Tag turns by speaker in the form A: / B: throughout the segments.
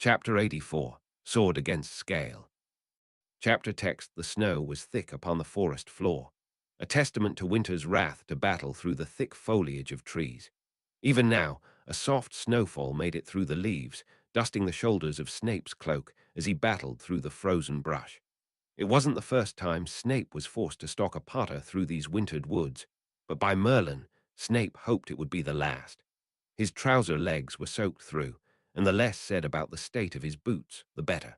A: Chapter 84, Sword Against Scale. Chapter text: The snow was thick upon the forest floor, a testament to winter's wrath to battle through the thick foliage of trees. Even now, a soft snowfall made it through the leaves, dusting the shoulders of Snape's cloak as he battled through the frozen brush. It wasn't the first time Snape was forced to stalk a Potter through these wintered woods, but by Merlin, Snape hoped it would be the last. His trouser legs were soaked through, and the less said about the state of his boots, the better.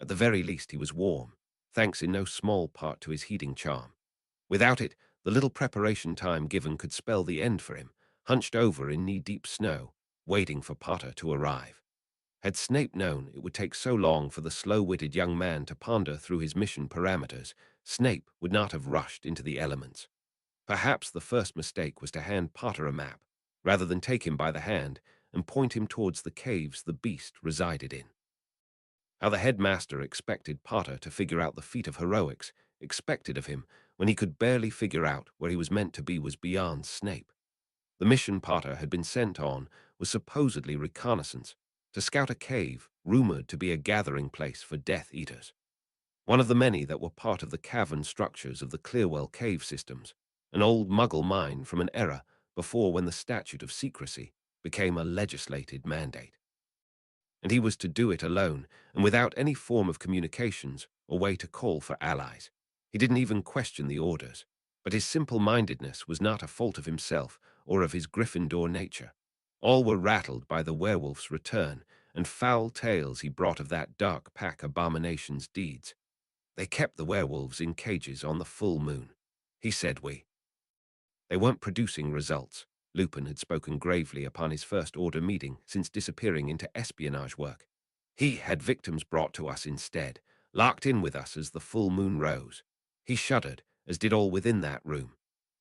A: At the very least he was warm, thanks in no small part to his heating charm. Without it, the little preparation time given could spell the end for him, hunched over in knee-deep snow, waiting for Potter to arrive. Had Snape known it would take so long for the slow-witted young man to ponder through his mission parameters, Snape would not have rushed into the elements. Perhaps the first mistake was to hand Potter a map, rather than take him by the hand and point him towards the caves the beast resided in. How the headmaster expected Potter to figure out the feat of heroics expected of him when he could barely figure out where he was meant to be was beyond Snape. The mission Potter had been sent on was supposedly reconnaissance, to scout a cave rumored to be a gathering place for Death Eaters. One of the many that were part of the cavern structures of the Clearwell cave systems, an old Muggle mine from an era before when the Statute of Secrecy became a legislated mandate. And he was to do it alone and without any form of communications or way to call for allies. He didn't even question the orders, but his simple-mindedness was not a fault of himself or of his Gryffindor nature. All were rattled by the werewolf's return and foul tales he brought of that dark pack abomination's deeds. They kept the werewolves in cages on the full moon. He said They weren't producing results. Lupin had spoken gravely upon his first order meeting since disappearing into espionage work. He had victims brought to us instead, locked in with us as the full moon rose. He shuddered, as did all within that room.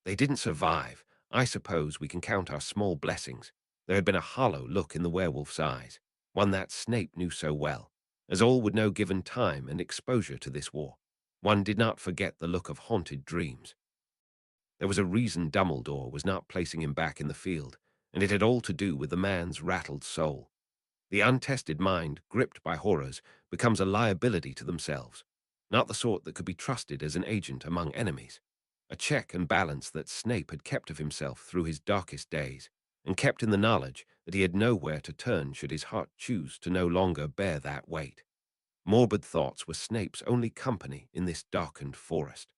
A: They didn't survive. I suppose we can count our small blessings. There had been a hollow look in the werewolf's eyes, one that Snape knew so well, as all would know given time and exposure to this war. One did not forget the look of haunted dreams. There was a reason Dumbledore was not placing him back in the field, and it had all to do with the man's rattled soul. The untested mind, gripped by horrors, becomes a liability to themselves, not the sort that could be trusted as an agent among enemies. A check and balance that Snape had kept of himself through his darkest days, and kept in the knowledge that he had nowhere to turn should his heart choose to no longer bear that weight. Morbid thoughts were Snape's only company in this darkened forest.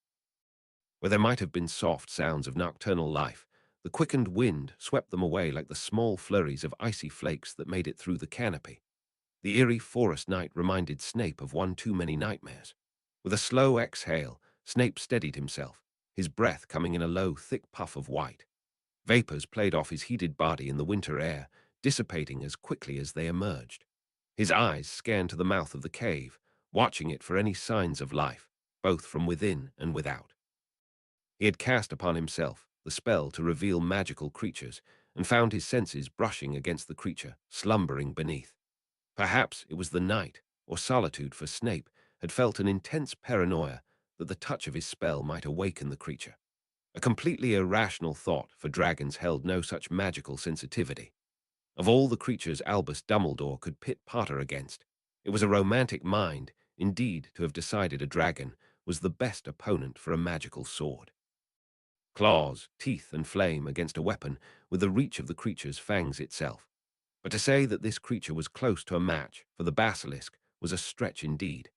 A: Where there might have been soft sounds of nocturnal life, the quickened wind swept them away like the small flurries of icy flakes that made it through the canopy. The eerie forest night reminded Snape of one too many nightmares. With a slow exhale, Snape steadied himself, his breath coming in a low, thick puff of white. Vapors played off his heated body in the winter air, dissipating as quickly as they emerged. His eyes scanned to the mouth of the cave, watching it for any signs of life, both from within and without. He had cast upon himself the spell to reveal magical creatures, and found his senses brushing against the creature slumbering beneath. Perhaps it was the night, or solitude, for Snape had felt an intense paranoia that the touch of his spell might awaken the creature. A completely irrational thought, for dragons held no such magical sensitivity. Of all the creatures Albus Dumbledore could pit Potter against, it was a romantic mind, indeed, to have decided a dragon was the best opponent for a magical sword. Claws, teeth, and flame against a weapon with the reach of the creature's fangs itself. But to say that this creature was close to a match for the basilisk was a stretch indeed.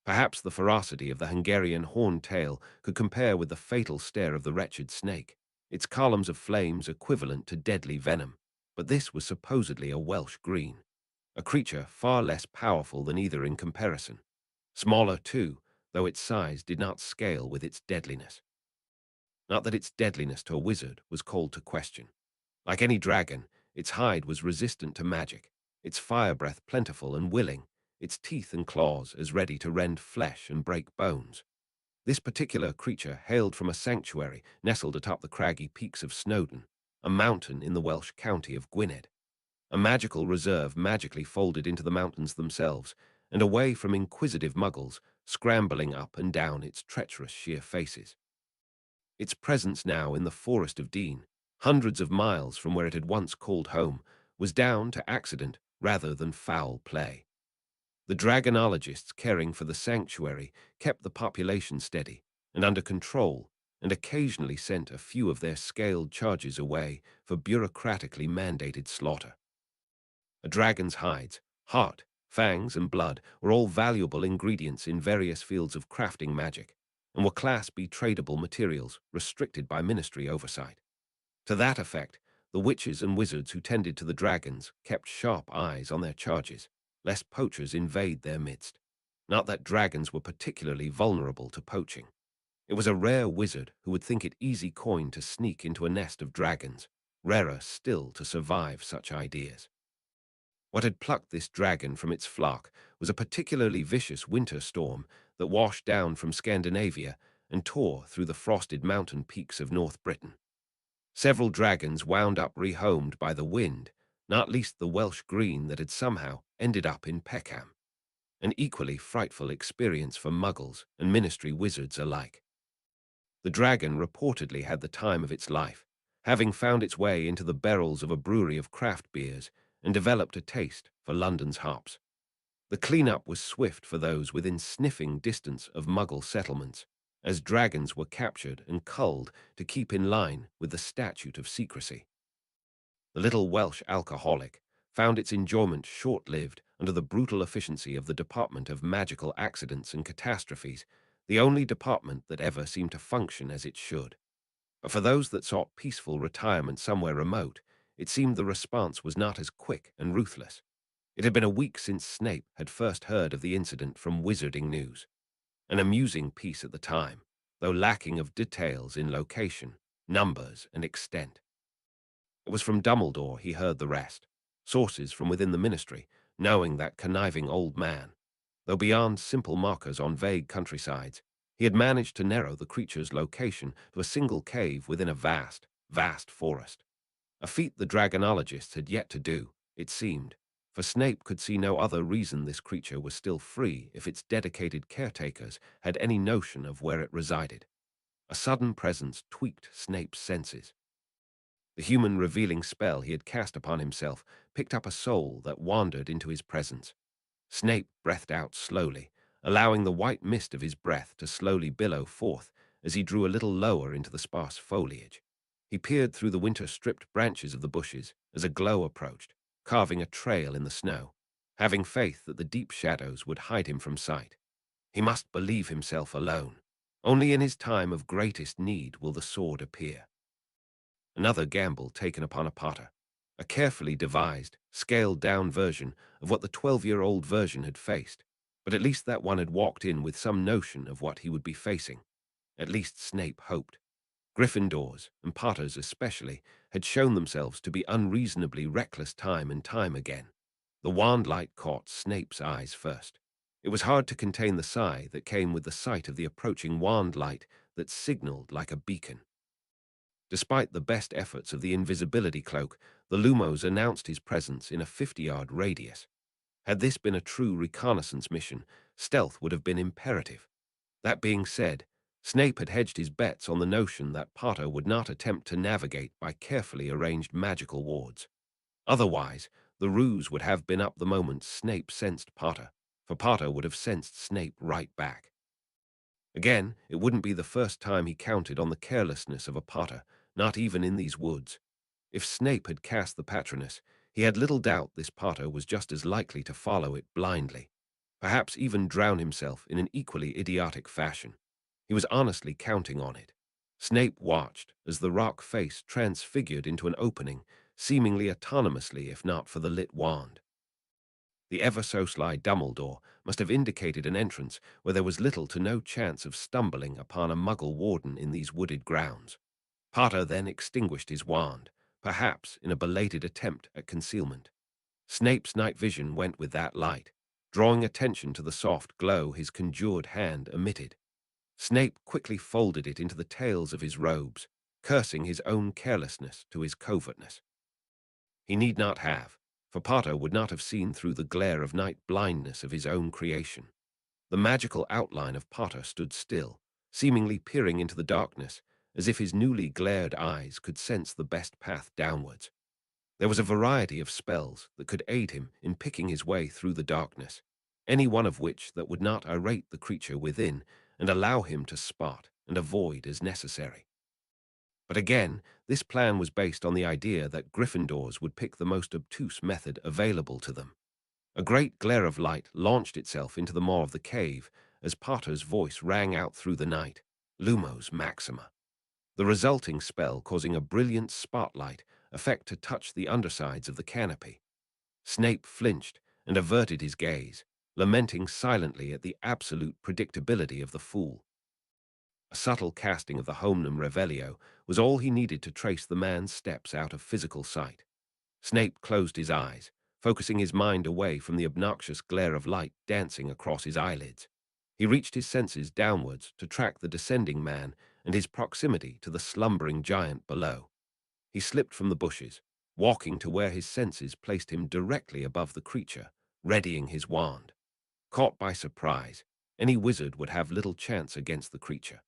A: Perhaps the ferocity of the Hungarian horned tail could compare with the fatal stare of the wretched snake, its columns of flames equivalent to deadly venom. But this was supposedly a Welsh green, a creature far less powerful than either in comparison. Smaller, too, though its size did not scale with its deadliness. Not that its deadliness to a wizard was called to question. Like any dragon, its hide was resistant to magic, its fire breath plentiful and willing, its teeth and claws as ready to rend flesh and break bones. This particular creature hailed from a sanctuary nestled atop the craggy peaks of Snowdon, a mountain in the Welsh county of Gwynedd. A magical reserve magically folded into the mountains themselves, and away from inquisitive muggles scrambling up and down its treacherous sheer faces. Its presence now in the Forest of Dean, hundreds of miles from where it had once called home, was down to accident rather than foul play. The dragonologists caring for the sanctuary kept the population steady and under control, and occasionally sent a few of their scaled charges away for bureaucratically mandated slaughter. A dragon's hides, heart, fangs, and blood were all valuable ingredients in various fields of crafting magic, and were Class B tradable materials restricted by ministry oversight. To that effect, the witches and wizards who tended to the dragons kept sharp eyes on their charges, lest poachers invade their midst. Not that dragons were particularly vulnerable to poaching. It was a rare wizard who would think it easy coin to sneak into a nest of dragons, rarer still to survive such ideas. What had plucked this dragon from its flock was a particularly vicious winter storm that washed down from Scandinavia and tore through the frosted mountain peaks of North Britain. Several dragons wound up rehomed by the wind, not least the Welsh green that had somehow ended up in Peckham, an equally frightful experience for muggles and ministry wizards alike. The dragon reportedly had the time of its life, having found its way into the barrels of a brewery of craft beers and developed a taste for London's hops. The cleanup was swift for those within sniffing distance of Muggle settlements, as dragons were captured and culled to keep in line with the statute of secrecy. The little Welsh alcoholic found its enjoyment short-lived under the brutal efficiency of the Department of Magical Accidents and Catastrophes, the only department that ever seemed to function as it should. But for those that sought peaceful retirement somewhere remote, it seemed the response was not as quick and ruthless. It had been a week since Snape had first heard of the incident from Wizarding News. An amusing piece at the time, though lacking of details in location, numbers, and extent. It was from Dumbledore he heard the rest, sources from within the ministry, knowing that conniving old man. Though beyond simple markers on vague countrysides, he had managed to narrow the creature's location to a single cave within a vast, vast forest. A feat the dragonologists had yet to do, it seemed, for Snape could see no other reason this creature was still free if its dedicated caretakers had any notion of where it resided. A sudden presence tweaked Snape's senses. The human revealing spell he had cast upon himself picked up a soul that wandered into his presence. Snape breathed out slowly, allowing the white mist of his breath to slowly billow forth as he drew a little lower into the sparse foliage. He peered through the winter-stripped branches of the bushes as a glow approached, carving a trail in the snow, having faith that the deep shadows would hide him from sight. He must believe himself alone. Only in his time of greatest need will the sword appear. Another gamble taken upon a Potter, a carefully devised, scaled-down version of what the 12-year-old version had faced, but at least that one had walked in with some notion of what he would be facing. At least Snape hoped. Gryffindors, and Potters especially, had shown themselves to be unreasonably reckless time and time again. The wand light caught Snape's eyes first. It was hard to contain the sigh that came with the sight of the approaching wand light that signaled like a beacon. Despite the best efforts of the invisibility cloak, the Lumos announced his presence in a 50-yard radius. Had this been a true reconnaissance mission, stealth would have been imperative. That being said, Snape had hedged his bets on the notion that Potter would not attempt to navigate by carefully arranged magical wards. Otherwise, the ruse would have been up the moment Snape sensed Potter, for Potter would have sensed Snape right back. Again, it wouldn't be the first time he counted on the carelessness of a Potter, not even in these woods. If Snape had cast the Patronus, he had little doubt this Potter was just as likely to follow it blindly, perhaps even drown himself in an equally idiotic fashion. He was honestly counting on it. Snape watched as the rock face transfigured into an opening, seemingly autonomously if not for the lit wand. The ever-so-sly Dumbledore must have indicated an entrance where there was little to no chance of stumbling upon a Muggle warden in these wooded grounds. Potter then extinguished his wand, perhaps in a belated attempt at concealment. Snape's night vision went with that light, drawing attention to the soft glow his conjured hand emitted. Snape quickly folded it into the tails of his robes, cursing his own carelessness to his covertness. He need not have, for Potter would not have seen through the glare of night blindness of his own creation. The magical outline of Potter stood still, seemingly peering into the darkness, as if his newly glared eyes could sense the best path downwards. There was a variety of spells that could aid him in picking his way through the darkness, any one of which that would not irate the creature within and allow him to spot and avoid as necessary. But again, this plan was based on the idea that Gryffindors would pick the most obtuse method available to them. A great glare of light launched itself into the maw of the cave as Potter's voice rang out through the night, Lumos Maxima, the resulting spell causing a brilliant spotlight effect to touch the undersides of the canopy. Snape flinched and averted his gaze, lamenting silently at the absolute predictability of the fool. A subtle casting of the Homenum Revelio was all he needed to trace the man's steps out of physical sight. Snape closed his eyes, focusing his mind away from the obnoxious glare of light dancing across his eyelids. He reached his senses downwards to track the descending man and his proximity to the slumbering giant below. He slipped from the bushes, walking to where his senses placed him directly above the creature, readying his wand. Caught by surprise, any wizard would have little chance against the creature.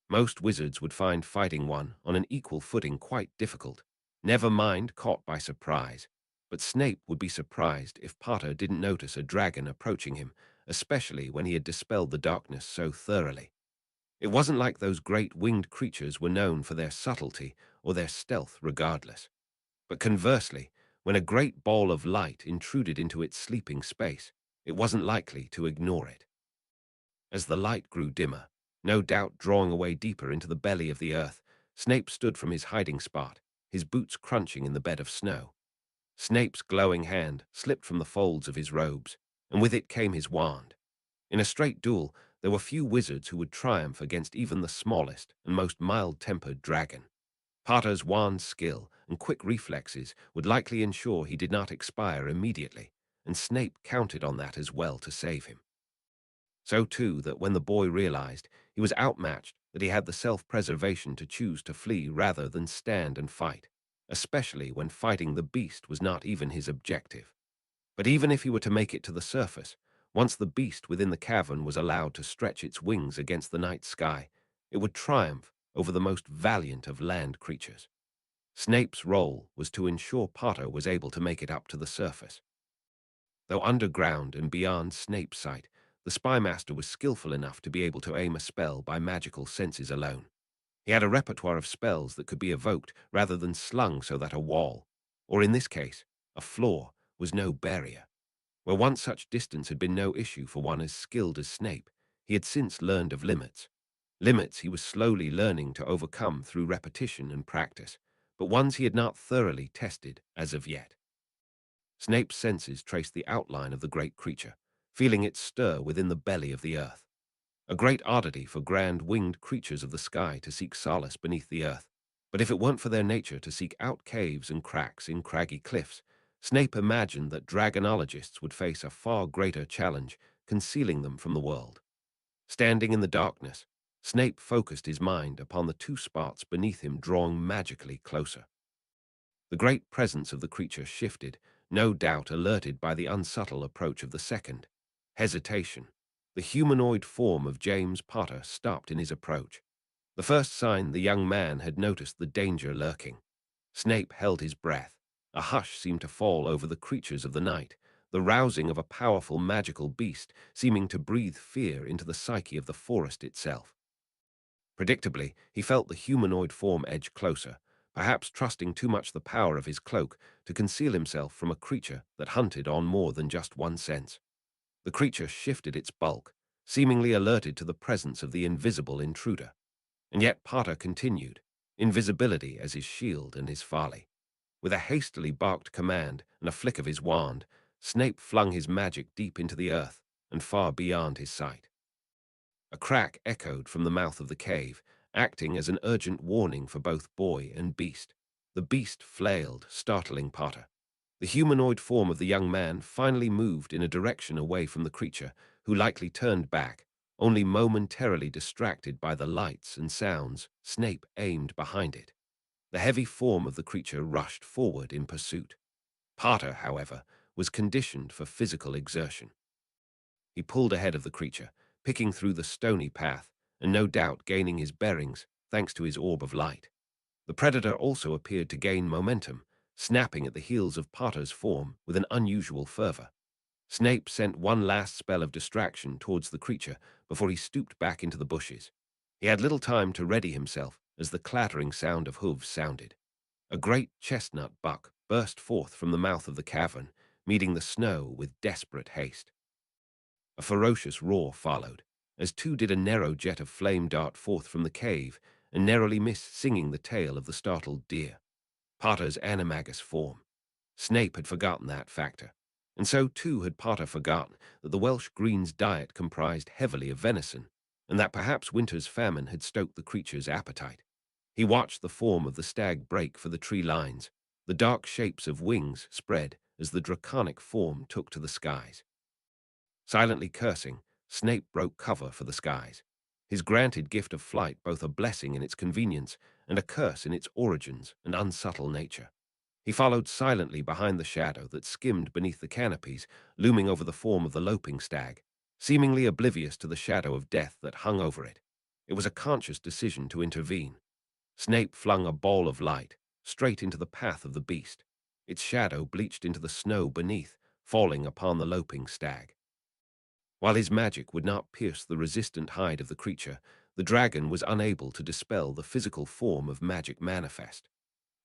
A: Most wizards would find fighting one on an equal footing quite difficult, never mind caught by surprise. But Snape would be surprised if Potter didn't notice a dragon approaching him, especially when he had dispelled the darkness so thoroughly. It wasn't like those great winged creatures were known for their subtlety or their stealth regardless. But conversely, when a great ball of light intruded into its sleeping space, it wasn't likely to ignore it. As the light grew dimmer, no doubt drawing away deeper into the belly of the earth, Snape stood from his hiding spot, his boots crunching in the bed of snow. Snape's glowing hand slipped from the folds of his robes, and with it came his wand. In a straight duel, there were few wizards who would triumph against even the smallest and most mild-tempered dragon. Potter's wand skill and quick reflexes would likely ensure he did not expire immediately, and Snape counted on that as well to save him. So too that when the boy realized he was outmatched, that he had the self-preservation to choose to flee rather than stand and fight, especially when fighting the beast was not even his objective. But even if he were to make it to the surface, once the beast within the cavern was allowed to stretch its wings against the night sky, it would triumph over the most valiant of land creatures. Snape's role was to ensure Potter was able to make it up to the surface. Though underground and beyond Snape's sight, the spymaster was skillful enough to be able to aim a spell by magical senses alone. He had a repertoire of spells that could be evoked rather than slung so that a wall, or in this case, a floor, was no barrier. Where once such distance had been no issue for one as skilled as Snape, he had since learned of limits. Limits he was slowly learning to overcome through repetition and practice, but ones he had not thoroughly tested as of yet. Snape's senses traced the outline of the great creature, feeling it stir within the belly of the earth. A great oddity for grand winged creatures of the sky to seek solace beneath the earth, but if it weren't for their nature to seek out caves and cracks in craggy cliffs, Snape imagined that dragonologists would face a far greater challenge, concealing them from the world. Standing in the darkness, Snape focused his mind upon the two spots beneath him, drawing magically closer. The great presence of the creature shifted, no doubt alerted by the unsubtle approach of the second. Hesitation. The humanoid form of James Potter stopped in his approach. The first sign the young man had noticed the danger lurking. Snape held his breath. A hush seemed to fall over the creatures of the night, the rousing of a powerful magical beast seeming to breathe fear into the psyche of the forest itself. Predictably, he felt the humanoid form edge closer, perhaps trusting too much the power of his cloak to conceal himself from a creature that hunted on more than just one sense. The creature shifted its bulk, seemingly alerted to the presence of the invisible intruder. And yet Potter continued, invisibility as his shield and his folly. With a hastily barked command and a flick of his wand, Snape flung his magic deep into the earth and far beyond his sight. A crack echoed from the mouth of the cave, acting as an urgent warning for both boy and beast. The beast flailed, startling Potter. The humanoid form of the young man finally moved in a direction away from the creature, who likely turned back, only momentarily distracted by the lights and sounds. Snape aimed behind it. The heavy form of the creature rushed forward in pursuit. Potter, however, was conditioned for physical exertion. He pulled ahead of the creature, picking through the stony path, and no doubt gaining his bearings thanks to his orb of light. The predator also appeared to gain momentum, snapping at the heels of Potter's form with an unusual fervor. Snape sent one last spell of distraction towards the creature before he stooped back into the bushes. He had little time to ready himself as the clattering sound of hooves sounded. A great chestnut buck burst forth from the mouth of the cavern, meeting the snow with desperate haste. A ferocious roar followed, as too did a narrow jet of flame dart forth from the cave and narrowly miss singing the tale of the startled deer. Potter's animagus form. Snape had forgotten that factor, and so too had Potter forgotten that the Welsh Green's diet comprised heavily of venison, and that perhaps winter's famine had stoked the creature's appetite. He watched the form of the stag break for the tree lines. The dark shapes of wings spread as the draconic form took to the skies. Silently cursing, Snape broke cover for the skies, his granted gift of flight both a blessing in its convenience and a curse in its origins and unsubtle nature. He followed silently behind the shadow that skimmed beneath the canopies, looming over the form of the loping stag, seemingly oblivious to the shadow of death that hung over it. It was a conscious decision to intervene. Snape flung a ball of light straight into the path of the beast. Its shadow bleached into the snow beneath, falling upon the loping stag. While his magic would not pierce the resistant hide of the creature, the dragon was unable to dispel the physical form of magic manifest.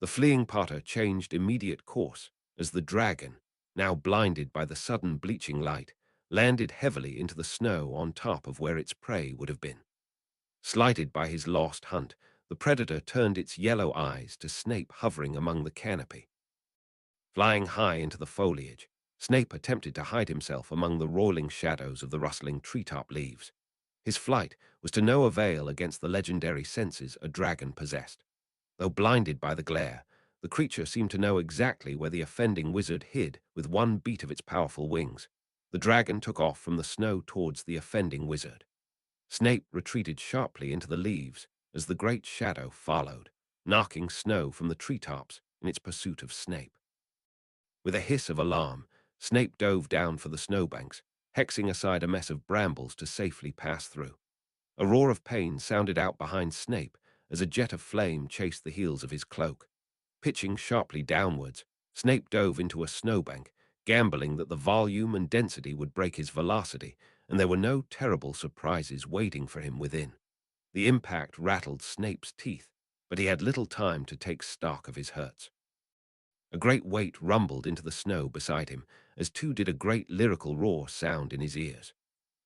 A: The fleeing Potter changed immediate course as the dragon, now blinded by the sudden bleaching light, landed heavily into the snow on top of where its prey would have been. Slighted by his lost hunt, the predator turned its yellow eyes to Snape hovering among the canopy. Flying high into the foliage, Snape attempted to hide himself among the roiling shadows of the rustling treetop leaves. His flight was to no avail against the legendary senses a dragon possessed. Though blinded by the glare, the creature seemed to know exactly where the offending wizard hid with one beat of its powerful wings. The dragon took off from the snow towards the offending wizard. Snape retreated sharply into the leaves as the great shadow followed, knocking snow from the treetops in its pursuit of Snape. With a hiss of alarm, Snape dove down for the snowbanks, hexing aside a mess of brambles to safely pass through. A roar of pain sounded out behind Snape as a jet of flame chased the heels of his cloak. Pitching sharply downwards, Snape dove into a snowbank, gambling that the volume and density would break his velocity, and there were no terrible surprises waiting for him within. The impact rattled Snape's teeth, but he had little time to take stock of his hurts. A great weight rumbled into the snow beside him, as too did a great lyrical roar sound in his ears.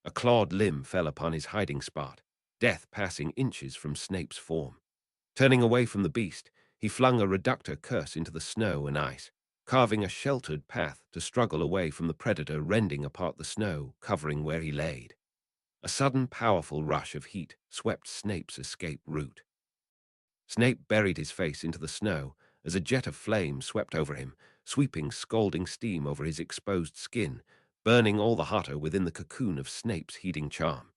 A: A clawed limb fell upon his hiding spot, death passing inches from Snape's form. Turning away from the beast, he flung a reductor curse into the snow and ice, carving a sheltered path to struggle away from the predator rending apart the snow covering where he laid. A sudden powerful rush of heat swept Snape's escape route. Snape buried his face into the snow as a jet of flame swept over him, sweeping scalding steam over his exposed skin, burning all the hotter within the cocoon of Snape's heating charm.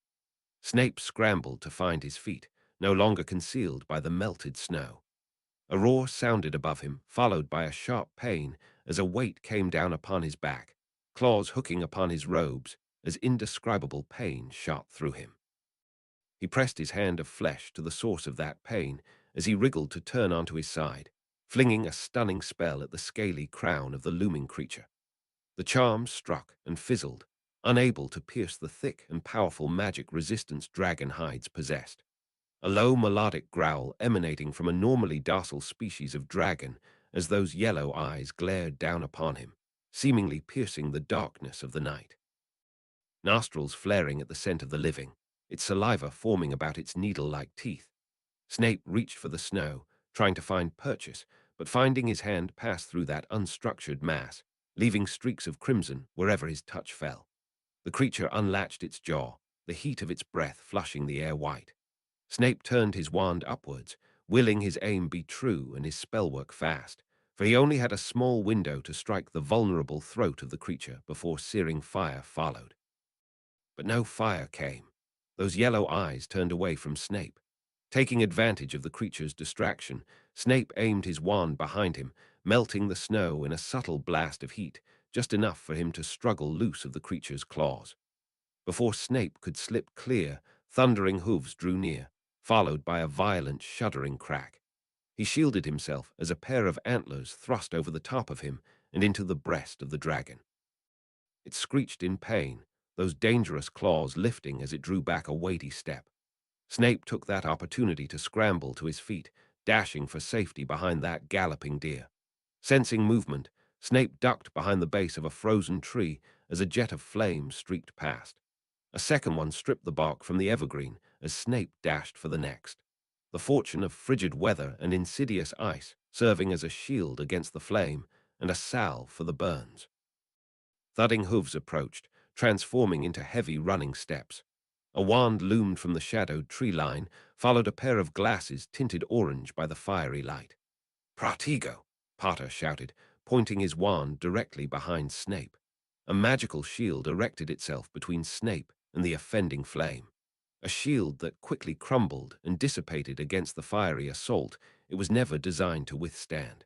A: Snape scrambled to find his feet, no longer concealed by the melted snow. A roar sounded above him, followed by a sharp pain as a weight came down upon his back, claws hooking upon his robes as indescribable pain shot through him. He pressed his hand of flesh to the source of that pain as he wriggled to turn onto his side, flinging a stunning spell at the scaly crown of the looming creature. The charm struck and fizzled, unable to pierce the thick and powerful magic resistance dragon hides possessed. A low melodic growl emanating from a normally docile species of dragon as those yellow eyes glared down upon him, seemingly piercing the darkness of the night. Nostrils flaring at the scent of the living, its saliva forming about its needle-like teeth. Snape reached for the snow, trying to find purchase, but finding his hand pass through that unstructured mass, leaving streaks of crimson wherever his touch fell. The creature unlatched its jaw, the heat of its breath flushing the air white. Snape turned his wand upwards, willing his aim be true and his spellwork fast, for he only had a small window to strike the vulnerable throat of the creature before searing fire followed. But no fire came. Those yellow eyes turned away from Snape. Taking advantage of the creature's distraction, Snape aimed his wand behind him, melting the snow in a subtle blast of heat, just enough for him to struggle loose of the creature's claws. Before Snape could slip clear, thundering hooves drew near, followed by a violent, shuddering crack. He shielded himself as a pair of antlers thrust over the top of him and into the breast of the dragon. It screeched in pain, those dangerous claws lifting as it drew back a weighty step. Snape took that opportunity to scramble to his feet, dashing for safety behind that galloping deer. Sensing movement, Snape ducked behind the base of a frozen tree as a jet of flame streaked past. A second one stripped the bark from the evergreen as Snape dashed for the next. The fortune of frigid weather and insidious ice serving as a shield against the flame and a salve for the burns. Thudding hooves approached, transforming into heavy running steps. A wand loomed from the shadowed tree line, followed a pair of glasses tinted orange by the fiery light. "Pratigo!" Potter shouted, pointing his wand directly behind Snape. A magical shield erected itself between Snape and the offending flame. A shield that quickly crumbled and dissipated against the fiery assault it was never designed to withstand.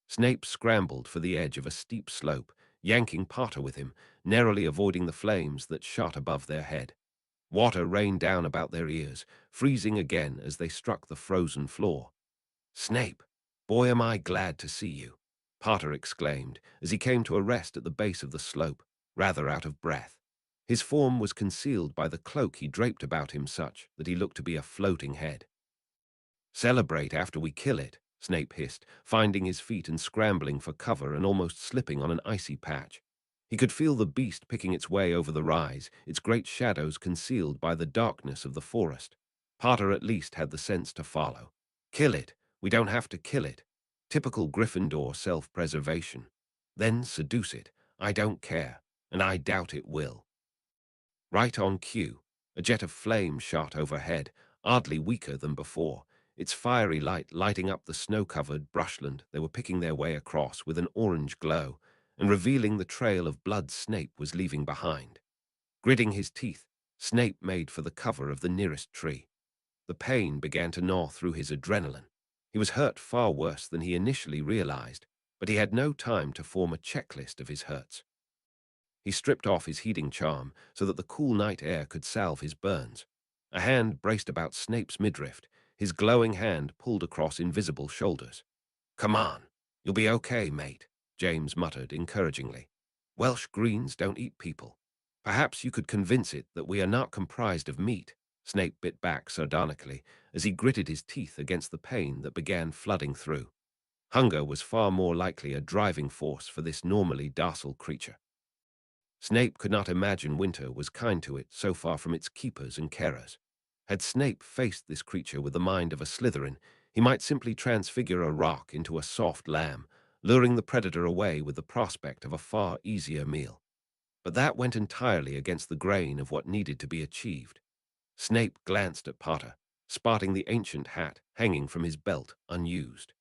A: Snape scrambled for the edge of a steep slope, yanking Potter with him, narrowly avoiding the flames that shot above their head. Water rained down about their ears, freezing again as they struck the frozen floor. "Snape, boy am I glad to see you," Potter exclaimed as he came to a rest at the base of the slope, rather out of breath. His form was concealed by the cloak he draped about him such that he looked to be a floating head. "Celebrate after we kill it," Snape hissed, finding his feet and scrambling for cover and almost slipping on an icy patch. He could feel the beast picking its way over the rise, its great shadows concealed by the darkness of the forest. Potter at least had the sense to follow. "Kill it. We don't have to kill it." Typical Gryffindor self-preservation. "Then seduce it. I don't care, and I doubt it will." Right on cue, a jet of flame shot overhead, oddly weaker than before, its fiery light lighting up the snow-covered brushland they were picking their way across with an orange glow, and revealing the trail of blood Snape was leaving behind. Gritting his teeth, Snape made for the cover of the nearest tree. The pain began to gnaw through his adrenaline. He was hurt far worse than he initially realized, but he had no time to form a checklist of his hurts. He stripped off his heating charm so that the cool night air could salve his burns. A hand braced about Snape's midriff, his glowing hand pulled across invisible shoulders. "Come on, you'll be okay, mate," James muttered encouragingly. "Welsh greens don't eat people. Perhaps you could convince it that we are not comprised of meat." Snape bit back sardonically as he gritted his teeth against the pain that began flooding through. Hunger was far more likely a driving force for this normally docile creature. Snape could not imagine winter was kind to it so far from its keepers and carers. Had Snape faced this creature with the mind of a Slytherin, he might simply transfigure a rock into a soft lamb, luring the predator away with the prospect of a far easier meal. But that went entirely against the grain of what needed to be achieved. Snape glanced at Potter, spotting the ancient hat hanging from his belt unused.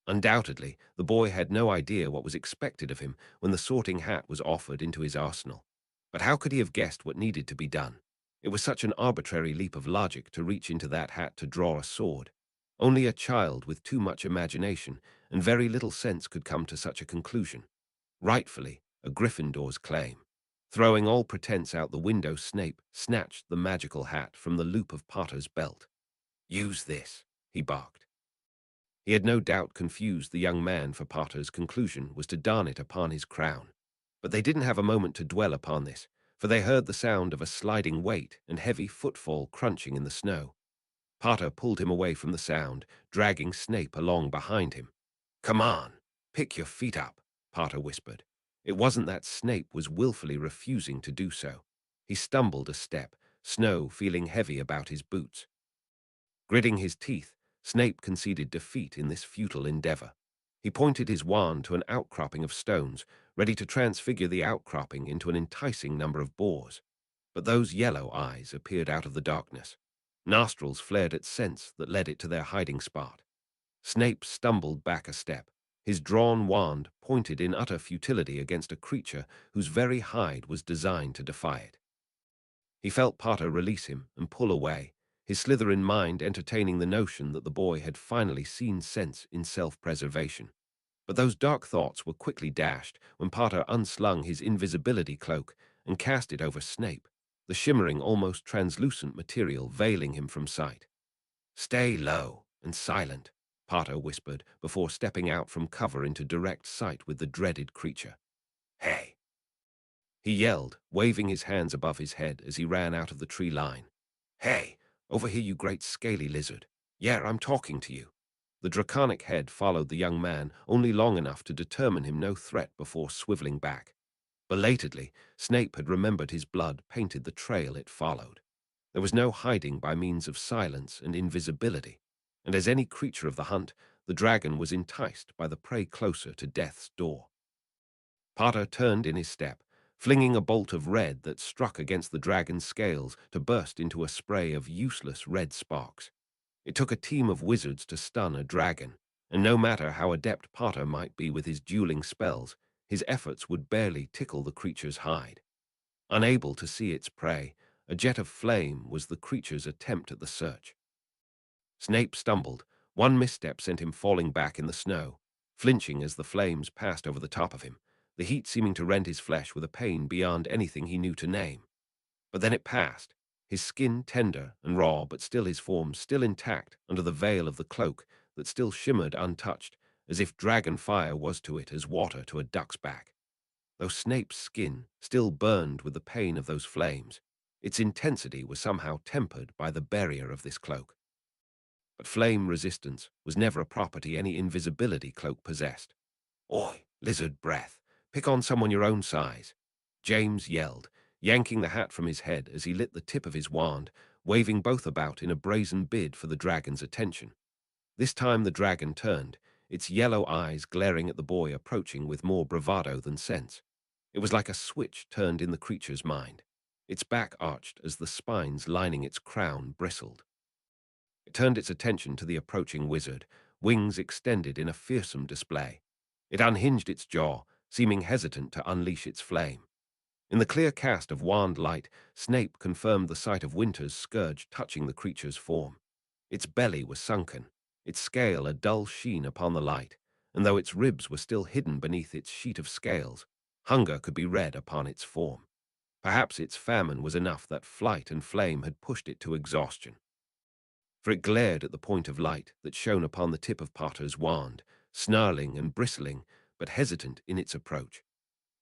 A: Undoubtedly, the boy had no idea what was expected of him when the sorting hat was offered into his arsenal. But how could he have guessed what needed to be done? It was such an arbitrary leap of logic to reach into that hat to draw a sword. Only a child with too much imagination and very little sense could come to such a conclusion. Rightfully, a Gryffindor's claim. Throwing all pretense out the window, Snape snatched the magical hat from the loop of Potter's belt. "Use this," he barked. He had no doubt confused the young man, for Potter's conclusion was to don it upon his crown. But they didn't have a moment to dwell upon this, for they heard the sound of a sliding weight and heavy footfall crunching in the snow. Potter pulled him away from the sound, dragging Snape along behind him. "Come on, pick your feet up," Potter whispered. It wasn't that Snape was willfully refusing to do so. He stumbled a step, snow feeling heavy about his boots. Gritting his teeth, Snape conceded defeat in this futile endeavor. He pointed his wand to an outcropping of stones, ready to transfigure the outcropping into an enticing number of boars. But those yellow eyes appeared out of the darkness. Nostrils flared at scents that led it to their hiding spot. Snape stumbled back a step, his drawn wand pointed in utter futility against a creature whose very hide was designed to defy it. He felt Potter release him and pull away, his Slytherin mind entertaining the notion that the boy had finally seen sense in self-preservation. But those dark thoughts were quickly dashed when Potter unslung his invisibility cloak and cast it over Snape, the shimmering, almost translucent material veiling him from sight. "Stay low and silent," Potter whispered before stepping out from cover into direct sight with the dreaded creature. "Hey!" he yelled, waving his hands above his head as he ran out of the tree line. "Hey! Over here, you great scaly lizard! Yeah, I'm talking to you." The draconic head followed the young man only long enough to determine him no threat before swiveling back. Belatedly, Snape had remembered his blood painted the trail it followed. There was no hiding by means of silence and invisibility, and as any creature of the hunt, the dragon was enticed by the prey closer to death's door. Potter turned in his step, flinging a bolt of red that struck against the dragon's scales to burst into a spray of useless red sparks. It took a team of wizards to stun a dragon, and no matter how adept Potter might be with his dueling spells, his efforts would barely tickle the creature's hide. Unable to see its prey, a jet of flame was the creature's attempt at the search. Snape stumbled. One misstep sent him falling back in the snow, flinching as the flames passed over the top of him, the heat seeming to rend his flesh with a pain beyond anything he knew to name. But then it passed, his skin tender and raw, but still his form still intact under the veil of the cloak that still shimmered untouched, as if dragon fire was to it as water to a duck's back. Though Snape's skin still burned with the pain of those flames, its intensity was somehow tempered by the barrier of this cloak. But flame resistance was never a property any invisibility cloak possessed. "Oi, lizard breath, pick on someone your own size," James yelled, yanking the hat from his head as he lit the tip of his wand, waving both about in a brazen bid for the dragon's attention. This time the dragon turned, its yellow eyes glaring at the boy approaching with more bravado than sense. It was like a switch turned in the creature's mind. Its back arched as the spines lining its crown bristled. It turned its attention to the approaching wizard, wings extended in a fearsome display. It unhinged its jaw, seeming hesitant to unleash its flame. In the clear cast of wand light, Snape confirmed the sight of Winter's scourge touching the creature's form. Its belly was sunken, its scale a dull sheen upon the light, and though its ribs were still hidden beneath its sheet of scales, hunger could be read upon its form. Perhaps its famine was enough that flight and flame had pushed it to exhaustion. For it glared at the point of light that shone upon the tip of Potter's wand, snarling and bristling, but hesitant in its approach.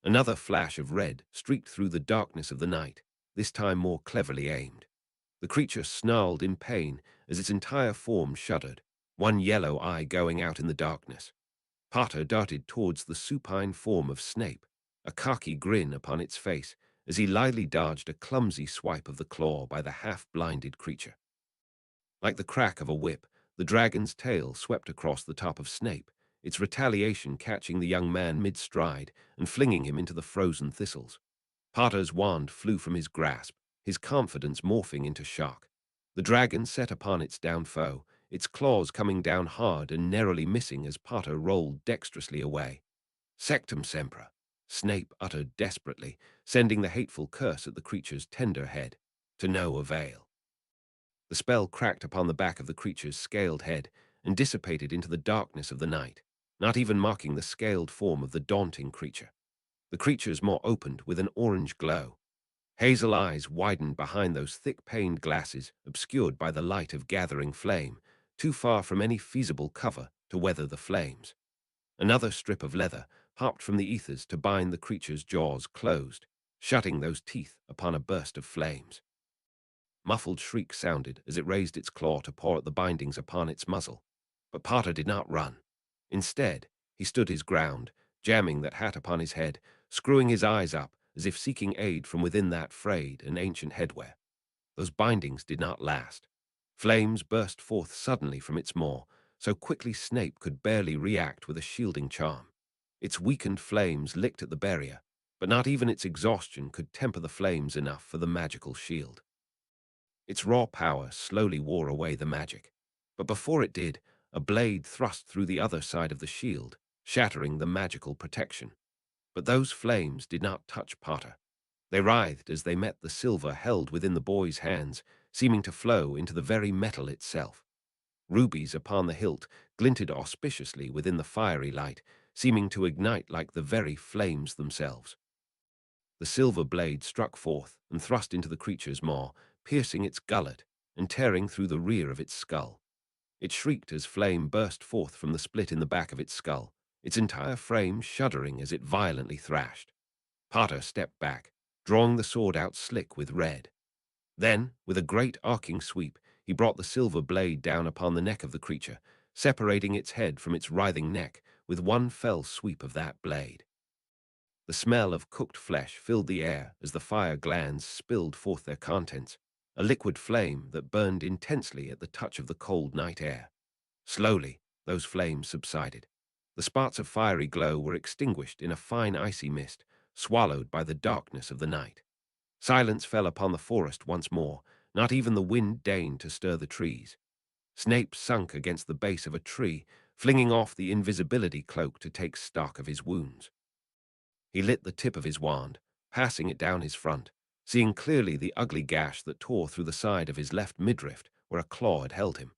A: Another flash of red streaked through the darkness of the night, this time more cleverly aimed. The creature snarled in pain as its entire form shuddered, one yellow eye going out in the darkness. Potter darted towards the supine form of Snape, a cocky grin upon its face as he lyly dodged a clumsy swipe of the claw by the half-blinded creature. Like the crack of a whip, the dragon's tail swept across the top of Snape, its retaliation catching the young man mid-stride and flinging him into the frozen thistles. Potter's wand flew from his grasp, his confidence morphing into shock. The dragon set upon its downed foe, its claws coming down hard and narrowly missing as Potter rolled dexterously away. "Sectum sempra," Snape uttered desperately, sending the hateful curse at the creature's tender head. To no avail. The spell cracked upon the back of the creature's scaled head and dissipated into the darkness of the night, not even marking the scaled form of the daunting creature. The creature's maw opened with an orange glow. Hazel eyes widened behind those thick-paned glasses obscured by the light of gathering flame, too far from any feasible cover to weather the flames. Another strip of leather popped from the ethers to bind the creature's jaws closed, shutting those teeth upon a burst of flames. Muffled shrieks sounded as it raised its claw to paw at the bindings upon its muzzle. But Potter did not run. Instead, he stood his ground, jamming that hat upon his head, screwing his eyes up as if seeking aid from within that frayed and ancient headwear. Those bindings did not last. Flames burst forth suddenly from its maw, so quickly Snape could barely react with a shielding charm. Its weakened flames licked at the barrier, but not even its exhaustion could temper the flames enough for the magical shield. Its raw power slowly wore away the magic, but before it did, a blade thrust through the other side of the shield, shattering the magical protection. But those flames did not touch Potter. They writhed as they met the silver held within the boy's hands, seeming to flow into the very metal itself. Rubies upon the hilt glinted auspiciously within the fiery light, seeming to ignite like the very flames themselves. The silver blade struck forth and thrust into the creature's maw, piercing its gullet and tearing through the rear of its skull. It shrieked as flame burst forth from the split in the back of its skull, its entire frame shuddering as it violently thrashed. Potter stepped back, drawing the sword out slick with red. Then, with a great arcing sweep, he brought the silver blade down upon the neck of the creature, separating its head from its writhing neck with one fell sweep of that blade. The smell of cooked flesh filled the air as the fire glands spilled forth their contents, a liquid flame that burned intensely at the touch of the cold night air. Slowly, those flames subsided. The spots of fiery glow were extinguished in a fine icy mist, swallowed by the darkness of the night. Silence fell upon the forest once more. Not even the wind deigned to stir the trees. Snape sunk against the base of a tree, flinging off the invisibility cloak to take stock of his wounds. He lit the tip of his wand, passing it down his front, seeing clearly the ugly gash that tore through the side of his left midriff where a claw had held him.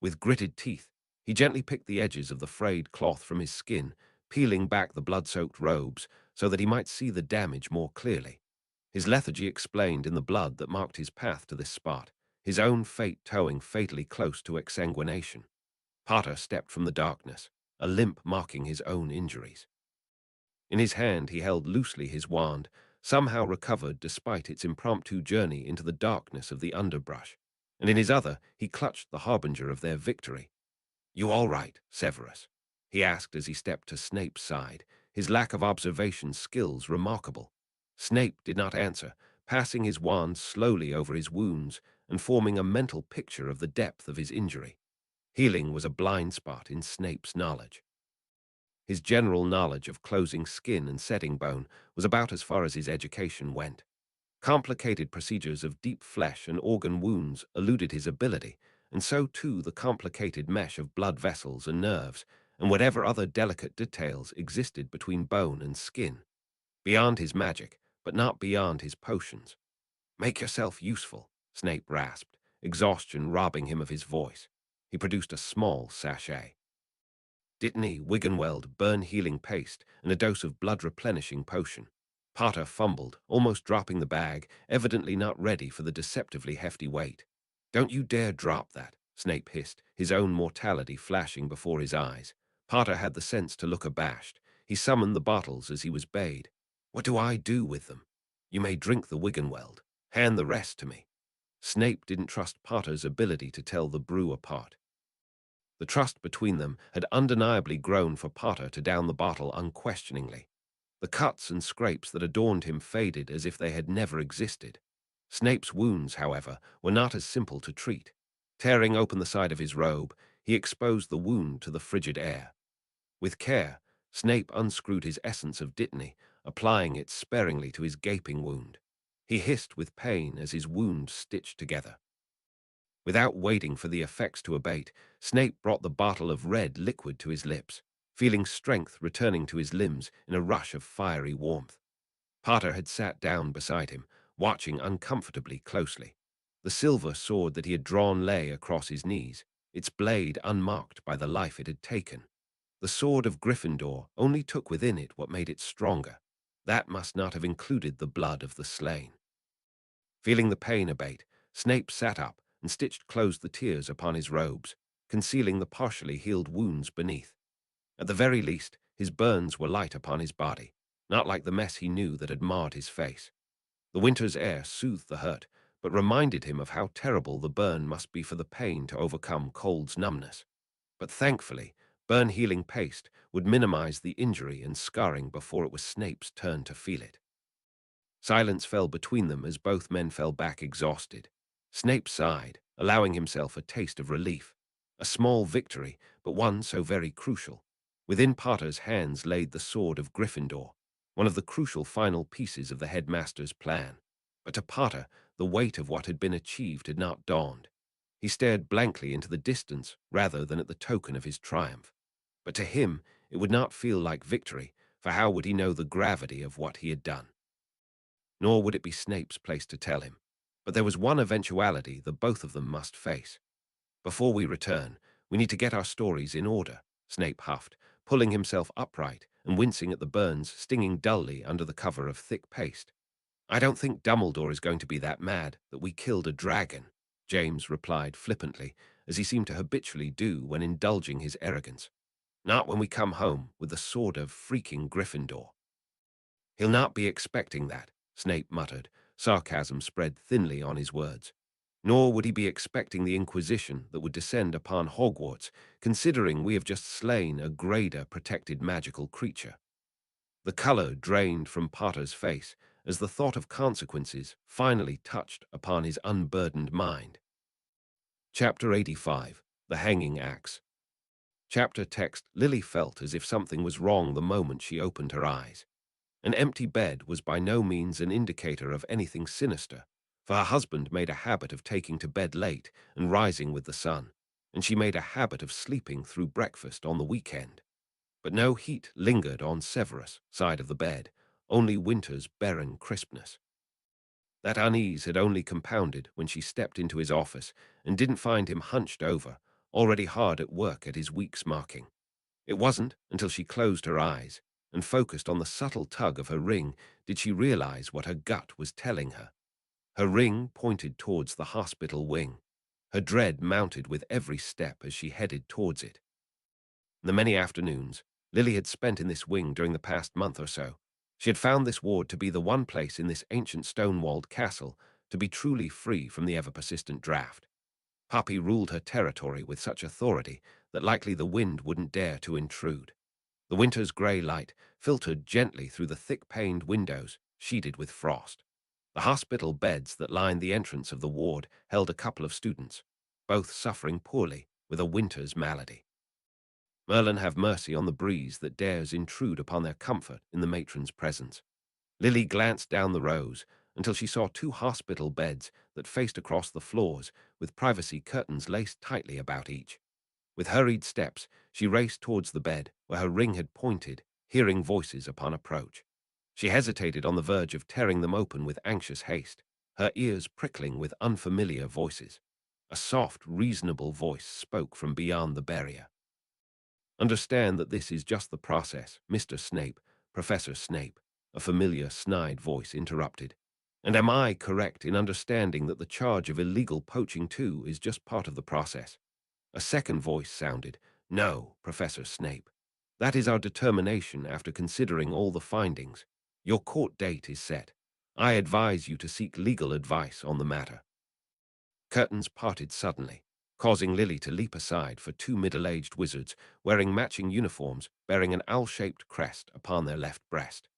A: With gritted teeth, he gently picked the edges of the frayed cloth from his skin, peeling back the blood-soaked robes so that he might see the damage more clearly. His lethargy explained in the blood that marked his path to this spot, his own fate towing fatally close to exsanguination. Potter stepped from the darkness, a limp marking his own injuries. In his hand he held loosely his wand, somehow recovered despite its impromptu journey into the darkness of the underbrush, and in his other he clutched the harbinger of their victory. "You all right, Severus?" he asked as he stepped to Snape's side, his lack of observation skills remarkable. Snape did not answer, passing his wand slowly over his wounds and forming a mental picture of the depth of his injury. Healing was a blind spot in Snape's knowledge. His general knowledge of closing skin and setting bone was about as far as his education went. Complicated procedures of deep flesh and organ wounds eluded his ability, and so too the complicated mesh of blood vessels and nerves, and whatever other delicate details existed between bone and skin. Beyond his magic, but not beyond his potions. "Make yourself useful," Snape rasped, exhaustion robbing him of his voice. He produced a small sachet. Dittany, Wiggenweld, burn healing paste, and a dose of blood-replenishing potion. Potter fumbled, almost dropping the bag, evidently not ready for the deceptively hefty weight. "Don't you dare drop that," Snape hissed, his own mortality flashing before his eyes. Potter had the sense to look abashed. He summoned the bottles as he was bade. "What do I do with them?" "You may drink the Wiggenweld. Hand the rest to me." Snape didn't trust Potter's ability to tell the brew apart. The trust between them had undeniably grown for Potter to down the bottle unquestioningly. The cuts and scrapes that adorned him faded as if they had never existed. Snape's wounds, however, were not as simple to treat. Tearing open the side of his robe, he exposed the wound to the frigid air. With care, Snape unscrewed his essence of Dittany, applying it sparingly to his gaping wound. He hissed with pain as his wound stitched together. Without waiting for the effects to abate, Snape brought the bottle of red liquid to his lips, feeling strength returning to his limbs in a rush of fiery warmth. Potter had sat down beside him, watching uncomfortably closely. The silver sword that he had drawn lay across his knees, its blade unmarked by the life it had taken. The sword of Gryffindor only took within it what made it stronger. That must not have included the blood of the slain. Feeling the pain abate, Snape sat up and stitched closed the tears upon his robes, concealing the partially healed wounds beneath. At the very least, his burns were light upon his body, not like the mess he knew that had marred his face. The winter's air soothed the hurt, but reminded him of how terrible the burn must be for the pain to overcome cold's numbness. But thankfully, burn-healing paste would minimize the injury and scarring before it was Snape's turn to feel it. Silence fell between them as both men fell back exhausted. Snape sighed, allowing himself a taste of relief. A small victory, but one so very crucial. Within Potter's hands laid the sword of Gryffindor, one of the crucial final pieces of the headmaster's plan. But to Potter, the weight of what had been achieved had not dawned. He stared blankly into the distance rather than at the token of his triumph. But to him, it would not feel like victory, for how would he know the gravity of what he had done? Nor would it be Snape's place to tell him. But there was one eventuality that both of them must face. "Before we return, we need to get our stories in order," Snape huffed, pulling himself upright and wincing at the burns stinging dully under the cover of thick paste. "I don't think Dumbledore is going to be that mad that we killed a dragon," James replied flippantly, as he seemed to habitually do when indulging his arrogance. "Not when we come home with the sword of freaking Gryffindor." "He'll not be expecting that," Snape muttered, sarcasm spread thinly on his words. "Nor would he be expecting the Inquisition that would descend upon Hogwarts, considering we have just slain a Grader-protected magical creature." The colour drained from Potter's face as the thought of consequences finally touched upon his unburdened mind. Chapter 85. The Hanging Axe. Chapter text. Lily felt as if something was wrong the moment she opened her eyes. An empty bed was by no means an indicator of anything sinister, for her husband made a habit of taking to bed late and rising with the sun, and she made a habit of sleeping through breakfast on the weekend. But no heat lingered on Severus' side of the bed, only winter's barren crispness. That unease had only compounded when she stepped into his office and didn't find him hunched over, already hard at work at his week's marking. It wasn't until she closed her eyes and focused on the subtle tug of her ring did she realize what her gut was telling her. Her ring pointed towards the hospital wing. Her dread mounted with every step as she headed towards it. The many afternoons Lily had spent in this wing during the past month or so, she had found this ward to be the one place in this ancient stone-walled castle to be truly free from the ever-persistent draft. Poppy ruled her territory with such authority that likely the wind wouldn't dare to intrude. The winter's grey light filtered gently through the thick-paned windows, sheeted with frost. The hospital beds that lined the entrance of the ward held a couple of students, both suffering poorly with a winter's malady. Merlin have mercy on the breeze that dares intrude upon their comfort in the matron's presence. Lily glanced down the rows until she saw two hospital beds that faced across the floors with privacy curtains laced tightly about each. With hurried steps, she raced towards the bed where her ring had pointed, hearing voices upon approach. She hesitated on the verge of tearing them open with anxious haste, her ears prickling with unfamiliar voices. A soft, reasonable voice spoke from beyond the barrier. "Understand that this is just the process, Mr. Snape, Professor Snape," a familiar, snide voice interrupted. "And am I correct in understanding that the charge of illegal poaching, too, is just part of the process?" A second voice sounded. "No, Professor Snape. That is our determination after considering all the findings. Your court date is set. I advise you to seek legal advice on the matter." Curtains parted suddenly, causing Lily to leap aside for two middle-aged wizards wearing matching uniforms bearing an owl-shaped crest upon their left breast.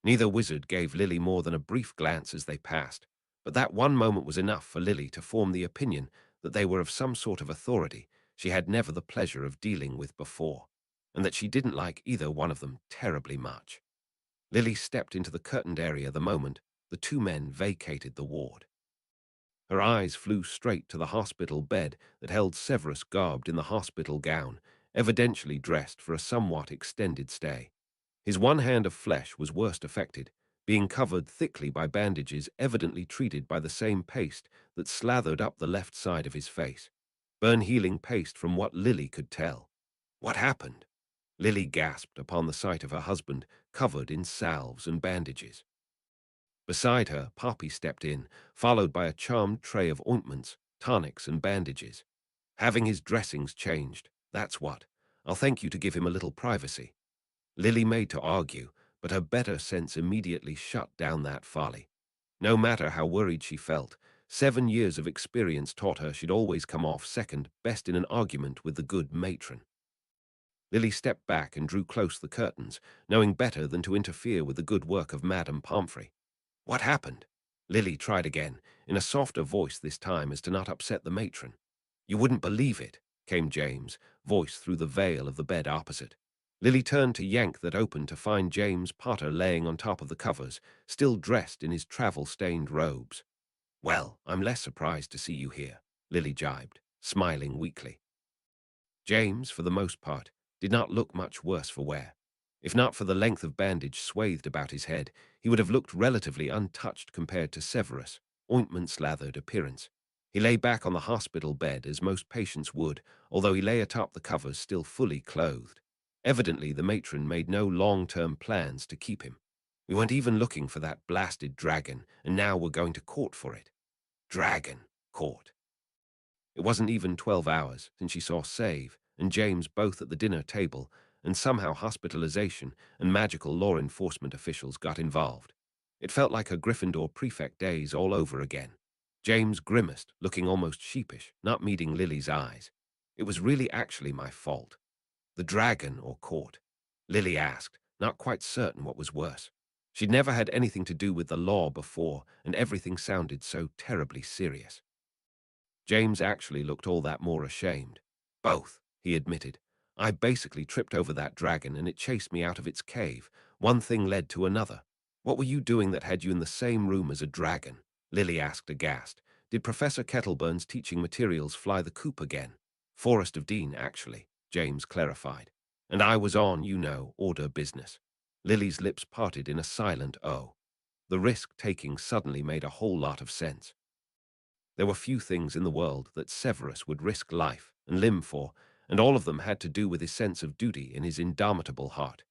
A: Neither wizard gave Lily more than a brief glance as they passed, but that one moment was enough for Lily to form the opinion that they were of some sort of authority she had never the pleasure of dealing with before, and that she didn't like either one of them terribly much. Lily stepped into the curtained area the moment the two men vacated the ward. Her eyes flew straight to the hospital bed that held Severus garbed in the hospital gown, evidently dressed for a somewhat extended stay. His one hand of flesh was worst affected, being covered thickly by bandages evidently treated by the same paste that slathered up the left side of his face. Burn-healing paste from what Lily could tell. What happened? Lily gasped upon the sight of her husband covered in salves and bandages. Beside her, Poppy stepped in, followed by a charmed tray of ointments, tonics, and bandages. "Having his dressings changed, that's what. I'll thank you to give him a little privacy." Lily made to argue, but her better sense immediately shut down that folly. No matter how worried she felt, 7 years of experience taught her she'd always come off second best in an argument with the good matron. Lily stepped back and drew close the curtains, knowing better than to interfere with the good work of Madame Pomfrey. "What happened?" Lily tried again, in a softer voice this time as to not upset the matron. "You wouldn't believe it," came James' voice through the veil of the bed opposite. Lily turned to yank that open to find James Potter laying on top of the covers, still dressed in his travel-stained robes. "Well, I'm less surprised to see you here," Lily jibed, smiling weakly. James, for the most part, did not look much worse for wear. If not for the length of bandage swathed about his head, he would have looked relatively untouched compared to Severus' ointment-slathered appearance. He lay back on the hospital bed as most patients would, although he lay atop the covers still fully clothed. Evidently, the matron made no long-term plans to keep him. "We weren't even looking for that blasted dragon, and now we're going to court for it." Dragon, court. It wasn't even 12 hours since she saw Save and James both at the dinner table, and somehow hospitalization and magical law enforcement officials got involved. It felt like her Gryffindor prefect days all over again. James grimaced, looking almost sheepish, not meeting Lily's eyes. It was really actually my fault. The dragon or court? Lily asked, not quite certain what was worse. She'd never had anything to do with the law before, and everything sounded so terribly serious. James actually looked all that more ashamed. Both, he admitted. I basically tripped over that dragon and it chased me out of its cave. One thing led to another. What were you doing that had you in the same room as a dragon? Lily asked aghast. Did Professor Kettleburn's teaching materials fly the coop again? Forest of Dean, actually, James clarified. And I was on, order business. Lily's lips parted in a silent oh. The risk-taking suddenly made a whole lot of sense. There were few things in the world that Severus would risk life and limb for, and all of them had to do with his sense of duty in his indomitable heart.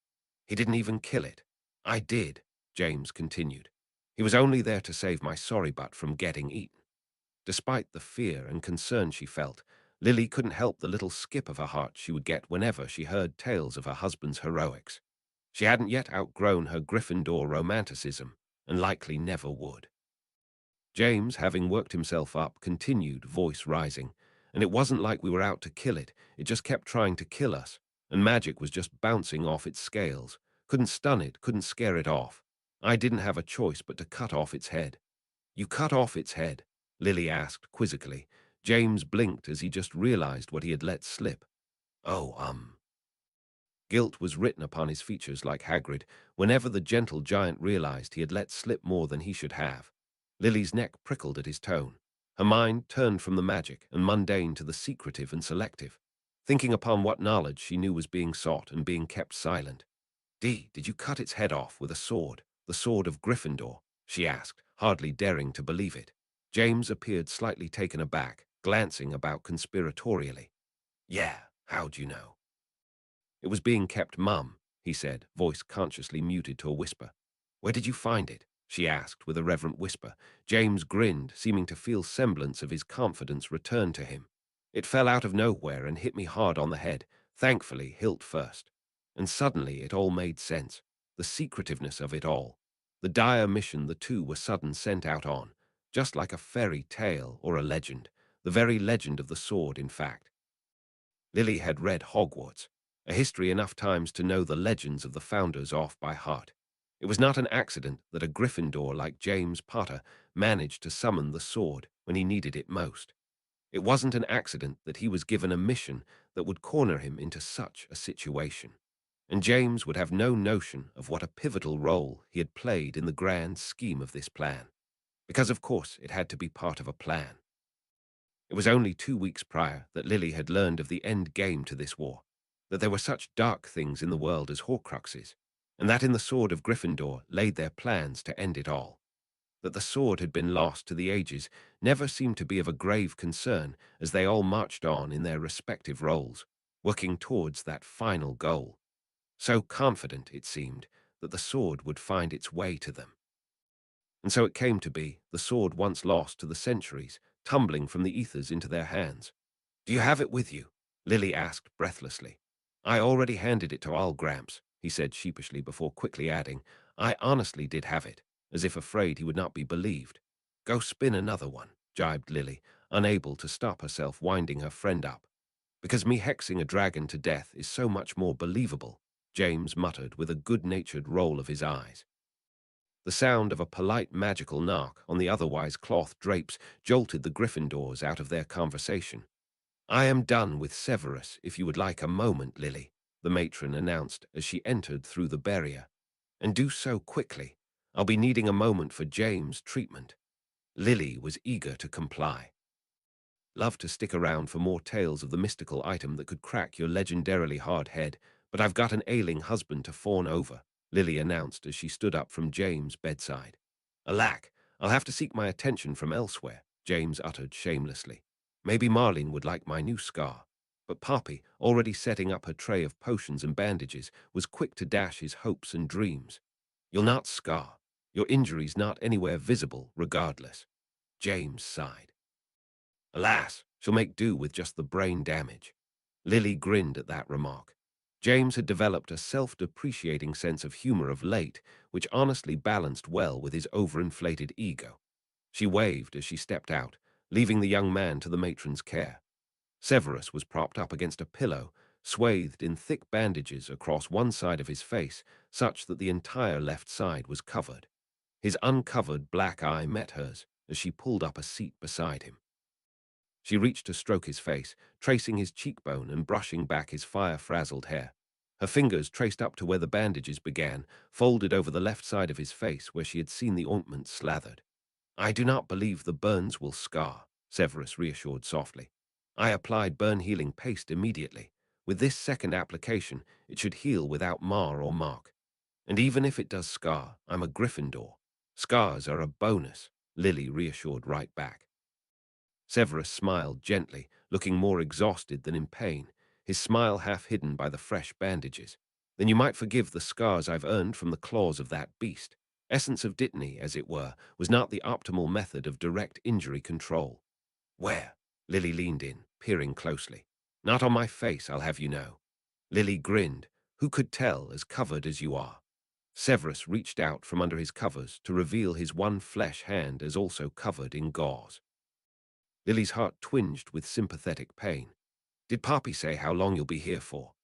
A: He didn't even kill it. I did, James continued. He was only there to save my sorry butt from getting eaten. Despite the fear and concern she felt, Lily couldn't help the little skip of her heart she would get whenever she heard tales of her husband's heroics. She hadn't yet outgrown her Gryffindor romanticism, and likely never would. James, having worked himself up, continued, voice rising. And it wasn't like we were out to kill it. It just kept trying to kill us. And magic was just bouncing off its scales. Couldn't stun it, couldn't scare it off. I didn't have a choice but to cut off its head. You cut off its head? Lily asked quizzically. James blinked as he just realized what he had let slip. Oh, Guilt was written upon his features like Hagrid whenever the gentle giant realized he had let slip more than he should have. Lily's neck prickled at his tone. Her mind turned from the magic and mundane to the secretive and selective, thinking upon what knowledge she knew was being sought and being kept silent. Did you cut its head off with a sword, the sword of Gryffindor? She asked, hardly daring to believe it. James appeared slightly taken aback, glancing about conspiratorially. Yeah, how'd you know? It was being kept mum, he said, voice consciously muted to a whisper. Where did you find it? She asked with a reverent whisper. James grinned, seeming to feel semblance of his confidence return to him. It fell out of nowhere and hit me hard on the head, thankfully hilt first. And suddenly it all made sense, the secretiveness of it all. The dire mission the two were sudden sent out on, just like a fairy tale or a legend, the very legend of the sword, in fact. Lily had read Hogwarts, a history enough times to know the legends of the founders off by heart. It was not an accident that a Gryffindor like James Potter managed to summon the sword when he needed it most. It wasn't an accident that he was given a mission that would corner him into such a situation. And James would have no notion of what a pivotal role he had played in the grand scheme of this plan. Because, of course, it had to be part of a plan. It was only 2 weeks prior that Lily had learned of the end game to this war, that there were such dark things in the world as Horcruxes, and that in the sword of Gryffindor laid their plans to end it all. That the sword had been lost to the ages never seemed to be of a grave concern as they all marched on in their respective roles, working towards that final goal. So confident, it seemed, that the sword would find its way to them. And so it came to be, the sword once lost to the centuries, tumbling from the ethers into their hands. Do you have it with you? Lily asked breathlessly. I already handed it to Al Gramps, he said sheepishly before quickly adding, I honestly did have it, as if afraid he would not be believed. Go spin another one, jibed Lily, unable to stop herself winding her friend up. Because me hexing a dragon to death is so much more believable, James muttered with a good-natured roll of his eyes. The sound of a polite magical knock on the otherwise cloth drapes jolted the Gryffindors out of their conversation. I am done with Severus, if you would like a moment, Lily, the matron announced as she entered through the barrier. And do so quickly. I'll be needing a moment for James' treatment. Lily was eager to comply. Love to stick around for more tales of the mystical item that could crack your legendarily hard head, but I've got an ailing husband to fawn over, Lily announced as she stood up from James' bedside. Alack, I'll have to seek my attention from elsewhere, James uttered shamelessly. Maybe Marlene would like my new scar. But Poppy, already setting up her tray of potions and bandages, was quick to dash his hopes and dreams. You'll not scar. Your injury's not anywhere visible, regardless. James sighed. Alas, She'll make do with just the brain damage. Lily grinned at that remark. James had developed a self-depreciating sense of humor of late, which honestly balanced well with his overinflated ego. She waved as she stepped out, leaving the young man to the matron's care. Severus was propped up against a pillow, swathed in thick bandages across one side of his face, such that the entire left side was covered. His uncovered black eye met hers as she pulled up a seat beside him. She reached to stroke his face, tracing his cheekbone and brushing back his fire-frazzled hair. Her fingers traced up to where the bandages began, folded over the left side of his face where she had seen the ointment slathered. "I do not believe the burns will scar," Severus reassured softly. "I applied burn-healing paste immediately. With this second application, it should heal without mar or mark. And even if it does scar, I'm a Gryffindor. Scars are a bonus," Lily reassured right back. Severus smiled gently, looking more exhausted than in pain, his smile half hidden by the fresh bandages. "Then you might forgive the scars I've earned from the claws of that beast. Essence of Dittany, as it were, was not the optimal method of direct injury control." "Where?" Lily leaned in, peering closely. "Not on my face, I'll have you know." Lily grinned. "Who could tell, as covered as you are?" Severus reached out from under his covers to reveal his one flesh hand as also covered in gauze. Lily's heart twinged with sympathetic pain. "Did Poppy say how long you'll be here for?"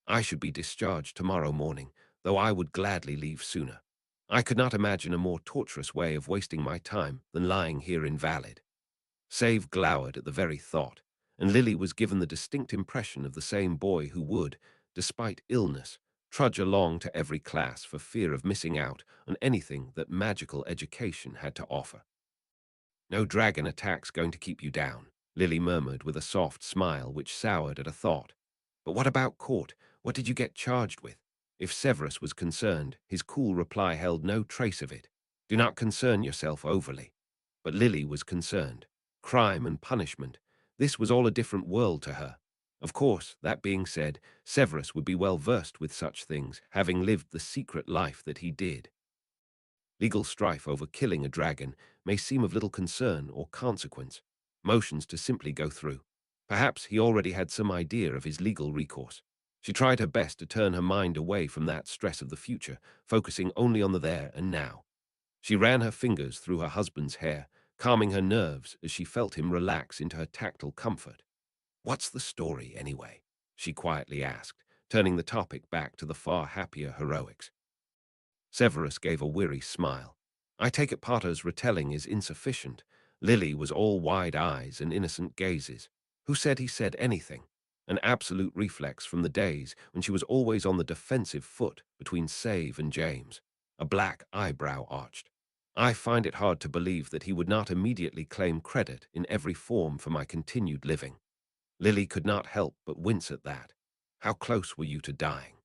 A: "I should be discharged tomorrow morning, though I would gladly leave sooner. I could not imagine a more torturous way of wasting my time than lying here invalid." Save glowered at the very thought, and Lily was given the distinct impression of the same boy who would, despite illness, trudge along to every class for fear of missing out on anything that magical education had to offer. "No dragon attack's going to keep you down," Lily murmured with a soft smile which soured at a thought. "But what about court? What did you get charged with?" If Severus was concerned, his cool reply held no trace of it. "Do not concern yourself overly." But Lily was concerned. Crime and punishment. This was all a different world to her. Of course, that being said, Severus would be well versed with such things, having lived the secret life that he did. Legal strife over killing a dragon may seem of little concern or consequence, motions to simply go through. Perhaps he already had some idea of his legal recourse. She tried her best to turn her mind away from that stress of the future, focusing only on the there and now. She ran her fingers through her husband's hair, calming her nerves as she felt him relax into her tactile comfort. "What's the story, anyway?" she quietly asked, turning the topic back to the far happier heroics. Severus gave a weary smile. "I take it Potter's retelling is insufficient." Lily was all wide eyes and innocent gazes. Who said he said anything? An absolute reflex from the days when she was always on the defensive foot between Save and James. A black eyebrow arched. "I find it hard to believe that he would not immediately claim credit in every form for my continued living." Lily could not help but wince at that. "How close were you to dying?"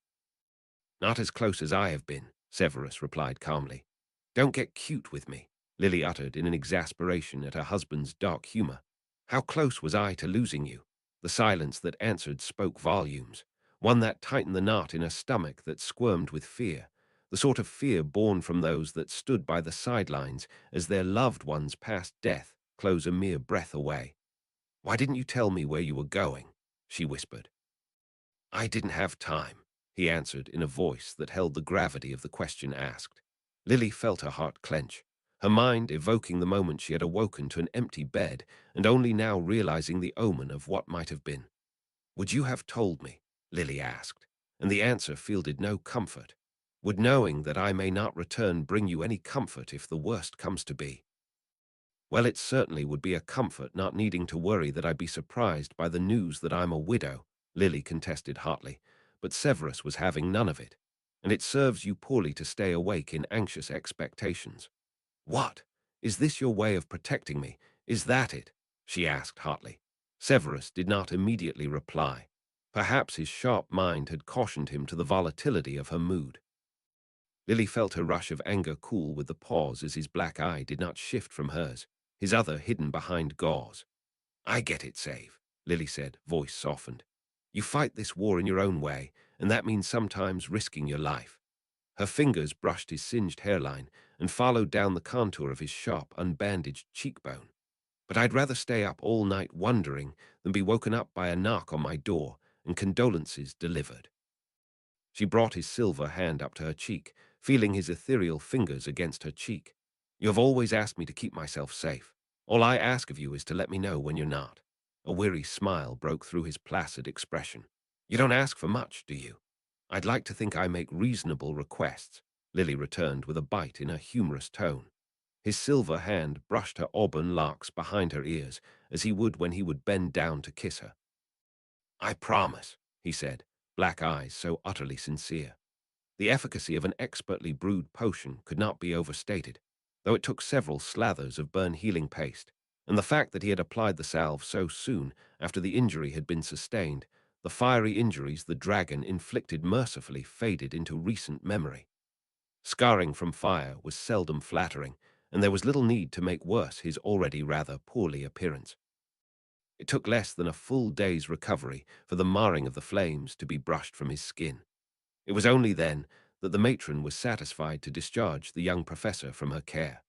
A: "Not as close as I have been," Severus replied calmly. "Don't get cute with me," Lily uttered in an exasperation at her husband's dark humor. "How close was I to losing you?" The silence that answered spoke volumes, one that tightened the knot in her stomach that squirmed with fear, the sort of fear born from those that stood by the sidelines as their loved ones past death close a mere breath away. "Why didn't you tell me where you were going?" she whispered. "I didn't have time," he answered in a voice that held the gravity of the question asked. Lily felt her heart clench, her mind evoking the moment she had awoken to an empty bed and only now realizing the omen of what might have been. "Would you have told me?" Lily asked, and the answer fielded no comfort. "Would knowing that I may not return bring you any comfort if the worst comes to be?" "Well, it certainly would be a comfort not needing to worry that I'd be surprised by the news that I'm a widow," Lily contested hotly, but Severus was having none of it. "And it serves you poorly to stay awake in anxious expectations." "What? Is this your way of protecting me? Is that it?" she asked hotly. Severus did not immediately reply. Perhaps his sharp mind had cautioned him to the volatility of her mood. Lily felt her rush of anger cool with the pause as his black eye did not shift from hers, his other hidden behind gauze. "I get it, Save," Lily said, voice softened. "You fight this war in your own way, and that means sometimes risking your life." Her fingers brushed his singed hairline and followed down the contour of his sharp, unbandaged cheekbone. but I'd rather stay up all night wondering than be woken up by a knock on my door and condolences delivered." She brought his silver hand up to her cheek, feeling his ethereal fingers against her cheek. "You have always asked me to keep myself safe. All I ask of you is to let me know when you're not." A weary smile broke through his placid expression. "You don't ask for much, do you?" "I'd like to think I make reasonable requests," Lily returned with a bite in her humorous tone. His silver hand brushed her auburn locks behind her ears, as he would when he would bend down to kiss her. "I promise," he said, black eyes so utterly sincere. The efficacy of an expertly brewed potion could not be overstated, though it took several slathers of burn-healing paste, and the fact that he had applied the salve so soon after the injury had been sustained, the fiery injuries the dragon inflicted mercifully faded into recent memory. Scarring from fire was seldom flattering, and there was little need to make worse his already rather poorly appearance. It took less than a full day's recovery for the marring of the flames to be brushed from his skin. It was only then that the matron was satisfied to discharge the young professor from her care.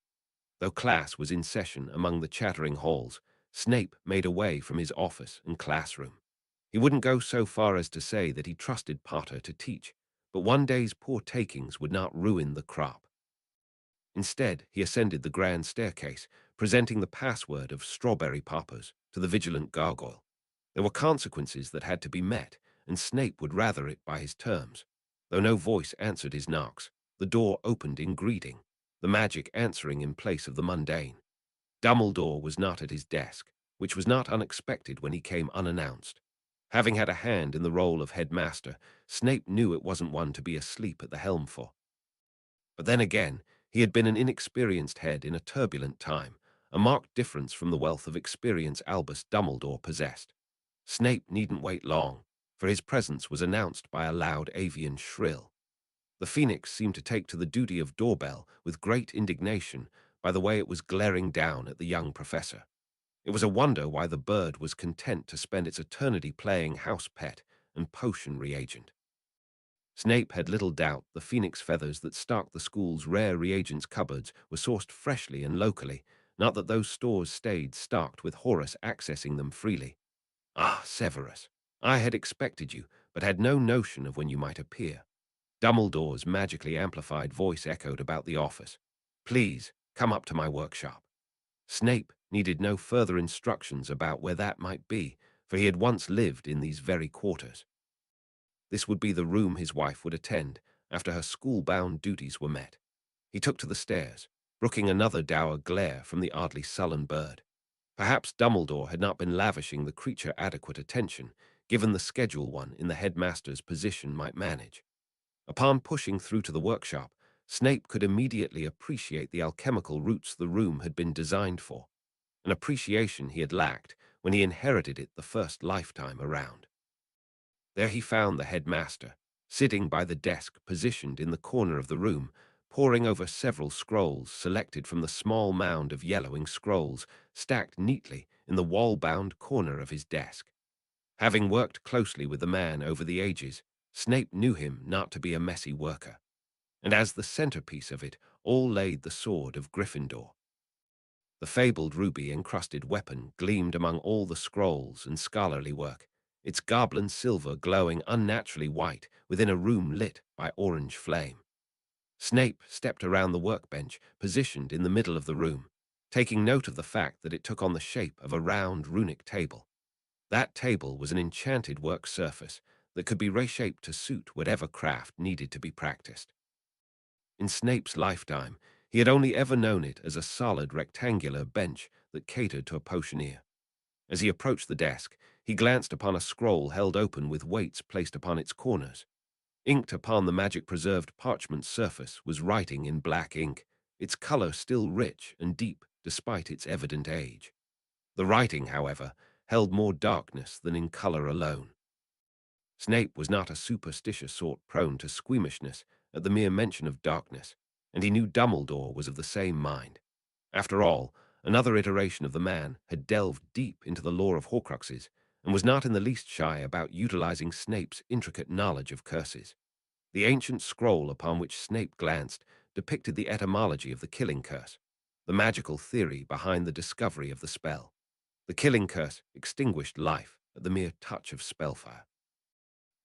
A: Though class was in session among the chattering halls, Snape made away from his office and classroom. He wouldn't go so far as to say that he trusted Potter to teach, but one day's poor takings would not ruin the crop. Instead, he ascended the grand staircase, presenting the password of strawberry poppers to the vigilant gargoyle. There were consequences that had to be met, and Snape would rather it by his terms. Though no voice answered his knocks, the door opened in greeting, the magic answering in place of the mundane. Dumbledore was not at his desk, which was not unexpected when he came unannounced. Having had a hand in the role of headmaster, Snape knew it wasn't one to be asleep at the helm for. But then again, he had been an inexperienced head in a turbulent time, a marked difference from the wealth of experience Albus Dumbledore possessed. Snape needn't wait long, for his presence was announced by a loud avian shrill. The phoenix seemed to take to the duty of doorbell with great indignation by the way it was glaring down at the young professor. It was a wonder why the bird was content to spend its eternity playing house pet and potion reagent. Snape had little doubt the phoenix feathers that stocked the school's rare reagents cupboards were sourced freshly and locally, not that those stores stayed stocked with Horus accessing them freely. "Ah, Severus, I had expected you, but had no notion of when you might appear." Dumbledore's magically amplified voice echoed about the office. "Please, come up to my workshop." Snape needed no further instructions about where that might be, for he had once lived in these very quarters. This would be the room his wife would attend after her school-bound duties were met. He took to the stairs, brooking another dour glare from the oddly sullen bird. Perhaps Dumbledore had not been lavishing the creature adequate attention, given the schedule one in the headmaster's position might manage. Upon pushing through to the workshop, Snape could immediately appreciate the alchemical roots the room had been designed for, an appreciation he had lacked when he inherited it the first lifetime around. There he found the headmaster, sitting by the desk positioned in the corner of the room, poring over several scrolls selected from the small mound of yellowing scrolls stacked neatly in the wall-bound corner of his desk. Having worked closely with the man over the ages, Snape knew him not to be a messy worker, and as the centerpiece of it all laid the sword of Gryffindor. The fabled ruby-encrusted weapon gleamed among all the scrolls and scholarly work, its goblin silver glowing unnaturally white within a room lit by orange flame. Snape stepped around the workbench, positioned in the middle of the room, taking note of the fact that it took on the shape of a round runic table. That table was an enchanted work surface that could be reshaped to suit whatever craft needed to be practiced. In Snape's lifetime, he had only ever known it as a solid rectangular bench that catered to a potioneer. As he approached the desk, he glanced upon a scroll held open with weights placed upon its corners. Inked upon the magic-preserved parchment surface was writing in black ink, its color still rich and deep despite its evident age. The writing, however, held more darkness than in color alone. Snape was not a superstitious sort prone to squeamishness at the mere mention of darkness, and he knew Dumbledore was of the same mind. After all, another iteration of the man had delved deep into the lore of Horcruxes and was not in the least shy about utilizing Snape's intricate knowledge of curses. The ancient scroll upon which Snape glanced depicted the etymology of the killing curse, the magical theory behind the discovery of the spell. The killing curse extinguished life at the mere touch of spellfire.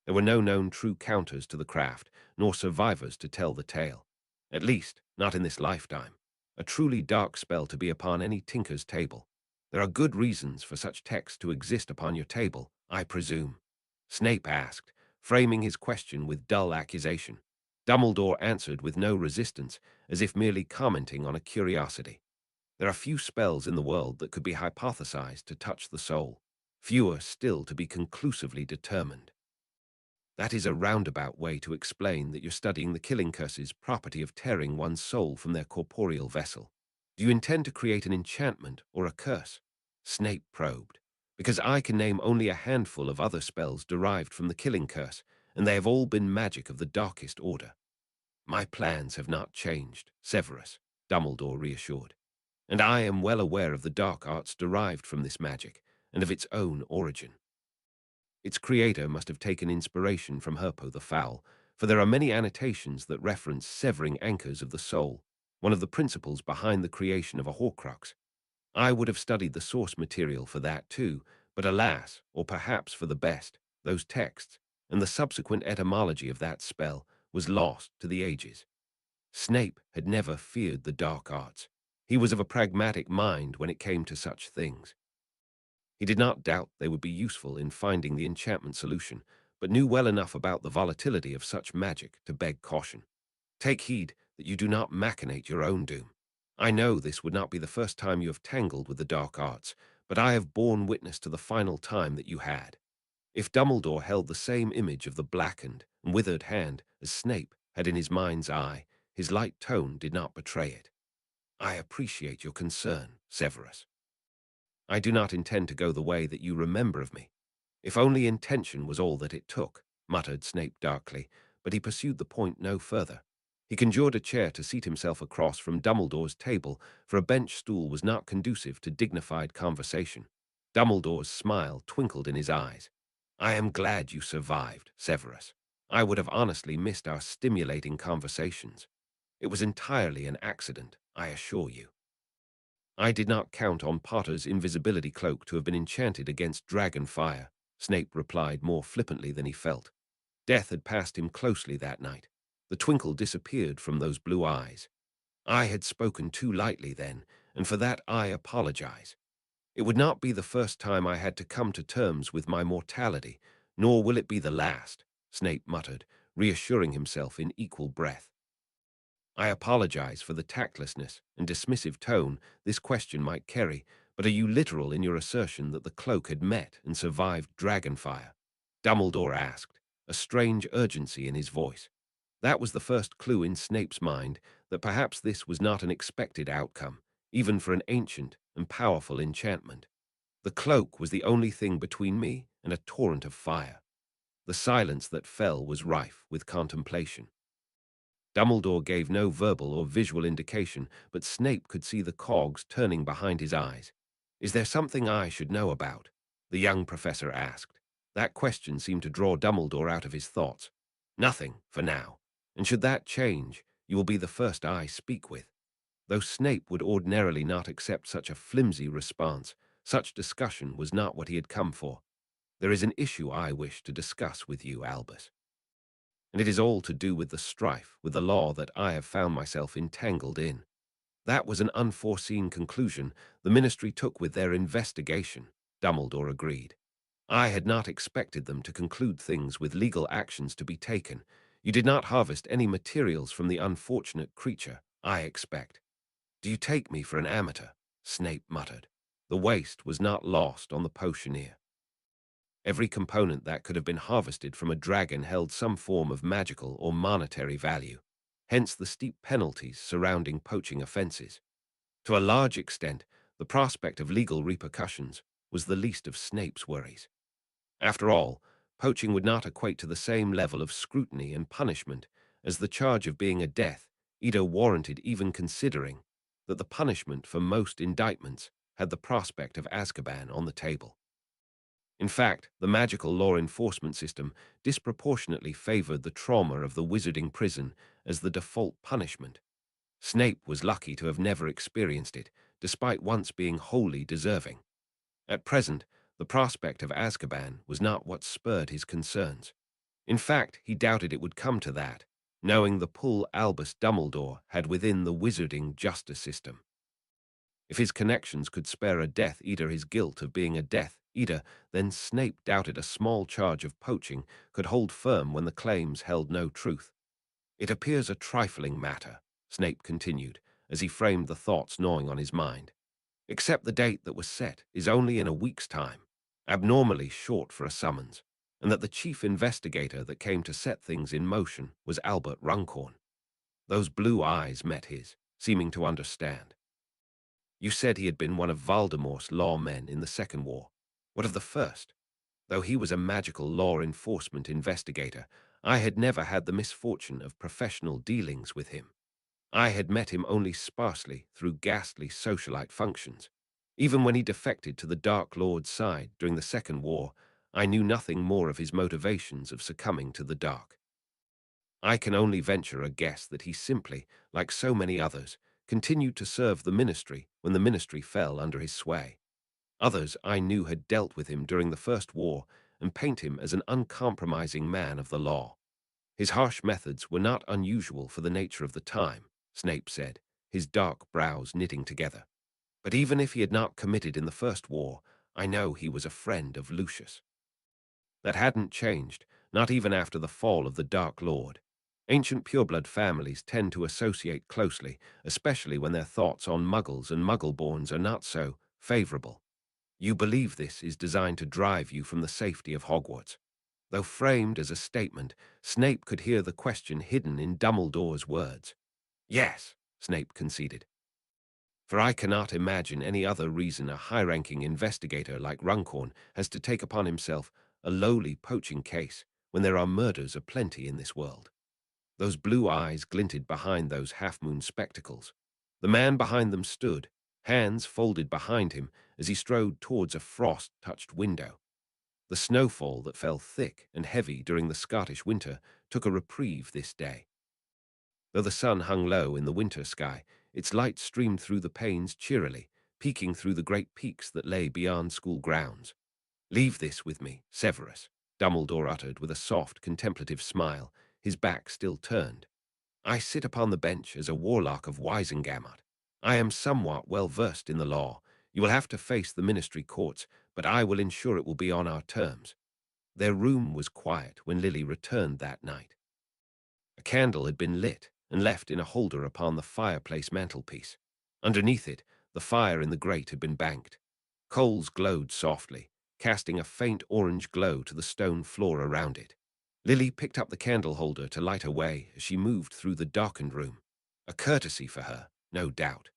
A: There were no known true counters to the craft, nor survivors to tell the tale. At least, not in this lifetime. A truly dark spell to be upon any tinker's table. There are good reasons for such text to exist upon your table, I presume. Snape asked, framing his question with dull accusation. Dumbledore answered with no resistance, as if merely commenting on a curiosity. There are few spells in the world that could be hypothesized to touch the soul, fewer still to be conclusively determined. That is a roundabout way to explain that you're studying the killing curse's property of tearing one's soul from their corporeal vessel. Do you intend to create an enchantment or a curse? Snape probed. Because I can name only a handful of other spells derived from the killing curse, and they have all been magic of the darkest order. My plans have not changed, Severus, Dumbledore reassured. And I am well aware of the dark arts derived from this magic, and of its own origin. Its creator must have taken inspiration from Herpo the Foul, for there are many annotations that reference severing anchors of the soul, one of the principles behind the creation of a Horcrux. I would have studied the source material for that too, but alas, or perhaps for the best, those texts, and the subsequent etymology of that spell, was lost to the ages. Snape had never feared the dark arts. He was of a pragmatic mind when it came to such things. He did not doubt they would be useful in finding the enchantment solution, but knew well enough about the volatility of such magic to beg caution. Take heed that you do not machinate your own doom. I know this would not be the first time you have tangled with the dark arts, but I have borne witness to the final time that you had. If Dumbledore held the same image of the blackened and withered hand as Snape had in his mind's eye, his light tone did not betray it. I appreciate your concern, Severus. I do not intend to go the way that you remember of me. If only intention was all that it took, muttered Snape darkly, but he pursued the point no further. He conjured a chair to seat himself across from Dumbledore's table, for a bench stool was not conducive to dignified conversation. Dumbledore's smile twinkled in his eyes. I am glad you survived, Severus. I would have honestly missed our stimulating conversations. It was entirely an accident, I assure you. I did not count on Potter's invisibility cloak to have been enchanted against dragon fire, Snape replied more flippantly than he felt. Death had passed him closely that night. The twinkle disappeared from those blue eyes. I had spoken too lightly then, and for that I apologize. It would not be the first time I had to come to terms with my mortality, nor will it be the last, Snape muttered, reassuring himself in equal breath. I apologize for the tactlessness and dismissive tone this question might carry, but are you literal in your assertion that the cloak had met and survived dragonfire? Dumbledore asked, a strange urgency in his voice. That was the first clue in Snape's mind that perhaps this was not an expected outcome, even for an ancient and powerful enchantment. The cloak was the only thing between me and a torrent of fire. The silence that fell was rife with contemplation. Dumbledore gave no verbal or visual indication, but Snape could see the cogs turning behind his eyes. Is there something I should know about? The young professor asked. That question seemed to draw Dumbledore out of his thoughts. Nothing, for now. And should that change, you will be the first I speak with. Though Snape would ordinarily not accept such a flimsy response, such discussion was not what he had come for. There is an issue I wish to discuss with you, Albus. And it is all to do with the strife with the law that I have found myself entangled in. That was an unforeseen conclusion the ministry took with their investigation, Dumbledore agreed. I had not expected them to conclude things with legal actions to be taken. You did not harvest any materials from the unfortunate creature, I expect. Do you take me for an amateur? Snape muttered. The waste was not lost on the potioneer. Every component that could have been harvested from a dragon held some form of magical or monetary value, hence the steep penalties surrounding poaching offenses. To a large extent, the prospect of legal repercussions was the least of Snape's worries. After all, poaching would not equate to the same level of scrutiny and punishment as the charge of being a death, either warranted even considering that the punishment for most indictments had the prospect of Azkaban on the table. In fact, the magical law enforcement system disproportionately favored the trauma of the wizarding prison as the default punishment. Snape was lucky to have never experienced it, despite once being wholly deserving. At present, the prospect of Azkaban was not what spurred his concerns. In fact, he doubted it would come to that, knowing the pull Albus Dumbledore had within the wizarding justice system. If his connections could spare a Death Eater his guilt of being a Death Eater, then Snape doubted a small charge of poaching could hold firm when the claims held no truth. It appears a trifling matter, Snape continued, as he framed the thoughts gnawing on his mind. Except the date that was set is only in a week's time, abnormally short for a summons, and that the chief investigator that came to set things in motion was Albert Runcorn. Those blue eyes met his, seeming to understand. You said he had been one of Voldemort's lawmen in the Second War. What of the first? Though he was a magical law enforcement investigator, I had never had the misfortune of professional dealings with him. I had met him only sparsely through ghastly socialite functions. Even when he defected to the Dark Lord's side during the Second War, I knew nothing more of his motivations of succumbing to the dark. I can only venture a guess that he simply, like so many others, continued to serve the ministry when the ministry fell under his sway. Others I knew had dealt with him during the First War and paint him as an uncompromising man of the law. His harsh methods were not unusual for the nature of the time, Snape said, his dark brows knitting together. But even if he had not committed in the First War, I know he was a friend of Lucius. That hadn't changed, not even after the fall of the Dark Lord. Ancient pureblood families tend to associate closely, especially when their thoughts on Muggles and Muggleborns are not so favorable. You believe this is designed to drive you from the safety of Hogwarts. Though framed as a statement, Snape could hear the question hidden in Dumbledore's words. Yes, Snape conceded. For I cannot imagine any other reason a high-ranking investigator like Runcorn has to take upon himself a lowly poaching case when there are murders aplenty in this world. Those blue eyes glinted behind those half-moon spectacles. The man behind them stood, hands folded behind him as he strode towards a frost-touched window. The snowfall that fell thick and heavy during the Scottish winter took a reprieve this day. Though the sun hung low in the winter sky, its light streamed through the panes cheerily, peeking through the great peaks that lay beyond school grounds. "Leave this with me, Severus," Dumbledore uttered with a soft, contemplative smile, his back still turned. "I sit upon the bench as a warlock of Wisengamot. I am somewhat well versed in the law. You will have to face the ministry courts, but I will ensure it will be on our terms." Their room was quiet when Lily returned that night. A candle had been lit and left in a holder upon the fireplace mantelpiece. Underneath it, the fire in the grate had been banked. Coals glowed softly, casting a faint orange glow to the stone floor around it. Lily picked up the candle holder to light a way as she moved through the darkened room. A courtesy for her, no doubt.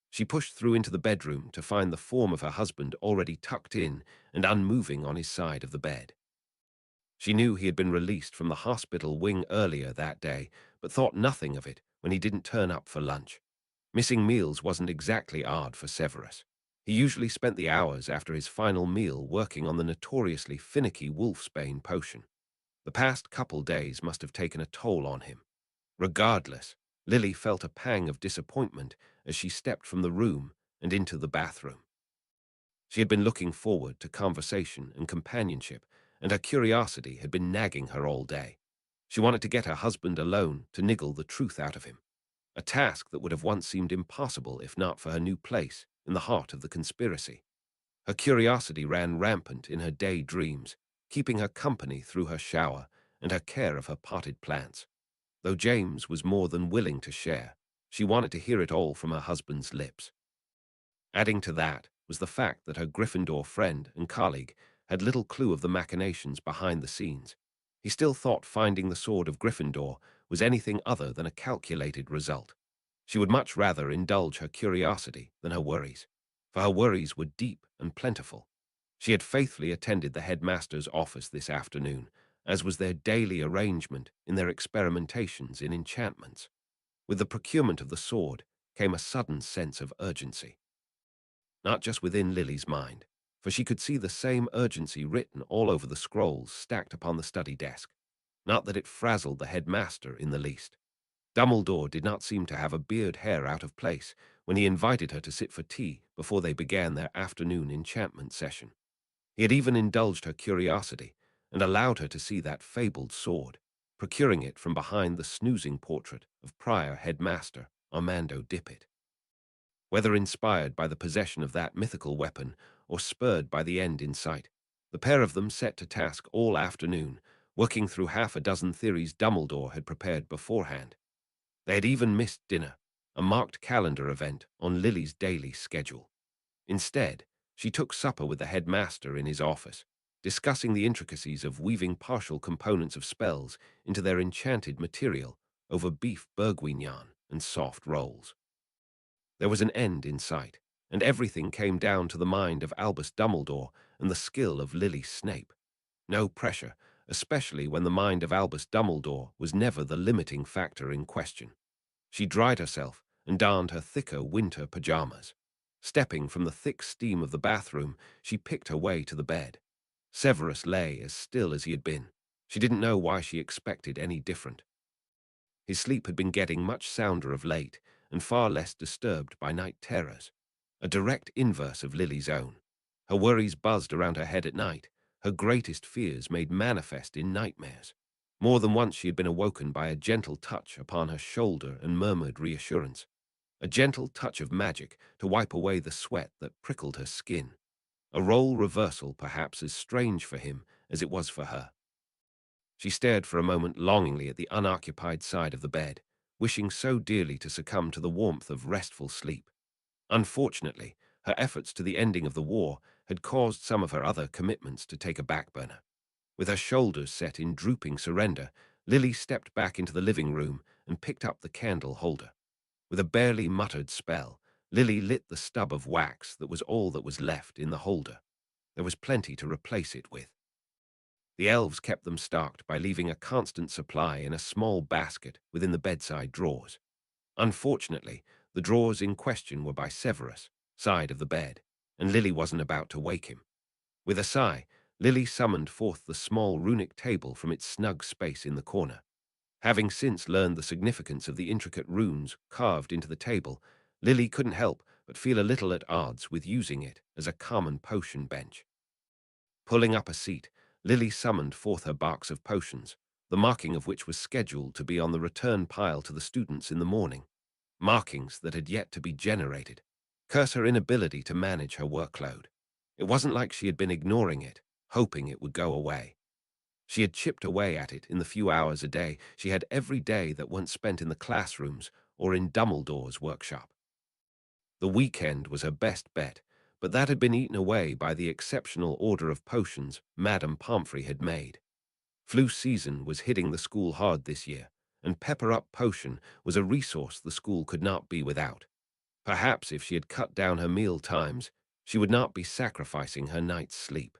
A: She pushed through into the bedroom to find the form of her husband already tucked in and unmoving on his side of the bed. She knew he had been released from the hospital wing earlier that day, but thought nothing of it when he didn't turn up for lunch. Missing meals wasn't exactly odd for Severus. He usually spent the hours after his final meal working on the notoriously finicky wolfsbane potion. The past couple days must have taken a toll on him. Regardless, Lily felt a pang of disappointment as she stepped from the room and into the bathroom. She had been looking forward to conversation and companionship, and her curiosity had been nagging her all day. She wanted to get her husband alone to niggle the truth out of him, a task that would have once seemed impossible if not for her new place in the heart of the conspiracy. Her curiosity ran rampant in her daydreams, keeping her company through her shower and her care of her potted plants. Though James was more than willing to share, she wanted to hear it all from her husband's lips. Adding to that was the fact that her Gryffindor friend and colleague had little clue of the machinations behind the scenes. He still thought finding the sword of Gryffindor was anything other than a calculated result. She would much rather indulge her curiosity than her worries, for her worries were deep and plentiful. She had faithfully attended the headmaster's office this afternoon, as was their daily arrangement in their experimentations in enchantments. With the procurement of the sword came a sudden sense of urgency. Not just within Lily's mind, for she could see the same urgency written all over the scrolls stacked upon the study desk. Not that it frazzled the headmaster in the least. Dumbledore did not seem to have a beard hair out of place when he invited her to sit for tea before they began their afternoon enchantment session. He had even indulged her curiosity and allowed her to see that fabled sword, procuring it from behind the snoozing portrait of prior headmaster Armando Dippet. Whether inspired by the possession of that mythical weapon or spurred by the end in sight, the pair of them set to task all afternoon, working through half a dozen theories Dumbledore had prepared beforehand. They had even missed dinner, a marked calendar event on Lily's daily schedule. Instead, she took supper with the headmaster in his office, discussing the intricacies of weaving partial components of spells into their enchanted material over beef bourguignon and soft rolls. There was an end in sight, and everything came down to the mind of Albus Dumbledore and the skill of Lily Snape. No pressure, especially when the mind of Albus Dumbledore was never the limiting factor in question. She dried herself and donned her thicker winter pajamas. Stepping from the thick steam of the bathroom, she picked her way to the bed. Severus lay as still as he had been. She didn't know why she expected any different. His sleep had been getting much sounder of late and far less disturbed by night terrors, a direct inverse of Lily's own. Her worries buzzed around her head at night, her greatest fears made manifest in nightmares. More than once she had been awoken by a gentle touch upon her shoulder and murmured reassurance, a gentle touch of magic to wipe away the sweat that prickled her skin. A role reversal perhaps as strange for him as it was for her. She stared for a moment longingly at the unoccupied side of the bed, wishing so dearly to succumb to the warmth of restful sleep. Unfortunately, her efforts to the ending of the war had caused some of her other commitments to take a backburner. With her shoulders set in drooping surrender, Lily stepped back into the living room and picked up the candle holder. With a barely muttered spell, Lily lit the stub of wax that was all that was left in the holder. There was plenty to replace it with. The elves kept them stocked by leaving a constant supply in a small basket within the bedside drawers. Unfortunately, the drawers in question were by Severus' side of the bed, and Lily wasn't about to wake him. With a sigh, Lily summoned forth the small runic table from its snug space in the corner. Having since learned the significance of the intricate runes carved into the table, Lily couldn't help but feel a little at odds with using it as a common potion bench. Pulling up a seat, Lily summoned forth her box of potions, the marking of which was scheduled to be on the return pile to the students in the morning, markings that had yet to be generated. Curse her inability to manage her workload. It wasn't like she had been ignoring it, hoping it would go away. She had chipped away at it in the few hours a day she had every day that weren't spent in the classrooms or in Dumbledore's workshop. The weekend was her best bet, but that had been eaten away by the exceptional order of potions Madame Pomfrey had made. Flu season was hitting the school hard this year, and pepper-up potion was a resource the school could not be without. Perhaps if she had cut down her meal times, she would not be sacrificing her night's sleep.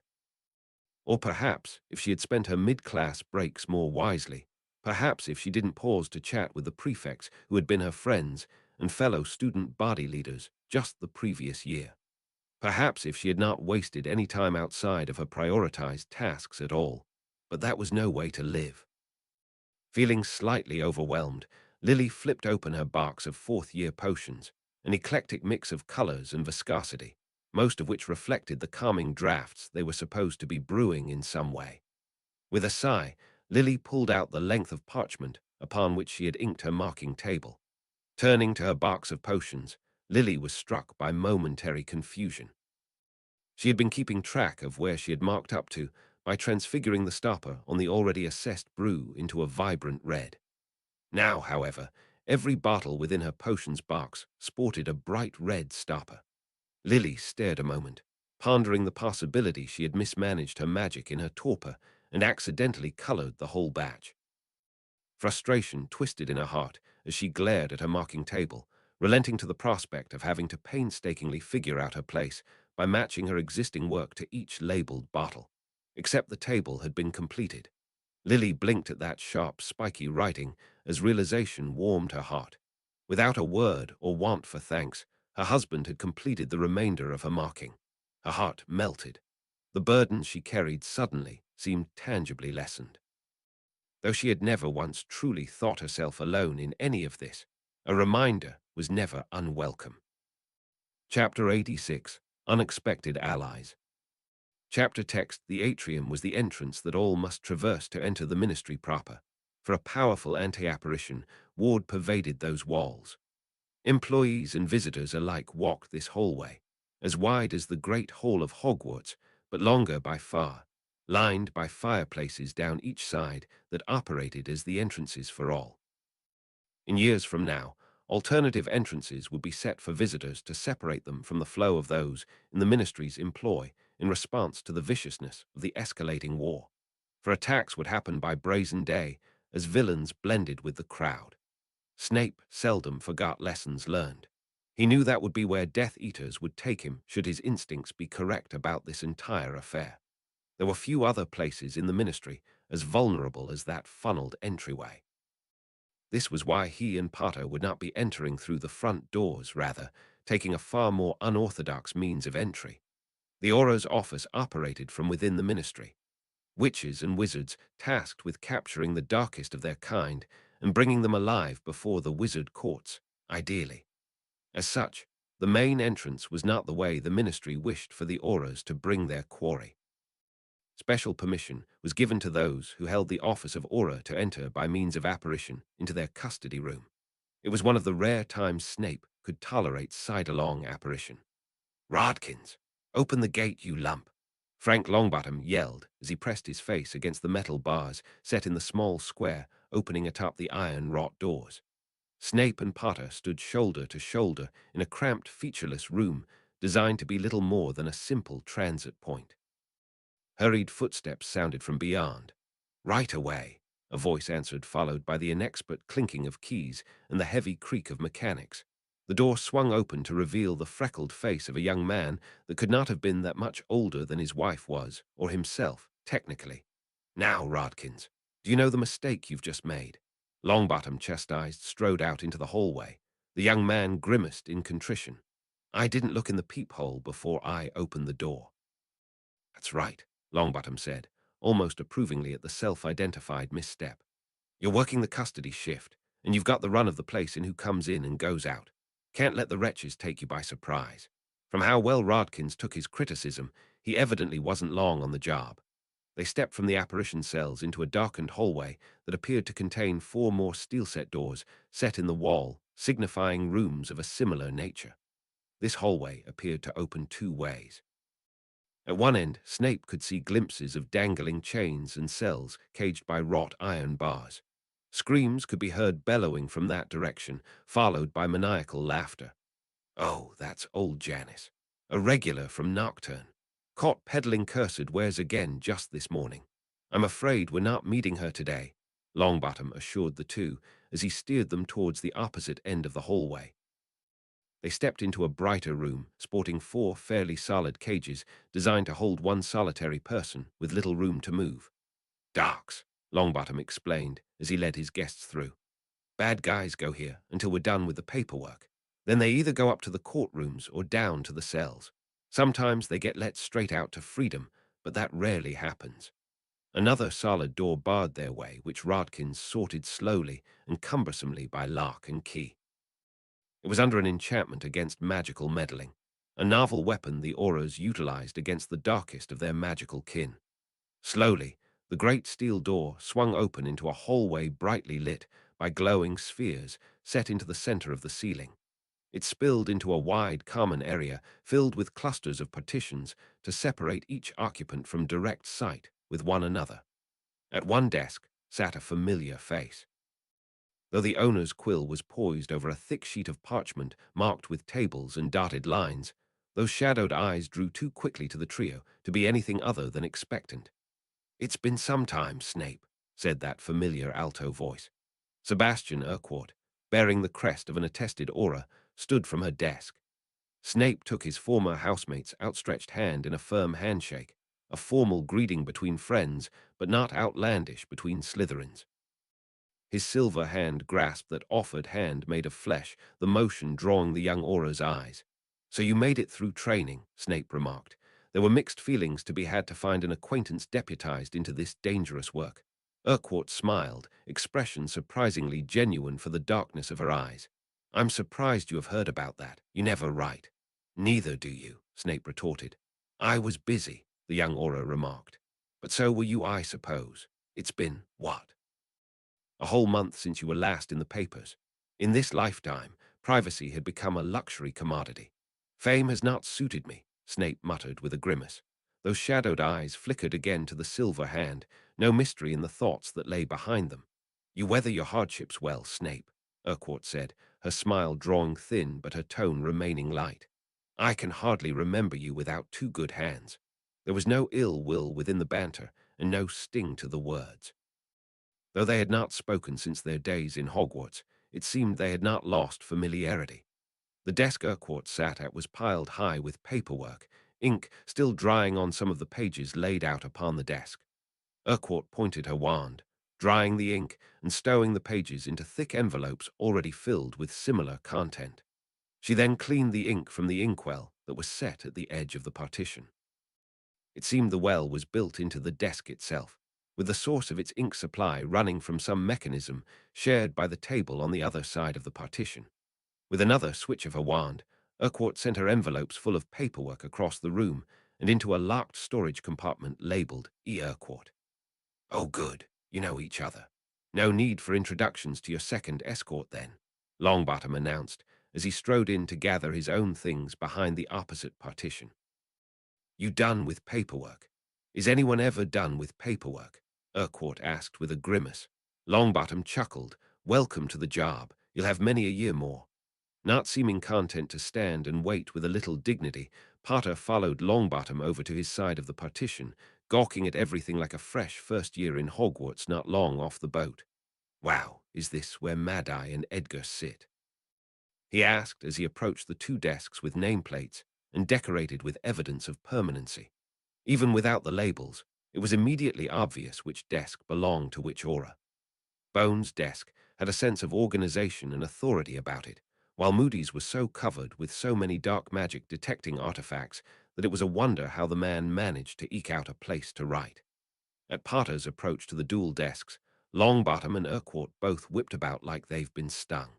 A: Or perhaps if she had spent her mid-class breaks more wisely, perhaps if she didn't pause to chat with the prefects who had been her friends and fellow student body leaders just the previous year. Perhaps if she had not wasted any time outside of her prioritized tasks at all. But that was no way to live. Feeling slightly overwhelmed, Lily flipped open her box of fourth-year potions, an eclectic mix of colors and viscosity, most of which reflected the calming drafts they were supposed to be brewing in some way. With a sigh, Lily pulled out the length of parchment upon which she had inked her marking table. Turning to her box of potions, Lily was struck by momentary confusion. She had been keeping track of where she had marked up to by transfiguring the stopper on the already assessed brew into a vibrant red. Now, however, every bottle within her potions box sported a bright red stopper. Lily stared a moment, pondering the possibility she had mismanaged her magic in her torpor and accidentally colored the whole batch. Frustration twisted in her heart as she glared at her marking table, relenting to the prospect of having to painstakingly figure out her place by matching her existing work to each labeled bottle. Except the table had been completed. Lily blinked at that sharp, spiky writing as realization warmed her heart. Without a word or want for thanks, her husband had completed the remainder of her marking. Her heart melted. The burden she carried suddenly seemed tangibly lessened. Though she had never once truly thought herself alone in any of this, a reminder was never unwelcome. Chapter 86. Unexpected Allies. Chapter text. The atrium was the entrance that all must traverse to enter the ministry proper. For a powerful anti-apparition ward pervaded those walls. Employees and visitors alike walked this hallway, as wide as the great hall of Hogwarts, but longer by far, lined by fireplaces down each side that operated as the entrances for all. In years from now, alternative entrances would be set for visitors to separate them from the flow of those in the ministry's employ in response to the viciousness of the escalating war. For attacks would happen by brazen day as villains blended with the crowd. Snape seldom forgot lessons learned. He knew that would be where Death Eaters would take him should his instincts be correct about this entire affair. There were few other places in the ministry as vulnerable as that funneled entryway. This was why he and Potter would not be entering through the front doors, rather, taking a far more unorthodox means of entry. The Aura's office operated from within the ministry. Witches and wizards tasked with capturing the darkest of their kind and bringing them alive before the wizard courts, ideally. As such, the main entrance was not the way the ministry wished for the Auras to bring their quarry. Special permission was given to those who held the office of Aura to enter by means of apparition into their custody room. It was one of the rare times Snape could tolerate sidelong apparition. "Rodkins, open the gate, you lump!" Frank Longbottom yelled as he pressed his face against the metal bars set in the small square opening atop the iron-wrought doors. Snape and Potter stood shoulder to shoulder in a cramped, featureless room designed to be little more than a simple transit point. Hurried footsteps sounded from beyond. "Right away," a voice answered, followed by the inexpert clinking of keys and the heavy creak of mechanics. The door swung open to reveal the freckled face of a young man that could not have been that much older than his wife was, or himself, technically. "Now, Rodkins, do you know the mistake you've just made?" Longbottom, chastised, strode out into the hallway. The young man grimaced in contrition. "I didn't look in the peephole before I opened the door." "That's right," Longbottom said, almost approvingly at the self-identified misstep. "You're working the custody shift, and you've got the run of the place in who comes in and goes out. Can't let the wretches take you by surprise." From how well Rodkins took his criticism, he evidently wasn't long on the job. They stepped from the apparition cells into a darkened hallway that appeared to contain 4 more steel-set doors set in the wall, signifying rooms of a similar nature. This hallway appeared to open 2 ways. At one end, Snape could see glimpses of dangling chains and cells caged by wrought iron bars. Screams could be heard bellowing from that direction, followed by maniacal laughter. "Oh, that's old Janice, a regular from Nocturne. Caught peddling cursed wares again just this morning. I'm afraid we're not meeting her today," Longbottom assured the two as he steered them towards the opposite end of the hallway. They stepped into a brighter room, sporting 4 fairly solid cages designed to hold one solitary person with little room to move. "Darks," Longbottom explained as he led his guests through. "Bad guys go here until we're done with the paperwork. Then they either go up to the courtrooms or down to the cells. Sometimes they get let straight out to freedom, but that rarely happens." Another solid door barred their way, which Rodkins sorted slowly and cumbersomely by lock and key. It was under an enchantment against magical meddling, a novel weapon the Auras utilized against the darkest of their magical kin. Slowly, the great steel door swung open into a hallway brightly lit by glowing spheres set into the center of the ceiling. It spilled into a wide common area filled with clusters of partitions to separate each occupant from direct sight with one another. At one desk sat a familiar face. Though the owner's quill was poised over a thick sheet of parchment marked with tables and dotted lines, those shadowed eyes drew too quickly to the trio to be anything other than expectant. "It's been some time, Snape," said that familiar alto voice. Sebastian Urquhart, bearing the crest of an attested aura, stood from her desk. Snape took his former housemate's outstretched hand in a firm handshake, a formal greeting between friends, but not outlandish between Slytherins. His silver hand grasped that offered hand made of flesh, the motion drawing the young Aura's eyes. "So you made it through training," Snape remarked. There were mixed feelings to be had to find an acquaintance deputized into this dangerous work. Urquhart smiled, expression surprisingly genuine for the darkness of her eyes. I'm surprised you have heard about that. You never write. Neither do you, Snape retorted. I was busy, the young Auror remarked. But so were you, I suppose. It's been, what? A whole month since you were last in the papers. In this lifetime, privacy had become a luxury commodity. Fame has not suited me, Snape muttered with a grimace. Those shadowed eyes flickered again to the silver hand, no mystery in the thoughts that lay behind them. You weather your hardships well, Snape, Urquhart said, her smile drawing thin but her tone remaining light. I can hardly remember you without two good hands. There was no ill will within the banter, and no sting to the words. Though they had not spoken since their days in Hogwarts, it seemed they had not lost familiarity. The desk Urquhart sat at was piled high with paperwork, ink still drying on some of the pages laid out upon the desk. Urquhart pointed her wand, drying the ink and stowing the pages into thick envelopes already filled with similar content. She then cleaned the ink from the inkwell that was set at the edge of the partition. It seemed the well was built into the desk itself, with the source of its ink supply running from some mechanism shared by the table on the other side of the partition. With another switch of her wand, Urquhart sent her envelopes full of paperwork across the room and into a locked storage compartment labeled E. Urquhart. Oh, good. You know each other. No need for introductions to your second escort, then, Longbottom announced as he strode in to gather his own things behind the opposite partition. You done with paperwork? Is anyone ever done with paperwork? Urquhart asked with a grimace. Longbottom chuckled. Welcome to the job. You'll have many a year more. Not seeming content to stand and wait with a little dignity, Potter followed Longbottom over to his side of the partition, gawking at everything like a fresh first year in Hogwarts not long off the boat. Wow, is this where Mad-Eye and Edgar sit? He asked as he approached the two desks with nameplates and decorated with evidence of permanency. Even without the labels, it was immediately obvious which desk belonged to which aura. Bones' desk had a sense of organization and authority about it, while Moody's was so covered with so many dark magic detecting artifacts that it was a wonder how the man managed to eke out a place to write. At Potter's approach to the dual desks, Longbottom and Urquhart both whipped about like they've been stung.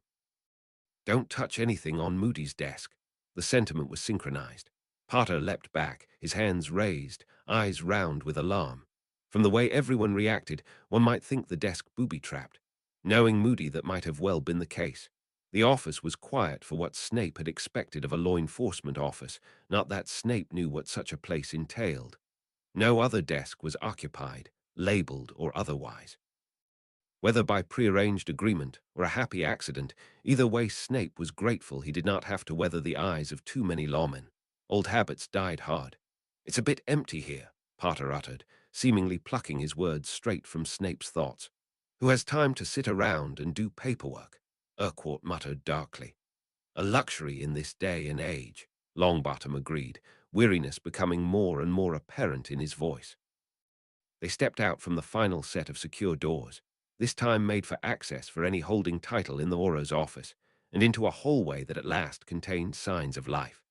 A: Don't touch anything on Moody's desk. The sentiment was synchronized. Potter leapt back, his hands raised, eyes round with alarm. From the way everyone reacted, one might think the desk booby-trapped. Knowing Moody, that might have well been the case. The office was quiet for what Snape had expected of a law enforcement office, not that Snape knew what such a place entailed. No other desk was occupied, labeled or otherwise. Whether by prearranged agreement or a happy accident, either way Snape was grateful he did not have to weather the eyes of too many lawmen. Old habits died hard. It's a bit empty here, Potter uttered, seemingly plucking his words straight from Snape's thoughts. Who has time to sit around and do paperwork? Urquhart muttered darkly. A luxury in this day and age, Longbottom agreed, weariness becoming more and more apparent in his voice. They stepped out from the final set of secure doors, this time made for access for any holding title in the Aura's office, and into a hallway that at last contained signs of life.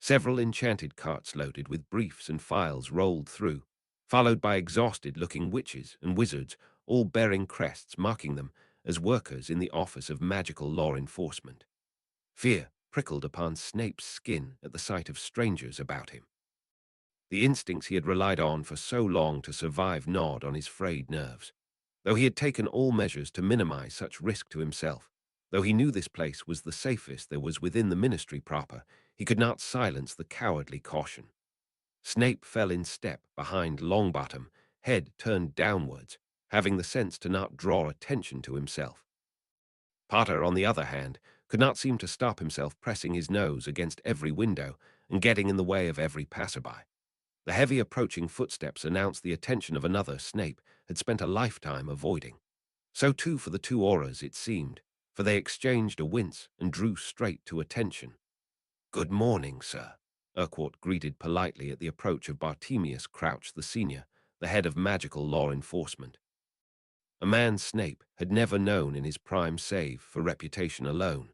A: Several enchanted carts loaded with briefs and files rolled through, followed by exhausted-looking witches and wizards, all bearing crests marking them as workers in the Office of Magical Law Enforcement. Fear prickled upon Snape's skin at the sight of strangers about him. The instincts he had relied on for so long to survive gnawed on his frayed nerves. Though he had taken all measures to minimize such risk to himself, though he knew this place was the safest there was within the ministry proper, he could not silence the cowardly caution. Snape fell in step behind Longbottom, head turned downwards, having the sense to not draw attention to himself. Potter, on the other hand, could not seem to stop himself pressing his nose against every window and getting in the way of every passerby. The heavy approaching footsteps announced the attention of another Snape had spent a lifetime avoiding. So too for the two auras, it seemed, for they exchanged a wince and drew straight to attention. "Good morning, sir," Urquhart greeted politely at the approach of Bartemius Crouch the Senior, the head of magical law enforcement. A man Snape had never known in his prime save for reputation alone,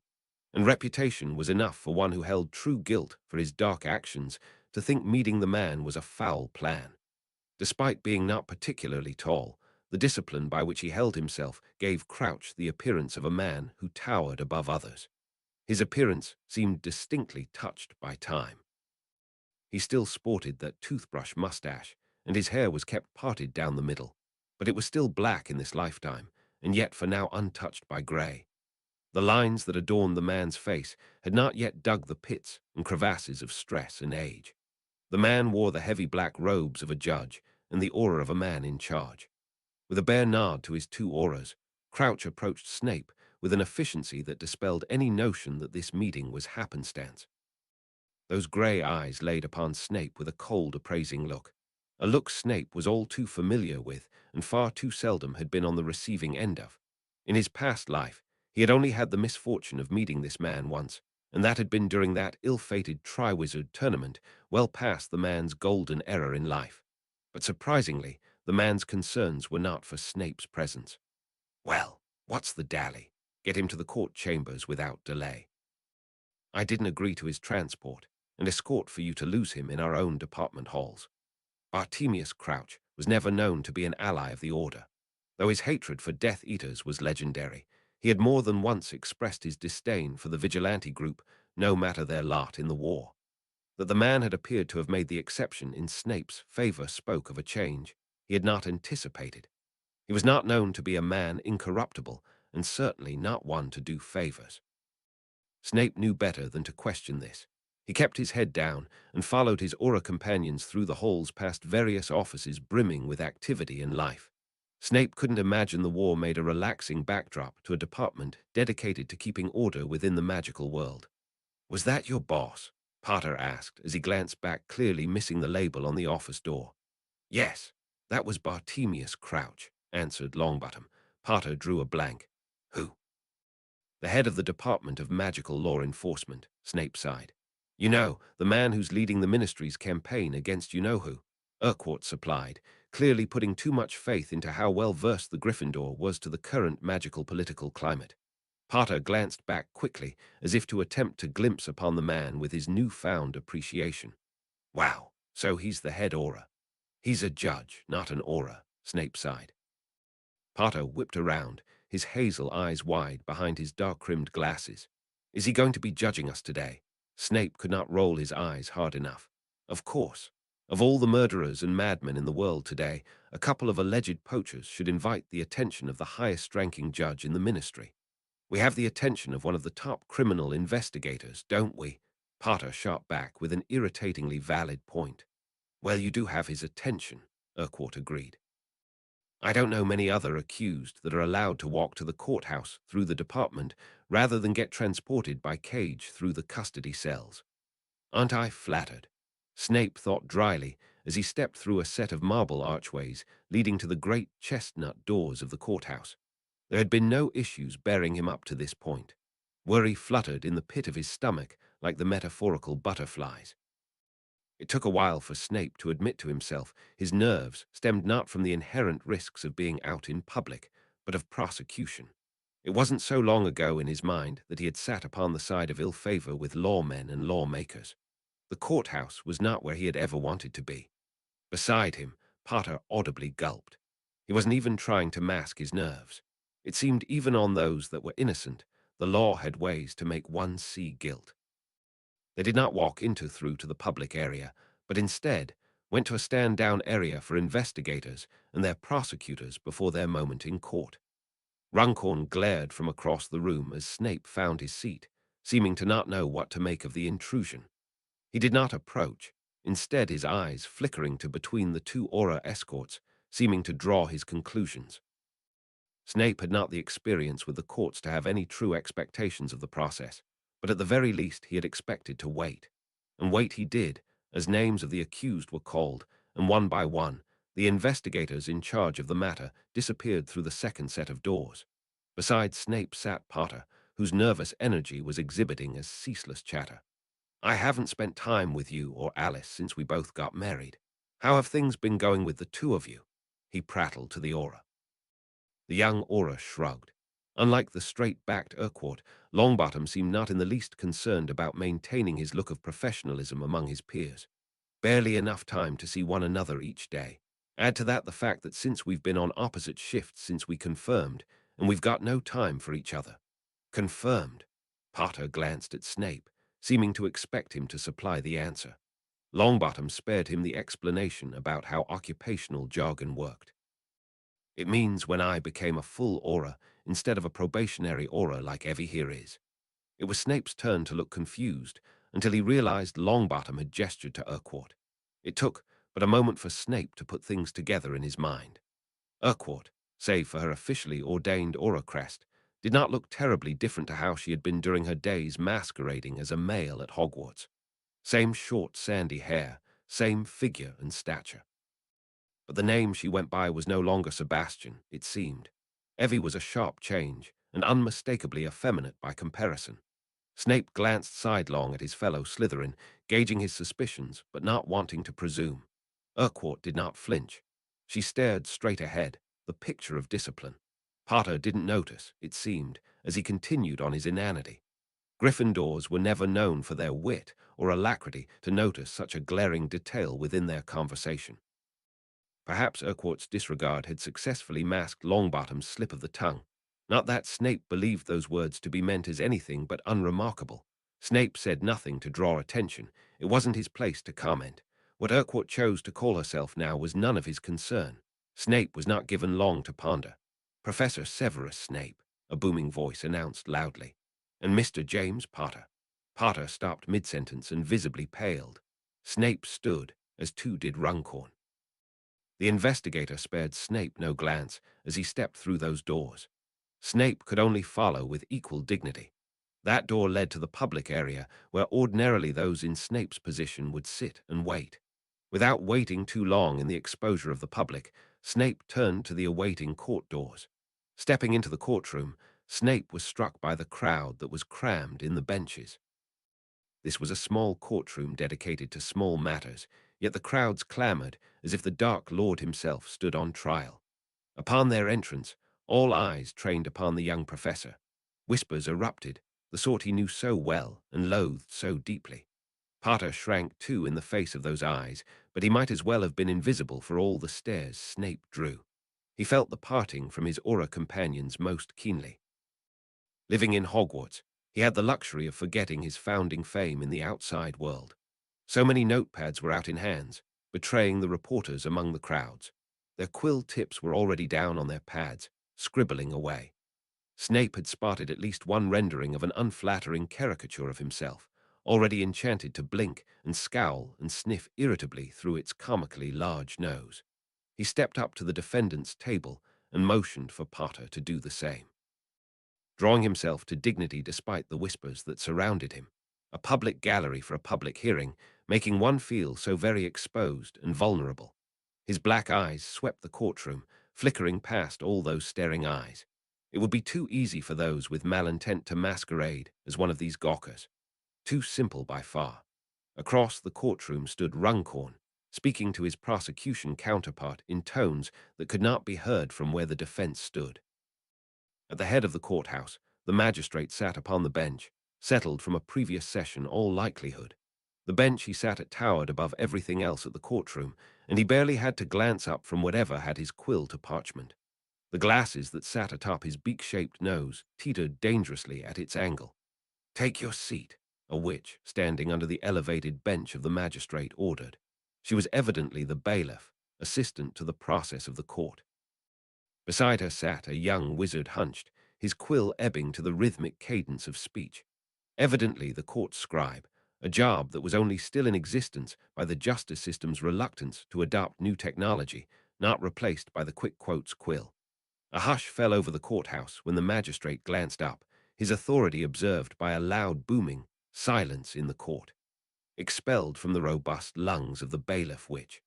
A: and reputation was enough for one who held true guilt for his dark actions to think meeting the man was a foul plan. Despite being not particularly tall, The discipline by which he held himself gave Crouch the appearance of a man who towered above others. His appearance seemed distinctly touched by time. He still sported that toothbrush mustache, and his hair was kept parted down the middle, but it was still black in this lifetime, and yet for now untouched by grey. The lines that adorned the man's face had not yet dug the pits and crevasses of stress and age. The man wore the heavy black robes of a judge and the aura of a man in charge. With a bare nod to his two auras, Crouch approached Snape with an efficiency that dispelled any notion that this meeting was happenstance. Those grey eyes laid upon Snape with a cold, appraising look, a look Snape was all too familiar with and far too seldom had been on the receiving end of. In his past life, he had only had the misfortune of meeting this man once, and that had been during that ill-fated Triwizard tournament, well past the man's golden era in life. But surprisingly, the man's concerns were not for Snape's presence. "Well, what's the dally? Get him to the court chambers without delay. I didn't agree to his transport and escort for you to lose him in our own department halls." Bartemius Crouch was never known to be an ally of the Order. Though his hatred for Death Eaters was legendary, he had more than once expressed his disdain for the vigilante group, no matter their lot in the war. That the man had appeared to have made the exception in Snape's favor spoke of a change he had not anticipated. He was not known to be a man incorruptible, and certainly not one to do favors. Snape knew better than to question this. He kept his head down and followed his aura companions through the halls past various offices brimming with activity and life. Snape couldn't imagine the war made a relaxing backdrop to a department dedicated to keeping order within the magical world. "Was that your boss?" Potter asked as he glanced back, clearly missing the label on the office door. "Yes, that was Bartemius Crouch," answered Longbottom. Potter drew a blank. "Who?" "The head of the Department of Magical Law Enforcement," Snape sighed. "You know, the man who's leading the Ministry's campaign against you-know-who," Urquhart supplied, clearly putting too much faith into how well-versed the Gryffindor was to the current magical political climate. Potter glanced back quickly, as if to attempt to glimpse upon the man with his newfound appreciation. "Wow, so he's the head aura." "He's a judge, not an aura," Snape sighed. Potter whipped around, his hazel eyes wide behind his dark-rimmed glasses. "Is he going to be judging us today?" Snape could not roll his eyes hard enough. Of course. Of all the murderers and madmen in the world today, a couple of alleged poachers should invite the attention of the highest-ranking judge in the Ministry. "We have the attention of one of the top criminal investigators, don't we?" Potter shot back with an irritatingly valid point. "Well, you do have his attention," Urquhart agreed. "I don't know many other accused that are allowed to walk to the courthouse through the department rather than get transported by cage through the custody cells. Aren't I flattered?" Snape thought dryly as he stepped through a set of marble archways leading to the great chestnut doors of the courthouse. There had been no issues bearing him up to this point. Worry fluttered in the pit of his stomach like the metaphorical butterflies. It took a while for Snape to admit to himself his nerves stemmed not from the inherent risks of being out in public, but of prosecution. It wasn't so long ago in his mind that he had sat upon the side of ill favor with lawmen and lawmakers. The courthouse was not where he had ever wanted to be. Beside him, Potter audibly gulped. He wasn't even trying to mask his nerves. It seemed even on those that were innocent, the law had ways to make one see guilt. They did not walk into through to the public area, but instead went to a stand-down area for investigators and their prosecutors before their moment in court. Runcorn glared from across the room as Snape found his seat, seeming to not know what to make of the intrusion. He did not approach, instead his eyes flickering to between the two aura escorts, seeming to draw his conclusions. Snape had not the experience with the courts to have any true expectations of the process, but at the very least he had expected to wait. And wait he did, as names of the accused were called, and one by one, the investigators in charge of the matter disappeared through the second set of doors. Beside Snape sat Potter, whose nervous energy was exhibiting as ceaseless chatter. "I haven't spent time with you or Alice since we both got married. How have things been going with the two of you?" he prattled to the aura. The young aura shrugged. Unlike the straight-backed Urquhart, Longbottom seemed not in the least concerned about maintaining his look of professionalism among his peers. "Barely enough time to see one another each day. Add to that the fact that since we've been on opposite shifts since we confirmed, and we've got no time for each other. Confirmed. Potter glanced at Snape, seeming to expect him to supply the answer. Longbottom spared him the explanation about how occupational jargon worked. It means when I became a full aura instead of a probationary aura like Evie here is. It was Snape's turn to look confused until he realized Longbottom had gestured to Urquhart. It took but a moment for Snape to put things together in his mind. Urquhart, save for her officially ordained aura crest, did not look terribly different to how she had been during her days masquerading as a male at Hogwarts. Same short, sandy hair, same figure and stature. But the name she went by was no longer Sebastian, it seemed. Evie was a sharp change, and unmistakably effeminate by comparison. Snape glanced sidelong at his fellow Slytherin, gauging his suspicions, but not wanting to presume. Urquhart did not flinch. She stared straight ahead, the picture of discipline. Potter didn't notice, it seemed, as he continued on his inanity. Gryffindors were never known for their wit or alacrity to notice such a glaring detail within their conversation. Perhaps Urquhart's disregard had successfully masked Longbottom's slip of the tongue. Not that Snape believed those words to be meant as anything but unremarkable. Snape said nothing to draw attention. It wasn't his place to comment. What Urquhart chose to call herself now was none of his concern. Snape was not given long to ponder. Professor Severus Snape, a booming voice announced loudly, and Mr. James Potter. Potter stopped mid-sentence and visibly paled. Snape stood, as too did Runcorn. The investigator spared Snape no glance as he stepped through those doors. Snape could only follow with equal dignity. That door led to the public area where ordinarily those in Snape's position would sit and wait. Without waiting too long in the exposure of the public, Snape turned to the awaiting court doors. Stepping into the courtroom, Snape was struck by the crowd that was crammed in the benches. This was a small courtroom dedicated to small matters, yet the crowds clamored as if the Dark Lord himself stood on trial. Upon their entrance, all eyes trained upon the young professor. Whispers erupted, the sort he knew so well and loathed so deeply. Potter shrank too in the face of those eyes, but he might as well have been invisible for all the stares Snape drew. He felt the parting from his aura companions most keenly. Living in Hogwarts, he had the luxury of forgetting his founding fame in the outside world. So many notepads were out in hands, betraying the reporters among the crowds. Their quill tips were already down on their pads, scribbling away. Snape had spotted at least one rendering of an unflattering caricature of himself, already enchanted to blink and scowl and sniff irritably through its comically large nose. He stepped up to the defendant's table and motioned for Potter to do the same. Drawing himself to dignity despite the whispers that surrounded him, a public gallery for a public hearing, making one feel so very exposed and vulnerable. His black eyes swept the courtroom, flickering past all those staring eyes. It would be too easy for those with malintent to masquerade as one of these gawkers. Too simple by far. Across the courtroom stood Runcorn, speaking to his prosecution counterpart in tones that could not be heard from where the defense stood. At the head of the courthouse, the magistrate sat upon the bench, settled from a previous session all likelihood. The bench he sat at towered above everything else at the courtroom, and he barely had to glance up from whatever had his quill to parchment. The glasses that sat atop his beak-shaped nose teetered dangerously at its angle. "Take your seat," a witch, standing under the elevated bench of the magistrate, ordered. She was evidently the bailiff, assistant to the process of the court. Beside her sat a young wizard hunched, his quill ebbing to the rhythmic cadence of speech. Evidently the court scribe, a job that was only still in existence by the justice system's reluctance to adopt new technology, not replaced by the quick quotes quill. A hush fell over the courthouse when the magistrate glanced up, his authority observed by a loud booming, silence in the court, expelled from the robust lungs of the bailiff witch.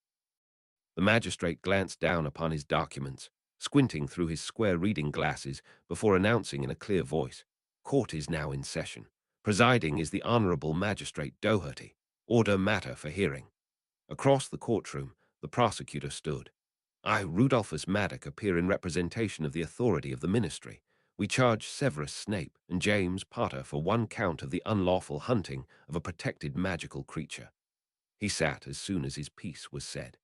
A: The magistrate glanced down upon his documents, squinting through his square reading glasses before announcing in a clear voice, "Court is now in session. Presiding is the Honourable Magistrate Doherty. Order matter for hearing." Across the courtroom, the prosecutor stood. "I, Rudolphus Maddock, appear in representation of the authority of the ministry. We charge Severus Snape and James Potter for one count of the unlawful hunting of a protected magical creature." He sat as soon as his piece was said.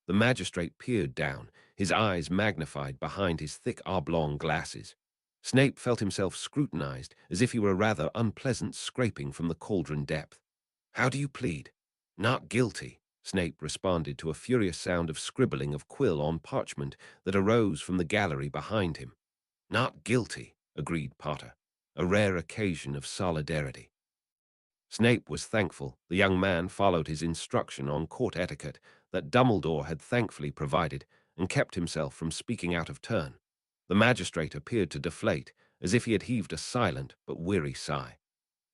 A: The magistrate peered down, his eyes magnified behind his thick oblong glasses. Snape felt himself scrutinized as if he were a rather unpleasant scraping from the cauldron depth. "How do you plead?" "Not guilty," Snape responded to a furious sound of scribbling of quill on parchment that arose from the gallery behind him. "Not guilty," agreed Potter, a rare occasion of solidarity. Snape was thankful the young man followed his instruction on court etiquette that Dumbledore had thankfully provided and kept himself from speaking out of turn. The magistrate appeared to deflate, as if he had heaved a silent but weary sigh.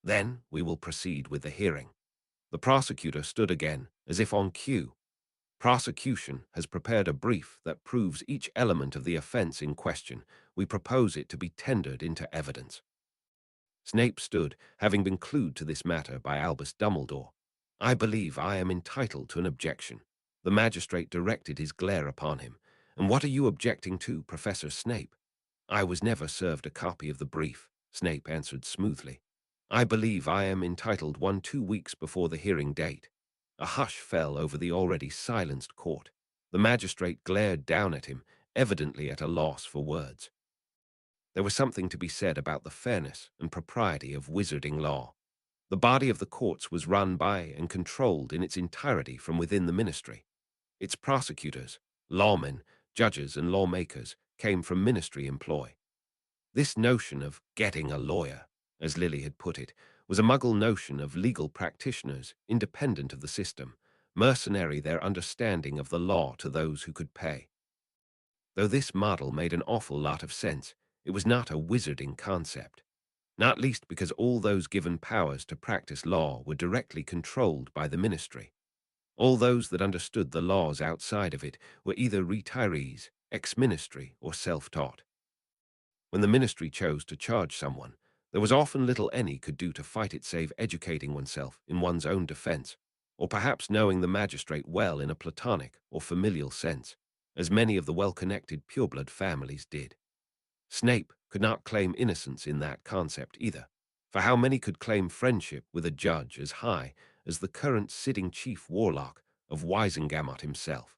A: "Then we will proceed with the hearing." The prosecutor stood again, as if on cue. "Prosecution has prepared a brief that proves each element of the offense in question. We propose it to be tendered into evidence." Snape stood, having been clued to this matter by Albus Dumbledore. "I believe I am entitled to an objection." The magistrate directed his glare upon him. "And what are you objecting to, Professor Snape?" "I was never served a copy of the brief," Snape answered smoothly. "I believe I am entitled one 2 weeks before the hearing date." A hush fell over the already silenced court. The magistrate glared down at him, evidently at a loss for words. There was something to be said about the fairness and propriety of wizarding law. The body of the courts was run by and controlled in its entirety from within the ministry. Its prosecutors, lawmen, judges, and lawmakers came from ministry employ. This notion of getting a lawyer, as Lily had put it, was a muggle notion of legal practitioners independent of the system, mercenary their understanding of the law to those who could pay. Though this model made an awful lot of sense, it was not a wizarding concept, not least because all those given powers to practice law were directly controlled by the ministry. All those that understood the laws outside of it were either retirees, ex-ministry, or self-taught. When the ministry chose to charge someone, there was often little any could do to fight it save educating oneself in one's own defense, or perhaps knowing the magistrate well in a platonic or familial sense, as many of the well-connected pureblood families did. Snape could not claim innocence in that concept either, for how many could claim friendship with a judge as high as the current sitting chief warlock of Wisengamot himself?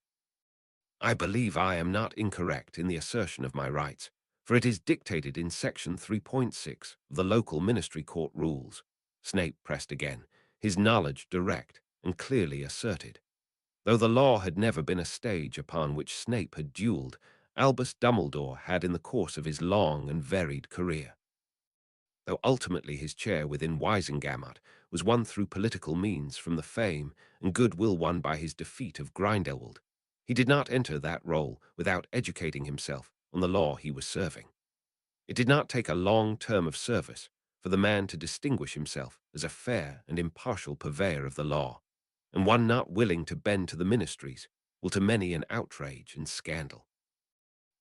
A: "I believe I am not incorrect in the assertion of my rights, for it is dictated in Section 3.6 of the local ministry court rules." Snape pressed again, his knowledge direct and clearly asserted. Though the law had never been a stage upon which Snape had duelled, Albus Dumbledore had in the course of his long and varied career. Though ultimately his chair within Wisengamot was won through political means from the fame and goodwill won by his defeat of Grindelwald, he did not enter that role without educating himself on the law he was serving. It did not take a long term of service for the man to distinguish himself as a fair and impartial purveyor of the law, and one not willing to bend to the ministries will to many an outrage and scandal.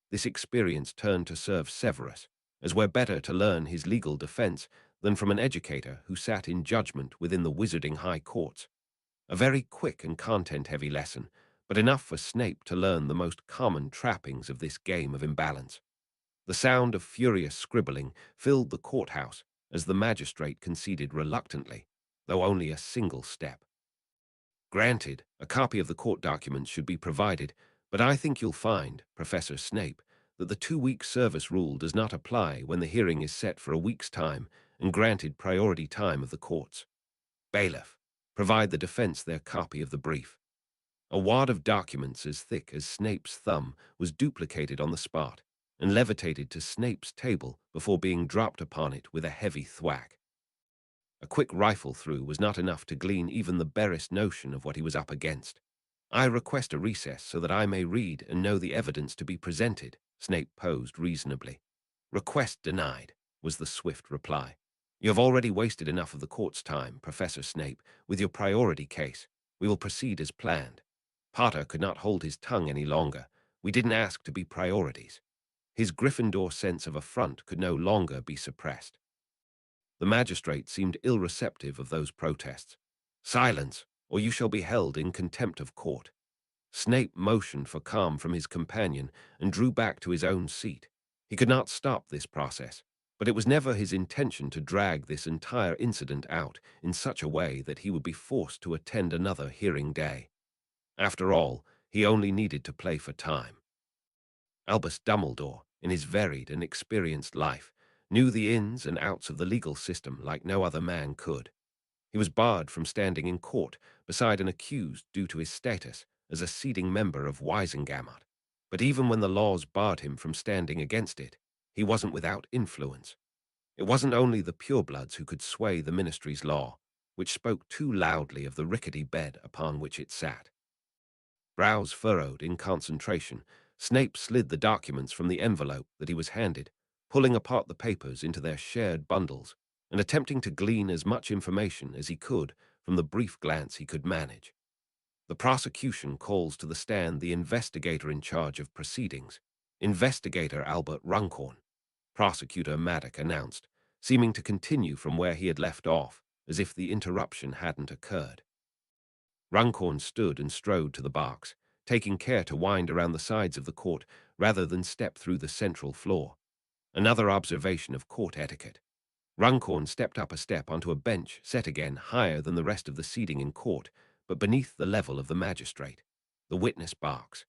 A: This experience turned to serve Severus, as were better to learn his legal defense than from an educator who sat in judgment within the wizarding high courts. A very quick and content-heavy lesson, but enough for Snape to learn the most common trappings of this game of imbalance. The sound of furious scribbling filled the courthouse as the magistrate conceded reluctantly, though only a single step. "Granted, a copy of the court documents should be provided, but I think you'll find, Professor Snape, that the 2-week service rule does not apply when the hearing is set for a week's time and granted priority time of the courts. Bailiff, provide the defense their copy of the brief." A wad of documents as thick as Snape's thumb was duplicated on the spot and levitated to Snape's table before being dropped upon it with a heavy thwack. A quick rifle-through was not enough to glean even the barest notion of what he was up against. "I request a recess so that I may read and know the evidence to be presented," Snape posed reasonably. "Request denied," was the swift reply. "You have already wasted enough of the court's time, Professor Snape, with your priority case. We will proceed as planned." Potter could not hold his tongue any longer. We didn't ask to be priorities. His Gryffindor sense of affront could no longer be suppressed. The magistrate seemed ill-receptive of those protests. "Silence, or you shall be held in contempt of court." Snape motioned for calm from his companion and drew back to his own seat. He could not stop this process, but it was never his intention to drag this entire incident out in such a way that he would be forced to attend another hearing day. After all, He only needed to play for time. Albus Dumbledore, in his varied and experienced life, knew the ins and outs of the legal system like no other man could. He was barred from standing in court beside an accused due to his status as a seeding member of Wisengamot. But even when the laws barred him from standing against it, he wasn't without influence. It wasn't only the purebloods who could sway the ministry's law, which spoke too loudly of the rickety bed upon which it sat. Brows furrowed in concentration, Snape slid the documents from the envelope that he was handed, pulling apart the papers into their shared bundles, and attempting to glean as much information as he could from the brief glance he could manage. The prosecution calls to the stand the investigator in charge of proceedings, Investigator Albert Runcorn, Prosecutor Maddock announced, seeming to continue from where he had left off, as if the interruption hadn't occurred. Runcorn stood and strode to the box, taking care to wind around the sides of the court rather than step through the central floor. Another observation of court etiquette. Runcorn stepped up a step onto a bench set again higher than the rest of the seating in court, but beneath the level of the magistrate. The witness box.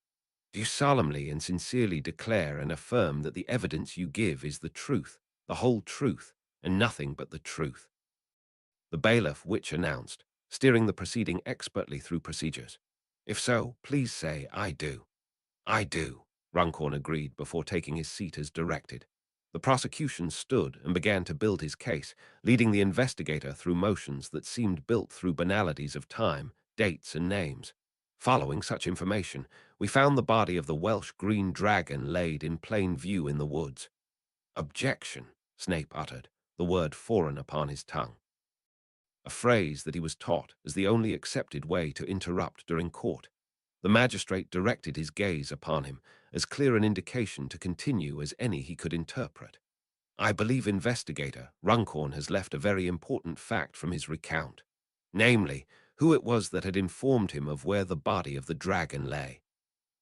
A: Do you solemnly and sincerely declare and affirm that the evidence you give is the truth, the whole truth, and nothing but the truth? The bailiff which announced, steering the proceeding expertly through procedures. If so, please say, I do. I do, Runcorn agreed before taking his seat as directed. The prosecution stood and began to build his case, leading the investigator through motions that seemed built through banalities of time, dates, and names. Following such information, we found the body of the Welsh green dragon laid in plain view in the woods. Objection, Snape uttered, the word foreign upon his tongue. A phrase that he was taught as the only accepted way to interrupt during court. The magistrate directed his gaze upon him, as clear an indication to continue as any he could interpret. I believe Investigator Runcorn has left a very important fact from his recount, namely, who it was that had informed him of where the body of the dragon lay.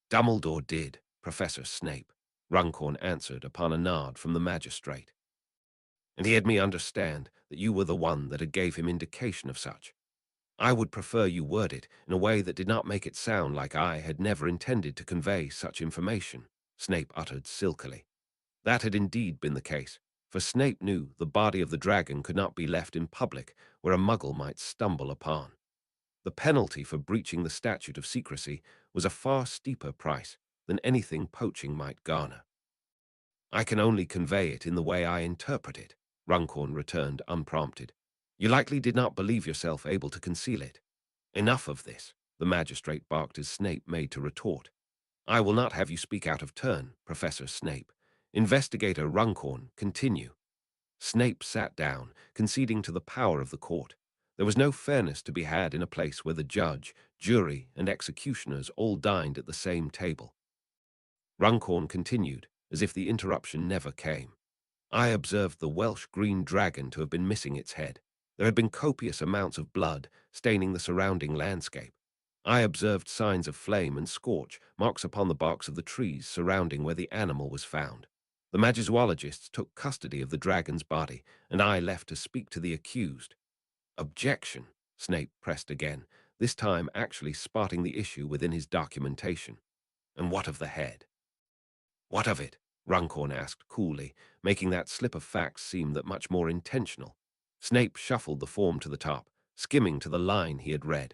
A: Dumbledore did, Professor Snape, Runcorn answered upon a nod from the magistrate. And he had me understand that you were the one that had gave him indication of such. I would prefer you word it in a way that did not make it sound like I had never intended to convey such information, Snape uttered silkily. That had indeed been the case, for Snape knew the body of the dragon could not be left in public where a muggle might stumble upon. The penalty for breaching the statute of secrecy was a far steeper price than anything poaching might garner. I can only convey it in the way I interpret it, Runcorn returned unprompted. You likely did not believe yourself able to conceal it. Enough of this, the magistrate barked as Snape made to retort. I will not have you speak out of turn, Professor Snape. Investigator Runcorn, continue. Snape sat down, conceding to the power of the court. There was no fairness to be had in a place where the judge, jury, and executioners all dined at the same table. Runcorn continued, as if the interruption never came. I observed the Welsh green dragon to have been missing its head. There had been copious amounts of blood staining the surrounding landscape. I observed signs of flame and scorch, marks upon the barks of the trees surrounding where the animal was found. The magizoologists took custody of the dragon's body, and I left to speak to the accused. Objection, Snape pressed again, this time actually spotting the issue within his documentation. And what of the head? What of it? Runcorn asked coolly, making that slip of facts seem that much more intentional. Snape shuffled the form to the top, skimming to the line he had read.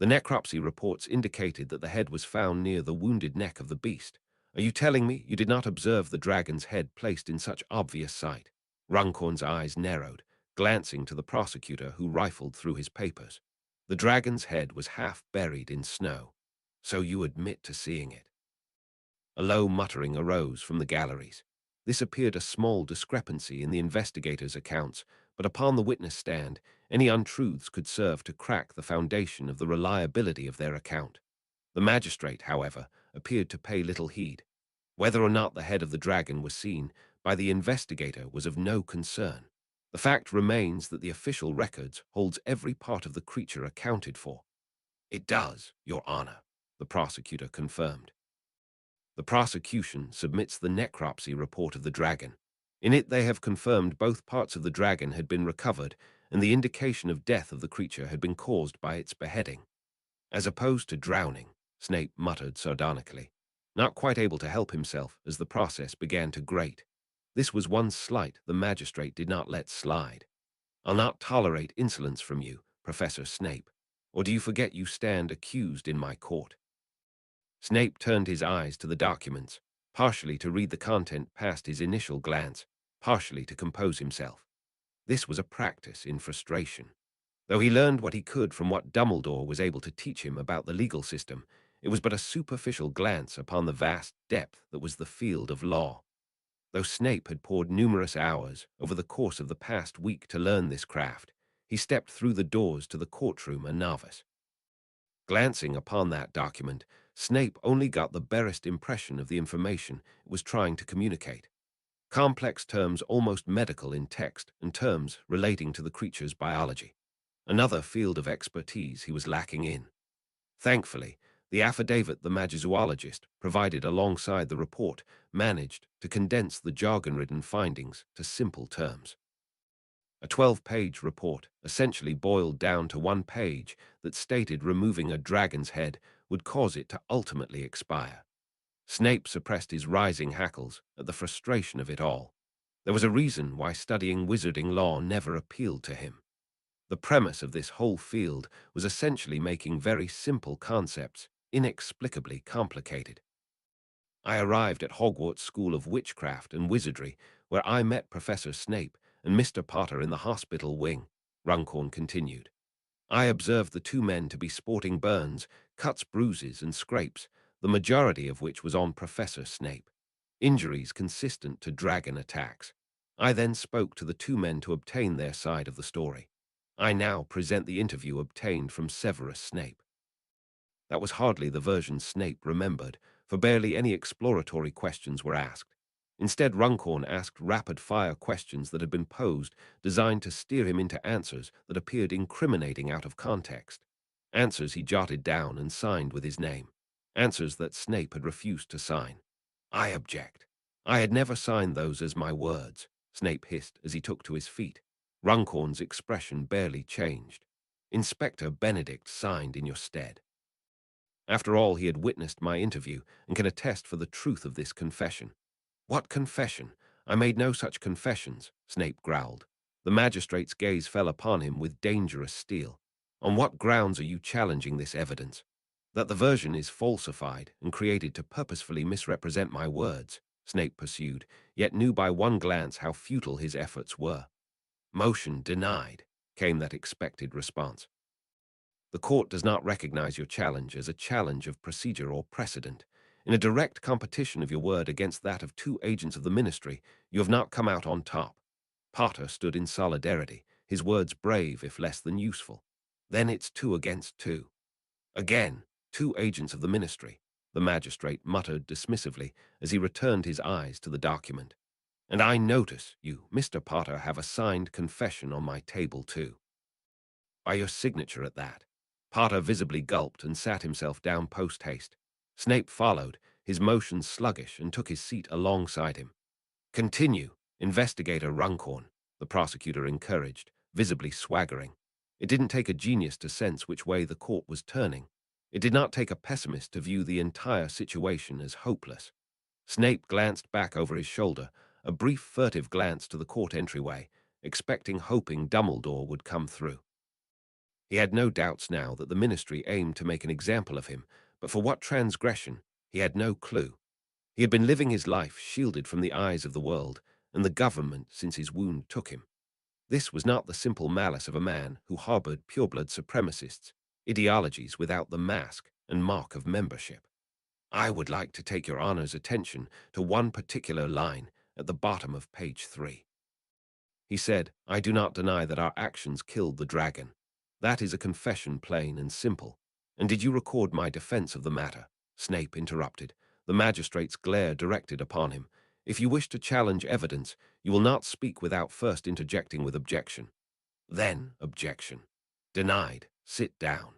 A: The necropsy reports indicated that the head was found near the wounded neck of the beast. Are you telling me you did not observe the dragon's head placed in such obvious sight? Runcorn's eyes narrowed, glancing to the prosecutor who rifled through his papers. The dragon's head was half buried in snow. So you admit to seeing it? A low muttering arose from the galleries. This appeared a small discrepancy in the investigators' accounts, but upon the witness stand, any untruths could serve to crack the foundation of the reliability of their account. The magistrate, however, appeared to pay little heed. Whether or not the head of the dragon was seen by the investigator was of no concern. The fact remains that the official records holds every part of the creature accounted for. It does, Your Honor, the prosecutor confirmed. The prosecution submits the necropsy report of the dragon. In it they have confirmed both parts of the dragon had been recovered and the indication of death of the creature had been caused by its beheading. As opposed to drowning, Snape muttered sardonically, not quite able to help himself as the process began to grate. This was one slight the magistrate did not let slide. I'll not tolerate insolence from you, Professor Snape. Or do you forget you stand accused in my court? Snape turned his eyes to the documents, partially to read the content past his initial glance, partially to compose himself. This was a practice in frustration. Though he learned what he could from what Dumbledore was able to teach him about the legal system, it was but a superficial glance upon the vast depth that was the field of law. Though Snape had poured numerous hours over the course of the past week to learn this craft, he stepped through the doors to the courtroom a novice. Glancing upon that document, Snape only got the barest impression of the information it was trying to communicate. Complex terms almost medical in text and terms relating to the creature's biology. Another field of expertise he was lacking in. Thankfully, the affidavit the magizoologist provided alongside the report managed to condense the jargon-ridden findings to simple terms. A 12-page report essentially boiled down to one page that stated removing a dragon's head would cause it to ultimately expire. Snape suppressed his rising hackles at the frustration of it all. There was a reason why studying wizarding law never appealed to him. The premise of this whole field was essentially making very simple concepts inexplicably complicated. I arrived at Hogwarts School of Witchcraft and Wizardry, where I met Professor Snape and Mr. Potter in the hospital wing, Runcorn continued. I observed the two men to be sporting burns, cuts, bruises, and scrapes, the majority of which was on Professor Snape. Injuries consistent to dragon attacks. I then spoke to the two men to obtain their side of the story. I now present the interview obtained from Severus Snape. That was hardly the version Snape remembered, for barely any exploratory questions were asked. Instead, Runcorn asked rapid-fire questions that had been posed, designed to steer him into answers that appeared incriminating out of context. Answers he jotted down and signed with his name. Answers that Snape had refused to sign. I object. I had never signed those as my words, Snape hissed as he took to his feet. Runcorn's expression barely changed. Inspector Benedict signed in your stead. After all, he had witnessed my interview and can attest for the truth of this confession. What confession? I made no such confessions, Snape growled. The magistrate's gaze fell upon him with dangerous steel. On what grounds are you challenging this evidence? That the version is falsified and created to purposefully misrepresent my words, Snape pursued, yet knew by one glance how futile his efforts were. Motion denied, came that expected response. The court does not recognize your challenge as a challenge of procedure or precedent. In a direct competition of your word against that of two agents of the ministry, you have not come out on top. Potter stood in solidarity, his words brave if less than useful. Then it's 2 against 2. Again, 2 agents of the ministry, the magistrate muttered dismissively as he returned his eyes to the document. And I notice you, Mr. Potter, have a signed confession on my table too. By your signature at that. Potter visibly gulped and sat himself down post-haste. Snape followed, his motions sluggish, and took his seat alongside him. Continue, Investigator Runcorn, the prosecutor encouraged, visibly swaggering. It didn't take a genius to sense which way the court was turning. It did not take a pessimist to view the entire situation as hopeless. Snape glanced back over his shoulder, a brief furtive glance to the court entryway, hoping Dumbledore would come through. He had no doubts now that the ministry aimed to make an example of him, but for what transgression, he had no clue. He had been living his life shielded from the eyes of the world and the government since his wound took him. This was not the simple malice of a man who harbored pureblood supremacists, ideologies without the mask and mark of membership. I would like to take your honor's attention to one particular line at the bottom of page 3. He said, I do not deny that our actions killed the dragon. That is a confession plain and simple. And did you record my defense of the matter? Snape interrupted, the magistrate's glare directed upon him. If you wish to challenge evidence, you will not speak without first interjecting with objection. Then objection. Denied. Sit down.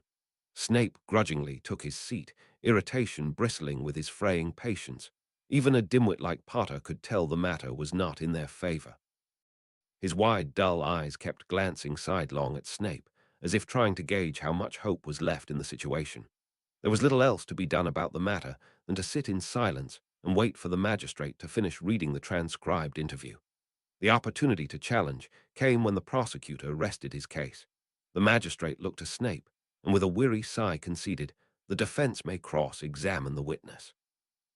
A: Snape grudgingly took his seat, irritation bristling with his fraying patience. Even a dimwit like Potter could tell the matter was not in their favor. His wide, dull eyes kept glancing sidelong at Snape, as if trying to gauge how much hope was left in the situation. There was little else to be done about the matter than to sit in silence and wait for the magistrate to finish reading the transcribed interview. The opportunity to challenge came when the prosecutor rested his case. The magistrate looked to Snape, and with a weary sigh conceded, "The defense may cross-examine the witness."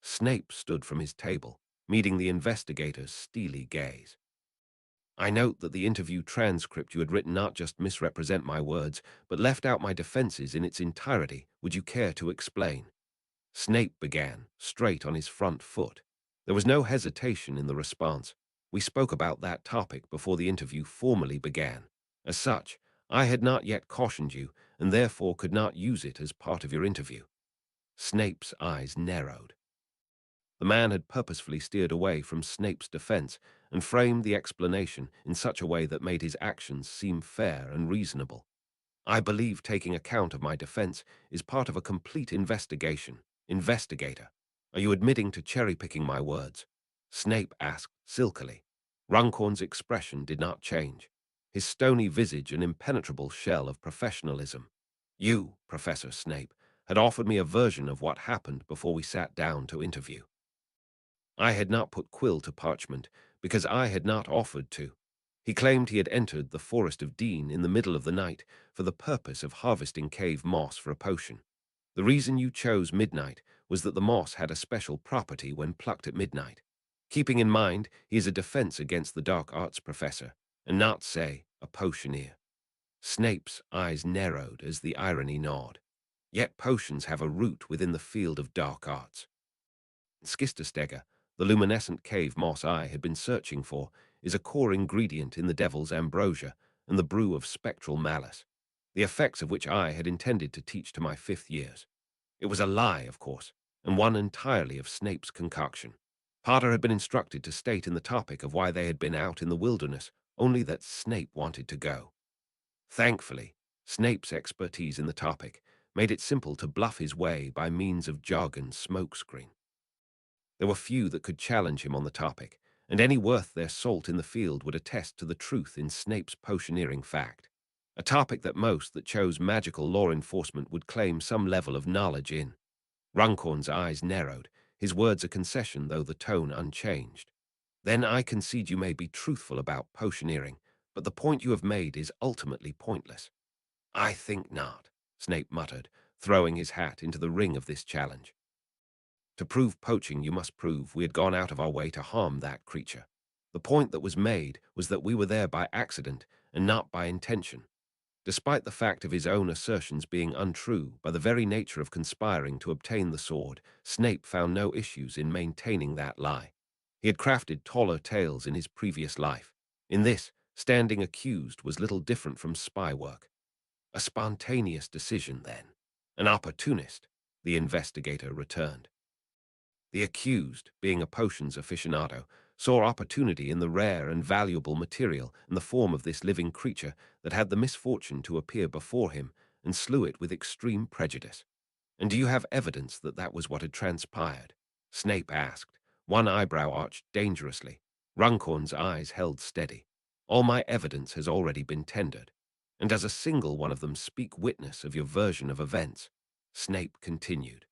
A: Snape stood from his table, meeting the investigator's steely gaze. "I note that the interview transcript you had written not just misrepresent my words, but left out my defenses in its entirety. Would you care to explain?" Snape began, straight on his front foot. There was no hesitation in the response. "We spoke about that topic before the interview formally began. As such, I had not yet cautioned you, and therefore could not use it as part of your interview." Snape's eyes narrowed. The man had purposefully steered away from Snape's defense and framed the explanation in such a way that made his actions seem fair and reasonable. "I believe taking account of my defense is part of a complete investigation. Investigator, are you admitting to cherry-picking my words?" Snape asked silkily. Runcorn's expression did not change, his stony visage an impenetrable shell of professionalism. "You, Professor Snape, had offered me a version of what happened before we sat down to interview. I had not put quill to parchment because I had not offered to." He claimed he had entered the Forest of Dean in the middle of the night for the purpose of harvesting cave moss for a potion. "The reason you chose midnight was that the moss had a special property when plucked at midnight. Keeping in mind he is a defense against the dark arts professor, and not, say, a potioneer." Snape's eyes narrowed as the irony gnawed. "Yet potions have a root within the field of dark arts. Schistostega, the luminescent cave moss I had been searching for, is a core ingredient in the devil's ambrosia and the brew of spectral malice, the effects of which I had intended to teach to my 5th years. It was a lie, of course, and one entirely of Snape's concoction. Potter had been instructed to state in the topic of why they had been out in the wilderness, only that Snape wanted to go. Thankfully, Snape's expertise in the topic made it simple to bluff his way by means of jargon smokescreen. There were few that could challenge him on the topic, and any worth their salt in the field would attest to the truth in Snape's potioneering fact, a topic that most that chose magical law enforcement would claim some level of knowledge in. Runcorn's eyes narrowed, his words a concession though the tone unchanged. "Then I concede you may be truthful about potioneering, but the point you have made is ultimately pointless." "I think not," Snape muttered, throwing his hat into the ring of this challenge. "To prove poaching, you must prove we had gone out of our way to harm that creature. The point that was made was that we were there by accident and not by intention." Despite the fact of his own assertions being untrue, by the very nature of conspiring to obtain the sword, Snape found no issues in maintaining that lie. He had crafted taller tales in his previous life. In this, standing accused was little different from spy work. "A spontaneous decision, then. An opportunist," the investigator returned. The accused, being a potions aficionado, saw opportunity in the rare and valuable material in the form of this living creature that had the misfortune to appear before him, and slew it with extreme prejudice. "And do you have evidence that that was what had transpired?" Snape asked, one eyebrow arched dangerously. Runcorn's eyes held steady. "All my evidence has already been tendered." "And does a single one of them speak witness of your version of events?" Snape continued.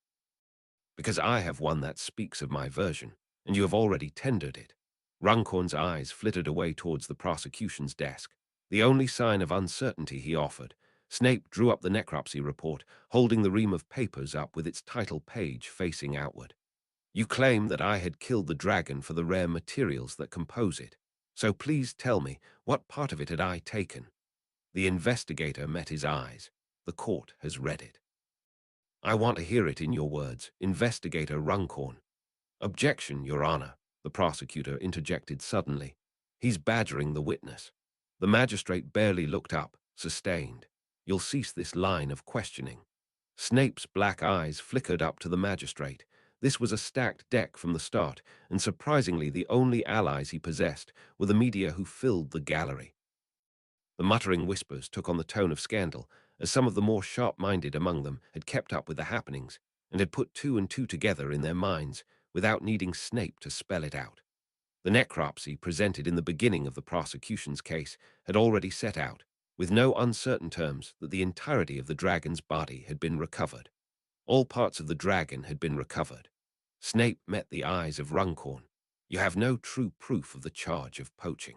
A: "Because I have one that speaks of my version, and you have already tendered it." Runcorn's eyes flitted away towards the prosecution's desk, the only sign of uncertainty he offered. Snape drew up the necropsy report, holding the ream of papers up with its title page facing outward. "You claim that I had killed the dragon for the rare materials that compose it. So please tell me, what part of it had I taken?" The investigator met his eyes. "The court has read it." "I want to hear it in your words, Investigator Runcorn." "Objection, Your Honor," the prosecutor interjected suddenly. "He's badgering the witness." The magistrate barely looked up, sustained. "You'll cease this line of questioning." Snape's black eyes flickered up to the magistrate. This was a stacked deck from the start, and surprisingly the only allies he possessed were the media who filled the gallery. The muttering whispers took on the tone of scandal, as some of the more sharp-minded among them had kept up with the happenings, and had put two and two together in their minds, without needing Snape to spell it out. The necropsy presented in the beginning of the prosecution's case had already set out, with no uncertain terms, that the entirety of the dragon's body had been recovered. All parts of the dragon had been recovered. Snape met the eyes of Runcorn. You have no true proof of the charge of poaching.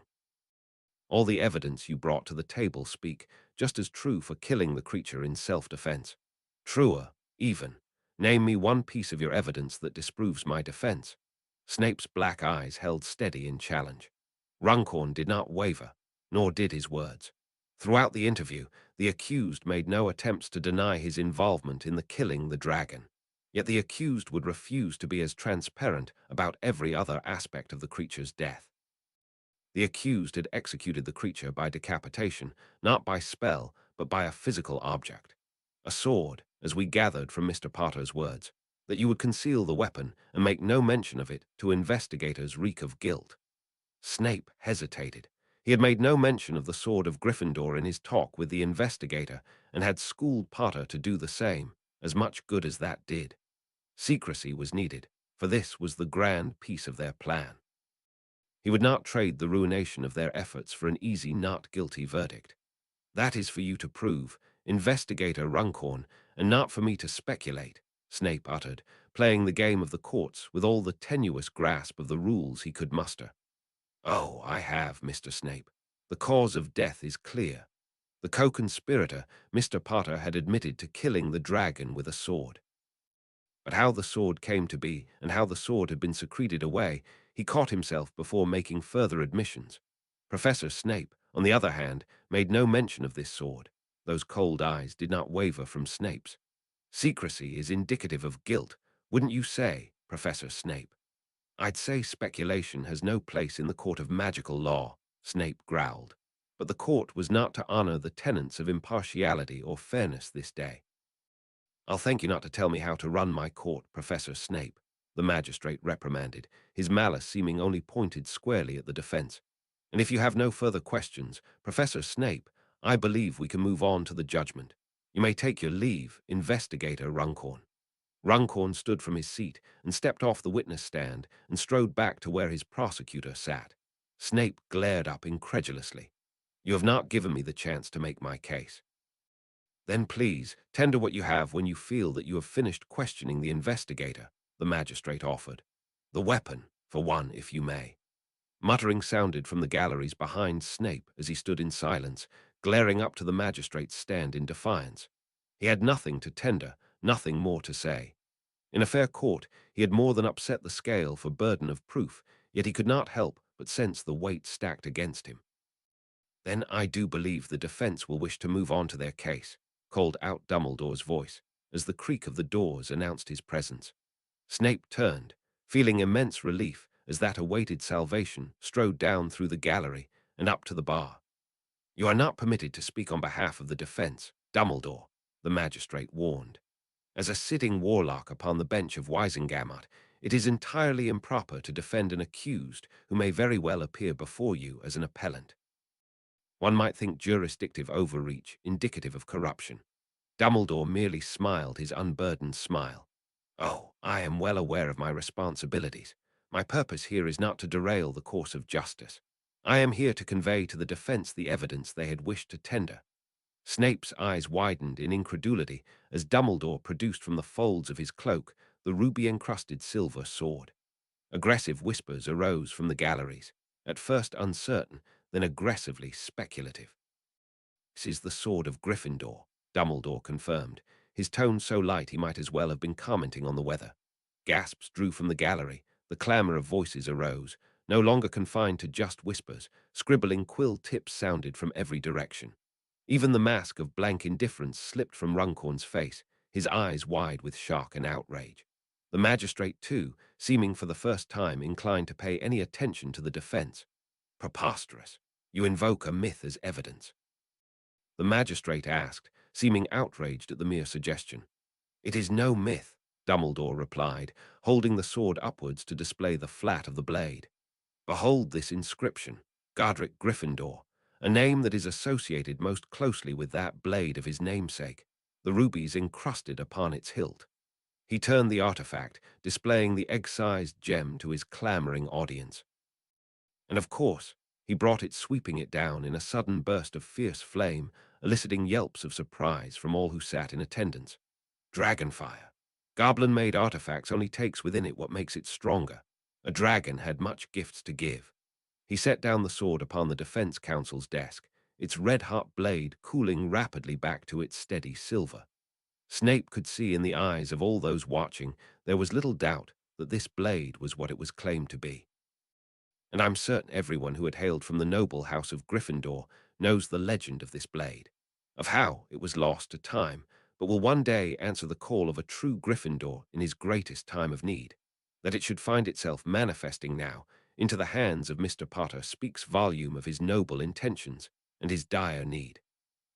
A: All the evidence you brought to the table speak just as true for killing the creature in self-defense. Truer, even. Name me one piece of your evidence that disproves my defense. Snape's black eyes held steady in challenge. Runcorn did not waver, nor did his words. Throughout the interview, the accused made no attempts to deny his involvement in the killing the dragon. Yet the accused would refuse to be as transparent about every other aspect of the creature's death. The accused had executed the creature by decapitation, not by spell, but by a physical object. A sword, as we gathered from Mr. Potter's words, that you would conceal the weapon and make no mention of it to investigators reek of guilt. Snape hesitated. He had made no mention of the sword of Gryffindor in his talk with the investigator and had schooled Potter to do the same, as much good as that did. Secrecy was needed, for this was the grand piece of their plan. He would not trade the ruination of their efforts for an easy not guilty verdict. That is for you to prove, Investigator Runcorn, and not for me to speculate, Snape uttered, playing the game of the courts with all the tenuous grasp of the rules he could muster. Oh, I have, Mr. Snape. The cause of death is clear. The co-conspirator, Mr. Potter, had admitted to killing the dragon with a sword. But how the sword came to be, and how the sword had been secreted away, he caught himself before making further admissions. Professor Snape, on the other hand, made no mention of this sword. Those cold eyes did not waver from Snape's. Secrecy is indicative of guilt, wouldn't you say, Professor Snape? I'd say speculation has no place in the court of magical law, Snape growled. But the court was not to honor the tenets of impartiality or fairness this day. I'll thank you not to tell me how to run my court, Professor Snape, the magistrate reprimanded, his malice seeming only pointed squarely at the defense. And if you have no further questions, Professor Snape, I believe we can move on to the judgment. You may take your leave, Investigator Runcorn. Runcorn stood from his seat and stepped off the witness stand and strode back to where his prosecutor sat. Snape glared up incredulously. You have not given me the chance to make my case. Then please, tender what you have when you feel that you have finished questioning the investigator, the magistrate offered. The weapon, for one, if you may. Muttering sounded from the galleries behind Snape as he stood in silence, glaring up to the magistrate's stand in defiance. He had nothing to tender, nothing more to say. In a fair court, he had more than upset the scale for burden of proof, yet he could not help but sense the weight stacked against him. Then I do believe the defense will wish to move on to their case, called out Dumbledore's voice, as the creak of the doors announced his presence. Snape turned, feeling immense relief as that awaited salvation strode down through the gallery and up to the bar. You are not permitted to speak on behalf of the defense, Dumbledore, the magistrate warned. As a sitting warlock upon the bench of Wisengamot, it is entirely improper to defend an accused who may very well appear before you as an appellant. One might think jurisdictive overreach indicative of corruption. Dumbledore merely smiled his unburdened smile. Oh, I am well aware of my responsibilities. My purpose here is not to derail the course of justice. I am here to convey to the defense the evidence they had wished to tender. Snape's eyes widened in incredulity as Dumbledore produced from the folds of his cloak the ruby-encrusted silver sword. Aggressive whispers arose from the galleries, at first uncertain, then aggressively speculative. This is the sword of Gryffindor, Dumbledore confirmed, his tone so light he might as well have been commenting on the weather. Gasps drew from the gallery, the clamour of voices arose, no longer confined to just whispers, scribbling quill tips sounded from every direction. Even the mask of blank indifference slipped from Runcorn's face, his eyes wide with shock and outrage. The magistrate, too, seeming for the first time inclined to pay any attention to the defense. Preposterous. You invoke a myth as evidence. The magistrate asked, seeming outraged at the mere suggestion. It is no myth, Dumbledore replied, holding the sword upwards to display the flat of the blade. Behold this inscription, Godric Gryffindor, a name that is associated most closely with that blade of his namesake, the rubies encrusted upon its hilt. He turned the artifact, displaying the egg-sized gem to his clamoring audience. And of course, he brought it sweeping it down in a sudden burst of fierce flame, eliciting yelps of surprise from all who sat in attendance. Dragonfire, Goblin-made artifacts only takes within it what makes it stronger. A dragon had much gifts to give. He set down the sword upon the defense counsel's desk, its red-hot blade cooling rapidly back to its steady silver. Snape could see in the eyes of all those watching there was little doubt that this blade was what it was claimed to be. And I'm certain everyone who had hailed from the noble house of Gryffindor knows the legend of this blade, of how it was lost to time, but will one day answer the call of a true Gryffindor in his greatest time of need. That it should find itself manifesting now into the hands of Mr. Potter speaks volume of his noble intentions and his dire need.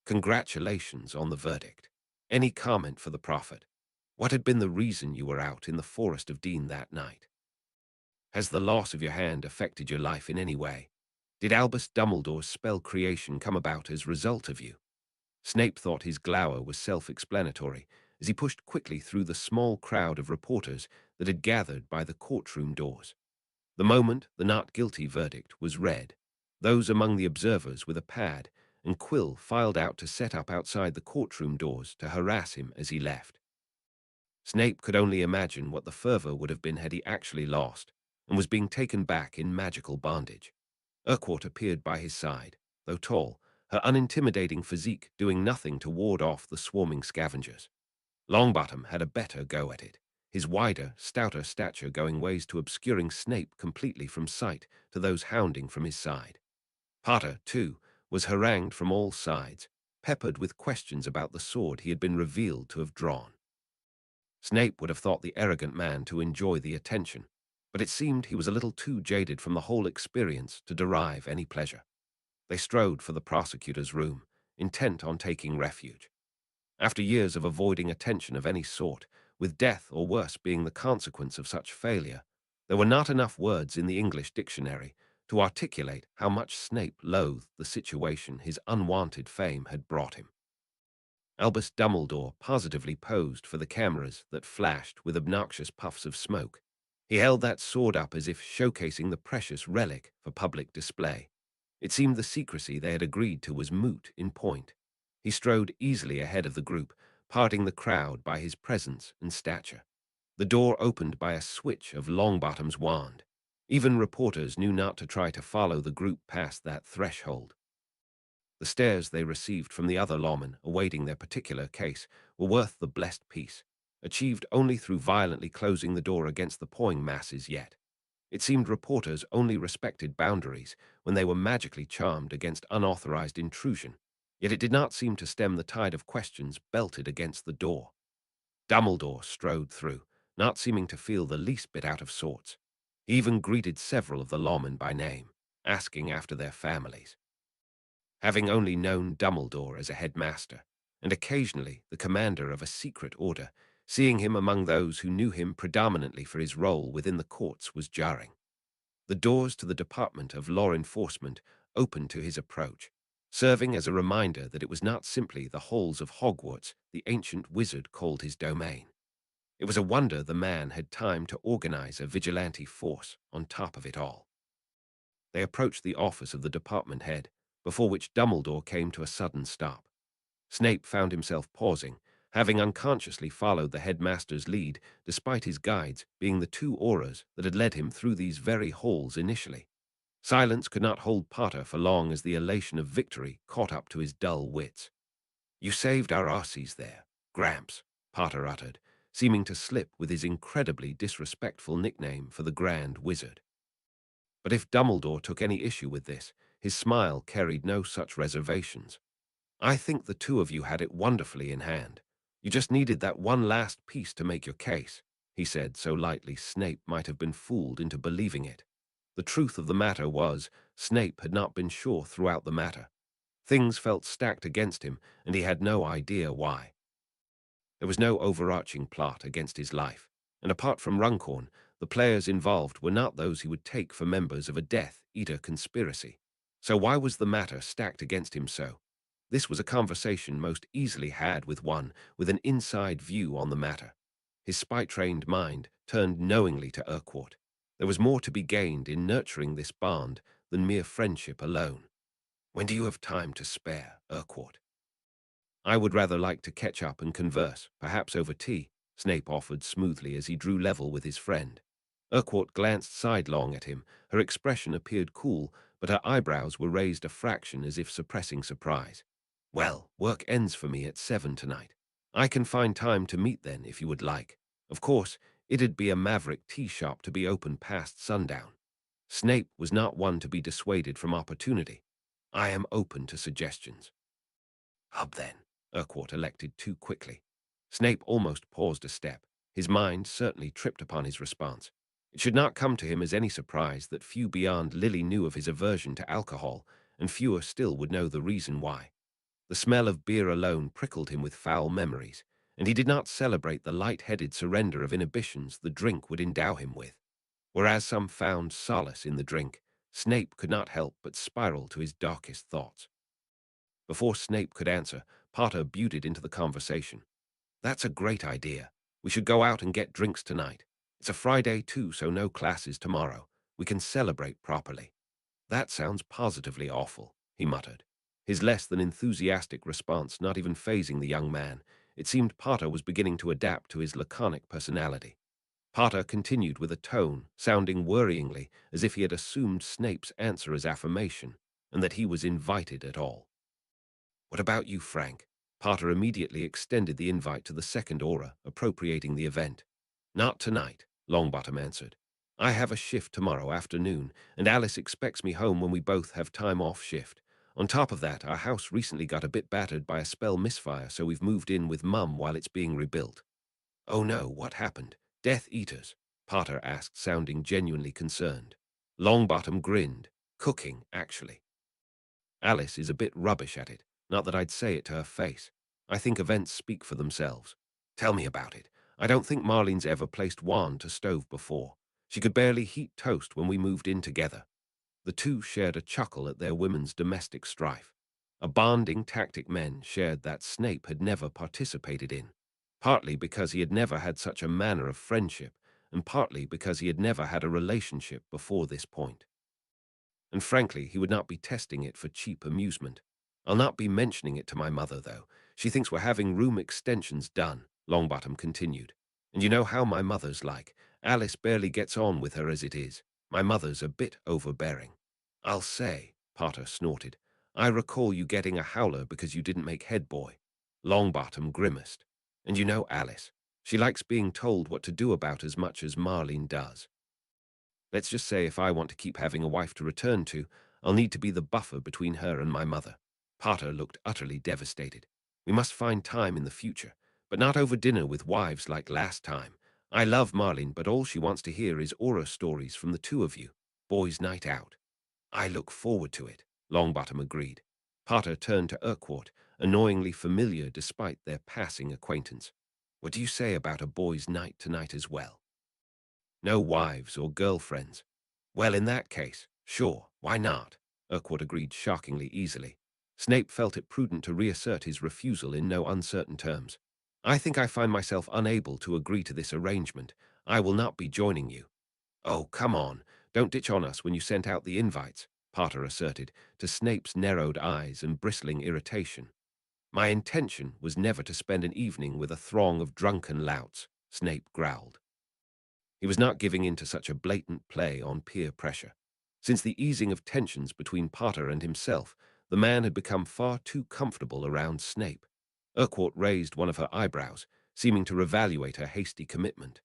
A: Congratulations on the verdict. Any comment for the prophet? What had been the reason you were out in the Forest of Dean that night? Has the loss of your hand affected your life in any way? Did Albus Dumbledore's spell creation come about as a result of you? Snape thought his glower was self-explanatory as he pushed quickly through the small crowd of reporters that had gathered by the courtroom doors. The moment the not guilty verdict was read, those among the observers with a pad and quill filed out to set up outside the courtroom doors to harass him as he left. Snape could only imagine what the fervor would have been had he actually lost and was being taken back in magical bondage. Urquhart appeared by his side, though tall, her unintimidating physique doing nothing to ward off the swarming scavengers. Longbottom had a better go at it, his wider, stouter stature going ways to obscuring Snape completely from sight to those hounding from his side. Potter, too, was harangued from all sides, peppered with questions about the sword he had been revealed to have drawn. Snape would have thought the arrogant man to enjoy the attention, but it seemed he was a little too jaded from the whole experience to derive any pleasure. They strode for the prosecutor's room, intent on taking refuge. After years of avoiding attention of any sort, with death or worse being the consequence of such failure, there were not enough words in the English dictionary to articulate how much Snape loathed the situation his unwanted fame had brought him. Albus Dumbledore positively posed for the cameras that flashed with obnoxious puffs of smoke. He held that sword up as if showcasing the precious relic for public display. It seemed the secrecy they had agreed to was moot in point. He strode easily ahead of the group, parting the crowd by his presence and stature. The door opened by a switch of Longbottom's wand. Even reporters knew not to try to follow the group past that threshold. The stares they received from the other lawmen awaiting their particular case were worth the blessed peace, achieved only through violently closing the door against the pawing masses yet. It seemed reporters only respected boundaries when they were magically charmed against unauthorized intrusion, yet it did not seem to stem the tide of questions belted against the door. Dumbledore strode through, not seeming to feel the least bit out of sorts. He even greeted several of the lawmen by name, asking after their families. Having only known Dumbledore as a headmaster, and occasionally the commander of a secret order, seeing him among those who knew him predominantly for his role within the courts was jarring. The doors to the Department of Law Enforcement opened to his approach, serving as a reminder that it was not simply the halls of Hogwarts the ancient wizard called his domain. It was a wonder the man had time to organize a vigilante force on top of it all. They approached the office of the department head, before which Dumbledore came to a sudden stop. Snape found himself pausing, having unconsciously followed the headmaster's lead, despite his guides being the two auras that had led him through these very halls initially. Silence could not hold Potter for long as the elation of victory caught up to his dull wits. "You saved our arses there, Gramps," Potter uttered, seeming to slip with his incredibly disrespectful nickname for the Grand Wizard. But if Dumbledore took any issue with this, his smile carried no such reservations. "I think the two of you had it wonderfully in hand. You just needed that one last piece to make your case," he said so lightly Snape might have been fooled into believing it. The truth of the matter was, Snape had not been sure throughout the matter. Things felt stacked against him, and he had no idea why. There was no overarching plot against his life, and apart from Runcorn, the players involved were not those he would take for members of a Death Eater conspiracy. So why was the matter stacked against him so? This was a conversation most easily had with one with an inside view on the matter. His spy-trained mind turned knowingly to Urquhart. There was more to be gained in nurturing this bond than mere friendship alone. "When do you have time to spare, Urquhart?" "I would rather like to catch up and converse, perhaps over tea. Snape offered smoothly as he drew level with his friend. Urquhart glanced sidelong at him. Her expression appeared cool, but her eyebrows were raised a fraction as if suppressing surprise. "Well, work ends for me at 7 tonight. I can find time to meet then, if you would like. Of course, it'd be a maverick tea shop to be open past sundown." Snape was not one to be dissuaded from opportunity. "I am open to suggestions." "Hub, then," Urquhart elected too quickly. Snape almost paused a step. His mind certainly tripped upon his response. It should not come to him as any surprise that few beyond Lily knew of his aversion to alcohol, and fewer still would know the reason why. The smell of beer alone prickled him with foul memories, and he did not celebrate the light-headed surrender of inhibitions the drink would endow him with. Whereas some found solace in the drink, Snape could not help but spiral to his darkest thoughts. Before Snape could answer, Potter butted into the conversation. "That's a great idea. We should go out and get drinks tonight. It's a Friday too, so no classes tomorrow. We can celebrate properly." "That sounds positively awful," he muttered. His less than enthusiastic response not even fazing the young man. It seemed Potter was beginning to adapt to his laconic personality. Potter continued with a tone, sounding worryingly as if he had assumed Snape's answer as affirmation, and that he was invited at all. "What about you, Frank?" Potter immediately extended the invite to the second aura, appropriating the event. "Not tonight," Longbottom answered. "I have a shift tomorrow afternoon, and Alice expects me home when we both have time off shift. On top of that, our house recently got a bit battered by a spell misfire, so we've moved in with Mum while it's being rebuilt." "Oh no, what happened? Death Eaters?" Potter asked, sounding genuinely concerned. Longbottom grinned. "Cooking, actually. Alice is a bit rubbish at it. Not that I'd say it to her face. I think events speak for themselves. Tell me about it. I don't think Marlene's ever placed wand to stove before. She could barely heat toast when we moved in together." The two shared a chuckle at their women's domestic strife. A bonding tactic men shared that Snape had never participated in, partly because he had never had such a manner of friendship, and partly because he had never had a relationship before this point. And frankly, he would not be testing it for cheap amusement. "I'll not be mentioning it to my mother, though. She thinks we're having room extensions done," Longbottom continued. "And you know how my mother's like. Alice barely gets on with her as it is. My mother's a bit overbearing." "I'll say," Potter snorted, "I recall you getting a howler because you didn't make head boy." Longbottom grimaced. "And you know Alice. She likes being told what to do about as much as Marlene does. Let's just say if I want to keep having a wife to return to, I'll need to be the buffer between her and my mother." Potter looked utterly devastated. "We must find time in the future, but not over dinner with wives like last time. I love Marlene, but all she wants to hear is aura stories from the two of you. Boys' night out." "I look forward to it," Longbottom agreed. Potter turned to Urquhart, annoyingly familiar despite their passing acquaintance. "What do you say about a boys' night tonight as well? No wives or girlfriends?" "Well, in that case, sure, why not?" Urquhart agreed shockingly easily. Snape felt it prudent to reassert his refusal in no uncertain terms. "I think I find myself unable to agree to this arrangement. I will not be joining you." "Oh, come on, don't ditch on us when you sent out the invites," Potter asserted, to Snape's narrowed eyes and bristling irritation. "My intention was never to spend an evening with a throng of drunken louts," Snape growled. He was not giving in to such a blatant play on peer pressure. Since the easing of tensions between Potter and himself, the man had become far too comfortable around Snape. Urquhart raised one of her eyebrows, seeming to reevaluate her hasty commitment.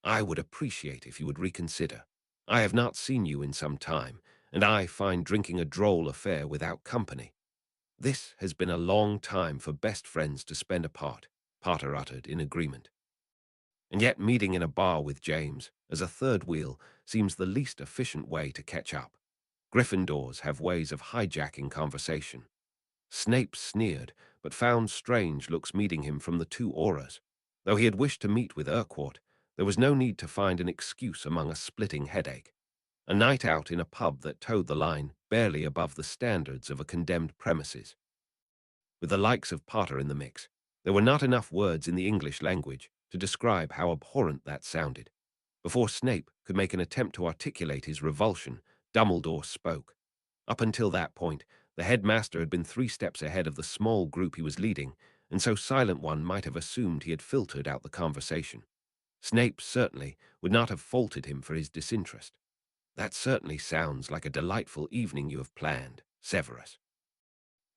A: "I would appreciate if you would reconsider. I have not seen you in some time, and I find drinking a droll affair without company." "This has been a long time for best friends to spend apart," Potter uttered in agreement. "And yet meeting in a bar with James, as a third wheel, seems the least efficient way to catch up. Gryffindors have ways of hijacking conversation." Snape sneered, but found strange looks meeting him from the two auras. Though he had wished to meet with Urquhart, there was no need to find an excuse among a splitting headache. A night out in a pub that towed the line barely above the standards of a condemned premises. With the likes of Potter in the mix, there were not enough words in the English language to describe how abhorrent that sounded. Before Snape could make an attempt to articulate his revulsion, Dumbledore spoke. Up until that point, the headmaster had been 3 steps ahead of the small group he was leading, and so Silent One might have assumed he had filtered out the conversation. Snape certainly would not have faulted him for his disinterest. That certainly sounds like a delightful evening you have planned, Severus.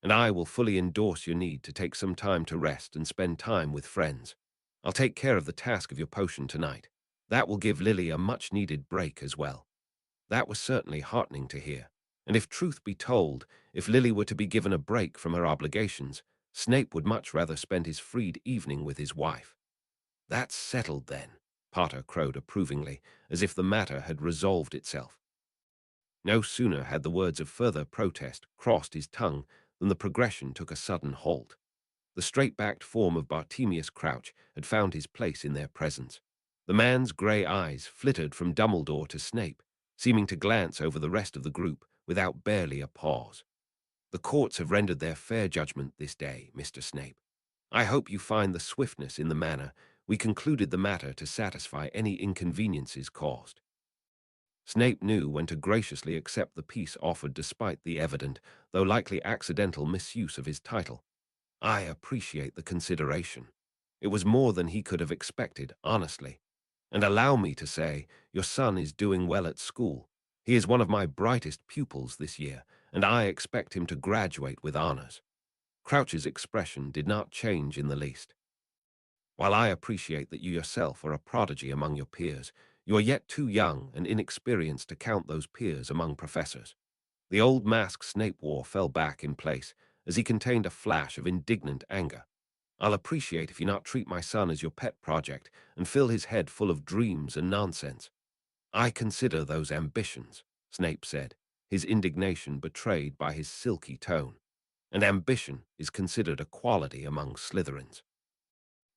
A: And I will fully endorse your need to take some time to rest and spend time with friends. I'll take care of the task of your potion tonight. That will give Lily a much-needed break as well. That was certainly heartening to hear. And if truth be told, if Lily were to be given a break from her obligations, Snape would much rather spend his freed evening with his wife. That's settled then, Potter crowed approvingly, as if the matter had resolved itself. No sooner had the words of further protest crossed his tongue than the progression took a sudden halt. The straight-backed form of Bartemius Crouch had found his place in their presence. The man's grey eyes flittered from Dumbledore to Snape, seeming to glance over the rest of the group without barely a pause. The courts have rendered their fair judgment this day, Mr. Snape. I hope you find the swiftness in the manner we concluded the matter to satisfy any inconveniences caused. Snape knew when to graciously accept the peace offered despite the evident, though likely accidental misuse of his title. I appreciate the consideration. It was more than he could have expected, honestly. And allow me to say, your son is doing well at school. He is one of my brightest pupils this year, and I expect him to graduate with honors. Crouch's expression did not change in the least. While I appreciate that you yourself are a prodigy among your peers, you are yet too young and inexperienced to count those peers among professors. The old mask Snape wore fell back in place as he contained a flash of indignant anger. I'll appreciate if you not treat my son as your pet project and fill his head full of dreams and nonsense. I consider those ambitions, Snape said, his indignation betrayed by his silky tone. And ambition is considered a quality among Slytherins.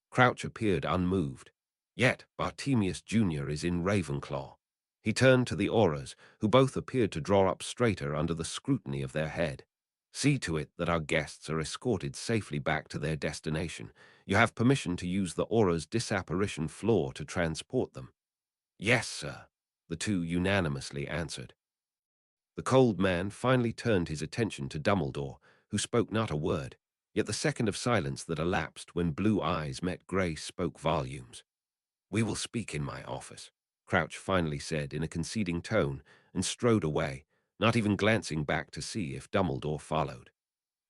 A: Crouch appeared unmoved. Yet Bartemius Jr. is in Ravenclaw. He turned to the Aurors, who both appeared to draw up straighter under the scrutiny of their head. See to it that our guests are escorted safely back to their destination. You have permission to use the Aura's disapparition floor to transport them. Yes, sir, the two unanimously answered. The cold man finally turned his attention to Dumbledore, who spoke not a word, yet the second of silence that elapsed when blue eyes met grey spoke volumes. We will speak in my office, Crouch finally said in a conceding tone, and strode away, not even glancing back to see if Dumbledore followed.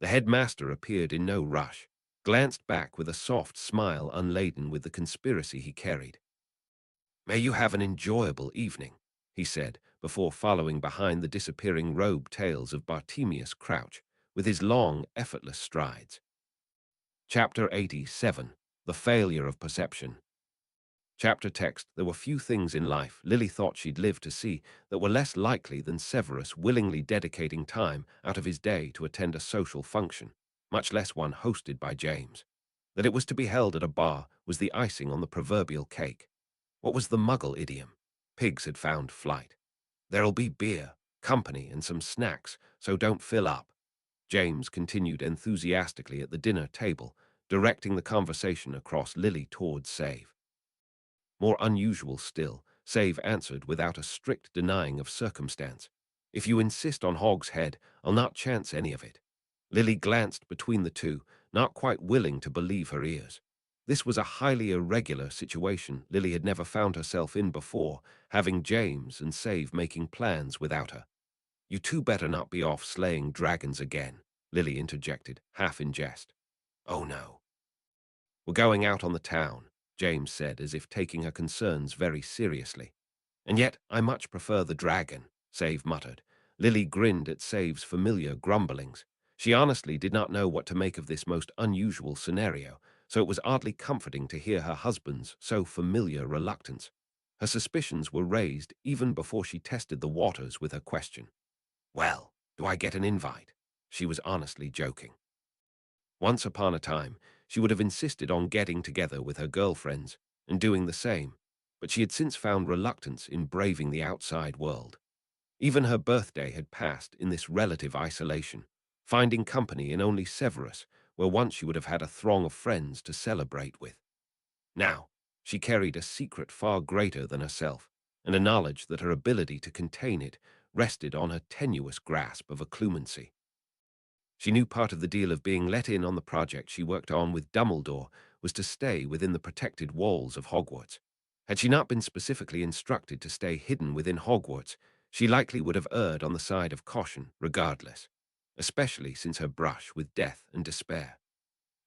A: The headmaster appeared in no rush, glanced back with a soft smile unladen with the conspiracy he carried. May you have an enjoyable evening, he said, before following behind the disappearing robe tails of Bartemius Crouch, with his long, effortless strides. Chapter 87. The Failure of Perception. Chapter text. There were few things in life Lily thought she'd live to see that were less likely than Severus willingly dedicating time out of his day to attend a social function, much less one hosted by James. That it was to be held at a bar was the icing on the proverbial cake. What was the Muggle idiom? Pigs had found flight. There'll be beer, company, and some snacks, so don't fill up. James continued enthusiastically at the dinner table, directing the conversation across Lily towards Save. More unusual still, Save answered without a strict denying of circumstance. If you insist on Hog's Head, I'll not chance any of it. Lily glanced between the two, not quite willing to believe her ears. This was a highly irregular situation Lily had never found herself in before, having James and Save making plans without her. You two better not be off slaying dragons again, Lily interjected, half in jest. Oh no. We're going out on the town, James said, as if taking her concerns very seriously. And yet I much prefer the dragon, Save muttered. Lily grinned at Save's familiar grumblings. She honestly did not know what to make of this most unusual scenario, so it was oddly comforting to hear her husband's so familiar reluctance. Her suspicions were raised even before she tested the waters with her question. Well, do I get an invite? She was honestly joking. Once upon a time, she would have insisted on getting together with her girlfriends and doing the same, but she had since found reluctance in braving the outside world. Even her birthday had passed in this relative isolation, finding company in only Severus, where once she would have had a throng of friends to celebrate with. Now, she carried a secret far greater than herself, and a knowledge that her ability to contain it rested on her tenuous grasp of occlumency. She knew part of the deal of being let in on the project she worked on with Dumbledore was to stay within the protected walls of Hogwarts. Had she not been specifically instructed to stay hidden within Hogwarts, she likely would have erred on the side of caution regardless, especially since her brush with death and despair.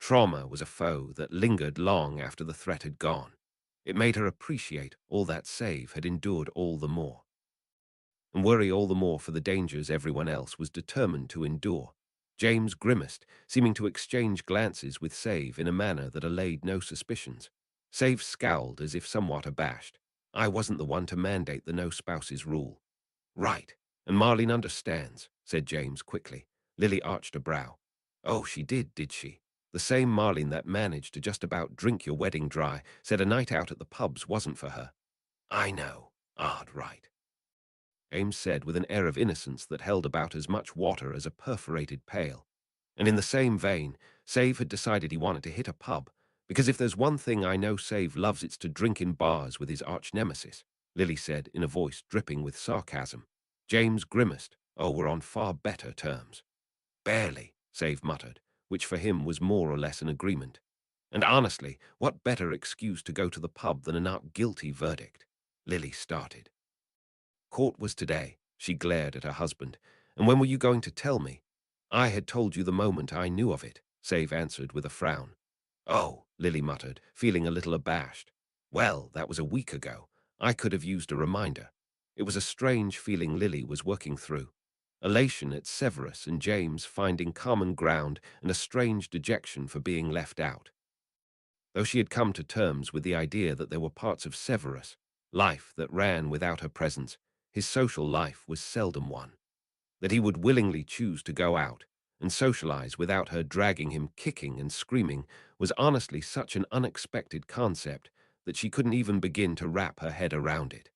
A: Trauma was a foe that lingered long after the threat had gone. It made her appreciate all that Save had endured all the more, and worry all the more for the dangers everyone else was determined to endure. James grimaced, seeming to exchange glances with Save in a manner that allayed no suspicions. Save scowled as if somewhat abashed. I wasn't the one to mandate the no spouses rule. Right, and Marlene understands, said James quickly. Lily arched a brow. Oh, she did she? The same Marlene that managed to just about drink your wedding dry said a night out at the pubs wasn't for her. I know. Odd, right. James said with an air of innocence that held about as much water as a perforated pail. And in the same vein, Save had decided he wanted to hit a pub, because if there's one thing I know Save loves, it's to drink in bars with his arch-nemesis, Lily said in a voice dripping with sarcasm. James grimaced. Oh, we're on far better terms. Barely, Save muttered, which for him was more or less an agreement. And honestly, what better excuse to go to the pub than a not guilty verdict? Lily started. Court was today, she glared at her husband. And when were you going to tell me? I had told you the moment I knew of it, Save answered with a frown. Oh, Lily muttered, feeling a little abashed. Well, that was a week ago. I could have used a reminder. It was a strange feeling Lily was working through. Elation at Severus and James finding common ground and a strange dejection for being left out. Though she had come to terms with the idea that there were parts of Severus, life that ran without her presence, his social life was seldom one. That he would willingly choose to go out and socialize without her dragging him kicking and screaming was honestly such an unexpected concept that she couldn't even begin to wrap her head around it.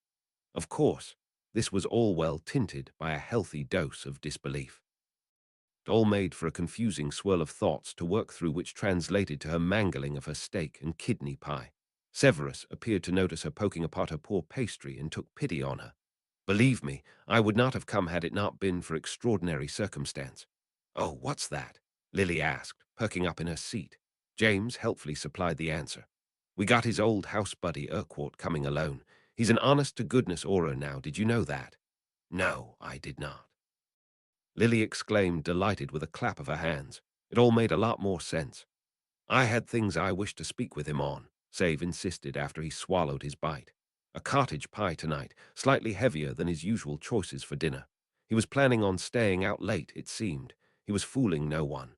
A: Of course, this was all well tinted by a healthy dose of disbelief. It all made for a confusing swirl of thoughts to work through, which translated to her mangling of her steak and kidney pie. Severus appeared to notice her poking apart her poor pastry and took pity on her. Believe me, I would not have come had it not been for extraordinary circumstance. Oh, what's that? Lily asked, perking up in her seat. James helpfully supplied the answer. We got his old house buddy Urquhart coming alone. He's an honest-to-goodness aura now, did you know that? No, I did not. Lily exclaimed, delighted, with a clap of her hands. It all made a lot more sense. I had things I wished to speak with him on, Save insisted after he swallowed his bite. A cottage pie tonight, slightly heavier than his usual choices for dinner. He was planning on staying out late, it seemed. He was fooling no one.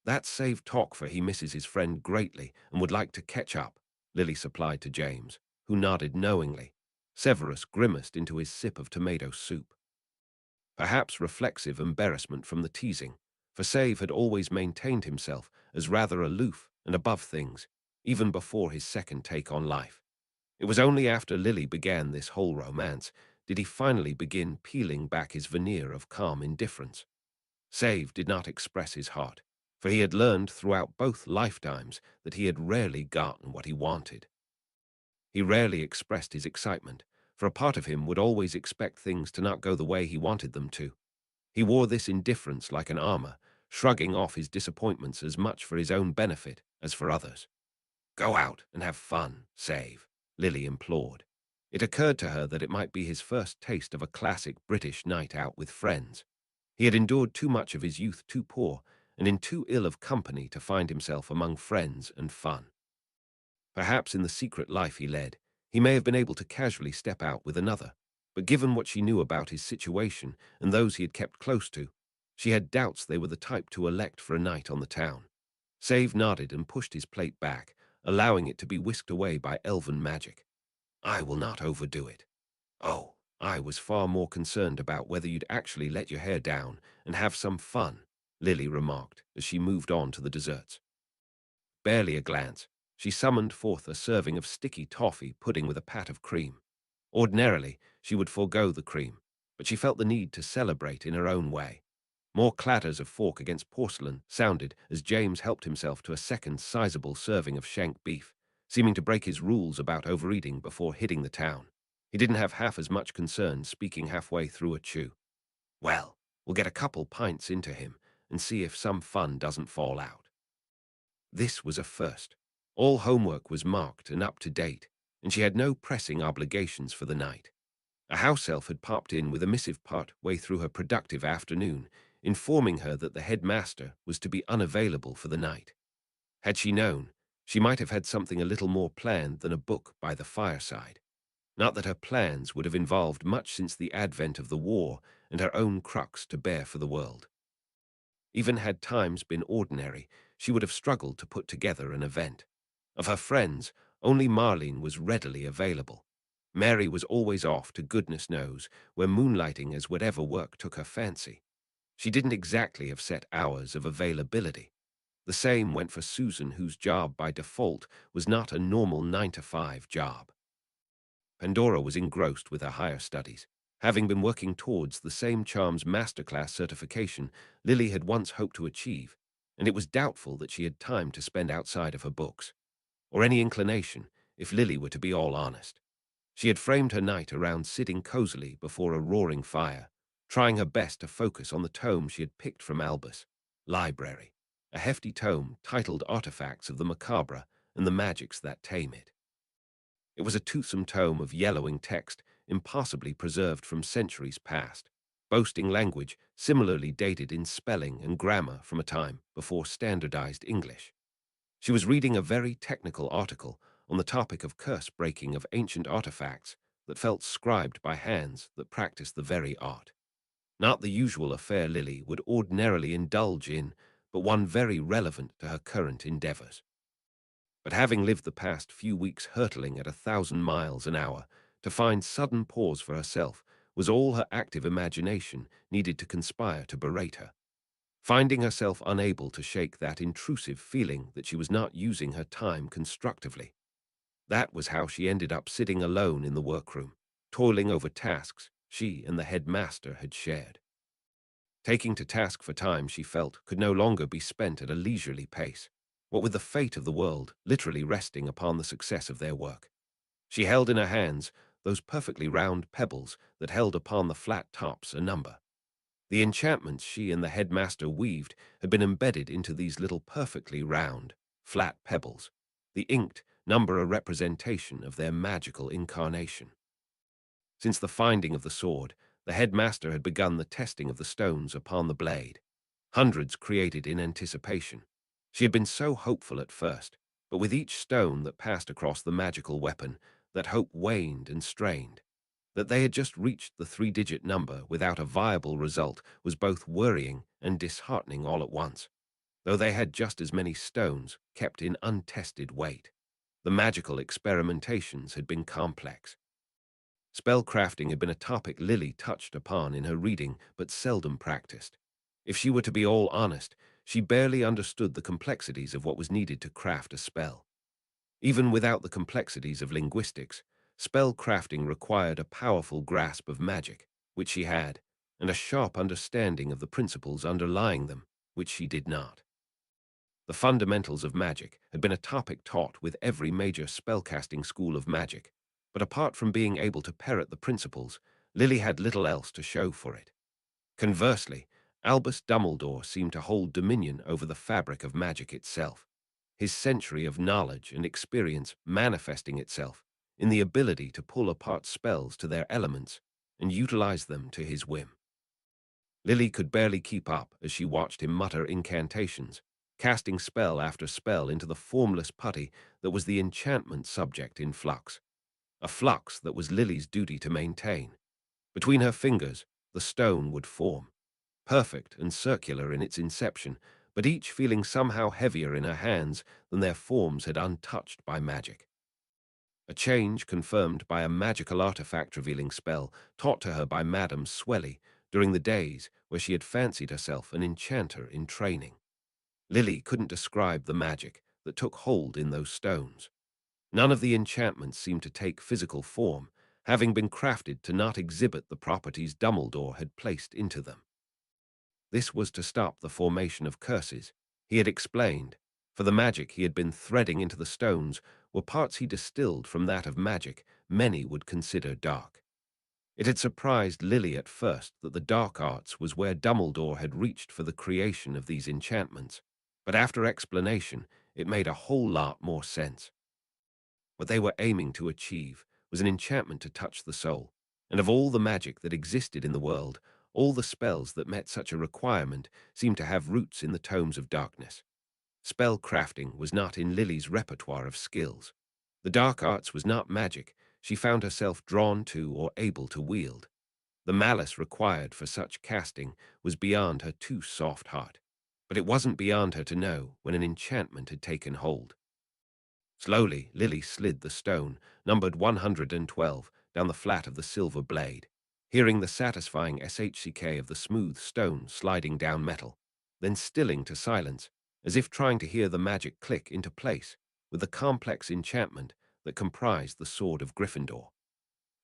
A: That saved talk, for he misses his friend greatly and would like to catch up, Lily supplied to James, who nodded knowingly. Severus grimaced into his sip of tomato soup. Perhaps reflexive embarrassment from the teasing, for Save had always maintained himself as rather aloof and above things, even before his second take on life. It was only after Lily began this whole romance did he finally begin peeling back his veneer of calm indifference. Save did not express his heart, for he had learned throughout both lifetimes that he had rarely gotten what he wanted. He rarely expressed his excitement, for a part of him would always expect things to not go the way he wanted them to. He wore this indifference like an armor, shrugging off his disappointments as much for his own benefit as for others. Go out and have fun, Save, Lily implored. It occurred to her that it might be his first taste of a classic British night out with friends. He had endured too much of his youth too poor and in too ill of company to find himself among friends and fun. Perhaps in the secret life he led, he may have been able to casually step out with another, but given what she knew about his situation and those he had kept close to, she had doubts they were the type to elect for a night on the town. Save nodded and pushed his plate back, allowing it to be whisked away by elven magic. I will not overdo it. Oh, I was far more concerned about whether you'd actually let your hair down and have some fun, Lily remarked as she moved on to the desserts. Barely a glance, she summoned forth a serving of sticky toffee pudding with a pat of cream. Ordinarily, she would forego the cream, but she felt the need to celebrate in her own way. More clatters of fork against porcelain sounded as James helped himself to a second sizable serving of shank beef, seeming to break his rules about overeating before hitting the town. He didn't have half as much concern speaking halfway through a chew. Well, we'll get a couple pints into him, and see if some fun doesn't fall out. This was a first. All homework was marked and up to date, and she had no pressing obligations for the night. A house elf had popped in with a missive part way through her productive afternoon, informing her that the headmaster was to be unavailable for the night. Had she known, she might have had something a little more planned than a book by the fireside. Not that her plans would have involved much since the advent of the war and her own crux to bear for the world. Even had times been ordinary, she would have struggled to put together an event. Of her friends, only Marlene was readily available. Mary was always off to goodness knows where, moonlighting as whatever work took her fancy. She didn't exactly have set hours of availability. The same went for Susan, whose job by default was not a normal 9-to-5 job. Pandora was engrossed with her higher studies. Having been working towards the same charms masterclass certification Lily had once hoped to achieve, and it was doubtful that she had time to spend outside of her books, or any inclination, if Lily were to be all honest. She had framed her night around sitting cozily before a roaring fire, trying her best to focus on the tome she had picked from Albus' library, a hefty tome titled Artifacts of the Macabre and the Magics that Tame It. It was a toothsome tome of yellowing text, impossibly preserved from centuries past, boasting language similarly dated in spelling and grammar from a time before standardized English. She was reading a very technical article on the topic of curse-breaking of ancient artifacts that felt scribed by hands that practiced the very art. Not the usual affair Lily would ordinarily indulge in, but one very relevant to her current endeavors. But having lived the past few weeks hurtling at 1,000 miles an hour, to find sudden pause for herself was all her active imagination needed to conspire to berate her. Finding herself unable to shake that intrusive feeling that she was not using her time constructively. That was how she ended up sitting alone in the workroom, toiling over tasks she and the headmaster had shared. Taking to task for time she felt could no longer be spent at a leisurely pace, what with the fate of the world literally resting upon the success of their work. She held in her hands those perfectly round pebbles that held upon the flat tops a number. The enchantments she and the headmaster weaved had been embedded into these little perfectly round, flat pebbles, the inked number a representation of their magical incarnation. Since the finding of the sword, the headmaster had begun the testing of the stones upon the blade, hundreds created in anticipation. She had been so hopeful at first, but with each stone that passed across the magical weapon, that hope waned and strained. That they had just reached the 3-digit number without a viable result was both worrying and disheartening all at once, though they had just as many stones kept in untested weight. The magical experimentations had been complex. Spellcrafting had been a topic Lily touched upon in her reading but seldom practiced. If she were to be all honest, she barely understood the complexities of what was needed to craft a spell. Even without the complexities of linguistics, spellcrafting required a powerful grasp of magic, which she had, and a sharp understanding of the principles underlying them, which she did not. The fundamentals of magic had been a topic taught with every major spellcasting school of magic, but apart from being able to parrot the principles, Lily had little else to show for it. Conversely, Albus Dumbledore seemed to hold dominion over the fabric of magic itself, his century of knowledge and experience manifesting itself in the ability to pull apart spells to their elements and utilize them to his whim. Lily could barely keep up as she watched him mutter incantations, casting spell after spell into the formless putty that was the enchantment subject in flux, a flux that was Lily's duty to maintain. Between her fingers, the stone would form, perfect and circular in its inception, but each feeling somehow heavier in her hands than their forms had untouched by magic. A change confirmed by a magical artifact revealing spell taught to her by Madame Swelly during the days where she had fancied herself an enchanter in training. Lily couldn't describe the magic that took hold in those stones. None of the enchantments seemed to take physical form, having been crafted to not exhibit the properties Dumbledore had placed into them. This was to stop the formation of curses, he had explained, for the magic he had been threading into the stones were parts he distilled from that of magic many would consider dark. It had surprised Lily at first that the dark arts was where Dumbledore had reached for the creation of these enchantments, but after explanation, it made a whole lot more sense. What they were aiming to achieve was an enchantment to touch the soul, and of all the magic that existed in the world, all the spells that met such a requirement seemed to have roots in the tomes of darkness. Spell crafting was not in Lily's repertoire of skills. The dark arts was not magic she found herself drawn to or able to wield. The malice required for such casting was beyond her too soft heart, but it wasn't beyond her to know when an enchantment had taken hold. Slowly, Lily slid the stone, numbered 112, down the flat of the silver blade, hearing the satisfying shck of the smooth stone sliding down metal, then stilling to silence, as if trying to hear the magic click into place with the complex enchantment that comprised the sword of Gryffindor.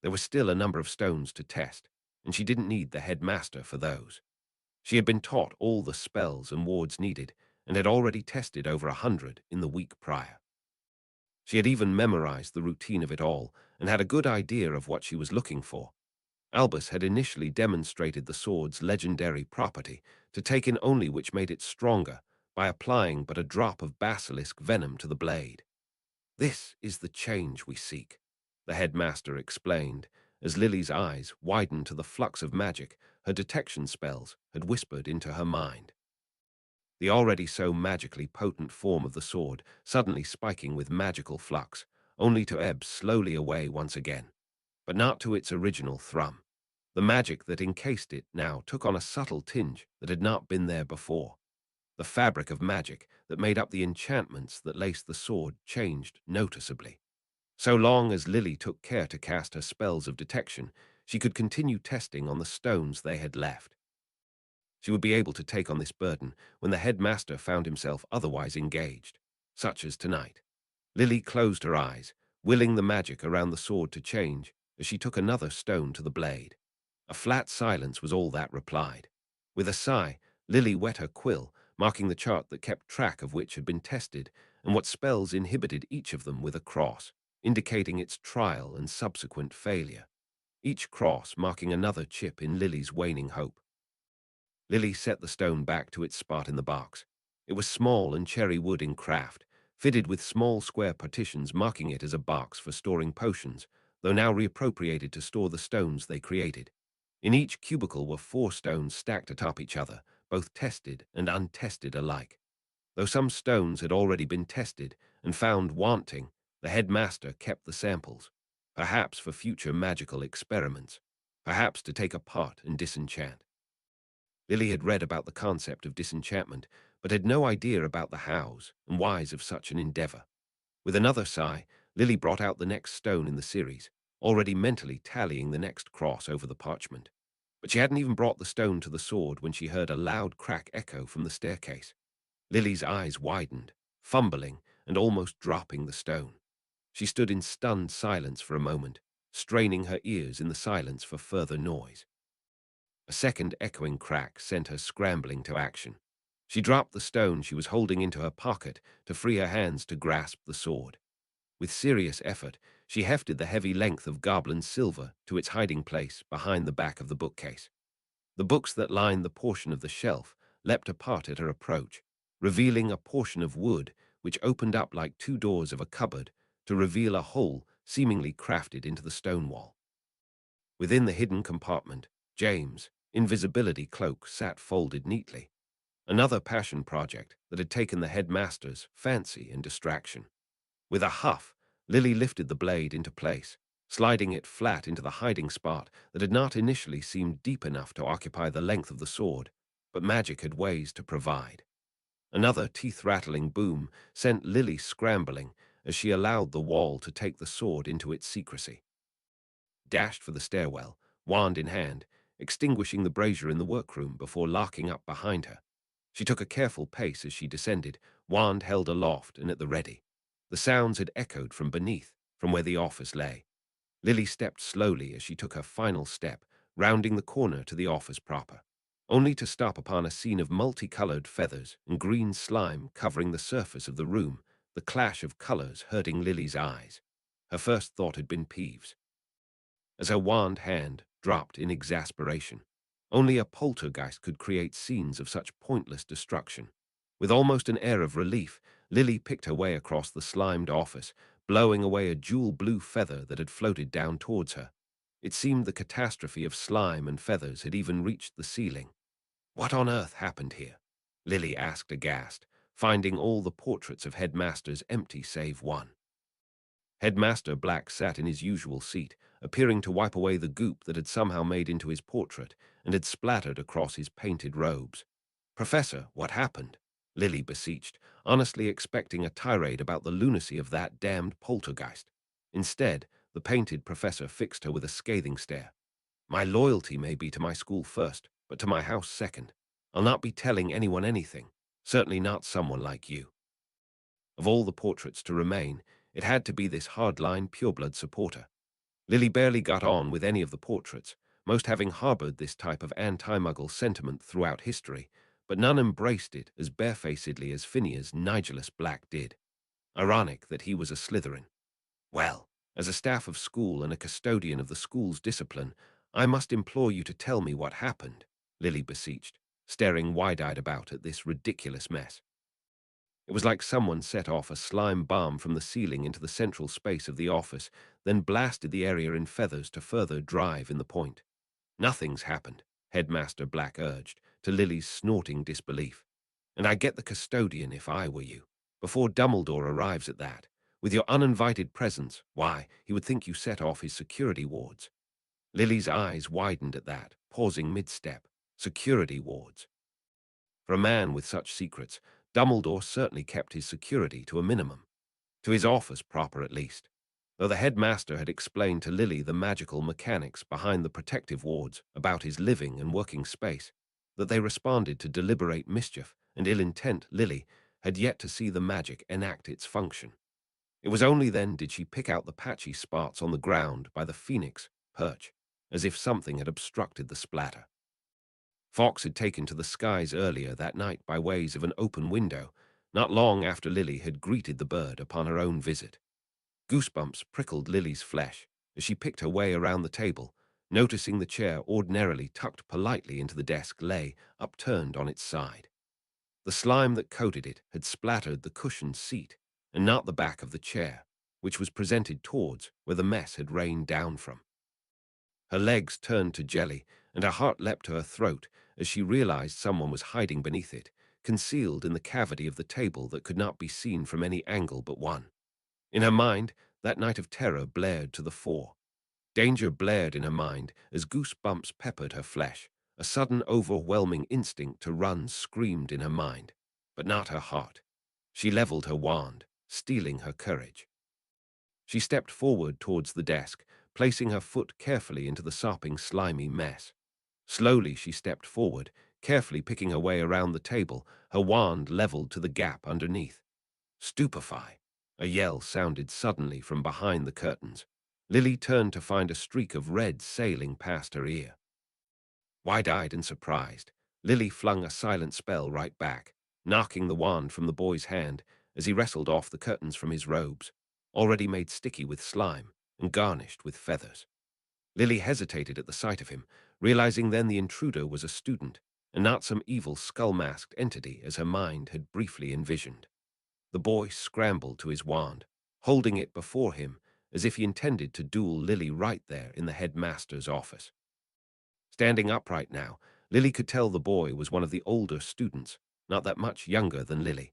A: There were still a number of stones to test, and she didn't need the headmaster for those. She had been taught all the spells and wards needed, and had already tested over 100 in the week prior. She had even memorized the routine of it all and had a good idea of what she was looking for. Albus had initially demonstrated the sword's legendary property to take in only which made it stronger by applying but a drop of basilisk venom to the blade. "This is the change we seek," the headmaster explained, as Lily's eyes widened to the flux of magic her detection spells had whispered into her mind. The already so magically potent form of the sword suddenly spiking with magical flux, only to ebb slowly away once again, but not to its original thrum. The magic that encased it now took on a subtle tinge that had not been there before. The fabric of magic that made up the enchantments that laced the sword changed noticeably. So long as Lily took care to cast her spells of detection, she could continue testing on the stones they had left. She would be able to take on this burden when the headmaster found himself otherwise engaged, such as tonight. Lily closed her eyes, willing the magic around the sword to change as she took another stone to the blade. A flat silence was all that replied. With a sigh, Lily wet her quill, marking the chart that kept track of which had been tested and what spells inhibited each of them with a cross, indicating its trial and subsequent failure. Each cross marking another chip in Lily's waning hope. Lily set the stone back to its spot in the box. It was small and cherry wood in craft, fitted with small square partitions marking it as a box for storing potions, though now reappropriated to store the stones they created. In each cubicle were 4 stones stacked atop each other, both tested and untested alike. Though some stones had already been tested and found wanting, the headmaster kept the samples, perhaps for future magical experiments, perhaps to take apart and disenchant. Lily had read about the concept of disenchantment, but had no idea about the hows and whys of such an endeavor. With another sigh, Lily brought out the next stone in the series, already mentally tallying the next cross over the parchment. But she hadn't even brought the stone to the sword when she heard a loud crack echo from the staircase. Lily's eyes widened, fumbling and almost dropping the stone. She stood in stunned silence for a moment, straining her ears in the silence for further noise. A second echoing crack sent her scrambling to action. She dropped the stone she was holding into her pocket to free her hands to grasp the sword. With serious effort, she hefted the heavy length of goblin silver to its hiding place behind the back of the bookcase. The books that lined the portion of the shelf leapt apart at her approach, revealing a portion of wood which opened up like 2 doors of a cupboard to reveal a hole seemingly crafted into the stone wall. Within the hidden compartment, James' invisibility cloak sat folded neatly, another passion project that had taken the headmaster's fancy and distraction. With a huff, Lily lifted the blade into place, sliding it flat into the hiding spot that had not initially seemed deep enough to occupy the length of the sword, but magic had ways to provide. Another teeth-rattling boom sent Lily scrambling as she allowed the wall to take the sword into its secrecy. Dashed for the stairwell, wand in hand, extinguishing the brazier in the workroom before locking up behind her. She took a careful pace as she descended, wand held aloft and at the ready. The sounds had echoed from beneath, from where the office lay. Lily stepped slowly as she took her final step, rounding the corner to the office proper, only to stop upon a scene of multicolored feathers and green slime covering the surface of the room, the clash of colors hurting Lily's eyes. Her first thought had been Peeves. As her wand hand dropped in exasperation. Only a poltergeist could create scenes of such pointless destruction. With almost an air of relief, Lily picked her way across the slimed office, blowing away a jewel blue feather that had floated down towards her. It seemed the catastrophe of slime and feathers had even reached the ceiling. What on earth happened here? Lily asked aghast, finding all the portraits of headmasters empty save one. Headmaster Black sat in his usual seat, appearing to wipe away the goop that had somehow made into his portrait and had splattered across his painted robes. "Professor, what happened?" Lily beseeched, honestly expecting a tirade about the lunacy of that damned poltergeist. Instead, the painted professor fixed her with a scathing stare. "My loyalty may be to my school first, but to my house second. I'll not be telling anyone anything, certainly not someone like you." Of all the portraits to remain, it had to be this hardline pureblood supporter. Lily barely got on with any of the portraits, most having harbored this type of anti-Muggle sentiment throughout history, but none embraced it as barefacedly as Phineas Nigellus Black did. Ironic that he was a Slytherin. "Well, as a staff of school and a custodian of the school's discipline, I must implore you to tell me what happened," Lily beseeched, staring wide-eyed about at this ridiculous mess. It was like someone set off a slime bomb from the ceiling into the central space of the office, then blasted the area in feathers to further drive in the point. "Nothing's happened," Headmaster Black urged, to Lily's snorting disbelief. "And I get the custodian if I were you. Before Dumbledore arrives at that, with your uninvited presence, why, he would think you set off his security wards." Lily's eyes widened at that, pausing mid-step. Security wards. For a man with such secrets, Dumbledore certainly kept his security to a minimum. To his office proper at least. Though the headmaster had explained to Lily the magical mechanics behind the protective wards about his living and working space, that they responded to deliberate mischief and ill intent, Lily had yet to see the magic enact its function. It was only then did she pick out the patchy spots on the ground by the phoenix perch, as if something had obstructed the splatter. Fox had taken to the skies earlier that night by ways of an open window, not long after Lily had greeted the bird upon her own visit. Goosebumps prickled Lily's flesh as she picked her way around the table, noticing the chair ordinarily tucked politely into the desk lay upturned on its side. The slime that coated it had splattered the cushioned seat, and not the back of the chair, which was presented towards where the mess had rained down from. Her legs turned to jelly, and her heart leapt to her throat as she realized someone was hiding beneath it, concealed in the cavity of the table that could not be seen from any angle but one. In her mind, that night of terror blared to the fore. Danger blared in her mind as goosebumps peppered her flesh. A sudden overwhelming instinct to run screamed in her mind, but not her heart. She leveled her wand, steeling her courage. She stepped forward towards the desk, placing her foot carefully into the sopping, slimy mess. Slowly she stepped forward, carefully picking her way around the table, her wand leveled to the gap underneath. "Stupefy!" A yell sounded suddenly from behind the curtains. Lily turned to find a streak of red sailing past her ear. Wide-eyed and surprised, Lily flung a silent spell right back, knocking the wand from the boy's hand as he wrestled off the curtains from his robes, already made sticky with slime and garnished with feathers. Lily hesitated at the sight of him, realizing then the intruder was a student and not some evil skull-masked entity as her mind had briefly envisioned. The boy scrambled to his wand, holding it before him as if he intended to duel Lily right there in the headmaster's office. Standing upright now, Lily could tell the boy was one of the older students, not that much younger than Lily.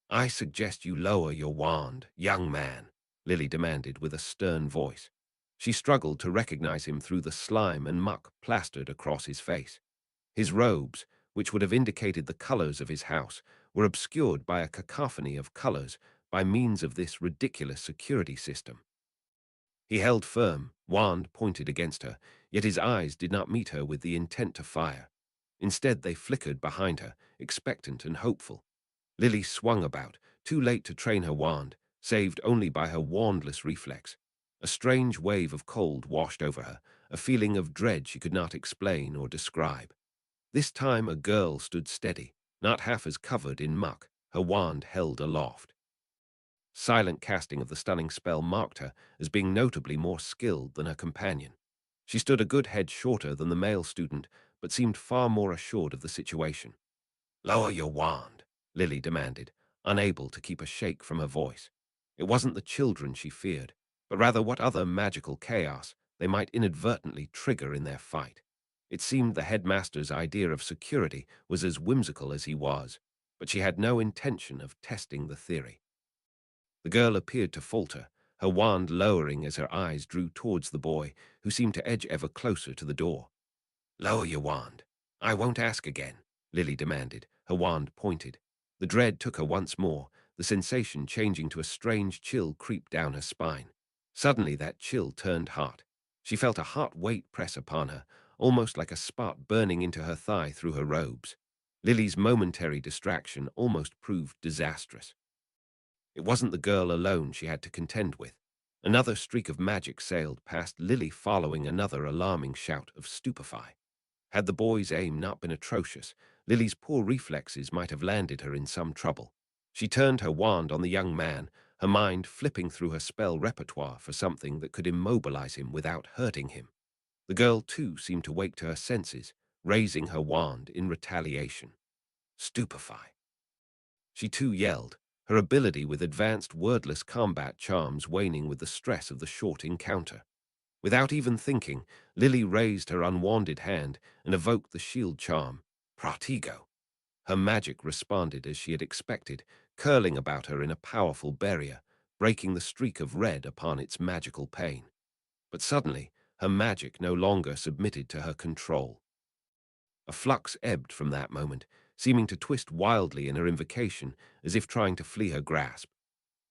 A: "I suggest you lower your wand, young man," Lily demanded with a stern voice. She struggled to recognize him through the slime and muck plastered across his face. His robes, which would have indicated the colors of his house, were obscured by a cacophony of colors by means of this ridiculous security system. He held firm, wand pointed against her, yet his eyes did not meet her with the intent to fire. Instead, they flickered behind her, expectant and hopeful. Lily swung about, too late to train her wand, saved only by her wandless reflex. A strange wave of cold washed over her, a feeling of dread she could not explain or describe. This time a girl stood steady, not half as covered in muck, her wand held aloft. Silent casting of the stunning spell marked her as being notably more skilled than her companion. She stood a good head shorter than the male student, but seemed far more assured of the situation. "Lower your wand," Lily demanded, unable to keep a shake from her voice. It wasn't the children she feared, but rather what other magical chaos they might inadvertently trigger in their fight. It seemed the headmaster's idea of security was as whimsical as he was, but she had no intention of testing the theory. The girl appeared to falter, her wand lowering as her eyes drew towards the boy, who seemed to edge ever closer to the door. "Lower your wand. I won't ask again," Lily demanded, her wand pointed. The dread took her once more, the sensation changing to a strange chill creep down her spine. Suddenly that chill turned hot. She felt a hot weight press upon her, almost like a spot burning into her thigh through her robes. Lily's momentary distraction almost proved disastrous. It wasn't the girl alone she had to contend with. Another streak of magic sailed past Lily, following another alarming shout of "stupefy." Had the boy's aim not been atrocious, Lily's poor reflexes might have landed her in some trouble. She turned her wand on the young man, her mind flipping through her spell repertoire for something that could immobilize him without hurting him. The girl, too, seemed to wake to her senses, raising her wand in retaliation. "Stupefy." She too yelled, her ability with advanced wordless combat charms waning with the stress of the short encounter. Without even thinking, Lily raised her unwanded hand and evoked the shield charm, Pratigo. Her magic responded as she had expected, curling about her in a powerful barrier, breaking the streak of red upon its magical pain. But suddenly, her magic no longer submitted to her control. A flux ebbed from that moment, seeming to twist wildly in her invocation as if trying to flee her grasp.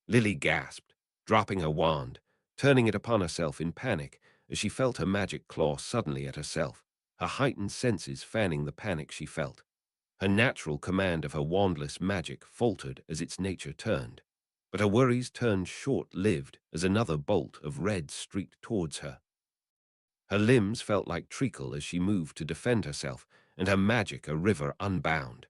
A: Lily gasped, dropping her wand, turning it upon herself in panic as she felt her magic claw suddenly at herself, her heightened senses fanning the panic she felt. Her natural command of her wandless magic faltered as its nature turned, but her worries turned short-lived as another bolt of red streaked towards her. Her limbs felt like treacle as she moved to defend herself, and her magic a river unbound.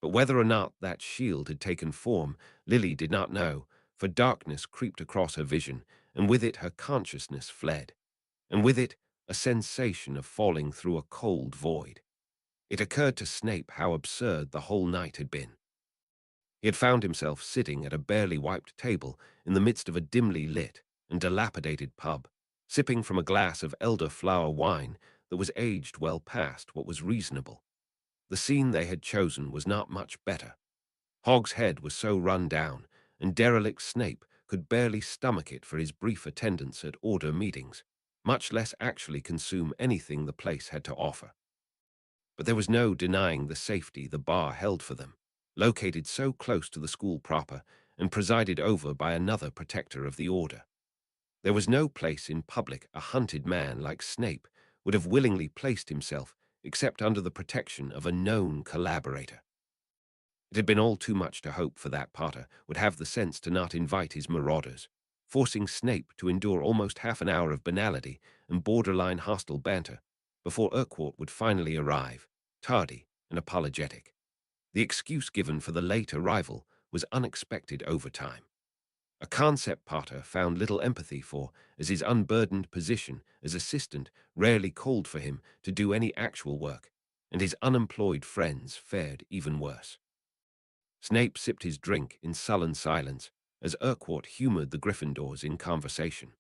A: But whether or not that shield had taken form, Lily did not know, for darkness creeped across her vision, and with it her consciousness fled, and with it a sensation of falling through a cold void. It occurred to Snape how absurd the whole night had been. He had found himself sitting at a barely wiped table in the midst of a dimly lit and dilapidated pub, sipping from a glass of elderflower wine that was aged well past what was reasonable. The scene they had chosen was not much better. Hog's Head was so run down, and derelict Snape could barely stomach it for his brief attendance at order meetings, much less actually consume anything the place had to offer. But there was no denying the safety the bar held for them, located so close to the school proper and presided over by another protector of the order. There was no place in public a hunted man like Snape would have willingly placed himself except under the protection of a known collaborator. It had been all too much to hope for that Potter would have the sense to not invite his marauders, forcing Snape to endure almost half an hour of banality and borderline hostile banter before Urquhart would finally arrive, tardy and apologetic. The excuse given for the late arrival was unexpected overtime. A concept Potter found little empathy for, as his unburdened position as assistant rarely called for him to do any actual work, and his unemployed friends fared even worse. Snape sipped his drink in sullen silence as Urquhart humored the Gryffindors in conversation.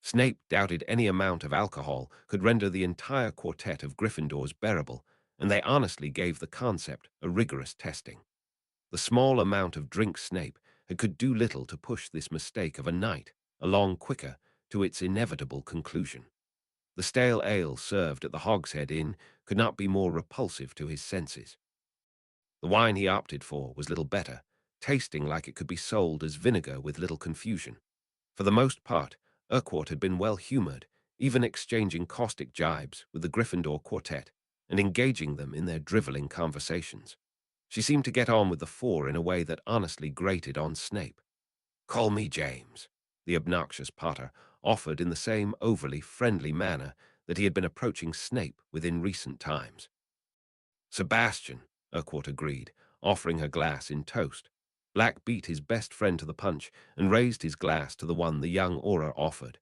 A: Snape doubted any amount of alcohol could render the entire quartet of Gryffindors bearable, and they honestly gave the concept a rigorous testing. The small amount of drink Snape had could do little to push this mistake of a night along quicker to its inevitable conclusion. The stale ale served at the Hogshead Inn could not be more repulsive to his senses. The wine he opted for was little better, tasting like it could be sold as vinegar with little confusion. For the most part, Urquhart had been well-humored, even exchanging caustic jibes with the Gryffindor quartet and engaging them in their driveling conversations. She seemed to get on with the four in a way that honestly grated on Snape. "Call me James," the obnoxious Potter offered in the same overly friendly manner that he had been approaching Snape within recent times. "Sebastian," Urquhart agreed, offering her glass in toast. Black beat his best friend to the punch and raised his glass to the one the young Auror offered.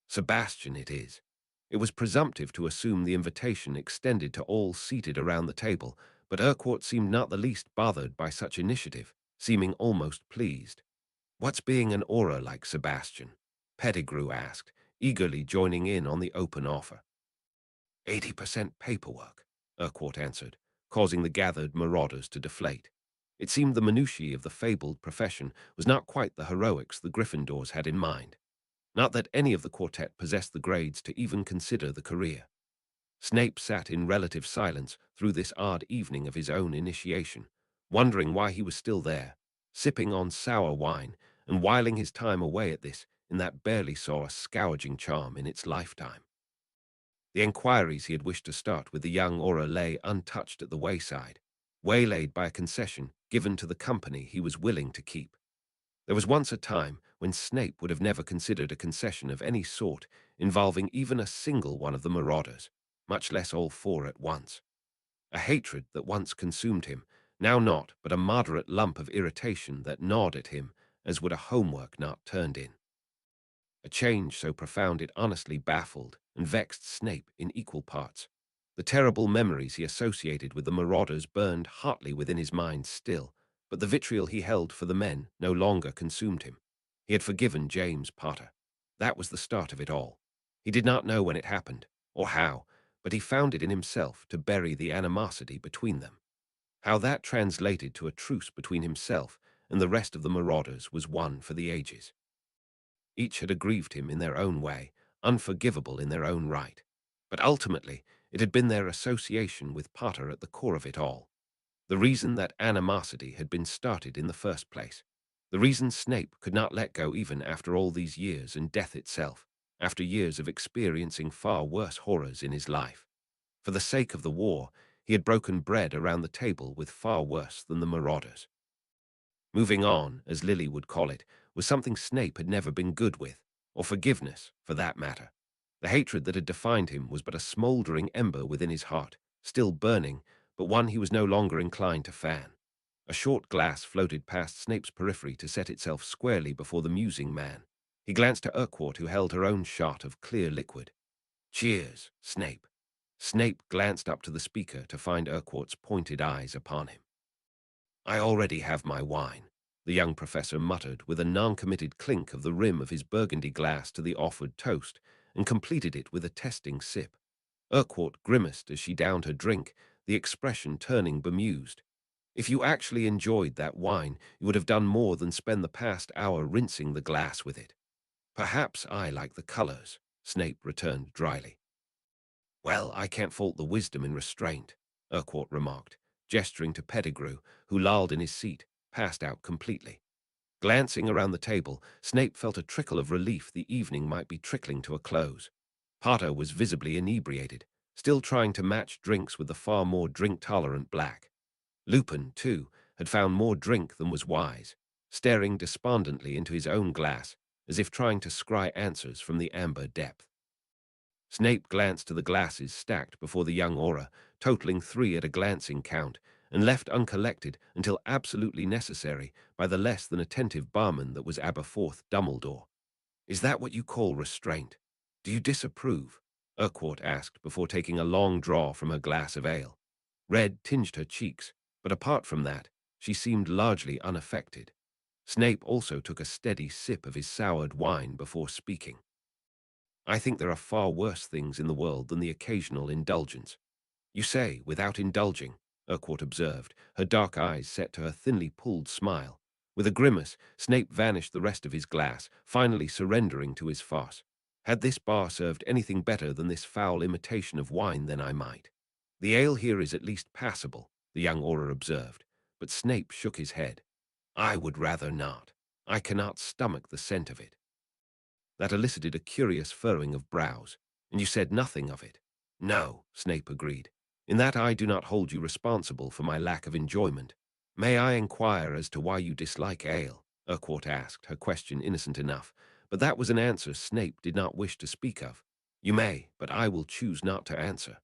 A: "Sebastian it is." It was presumptive to assume the invitation extended to all seated around the table, but Urquhart seemed not the least bothered by such initiative, seeming almost pleased. "What's being an aura like, Sebastian?" Pettigrew asked, eagerly joining in on the open offer. 80% paperwork, Urquhart answered, causing the gathered marauders to deflate. It seemed the minutiae of the fabled profession was not quite the heroics the Gryffindors had in mind. Not that any of the quartet possessed the grades to even consider the career. Snape sat in relative silence through this odd evening of his own initiation, wondering why he was still there, sipping on sour wine and whiling his time away at this in that barely saw a scourging charm in its lifetime. The enquiries he had wished to start with the young Aura lay untouched at the wayside, waylaid by a concession given to the company he was willing to keep. There was once a time when Snape would have never considered a concession of any sort involving even a single one of the marauders, much less all four at once. A hatred that once consumed him, now not but a moderate lump of irritation that gnawed at him as would a homework not turned in. A change so profound it honestly baffled and vexed Snape in equal parts. The terrible memories he associated with the marauders burned hotly within his mind still, but the vitriol he held for the men no longer consumed him. He had forgiven James Potter. That was the start of it all. He did not know when it happened, or how, but he found it in himself to bury the animosity between them. How that translated to a truce between himself and the rest of the marauders was one for the ages. Each had aggrieved him in their own way, unforgivable in their own right. But ultimately, it had been their association with Potter at the core of it all. The reason that animosity had been started in the first place. The reason Snape could not let go even after all these years and death itself, after years of experiencing far worse horrors in his life. For the sake of the war, he had broken bread around the table with far worse than the marauders. Moving on, as Lily would call it, was something Snape had never been good with, or forgiveness, for that matter. The hatred that had defined him was but a smouldering ember within his heart, still burning, but one he was no longer inclined to fan. A short glass floated past Snape's periphery to set itself squarely before the musing man. He glanced to Urquhart, who held her own shot of clear liquid. "Cheers, Snape." Snape glanced up to the speaker to find Urquhart's pointed eyes upon him. "I already have my wine," the young professor muttered with a non-committed clink of the rim of his burgundy glass to the offered toast, and completed it with a testing sip. Urquhart grimaced as she downed her drink, the expression turning bemused. "If you actually enjoyed that wine, you would have done more than spend the past hour rinsing the glass with it." "Perhaps I like the colors," Snape returned dryly. "Well, I can't fault the wisdom in restraint," Urquhart remarked, gesturing to Pettigrew, who lolled in his seat, passed out completely. Glancing around the table, Snape felt a trickle of relief the evening might be trickling to a close. Potter was visibly inebriated, still trying to match drinks with the far more drink-tolerant Black. Lupin, too, had found more drink than was wise, staring despondently into his own glass, as if trying to scry answers from the amber depth. Snape glanced to the glasses stacked before the young Aura, totaling 3 at a glancing count, and left uncollected until absolutely necessary by the less than attentive barman that was Aberforth Dumbledore. "Is that what you call restraint? Do you disapprove?" Urquhart asked before taking a long draw from her glass of ale. Red tinged her cheeks, but apart from that, she seemed largely unaffected. Snape also took a steady sip of his soured wine before speaking. "I think there are far worse things in the world than the occasional indulgence." "You say, without indulging," Urquhart observed, her dark eyes set to her thinly pulled smile. With a grimace, Snape vanished the rest of his glass, finally surrendering to his farce. "Had this bar served anything better than this foul imitation of wine, then I might." "The ale here is at least passable," the young Auror observed, but Snape shook his head. "I would rather not. I cannot stomach the scent of it." That elicited a curious furrowing of brows. "And you said nothing of it?" "No," Snape agreed. "In that I do not hold you responsible for my lack of enjoyment." "May I inquire as to why you dislike ale?" Urquhart asked, her question innocent enough, but that was an answer Snape did not wish to speak of. "You may, but I will choose not to answer."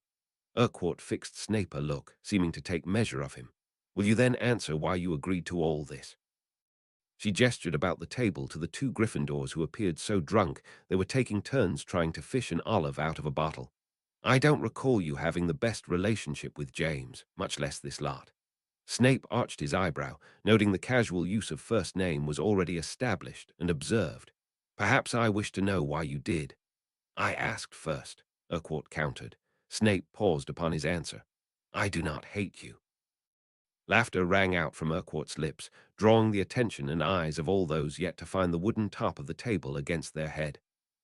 A: Urquhart fixed Snape a look, seeming to take measure of him. "Will you then answer why you agreed to all this?" She gestured about the table to the two Gryffindors who appeared so drunk they were taking turns trying to fish an olive out of a bottle. I don't recall you having the best relationship with James, much less this lot. Snape arched his eyebrow, noting the casual use of first name was already established, and observed. Perhaps I wish to know why you did. I asked first, Urquhart countered. Snape paused upon his answer. I do not hate you. Laughter rang out from Urquhart's lips, drawing the attention and eyes of all those yet to find the wooden top of the table against their head.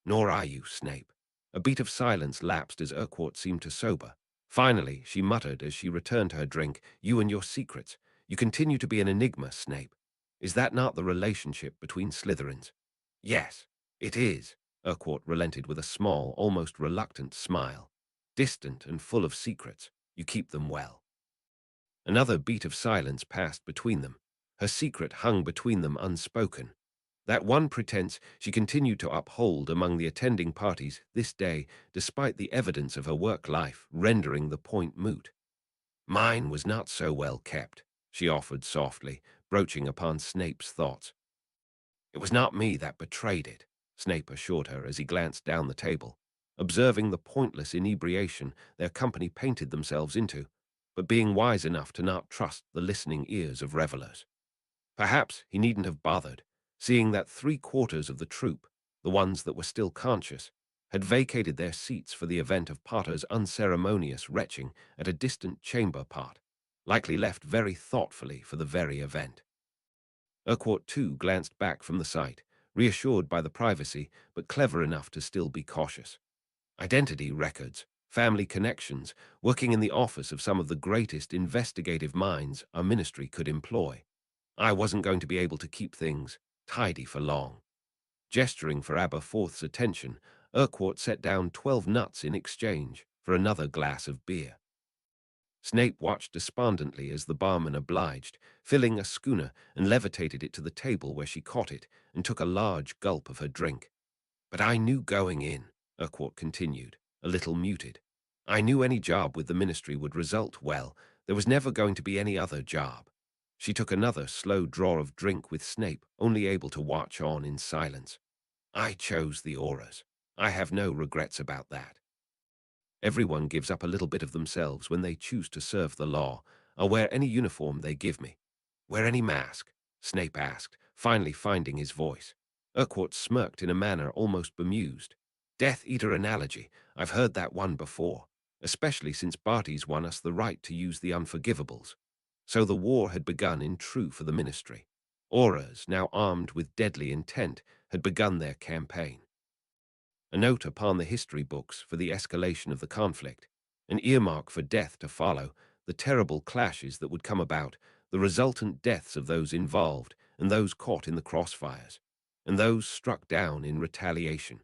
A: Nor are you, Snape. A beat of silence lapsed as Urquhart seemed to sober. Finally, she muttered as she returned to her drink, you and your secrets. You continue to be an enigma, Snape. Is that not the relationship between Slytherins? Yes, it is, Urquhart relented with a small, almost reluctant smile. Distant and full of secrets, you keep them well. Another beat of silence passed between them. Her secret hung between them unspoken. That one pretense she continued to uphold among the attending parties this day, despite the evidence of her work life rendering the point moot. Mine was not so well kept, she offered softly, broaching upon Snape's thoughts. It was not me that betrayed it, Snape assured her as he glanced down the table, observing the pointless inebriation their company painted themselves into, but being wise enough to not trust the listening ears of revelers. Perhaps he needn't have bothered, seeing that 3/4 of the troop, the ones that were still conscious, had vacated their seats for the event of Potter's unceremonious retching at a distant chamber pot, likely left very thoughtfully for the very event. Urquhart too glanced back from the sight, reassured by the privacy, but clever enough to still be cautious. Identity records, family connections, working in the office of some of the greatest investigative minds our ministry could employ. I wasn't going to be able to keep things tidy for long. Gesturing for Aberforth's attention, Urquhart set down 12 nuts in exchange for another glass of beer. Snape watched despondently as the barman obliged, filling a schooner and levitated it to the table where she caught it and took a large gulp of her drink. But I knew going in, Urquhart continued, a little muted. I knew any job with the ministry would result well. There was never going to be any other job. She took another slow draw of drink with Snape, only able to watch on in silence. I chose the auras. I have no regrets about that. Everyone gives up a little bit of themselves when they choose to serve the law. I'll wear any uniform they give me. Wear any mask? Snape asked, finally finding his voice. Urquhart smirked in a manner almost bemused. Death Eater analogy. I've heard that one before, especially since Barty's won us the right to use the unforgivables. So the war had begun in true for the ministry. Auras, now armed with deadly intent, had begun their campaign. A note upon the history books for the escalation of the conflict, an earmark for death to follow, the terrible clashes that would come about, the resultant deaths of those involved and those caught in the crossfires, and those struck down in retaliation.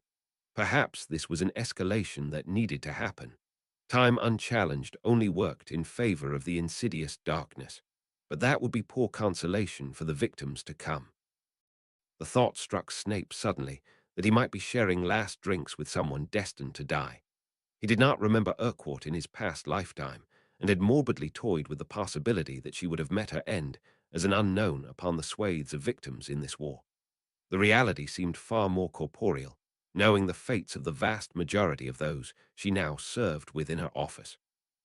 A: Perhaps this was an escalation that needed to happen. Time unchallenged only worked in favor of the insidious darkness, but that would be poor consolation for the victims to come. The thought struck Snape suddenly that he might be sharing last drinks with someone destined to die. He did not remember Urquhart in his past lifetime, and had morbidly toyed with the possibility that she would have met her end as an unknown upon the swathes of victims in this war. The reality seemed far more corporeal, knowing the fates of the vast majority of those she now served with in her office.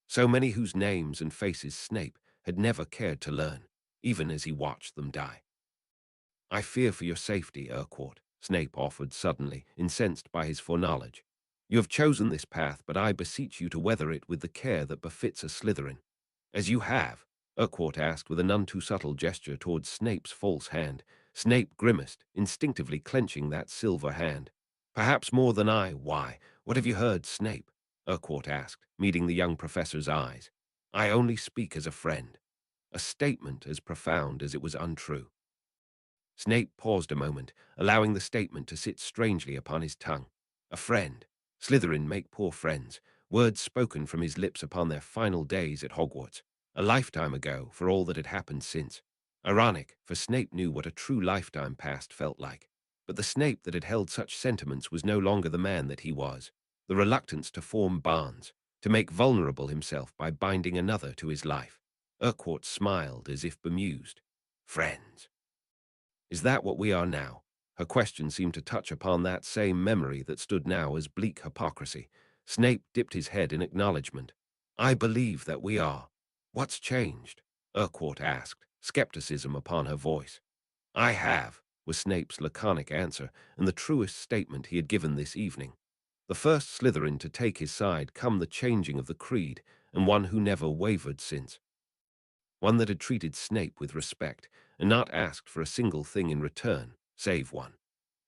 A: So many whose names and faces Snape had never cared to learn, even as he watched them die. I fear for your safety, Urquhart, Snape offered suddenly, incensed by his foreknowledge. You have chosen this path, but I beseech you to weather it with the care that befits a Slytherin. As you have, Urquhart asked with a none too subtle gesture towards Snape's false hand. Snape grimaced, instinctively clenching that silver hand. Perhaps more than I. Why, what have you heard, Snape? Urquhart asked, meeting the young professor's eyes. I only speak as a friend. A statement as profound as it was untrue. Snape paused a moment, allowing the statement to sit strangely upon his tongue. A friend. Slytherin make poor friends. Words spoken from his lips upon their final days at Hogwarts. A lifetime ago, for all that had happened since. Ironic, for Snape knew what a true lifetime past felt like. But the Snape that had held such sentiments was no longer the man that he was. The reluctance to form bonds, to make vulnerable himself by binding another to his life. Urquhart smiled as if bemused. Friends. Is that what we are now? Her question seemed to touch upon that same memory that stood now as bleak hypocrisy. Snape dipped his head in acknowledgement. I believe that we are. What's changed? Urquhart asked, skepticism upon her voice. I have, was Snape's laconic answer, and the truest statement he had given this evening. The first Slytherin to take his side come the changing of the creed, and one who never wavered since. One that had treated Snape with respect, and not asked for a single thing in return, save one.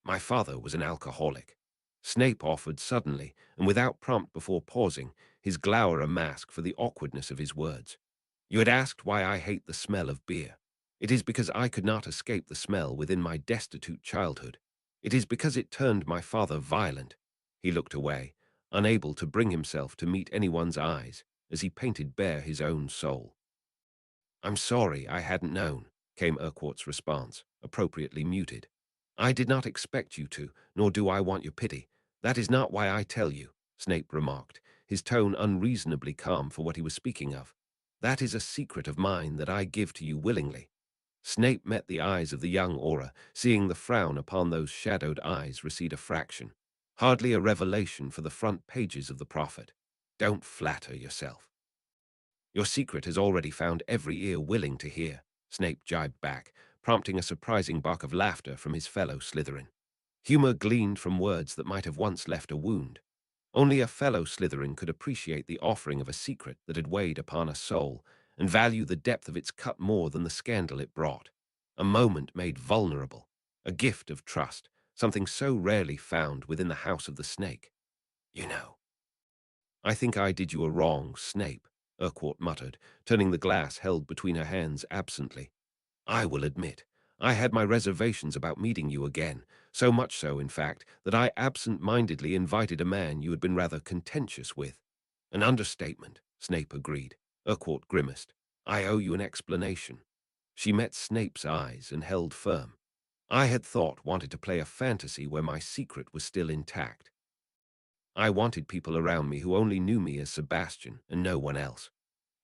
A: My father was an alcoholic. Snape offered suddenly, and without prompt before pausing, his glower a mask for the awkwardness of his words. You had asked why I hate the smell of beer. It is because I could not escape the smell within my destitute childhood. It is because it turned my father violent. He looked away, unable to bring himself to meet anyone's eyes, as he painted bare his own soul. I'm sorry I hadn't known, came Urquhart's response, appropriately muted. I did not expect you to, nor do I want your pity. That is not why I tell you, Snape remarked, his tone unreasonably calm for what he was speaking of. That is a secret of mine that I give to you willingly. Snape met the eyes of the young Auror, seeing the frown upon those shadowed eyes recede a fraction. Hardly a revelation for the front pages of the prophet. Don't flatter yourself. Your secret has already found every ear willing to hear, Snape jibed back, prompting a surprising bark of laughter from his fellow Slytherin. Humour gleaned from words that might have once left a wound. Only a fellow Slytherin could appreciate the offering of a secret that had weighed upon a soul, and value the depth of its cut more than the scandal it brought. A moment made vulnerable, a gift of trust, something so rarely found within the house of the snake. You know, I think I did you a wrong, Snape, Urquhart muttered, turning the glass held between her hands absently. I will admit, I had my reservations about meeting you again, so much so, in fact, that I absent-mindedly invited a man you had been rather contentious with. An understatement, Snape agreed. Urquhart grimaced. I owe you an explanation. She met Snape's eyes and held firm. I had wanted to play a fantasy where my secret was still intact. I wanted people around me who only knew me as Sebastian and no one else.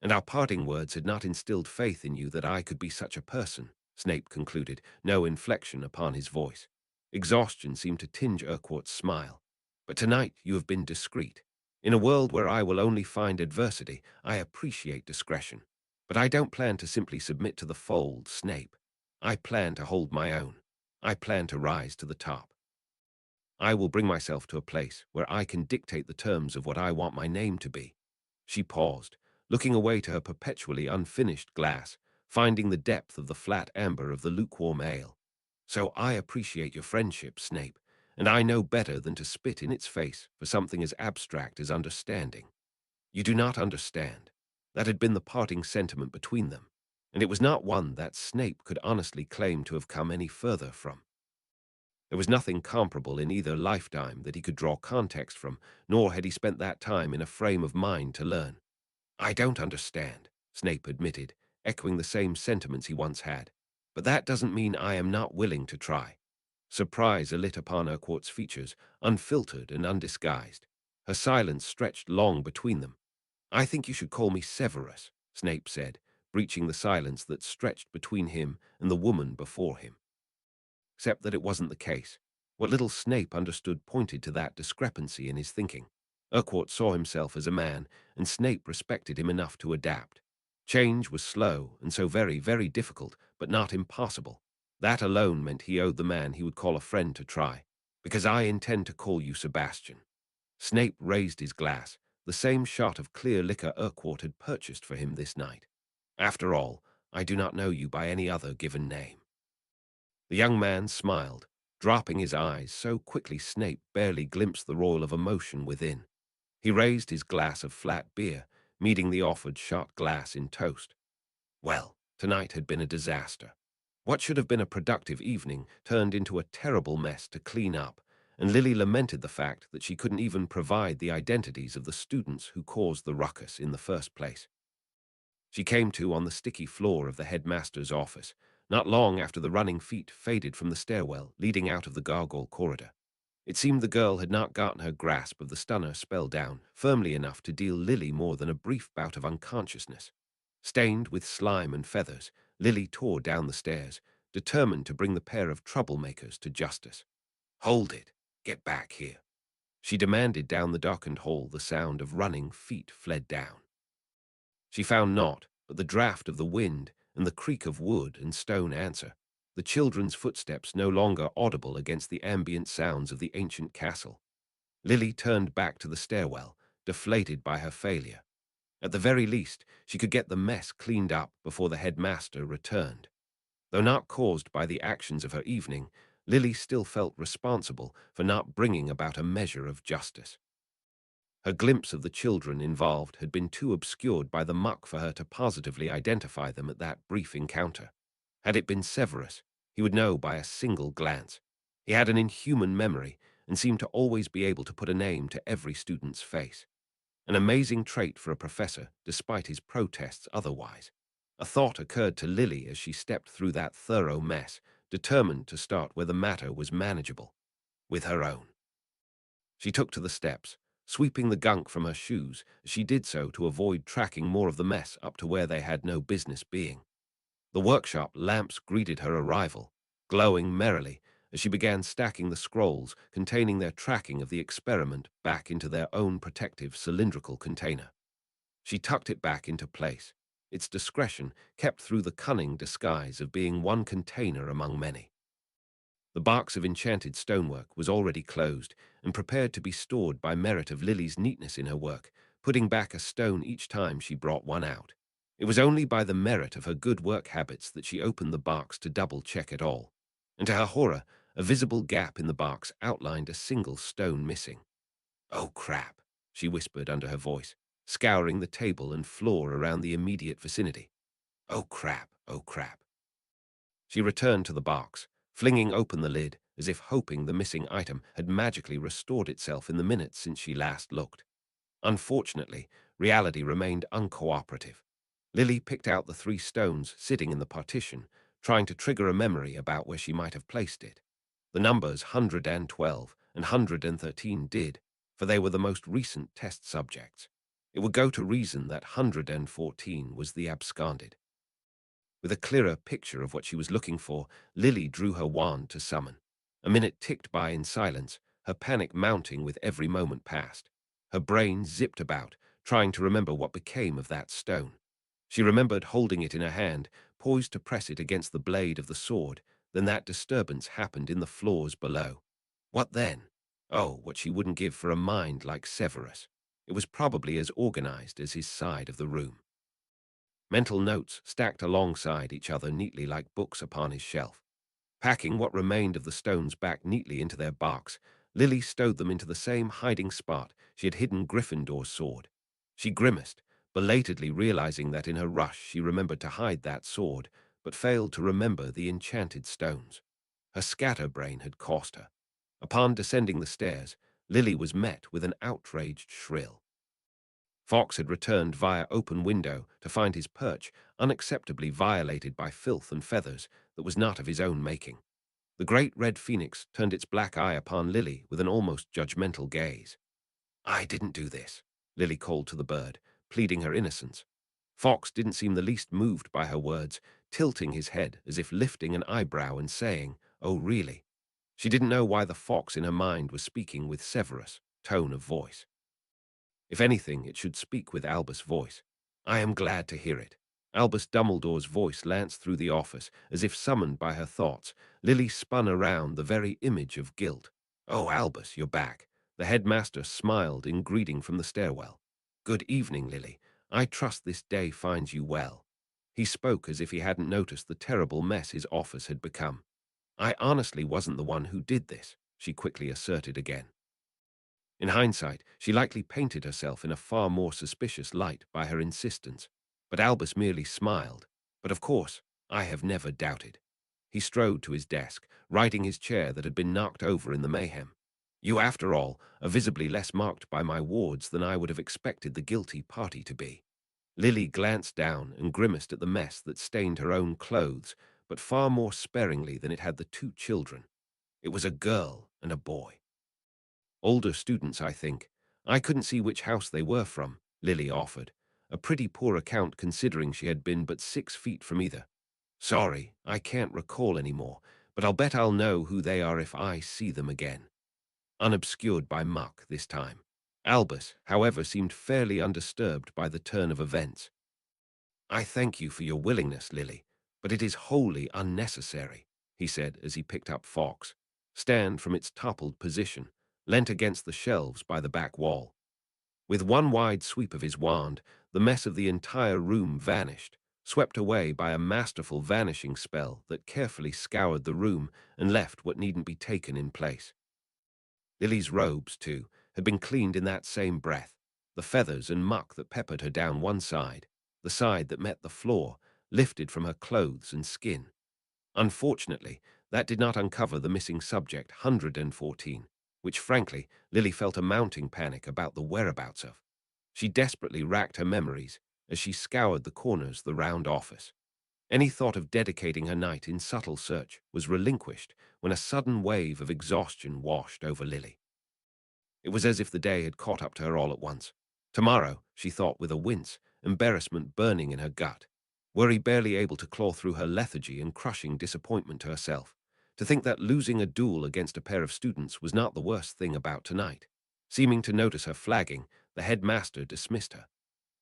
A: And our parting words had not instilled faith in you that I could be such a person, Snape concluded, no inflection upon his voice. Exhaustion seemed to tinge Urquhart's smile. But tonight you have been discreet. In a world where I will only find adversity, I appreciate discretion. But I don't plan to simply submit to the fold, Snape. I plan to hold my own. I plan to rise to the top. I will bring myself to a place where I can dictate the terms of what I want my name to be. She paused, looking away to her perpetually unfinished glass, finding the depth of the flat amber of the lukewarm ale. So I appreciate your friendship, Snape, and I know better than to spit in its face for something as abstract as understanding. You do not understand. That had been the parting sentiment between them, and it was not one that Snape could honestly claim to have come any further from. There was nothing comparable in either lifetime that he could draw context from, nor had he spent that time in a frame of mind to learn. I don't understand, Snape admitted, echoing the same sentiments he once had. But that doesn't mean I am not willing to try. Surprise alit upon Urquhart's features, unfiltered and undisguised. Her silence stretched long between them. I think you should call me Severus, Snape said, breaching the silence that stretched between him and the woman before him. Except that it wasn't the case. What little Snape understood pointed to that discrepancy in his thinking. Urquhart saw himself as a man, and Snape respected him enough to adapt. Change was slow, and so very, very difficult, but not impossible. That alone meant he owed the man he would call a friend to try. Because I intend to call you Sebastian. Snape raised his glass, the same shot of clear liquor Urquhart had purchased for him this night. After all, I do not know you by any other given name. The young man smiled, dropping his eyes so quickly Snape barely glimpsed the roil of emotion within. He raised his glass of flat beer, meeting the offered shot glass in toast. Well, tonight had been a disaster. What should have been a productive evening turned into a terrible mess to clean up, and Lily lamented the fact that she couldn't even provide the identities of the students who caused the ruckus in the first place. She came to on the sticky floor of the headmaster's office, not long after the running feet faded from the stairwell leading out of the gargoyle corridor. It seemed the girl had not gotten her grasp of the stunner spell down firmly enough to deal Lily more than a brief bout of unconsciousness. Stained with slime and feathers, Lily tore down the stairs, determined to bring the pair of troublemakers to justice. "Hold it! Get back here!" she demanded down the darkened hall. The sound of running feet fled down. She found naught but the draught of the wind and the creak of wood and stone answer, the children's footsteps no longer audible against the ambient sounds of the ancient castle. Lily turned back to the stairwell, deflated by her failure. At the very least, she could get the mess cleaned up before the headmaster returned. Though not caused by the actions of her evening, Lily still felt responsible for not bringing about a measure of justice. Her glimpse of the children involved had been too obscured by the muck for her to positively identify them at that brief encounter. Had it been Severus, he would know by a single glance. He had an inhuman memory and seemed to always be able to put a name to every student's face. An amazing trait for a professor, despite his protests otherwise. A thought occurred to Lily as she stepped through that thorough mess, determined to start where the matter was manageable, with her own. She took to the steps, sweeping the gunk from her shoes as she did so to avoid tracking more of the mess up to where they had no business being. The workshop lamps greeted her arrival, glowing merrily as she began stacking the scrolls containing their tracking of the experiment back into their own protective cylindrical container. She tucked it back into place, its discretion kept through the cunning disguise of being one container among many. The box of enchanted stonework was already closed and prepared to be stored by merit of Lily's neatness in her work, putting back a stone each time she brought one out. It was only by the merit of her good work habits that she opened the box to double-check it all, and to her horror, a visible gap in the box outlined a single stone missing. "Oh, crap," she whispered under her voice, scouring the table and floor around the immediate vicinity. "Oh, crap, oh, crap." She returned to the box, flinging open the lid, as if hoping the missing item had magically restored itself in the minutes since she last looked. Unfortunately, reality remained uncooperative. Lily picked out the 3 stones sitting in the partition, trying to trigger a memory about where she might have placed it. The numbers 112 and 113 did, for they were the most recent test subjects. It would go to reason that 114 was the absconded. With a clearer picture of what she was looking for, Lily drew her wand to summon. A minute ticked by in silence, her panic mounting with every moment passed. Her brain zipped about, trying to remember what became of that stone. She remembered holding it in her hand, poised to press it against the blade of the sword. Then that disturbance happened in the floors below. What then? Oh, what she wouldn't give for a mind like Severus. It was probably as organized as his side of the room. Mental notes stacked alongside each other neatly like books upon his shelf. Packing what remained of the stones back neatly into their box, Lily stowed them into the same hiding spot she had hidden Gryffindor's sword. She grimaced, belatedly realizing that in her rush she remembered to hide that sword, but failed to remember the enchanted stones. Her scatterbrain had cost her. Upon descending the stairs, Lily was met with an outraged shrill. Fawkes had returned via open window to find his perch unacceptably violated by filth and feathers that was not of his own making. The great red phoenix turned its black eye upon Lily with an almost judgmental gaze. "I didn't do this," Lily called to the bird, pleading her innocence. Fawkes didn't seem the least moved by her words, tilting his head as if lifting an eyebrow and saying, "Oh, really?" She didn't know why the fox in her mind was speaking with Severus' tone of voice. If anything, it should speak with Albus' voice. "I am glad to hear it." Albus Dumbledore's voice lanced through the office, as if summoned by her thoughts. Lily spun around, the very image of guilt. "Oh, Albus, you're back." The headmaster smiled in greeting from the stairwell. "Good evening, Lily. I trust this day finds you well." He spoke as if he hadn't noticed the terrible mess his office had become. "I honestly wasn't the one who did this," she quickly asserted again. In hindsight, she likely painted herself in a far more suspicious light by her insistence, but Albus merely smiled. "But of course, I have never doubted." He strode to his desk, righting his chair that had been knocked over in the mayhem. "You, after all, are visibly less marked by my wards than I would have expected the guilty party to be." Lily glanced down and grimaced at the mess that stained her own clothes, but far more sparingly than it had the 2 children. It was a girl and a boy. "Older students, I think. I couldn't see which house they were from," Lily offered, a pretty poor account considering she had been but 6 feet from either. Sorry, I can't recall anymore, but I'll bet I'll know who they are if I see them again. Unobscured by muck this time. Albus, however, seemed fairly undisturbed by the turn of events. I thank you for your willingness, Lily, but it is wholly unnecessary, he said as he picked up Fox, stand from its toppled position, leant against the shelves by the back wall. With one wide sweep of his wand, the mess of the entire room vanished, swept away by a masterful vanishing spell that carefully scoured the room and left what needn't be taken in place. Lily's robes, too, had been cleaned in that same breath, the feathers and muck that peppered her down one side, the side that met the floor, lifted from her clothes and skin. Unfortunately, that did not uncover the missing subject 114, which frankly Lily felt a mounting panic about the whereabouts of. She desperately racked her memories as she scoured the corners of the round office. Any thought of dedicating her night in subtle search was relinquished when a sudden wave of exhaustion washed over Lily. It was as if the day had caught up to her all at once. Tomorrow, she thought with a wince, embarrassment burning in her gut, worry barely able to claw through her lethargy and crushing disappointment to herself, to think that losing a duel against a pair of students was not the worst thing about tonight. Seeming to notice her flagging, the headmaster dismissed her.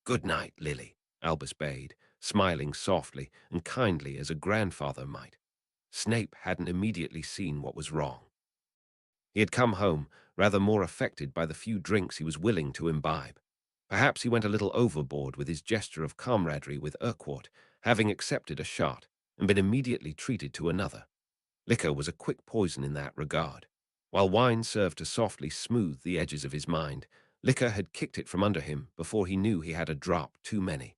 A: "Good night, Lily," Albus bade, smiling softly and kindly as a grandfather might. Snape hadn't immediately seen what was wrong. He had come home rather more affected by the few drinks he was willing to imbibe. Perhaps he went a little overboard with his gesture of camaraderie with Urquhart, having accepted a shot and been immediately treated to another. Liquor was a quick poison in that regard. While wine served to softly smooth the edges of his mind, liquor had kicked it from under him before he knew he had a drop too many.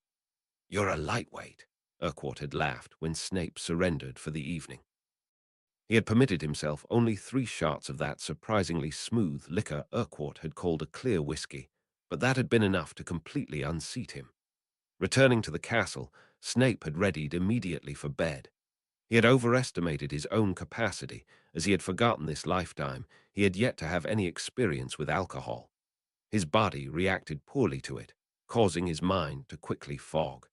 A: "You're a lightweight," Urquhart had laughed when Snape surrendered for the evening. He had permitted himself only 3 shots of that surprisingly smooth liquor Urquhart had called a clear whiskey, but that had been enough to completely unseat him. Returning to the castle, Snape had readied immediately for bed. He had overestimated his own capacity, as he had forgotten this lifetime he had yet to have any experience with alcohol. His body reacted poorly to it, causing his mind to quickly fog.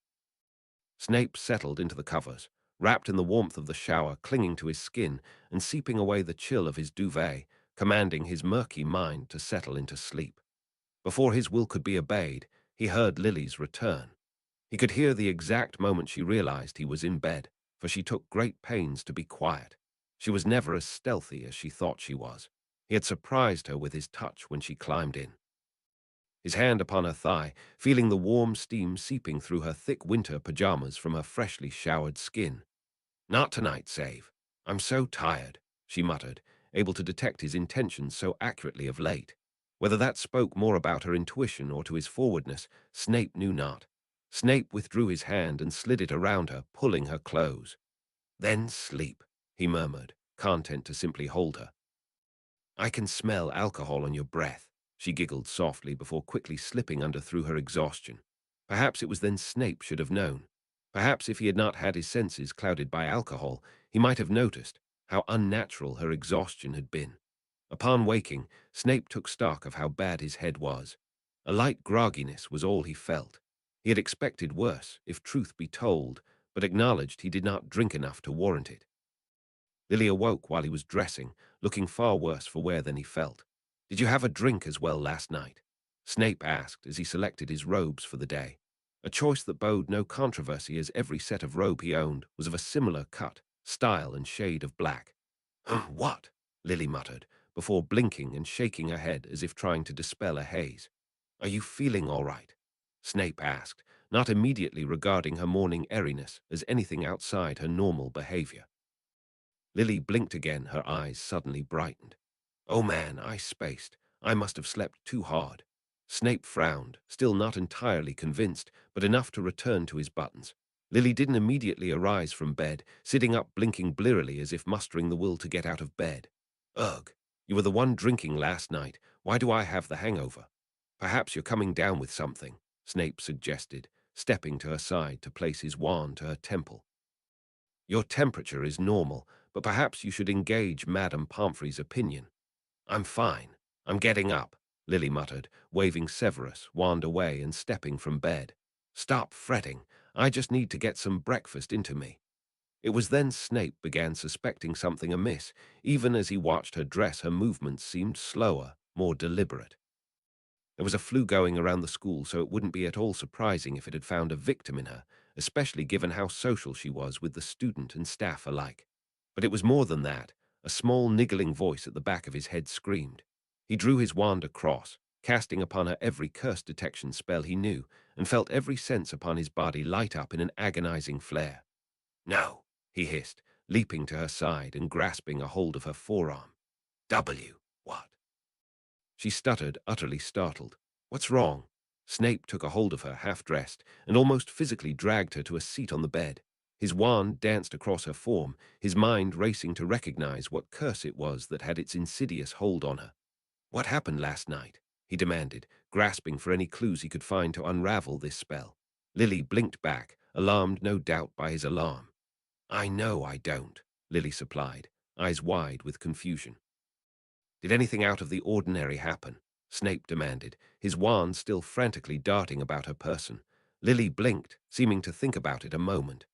A: Snape settled into the covers, wrapped in the warmth of the shower clinging to his skin and seeping away the chill of his duvet, commanding his murky mind to settle into sleep. Before his will could be obeyed, he heard Lily's return. He could hear the exact moment she realized he was in bed, for she took great pains to be quiet. She was never as stealthy as she thought she was. He had surprised her with his touch when she climbed in. His hand upon her thigh, feeling the warm steam seeping through her thick winter pajamas from her freshly showered skin. "Not tonight, Save. I'm so tired," she muttered, able to detect his intentions so accurately of late. Whether that spoke more about her intuition or to his forwardness, Snape knew not. Snape withdrew his hand and slid it around her, pulling her close. "Then sleep," he murmured, content to simply hold her. "I can smell alcohol on your breath," she giggled softly before quickly slipping under through her exhaustion. Perhaps it was then Snape should have known. Perhaps if he had not had his senses clouded by alcohol, he might have noticed how unnatural her exhaustion had been. Upon waking, Snape took stock of how bad his head was. A light grogginess was all he felt. He had expected worse, if truth be told, but acknowledged he did not drink enough to warrant it. Lily awoke while he was dressing, looking far worse for wear than he felt. "Did you have a drink as well last night?" Snape asked as he selected his robes for the day. A choice that bode no controversy, as every set of robe he owned was of a similar cut, style, and shade of black. "What?" Lily muttered, before blinking and shaking her head as if trying to dispel a haze. "Are you feeling all right?" Snape asked, not immediately regarding her morning airiness as anything outside her normal behavior. Lily blinked again, her eyes suddenly brightened. "Oh man, I spaced. I must have slept too hard." Snape frowned, still not entirely convinced, but enough to return to his buttons. Lily didn't immediately arise from bed, sitting up blinking blearily as if mustering the will to get out of bed. "Ugh, you were the one drinking last night. Why do I have the hangover?" "Perhaps you're coming down with something," Snape suggested, stepping to her side to place his wand to her temple. "Your temperature is normal, but perhaps you should engage Madame Pomfrey's opinion." "I'm fine. I'm getting up," Lily muttered, waving Severus' wand away and stepping from bed. "Stop fretting. I just need to get some breakfast into me." It was then Snape began suspecting something amiss. Even as he watched her dress, her movements seemed slower, more deliberate. There was a flu going around the school, so it wouldn't be at all surprising if it had found a victim in her, especially given how social she was with the student and staff alike. But it was more than that. A small, niggling voice at the back of his head screamed. He drew his wand across, casting upon her every curse detection spell he knew, and felt every sense upon his body light up in an agonizing flare. "No," he hissed, leaping to her side and grasping a hold of her forearm. What?" She stuttered, utterly startled. "What's wrong?" Snape took a hold of her, half-dressed, and almost physically dragged her to a seat on the bed. His wand danced across her form, his mind racing to recognize what curse it was that had its insidious hold on her. "What happened last night?" he demanded, grasping for any clues he could find to unravel this spell. Lily blinked back, alarmed no doubt by his alarm. "I know I don't," Lily supplied, eyes wide with confusion. "Did anything out of the ordinary happen?" Snape demanded, his wand still frantically darting about her person. Lily blinked, seeming to think about it a moment.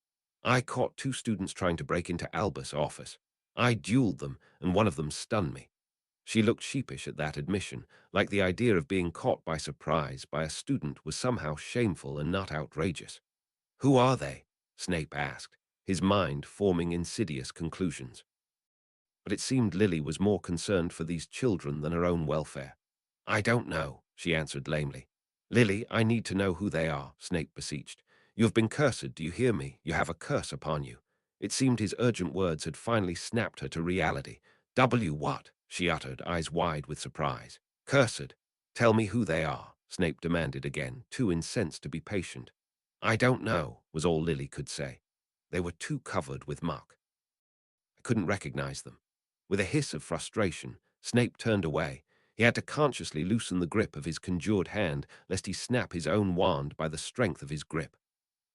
A: "I caught 2 students trying to break into Albus' office. I dueled them, and one of them stunned me." She looked sheepish at that admission, like the idea of being caught by surprise by a student was somehow shameful and not outrageous. "Who are they?" Snape asked, his mind forming insidious conclusions. But it seemed Lily was more concerned for these children than her own welfare. "I don't know," she answered lamely. "Lily, I need to know who they are," Snape beseeched. "You have been cursed, do you hear me? You have a curse upon you." It seemed his urgent words had finally snapped her to reality. What?" she uttered, eyes wide with surprise. "Cursed. Tell me who they are," Snape demanded again, too incensed to be patient. "I don't know," was all Lily could say. "They were too covered with muck. I couldn't recognize them." With a hiss of frustration, Snape turned away. He had to consciously loosen the grip of his conjured hand, lest he snap his own wand by the strength of his grip.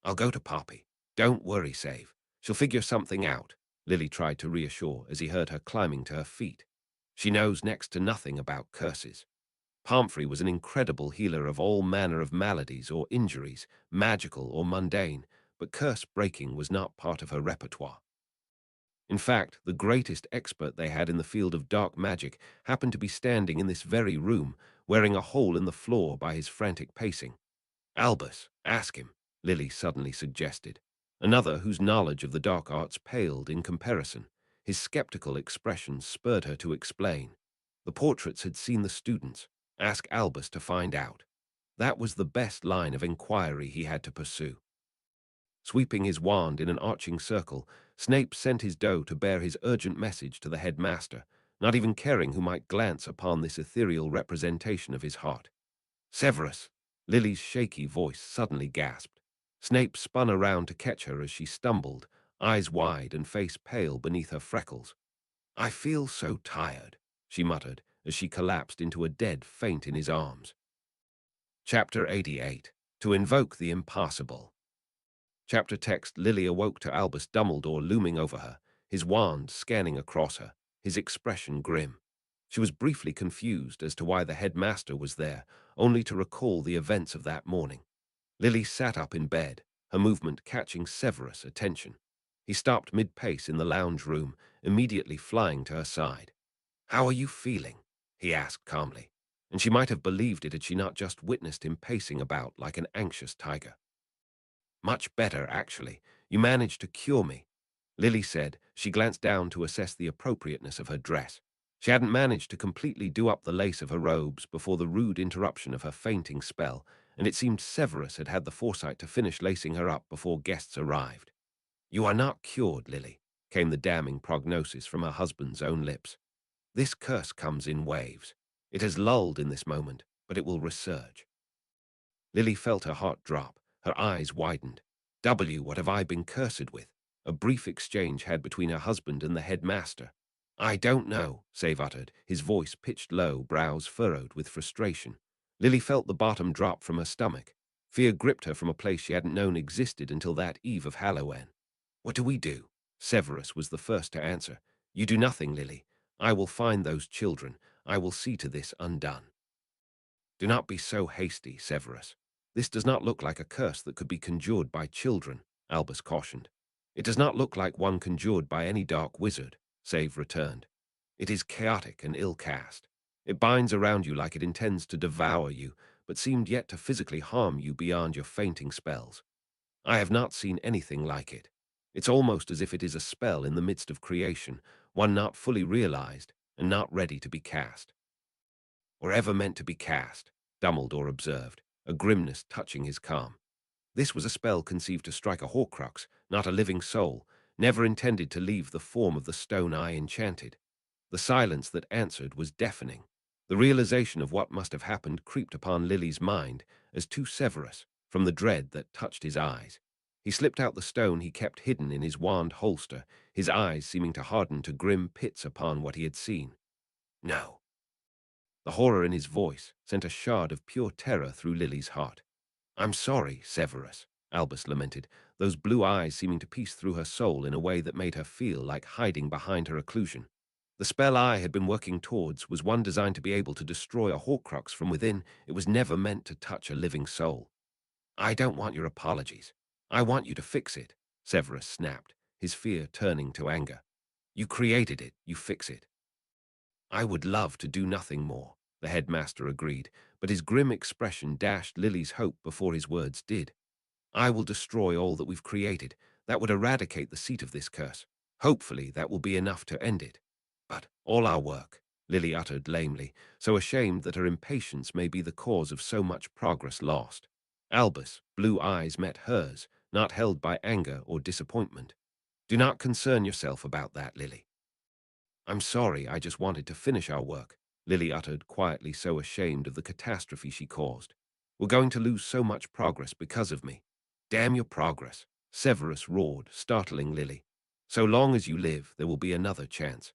A: "I'll go to Poppy. Don't worry, Save. She'll figure something out," Lily tried to reassure as he heard her climbing to her feet. "She knows next to nothing about curses. Pomfrey was an incredible healer of all manner of maladies or injuries, magical or mundane, but curse-breaking was not part of her repertoire. In fact, the greatest expert they had in the field of dark magic happened to be standing in this very room, wearing a hole in the floor by his frantic pacing. "Albus, ask him," Lily suddenly suggested. Another whose knowledge of the dark arts paled in comparison. His skeptical expression spurred her to explain. The portraits had seen the students. Ask Albus to find out. That was the best line of inquiry he had to pursue. Sweeping his wand in an arching circle, Snape sent his doe to bear his urgent message to the headmaster, not even caring who might glance upon this ethereal representation of his heart. "Severus!" Lily's shaky voice suddenly gasped. Snape spun around to catch her as she stumbled, eyes wide and face pale beneath her freckles. "I feel so tired," she muttered as she collapsed into a dead faint in his arms. Chapter 88. To Invoke the Impossible. Chapter text. Lily awoke to Albus Dumbledore looming over her, his wand scanning across her, his expression grim. She was briefly confused as to why the headmaster was there, only to recall the events of that morning. Lily sat up in bed, her movement catching Severus' attention. He stopped mid-pace in the lounge room, immediately flying to her side. "How are you feeling?" he asked calmly, and she might have believed it had she not just witnessed him pacing about like an anxious tiger. "Much better, actually. You managed to cure me," Lily said. She glanced down to assess the appropriateness of her dress. She hadn't managed to completely do up the lace of her robes before the rude interruption of her fainting spell, and it seemed Severus had had the foresight to finish lacing her up before guests arrived. "You are not cured, Lily," came the damning prognosis from her husband's own lips. "This curse comes in waves. It has lulled in this moment, but it will resurge." Lily felt her heart drop. Her eyes widened. What have I been cursed with?" A brief exchange had between her husband and the headmaster. "I don't know," Save uttered, his voice pitched low, brows furrowed with frustration. Lily felt the bottom drop from her stomach. Fear gripped her from a place she hadn't known existed until that eve of Halloween. "What do we do?" Severus was the first to answer. "You do nothing, Lily. I will find those children. I will see to this undone." "Do not be so hasty, Severus. This does not look like a curse that could be conjured by children," Albus cautioned. It does not look like one conjured by any dark wizard, Save returned. It is chaotic and ill-cast. It binds around you like it intends to devour you, but seemed yet to physically harm you beyond your fainting spells. I have not seen anything like it. It's almost as if it is a spell in the midst of creation, one not fully realized and not ready to be cast. Or ever meant to be cast, Dumbledore observed, a grimness touching his calm. This was a spell conceived to strike a Horcrux, not a living soul, never intended to leave the form of the stone I enchanted. The silence that answered was deafening. The realization of what must have happened creeped upon Lily's mind, as to Severus, from the dread that touched his eyes. He slipped out the stone he kept hidden in his wand holster, his eyes seeming to harden to grim pits upon what he had seen. No. The horror in his voice sent a shard of pure terror through Lily's heart. I'm sorry, Severus, Albus lamented, those blue eyes seeming to pierce through her soul in a way that made her feel like hiding behind her occlusion. The spell I had been working towards was one designed to be able to destroy a Horcrux from within. It was never meant to touch a living soul. I don't want your apologies. I want you to fix it, Severus snapped, his fear turning to anger. You created it, you fix it. I would love to do nothing more, the headmaster agreed, but his grim expression dashed Lily's hope before his words did. I will destroy all that we've created. That would eradicate the seat of this curse. Hopefully that will be enough to end it. But all our work, Lily uttered lamely, so ashamed that her impatience may be the cause of so much progress lost. Albus' blue eyes met hers, not held by anger or disappointment. Do not concern yourself about that, Lily. I'm sorry, I just wanted to finish our work, Lily uttered quietly, so ashamed of the catastrophe she caused. We're going to lose so much progress because of me. Damn your progress, Severus roared, startling Lily. So long as you live, there will be another chance.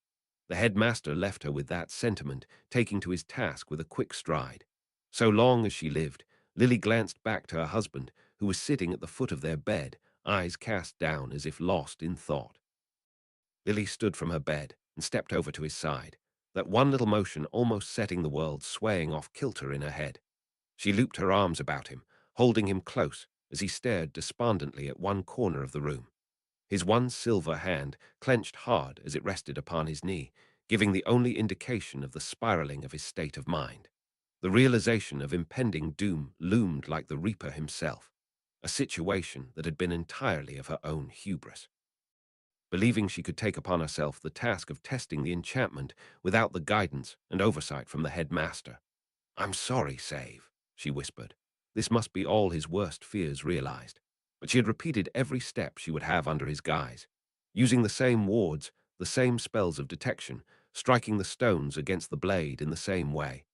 A: The headmaster left her with that sentiment, taking to his task with a quick stride. So long as she lived, Lily glanced back to her husband, who was sitting at the foot of their bed, eyes cast down as if lost in thought. Lily stood from her bed and stepped over to his side, that one little motion almost setting the world swaying off kilter in her head. She looped her arms about him, holding him close as he stared despondently at one corner of the room. His one silver hand clenched hard as it rested upon his knee, giving the only indication of the spiraling of his state of mind. The realization of impending doom loomed like the Reaper himself, a situation that had been entirely of her own hubris. Believing she could take upon herself the task of testing the enchantment without the guidance and oversight from the headmaster. I'm sorry, Save, she whispered. This must be all his worst fears realized. But she had repeated every step she would have under his guise, using the same wards, the same spells of detection, striking the stones against the blade in the same way.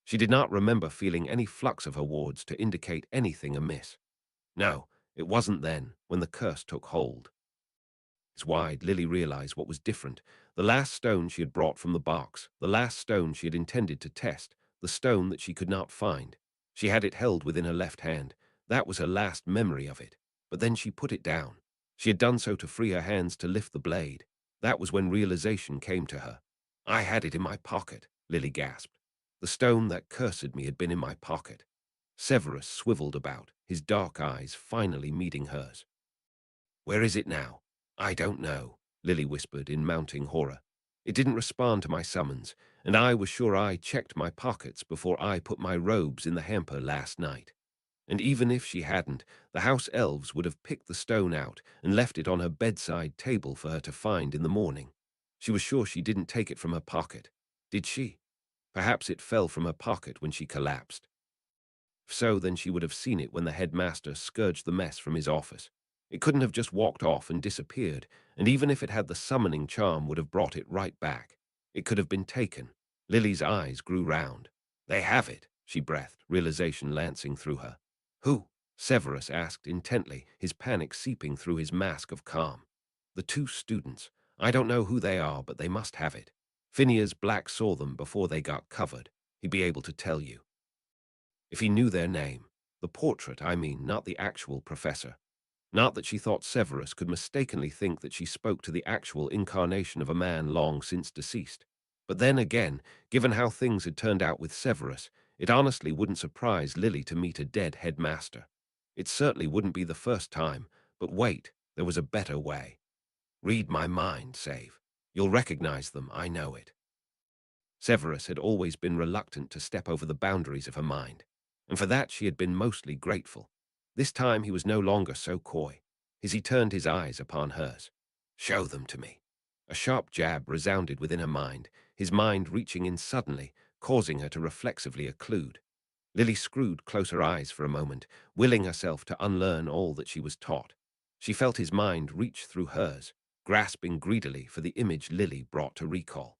A: She did not remember feeling any flux of her wards to indicate anything amiss. No, it wasn't then, when the curse took hold. Eyes wide, Lily realized what was different. The last stone she had brought from the box, the last stone she had intended to test, the stone that she could not find. She had it held within her left hand. That was her last memory of it. But then she put it down. She had done so to free her hands to lift the blade. That was when realization came to her. I had it in my pocket, Lily gasped. The stone that cursed me had been in my pocket. Severus swiveled about, his dark eyes finally meeting hers. Where is it now? I don't know, Lily whispered in mounting horror. It didn't respond to my summons, and I was sure I checked my pockets before I put my robes in the hamper last night. And even if she hadn't, the house elves would have picked the stone out and left it on her bedside table for her to find in the morning. She was sure she didn't take it from her pocket. Did she? Perhaps it fell from her pocket when she collapsed. If so, then she would have seen it when the headmaster scourged the mess from his office. It couldn't have just walked off and disappeared, and even if it had the summoning charm would have brought it right back. It could have been taken. Lily's eyes grew round. They have it, she breathed, realization lancing through her. Who? Severus asked intently, his panic seeping through his mask of calm. The two students. I don't know who they are, but they must have it. Phineas Black saw them before they got covered. He'd be able to tell you. If he knew their name. The portrait, I mean, not the actual professor. Not that she thought Severus could mistakenly think that she spoke to the actual incarnation of a man long since deceased. But then again, given how things had turned out with Severus, it honestly wouldn't surprise Lily to meet a dead headmaster. It certainly wouldn't be the first time, but wait, there was a better way. Read my mind, Save. You'll recognize them, I know it. Severus had always been reluctant to step over the boundaries of her mind, and for that she had been mostly grateful. This time he was no longer so coy, as he turned his eyes upon hers. Show them to me. A sharp jab resounded within her mind, his mind reaching in suddenly, causing her to reflexively occlude. Lily screwed close her eyes for a moment, willing herself to unlearn all that she was taught. She felt his mind reach through hers, grasping greedily for the image Lily brought to recall.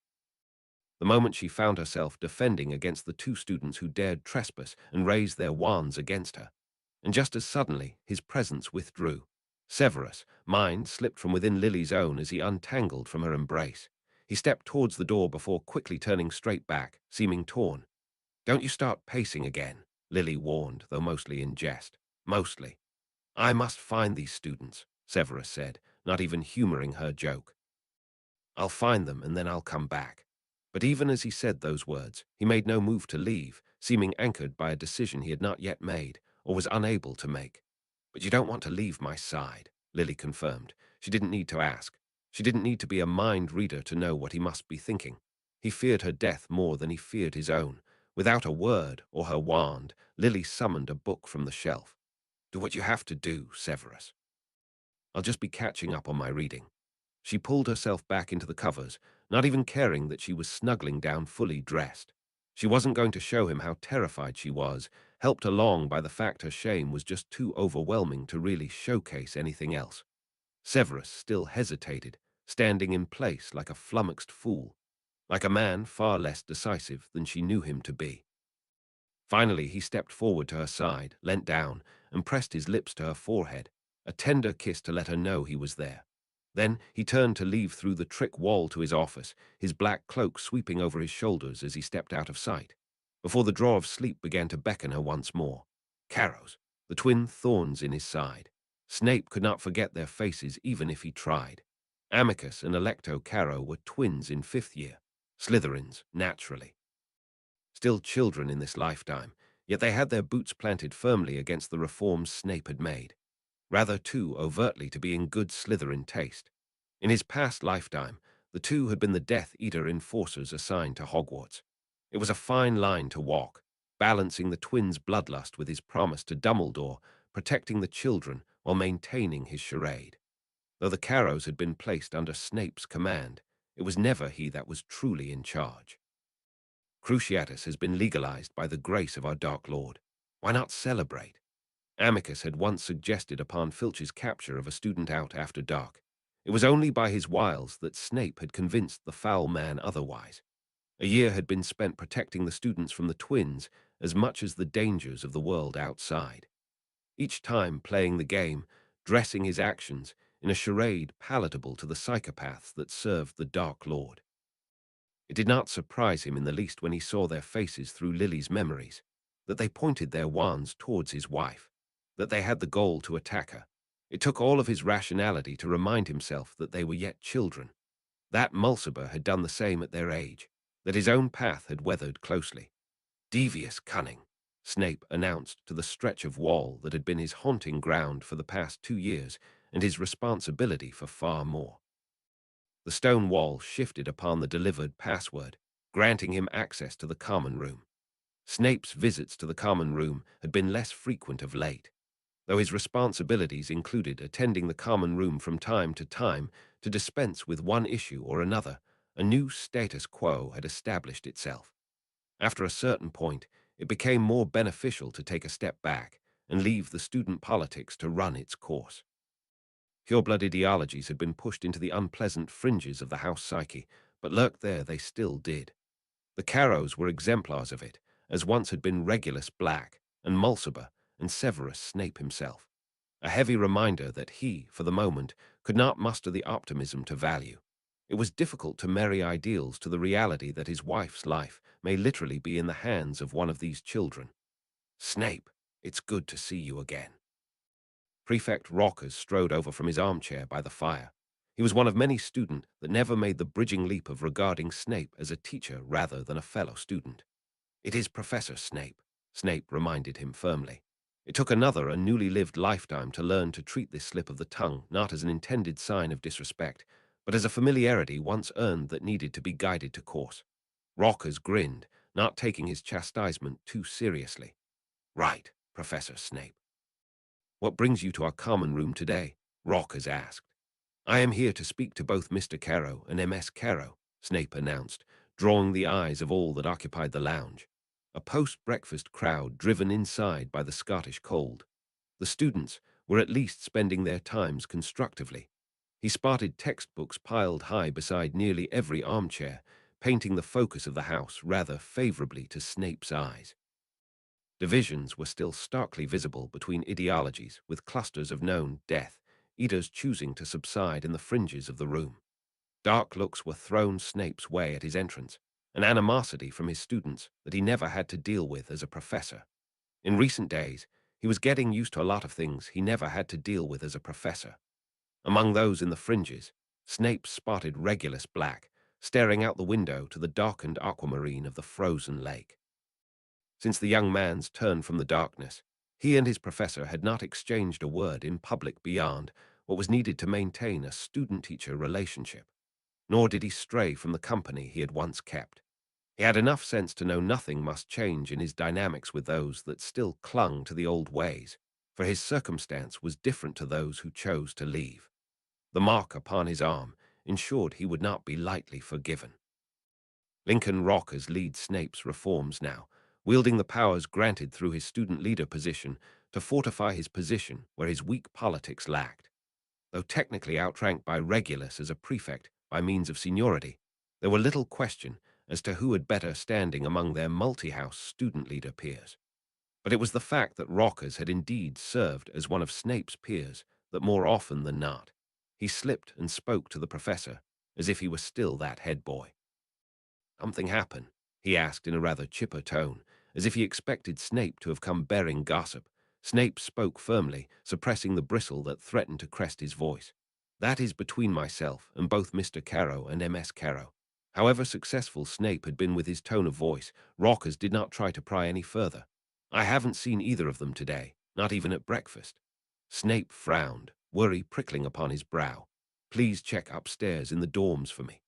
A: The moment she found herself defending against the two students who dared trespass and raise their wands against her. And just as suddenly, his presence withdrew. Severus' mind slipped from within Lily's own as he untangled from her embrace. He stepped towards the door before quickly turning straight back, seeming torn. Don't you start pacing again, Lily warned, though mostly in jest. Mostly. I must find these students, Severus said, not even humoring her joke. I'll find them and then I'll come back. But even as he said those words, he made no move to leave, seeming anchored by a decision he had not yet made, or was unable to make. But you don't want to leave my side, Lily confirmed. She didn't need to ask. She didn't need to be a mind reader to know what he must be thinking. He feared her death more than he feared his own. Without a word or her wand, Lily summoned a book from the shelf. Do what you have to do, Severus. I'll just be catching up on my reading. She pulled herself back into the covers, not even caring that she was snuggling down fully dressed. She wasn't going to show him how terrified she was, helped along by the fact her shame was just too overwhelming to really showcase anything else. Severus still hesitated, standing in place like a flummoxed fool, like a man far less decisive than she knew him to be. Finally, he stepped forward to her side, leant down, and pressed his lips to her forehead, a tender kiss to let her know he was there. Then he turned to leave through the trick wall to his office, his black cloak sweeping over his shoulders as he stepped out of sight, before the draw of sleep began to beckon her once more. Carrows, the twin thorns in his side. Snape could not forget their faces even if he tried. Amicus and Alecto Carrow were twins in 5th year, Slytherins, naturally. Still children in this lifetime, yet they had their boots planted firmly against the reforms Snape had made, rather too overtly to be in good Slytherin taste. In his past lifetime, the two had been the Death Eater enforcers assigned to Hogwarts. It was a fine line to walk, balancing the twins' bloodlust with his promise to Dumbledore, protecting the children while maintaining his charade. Though the Carrows had been placed under Snape's command, it was never he that was truly in charge. Cruciatus has been legalized by the grace of our Dark Lord. Why not celebrate? Amicus had once suggested upon Filch's capture of a student out after dark. It was only by his wiles that Snape had convinced the foul man otherwise. A year had been spent protecting the students from the twins as much as the dangers of the world outside. Each time playing the game, dressing his actions in a charade palatable to the psychopaths that served the Dark Lord. It did not surprise him in the least when he saw their faces through Lily's memories, that they pointed their wands towards his wife, that they had the goal to attack her. It took all of his rationality to remind himself that they were yet children, that Mulciber had done the same at their age, that his own path had weathered closely. Devious cunning, Snape announced to the stretch of wall that had been his haunting ground for the past 2 years and his responsibility for far more. The stone wall shifted upon the delivered password, granting him access to the common room. Snape's visits to the common room had been less frequent of late, though his responsibilities included attending the common room from time to dispense with one issue or another. A new status quo had established itself. After a certain point, it became more beneficial to take a step back and leave the student politics to run its course. Pure-blood ideologies had been pushed into the unpleasant fringes of the house psyche, but lurked there they still did. The Carrows were exemplars of it, as once had been Regulus Black, and Mulciber, and Severus Snape himself. A heavy reminder that he, for the moment, could not muster the optimism to value. It was difficult to marry ideals to the reality that his wife's life may literally be in the hands of one of these children. Snape, it's good to see you again. Prefect Rockers strode over from his armchair by the fire. He was one of many students that never made the bridging leap of regarding Snape as a teacher rather than a fellow student. It is Professor Snape, Snape reminded him firmly. It took another a newly lived lifetime to learn to treat this slip of the tongue not as an intended sign of disrespect, but as a familiarity once earned that needed to be guided to course. Rockers grinned, not taking his chastisement too seriously. "Right, Professor Snape. What brings you to our common room today?" Rockers asked. "I am here to speak to both Mr. Carrow and MS Carrow," Snape announced, drawing the eyes of all that occupied the lounge. A post-breakfast crowd driven inside by the Scottish cold. The students were at least spending their times constructively. He spotted textbooks piled high beside nearly every armchair, painting the focus of the house rather favorably to Snape's eyes. Divisions were still starkly visible between ideologies, with clusters of known death eaters choosing to subside in the fringes of the room. Dark looks were thrown Snape's way at his entrance, an animosity from his students that he never had to deal with as a professor. In recent days, he was getting used to a lot of things he never had to deal with as a professor. Among those in the fringes, Snape spotted Regulus Black, staring out the window to the darkened aquamarine of the frozen lake. Since the young man's turn from the darkness, he and his professor had not exchanged a word in public beyond what was needed to maintain a student-teacher relationship. Nor did he stray from the company he had once kept. He had enough sense to know nothing must change in his dynamics with those that still clung to the old ways, for his circumstance was different to those who chose to leave. The mark upon his arm ensured he would not be lightly forgiven. Lincoln Rockers lead Snape's reforms now, wielding the powers granted through his student leader position to fortify his position where his weak politics lacked. Though technically outranked by Regulus as a prefect by means of seniority, there were little question as to who had better standing among their multi-house student leader peers. But it was the fact that Rockers had indeed served as one of Snape's peers that more often than not, he slipped and spoke to the professor as if he were still that head boy. "Something happened?" he asked in a rather chipper tone, as if he expected Snape to have come bearing gossip. Snape spoke firmly, suppressing the bristle that threatened to crest his voice. "That is between myself and both Mr. Carrow and MS Carrow." However successful Snape had been with his tone of voice, Rockers did not try to pry any further. "I haven't seen either of them today, not even at breakfast." Snape frowned, worry prickling upon his brow. "Please check upstairs in the dorms for me."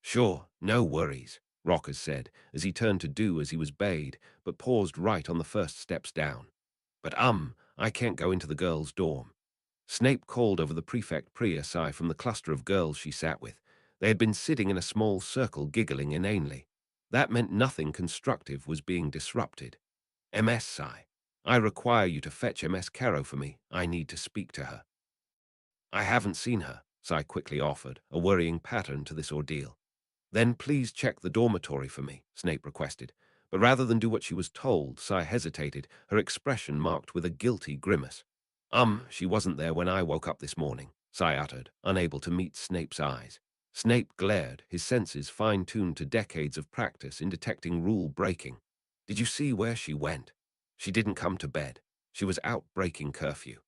A: "Sure, no worries," Rockers said, as he turned to do as he was bade, but paused right on the first steps down. "But I can't go into the girls' dorm." Snape called over the prefect Priya from the cluster of girls she sat with. They had been sitting in a small circle giggling inanely. That meant nothing constructive was being disrupted. "MS Sai, I require you to fetch MS Carrow for me. I need to speak to her." "I haven't seen her," Sai quickly offered, a worrying pattern to this ordeal. "Then please check the dormitory for me," Snape requested. But rather than do what she was told, Sai hesitated, her expression marked with a guilty grimace. She wasn't there when I woke up this morning," Sai uttered, unable to meet Snape's eyes. Snape glared, his senses fine-tuned to decades of practice in detecting rule-breaking. "Did you see where she went? She didn't come to bed. She was out breaking curfew."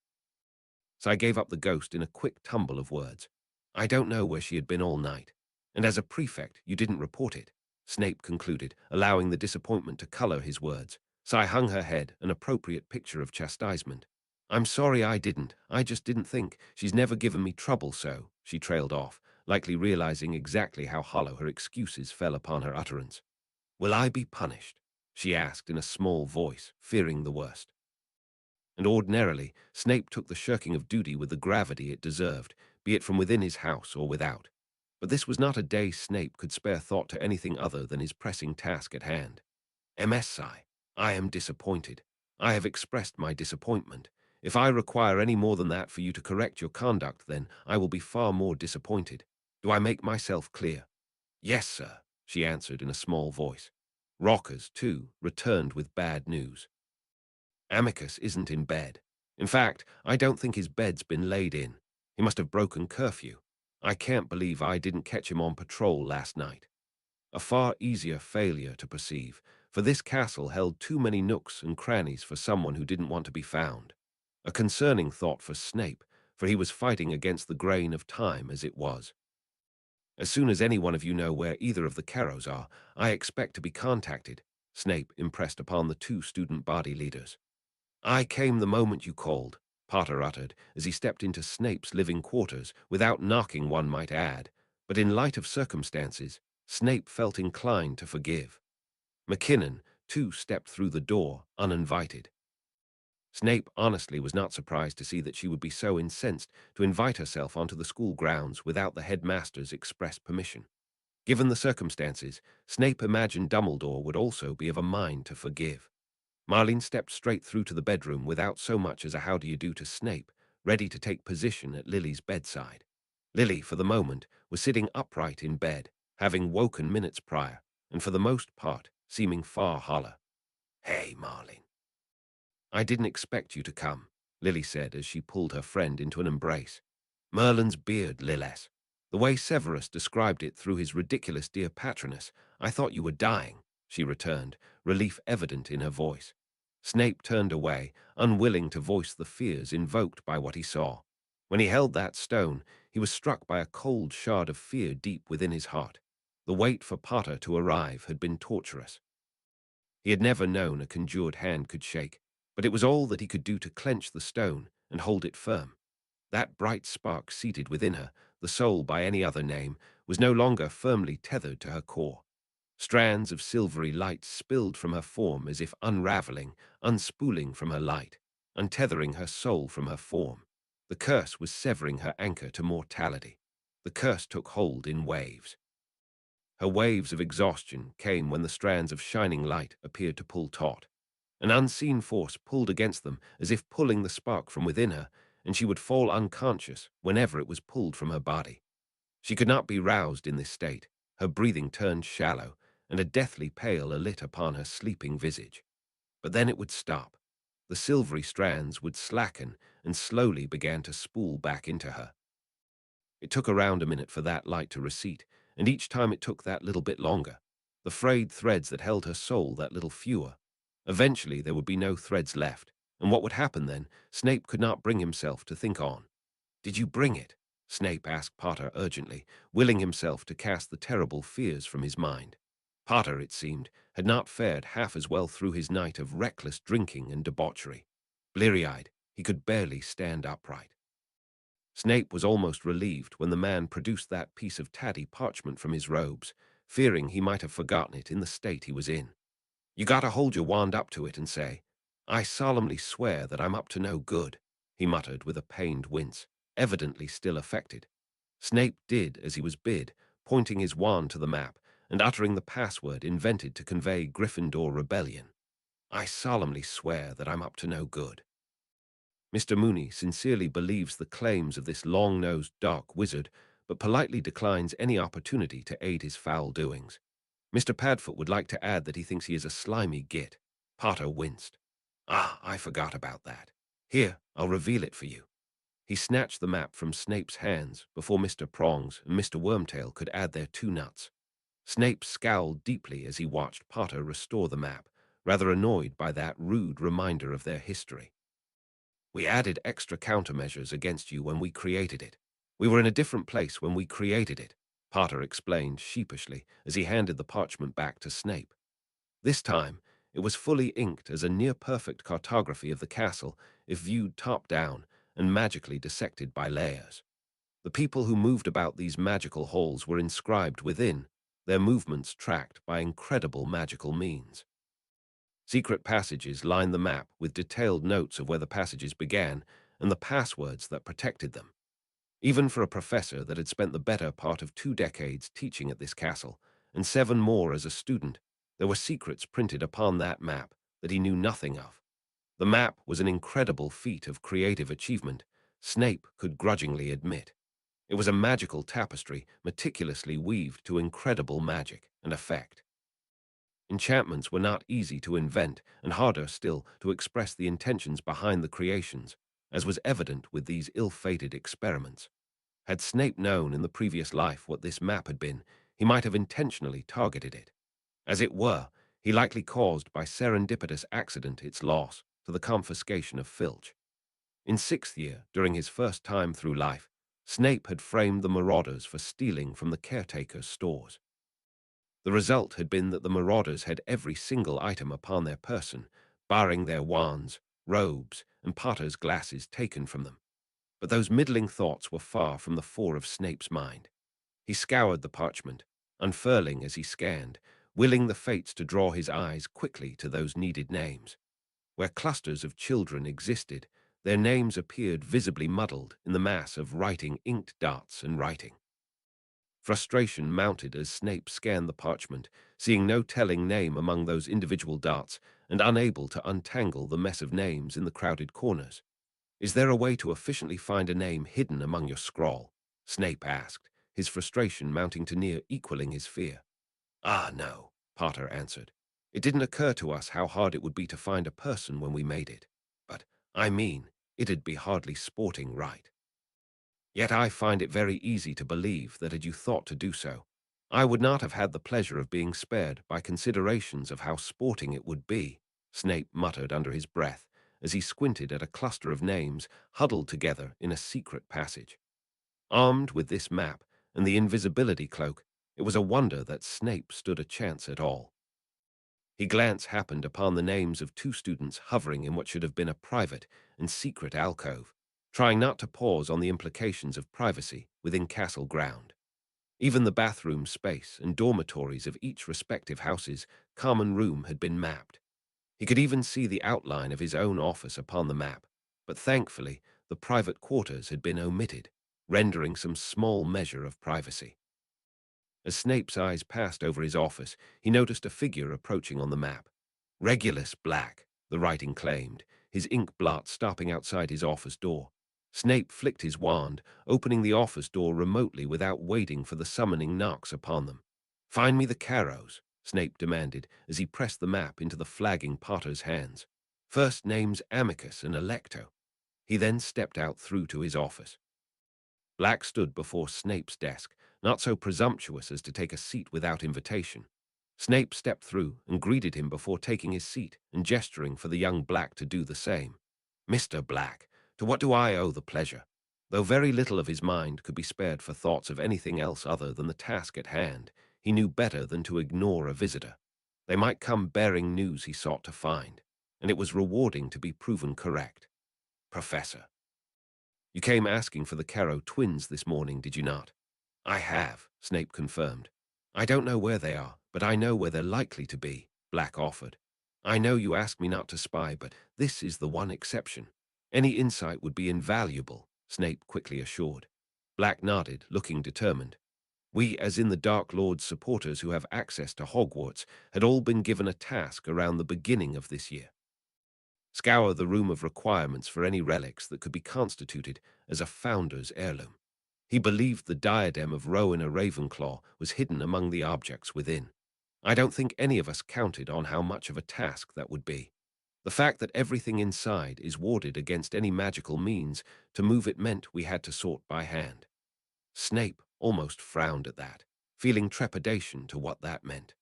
A: Sai gave up the ghost in a quick tumble of words. "I don't know where she had been all night. And as a prefect, you didn't report it," Snape concluded, allowing the disappointment to color his words. Sai hung her head, an appropriate picture of chastisement. "I'm sorry I didn't. I just didn't think. She's never given me trouble so," she trailed off, likely realizing exactly how hollow her excuses fell upon her utterance. "Will I be punished?" she asked in a small voice, fearing the worst. And ordinarily, Snape took the shirking of duty with the gravity it deserved, be it from within his house or without. But this was not a day Snape could spare thought to anything other than his pressing task at hand. "MSI, I am disappointed. I have expressed my disappointment. If I require any more than that for you to correct your conduct, then I will be far more disappointed. Do I make myself clear?" "Yes, sir," she answered in a small voice. Rockers, too, returned with bad news. "Amicus isn't in bed. In fact, I don't think his bed's been laid in. He must have broken curfew. I can't believe I didn't catch him on patrol last night." A far easier failure to perceive, for this castle held too many nooks and crannies for someone who didn't want to be found. A concerning thought for Snape, for he was fighting against the grain of time as it was. "As soon as any one of you know where either of the Carrows are, I expect to be contacted," Snape impressed upon the two student body leaders. I came the moment you called, Potter uttered as he stepped into Snape's living quarters, without knocking, one might add, but in light of circumstances, Snape felt inclined to forgive. Mackinnon, too, stepped through the door, uninvited. Snape honestly was not surprised to see that she would be so incensed to invite herself onto the school grounds without the headmaster's express permission. Given the circumstances, Snape imagined Dumbledore would also be of a mind to forgive. Marlene stepped straight through to the bedroom without so much as a how do you do to Snape, ready to take position at Lily's bedside. Lily, for the moment, was sitting upright in bed, having woken minutes prior, and for the most part, seeming far holler. "Hey, Marlene." "I didn't expect you to come," Lily said as she pulled her friend into an embrace. "Merlin's beard, Lilles. The way Severus described it through his ridiculous dear patroness, I thought you were dying," she returned, relief evident in her voice. Snape turned away, unwilling to voice the fears invoked by what he saw. When he held that stone, he was struck by a cold shard of fear deep within his heart. The wait for Potter to arrive had been torturous. He had never known a conjured hand could shake, but it was all that he could do to clench the stone and hold it firm. That bright spark seated within her, the soul by any other name, was no longer firmly tethered to her core. Strands of silvery light spilled from her form as if unraveling, unspooling from her light, untethering her soul from her form. The curse was severing her anchor to mortality. The curse took hold in waves. Her waves of exhaustion came when the strands of shining light appeared to pull taut. An unseen force pulled against them as if pulling the spark from within her, and she would fall unconscious whenever it was pulled from her body. She could not be roused in this state. Her breathing turned shallow, and a deathly pale alit upon her sleeping visage. But then it would stop. The silvery strands would slacken and slowly began to spool back into her. It took around a minute for that light to recede, and each time it took that little bit longer. The frayed threads that held her soul that little fewer. Eventually there would be no threads left, and what would happen then, Snape could not bring himself to think on. "Did you bring it?" Snape asked Potter urgently, willing himself to cast the terrible fears from his mind. Potter, it seemed, had not fared half as well through his night of reckless drinking and debauchery. Bleary-eyed, he could barely stand upright. Snape was almost relieved when the man produced that piece of tatty parchment from his robes, fearing he might have forgotten it in the state he was in. "You gotta hold your wand up to it and say, 'I solemnly swear that I'm up to no good,'" he muttered with a pained wince, evidently still affected. Snape did as he was bid, pointing his wand to the map and uttering the password invented to convey Gryffindor rebellion. "I solemnly swear that I'm up to no good." Mr. Mooney sincerely believes the claims of this long-nosed dark wizard, but politely declines any opportunity to aid his foul doings. Mr. Padfoot would like to add that he thinks he is a slimy git. Potter winced. "Ah, I forgot about that. Here, I'll reveal it for you." He snatched the map from Snape's hands before Mr. Prongs and Mr. Wormtail could add their two nuts. Snape scowled deeply as he watched Potter restore the map, rather annoyed by that rude reminder of their history. "We added extra countermeasures against you when we created it. We were in a different place when we created it," Potter explained sheepishly as he handed the parchment back to Snape. This time, it was fully inked as a near-perfect cartography of the castle if viewed top-down and magically dissected by layers. The people who moved about these magical halls were inscribed within, their movements tracked by incredible magical means. Secret passages lined the map with detailed notes of where the passages began and the passwords that protected them. Even for a professor that had spent the better part of 2 decades teaching at this castle, and 7 more as a student, there were secrets printed upon that map that he knew nothing of. The map was an incredible feat of creative achievement, Snape could grudgingly admit. It was a magical tapestry meticulously weaved to incredible magic and effect. Enchantments were not easy to invent, and harder still to express the intentions behind the creations, as was evident with these ill-fated experiments. Had Snape known in the previous life what this map had been, he might have intentionally targeted it. As it were, he likely caused by serendipitous accident its loss to the confiscation of Filch. In 6th year, during his first time through life, Snape had framed the marauders for stealing from the caretaker's stores. The result had been that the marauders had every single item upon their person, barring their wands, robes, and Potter's glasses taken from them. But those middling thoughts were far from the fore of Snape's mind. He scoured the parchment, unfurling as he scanned, willing the fates to draw his eyes quickly to those needed names. Where clusters of children existed, their names appeared visibly muddled in the mass of writing inked darts and writing. Frustration mounted as Snape scanned the parchment, seeing no telling name among those individual darts and unable to untangle the mess of names in the crowded corners. "Is there a way to efficiently find a name hidden among your scrawl?" Snape asked, his frustration mounting to near equaling his fear. "Ah, no," Potter answered. "It didn't occur to us how hard it would be to find a person when we made it. But, I mean, it'd be hardly sporting, right? Yet I find it very easy to believe that had you thought to do so, I would not have had the pleasure of being spared by considerations of how sporting it would be," Snape muttered under his breath as he squinted at a cluster of names huddled together in a secret passage. Armed with this map and the invisibility cloak, it was a wonder that Snape stood a chance at all. His glance happened upon the names of two students hovering in what should have been a private and secret alcove, trying not to pause on the implications of privacy within castle ground. Even the bathroom space and dormitories of each respective house's common room had been mapped. He could even see the outline of his own office upon the map, but thankfully the private quarters had been omitted, rendering some small measure of privacy. As Snape's eyes passed over his office, he noticed a figure approaching on the map. Regulus Black, the writing claimed, his ink blot stopping outside his office door. Snape flicked his wand, opening the office door remotely without waiting for the summoning knocks upon them. "Find me the Carrows," Snape demanded as he pressed the map into the flagging Potter's hands. "First names Amicus and Alecto." He then stepped out through to his office. Black stood before Snape's desk, not so presumptuous as to take a seat without invitation. Snape stepped through and greeted him before taking his seat and gesturing for the young Black to do the same. "Mr. Black, to what do I owe the pleasure?" Though very little of his mind could be spared for thoughts of anything else other than the task at hand, he knew better than to ignore a visitor. They might come bearing news he sought to find, and it was rewarding to be proven correct. "Professor, you came asking for the Carrow twins this morning, did you not?" "I have," Snape confirmed. "I don't know where they are, but I know where they're likely to be," Black offered. "I know you asked me not to spy, but this is the one exception. Any insight would be invaluable," Snape quickly assured. Black nodded, looking determined. "We, as in the Dark Lord's supporters who have access to Hogwarts, had all been given a task around the beginning of this year. Scour the room of requirements for any relics that could be constituted as a founder's heirloom." He believed the diadem of Rowena Ravenclaw was hidden among the objects within. "I don't think any of us counted on how much of a task that would be. The fact that everything inside is warded against any magical means to move it meant we had to sort by hand." Snape almost frowned at that, feeling trepidation to what that meant.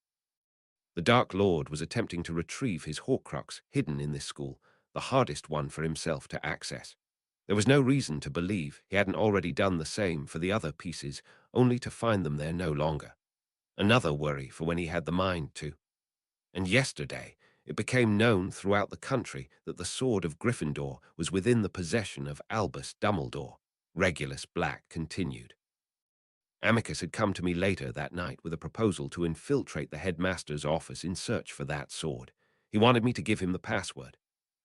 A: The Dark Lord was attempting to retrieve his Horcrux hidden in this school, the hardest one for himself to access. There was no reason to believe he hadn't already done the same for the other pieces, only to find them there no longer. Another worry for when he had the mind to. And yesterday, it became known throughout the country that the sword of Gryffindor was within the possession of Albus Dumbledore, Regulus Black continued. Amicus had come to me later that night with a proposal to infiltrate the headmaster's office in search for that sword. He wanted me to give him the password.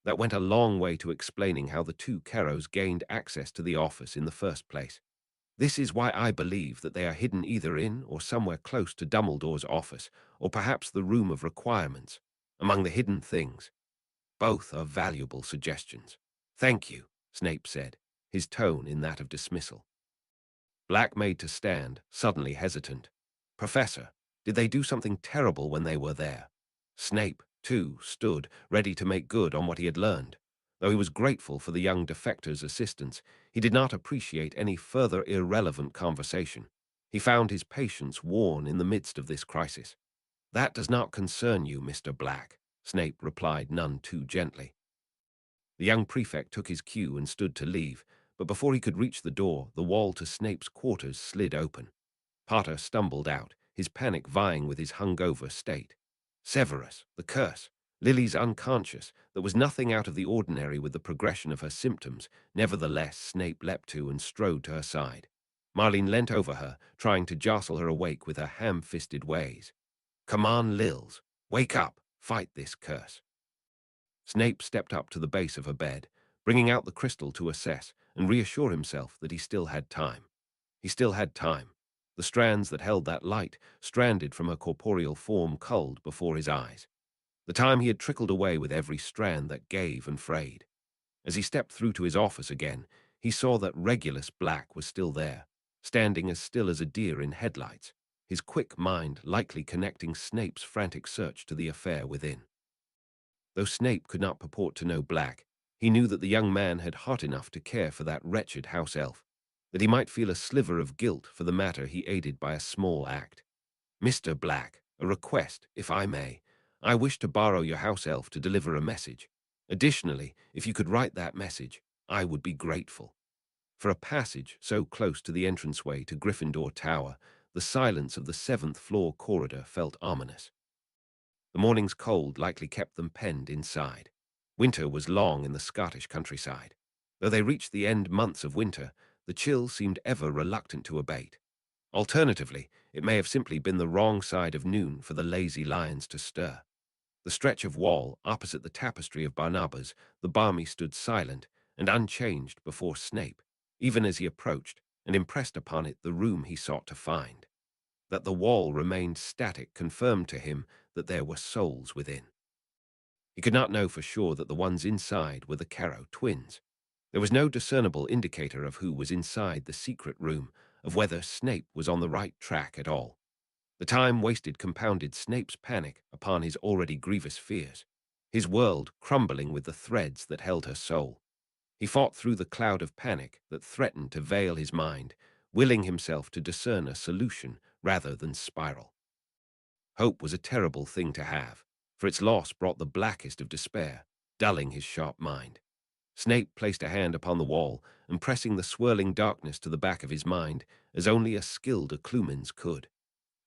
A: That went a long way to explaining how the two Carrows gained access to the office in the first place. This is why I believe that they are hidden either in or somewhere close to Dumbledore's office, or perhaps the room of requirements, among the hidden things. Both are valuable suggestions. "Thank you," Snape said, his tone in that of dismissal. Black made to stand, suddenly hesitant. "Professor, did they do something terrible when they were there?" Snape, too, stood, ready to make good on what he had learned. Though he was grateful for the young defector's assistance, he did not appreciate any further irrelevant conversation. He found his patience worn in the midst of this crisis. "That does not concern you, Mr. Black," Snape replied none too gently. The young prefect took his cue and stood to leave, but before he could reach the door, the wall to Snape's quarters slid open. Potter stumbled out, his panic vying with his hungover state. "Severus, the curse! Lily's unconscious. There was nothing out of the ordinary with the progression of her symptoms. Nevertheless, Snape leapt to and strode to her side. Marlene leant over her, trying to jostle her awake with her ham-fisted ways. "Come on, Lils. Wake up. Fight this curse." Snape stepped up to the base of her bed, bringing out the crystal to assess and reassure himself that he still had time. He still had time. The strands that held that light, stranded from her corporeal form, culled before his eyes. The time he had trickled away with every strand that gave and frayed. As he stepped through to his office again, he saw that Regulus Black was still there, standing as still as a deer in headlights, his quick mind likely connecting Snape's frantic search to the affair within. Though Snape could not purport to know Black, he knew that the young man had heart enough to care for that wretched house elf, that he might feel a sliver of guilt for the matter he aided by a small act. "Mr. Black, a request, if I may. I wish to borrow your house elf to deliver a message. Additionally, if you could write that message, I would be grateful." For a passage so close to the entranceway to Gryffindor Tower, the silence of the seventh-floor corridor felt ominous. The morning's cold likely kept them penned inside. Winter was long in the Scottish countryside. Though they reached the end months of winter, the chill seemed ever reluctant to abate. Alternatively, it may have simply been the wrong side of noon for the lazy lions to stir. The stretch of wall opposite the tapestry of Barnabas, the balmy stood silent and unchanged before Snape, even as he approached and impressed upon it the room he sought to find. That the wall remained static confirmed to him that there were souls within. He could not know for sure that the ones inside were the Carrow twins. There was no discernible indicator of who was inside the secret room, of whether Snape was on the right track at all. The time wasted compounded Snape's panic upon his already grievous fears, his world crumbling with the threads that held her soul. He fought through the cloud of panic that threatened to veil his mind, willing himself to discern a solution rather than spiral. Hope was a terrible thing to have, for its loss brought the blackest of despair, dulling his sharp mind. Snape placed a hand upon the wall and pressing the swirling darkness to the back of his mind as only a skilled occlumens could.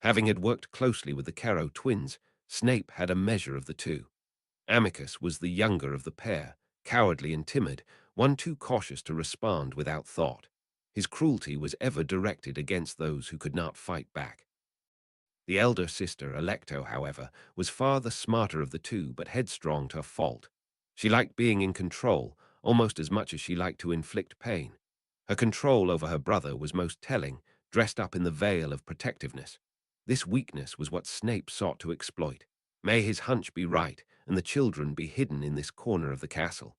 A: Having had worked closely with the Carrow twins, Snape had a measure of the two. Amicus was the younger of the pair, cowardly and timid, one too cautious to respond without thought. His cruelty was ever directed against those who could not fight back. The elder sister, Alecto, however, was far the smarter of the two, but headstrong to a fault. She liked being in control, almost as much as she liked to inflict pain. Her control over her brother was most telling, dressed up in the veil of protectiveness. This weakness was what Snape sought to exploit. May his hunch be right, and the children be hidden in this corner of the castle.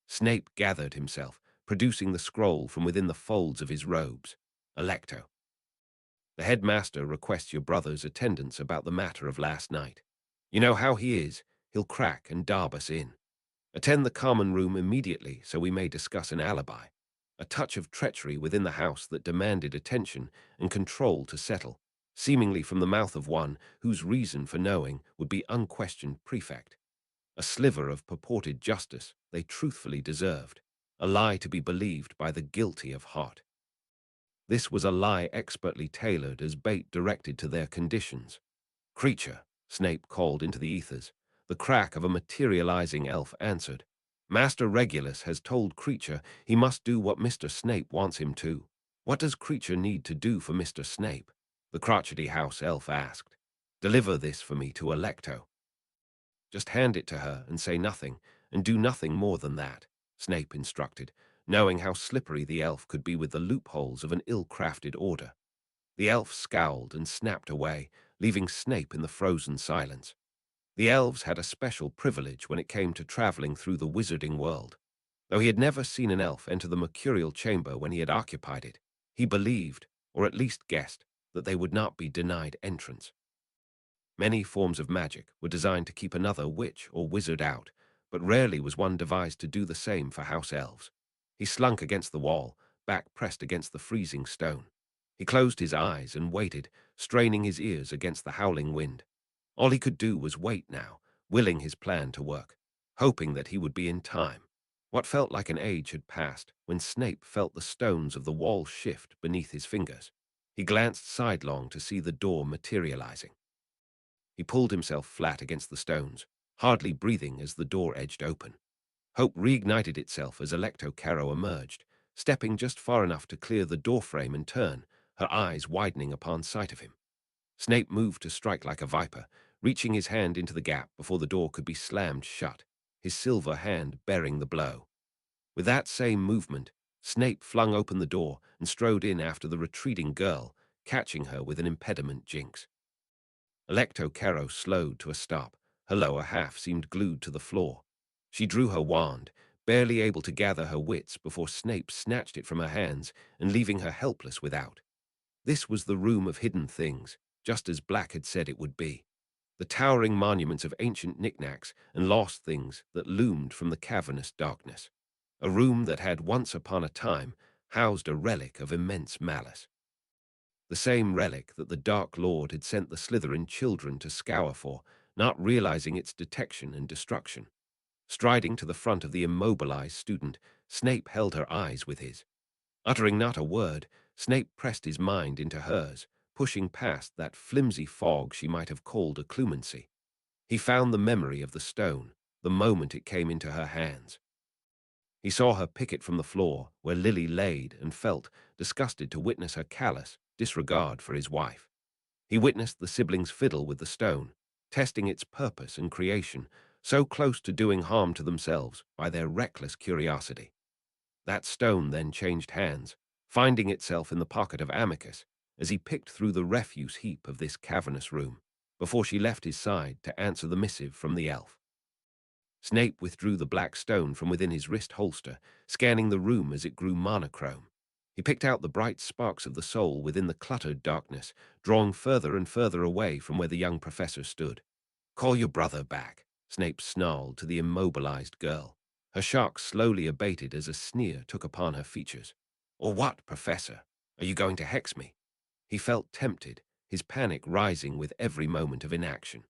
A: Snape gathered himself, producing the scroll from within the folds of his robes. Alecto. "The headmaster requests your brother's attendance about the matter of last night. You know how he is. He'll crack and darb us in. Attend the common room immediately so we may discuss an alibi. A touch of treachery within the house that demanded attention and control to settle, seemingly from the mouth of one whose reason for knowing would be unquestioned prefect. A sliver of purported justice they truthfully deserved, a lie to be believed by the guilty of heart. This was a lie expertly tailored as bait directed to their conditions. "Creature," Snape called into the ethers. The crack of a materializing elf answered. "Master Regulus has told Creature he must do what Mr. Snape wants him to." "What does Creature need to do for Mr. Snape?" the crotchety house elf asked. "Deliver this for me to Alecto." "Just hand it to her and say nothing, and do nothing more than that," Snape instructed, knowing how slippery the elf could be with the loopholes of an ill-crafted order. The elf scowled and snapped away, leaving Snape in the frozen silence. The elves had a special privilege when it came to traveling through the wizarding world. Though he had never seen an elf enter the mercurial chamber when he had occupied it, he believed, or at least guessed, that they would not be denied entrance. Many forms of magic were designed to keep another witch or wizard out, but rarely was one devised to do the same for house elves. He slunk against the wall, back pressed against the freezing stone. He closed his eyes and waited, straining his ears against the howling wind. All he could do was wait now, willing his plan to work, hoping that he would be in time. What felt like an age had passed when Snape felt the stones of the wall shift beneath his fingers. He glanced sidelong to see the door materializing. He pulled himself flat against the stones, hardly breathing as the door edged open. Hope reignited itself as Electo Caro emerged, stepping just far enough to clear the doorframe and turn, her eyes widening upon sight of him. Snape moved to strike like a viper, reaching his hand into the gap before the door could be slammed shut, his silver hand bearing the blow. With that same movement, Snape flung open the door and strode in after the retreating girl, catching her with an impediment jinx. Electo Caro slowed to a stop. Her lower half seemed glued to the floor. She drew her wand, barely able to gather her wits before Snape snatched it from her hands and leaving her helpless without. This was the room of hidden things, just as Black had said it would be. The towering monuments of ancient knickknacks and lost things that loomed from the cavernous darkness. A room that had once upon a time housed a relic of immense malice. The same relic that the Dark Lord had sent the Slytherin children to scour for, not realizing its detection and destruction. Striding to the front of the immobilized student, Snape held her eyes with his. Uttering not a word, Snape pressed his mind into hers, pushing past that flimsy fog she might have called a clumency. He found the memory of the stone, the moment it came into her hands. He saw her pick it from the floor, where Lily laid, and felt, disgusted to witness her callous disregard for his wife. He witnessed the siblings fiddle with the stone, testing its purpose and creation, so close to doing harm to themselves by their reckless curiosity. That stone then changed hands, finding itself in the pocket of Amicus as he picked through the refuse heap of this cavernous room, before she left his side to answer the missive from the elf. Snape withdrew the black stone from within his wrist holster, scanning the room as it grew monochrome. He picked out the bright sparks of the soul within the cluttered darkness, drawing further and further away from where the young professor stood. "Call your brother back," Snape snarled to the immobilized girl. Her shock slowly abated as a sneer took upon her features. "Or what, Professor? Are you going to hex me?" He felt tempted, his panic rising with every moment of inaction.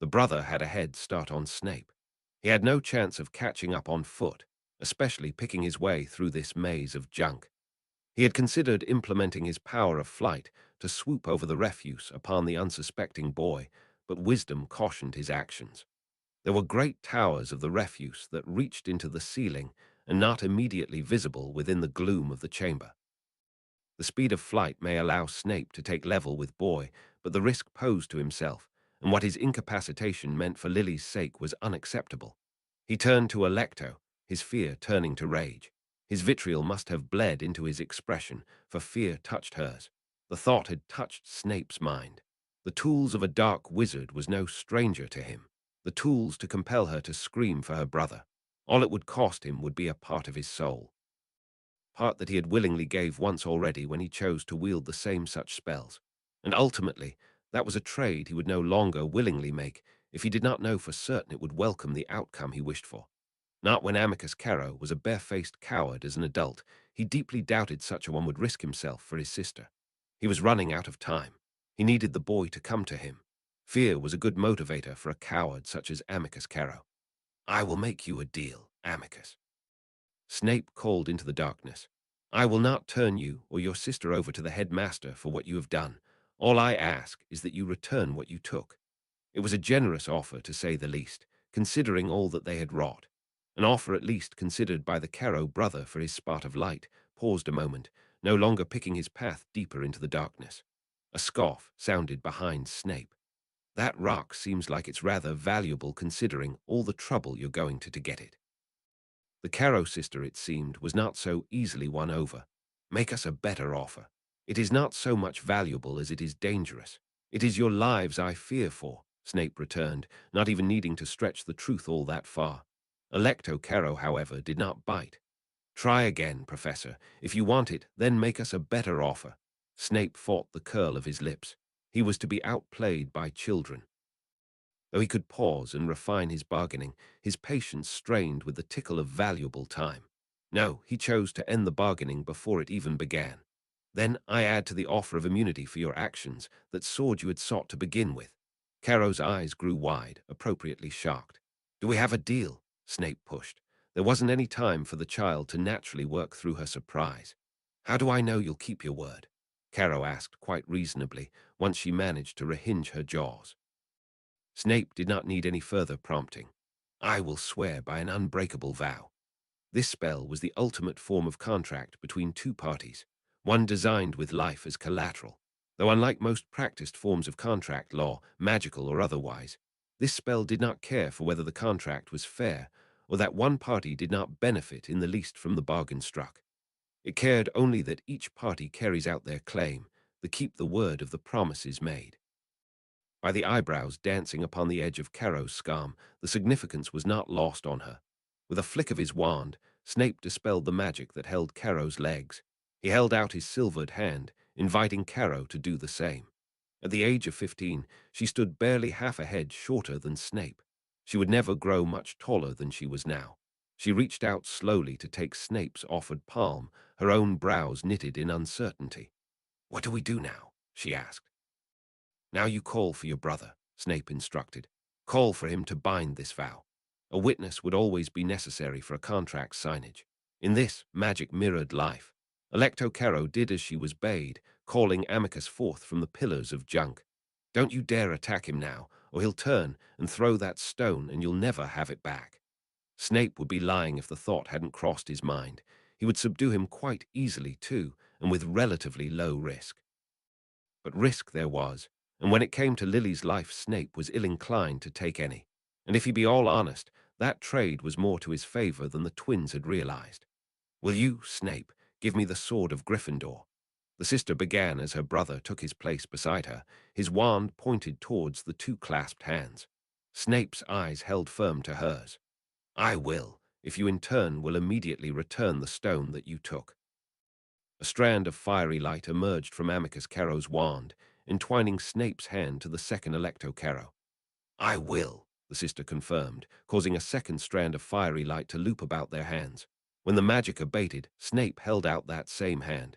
A: The brother had a head start on Snape. He had no chance of catching up on foot, especially picking his way through this maze of junk. He had considered implementing his power of flight to swoop over the refuse upon the unsuspecting boy, but wisdom cautioned his actions. There were great towers of the refuse that reached into the ceiling and not immediately visible within the gloom of the chamber. The speed of flight may allow Snape to take level with Boy, but the risk posed to himself, and what his incapacitation meant for Lily's sake was unacceptable. He turned to Alecto, his fear turning to rage. His vitriol must have bled into his expression, for fear touched hers. The thought had touched Snape's mind. The tools of a dark wizard was no stranger to him. The tools to compel her to scream for her brother. All it would cost him would be a part of his soul. Part that he had willingly gave once already when he chose to wield the same such spells. And ultimately, that was a trade he would no longer willingly make if he did not know for certain it would welcome the outcome he wished for. Not when Amicus Caro was a barefaced coward as an adult. He deeply doubted such a one would risk himself for his sister. He was running out of time. He needed the boy to come to him. Fear was a good motivator for a coward such as Amicus Caro. "I will make you a deal, Amicus." Snape called into the darkness. "I will not turn you or your sister over to the headmaster for what you have done. All I ask is that you return what you took." It was a generous offer, to say the least, considering all that they had wrought. An offer at least considered by the Caro brother for his spot of light, paused a moment, no longer picking his path deeper into the darkness. A scoff sounded behind Snape. "That rock seems like it's rather valuable considering all the trouble you're going to get it." The Caro sister, it seemed, was not so easily won over. "Make us a better offer. It is not so much valuable as it is dangerous. It is your lives I fear for," Snape returned, not even needing to stretch the truth all that far. Electo Caro, however, did not bite. "Try again, Professor. If you want it, then make us a better offer." Snape fought the curl of his lips. He was to be outplayed by children. Though he could pause and refine his bargaining, his patience strained with the tickle of valuable time. No, he chose to end the bargaining before it even began. "Then I add to the offer of immunity for your actions that sword you had sought to begin with." Caro's eyes grew wide, appropriately shocked. "Do we have a deal?" Snape pushed. There wasn't any time for the child to naturally work through her surprise. "How do I know you'll keep your word?" Caro asked quite reasonably, once she managed to rehinge her jaws. Snape did not need any further prompting. I will swear by an unbreakable vow. This spell was the ultimate form of contract between two parties, one designed with life as collateral. Though unlike most practiced forms of contract law, magical or otherwise, this spell did not care for whether the contract was fair or that one party did not benefit in the least from the bargain struck. It cared only that each party carries out their claim, to keep the word of the promises made. By the eyebrows dancing upon the edge of Caro's scam, the significance was not lost on her. With a flick of his wand, Snape dispelled the magic that held Caro's legs. He held out his silvered hand, inviting Caro to do the same. At the age of 15, she stood barely half a head shorter than Snape. She would never grow much taller than she was now. She reached out slowly to take Snape's offered palm, her own brows knitted in uncertainty. "What do we do now?" she asked. "Now you call for your brother," Snape instructed. "Call for him to bind this vow. A witness would always be necessary for a contract signage. In this magic-mirrored life, Electo Caro did as she was bade, calling Amicus forth from the pillars of junk. Don't you dare attack him now, or he'll turn and throw that stone and you'll never have it back." Snape would be lying if the thought hadn't crossed his mind. He would subdue him quite easily, too, and with relatively low risk. But risk there was, and when it came to Lily's life, Snape was ill-inclined to take any. And if he be all honest, that trade was more to his favor than the twins had realized. "Will you, Snape, give me the sword of Gryffindor?" The sister began as her brother took his place beside her, his wand pointed towards the two clasped hands. Snape's eyes held firm to hers. "I will, if you in turn will immediately return the stone that you took." A strand of fiery light emerged from Amicus Caro's wand, entwining Snape's hand to the second Electo Caro. "I will," the sister confirmed, causing a second strand of fiery light to loop about their hands. When the magic abated, Snape held out that same hand.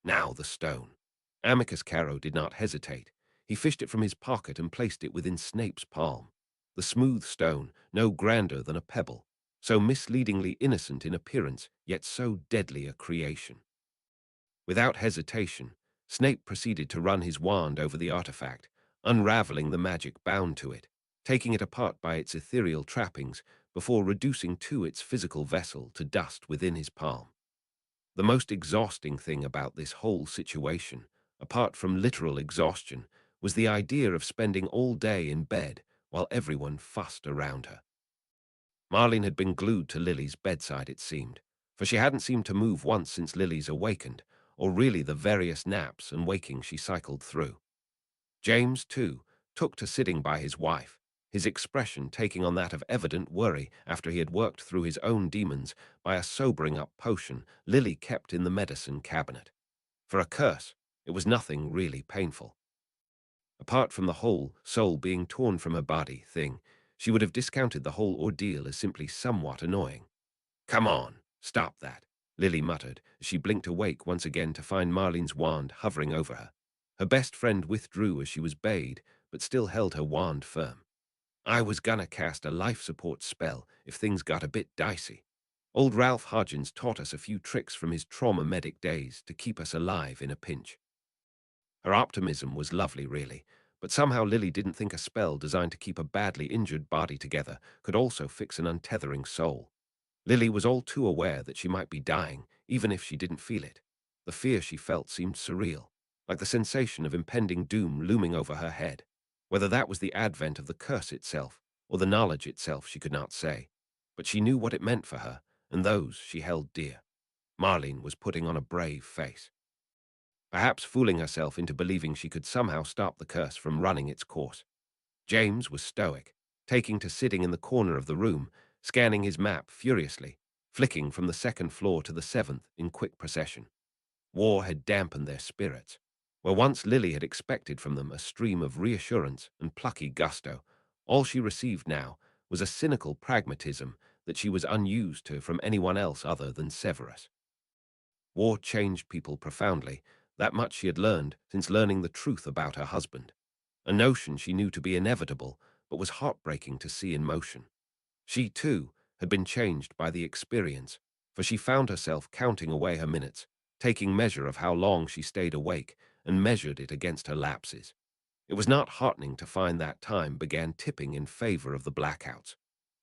A: "Now the stone." Amicus Caro did not hesitate. He fished it from his pocket and placed it within Snape's palm. The smooth stone, no grander than a pebble, so misleadingly innocent in appearance, yet so deadly a creation. Without hesitation, Snape proceeded to run his wand over the artifact, unraveling the magic bound to it, taking it apart by its ethereal trappings before reducing to its physical vessel to dust within his palm. The most exhausting thing about this whole situation, apart from literal exhaustion, was the idea of spending all day in bed while everyone fussed around her. Marlene had been glued to Lily's bedside, it seemed, for she hadn't seemed to move once since Lily's awakened, or really the various naps and wakings she cycled through. James, too, took to sitting by his wife, his expression taking on that of evident worry after he had worked through his own demons by a sobering-up potion Lily kept in the medicine cabinet. For a curse, it was nothing really painful. Apart from the whole soul being torn from her body thing, she would have discounted the whole ordeal as simply somewhat annoying. "Come on, stop that," Lily muttered as she blinked awake once again to find Marlene's wand hovering over her. Her best friend withdrew as she was bade, but still held her wand firm. "I was gonna cast a life support spell if things got a bit dicey. Old Ralph Hodgins taught us a few tricks from his trauma medic days to keep us alive in a pinch." Her optimism was lovely, really, but somehow Lily didn't think a spell designed to keep a badly injured body together could also fix an untethering soul. Lily was all too aware that she might be dying, even if she didn't feel it. The fear she felt seemed surreal, like the sensation of impending doom looming over her head. Whether that was the advent of the curse itself, or the knowledge itself, she could not say. But she knew what it meant for her, and those she held dear. Marlene was putting on a brave face, perhaps fooling herself into believing she could somehow stop the curse from running its course. James was stoic, taking to sitting in the corner of the room, scanning his map furiously, flicking from the second floor to the seventh in quick procession. War had dampened their spirits. Where once Lily had expected from them a stream of reassurance and plucky gusto, all she received now was a cynical pragmatism that she was unused to from anyone else other than Severus. War changed people profoundly. That much she had learned since learning the truth about her husband. A notion she knew to be inevitable, but was heartbreaking to see in motion. She, too, had been changed by the experience, for she found herself counting away her minutes, taking measure of how long she stayed awake, and measured it against her lapses. It was not heartening to find that time began tipping in favor of the blackouts,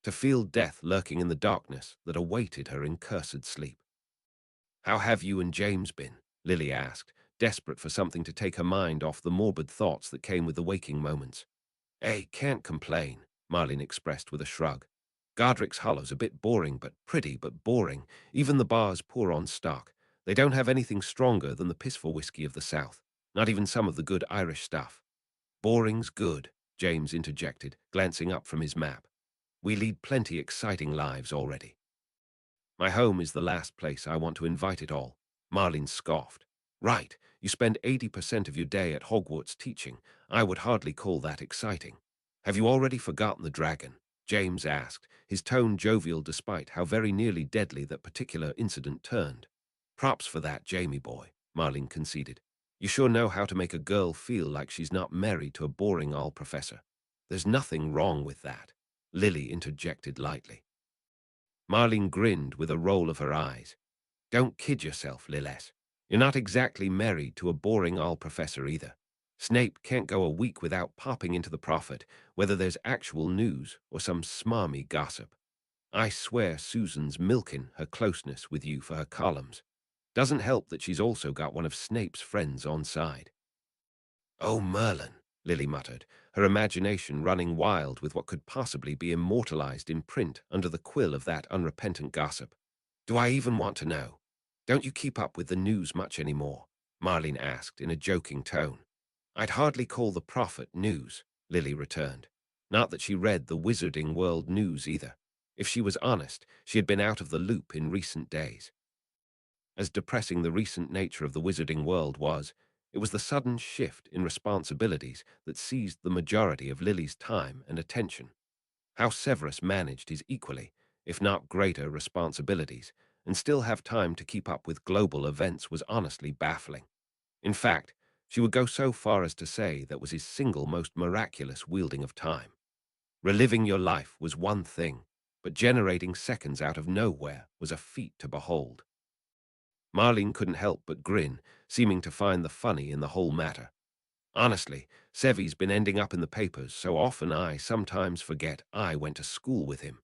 A: to feel death lurking in the darkness that awaited her in cursed sleep. "How have you and James been?" Lily asked, desperate for something to take her mind off the morbid thoughts that came with the waking moments. Can't complain," Marlene expressed with a shrug. "Godric's Hollow's a bit boring, but pretty but boring. Even the bars poor on stock. They don't have anything stronger than the piss-for whiskey of the South, not even some of the good Irish stuff." "Boring's good," James interjected, glancing up from his map. "We lead plenty exciting lives already." "My home is the last place I want to invite it all," Marlene scoffed. "Right, you spend 80% of your day at Hogwarts teaching. I would hardly call that exciting." "Have you already forgotten the dragon?" James asked, his tone jovial despite how very nearly deadly that particular incident turned. "Props for that, Jamie boy," Marlene conceded. "You sure know how to make a girl feel like she's not married to a boring old professor." "There's nothing wrong with that," Lily interjected lightly. Marlene grinned with a roll of her eyes. "Don't kid yourself, Lilith. You're not exactly married to a boring old professor either. Snape can't go a week without popping into the prophet, whether there's actual news or some smarmy gossip. I swear Susan's milking her closeness with you for her columns. Doesn't help that she's also got one of Snape's friends on side." "Oh, Merlin," Lily muttered, her imagination running wild with what could possibly be immortalized in print under the quill of that unrepentant gossip. "Do I even want to know? Don't you keep up with the news much anymore?" Marlene asked in a joking tone. "I'd hardly call the prophet news," Lily returned. Not that she read the Wizarding World news either. If she was honest, she had been out of the loop in recent days. As depressing the recent nature of the Wizarding World was, it was the sudden shift in responsibilities that seized the majority of Lily's time and attention. How Severus managed his equally, if not greater, responsibilities and still have time to keep up with global events was honestly baffling. In fact, she would go so far as to say that was his single most miraculous wielding of time. Reliving your life was one thing, but generating seconds out of nowhere was a feat to behold. Marlene couldn't help but grin, seeming to find the funny in the whole matter. "Honestly, Sevy's been ending up in the papers so often I sometimes forget I went to school with him.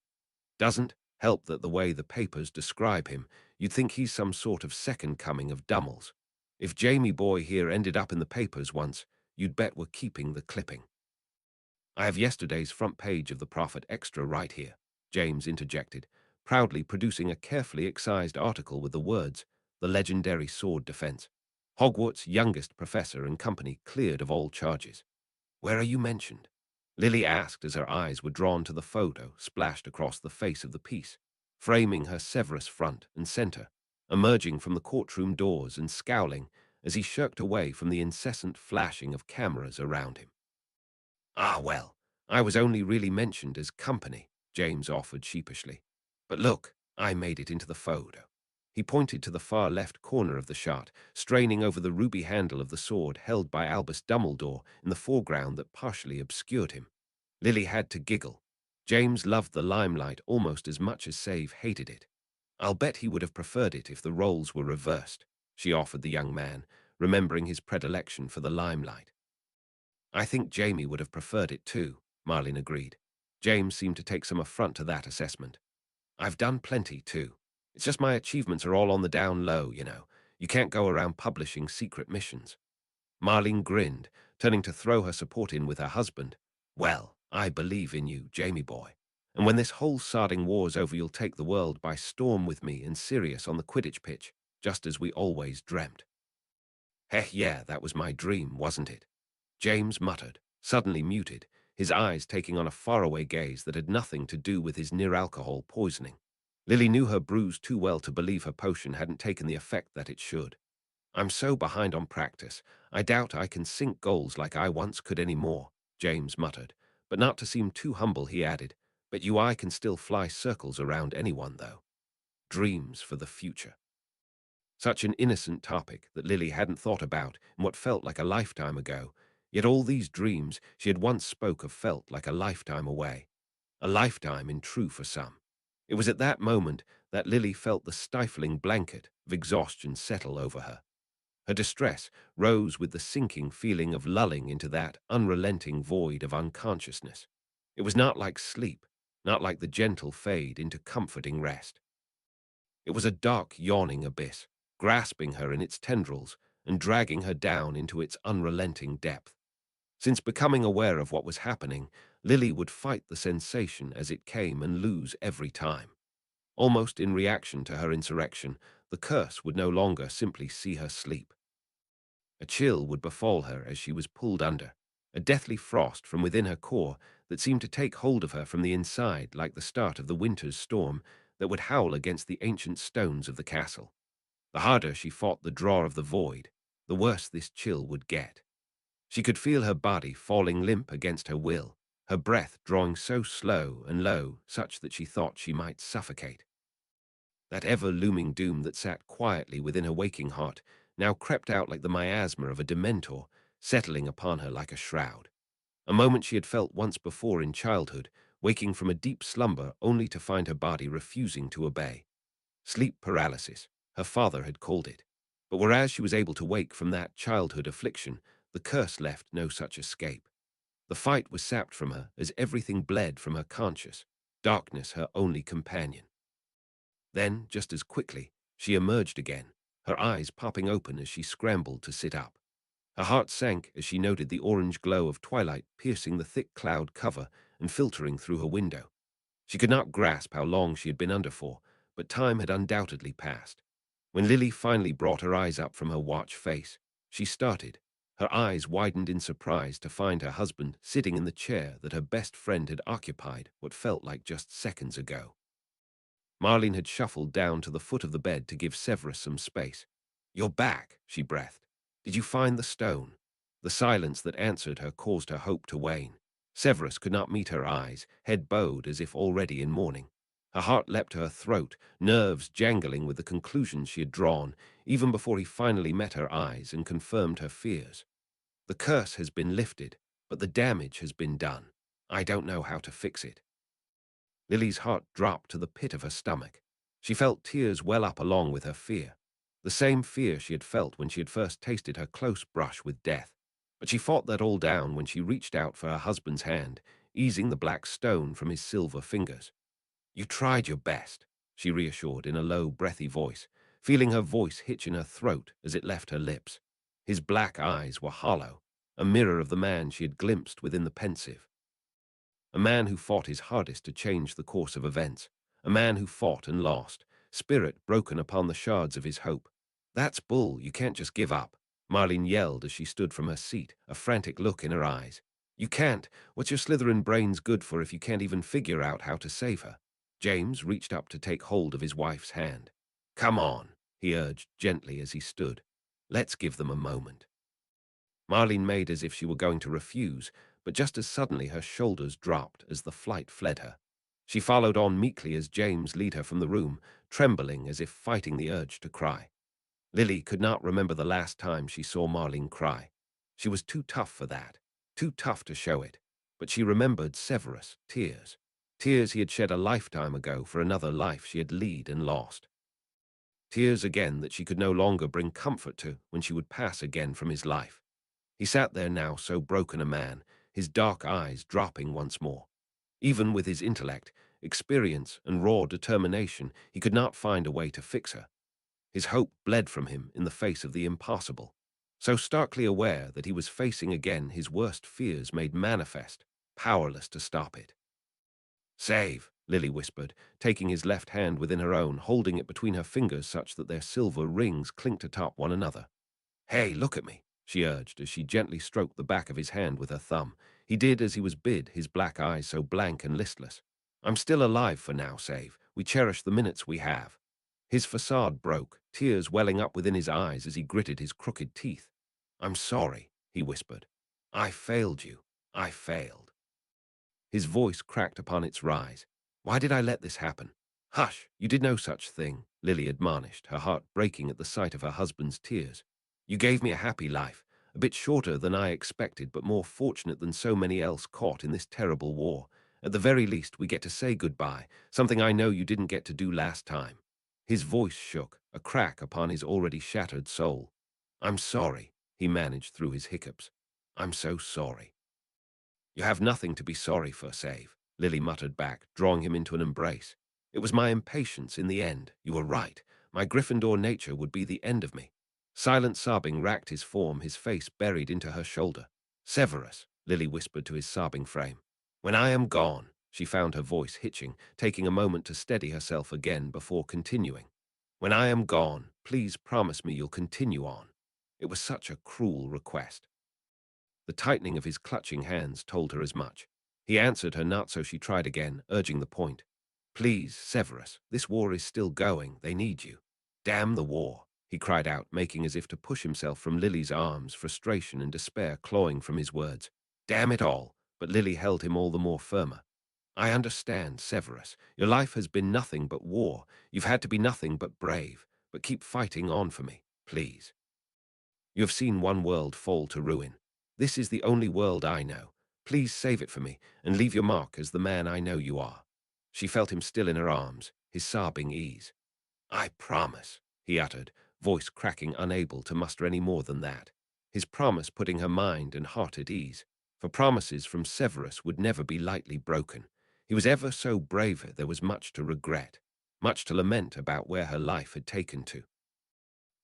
A: Doesn't help that the way the papers describe him, you'd think he's some sort of second coming of Dummels. If Jamie boy here ended up in the papers once, you'd bet we're keeping the clipping." "I have yesterday's front page of the Prophet Extra right here," James interjected, proudly producing a carefully excised article with the words, "The legendary sword defense. Hogwarts' youngest professor and company cleared of all charges." "Where are you mentioned?" Lily asked as her eyes were drawn to the photo splashed across the face of the piece, framing her Severus front and center, emerging from the courtroom doors and scowling as he shirked away from the incessant flashing of cameras around him. "Ah, well, I was only really mentioned as company," James offered sheepishly. "But look, I made it into the photo." He pointed to the far left corner of the shot, straining over the ruby handle of the sword held by Albus Dumbledore in the foreground that partially obscured him. Lily had to giggle. James loved the limelight almost as much as Save hated it. "I'll bet he would have preferred it if the roles were reversed," she offered the young man, remembering his predilection for the limelight. "I think Jamie would have preferred it too," Marlene agreed. James seemed to take some affront to that assessment. "I've done plenty too. It's just my achievements are all on the down low, you know. You can't go around publishing secret missions." Marlene grinned, turning to throw her support in with her husband. "Well, I believe in you, Jamie boy. And when this whole sodding war's over, you'll take the world by storm with me and Sirius on the Quidditch pitch, just as we always dreamt." "Heh, yeah, that was my dream, wasn't it?" James muttered, suddenly muted, his eyes taking on a faraway gaze that had nothing to do with his near-alcohol poisoning. Lily knew her bruise too well to believe her potion hadn't taken the effect that it should. "I'm so behind on practice, I doubt I can sink goals like I once could any more," James muttered. But not to seem too humble, he added, "Bet you I can still fly circles around anyone, though." Dreams for the future. Such an innocent topic that Lily hadn't thought about in what felt like a lifetime ago, yet all these dreams she had once spoke of felt like a lifetime away. A lifetime in true for some. It was at that moment that Lily felt the stifling blanket of exhaustion settle over her. Her distress rose with the sinking feeling of lulling into that unrelenting void of unconsciousness. It was not like sleep, not like the gentle fade into comforting rest. It was a dark, yawning abyss, grasping her in its tendrils and dragging her down into its unrelenting depth. Since becoming aware of what was happening, Lily would fight the sensation as it came and lose every time. Almost in reaction to her insurrection, the curse would no longer simply see her sleep. A chill would befall her as she was pulled under, a deathly frost from within her core that seemed to take hold of her from the inside like the start of the winter's storm that would howl against the ancient stones of the castle. The harder she fought the draw of the void, the worse this chill would get. She could feel her body falling limp against her will, her breath drawing so slow and low such that she thought she might suffocate. That ever-looming doom that sat quietly within her waking heart now crept out like the miasma of a dementor, settling upon her like a shroud. A moment she had felt once before in childhood, waking from a deep slumber only to find her body refusing to obey. Sleep paralysis, her father had called it. But whereas she was able to wake from that childhood affliction, the curse left no such escape. The fight was sapped from her as everything bled from her conscience, darkness her only companion. Then, just as quickly, she emerged again, her eyes popping open as she scrambled to sit up. Her heart sank as she noted the orange glow of twilight piercing the thick cloud cover and filtering through her window. She could not grasp how long she had been under for, but time had undoubtedly passed. When Lily finally brought her eyes up from her watch face, she started. Her eyes widened in surprise to find her husband sitting in the chair that her best friend had occupied what felt like just seconds ago. Marlene had shuffled down to the foot of the bed to give Severus some space. "You're back," she breathed. "Did you find the stone?" The silence that answered her caused her hope to wane. Severus could not meet her eyes, head bowed as if already in mourning. Her heart leapt to her throat, nerves jangling with the conclusions she had drawn, even before he finally met her eyes and confirmed her fears. "The curse has been lifted, but the damage has been done. I don't know how to fix it." Lily's heart dropped to the pit of her stomach. She felt tears well up along with her fear, the same fear she had felt when she had first tasted her close brush with death. But she fought that all down when she reached out for her husband's hand, easing the black stone from his silver fingers. "You tried your best," she reassured in a low, breathy voice, feeling her voice hitch in her throat as it left her lips. His black eyes were hollow, a mirror of the man she had glimpsed within the pensive. A man who fought his hardest to change the course of events. A man who fought and lost, spirit broken upon the shards of his hope. "That's bull, you can't just give up," Marlene yelled as she stood from her seat, a frantic look in her eyes. "You can't. What's your Slytherin brains good for if you can't even figure out how to save her?" James reached up to take hold of his wife's hand. "Come on," he urged gently as he stood. "Let's give them a moment." Marlene made as if she were going to refuse, but just as suddenly her shoulders dropped as the flight fled her. She followed on meekly as James led her from the room, trembling as if fighting the urge to cry. Lily could not remember the last time she saw Marlene cry. She was too tough for that, too tough to show it. But she remembered Severus' tears. Tears he had shed a lifetime ago for another life she had led and lost. Tears again that she could no longer bring comfort to when she would pass again from his life. He sat there now so broken a man, his dark eyes dropping once more. Even with his intellect, experience, and raw determination, he could not find a way to fix her. His hope bled from him in the face of the impossible. So starkly aware that he was facing again his worst fears made manifest, powerless to stop it. "Save," Lily whispered, taking his left hand within her own, holding it between her fingers such that their silver rings clinked atop one another. "Hey, look at me," she urged as she gently stroked the back of his hand with her thumb. He did as he was bid, his black eyes so blank and listless. "I'm still alive for now, Save. We cherish the minutes we have." His facade broke, tears welling up within his eyes as he gritted his crooked teeth. "I'm sorry," he whispered. "I failed you. I failed." His voice cracked upon its rise. "Why did I let this happen?" "Hush, you did no such thing," Lily admonished, her heart breaking at the sight of her husband's tears. "You gave me a happy life, a bit shorter than I expected, but more fortunate than so many else caught in this terrible war. At the very least, we get to say goodbye, something I know you didn't get to do last time." His voice shook, a crack upon his already shattered soul. I'm sorry, he managed through his hiccups. I'm so sorry. You have nothing to be sorry for, Save, Lily muttered back, drawing him into an embrace. It was my impatience in the end. You were right. My Gryffindor nature would be the end of me. Silent sobbing racked his form, his face buried into her shoulder. Severus, Lily whispered to his sobbing frame. When I am gone, she found her voice hitching, taking a moment to steady herself again before continuing. When I am gone, please promise me you'll continue on. It was such a cruel request. The tightening of his clutching hands told her as much. He answered her not, so she tried again, urging the point. Please, Severus, this war is still going. They need you. Damn the war, he cried out, making as if to push himself from Lily's arms, frustration and despair clawing from his words. Damn it all, but Lily held him all the more firmer. I understand, Severus. Your life has been nothing but war. You've had to be nothing but brave. But keep fighting on for me, please. You have seen one world fall to ruin. This is the only world I know. Please save it for me, and leave your mark as the man I know you are. She felt him still in her arms, his sobbing ease. I promise, he uttered, voice cracking, unable to muster any more than that. His promise putting her mind and heart at ease, for promises from Severus would never be lightly broken. He was ever so brave, there was much to regret, much to lament about where her life had taken to.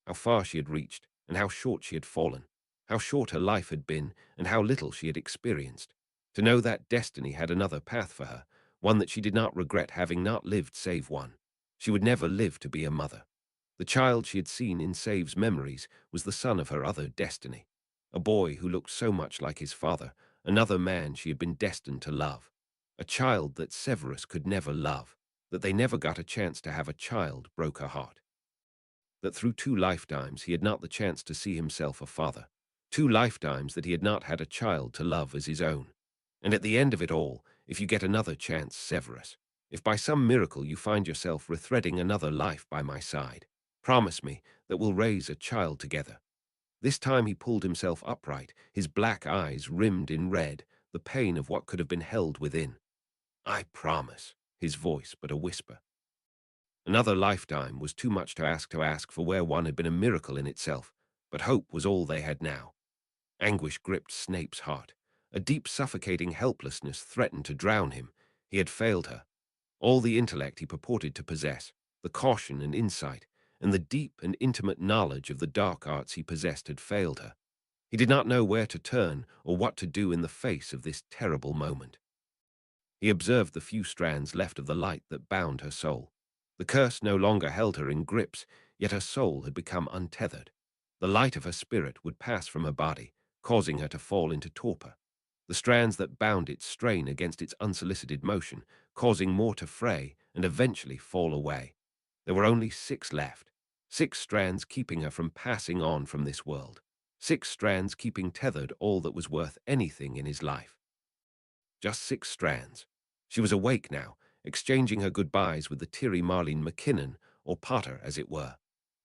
A: How far she had reached, and how short she had fallen. How short her life had been, and how little she had experienced. To know that destiny had another path for her, one that she did not regret having not lived save one. She would never live to be a mother. The child she had seen in Save's memories was the son of her other destiny. A boy who looked so much like his father, another man she had been destined to love. A child that Severus could never love. That they never got a chance to have a child broke her heart. That through 2 lifetimes he had not the chance to see himself a father. 2 lifetimes that he had not had a child to love as his own. And at the end of it all, if you get another chance, Severus, if by some miracle you find yourself rethreading another life by my side, promise me that we'll raise a child together. This time he pulled himself upright, his black eyes rimmed in red, the pain of what could have been held within. I promise, his voice but a whisper. Another lifetime was too much to ask for where one had been a miracle in itself, but hope was all they had now. Anguish gripped Snape's heart. A deep suffocating helplessness threatened to drown him. He had failed her. All the intellect he purported to possess, the caution and insight, and the deep and intimate knowledge of the dark arts he possessed had failed her. He did not know where to turn or what to do in the face of this terrible moment. He observed the few strands left of the light that bound her soul. The curse no longer held her in grips, yet her soul had become untethered. The light of her spirit would pass from her body, causing her to fall into torpor. The strands that bound it strain against its unsolicited motion, causing more to fray and eventually fall away. There were only 6 left. 6 strands keeping her from passing on from this world. 6 strands keeping tethered all that was worth anything in his life. Just 6 strands. She was awake now, exchanging her goodbyes with the teary Marlene McKinnon, or Potter as it were.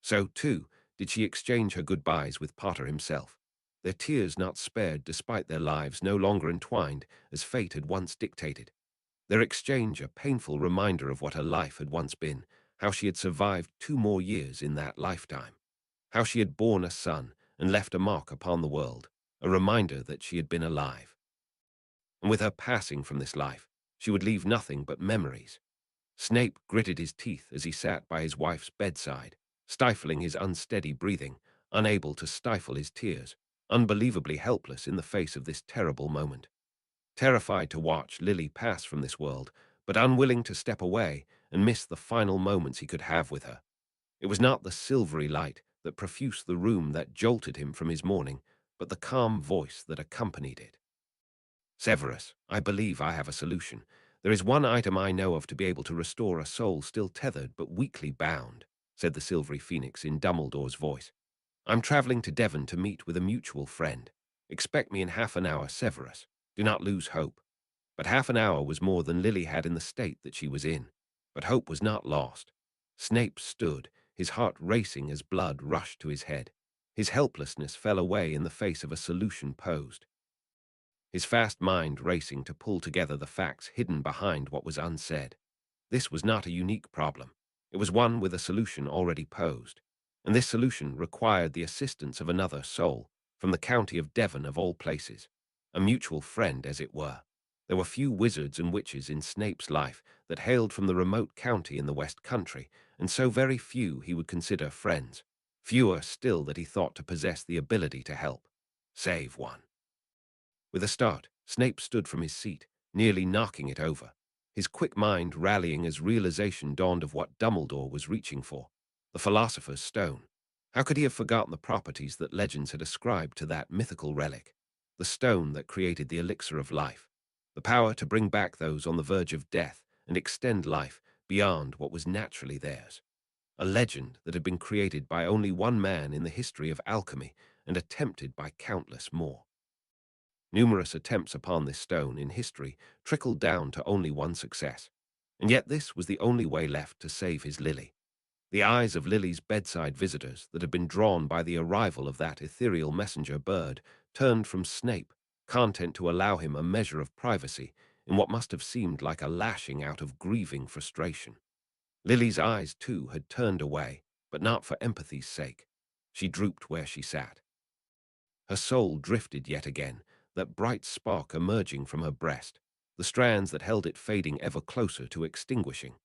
A: So, too, did she exchange her goodbyes with Potter himself, their tears not spared despite their lives no longer entwined as fate had once dictated. Their exchange a painful reminder of what her life had once been, how she had survived 2 more years in that lifetime, how she had borne a son and left a mark upon the world, a reminder that she had been alive. And with her passing from this life, she would leave nothing but memories. Snape gritted his teeth as he sat by his wife's bedside, stifling his unsteady breathing, unable to stifle his tears, unbelievably helpless in the face of this terrible moment. Terrified to watch Lily pass from this world, but unwilling to step away and miss the final moments he could have with her. It was not the silvery light that profused the room that jolted him from his morning, but the calm voice that accompanied it. Severus, I believe I have a solution. There is one item I know of to be able to restore a soul still tethered but weakly bound, said the silvery phoenix in Dumbledore's voice. I'm travelling to Devon to meet with a mutual friend. Expect me in half an hour, Severus. Do not lose hope. But half an hour was more than Lily had in the state that she was in. But hope was not lost. Snape stood, his heart racing as blood rushed to his head. His helplessness fell away in the face of a solution posed. His fast mind racing to pull together the facts hidden behind what was unsaid. This was not a unique problem. It was one with a solution already posed. and this solution required the assistance of another soul, from the county of Devon of all places, a mutual friend, as it were. There were few wizards and witches in Snape's life that hailed from the remote county in the West Country, and so very few he would consider friends, fewer still that he thought to possess the ability to help, save one. With a start, Snape stood from his seat, nearly knocking it over, his quick mind rallying as realization dawned of what Dumbledore was reaching for, the Philosopher's Stone. How could he have forgotten the properties that legends had ascribed to that mythical relic, the stone that created the elixir of life, the power to bring back those on the verge of death and extend life beyond what was naturally theirs? A legend that had been created by only one man in the history of alchemy and attempted by countless more. Numerous attempts upon this stone in history trickled down to only one success, and yet this was the only way left to save his Lily. The eyes of Lily's bedside visitors that had been drawn by the arrival of that ethereal messenger bird turned from Snape, content to allow him a measure of privacy in what must have seemed like a lashing out of grieving frustration. Lily's eyes, too, had turned away, but not for empathy's sake. She drooped where she sat. Her soul drifted yet again, that bright spark emerging from her breast, the strands that held it fading ever closer to extinguishing.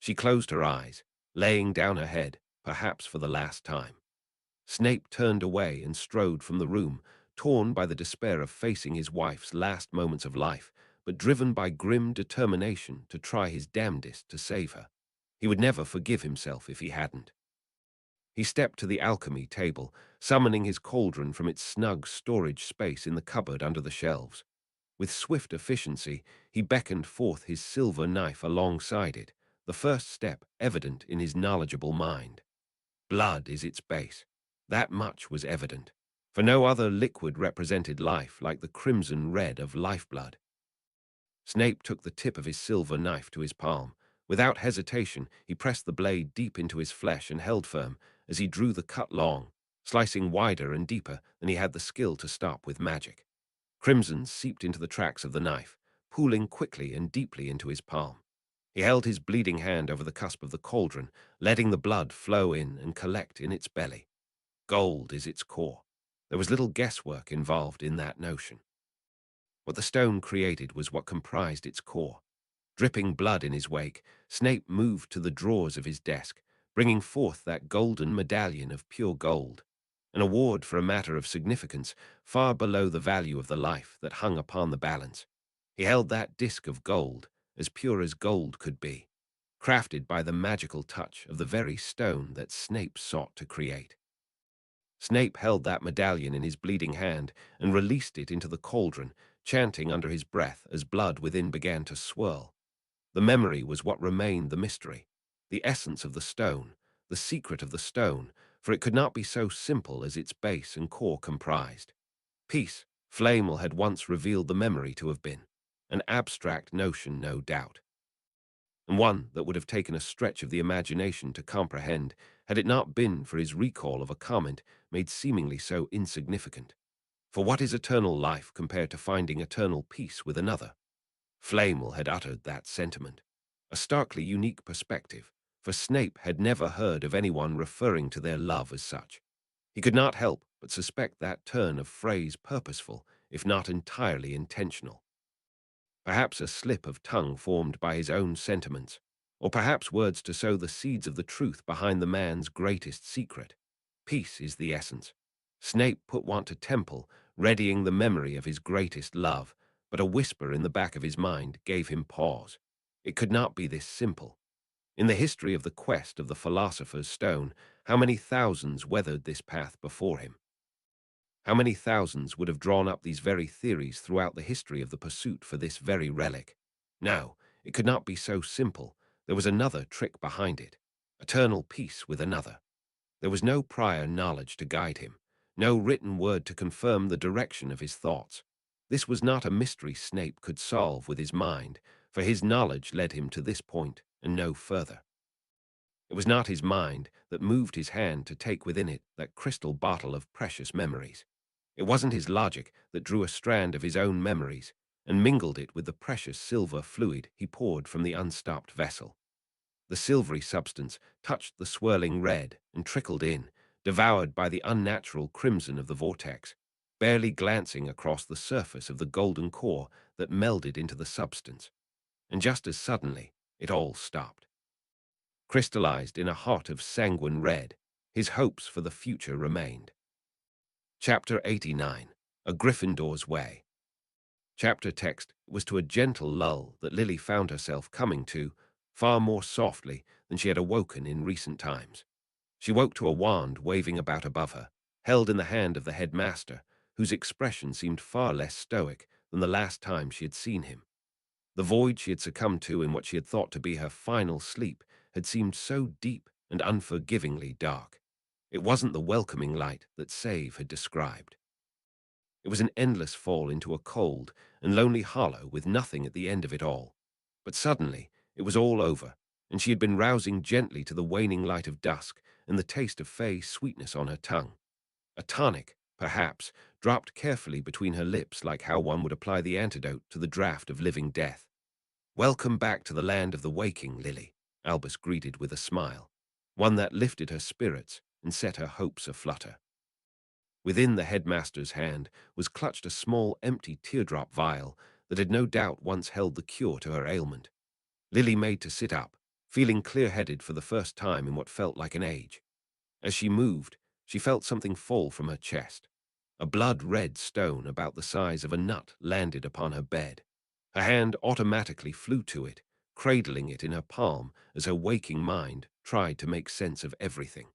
A: She closed her eyes, laying down her head, perhaps for the last time. Snape turned away and strode from the room, torn by the despair of facing his wife's last moments of life, but driven by grim determination to try his damnedest to save her. He would never forgive himself if he hadn't. He stepped to the alchemy table, summoning his cauldron from its snug storage space in the cupboard under the shelves. With swift efficiency, he beckoned forth his silver knife alongside it, the first step evident in his knowledgeable mind. Blood is its base. That much was evident, for no other liquid represented life like the crimson red of lifeblood. Snape took the tip of his silver knife to his palm. Without hesitation, he pressed the blade deep into his flesh and held firm as he drew the cut long, slicing wider and deeper than he had the skill to stop with magic. Crimson seeped into the tracks of the knife, pooling quickly and deeply into his palm. He held his bleeding hand over the cusp of the cauldron, letting the blood flow in and collect in its belly. Gold is its core. There was little guesswork involved in that notion. What the stone created was what comprised its core. Dripping blood in his wake, Snape moved to the drawers of his desk, bringing forth that golden medallion of pure gold, an award for a matter of significance far below the value of the life that hung upon the balance. He held that disk of gold, as pure as gold could be, crafted by the magical touch of the very stone that Snape sought to create. Snape held that medallion in his bleeding hand and released it into the cauldron, chanting under his breath as blood within began to swirl. The memory was what remained the mystery, the essence of the stone, the secret of the stone, for it could not be so simple as its base and core comprised. Peace, Flamel had once revealed the memory to have been, an abstract notion, no doubt, and one that would have taken a stretch of the imagination to comprehend had it not been for his recall of a comment made seemingly so insignificant. For what is eternal life compared to finding eternal peace with another? Flamel had uttered that sentiment, a starkly unique perspective, for Snape had never heard of anyone referring to their love as such. He could not help but suspect that turn of phrase purposeful, if not entirely intentional. Perhaps a slip of tongue formed by his own sentiments, or perhaps words to sow the seeds of the truth behind the man's greatest secret. Peace is the essence. Snape put want to temple, readying the memory of his greatest love, but a whisper in the back of his mind gave him pause. It could not be this simple. In the history of the quest of the Philosopher's Stone, how many thousands weathered this path before him? How many thousands would have drawn up these very theories throughout the history of the pursuit for this very relic? No, it could not be so simple. There was another trick behind it. Eternal peace with another. There was no prior knowledge to guide him, no written word to confirm the direction of his thoughts. This was not a mystery Snape could solve with his mind, for his knowledge led him to this point and no further. It was not his mind that moved his hand to take within it that crystal bottle of precious memories. It wasn't his logic that drew a strand of his own memories and mingled it with the precious silver fluid he poured from the unstopped vessel. The silvery substance touched the swirling red and trickled in, devoured by the unnatural crimson of the vortex, barely glancing across the surface of the golden core that melded into the substance. And just as suddenly, it all stopped. Crystallized in a heart of sanguine red, his hopes for the future remained. Chapter 89. A Gryffindor's Way. Chapter text was to a gentle lull that Lily found herself coming to, far more softly than she had awoken in recent times. She woke to a wand waving about above her, held in the hand of the headmaster, whose expression seemed far less stoic than the last time she had seen him. The void she had succumbed to in what she had thought to be her final sleep had seemed so deep and unforgivingly dark. It wasn't the welcoming light that Save had described. It was an endless fall into a cold and lonely hollow with nothing at the end of it all. But suddenly, it was all over, and she had been rousing gently to the waning light of dusk and the taste of fey sweetness on her tongue. A tonic, perhaps, dropped carefully between her lips like how one would apply the antidote to the draught of living death. "Welcome back to the land of the waking, Lily," Albus greeted with a smile, one that lifted her spirits and set her hopes aflutter. Within the headmaster's hand was clutched a small, empty teardrop vial that had no doubt once held the cure to her ailment. Lily made to sit up, feeling clear-headed for the first time in what felt like an age. As she moved, she felt something fall from her chest. A blood-red stone about the size of a nut landed upon her bed. Her hand automatically flew to it, cradling it in her palm as her waking mind tried to make sense of everything.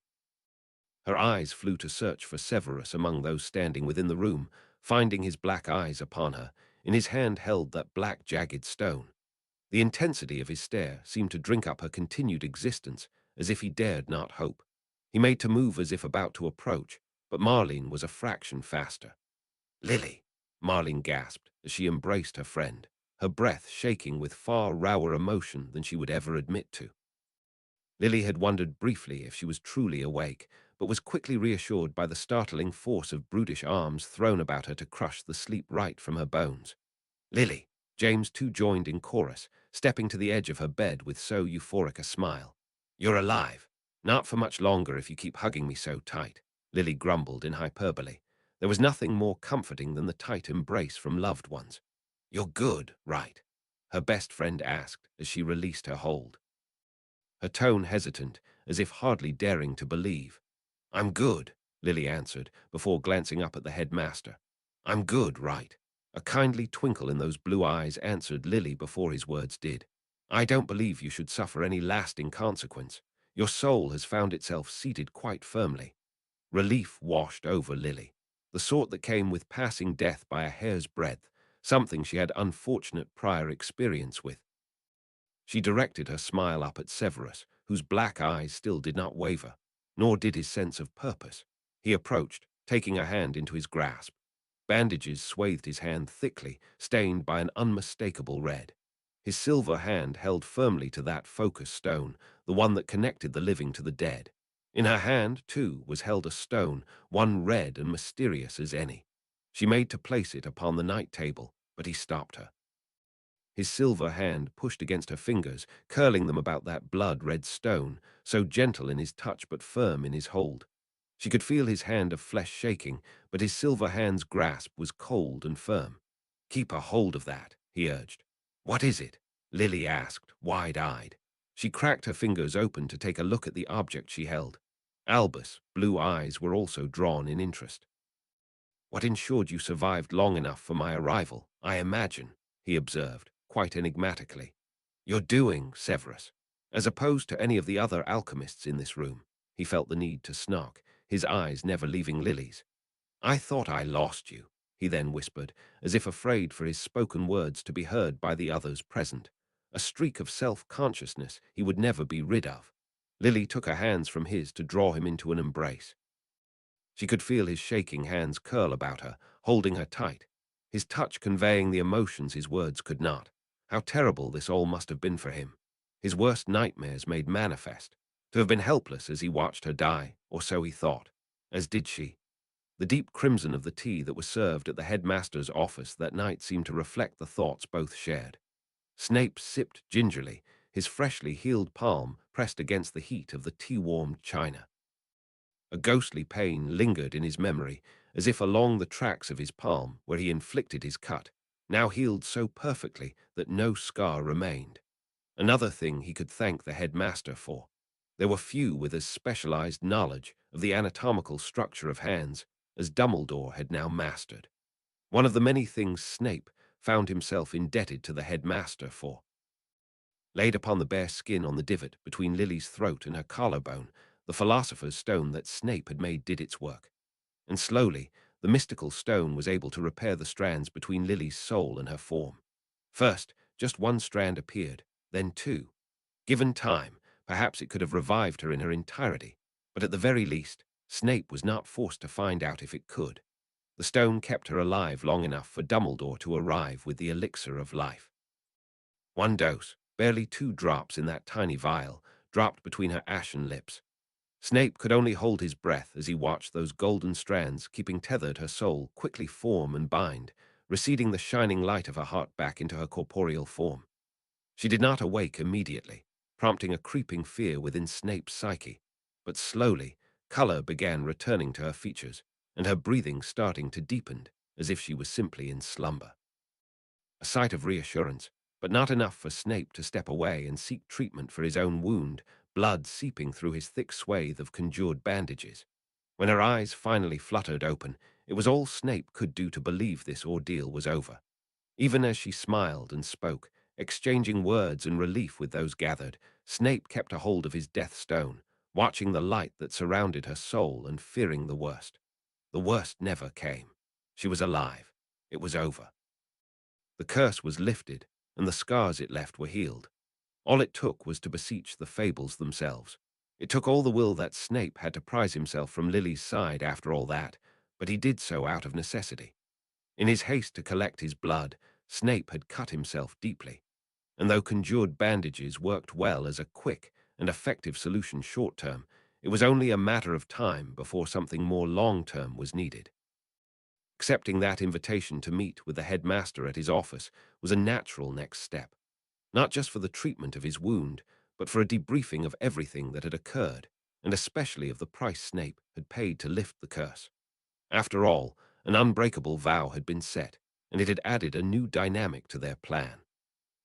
A: Her eyes flew to search for Severus among those standing within the room, finding his black eyes upon her. In his hand held that black jagged stone. The intensity of his stare seemed to drink up her continued existence, as if he dared not hope. He made to move as if about to approach, but Marlene was a fraction faster. "Lily," Marlene gasped as she embraced her friend, her breath shaking with far rawer emotion than she would ever admit to. Lily had wondered briefly if she was truly awake, but was quickly reassured by the startling force of brutish arms thrown about her to crush the sleep right from her bones. "Lily," James too joined in chorus, stepping to the edge of her bed with so euphoric a smile. "You're alive. Not for much longer if you keep hugging me so tight," Lily grumbled in hyperbole. There was nothing more comforting than the tight embrace from loved ones. "You're good, right?" her best friend asked as she released her hold. Her tone hesitant, as if hardly daring to believe. "I'm good," Lily answered, before glancing up at the headmaster. "I'm good, right?" A kindly twinkle in those blue eyes answered Lily before his words did. "I don't believe you should suffer any lasting consequence. Your soul has found itself seated quite firmly." Relief washed over Lily, the sort that came with passing death by a hair's breadth, something she had unfortunate prior experience with. She directed her smile up at Severus, whose black eyes still did not waver, nor did his sense of purpose. He approached, taking her hand into his grasp. Bandages swathed his hand thickly, stained by an unmistakable red. His silver hand held firmly to that focus stone, the one that connected the living to the dead. In her hand, too, was held a stone, one red and mysterious as any. She made to place it upon the night table, but he stopped her. His silver hand pushed against her fingers, curling them about that blood-red stone, so gentle in his touch but firm in his hold. She could feel his hand of flesh shaking, but his silver hand's grasp was cold and firm. "Keep a hold of that," he urged. "What is it?" Lily asked, wide-eyed. She cracked her fingers open to take a look at the object she held. Albus' blue eyes were also drawn in interest. "What ensured you survived long enough for my arrival, I imagine," he observed, quite enigmatically. "You're doing, Severus. As opposed to any of the other alchemists in this room," he felt the need to snark, his eyes never leaving Lily's. "I thought I lost you," he then whispered, as if afraid for his spoken words to be heard by the others present. A streak of self-consciousness he would never be rid of. Lily took her hands from his to draw him into an embrace. She could feel his shaking hands curl about her, holding her tight, his touch conveying the emotions his words could not. How terrible this all must have been for him. His worst nightmares made manifest. To have been helpless as he watched her die, or so he thought. As did she. The deep crimson of the tea that was served at the headmaster's office that night seemed to reflect the thoughts both shared. Snape sipped gingerly, his freshly healed palm pressed against the heat of the tea-warmed china. A ghostly pain lingered in his memory, as if along the tracks of his palm, where he inflicted his cut, now healed so perfectly that no scar remained. Another thing he could thank the headmaster for. There were few with as specialized knowledge of the anatomical structure of hands as Dumbledore had now mastered. One of the many things Snape found himself indebted to the headmaster for. Laid upon the bare skin on the divot between Lily's throat and her collarbone, the philosopher's stone that Snape had made did its work. And slowly, the mystical stone was able to repair the strands between Lily's soul and her form. First, just one strand appeared, then two. Given time, perhaps it could have revived her in her entirety, but at the very least, Snape was not forced to find out if it could. The stone kept her alive long enough for Dumbledore to arrive with the elixir of life. One dose, barely 2 drops in that tiny vial, dropped between her ashen lips. Snape could only hold his breath as he watched those golden strands, keeping tethered her soul, quickly form and bind, receding the shining light of her heart back into her corporeal form. She did not awake immediately, prompting a creeping fear within Snape's psyche, but slowly, color began returning to her features, and her breathing starting to deepen, as if she was simply in slumber. A sight of reassurance, but not enough for Snape to step away and seek treatment for his own wound, blood seeping through his thick swathe of conjured bandages. When her eyes finally fluttered open, it was all Snape could do to believe this ordeal was over. Even as she smiled and spoke, exchanging words and relief with those gathered, Snape kept a hold of his death stone, watching the light that surrounded her soul and fearing the worst. The worst never came. She was alive. It was over. The curse was lifted, and the scars it left were healed. All it took was to beseech the fables themselves. It took all the will that Snape had to prise himself from Lily's side after all that, but he did so out of necessity. In his haste to collect his blood, Snape had cut himself deeply, and though conjured bandages worked well as a quick and effective solution short-term, it was only a matter of time before something more long-term was needed. Accepting that invitation to meet with the headmaster at his office was a natural next step, not just for the treatment of his wound, but for a debriefing of everything that had occurred, and especially of the price Snape had paid to lift the curse. After all, an unbreakable vow had been set, and it had added a new dynamic to their plan.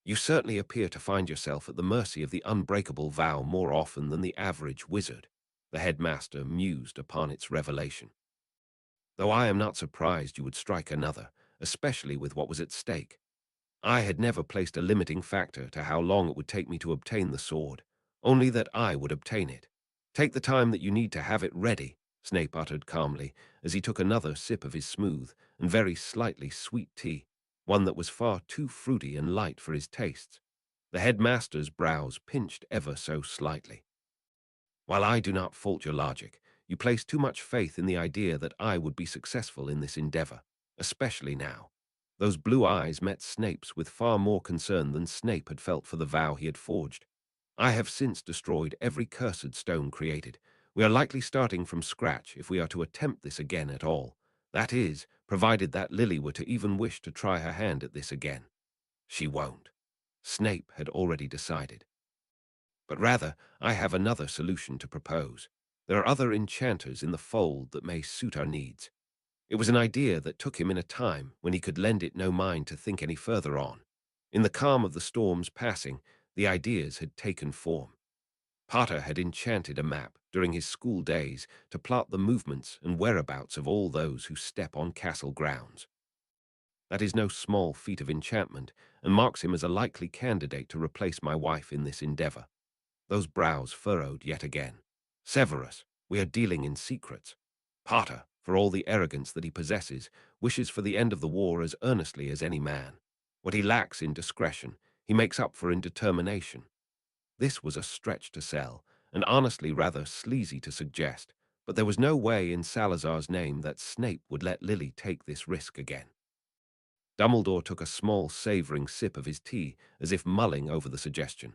A: You certainly appear to find yourself at the mercy of the unbreakable vow more often than the average wizard, the headmaster mused upon its revelation. Though I am not surprised you would strike another, especially with what was at stake. I had never placed a limiting factor to how long it would take me to obtain the sword, only that I would obtain it. Take the time that you need to have it ready, Snape uttered calmly, as he took another sip of his smooth and very slightly sweet tea, one that was far too fruity and light for his tastes. The headmaster's brows pinched ever so slightly. While I do not fault your logic, you place too much faith in the idea that I would be successful in this endeavor, especially now. Those blue eyes met Snape's with far more concern than Snape had felt for the vow he had forged. I have since destroyed every cursed stone created. We are likely starting from scratch if we are to attempt this again at all. That is, provided that Lily were to even wish to try her hand at this again. She won't. Snape had already decided. But rather, I have another solution to propose. There are other enchanters in the fold that may suit our needs. It was an idea that took him in a time when he could lend it no mind to think any further on. In the calm of the storm's passing, the ideas had taken form. Potter had enchanted a map during his school days to plot the movements and whereabouts of all those who step on castle grounds. That is no small feat of enchantment, and marks him as a likely candidate to replace my wife in this endeavor. Those brows furrowed yet again. Severus, we are dealing in secrets. Potter, for all the arrogance that he possesses, wishes for the end of the war as earnestly as any man. What he lacks in discretion, he makes up for in determination. This was a stretch to sell, and honestly rather sleazy to suggest, but there was no way in Salazar's name that Snape would let Lily take this risk again. Dumbledore took a small savoring sip of his tea, as if mulling over the suggestion.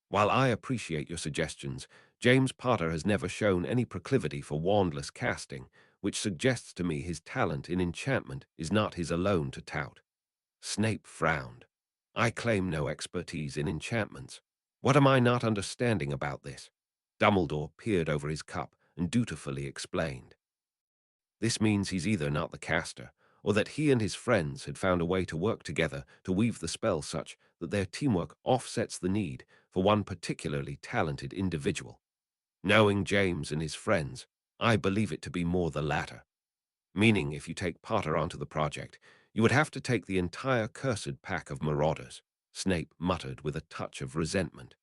A: While I appreciate your suggestions, James Potter has never shown any proclivity for wandless casting, which suggests to me his talent in enchantment is not his alone to tout. Snape frowned. I claim no expertise in enchantments. What am I not understanding about this? Dumbledore peered over his cup and dutifully explained. This means he's either not the caster, or that he and his friends had found a way to work together to weave the spell such that their teamwork offsets the need for one particularly talented individual. Knowing James and his friends, I believe it to be more the latter. Meaning, if you take Potter onto the project, you would have to take the entire cursed pack of marauders, Snape muttered with a touch of resentment.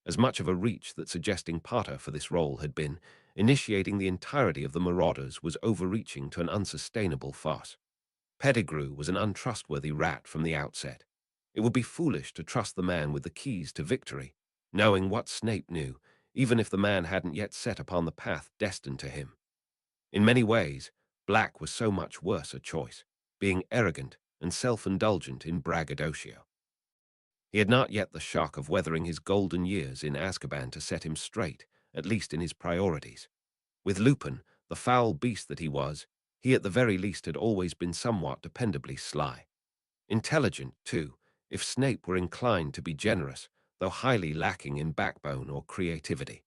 A: As much of a reach that suggesting Potter for this role had been, initiating the entirety of the marauders was overreaching to an unsustainable farce. Pettigrew was an untrustworthy rat from the outset. It would be foolish to trust the man with the keys to victory, knowing what Snape knew, even if the man hadn't yet set upon the path destined to him. In many ways, Black was so much worse a choice, being arrogant and self-indulgent in braggadocio. He had not yet the shock of weathering his golden years in Azkaban to set him straight, at least in his priorities. With Lupin, the foul beast that he was, he at the very least had always been somewhat dependably sly. Intelligent, too, if Snape were inclined to be generous, though highly lacking in backbone or creativity.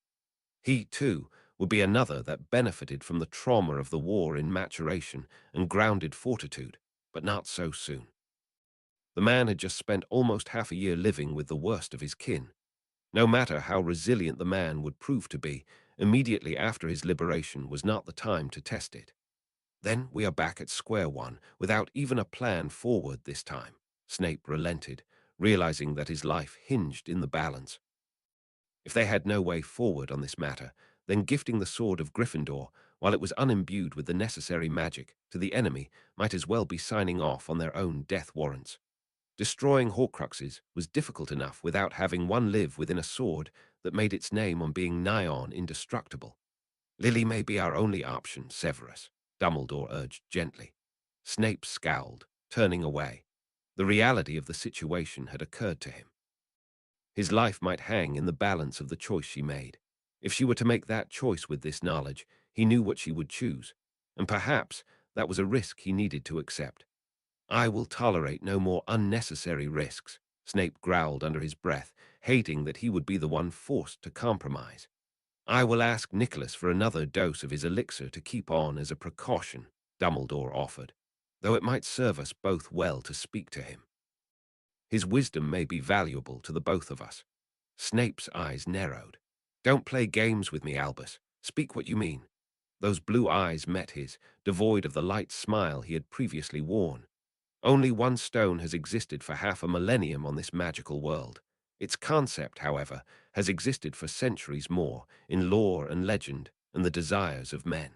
A: He, too, would be another that benefited from the trauma of the war in maturation and grounded fortitude, but not so soon. The man had just spent almost half a year living with the worst of his kin. No matter how resilient the man would prove to be, immediately after his liberation was not the time to test it. Then we are back at square one, without even a plan forward this time, Snape relented, realizing that his life hinged in the balance. If they had no way forward on this matter, then gifting the sword of Gryffindor, while it was unimbued with the necessary magic, to the enemy might as well be signing off on their own death warrants. Destroying Horcruxes was difficult enough without having one live within a sword that made its name on being nigh on indestructible. Lily may be our only option, Severus, Dumbledore urged gently. Snape scowled, turning away. The reality of the situation had occurred to him. His life might hang in the balance of the choice she made. If she were to make that choice with this knowledge, he knew what she would choose, and perhaps that was a risk he needed to accept. I will tolerate no more unnecessary risks, Snape growled under his breath, hating that he would be the one forced to compromise. I will ask Nicholas for another dose of his elixir to keep on as a precaution, Dumbledore offered, though it might serve us both well to speak to him. His wisdom may be valuable to the both of us. Snape's eyes narrowed. Don't play games with me, Albus. Speak what you mean. Those blue eyes met his, devoid of the light smile he had previously worn. Only one stone has existed for half a millennium on this magical world. Its concept, however, has existed for centuries more, in lore and legend and the desires of men.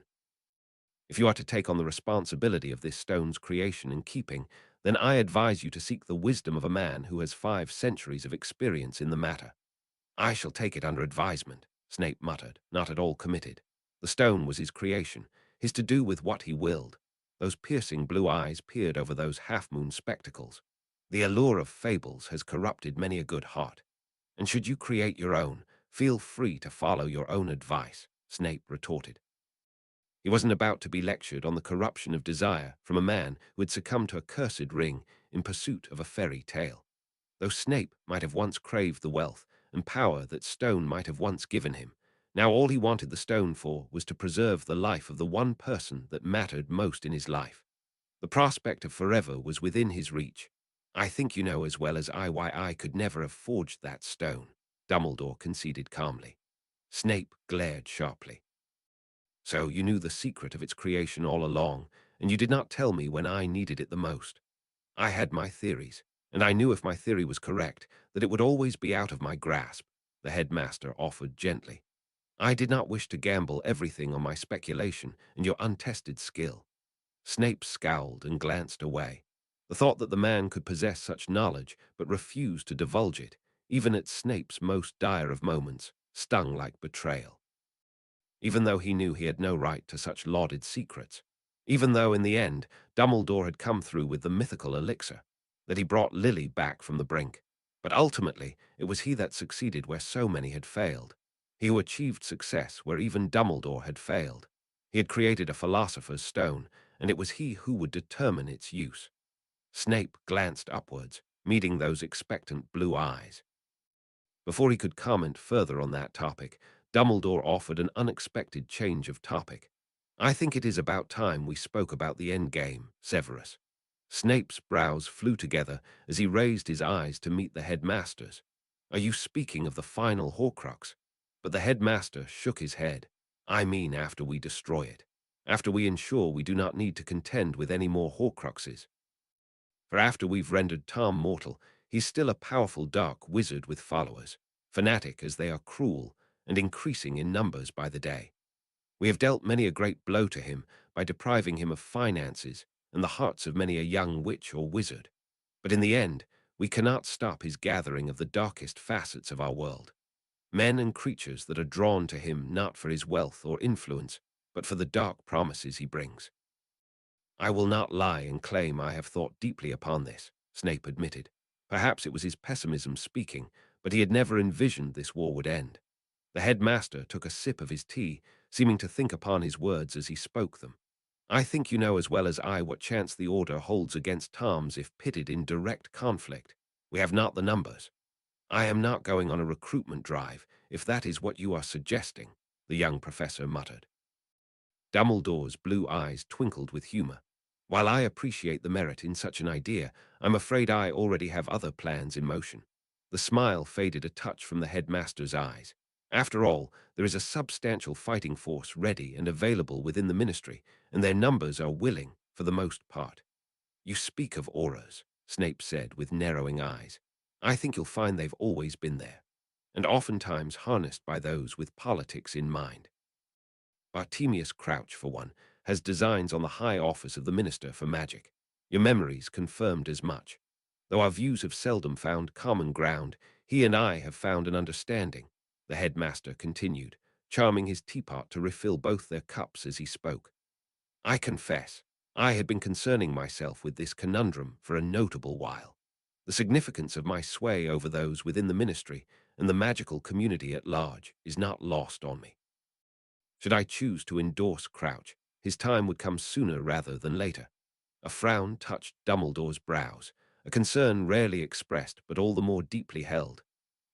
A: If you are to take on the responsibility of this stone's creation and keeping, then I advise you to seek the wisdom of a man who has 5 centuries of experience in the matter. I shall take it under advisement, Snape muttered, not at all committed. The stone was his creation, his to do with what he willed. Those piercing blue eyes peered over those half-moon spectacles. The allure of fables has corrupted many a good heart. And should you create your own, feel free to follow your own advice, Snape retorted. He wasn't about to be lectured on the corruption of desire from a man who had succumbed to a cursed ring in pursuit of a fairy tale. Though Snape might have once craved the wealth and power that stone might have once given him, now all he wanted the stone for was to preserve the life of the one person that mattered most in his life. The prospect of forever was within his reach. I think you know as well as I why I could never have forged that stone, Dumbledore conceded calmly. Snape glared sharply. So you knew the secret of its creation all along, and you did not tell me when I needed it the most. I had my theories, and I knew if my theory was correct, that it would always be out of my grasp, the headmaster offered gently. I did not wish to gamble everything on my speculation and your untested skill. Snape scowled and glanced away. The thought that the man could possess such knowledge but refuse to divulge it, even at Snape's most dire of moments, stung like betrayal. Even though he knew he had no right to such lauded secrets, even though, in the end, Dumbledore had come through with the mythical elixir, that he brought Lily back from the brink. But ultimately, it was he that succeeded where so many had failed. He who achieved success where even Dumbledore had failed. He had created a philosopher's stone, and it was he who would determine its use. Snape glanced upwards, meeting those expectant blue eyes. Before he could comment further on that topic, Dumbledore offered an unexpected change of topic. I think it is about time we spoke about the end game, Severus. Snape's brows flew together as he raised his eyes to meet the headmaster's. Are you speaking of the final Horcrux? But the headmaster shook his head. I mean after we destroy it. After we ensure we do not need to contend with any more Horcruxes. For after we've rendered Tom mortal, he's still a powerful dark wizard with followers, fanatic as they are cruel, and increasing in numbers by the day. We have dealt many a great blow to him by depriving him of finances and the hearts of many a young witch or wizard. But in the end, we cannot stop his gathering of the darkest facets of our world. Men and creatures that are drawn to him not for his wealth or influence, but for the dark promises he brings. I will not lie and claim I have thought deeply upon this, Snape admitted. Perhaps it was his pessimism speaking, but he had never envisioned this war would end. The headmaster took a sip of his tea, seeming to think upon his words as he spoke them. I think you know as well as I what chance the Order holds against Toms if pitted in direct conflict. We have not the numbers. I am not going on a recruitment drive, if that is what you are suggesting, the young professor muttered. Dumbledore's blue eyes twinkled with humor. While I appreciate the merit in such an idea, I'm afraid I already have other plans in motion. The smile faded a touch from the headmaster's eyes. After all, there is a substantial fighting force ready and available within the ministry, and their numbers are willing, for the most part. You speak of auras, Snape said with narrowing eyes. I think you'll find they've always been there, and oftentimes harnessed by those with politics in mind. Bartemius Crouch, for one, has designs on the high office of the Minister for Magic. Your memories confirmed as much. Though our views have seldom found common ground, he and I have found an understanding, the headmaster continued, charming his teapot to refill both their cups as he spoke. I confess, I had been concerning myself with this conundrum for a notable while. The significance of my sway over those within the ministry and the magical community at large is not lost on me. Should I choose to endorse Crouch, his time would come sooner rather than later. A frown touched Dumbledore's brows, a concern rarely expressed but all the more deeply held.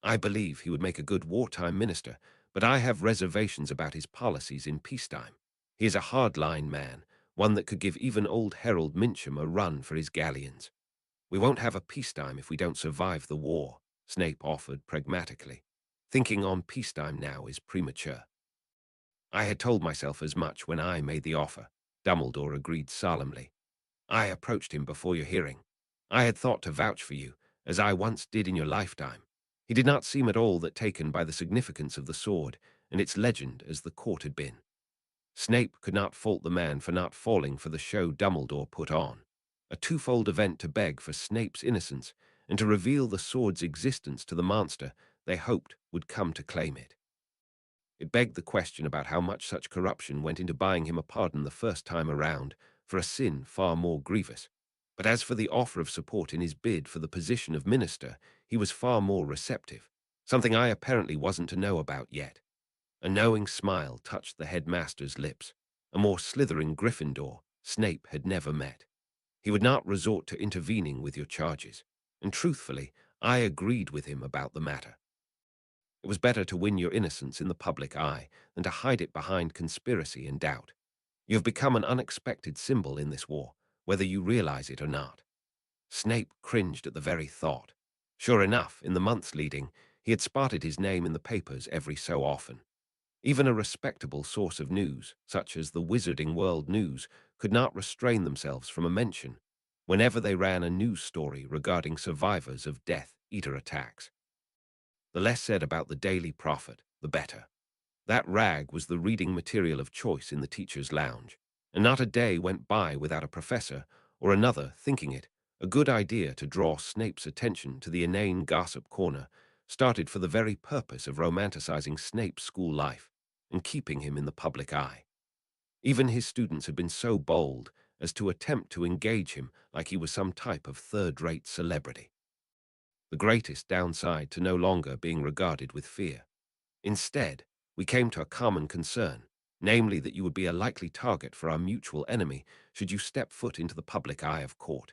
A: I believe he would make a good wartime minister, but I have reservations about his policies in peacetime. He is a hard-line man, one that could give even old Harold Mincham a run for his galleons. We won't have a peacetime if we don't survive the war, Snape offered pragmatically. Thinking on peacetime now is premature. I had told myself as much when I made the offer, Dumbledore agreed solemnly. I approached him before your hearing. I had thought to vouch for you, as I once did in your lifetime. He did not seem at all that taken by the significance of the sword and its legend as the court had been. Snape could not fault the man for not falling for the show Dumbledore put on. A twofold event to beg for Snape's innocence and to reveal the sword's existence to the monster they hoped would come to claim it. It begged the question about how much such corruption went into buying him a pardon the first time around for a sin far more grievous. But as for the offer of support in his bid for the position of minister, he was far more receptive, something I apparently wasn't to know about yet. A knowing smile touched the headmaster's lips. A more slithering Gryffindor Snape had never met. He would not resort to intervening with your charges, and truthfully, I agreed with him about the matter. It was better to win your innocence in the public eye than to hide it behind conspiracy and doubt. You have become an unexpected symbol in this war, whether you realize it or not. Snape cringed at the very thought. Sure enough, in the months leading, he had spotted his name in the papers every so often. Even a respectable source of news, such as the Wizarding World News, could not restrain themselves from a mention whenever they ran a news story regarding survivors of Death Eater attacks. The less said about the Daily Prophet, the better. That rag was the reading material of choice in the teacher's lounge, and not a day went by without a professor or another thinking it a good idea to draw Snape's attention to the inane gossip corner started for the very purpose of romanticizing Snape's school life and keeping him in the public eye. Even his students had been so bold as to attempt to engage him like he was some type of third-rate celebrity. The greatest downside to no longer being regarded with fear. Instead, we came to a common concern, namely that you would be a likely target for our mutual enemy should you step foot into the public eye of court.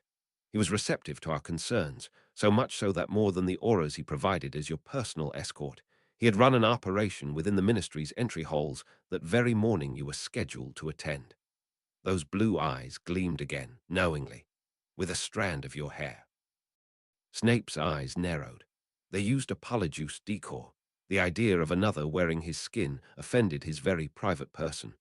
A: He was receptive to our concerns, so much so that more than the auras he provided as your personal escort, He had run an operation within the ministry's entry halls that very morning you were scheduled to attend. Those blue eyes gleamed again, knowingly, with a strand of your hair. Snape's eyes narrowed. They used a polyjuice decor. The idea of another wearing his skin offended his very private person.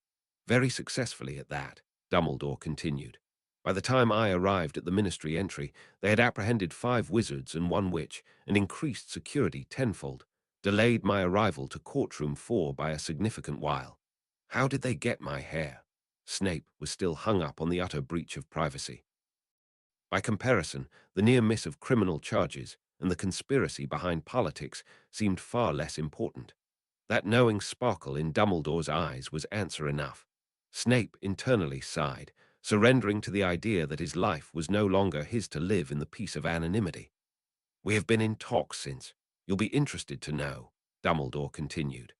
A: Very successfully at that, Dumbledore continued. By the time I arrived at the ministry entry, they had apprehended 5 wizards and 1 witch, and increased security tenfold, delayed my arrival to courtroom 4 by a significant while. How did they get my hair? Snape was still hung up on the utter breach of privacy. By comparison, the near miss of criminal charges and the conspiracy behind politics seemed far less important. That knowing sparkle in Dumbledore's eyes was answer enough. Snape internally sighed, surrendering to the idea that his life was no longer his to live in the peace of anonymity. We have been in talks since. You'll be interested to know, Dumbledore continued,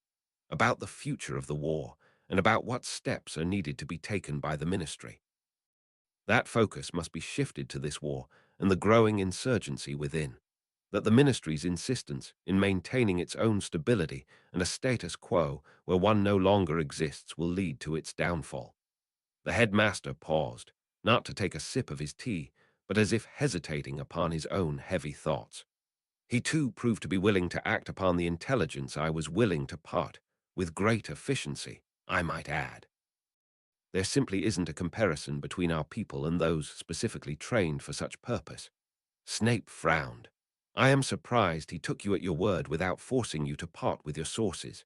A: about the future of the war and about what steps are needed to be taken by the ministry. That focus must be shifted to this war and the growing insurgency within. That the ministry's insistence in maintaining its own stability and a status quo where one no longer exists will lead to its downfall. The headmaster paused, not to take a sip of his tea, but as if hesitating upon his own heavy thoughts. He too proved to be willing to act upon the intelligence I was willing to part, with great efficiency, I might add. There simply isn't a comparison between our people and those specifically trained for such purpose. Snape frowned. I am surprised he took you at your word without forcing you to part with your sources.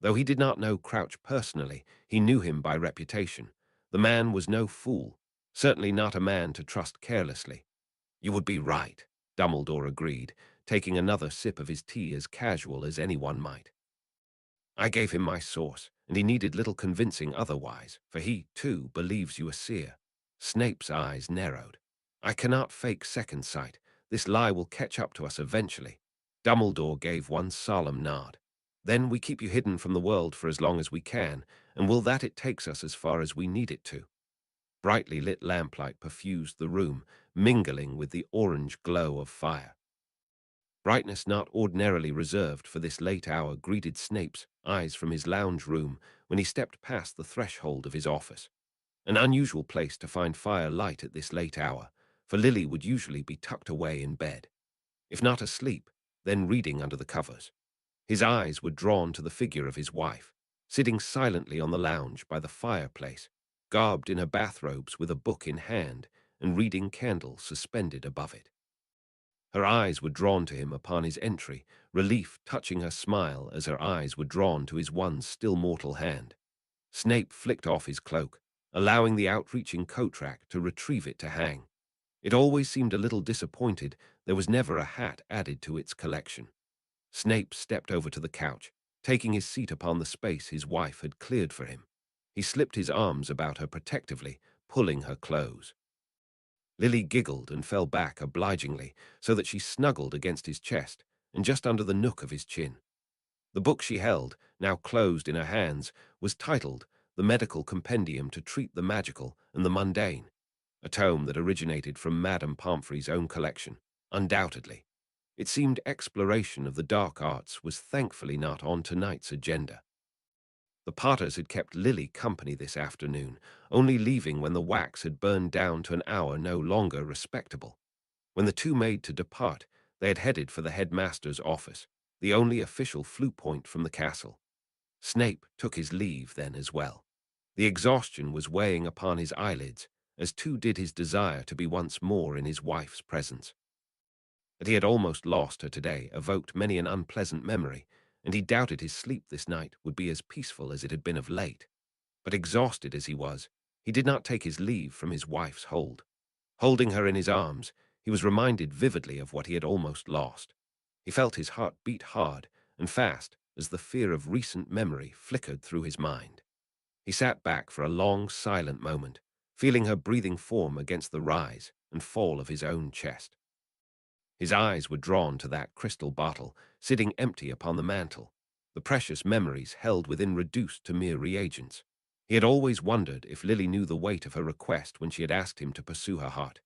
A: Though he did not know Crouch personally, he knew him by reputation. The man was no fool, certainly not a man to trust carelessly. You would be right, Dumbledore agreed, taking another sip of his tea as casual as anyone might. I gave him my source, and he needed little convincing otherwise, for he, too, believes you a seer. Snape's eyes narrowed. I cannot fake second sight. This lie will catch up to us eventually. Dumbledore gave one solemn nod. Then we keep you hidden from the world for as long as we can, and will that it takes us as far as we need it to. Brightly lit lamplight perfused the room, mingling with the orange glow of fire. Brightness not ordinarily reserved for this late hour greeted Snape's eyes from his lounge room when he stepped past the threshold of his office. An unusual place to find fire light at this late hour, for Lily would usually be tucked away in bed. If not asleep, then reading under the covers. His eyes were drawn to the figure of his wife, sitting silently on the lounge by the fireplace, garbed in her bathrobes with a book in hand and reading candle suspended above it. Her eyes were drawn to him upon his entry, relief touching her smile as her eyes were drawn to his one still mortal hand. Snape flicked off his cloak, allowing the outreaching coat rack to retrieve it to hang. It always seemed a little disappointed there was never a hat added to its collection. Snape stepped over to the couch, taking his seat upon the space his wife had cleared for him. He slipped his arms about her protectively, pulling her close. Lily giggled and fell back obligingly, so that she snuggled against his chest and just under the nook of his chin. The book she held, now closed in her hands, was titled The Medical Compendium to Treat the Magical and the Mundane, a tome that originated from Madame Pomfrey's own collection, undoubtedly. It seemed exploration of the dark arts was thankfully not on tonight's agenda. The Potters had kept Lily company this afternoon, only leaving when the wax had burned down to an hour no longer respectable. When the two made to depart, they had headed for the headmaster's office, the only official flue point from the castle. Snape took his leave then as well. The exhaustion was weighing upon his eyelids, as too did his desire to be once more in his wife's presence. That he had almost lost her today evoked many an unpleasant memory, and he doubted his sleep this night would be as peaceful as it had been of late. But exhausted as he was, he did not take his leave from his wife's hold. Holding her in his arms, he was reminded vividly of what he had almost lost. He felt his heart beat hard and fast as the fear of recent memory flickered through his mind. He sat back for a long, silent moment, feeling her breathing form against the rise and fall of his own chest. His eyes were drawn to that crystal bottle, sitting empty upon the mantel, the precious memories held within reduced to mere reagents. He had always wondered if Lily knew the weight of her request when she had asked him to pursue her heart.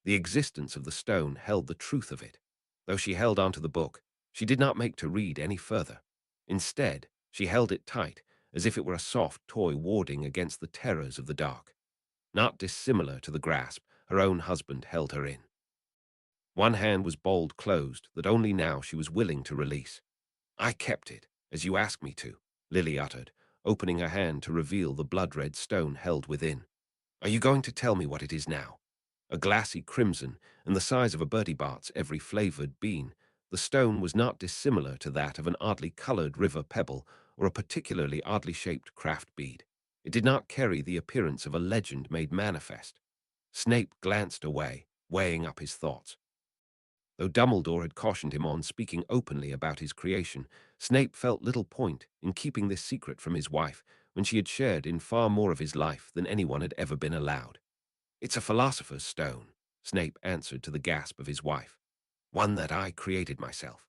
A: The existence of the stone held the truth of it. Though she held on to the book, she did not make to read any further. Instead, she held it tight, as if it were a soft toy warding against the terrors of the dark. Not dissimilar to the grasp her own husband held her in. One hand was balled closed that only now she was willing to release. "I kept it, as you asked me to," Lily uttered, opening her hand to reveal the blood-red stone held within. "Are you going to tell me what it is now?" A glassy crimson and the size of a Bertie Bart's every flavoured bean, the stone was not dissimilar to that of an oddly coloured river pebble or a particularly oddly shaped craft bead. It did not carry the appearance of a legend made manifest. Snape glanced away, weighing up his thoughts. Though Dumbledore had cautioned him on speaking openly about his creation, Snape felt little point in keeping this secret from his wife when she had shared in far more of his life than anyone had ever been allowed. "It's a philosopher's stone," Snape answered to the gasp of his wife. "One that I created myself."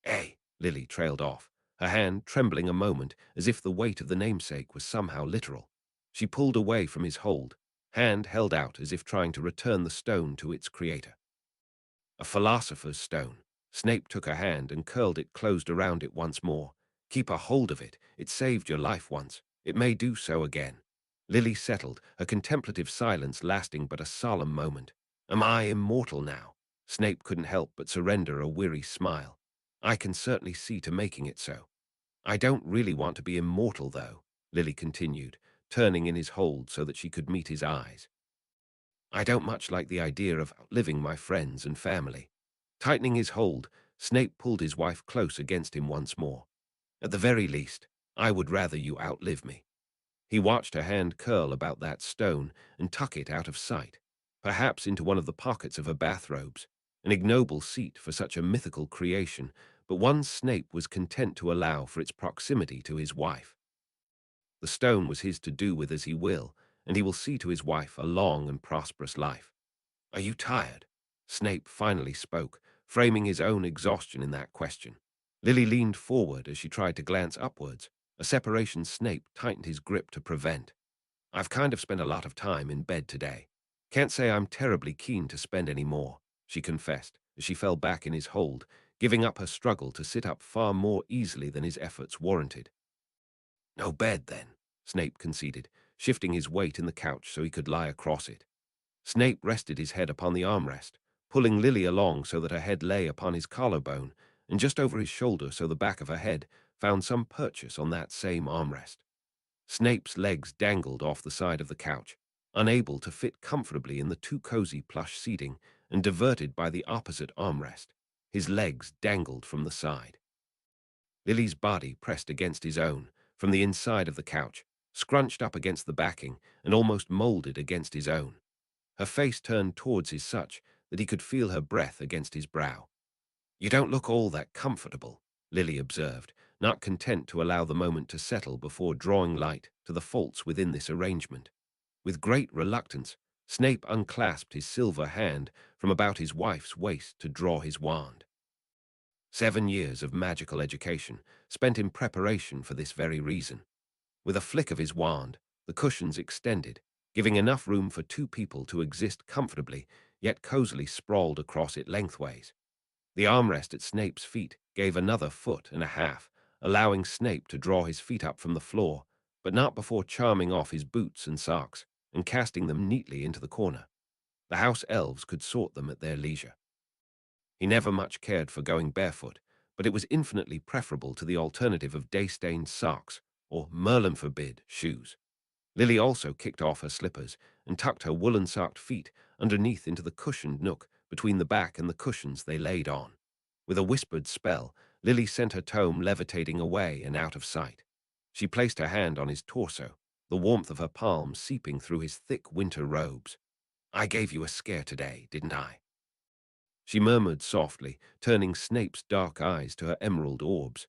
A: "Eh?" Lily trailed off, her hand trembling a moment as if the weight of the namesake was somehow literal. She pulled away from his hold, hand held out as if trying to return the stone to its creator. "A philosopher's stone." Snape took her hand and curled it closed around it once more. "Keep a hold of it. It saved your life once. It may do so again." Lily settled, her contemplative silence lasting but a solemn moment. "Am I immortal now?" Snape couldn't help but surrender a weary smile. "I can certainly see to making it so." "I don't really want to be immortal, though," Lily continued, turning in his hold so that she could meet his eyes. "I don't much like the idea of outliving my friends and family." Tightening his hold, Snape pulled his wife close against him once more. "At the very least, I would rather you outlive me." He watched her hand curl about that stone and tuck it out of sight, perhaps into one of the pockets of her bathrobes, an ignoble seat for such a mythical creation, but one Snape was content to allow for its proximity to his wife. The stone was his to do with as he will, and he will see to his wife a long and prosperous life. "Are you tired?" Snape finally spoke, framing his own exhaustion in that question. Lily leaned forward as she tried to glance upwards, a separation Snape tightened his grip to prevent. "I've kind of spent a lot of time in bed today. Can't say I'm terribly keen to spend any more," she confessed, as she fell back in his hold, giving up her struggle to sit up far more easily than his efforts warranted. "No bed, then," Snape conceded, shifting his weight in the couch so he could lie across it. Snape rested his head upon the armrest, pulling Lily along so that her head lay upon his collarbone, and just over his shoulder so the back of her head found some purchase on that same armrest. Snape's legs dangled off the side of the couch, unable to fit comfortably in the too cozy plush seating, and diverted by the opposite armrest. His legs dangled from the side. Lily's body pressed against his own, from the inside of the couch, scrunched up against the backing, and almost molded against his own. Her face turned towards his such that he could feel her breath against his brow. "You don't look all that comfortable," Lily observed, not content to allow the moment to settle before drawing light to the faults within this arrangement. With great reluctance, Snape unclasped his silver hand from about his wife's waist to draw his wand. 7 years of magical education, spent in preparation for this very reason. With a flick of his wand, the cushions extended, giving enough room for 2 people to exist comfortably, yet cozily sprawled across it lengthways. The armrest at Snape's feet gave another foot and a half, allowing Snape to draw his feet up from the floor, but not before charming off his boots and socks and casting them neatly into the corner. The house elves could sort them at their leisure. He never much cared for going barefoot, but it was infinitely preferable to the alternative of day-stained socks or, Merlin forbid, shoes. Lily also kicked off her slippers and tucked her woolen-socked feet underneath into the cushioned nook between the back and the cushions they laid on. With a whispered spell, Lily sent her tome levitating away and out of sight. She placed her hand on his torso, the warmth of her palm seeping through his thick winter robes. "I gave you a scare today, didn't I?" She murmured softly, turning Snape's dark eyes to her emerald orbs.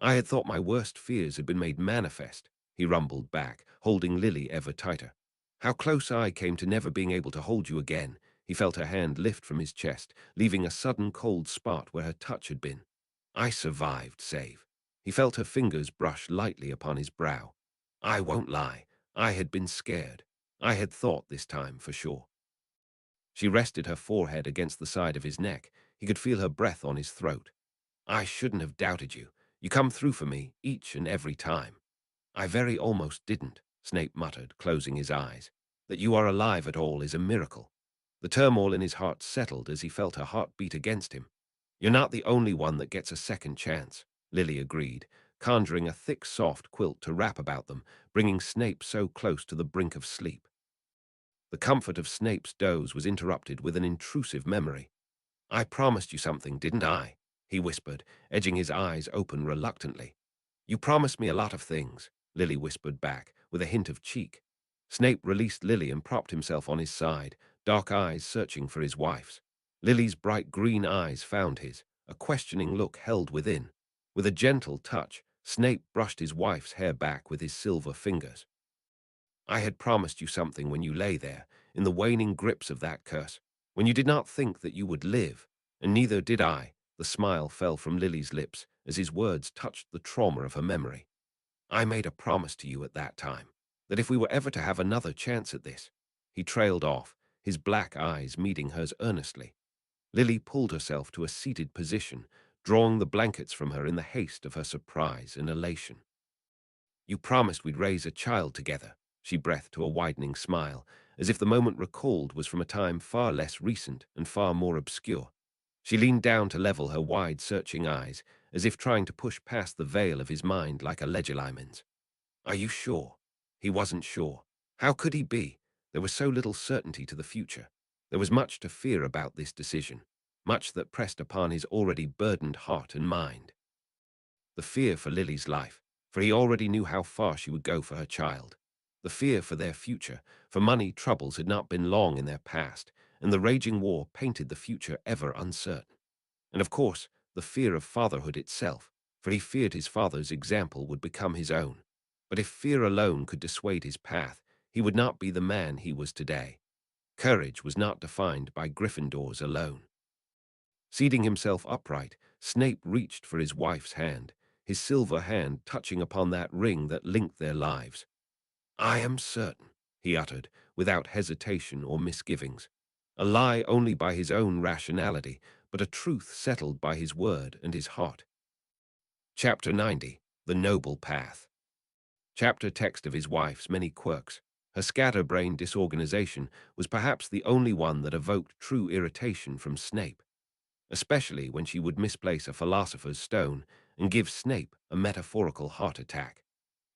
A: "I had thought my worst fears had been made manifest," he rumbled back, holding Lily ever tighter. "How close I came to never being able to hold you again." He felt her hand lift from his chest, leaving a sudden cold spot where her touch had been. "I survived, save." He felt her fingers brush lightly upon his brow. "I won't lie. I had been scared. I had thought this time for sure." She rested her forehead against the side of his neck. He could feel her breath on his throat. "I shouldn't have doubted you. You come through for me each and every time." "I very almost didn't," Snape muttered, closing his eyes. "That you are alive at all is a miracle." The turmoil in his heart settled as he felt her heart beat against him. "You're not the only one that gets a second chance," Lily agreed, conjuring a thick, soft quilt to wrap about them, bringing Snape so close to the brink of sleep. The comfort of Snape's doze was interrupted with an intrusive memory. "I promised you something, didn't I?" he whispered, edging his eyes open reluctantly. "You promised me a lot of things," Lily whispered back, with a hint of cheek. Snape released Lily and propped himself on his side, dark eyes searching for his wife's. Lily's bright green eyes found his, a questioning look held within. With a gentle touch, Snape brushed his wife's hair back with his silver fingers. "I had promised you something when you lay there, in the waning grips of that curse, when you did not think that you would live, and neither did I." The smile fell from Lily's lips as his words touched the trauma of her memory. "I made a promise to you at that time, that if we were ever to have another chance at this—" He trailed off, his black eyes meeting hers earnestly. Lily pulled herself to a seated position, drawing the blankets from her in the haste of her surprise and elation. "You promised we'd raise a child together," she breathed to a widening smile, as if the moment recalled was from a time far less recent and far more obscure. She leaned down to level her wide, searching eyes, as if trying to push past the veil of his mind like a legerdemain's. "Are you sure?" He wasn't sure. How could he be? There was so little certainty to the future. There was much to fear about this decision, much that pressed upon his already burdened heart and mind. The fear for Lily's life, for he already knew how far she would go for her child. The fear for their future, for money troubles had not been long in their past, and the raging war painted the future ever uncertain. And of course, the fear of fatherhood itself, for he feared his father's example would become his own. But if fear alone could dissuade his path, he would not be the man he was today. Courage was not defined by Gryffindors alone. Seating himself upright, Snape reached for his wife's hand, his silver hand touching upon that ring that linked their lives. "I am certain," he uttered, without hesitation or misgivings. A lie only by his own rationality, but a truth settled by his word and his heart. Chapter 90. The Noble Path. Chapter text of his wife's many quirks. Her scatterbrained disorganization was perhaps the only one that evoked true irritation from Snape, especially when she would misplace a philosopher's stone and give Snape a metaphorical heart attack.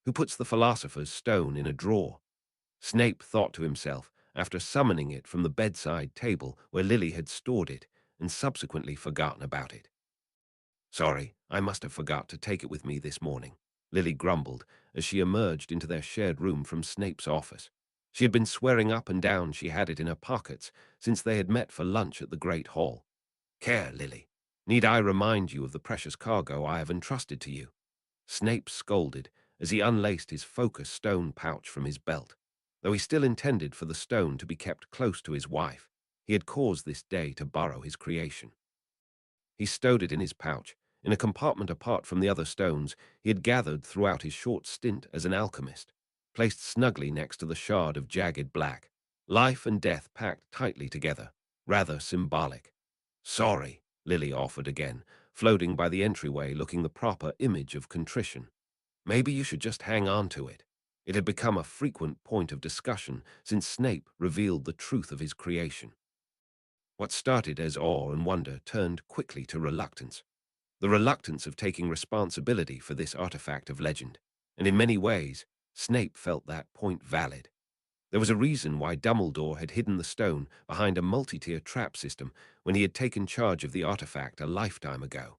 A: Who puts the philosopher's stone in a drawer? Snape thought to himself after summoning it from the bedside table where Lily had stored it and subsequently forgotten about it. "Sorry, I must have forgot to take it with me this morning," Lily grumbled as she emerged into their shared room from Snape's office. She had been swearing up and down she had it in her pockets since they had met for lunch at the Great Hall. "Care, Lily. Need I remind you of the precious cargo I have entrusted to you?" Snape scolded as he unlaced his focus stone pouch from his belt. Though he still intended for the stone to be kept close to his wife, he had caused this day to borrow his creation. He stowed it in his pouch, in a compartment apart from the other stones he had gathered throughout his short stint as an alchemist, placed snugly next to the shard of jagged black. Life and death packed tightly together, rather symbolic. "Sorry," Lily offered again, floating by the entryway looking the proper image of contrition. "Maybe you should just hang on to it." It had become a frequent point of discussion since Snape revealed the truth of his creation. What started as awe and wonder turned quickly to reluctance. The reluctance of taking responsibility for this artifact of legend. And in many ways, Snape felt that point valid. There was a reason why Dumbledore had hidden the stone behind a multi-tier trap system when he had taken charge of the artifact a lifetime ago.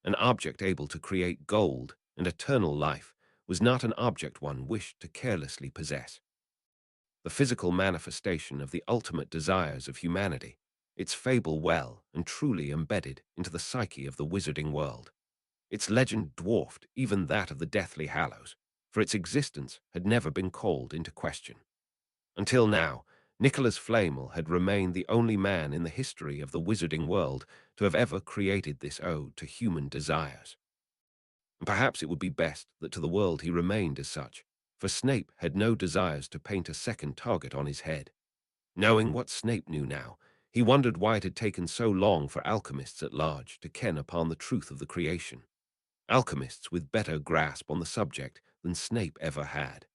A: An object able to create gold and eternal life was not an object one wished to carelessly possess. The physical manifestation of the ultimate desires of humanity, its fable well and truly embedded into the psyche of the wizarding world. Its legend dwarfed even that of the Deathly Hallows, for its existence had never been called into question. Until now, Nicholas Flamel had remained the only man in the history of the wizarding world to have ever created this ode to human desires. And perhaps it would be best that to the world he remained as such, for Snape had no desires to paint a second target on his head. Knowing what Snape knew now, he wondered why it had taken so long for alchemists at large to ken upon the truth of the creation. alchemists with better grasp on the subject than Snape ever had,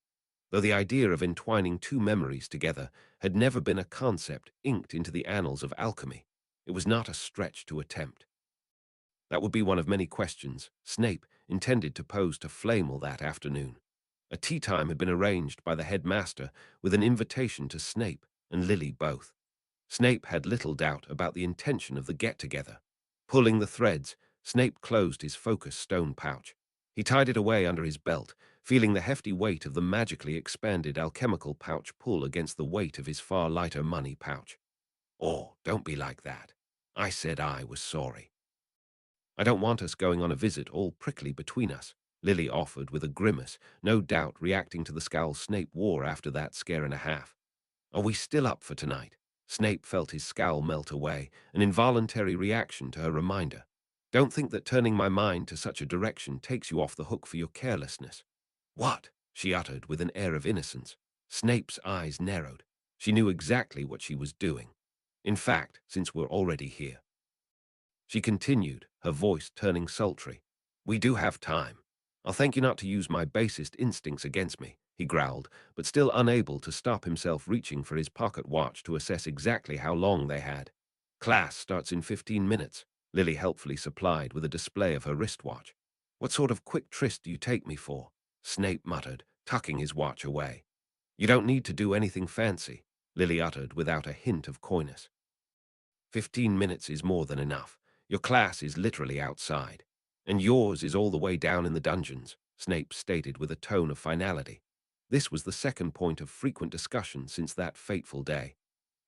A: though the idea of entwining two memories together had never been a concept inked into the annals of alchemy. It was not a stretch to attempt. That would be one of many questions Snape intended to pose to Flamel that afternoon. A tea time had been arranged by the headmaster with an invitation to Snape and Lily both. Snape had little doubt about the intention of the get-together. Pulling the threads, Snape closed his focus stone pouch. He tied it away under his belt, feeling the hefty weight of the magically expanded alchemical pouch pull against the weight of his far lighter money pouch. "Oh, don't be like that. I said I was sorry." "I don't want us going on a visit all prickly between us," Lily offered with a grimace, no doubt reacting to the scowl Snape wore after that scare and a half. "Are we still up for tonight?" Snape felt his scowl melt away, an involuntary reaction to her reminder. "Don't think that turning my mind to such a direction takes you off the hook for your carelessness." "What?" she uttered with an air of innocence. Snape's eyes narrowed. She knew exactly what she was doing. "In fact, since we're already here," she continued, her voice turning sultry, "we do have time. I'll thank you not to use my basest instincts against me," he growled, but still unable to stop himself reaching for his pocket watch to assess exactly how long they had. "Class starts in 15 minutes, Lily helpfully supplied with a display of her wristwatch. "What sort of quick tryst do you take me for?" Snape muttered, tucking his watch away. "You don't need to do anything fancy," Lily uttered without a hint of coyness. 15 minutes is more than enough. Your class is literally outside. And yours is all the way down in the dungeons," Snape stated with a tone of finality. This was the second point of frequent discussion since that fateful day.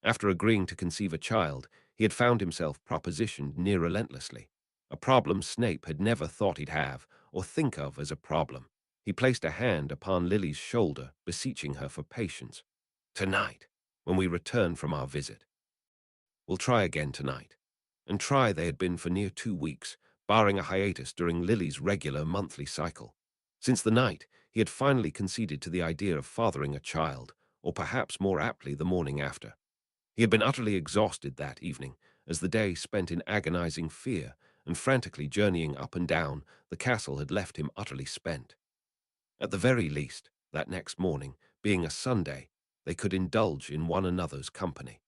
A: After agreeing to conceive a child, he had found himself propositioned near relentlessly. A problem Snape had never thought he'd have or think of as a problem. He placed a hand upon Lily's shoulder, beseeching her for patience. "Tonight, when we return from our visit. We'll try again tonight." And try they had been for near 2 weeks, barring a hiatus during Lily's regular monthly cycle. Since the night, he had finally conceded to the idea of fathering a child, or perhaps more aptly the morning after. He had been utterly exhausted that evening, as the day spent in agonizing fear and frantically journeying up and down the castle had left him utterly spent. At the very least, that next morning, being a Sunday, they could indulge in one another's company.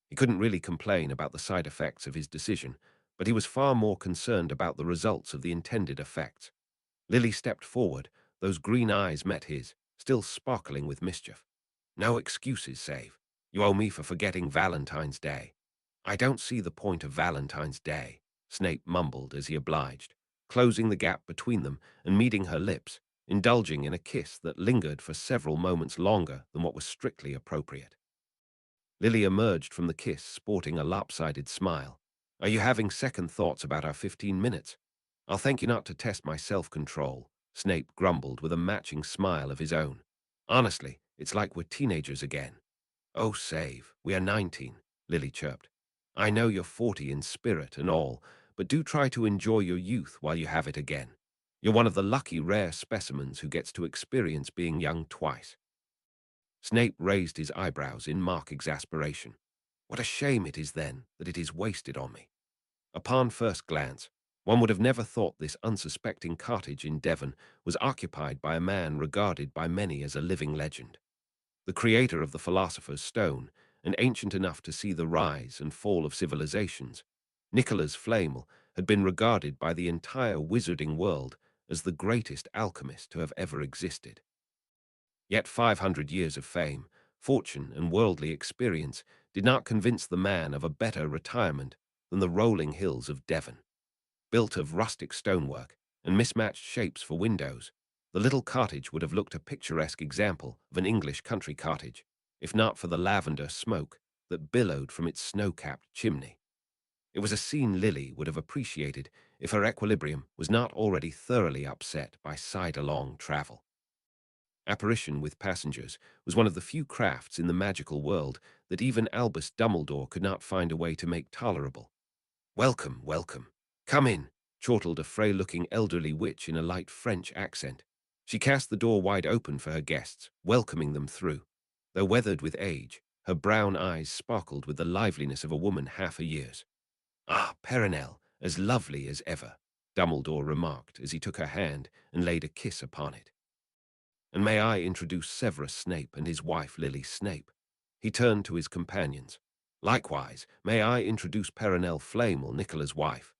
A: He couldn't really complain about the side effects of his decision, but he was far more concerned about the results of the intended effects. Lily stepped forward, those green eyes met his, still sparkling with mischief. "No excuses, Save. You owe me for forgetting Valentine's Day." "I don't see the point of Valentine's Day," Snape mumbled as he obliged, closing the gap between them and meeting her lips, indulging in a kiss that lingered for several moments longer than what was strictly appropriate. Lily emerged from the kiss sporting a lopsided smile. "Are you having second thoughts about our 15 minutes? I'll thank you not to test my self-control," Snape grumbled with a matching smile of his own. "Honestly, it's like we're teenagers again." "Oh, Save, we are 19, Lily chirped. "I know you're 40 in spirit and all, but do try to enjoy your youth while you have it again. You're one of the lucky rare specimens who gets to experience being young twice." Snape raised his eyebrows in mock exasperation. "What a shame it is, then, that it is wasted on me." Upon first glance, one would have never thought this unsuspecting cottage in Devon was occupied by a man regarded by many as a living legend. The creator of the Philosopher's Stone, and ancient enough to see the rise and fall of civilizations, Nicholas Flamel had been regarded by the entire wizarding world as the greatest alchemist to have ever existed. Yet 500 years of fame, fortune, and worldly experience did not convince the man of a better retirement than the rolling hills of Devon. Built of rustic stonework and mismatched shapes for windows, the little cottage would have looked a picturesque example of an English country cottage, if not for the lavender smoke that billowed from its snow-capped chimney. It was a scene Lily would have appreciated if her equilibrium was not already thoroughly upset by side-along travel. Apparition with passengers was one of the few crafts in the magical world that even Albus Dumbledore could not find a way to make tolerable. "Welcome, welcome. Come in," chortled a frail-looking elderly witch in a light French accent. She cast the door wide open for her guests, welcoming them through. Though weathered with age, her brown eyes sparkled with the liveliness of a woman half her years. "Ah, Perenelle, as lovely as ever." Dumbledore remarked as he took her hand and laid a kiss upon it. And may I introduce Severus Snape and his wife Lily Snape? He turned to his companions. Likewise, may I introduce Perenelle Flamel, Nicola's wife?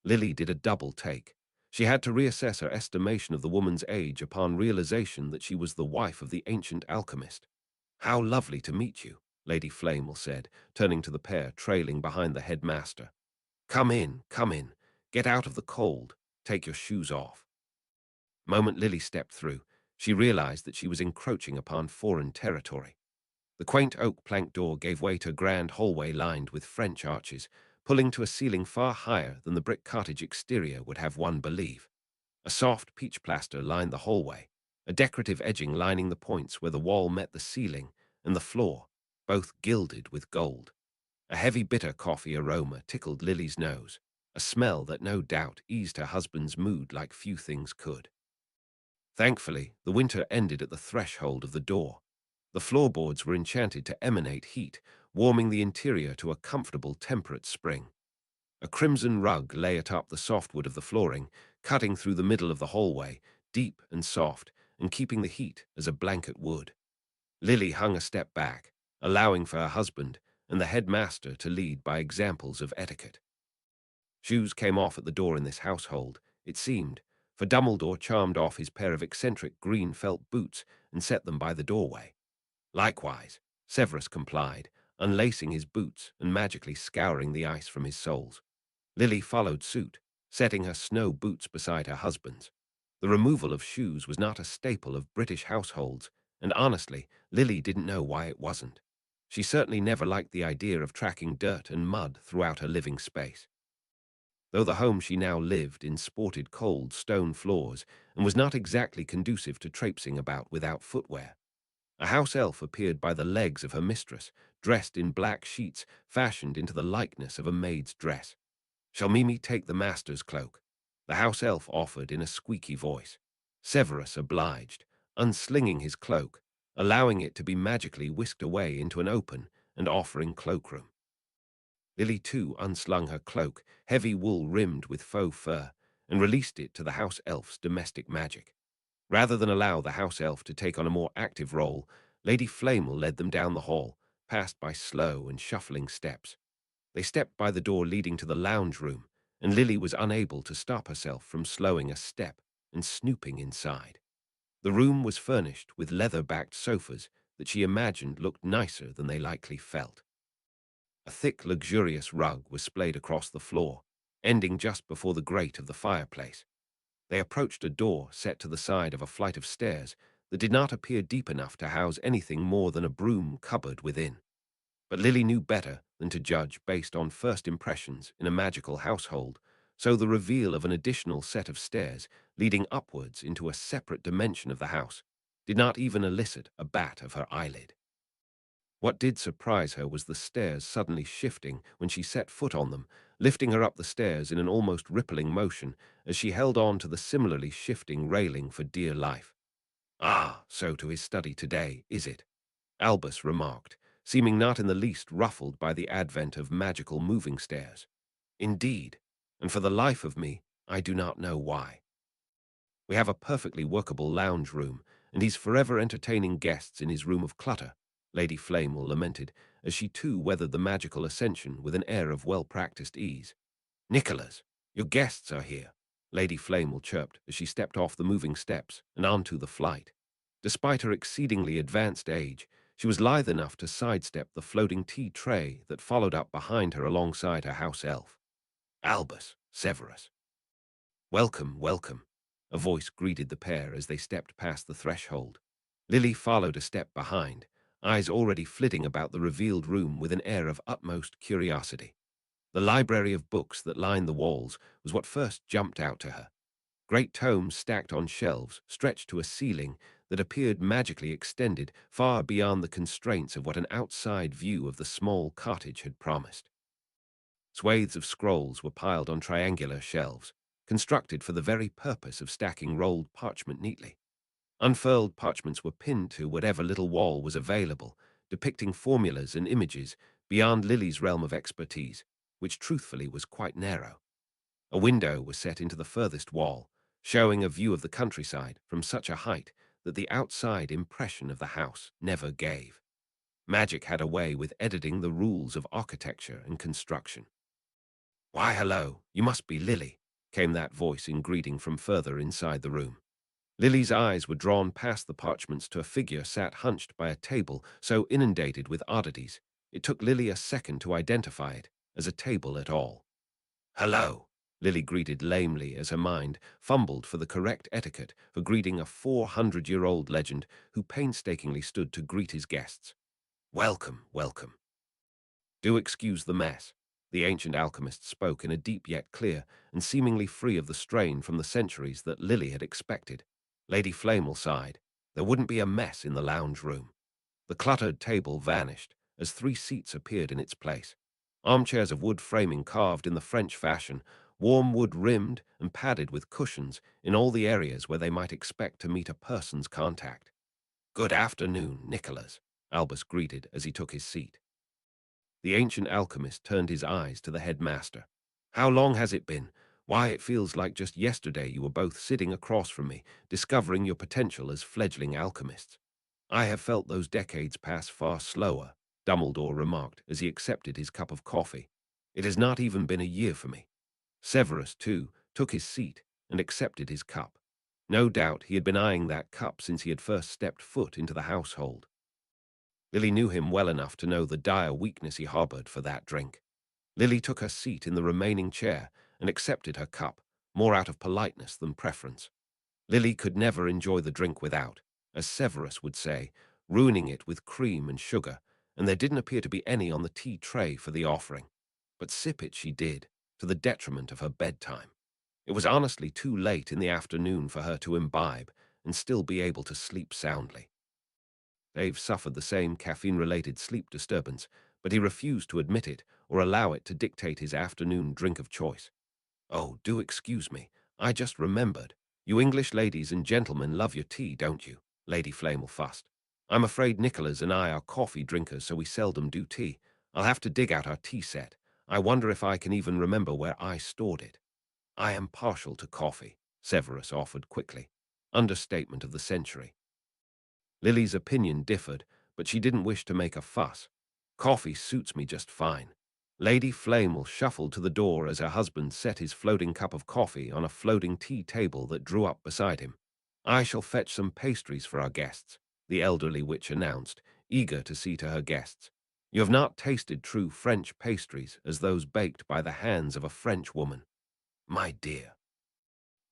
A: Lily did a double take. She had to reassess her estimation of the woman's age upon realization that she was the wife of the ancient alchemist. How lovely to meet you, Lady Flamel said, turning to the pair trailing behind the headmaster. Come in, come in. Get out of the cold. Take your shoes off. The moment Lily stepped through, she realized that she was encroaching upon foreign territory. The quaint oak plank door gave way to a grand hallway lined with French arches, pulling to a ceiling far higher than the brick cottage exterior would have one believe. A soft peach plaster lined the hallway, a decorative edging lining the points where the wall met the ceiling and the floor, both gilded with gold. A heavy bitter coffee aroma tickled Lily's nose, a smell that no doubt eased her husband's mood like few things could. Thankfully, the winter ended at the threshold of the door. The floorboards were enchanted to emanate heat, warming the interior to a comfortable, temperate spring. A crimson rug lay atop the softwood of the flooring, cutting through the middle of the hallway, deep and soft, and keeping the heat as a blanket would. Lily hung a step back, allowing for her husband and the headmaster to lead by examples of etiquette. Shoes came off at the door in this household, it seemed, for Dumbledore charmed off his pair of eccentric green felt boots and set them by the doorway. Likewise, Severus complied, unlacing his boots and magically scouring the ice from his soles. Lily followed suit, setting her snow boots beside her husband's. The removal of shoes was not a staple of British households, and honestly, Lily didn't know why it wasn't. She certainly never liked the idea of tracking dirt and mud throughout her living space. Though the home she now lived in sported cold stone floors and was not exactly conducive to traipsing about without footwear. A house elf appeared by the legs of her mistress, dressed in black sheets fashioned into the likeness of a maid's dress. Shall Mimi take the master's cloak? The house elf offered in a squeaky voice. Severus obliged, unslinging his cloak, allowing it to be magically whisked away into an open and offering cloakroom. Lily too unslung her cloak, heavy wool rimmed with faux fur, and released it to the house elf's domestic magic. Rather than allow the house elf to take on a more active role, Lady Flamel led them down the hall, passed by slow and shuffling steps. They stepped by the door leading to the lounge room, and Lily was unable to stop herself from slowing a step and snooping inside. The room was furnished with leather-backed sofas that she imagined looked nicer than they likely felt. A thick, luxurious rug was splayed across the floor, ending just before the grate of the fireplace. They approached a door set to the side of a flight of stairs that did not appear deep enough to house anything more than a broom cupboard within. But Lily knew better than to judge based on first impressions in a magical household, so the reveal of an additional set of stairs leading upwards into a separate dimension of the house did not even elicit a bat of her eyelid. What did surprise her was the stairs suddenly shifting when she set foot on them, lifting her up the stairs in an almost rippling motion as she held on to the similarly shifting railing for dear life. Ah, so to his study today, is it? Albus remarked, seeming not in the least ruffled by the advent of magical moving stairs. Indeed, and for the life of me, I do not know why. We have a perfectly workable lounge room, and he's forever entertaining guests in his room of clutter, Lady Flamel lamented, as she too weathered the magical ascension with an air of well-practiced ease. Nicholas, your guests are here, Lady Flamel chirped as she stepped off the moving steps and onto the flight. Despite her exceedingly advanced age, she was lithe enough to sidestep the floating tea tray that followed up behind her alongside her house elf. Albus, Severus. Welcome, welcome, a voice greeted the pair as they stepped past the threshold. Lily followed a step behind, eyes already flitting about the revealed room with an air of utmost curiosity. The library of books that lined the walls was what first jumped out to her. Great tomes stacked on shelves stretched to a ceiling that appeared magically extended far beyond the constraints of what an outside view of the small cottage had promised. Swathes of scrolls were piled on triangular shelves, constructed for the very purpose of stacking rolled parchment neatly. Unfurled parchments were pinned to whatever little wall was available, depicting formulas and images beyond Lily's realm of expertise, which truthfully was quite narrow. A window was set into the furthest wall, showing a view of the countryside from such a height that the outside impression of the house never gave. Magic had a way with editing the rules of architecture and construction. "Why, hello, you must be Lily," came that voice in greeting from further inside the room. Lily's eyes were drawn past the parchments to a figure sat hunched by a table so inundated with oddities, it took Lily a second to identify it as a table at all. "Hello," Lily greeted lamely as her mind fumbled for the correct etiquette for greeting a 400-year-old legend who painstakingly stood to greet his guests. "Welcome, welcome. Do excuse the mess," the ancient alchemist spoke in a deep yet clear and seemingly free of the strain from the centuries that Lily had expected. Lady Flamel sighed. There wouldn't be a mess in the lounge room. The cluttered table vanished as 3 seats appeared in its place. Armchairs of wood framing carved in the French fashion, warm wood rimmed and padded with cushions in all the areas where they might expect to meet a person's contact. "Good afternoon, Nicholas," Albus greeted as he took his seat. The ancient alchemist turned his eyes to the headmaster. "How long has it been? Why, it feels like just yesterday you were both sitting across from me, discovering your potential as fledgling alchemists." "I have felt those decades pass far slower," Dumbledore remarked as he accepted his cup of coffee. "It has not even been a year for me." Severus, too, took his seat and accepted his cup. No doubt he had been eyeing that cup since he had first stepped foot into the household. Lily knew him well enough to know the dire weakness he harbored for that drink. Lily took her seat in the remaining chair and accepted her cup, more out of politeness than preference. Lily could never enjoy the drink without, as Severus would say, ruining it with cream and sugar, and there didn't appear to be any on the tea tray for the offering. But sip it she did, to the detriment of her bedtime. It was honestly too late in the afternoon for her to imbibe and still be able to sleep soundly. Dave suffered the same caffeine-related sleep disturbance, but he refused to admit it or allow it to dictate his afternoon drink of choice. "Oh, do excuse me. I just remembered. You English ladies and gentlemen love your tea, don't you?" Lady Flamel fussed. "I'm afraid Nicholas and I are coffee drinkers, so we seldom do tea. I'll have to dig out our tea set. I wonder if I can even remember where I stored it." "I am partial to coffee," Severus offered quickly. Understatement of the century. Lily's opinion differed, but she didn't wish to make a fuss. "Coffee suits me just fine." Lady Flamel shuffled to the door as her husband set his floating cup of coffee on a floating tea table that drew up beside him. "I shall fetch some pastries for our guests," the elderly witch announced, eager to see to her guests. "You have not tasted true French pastries as those baked by the hands of a French woman." "My dear,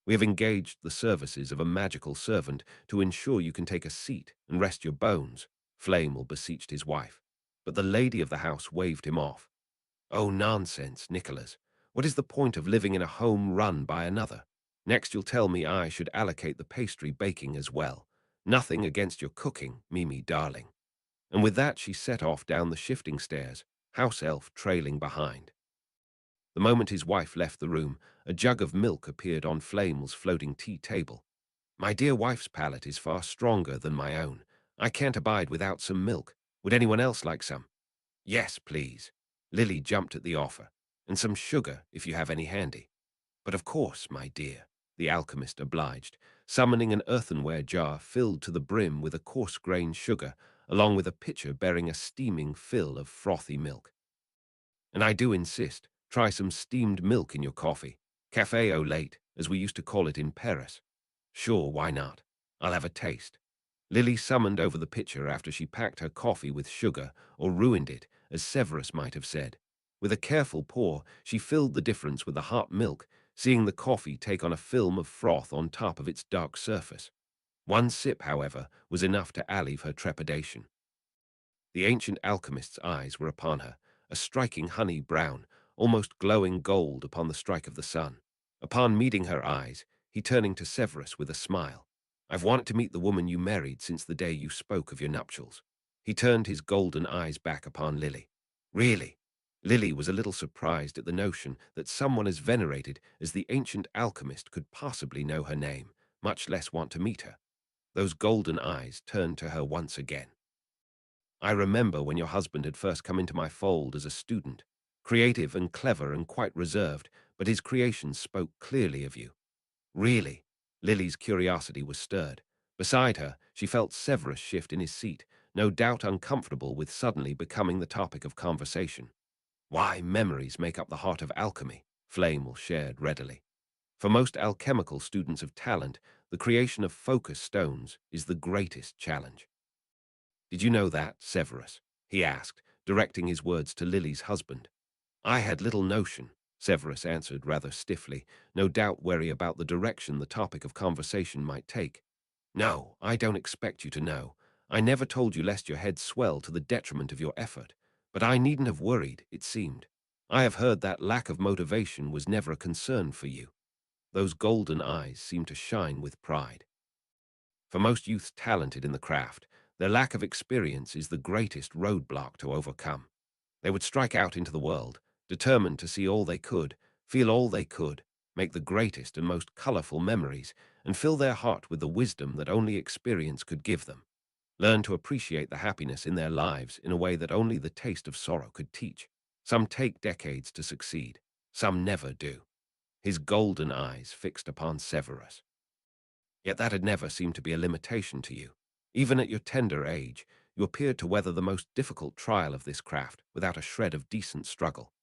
A: we have engaged the services of a magical servant to ensure you can take a seat and rest your bones," Flamel beseeched his wife. But the lady of the house waved him off. "Oh, nonsense, Nicholas. What is the point of living in a home run by another? Next you'll tell me I should allocate the pastry baking as well. Nothing against your cooking, Mimi darling." And with that she set off down the shifting stairs, house elf trailing behind. The moment his wife left the room, a jug of milk appeared on Flamel's floating tea table. "My dear wife's palate is far stronger than my own. I can't abide without some milk. Would anyone else like some?" "Yes, please." Lily jumped at the offer. "And some sugar, if you have any handy." "But of course, my dear," the alchemist obliged, summoning an earthenware jar filled to the brim with a coarse-grained sugar, along with a pitcher bearing a steaming fill of frothy milk. "And I do insist, try some steamed milk in your coffee. Café au lait, as we used to call it in Paris." "Sure, why not? I'll have a taste." Lily summoned over the pitcher after she packed her coffee with sugar, or ruined it, as Severus might have said. With a careful pour, she filled the difference with the hot milk, seeing the coffee take on a film of froth on top of its dark surface. One sip, however, was enough to allay her trepidation. The ancient alchemist's eyes were upon her, a striking honey brown, almost glowing gold upon the strike of the sun. Upon meeting her eyes, he turning to Severus with a smile. "I've wanted to meet the woman you married since the day you spoke of your nuptials." He turned his golden eyes back upon Lily. "Really?" Lily was a little surprised at the notion that someone as venerated as the ancient alchemist could possibly know her name, much less want to meet her. Those golden eyes turned to her once again. "I remember when your husband had first come into my fold as a student. Creative and clever and quite reserved, but his creations spoke clearly of you. Really? Lily's curiosity was stirred. Beside her, she felt Severus shift in his seat, no doubt uncomfortable with suddenly becoming the topic of conversation. Why, memories make up the heart of alchemy, Flamel shared readily. For most alchemical students of talent, the creation of focus stones is the greatest challenge. Did you know that, Severus? He asked, directing his words to Lily's husband. I had little notion, Severus answered rather stiffly, no doubt wary about the direction the topic of conversation might take. No, I don't expect you to know. I never told you lest your head swell to the detriment of your effort. But I needn't have worried, it seemed. I have heard that lack of motivation was never a concern for you. Those golden eyes seemed to shine with pride. For most youths talented in the craft, their lack of experience is the greatest roadblock to overcome. They would strike out into the world, determined to see all they could, feel all they could, make the greatest and most colorful memories, and fill their heart with the wisdom that only experience could give them. Learn to appreciate the happiness in their lives in a way that only the taste of sorrow could teach. Some take decades to succeed, some never do. His golden eyes fixed upon Severus. Yet that had never seemed to be a limitation to you. Even at your tender age, you appeared to weather the most difficult trial of this craft without a shred of decent struggle.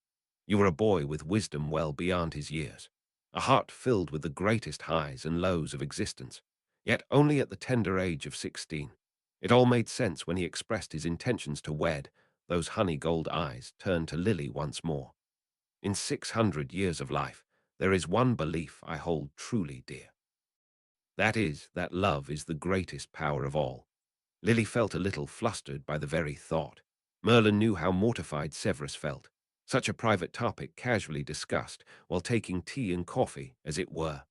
A: You were a boy with wisdom well beyond his years, a heart filled with the greatest highs and lows of existence, yet only at the tender age of 16. It all made sense when he expressed his intentions to wed. Those honey gold eyes turned to Lily once more. In 600 years of life, there is one belief I hold truly dear. That is, that love is the greatest power of all. Lily felt a little flustered by the very thought. Merlin knew how mortified Severus felt. Such a private topic casually discussed, while taking tea and coffee, as it were.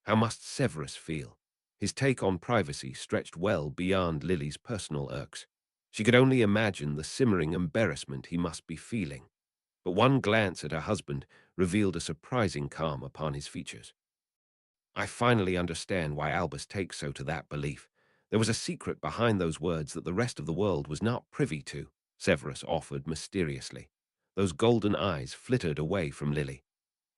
A: How must Severus feel? His take on privacy stretched well beyond Lily's personal irks. She could only imagine the simmering embarrassment he must be feeling. But one glance at her husband revealed a surprising calm upon his features. I finally understand why Albus takes so to that belief. There was a secret behind those words that the rest of the world was not privy to, Severus offered mysteriously. Those golden eyes flittered away from Lily.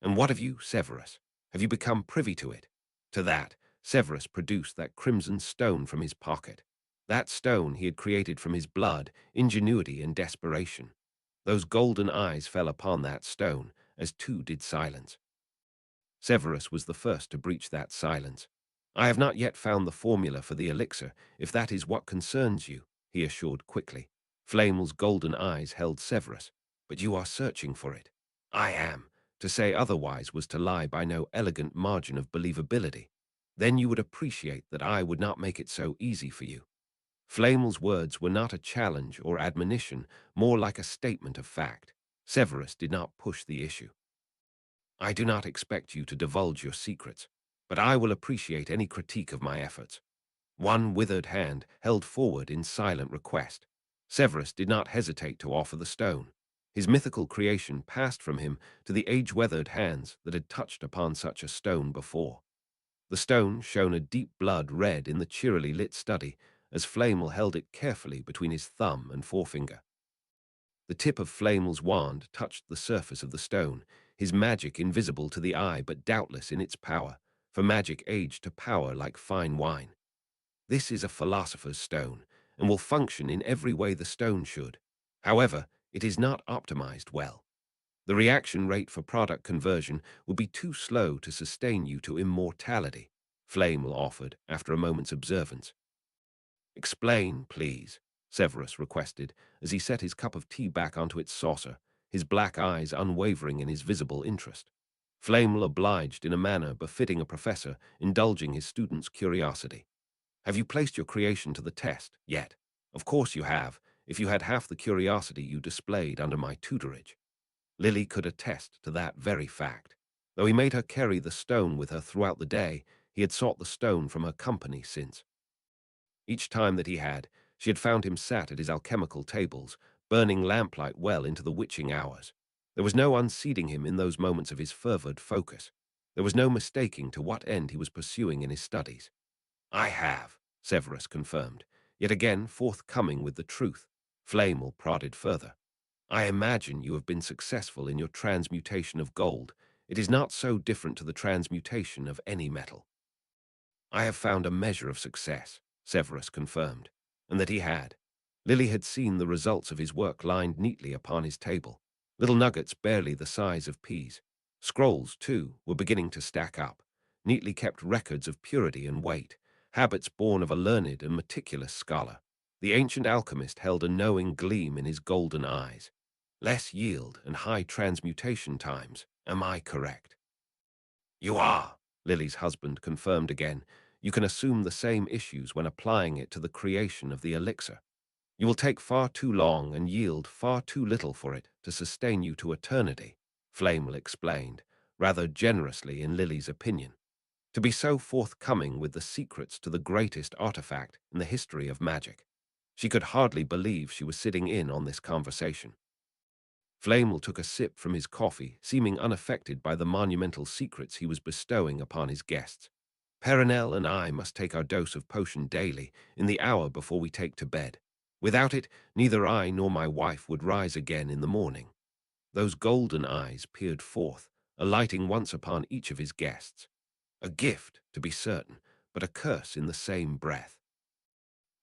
A: And what of you, Severus? Have you become privy to it? To that, Severus produced that crimson stone from his pocket. That stone he had created from his blood, ingenuity, and desperation. Those golden eyes fell upon that stone, as too did silence. Severus was the first to breach that silence. I have not yet found the formula for the elixir, if that is what concerns you, he assured quickly. Flamel's golden eyes held Severus. But you are searching for it. I am. To say otherwise was to lie by no elegant margin of believability. Then you would appreciate that I would not make it so easy for you. Flamel's words were not a challenge or admonition, more like a statement of fact. Severus did not push the issue. I do not expect you to divulge your secrets, but I will appreciate any critique of my efforts. One withered hand held forward in silent request. Severus did not hesitate to offer the stone. His mythical creation passed from him to the age-weathered hands that had touched upon such a stone before. The stone shone a deep blood red in the cheerily lit study as Flamel held it carefully between his thumb and forefinger. The tip of Flamel's wand touched the surface of the stone, his magic invisible to the eye but doubtless in its power, for magic aged to power like fine wine. This is a philosopher's stone, and will function in every way the stone should. However, it is not optimized well. The reaction rate for product conversion would be too slow to sustain you to immortality, Flamel offered after a moment's observance. Explain, please, Severus requested as he set his cup of tea back onto its saucer, his black eyes unwavering in his visible interest. Flamel obliged in a manner befitting a professor indulging his student's curiosity. Have you placed your creation to the test yet? Of course you have, if you had half the curiosity you displayed under my tutorage. Lily could attest to that very fact. Though he made her carry the stone with her throughout the day, he had sought the stone from her company since. Each time that he had, she had found him sat at his alchemical tables, burning lamplight well into the witching hours. There was no unseating him in those moments of his fervid focus. There was no mistaking to what end he was pursuing in his studies. I have, Severus confirmed, yet again forthcoming with the truth. Flamel prodded further. I imagine you have been successful in your transmutation of gold. It is not so different to the transmutation of any metal. I have found a measure of success, Severus confirmed, and that he had. Lily had seen the results of his work lined neatly upon his table, little nuggets barely the size of peas. Scrolls, too, were beginning to stack up, neatly kept records of purity and weight, habits born of a learned and meticulous scholar. The ancient alchemist held a knowing gleam in his golden eyes. Less yield and high transmutation times, am I correct? You are, Lily's husband confirmed again. You can assume the same issues when applying it to the creation of the elixir. You will take far too long and yield far too little for it to sustain you to eternity, Flamel explained, rather generously in Lily's opinion. To be so forthcoming with the secrets to the greatest artifact in the history of magic. She could hardly believe she was sitting in on this conversation. Flamel took a sip from his coffee, seeming unaffected by the monumental secrets he was bestowing upon his guests. Perenelle and I must take our dose of potion daily, in the hour before we take to bed. Without it, neither I nor my wife would rise again in the morning. Those golden eyes peered forth, alighting once upon each of his guests. A gift, to be certain, but a curse in the same breath.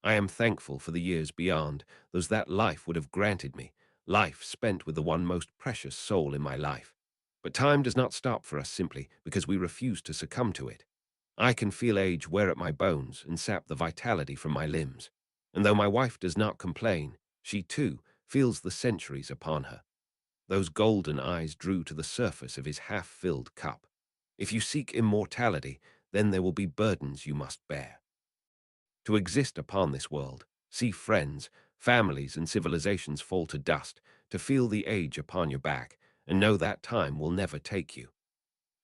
A: I am thankful for the years beyond, those that life would have granted me, life spent with the one most precious soul in my life. But time does not stop for us simply because we refuse to succumb to it. I can feel age wear at my bones and sap the vitality from my limbs. And though my wife does not complain, she too feels the centuries upon her. Those golden eyes drew to the surface of his half-filled cup. If you seek immortality, then there will be burdens you must bear. To exist upon this world, see friends, families, and civilizations fall to dust, to feel the age upon your back, and know that time will never take you.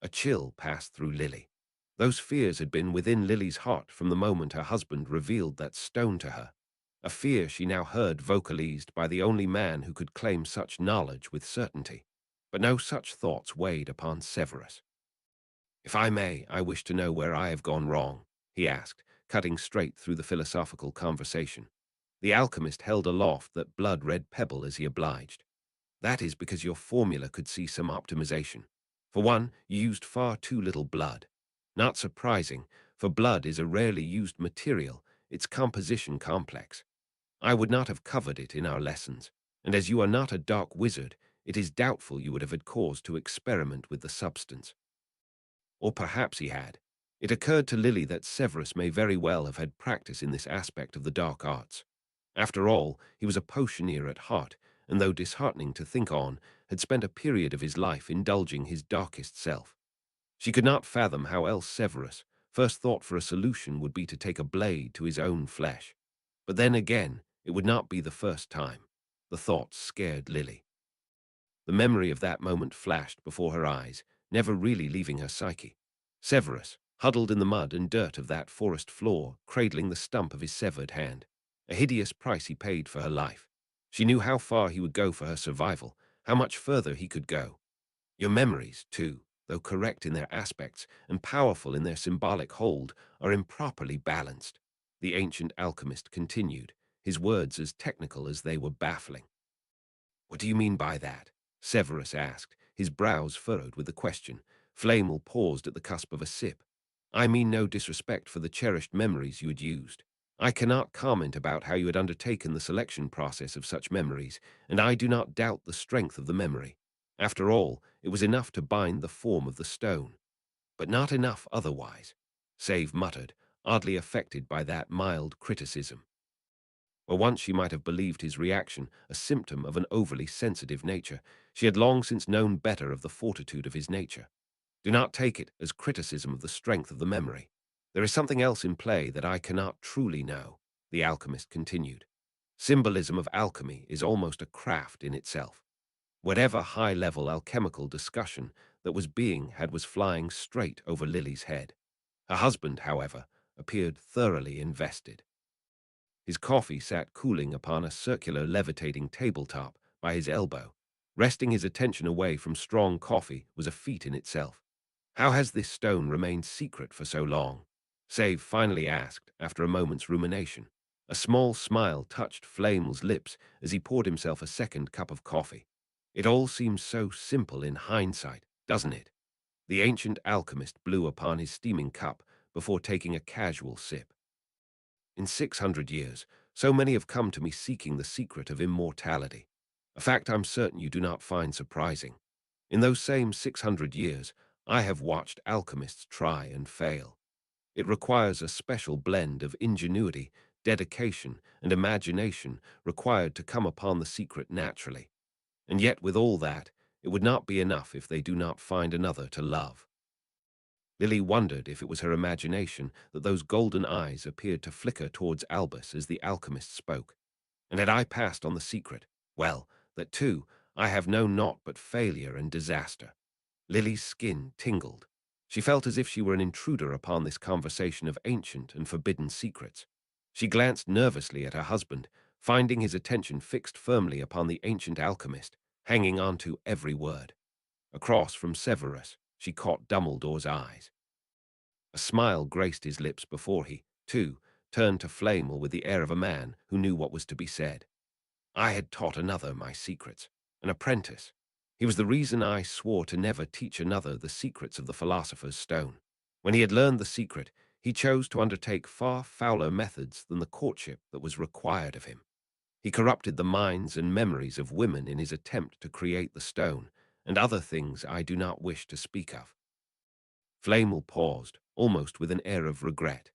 A: A chill passed through Lily. Those fears had been within Lily's heart from the moment her husband revealed that stone to her, a fear she now heard vocalized by the only man who could claim such knowledge with certainty. But no such thoughts weighed upon Severus. If I may, I wish to know where I have gone wrong, he asked, cutting straight through the philosophical conversation. The alchemist held aloft that blood-red pebble as he obliged. That is because your formula could see some optimization. For one, you used far too little blood. Not surprising, for blood is a rarely used material, its composition complex. I would not have covered it in our lessons, and as you are not a dark wizard, it is doubtful you would have had cause to experiment with the substance. Or perhaps he had. It occurred to Lily that Severus may very well have had practice in this aspect of the dark arts. After all, he was a potioneer at heart, and though disheartening to think on, had spent a period of his life indulging his darkest self. She could not fathom how else Severus' first thought for a solution would be to take a blade to his own flesh. But then again, it would not be the first time. The thought scared Lily. The memory of that moment flashed before her eyes, never really leaving her psyche. Severus, huddled in the mud and dirt of that forest floor, cradling the stump of his severed hand. A hideous price he paid for her life. She knew how far he would go for her survival, how much further he could go. Your memories, too, though correct in their aspects and powerful in their symbolic hold, are improperly balanced, the ancient alchemist continued, his words as technical as they were baffling. What do you mean by that? Severus asked, his brows furrowed with the question. Flamel paused at the cusp of a sip. I mean no disrespect for the cherished memories you had used. I cannot comment about how you had undertaken the selection process of such memories, and I do not doubt the strength of the memory. After all, it was enough to bind the form of the stone. But not enough otherwise, Save muttered, oddly affected by that mild criticism. Or once she might have believed his reaction a symptom of an overly sensitive nature, she had long since known better of the fortitude of his nature. Do not take it as criticism of the strength of the memory. There is something else in play that I cannot truly know, the alchemist continued. Symbolism of alchemy is almost a craft in itself. Whatever high-level alchemical discussion that was being had was flying straight over Lily's head. Her husband, however, appeared thoroughly invested. His coffee sat cooling upon a circular levitating tabletop by his elbow. Resting his attention away from strong coffee was a feat in itself. How has this stone remained secret for so long? Save finally asked after a moment's rumination. A small smile touched Flamel's lips as he poured himself a second cup of coffee. It all seems so simple in hindsight, doesn't it? The ancient alchemist blew upon his steaming cup before taking a casual sip. In 600 years, so many have come to me seeking the secret of immortality, a fact I'm certain you do not find surprising. In those same 600 years, I have watched alchemists try and fail. It requires a special blend of ingenuity, dedication, and imagination required to come upon the secret naturally. And yet, with all that, it would not be enough if they do not find another to love. Lily wondered if it was her imagination that those golden eyes appeared to flicker towards Albus as the alchemist spoke. And had I passed on the secret, well, that too, I have known naught but failure and disaster. Lily's skin tingled. She felt as if she were an intruder upon this conversation of ancient and forbidden secrets. She glanced nervously at her husband, finding his attention fixed firmly upon the ancient alchemist, hanging on to every word. Across from Severus, she caught Dumbledore's eyes. A smile graced his lips before he, too, turned to Flamel with the air of a man who knew what was to be said. I had taught another my secrets, an apprentice. He was the reason I swore to never teach another the secrets of the philosopher's stone. When he had learned the secret, he chose to undertake far fouler methods than the courtship that was required of him. He corrupted the minds and memories of women in his attempt to create the stone, and other things I do not wish to speak of. Flamel paused, almost with an air of regret.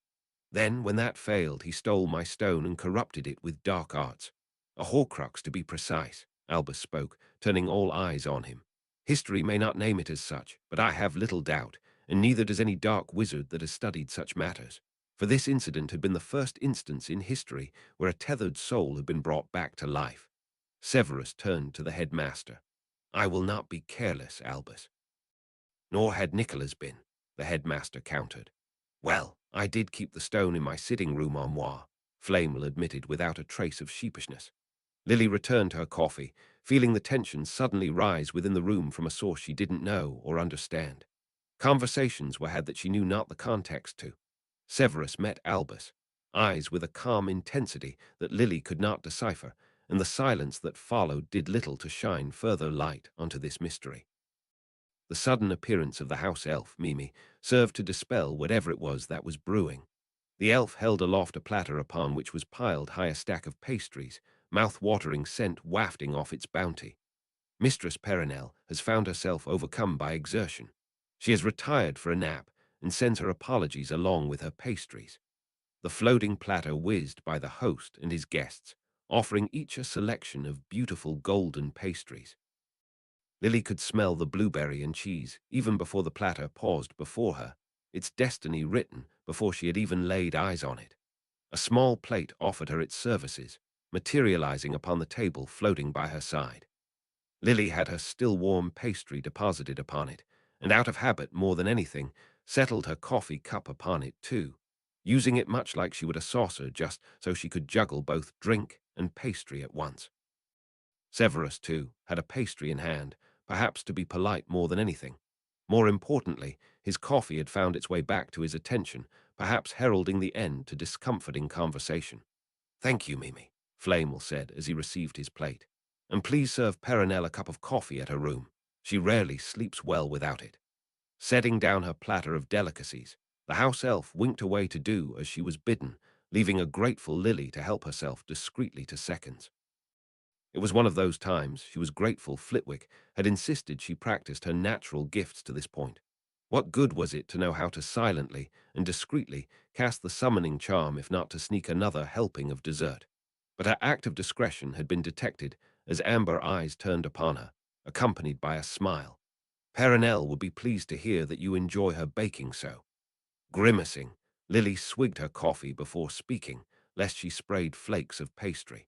A: Then, when that failed, he stole my stone and corrupted it with dark arts. A Horcrux, to be precise, Albus spoke, turning all eyes on him. History may not name it as such, but I have little doubt, and neither does any dark wizard that has studied such matters. For this incident had been the first instance in history where a tethered soul had been brought back to life. Severus turned to the headmaster. I will not be careless, Albus. Nor had Nicholas been, the headmaster countered. Well, I did keep the stone in my sitting-room armoire, Flamel admitted without a trace of sheepishness. Lily returned to her coffee, feeling the tension suddenly rise within the room from a source she didn't know or understand. Conversations were had that she knew not the context to. Severus met Albus, eyes with a calm intensity that Lily could not decipher, and the silence that followed did little to shine further light onto this mystery. The sudden appearance of the house elf, Mimi, served to dispel whatever it was that was brewing. The elf held aloft a platter upon which was piled high a stack of pastries, mouth-watering scent wafting off its bounty. Mistress Perenelle has found herself overcome by exertion. She has retired for a nap and sends her apologies along with her pastries. The floating platter whizzed by the host and his guests, offering each a selection of beautiful golden pastries. Lily could smell the blueberry and cheese even before the platter paused before her, its destiny written before she had even laid eyes on it. A small plate offered her its services, materializing upon the table floating by her side. Lily had her still-warm pastry deposited upon it, and out of habit more than anything, settled her coffee cup upon it too, using it much like she would a saucer just so she could juggle both drink and pastry at once. Severus, too, had a pastry in hand, perhaps to be polite more than anything. More importantly, his coffee had found its way back to his attention, perhaps heralding the end to discomforting conversation. Thank you, Mimi, Flamel said as he received his plate. And please serve Perenelle a cup of coffee at her room. She rarely sleeps well without it. Setting down her platter of delicacies, the house elf winked away to do as she was bidden, leaving a grateful Lily to help herself discreetly to seconds. It was one of those times she was grateful Flitwick had insisted she practiced her natural gifts to this point. What good was it to know how to silently and discreetly cast the summoning charm if not to sneak another helping of dessert? But her act of discretion had been detected as amber eyes turned upon her, accompanied by a smile. Perenelle would be pleased to hear that you enjoy her baking so. Grimacing, Lily swigged her coffee before speaking, lest she sprayed flakes of pastry.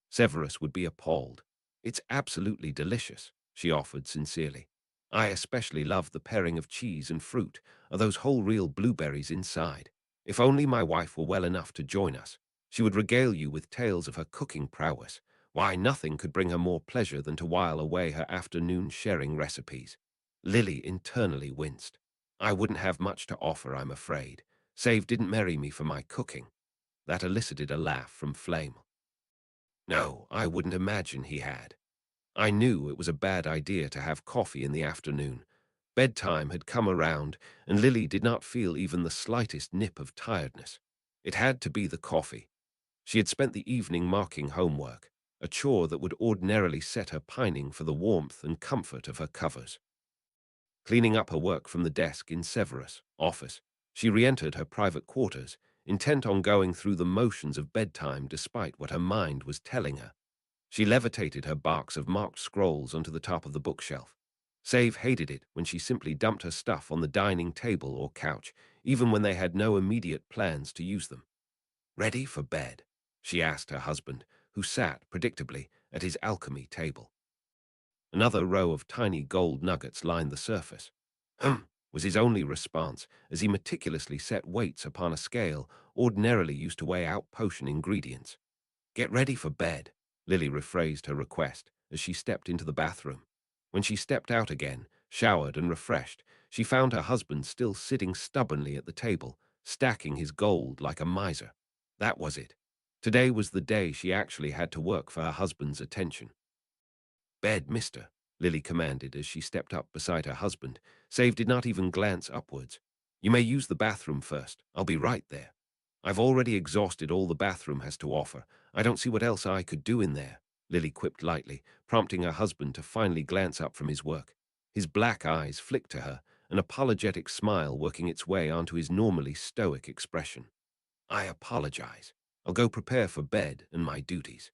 A: Severus would be appalled. It's absolutely delicious, she offered sincerely. I especially love the pairing of cheese and fruit, or those whole real blueberries inside. If only my wife were well enough to join us, she would regale you with tales of her cooking prowess. Why, nothing could bring her more pleasure than to while away her afternoon sharing recipes. Lily internally winced. I wouldn't have much to offer, I'm afraid. Save didn't marry me for my cooking. That elicited a laugh from Flame. No, I wouldn't imagine he had. I knew it was a bad idea to have coffee in the afternoon. Bedtime had come around, and Lily did not feel even the slightest nip of tiredness. It had to be the coffee. She had spent the evening marking homework, a chore that would ordinarily set her pining for the warmth and comfort of her covers. Cleaning up her work from the desk in Severus' office, she re-entered her private quarters, intent on going through the motions of bedtime despite what her mind was telling her. She levitated her box of marked scrolls onto the top of the bookshelf. Save hated it when she simply dumped her stuff on the dining table or couch, even when they had no immediate plans to use them. "Ready for bed?" she asked her husband, who sat, predictably, at his alchemy table. Another row of tiny gold nuggets lined the surface. Was his only response as he meticulously set weights upon a scale ordinarily used to weigh out potion ingredients. "Get ready for bed," Lily rephrased her request as she stepped into the bathroom. When she stepped out again, showered and refreshed, she found her husband still sitting stubbornly at the table, stacking his gold like a miser. That was it. Today was the day she actually had to work for her husband's attention. "Bed, mister," Lily commanded as she stepped up beside her husband, save did not even glance upwards. "You may use the bathroom first. I'll be right there. I've already exhausted all the bathroom has to offer. I don't see what else I could do in there," Lily quipped lightly, prompting her husband to finally glance up from his work. His black eyes flicked to her, an apologetic smile working its way onto his normally stoic expression. "I apologize. I'll go prepare for bed and my duties."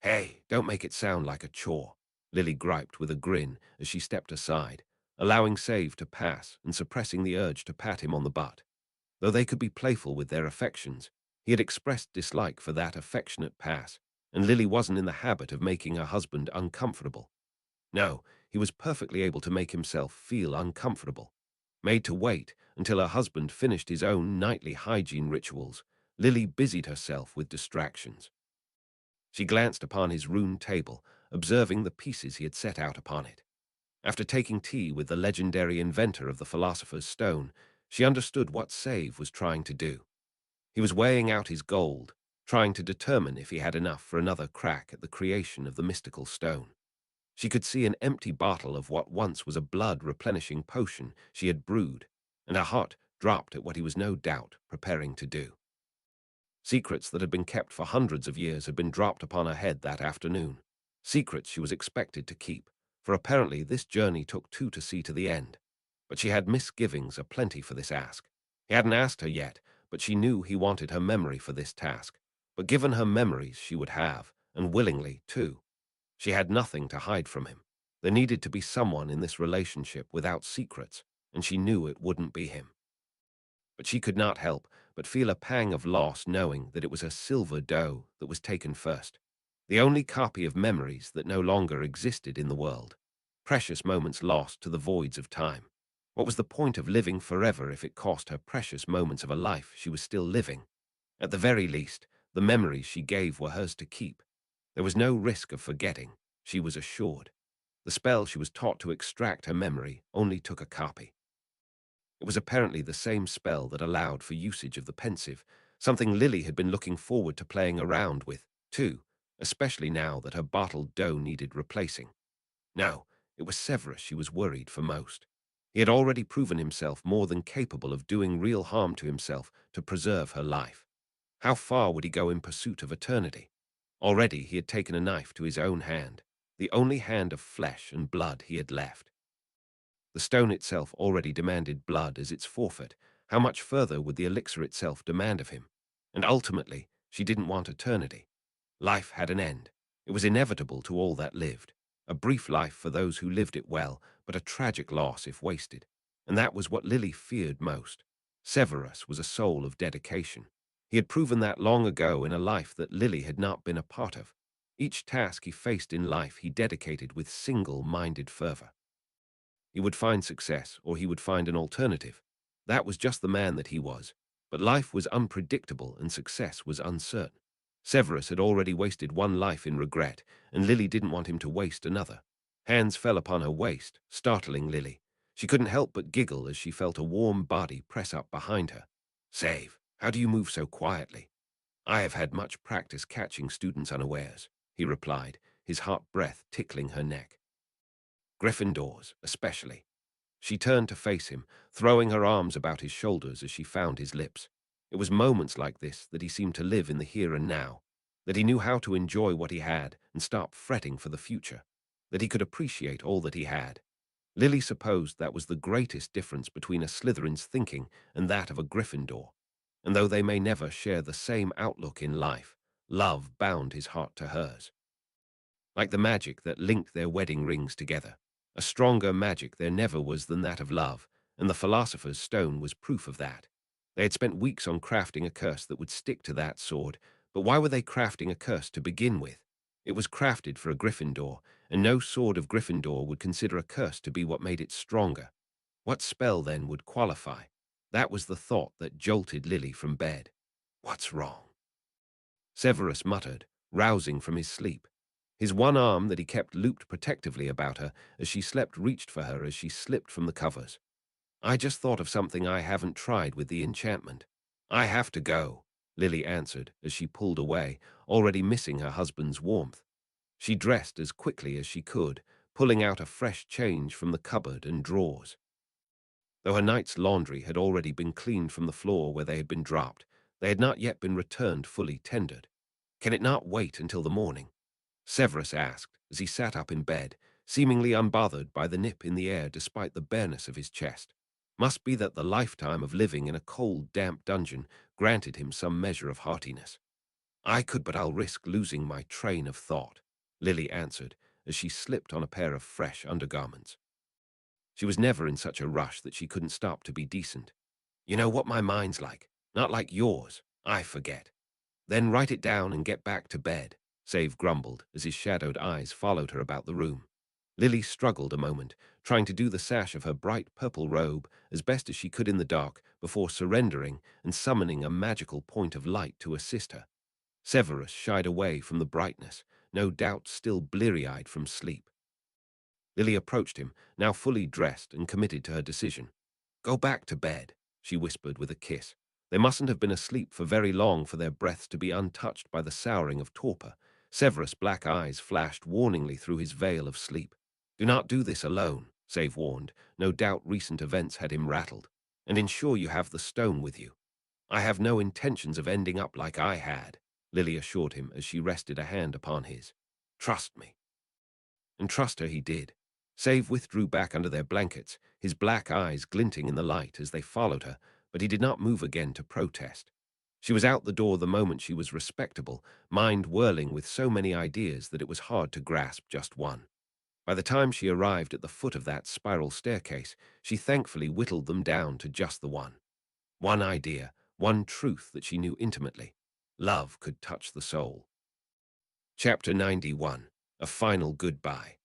A: "Hey, don't make it sound like a chore," Lily griped with a grin as she stepped aside, allowing Save to pass and suppressing the urge to pat him on the butt. Though they could be playful with their affections, he had expressed dislike for that affectionate pass, and Lily wasn't in the habit of making her husband uncomfortable. No, he was perfectly able to make himself feel uncomfortable. Made to wait until her husband finished his own nightly hygiene rituals, Lily busied herself with distractions. She glanced upon his rune table, observing the pieces he had set out upon it. After taking tea with the legendary inventor of the Philosopher's Stone, she understood what Save was trying to do. He was weighing out his gold, trying to determine if he had enough for another crack at the creation of the mystical stone. She could see an empty bottle of what once was a blood-replenishing potion she had brewed, and her heart dropped at what he was no doubt preparing to do. Secrets that had been kept for hundreds of years had been dropped upon her head that afternoon. Secrets she was expected to keep, for apparently this journey took two to see to the end. But she had misgivings aplenty for this ask. He hadn't asked her yet, but she knew he wanted her memory for this task. But given her memories she would have, and willingly, too. She had nothing to hide from him. There needed to be someone in this relationship without secrets, and she knew it wouldn't be him. But she could not help but feel a pang of loss knowing that it was her silver doe that was taken first, the only copy of memories that no longer existed in the world, precious moments lost to the voids of time. What was the point of living forever if it cost her precious moments of a life she was still living? At the very least, the memories she gave were hers to keep. There was no risk of forgetting, she was assured. The spell she was taught to extract her memory only took a copy. It was apparently the same spell that allowed for usage of the pensive, something Lily had been looking forward to playing around with, too, especially now that her bottled dough needed replacing. No, it was Severus she was worried for most. He had already proven himself more than capable of doing real harm to himself to preserve her life. How far would he go in pursuit of eternity? Already he had taken a knife to his own hand, the only hand of flesh and blood he had left. The stone itself already demanded blood as its forfeit. How much further would the elixir itself demand of him? And ultimately, she didn't want eternity. Life had an end. It was inevitable to all that lived. A brief life for those who lived it well, but a tragic loss if wasted. And that was what Lily feared most. Severus was a soul of dedication. He had proven that long ago in a life that Lily had not been a part of. Each task he faced in life he dedicated with single-minded fervor. He would find success, or he would find an alternative. That was just the man that he was. But life was unpredictable and success was uncertain. Severus had already wasted one life in regret, and Lily didn't want him to waste another. Hands fell upon her waist, startling Lily. She couldn't help but giggle as she felt a warm body press up behind her. "Save, how do you move so quietly?" I have had much practice catching students unawares, he replied, his hot breath tickling her neck. Gryffindors, especially. She turned to face him, throwing her arms about his shoulders as she found his lips. It was moments like this that he seemed to live in the here and now, that he knew how to enjoy what he had and stop fretting for the future, that he could appreciate all that he had. Lily supposed that was the greatest difference between a Slytherin's thinking and that of a Gryffindor, and though they may never share the same outlook in life, love bound his heart to hers. Like the magic that linked their wedding rings together. A stronger magic there never was than that of love, and the Philosopher's Stone was proof of that. They had spent weeks on crafting a curse that would stick to that sword, but why were they crafting a curse to begin with? It was crafted for a Gryffindor, and no sword of Gryffindor would consider a curse to be what made it stronger. What spell, then, would qualify? That was the thought that jolted Lily from bed. What's wrong? Severus muttered, rousing from his sleep. His one arm that he kept looped protectively about her as she slept reached for her as she slipped from the covers. I just thought of something I haven't tried with the enchantment. I have to go, Lily answered as she pulled away, already missing her husband's warmth. She dressed as quickly as she could, pulling out a fresh change from the cupboard and drawers. Though her night's laundry had already been cleaned from the floor where they had been dropped, they had not yet been returned fully tendered. Can it not wait until the morning? Severus asked as he sat up in bed, seemingly unbothered by the nip in the air despite the bareness of his chest. Must be that the lifetime of living in a cold, damp dungeon granted him some measure of heartiness. I could, but I'll risk losing my train of thought, Lily answered as she slipped on a pair of fresh undergarments. She was never in such a rush that she couldn't stop to be decent. You know what my mind's like, not like yours. I forget. Then write it down and get back to bed, Save grumbled as his shadowed eyes followed her about the room. Lily struggled a moment, trying to do the sash of her bright purple robe as best as she could in the dark before surrendering and summoning a magical point of light to assist her. Severus shied away from the brightness, no doubt still bleary-eyed from sleep. Lily approached him, now fully dressed and committed to her decision. Go back to bed, she whispered with a kiss. They mustn't have been asleep for very long for their breaths to be untouched by the souring of torpor. Severus' black eyes flashed warningly through his veil of sleep. Do not do this alone, Save warned. No doubt recent events had him rattled. And ensure you have the stone with you. I have no intentions of ending up like I had, Lily assured him as she rested a hand upon his. Trust me. And trust her he did. Save withdrew back under their blankets, his black eyes glinting in the light as they followed her, but he did not move again to protest. She was out the door the moment she was respectable, mind whirling with so many ideas that it was hard to grasp just one. By the time she arrived at the foot of that spiral staircase, she thankfully whittled them down to just the one. One idea, one truth that she knew intimately. Love could touch the soul. Chapter 91. A Final Goodbye.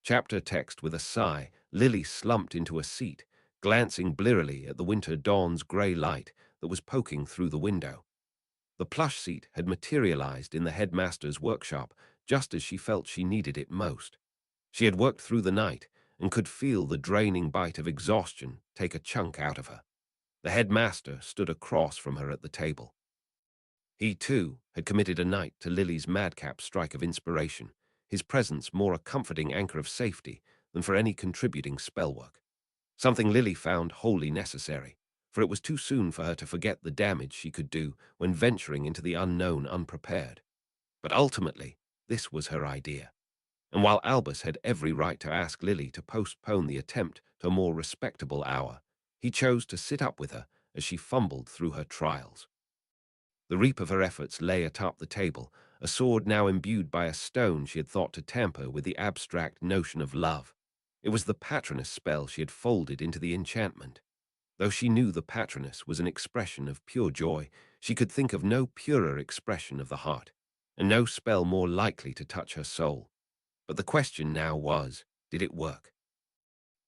A: Chapter text with a sigh, Lily slumped into a seat, glancing blearily at the winter dawn's grey light that was poking through the window. The plush seat had materialized in the headmaster's workshop just as she felt she needed it most. She had worked through the night and could feel the draining bite of exhaustion take a chunk out of her. The headmaster stood across from her at the table. He, too, had committed a night to Lily's madcap strike of inspiration, his presence more a comforting anchor of safety than for any contributing spellwork. Something Lily found wholly necessary, for it was too soon for her to forget the damage she could do when venturing into the unknown unprepared. But ultimately, this was her idea. And while Albus had every right to ask Lily to postpone the attempt to a more respectable hour, he chose to sit up with her as she fumbled through her trials. The reap of her efforts lay atop the table, a sword now imbued by a stone she had thought to tamper with the abstract notion of love. It was the Patronus spell she had folded into the enchantment. Though she knew the Patronus was an expression of pure joy, she could think of no purer expression of the heart, and no spell more likely to touch her soul. But the question now was, did it work?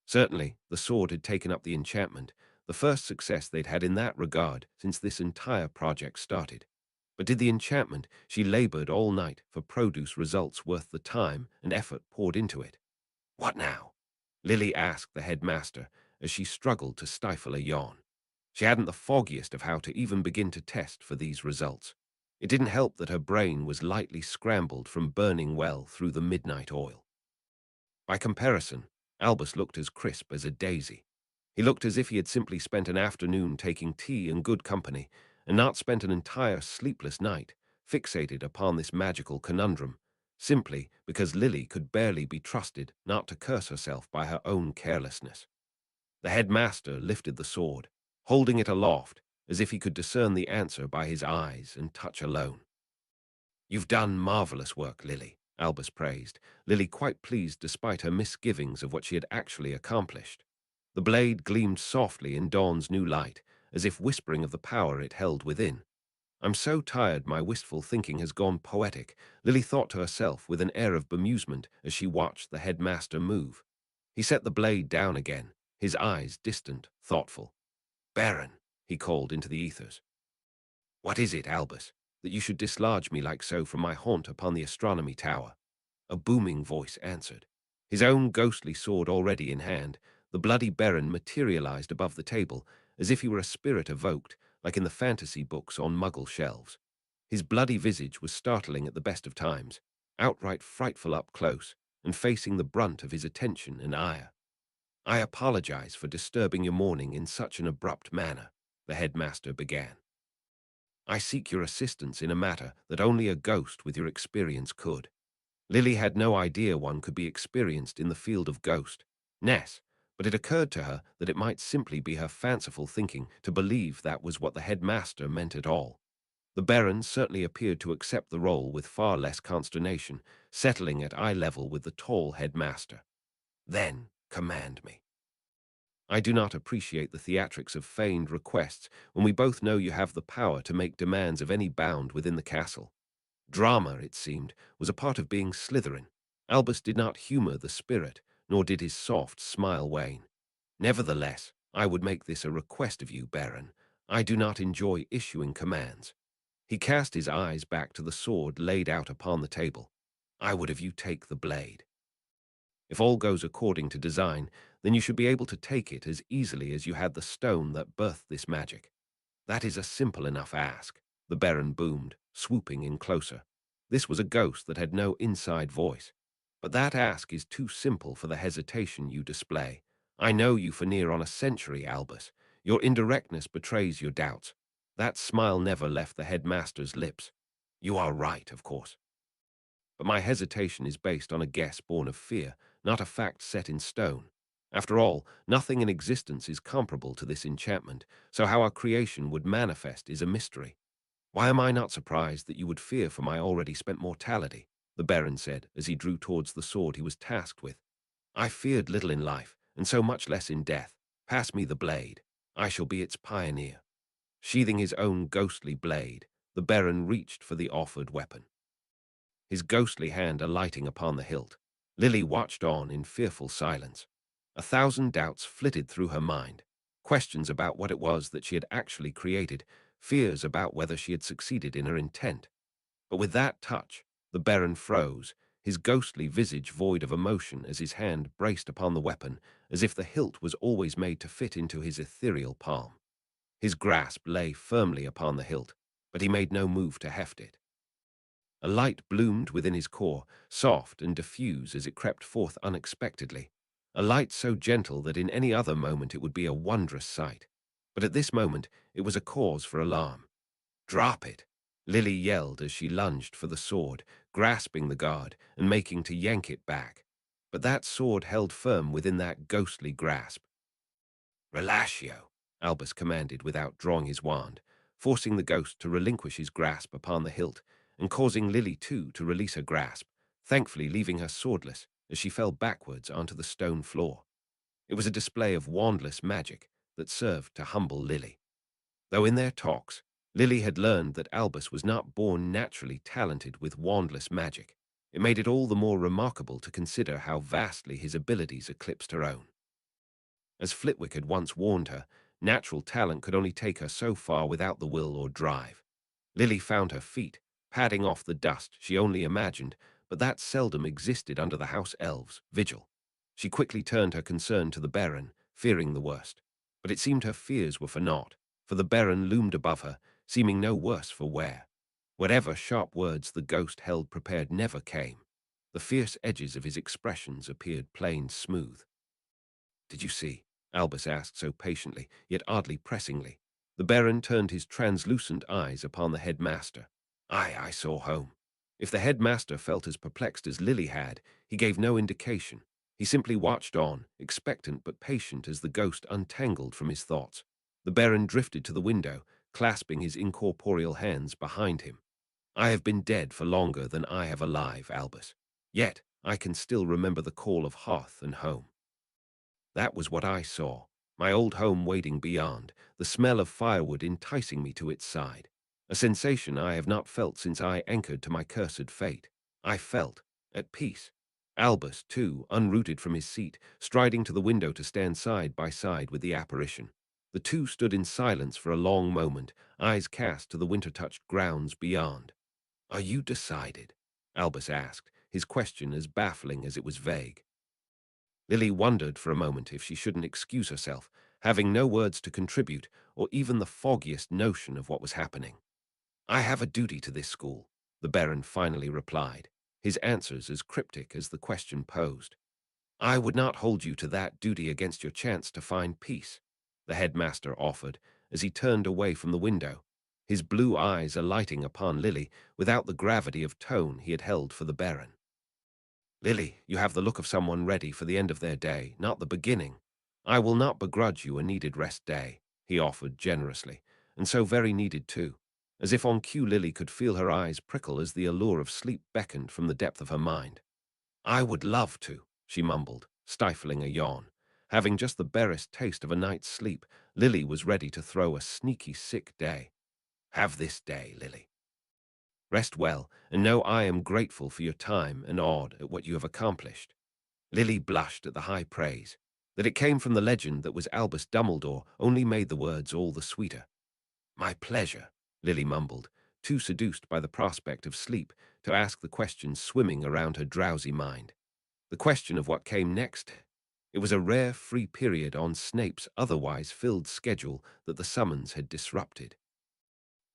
A: Certainly, the sword had taken up the enchantment, the first success they'd had in that regard since this entire project started. But did the enchantment she labored all night for produce results worth the time and effort poured into it? What now? Lily asked the headmaster as she struggled to stifle a yawn. She hadn't the foggiest of how to even begin to test for these results. It didn't help that her brain was lightly scrambled from burning well through the midnight oil. By comparison, Albus looked as crisp as a daisy. He looked as if he had simply spent an afternoon taking tea and good company, and not spent an entire sleepless night, fixated upon this magical conundrum, simply because Lily could barely be trusted not to curse herself by her own carelessness. The headmaster lifted the sword, holding it aloft, as if he could discern the answer by his eyes and touch alone. "You've done marvelous work, Lily," Albus praised, Lily quite pleased despite her misgivings of what she had actually accomplished. The blade gleamed softly in dawn's new light, as if whispering of the power it held within. "I'm so tired my wistful thinking has gone poetic," Lily thought to herself with an air of bemusement as she watched the headmaster move. He set the blade down again, his eyes distant, thoughtful. "Baron," he called into the ethers. "What is it, Albus, that you should dislodge me like so from my haunt upon the astronomy tower?" A booming voice answered. His own ghostly sword already in hand, the bloody Baron materialized above the table, as if he were a spirit evoked, like in the fantasy books on Muggle shelves. His bloody visage was startling at the best of times, outright frightful up close, and facing the brunt of his attention and ire. "I apologize for disturbing your morning in such an abrupt manner," the headmaster began. "I seek your assistance in a matter that only a ghost with your experience could." Lily had no idea one could be experienced in the field of ghost-ness, but it occurred to her that it might simply be her fanciful thinking to believe that was what the headmaster meant at all. The Baron certainly appeared to accept the role with far less consternation, settling at eye level with the tall headmaster. "Then command me." "I do not appreciate the theatrics of feigned requests when we both know you have the power to make demands of any bound within the castle." Drama, it seemed, was a part of being Slytherin. Albus did not humor the spirit, nor did his soft smile wane. "Nevertheless, I would make this a request of you, Baron. I do not enjoy issuing commands." He cast his eyes back to the sword laid out upon the table. "I would have you take the blade. If all goes according to design, then you should be able to take it as easily as you had the stone that birthed this magic." "That is a simple enough ask," the Baron boomed, swooping in closer. This was a ghost that had no inside voice. "But that ask is too simple for the hesitation you display. I know you for near on a century, Albus. Your indirectness betrays your doubts." That smile never left the headmaster's lips. "You are right, of course. But my hesitation is based on a guess born of fear, not a fact set in stone. After all, nothing in existence is comparable to this enchantment, so how our creation would manifest is a mystery. Why am I not surprised that you would fear for my already spent mortality?" the Baron said as he drew towards the sword he was tasked with. "I feared little in life, and so much less in death. Pass me the blade. I shall be its pioneer." Sheathing his own ghostly blade, the Baron reached for the offered weapon, his ghostly hand alighting upon the hilt. Lily watched on in fearful silence. 1,000 doubts flitted through her mind, questions about what it was that she had actually created, fears about whether she had succeeded in her intent. But with that touch, the Baron froze, his ghostly visage void of emotion as his hand braced upon the weapon, as if the hilt was always made to fit into his ethereal palm. His grasp lay firmly upon the hilt, but he made no move to heft it. A light bloomed within his core, soft and diffuse as it crept forth unexpectedly, a light so gentle that in any other moment it would be a wondrous sight. But at this moment it was a cause for alarm. "Drop it!" Lily yelled as she lunged for the sword, grasping the guard and making to yank it back. But that sword held firm within that ghostly grasp. "Relatio," Albus commanded without drawing his wand, forcing the ghost to relinquish his grasp upon the hilt, and causing Lily too to release her grasp, thankfully leaving her swordless as she fell backwards onto the stone floor. It was a display of wandless magic that served to humble Lily. Though in their talks, Lily had learned that Albus was not born naturally talented with wandless magic. It made it all the more remarkable to consider how vastly his abilities eclipsed her own. As Flitwick had once warned her, natural talent could only take her so far without the will or drive. Lily found her feet, padding off the dust she only imagined, but that seldom existed under the house elves' vigil. She quickly turned her concern to the Baron, fearing the worst. But it seemed her fears were for naught, for the Baron loomed above her, seeming no worse for wear. Whatever sharp words the ghost held prepared never came. The fierce edges of his expressions appeared plain smooth. "Did you see?" Albus asked so patiently, yet oddly pressingly. The Baron turned his translucent eyes upon the headmaster. "Aye, I saw home." If the headmaster felt as perplexed as Lily had, he gave no indication. He simply watched on, expectant but patient as the ghost untangled from his thoughts. The Baron drifted to the window, clasping his incorporeal hands behind him. "I have been dead for longer than I have alive, Albus. Yet I can still remember the call of hearth and home." That was what I saw, my old home waiting beyond, the smell of firewood enticing me to its side. A sensation I have not felt since I anchored to my cursed fate. I felt at peace. Albus, too, unrooted from his seat, striding to the window to stand side by side with the apparition. The two stood in silence for a long moment, eyes cast to the winter-touched grounds beyond. "Are you decided?" Albus asked, his question as baffling as it was vague. Lily wondered for a moment if she shouldn't excuse herself, having no words to contribute or even the foggiest notion of what was happening. "I have a duty to this school," the Baron finally replied, his answers as cryptic as the question posed. "I would not hold you to that duty against your chance to find peace," the headmaster offered as he turned away from the window, his blue eyes alighting upon Lily without the gravity of tone he had held for the Baron. "Lily, you have the look of someone ready for the end of their day, not the beginning. I will not begrudge you a needed rest day," he offered generously, and so very needed too. As if on cue, Lily could feel her eyes prickle as the allure of sleep beckoned from the depth of her mind. "I would love to," she mumbled, stifling a yawn. Having just the barest taste of a night's sleep, Lily was ready to throw a sneaky sick day. "Have this day, Lily. Rest well, and know I am grateful for your time and awed at what you have accomplished." Lily blushed at the high praise. That it came from the legend that was Albus Dumbledore only made the words all the sweeter. "My pleasure," Lily mumbled, too seduced by the prospect of sleep to ask the questions swimming around her drowsy mind. The question of what came next. It was a rare free period on Snape's otherwise filled schedule that the summons had disrupted.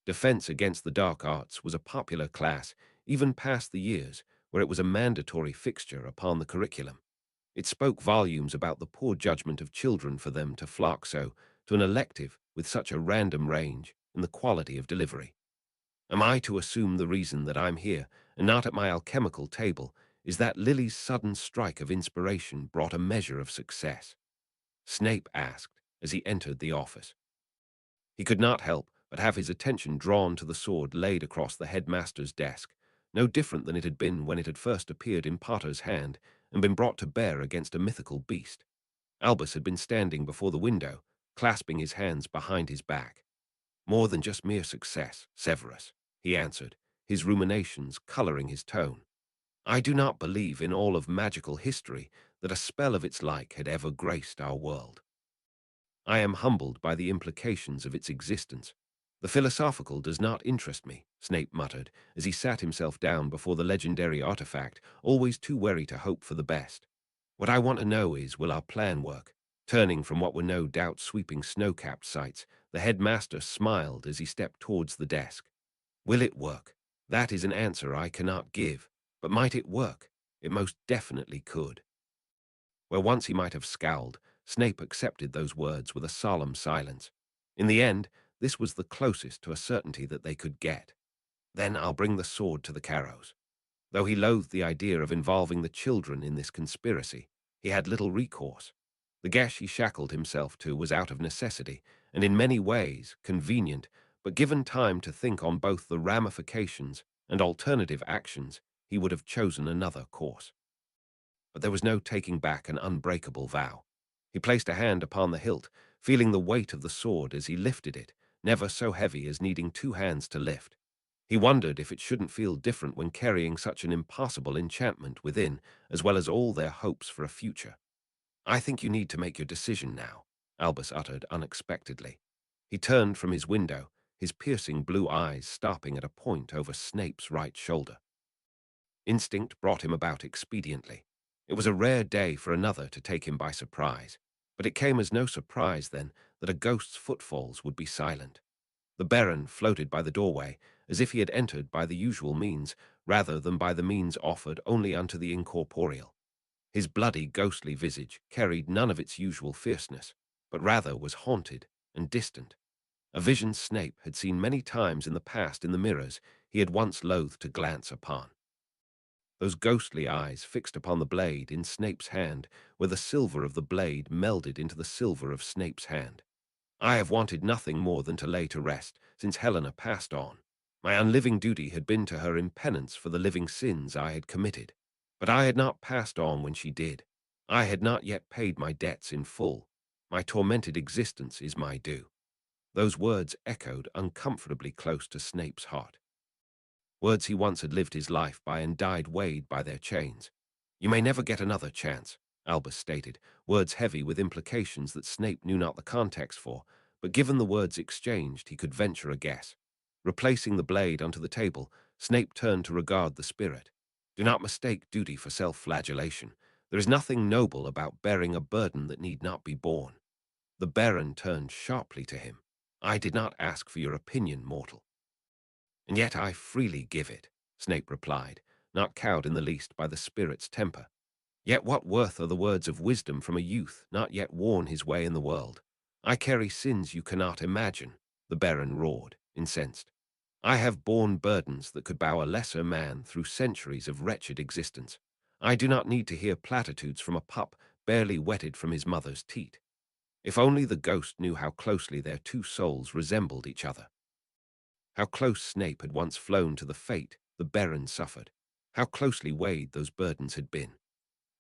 A: Defense against the dark arts was a popular class, even past the years, where it was a mandatory fixture upon the curriculum. It spoke volumes about the poor judgment of children for them to flock so to an elective with such a random range and the quality of delivery. Am I to assume the reason that I'm here and not at my alchemical table is that Lily's sudden strike of inspiration brought a measure of success? Snape asked as he entered the office. He could not help but have his attention drawn to the sword laid across the headmaster's desk, no different than it had been when it had first appeared in Potter's hand and been brought to bear against a mythical beast. Albus had been standing before the window, clasping his hands behind his back. "More than just mere success, Severus," he answered, his ruminations coloring his tone. "I do not believe in all of magical history that a spell of its like had ever graced our world. I am humbled by the implications of its existence. The philosophical does not interest me," Snape muttered, as he sat himself down before the legendary artifact, always too wary to hope for the best. "What I want to know is, will our plan work?" Turning from what were no doubt sweeping snow-capped sights, the headmaster smiled as he stepped towards the desk. "Will it work? That is an answer I cannot give. But might it work? It most definitely could." Where once he might have scowled, Snape accepted those words with a solemn silence. In the end, this was the closest to a certainty that they could get. "Then I'll bring the sword to the Carrows." Though he loathed the idea of involving the children in this conspiracy, he had little recourse. The gash he shackled himself to was out of necessity, and in many ways convenient, but given time to think on both the ramifications and alternative actions, he would have chosen another course. But there was no taking back an unbreakable vow. He placed a hand upon the hilt, feeling the weight of the sword as he lifted it, never so heavy as needing two hands to lift. He wondered if it shouldn't feel different when carrying such an impossible enchantment within, as well as all their hopes for a future. "I think you need to make your decision now," Albus uttered unexpectedly. He turned from his window, his piercing blue eyes stopping at a point over Snape's right shoulder. Instinct brought him about expediently. It was a rare day for another to take him by surprise, but it came as no surprise then that a ghost's footfalls would be silent. The Baron floated by the doorway, as if he had entered by the usual means, rather than by the means offered only unto the incorporeal. His bloody, ghostly visage carried none of its usual fierceness, but rather was haunted and distant. A vision Snape had seen many times in the past in the mirrors he had once loathed to glance upon. Those ghostly eyes fixed upon the blade in Snape's hand, where the silver of the blade melded into the silver of Snape's hand. I have wanted nothing more than to lay to rest, since Helena passed on. My unliving duty had been to her in penance for the living sins I had committed. But I had not passed on when she did. I had not yet paid my debts in full. My tormented existence is my due. Those words echoed uncomfortably close to Snape's heart. Words he once had lived his life by and died weighed by their chains. You may never get another chance, Albus stated, words heavy with implications that Snape knew not the context for, but given the words exchanged, he could venture a guess. Replacing the blade onto the table, Snape turned to regard the spirit. Do not mistake duty for self-flagellation. There is nothing noble about bearing a burden that need not be borne. The Baron turned sharply to him. I did not ask for your opinion, mortal. And yet I freely give it, Snape replied, not cowed in the least by the spirit's temper. Yet what worth are the words of wisdom from a youth not yet worn his way in the world? I carry sins you cannot imagine, the Baron roared, incensed. I have borne burdens that could bow a lesser man through centuries of wretched existence. I do not need to hear platitudes from a pup barely wetted from his mother's teat. If only the ghost knew how closely their two souls resembled each other. How close Snape had once flown to the fate the Baron suffered. How closely weighed those burdens had been.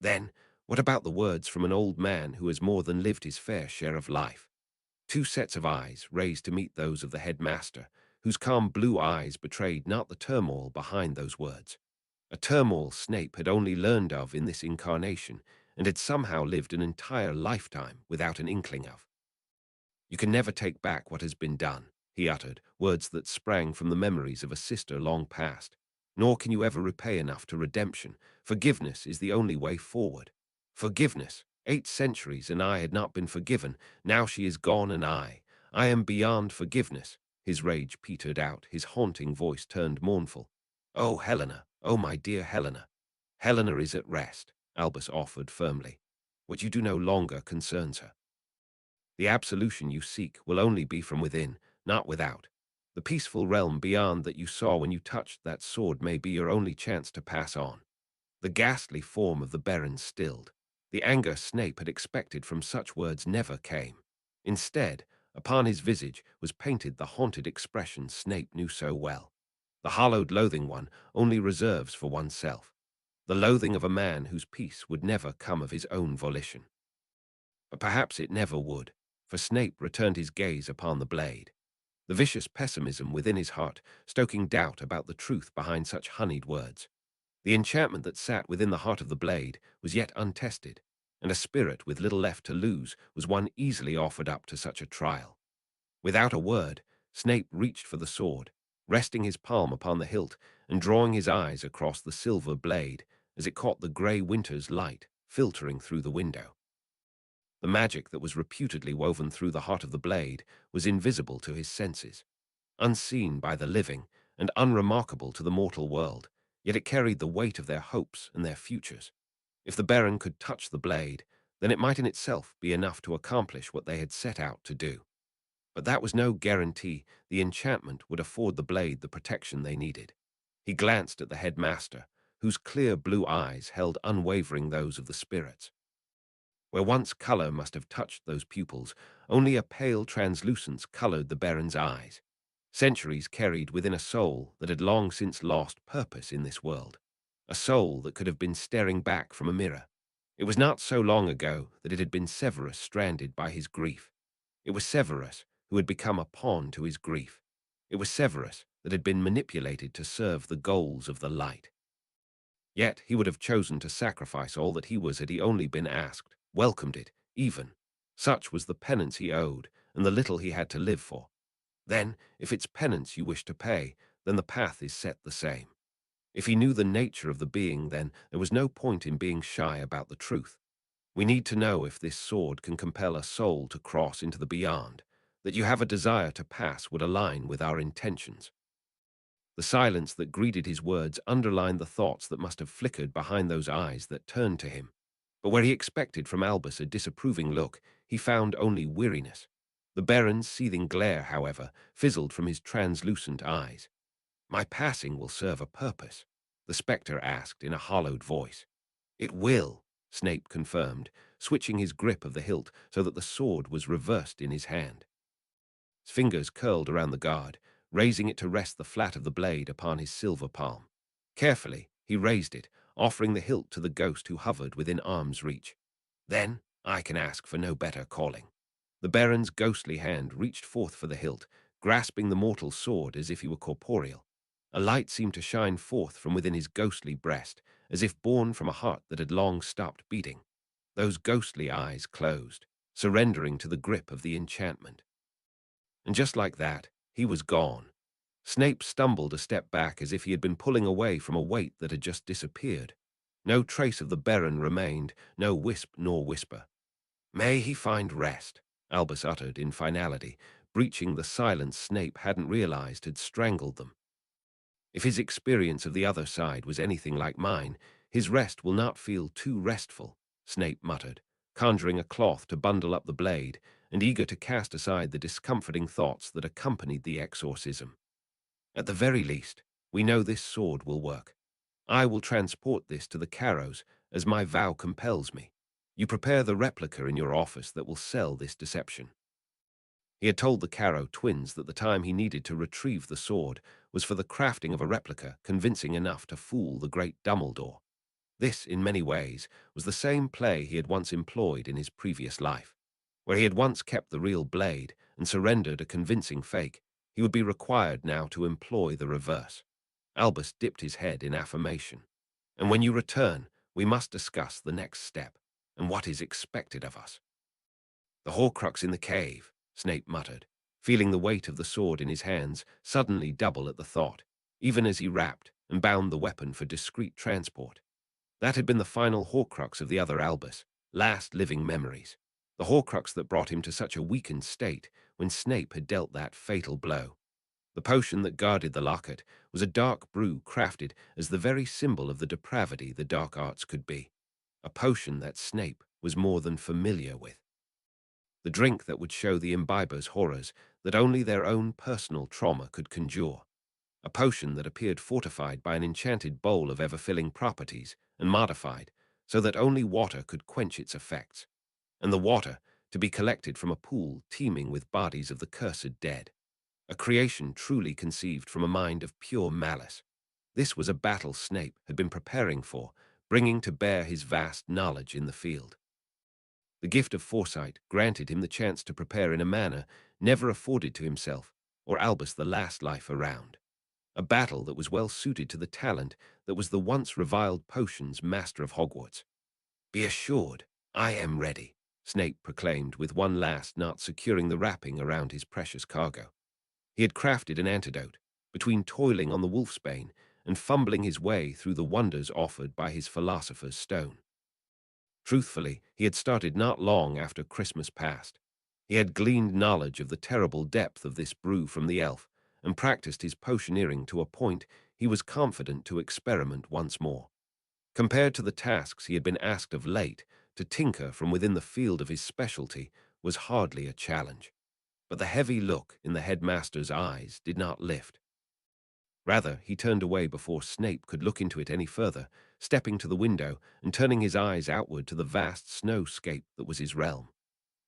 A: Then, what about the words from an old man who has more than lived his fair share of life? Two sets of eyes raised to meet those of the headmaster, whose calm blue eyes betrayed not the turmoil behind those words. A turmoil Snape had only learned of in this incarnation, and had somehow lived an entire lifetime without an inkling of. You can never take back what has been done, he uttered, words that sprang from the memories of a sister long past. Nor can you ever repay enough to redemption. Forgiveness is the only way forward. Forgiveness. 8 centuries and I had not been forgiven. Now she is gone and I am beyond forgiveness. His rage petered out, his haunting voice turned mournful. Oh, Helena, oh, my dear Helena. Helena is at rest, Albus offered firmly. What you do no longer concerns her. The absolution you seek will only be from within, not without. The peaceful realm beyond that you saw when you touched that sword may be your only chance to pass on. The ghastly form of the Baron stilled. The anger Snape had expected from such words never came. Instead, upon his visage was painted the haunted expression Snape knew so well. The hallowed loathing one only reserves for oneself. The loathing of a man whose peace would never come of his own volition. But perhaps it never would, for Snape returned his gaze upon the blade. The vicious pessimism within his heart, stoking doubt about the truth behind such honeyed words. The enchantment that sat within the heart of the blade was yet untested, and a spirit with little left to lose was one easily offered up to such a trial. Without a word, Snape reached for the sword, resting his palm upon the hilt and drawing his eyes across the silver blade as it caught the grey winter's light filtering through the window. The magic that was reputedly woven through the heart of the blade was invisible to his senses, unseen by the living and unremarkable to the mortal world, yet it carried the weight of their hopes and their futures. If the Baron could touch the blade, then it might in itself be enough to accomplish what they had set out to do. But that was no guarantee the enchantment would afford the blade the protection they needed. He glanced at the headmaster, whose clear blue eyes held unwavering those of the spirits. Where once color must have touched those pupils, only a pale translucence colored the Baron's eyes. Centuries carried within a soul that had long since lost purpose in this world, a soul that could have been staring back from a mirror. It was not so long ago that it had been Severus stranded by his grief. It was Severus who had become a pawn to his grief. It was Severus that had been manipulated to serve the goals of the light. Yet he would have chosen to sacrifice all that he was had he only been asked, welcomed it, even. Such was the penance he owed, and the little he had to live for. Then, if it's penance you wish to pay, then the path is set the same. If he knew the nature of the being, then there was no point in being shy about the truth. We need to know if this sword can compel a soul to cross into the beyond, that you have a desire to pass would align with our intentions. The silence that greeted his words underlined the thoughts that must have flickered behind those eyes that turned to him. But where he expected from Albus a disapproving look, he found only weariness. The Baron's seething glare, however, fizzled from his translucent eyes. "My passing will serve a purpose," the spectre asked in a hollowed voice. "It will," Snape confirmed, switching his grip of the hilt so that the sword was reversed in his hand. His fingers curled around the guard, raising it to rest the flat of the blade upon his silver palm. Carefully, he raised it, offering the hilt to the ghost who hovered within arm's reach. "Then I can ask for no better calling." The Baron's ghostly hand reached forth for the hilt, grasping the mortal sword as if he were corporeal. A light seemed to shine forth from within his ghostly breast, as if born from a heart that had long stopped beating. Those ghostly eyes closed, surrendering to the grip of the enchantment. And just like that, he was gone. Snape stumbled a step back as if he had been pulling away from a weight that had just disappeared. No trace of the Baron remained, no wisp nor whisper. "May he find rest," Albus uttered in finality, breaching the silence Snape hadn't realized had strangled them. "If his experience of the other side was anything like mine, his rest will not feel too restful," Snape muttered, conjuring a cloth to bundle up the blade and eager to cast aside the discomforting thoughts that accompanied the exorcism. "At the very least, we know this sword will work. I will transport this to the Carrows, as my vow compels me. You prepare the replica in your office that will sell this deception." He had told the Carrow twins that the time he needed to retrieve the sword was for the crafting of a replica convincing enough to fool the great Dumbledore. This, in many ways, was the same play he had once employed in his previous life. Where he had once kept the real blade and surrendered a convincing fake, he would be required now to employ the reverse. Albus dipped his head in affirmation. "And when you return, we must discuss the next step and what is expected of us." "The Horcrux in the cave," Snape muttered, feeling the weight of the sword in his hands suddenly double at the thought, even as he wrapped and bound the weapon for discreet transport. That had been the final Horcrux of the other Albus, last living memories. The Horcrux that brought him to such a weakened state when Snape had dealt that fatal blow. The potion that guarded the locket was a dark brew crafted as the very symbol of the depravity the dark arts could be. A potion that Snape was more than familiar with. The drink that would show the imbibers horrors that only their own personal trauma could conjure. A potion that appeared fortified by an enchanted bowl of ever-filling properties and modified so that only water could quench its effects, and the water to be collected from a pool teeming with bodies of the cursed dead. A creation truly conceived from a mind of pure malice. This was a battle Snape had been preparing for, bringing to bear his vast knowledge in the field. The gift of foresight granted him the chance to prepare in a manner never afforded to himself or Albus the last life around. A battle that was well suited to the talent that was the once reviled potions master of Hogwarts. "Be assured, I am ready," Snape proclaimed with one last knot securing the wrapping around his precious cargo. He had crafted an antidote, between toiling on the wolfsbane and fumbling his way through the wonders offered by his philosopher's stone. Truthfully, he had started not long after Christmas passed. He had gleaned knowledge of the terrible depth of this brew from the elf, and practiced his potioneering to a point he was confident to experiment once more. Compared to the tasks he had been asked of late, to tinker from within the field of his specialty was hardly a challenge. But the heavy look in the headmaster's eyes did not lift. Rather, he turned away before Snape could look into it any further, stepping to the window and turning his eyes outward to the vast snowscape that was his realm.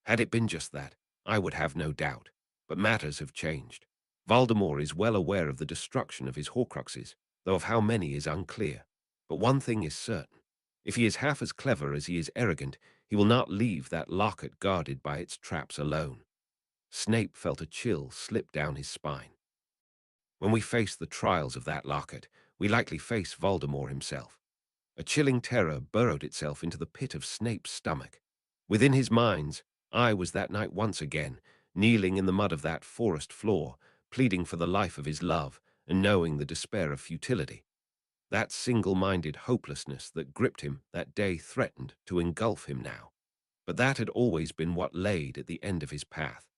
A: "Had it been just that, I would have no doubt. But matters have changed. Voldemort is well aware of the destruction of his Horcruxes, though of how many is unclear. But one thing is certain. If he is half as clever as he is arrogant, he will not leave that locket guarded by its traps alone." Snape felt a chill slip down his spine. "When we face the trials of that locket, we likely face Voldemort himself." A chilling terror burrowed itself into the pit of Snape's stomach. Within his mind's eye was that night once again, kneeling in the mud of that forest floor, pleading for the life of his love and knowing the despair of futility. That single-minded hopelessness that gripped him that day threatened to engulf him now. But that had always been what laid at the end of his path.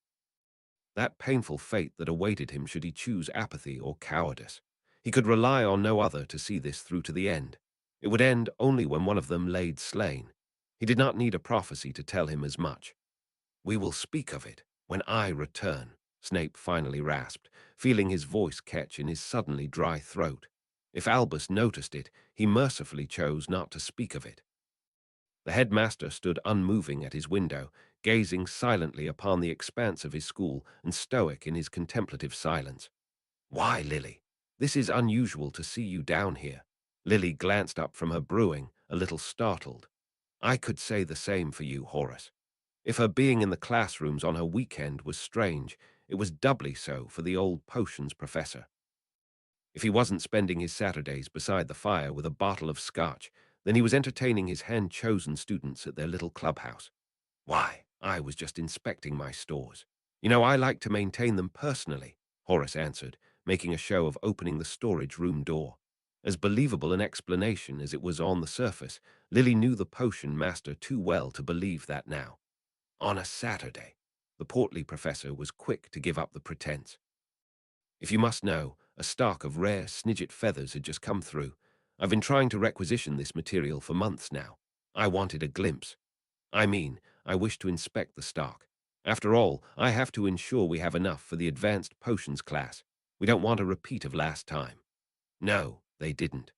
A: That painful fate that awaited him should he choose apathy or cowardice. He could rely on no other to see this through to the end. It would end only when one of them laid slain. He did not need a prophecy to tell him as much. "We will speak of it when I return," Snape finally rasped, feeling his voice catch in his suddenly dry throat. If Albus noticed it, he mercifully chose not to speak of it. The headmaster stood unmoving at his window, gazing silently upon the expanse of his school and stoic in his contemplative silence. "Why, Lily? This is unusual to see you down here." Lily glanced up from her brewing, a little startled. "I could say the same for you, Horace." If her being in the classrooms on her weekend was strange, it was doubly so for the old potions professor. If he wasn't spending his Saturdays beside the fire with a bottle of scotch, then he was entertaining his hand-chosen students at their little clubhouse. "Why, I was just inspecting my stores. You know, I like to maintain them personally," Horace answered, making a show of opening the storage room door. As believable an explanation as it was on the surface, Lily knew the potion master too well to believe that now. On a Saturday, the portly professor was quick to give up the pretense. "If you must know, a stock of rare snidget feathers had just come through. I've been trying to requisition this material for months now. I wanted a glimpse. I wish to inspect the stock. After all, I have to ensure we have enough for the advanced potions class. We don't want a repeat of last time." No, they didn't.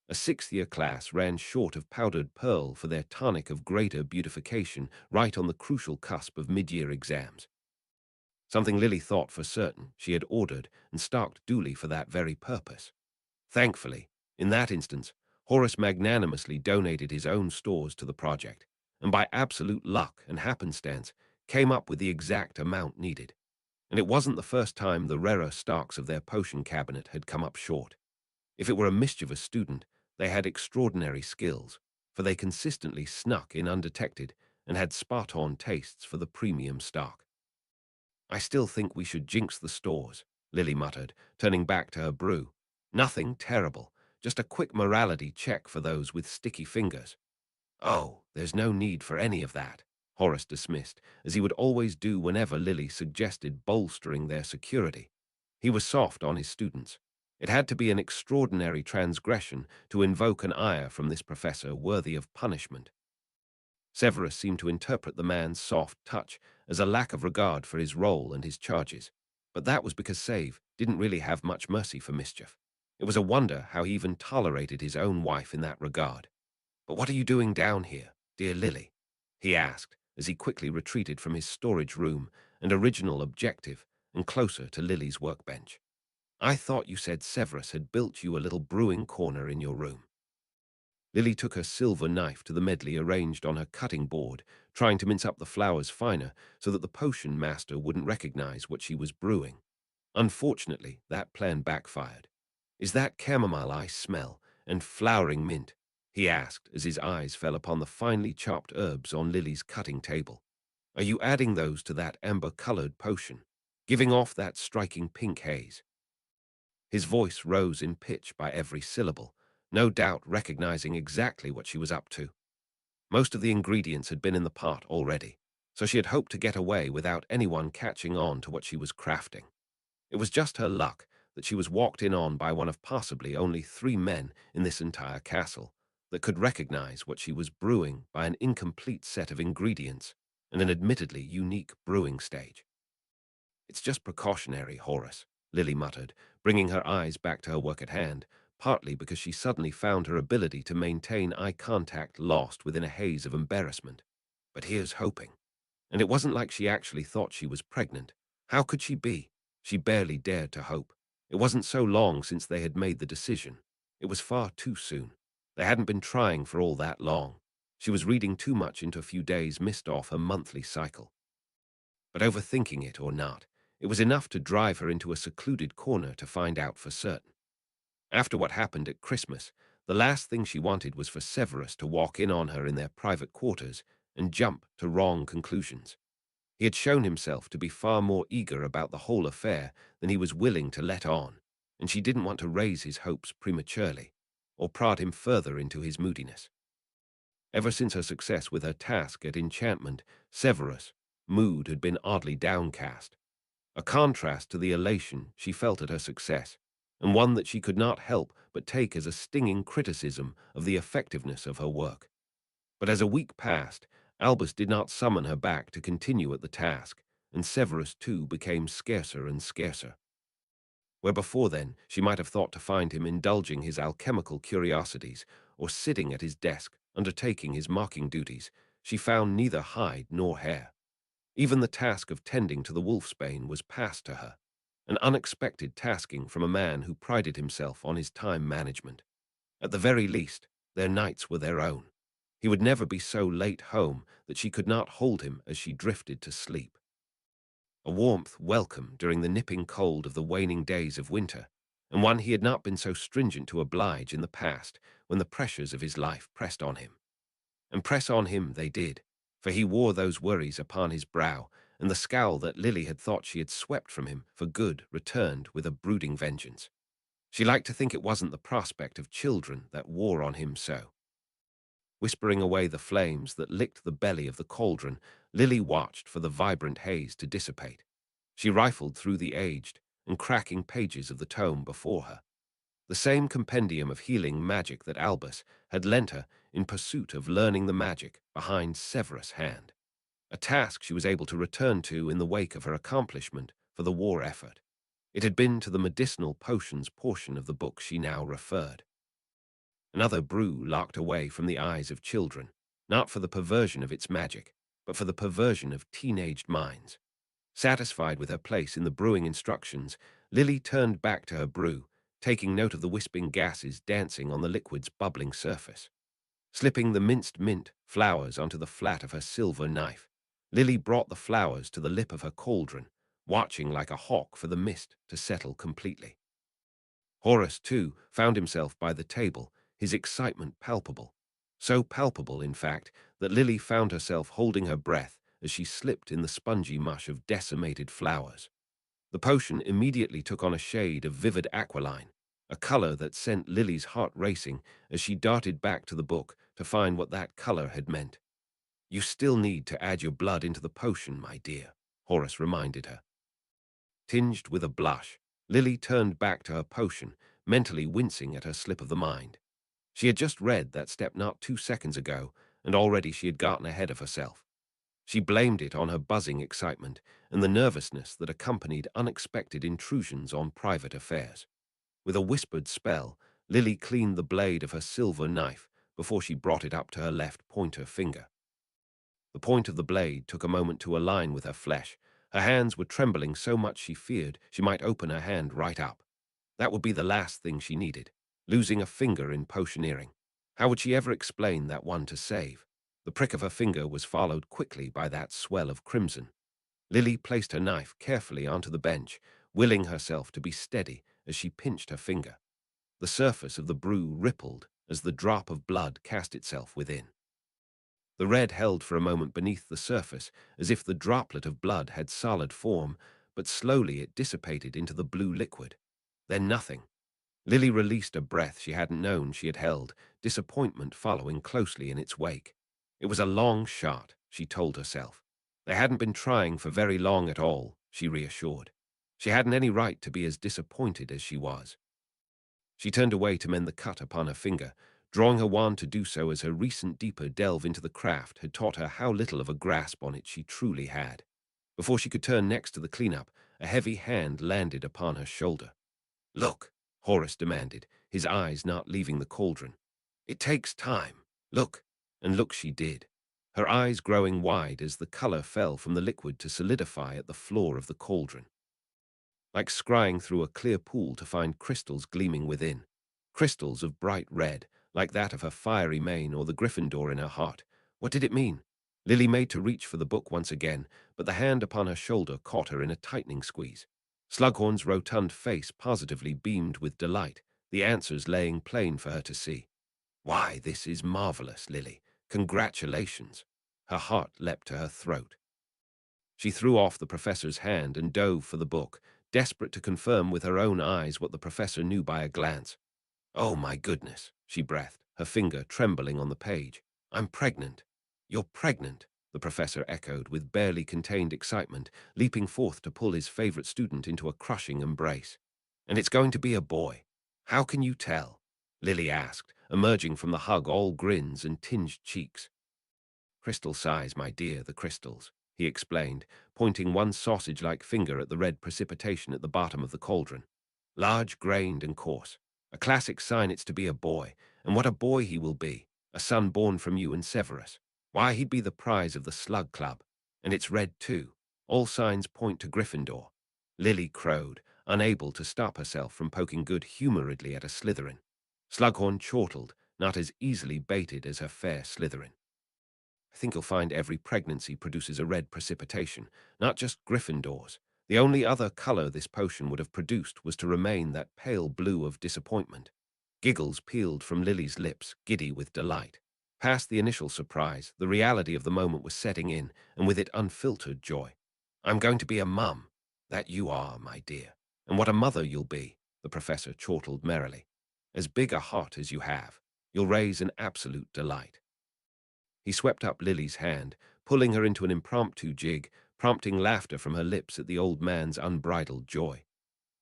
A: A sixth-year class ran short of powdered pearl for their tonic of greater beautification right on the crucial cusp of mid-year exams. Something Lily thought for certain she had ordered and stocked duly for that very purpose. Thankfully, in that instance, Horace magnanimously donated his own stores to the project, and by absolute luck and happenstance came up with the exact amount needed. And it wasn't the first time the rarer stocks of their potion cabinet had come up short. If it were a mischievous student, they had extraordinary skills, for they consistently snuck in undetected and had spot-on tastes for the premium stock. "I still think we should jinx the stores," Lily muttered, turning back to her brew. "Nothing terrible, just a quick morality check for those with sticky fingers." "Oh, there's no need for any of that," Horace dismissed, as he would always do whenever Lily suggested bolstering their security. He was soft on his students. It had to be an extraordinary transgression to invoke an ire from this professor worthy of punishment. Severus seemed to interpret the man's soft touch as a lack of regard for his role and his charges. But that was because Save didn't really have much mercy for mischief. It was a wonder how he even tolerated his own wife in that regard. "But what are you doing down here, dear Lily?" he asked, as he quickly retreated from his storage room and original objective and closer to Lily's workbench. "I thought you said Severus had built you a little brewing corner in your room." Lily took her silver knife to the medley arranged on her cutting board, trying to mince up the flowers finer so that the potion master wouldn't recognize what she was brewing. Unfortunately, that plan backfired. "Is that chamomile I smell, and flowering mint?" he asked as his eyes fell upon the finely chopped herbs on Lily's cutting table. "Are you adding those to that amber-colored potion, giving off that striking pink haze?" His voice rose in pitch by every syllable, no doubt recognizing exactly what she was up to. Most of the ingredients had been in the pot already, so she had hoped to get away without anyone catching on to what she was crafting. It was just her luck that she was walked in on by one of possibly only 3 men in this entire castle that could recognize what she was brewing by an incomplete set of ingredients and an admittedly unique brewing stage. "It's just precautionary, Horace," Lily muttered, bringing her eyes back to her work at hand, partly because she suddenly found her ability to maintain eye contact lost within a haze of embarrassment. "But here's hoping." And it wasn't like she actually thought she was pregnant. How could she be? She barely dared to hope. It wasn't so long since they had made the decision. It was far too soon. They hadn't been trying for all that long. She was reading too much into a few days missed off her monthly cycle. But overthinking it or not, it was enough to drive her into a secluded corner to find out for certain. After what happened at Christmas, the last thing she wanted was for Severus to walk in on her in their private quarters and jump to wrong conclusions. He had shown himself to be far more eager about the whole affair than he was willing to let on, and she didn't want to raise his hopes prematurely, or prod him further into his moodiness. Ever since her success with her task at enchantment, Severus' mood had been oddly downcast, a contrast to the elation she felt at her success, and one that she could not help but take as a stinging criticism of the effectiveness of her work. But as a week passed, Albus did not summon her back to continue at the task, and Severus too became scarcer and scarcer. Where before then she might have thought to find him indulging his alchemical curiosities or sitting at his desk undertaking his mocking duties, she found neither hide nor hair. Even the task of tending to the wolfsbane was passed to her, an unexpected tasking from a man who prided himself on his time management. At the very least, their nights were their own. He would never be so late home that she could not hold him as she drifted to sleep. A warmth welcome during the nipping cold of the waning days of winter, and one he had not been so stringent to oblige in the past when the pressures of his life pressed on him. And press on him they did, for he wore those worries upon his brow, and the scowl that Lily had thought she had swept from him for good returned with a brooding vengeance. She liked to think it wasn't the prospect of children that wore on him so. Whispering away the flames that licked the belly of the cauldron, Lily watched for the vibrant haze to dissipate. She rifled through the aged and cracking pages of the tome before her, the same compendium of healing magic that Albus had lent her in pursuit of learning the magic behind Severus' hand, a task she was able to return to in the wake of her accomplishment for the war effort. It had been to the medicinal potions portion of the book she now referred. Another brew locked away from the eyes of children, not for the perversion of its magic, but for the perversion of teenaged minds. Satisfied with her place in the brewing instructions, Lily turned back to her brew, taking note of the wisping gases dancing on the liquid's bubbling surface. Slipping the minced mint flowers onto the flat of her silver knife, Lily brought the flowers to the lip of her cauldron, watching like a hawk for the mist to settle completely. Horace, too, found himself by the table, his excitement palpable. So palpable, in fact, that Lily found herself holding her breath as she slipped in the spongy mush of decimated flowers. The potion immediately took on a shade of vivid aquiline, a color that sent Lily's heart racing as she darted back to the book to find what that color had meant. "You still need to add your blood into the potion, my dear," Horace reminded her. Tinged with a blush, Lily turned back to her potion, mentally wincing at her slip of the mind. She had just read that step not 2 seconds ago, and already she had gotten ahead of herself. She blamed it on her buzzing excitement and the nervousness that accompanied unexpected intrusions on private affairs. With a whispered spell, Lily cleaned the blade of her silver knife before she brought it up to her left pointer finger. The point of the blade took a moment to align with her flesh. Her hands were trembling so much she feared she might open her hand right up. That would be the last thing she needed, losing a finger in potioneering. How would she ever explain that one to save? The prick of her finger was followed quickly by that swell of crimson. Lily placed her knife carefully onto the bench, willing herself to be steady as she pinched her finger. The surface of the brew rippled as the drop of blood cast itself within. The red held for a moment beneath the surface, as if the droplet of blood had solid form, but slowly it dissipated into the blue liquid. Then nothing. Lily released a breath she hadn't known she had held, disappointment following closely in its wake. It was a long shot, she told herself. They hadn't been trying for very long at all, she reassured. She hadn't any right to be as disappointed as she was. She turned away to mend the cut upon her finger, drawing her wand to do so as her recent deeper delve into the craft had taught her how little of a grasp on it she truly had. Before she could turn next to the cleanup, a heavy hand landed upon her shoulder. "Look," Horace demanded, his eyes not leaving the cauldron. "It takes time. Look." And look she did, her eyes growing wide as the color fell from the liquid to solidify at the floor of the cauldron, like scrying through a clear pool to find crystals gleaming within. Crystals of bright red, like that of her fiery mane or the Gryffindor in her heart. What did it mean? Lily made to reach for the book once again, but the hand upon her shoulder caught her in a tightening squeeze. Slughorn's rotund face positively beamed with delight, the answers laying plain for her to see. "Why, this is marvelous, Lily. Congratulations." Her heart leapt to her throat. She threw off the professor's hand and dove for the book, desperate to confirm with her own eyes what the professor knew by a glance. "Oh, my goodness," she breathed, her finger trembling on the page. "I'm pregnant." "You're pregnant," the professor echoed with barely contained excitement, leaping forth to pull his favorite student into a crushing embrace. And it's going to be a boy. How can you tell? Lily asked, emerging from the hug all grins and tinged cheeks. Crystal size, my dear, the crystals, he explained, pointing one sausage-like finger at the red precipitation at the bottom of the cauldron. Large, grained, and coarse. A classic sign it's to be a boy, and what a boy he will be, a son born from you and Severus. Why, he'd be the prize of the Slug Club. And it's red, too. All signs point to Gryffindor. Lily crowed, unable to stop herself from poking good-humouredly at a Slytherin. Slughorn chortled, not as easily baited as her fair Slytherin. I think you'll find every pregnancy produces a red precipitation, not just Gryffindors. The only other color this potion would have produced was to remain that pale blue of disappointment. Giggles peeled from Lily's lips, giddy with delight. Past the initial surprise, the reality of the moment was setting in, and with it unfiltered joy. I'm going to be a mum. That you are, my dear. And what a mother you'll be, the professor chortled merrily. As big a heart as you have. You'll raise an absolute delight. He swept up Lily's hand, pulling her into an impromptu jig, prompting laughter from her lips at the old man's unbridled joy.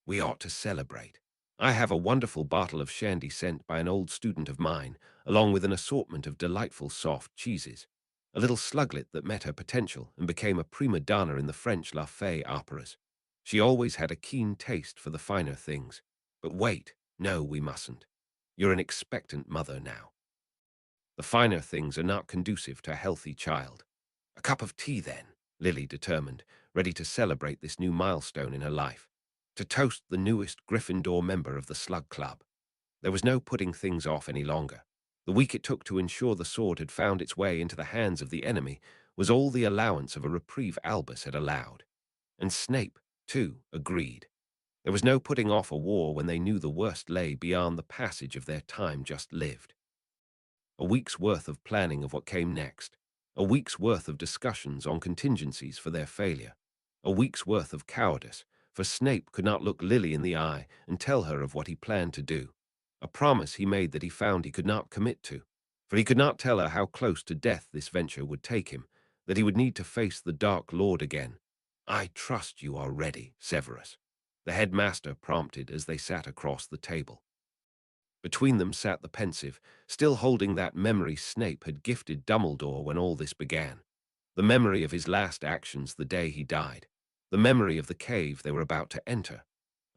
A: We ought to celebrate. I have a wonderful bottle of shandy sent by an old student of mine, along with an assortment of delightful soft cheeses. A little sluglet that met her potential and became a prima donna in the French La Fée operas. She always had a keen taste for the finer things. But wait, no, we mustn't. You're an expectant mother now. The finer things are not conducive to a healthy child. A cup of tea, then, Lily determined, ready to celebrate this new milestone in her life. To toast the newest Gryffindor member of the Slug Club. There was no putting things off any longer. The week it took to ensure the sword had found its way into the hands of the enemy was all the allowance of a reprieve Albus had allowed. And Snape, too, agreed. There was no putting off a war when they knew the worst lay beyond the passage of their time just lived. A week's worth of planning of what came next. A week's worth of discussions on contingencies for their failure. A week's worth of cowardice, for Snape could not look Lily in the eye and tell her of what he planned to do. A promise he made that he found he could not commit to, for he could not tell her how close to death this venture would take him, that he would need to face the Dark Lord again. I trust you are ready, Severus, the headmaster prompted as they sat across the table. Between them sat the pensive, still holding that memory Snape had gifted Dumbledore when all this began. The memory of his last actions the day he died. The memory of the cave they were about to enter.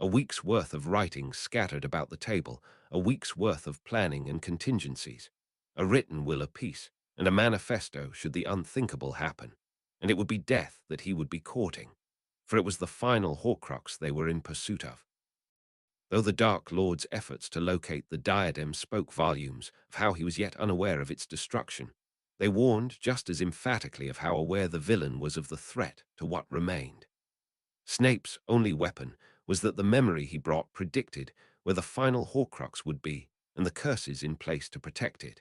A: A week's worth of writing scattered about the table, a week's worth of planning and contingencies. A written will of peace, and a manifesto should the unthinkable happen. And it would be death that he would be courting, for it was the final Horcrux they were in pursuit of. Though the Dark Lord's efforts to locate the diadem spoke volumes of how he was yet unaware of its destruction, they warned just as emphatically of how aware the villain was of the threat to what remained. Snape's only weapon was that the memory he brought predicted where the final Horcrux would be and the curses in place to protect it.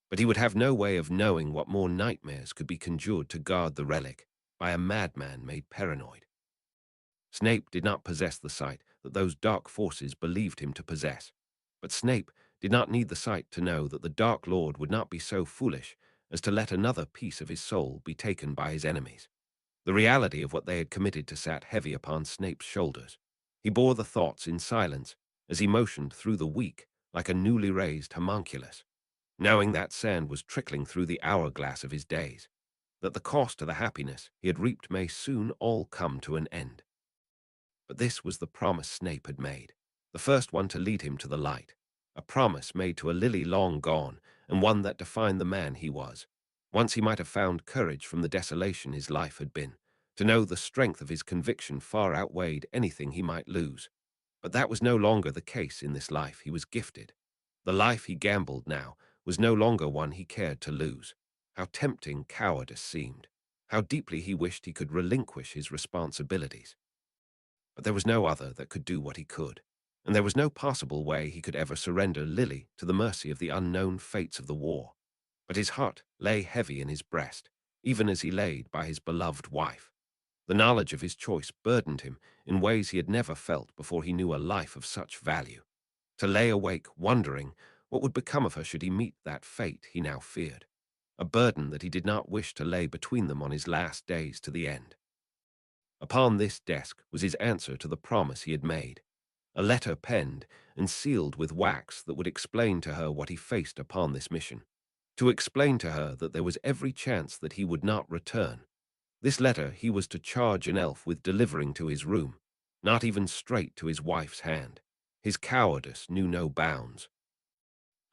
A: But he would have no way of knowing what more nightmares could be conjured to guard the relic by a madman made paranoid. Snape did not possess the sight that those dark forces believed him to possess. But Snape did not need the sight to know that the Dark Lord would not be so foolish as to let another piece of his soul be taken by his enemies. The reality of what they had committed to sat heavy upon Snape's shoulders. He bore the thoughts in silence as he motioned through the week like a newly raised homunculus, knowing that sand was trickling through the hourglass of his days, that the cost to the happiness he had reaped may soon all come to an end. But this was the promise Snape had made, the first one to lead him to the light, a promise made to a Lily long gone, and one that defined the man he was. Once he might have found courage from the desolation his life had been, to know the strength of his conviction far outweighed anything he might lose. But that was no longer the case in this life he was gifted. The life he gambled now was no longer one he cared to lose. How tempting cowardice seemed. How deeply he wished he could relinquish his responsibilities. But there was no other that could do what he could, and there was no possible way he could ever surrender Lily to the mercy of the unknown fates of the war. But his heart lay heavy in his breast, even as he laid by his beloved wife. The knowledge of his choice burdened him in ways he had never felt before he knew a life of such value. To lay awake, wondering what would become of her should he meet that fate he now feared. A burden that he did not wish to lay between them on his last days to the end. Upon this desk was his answer to the promise he had made. a letter penned and sealed with wax that would explain to her what he faced upon this mission, to explain to her that there was every chance that he would not return. This letter he was to charge an elf with delivering to his room, not even straight to his wife's hand. His cowardice knew no bounds.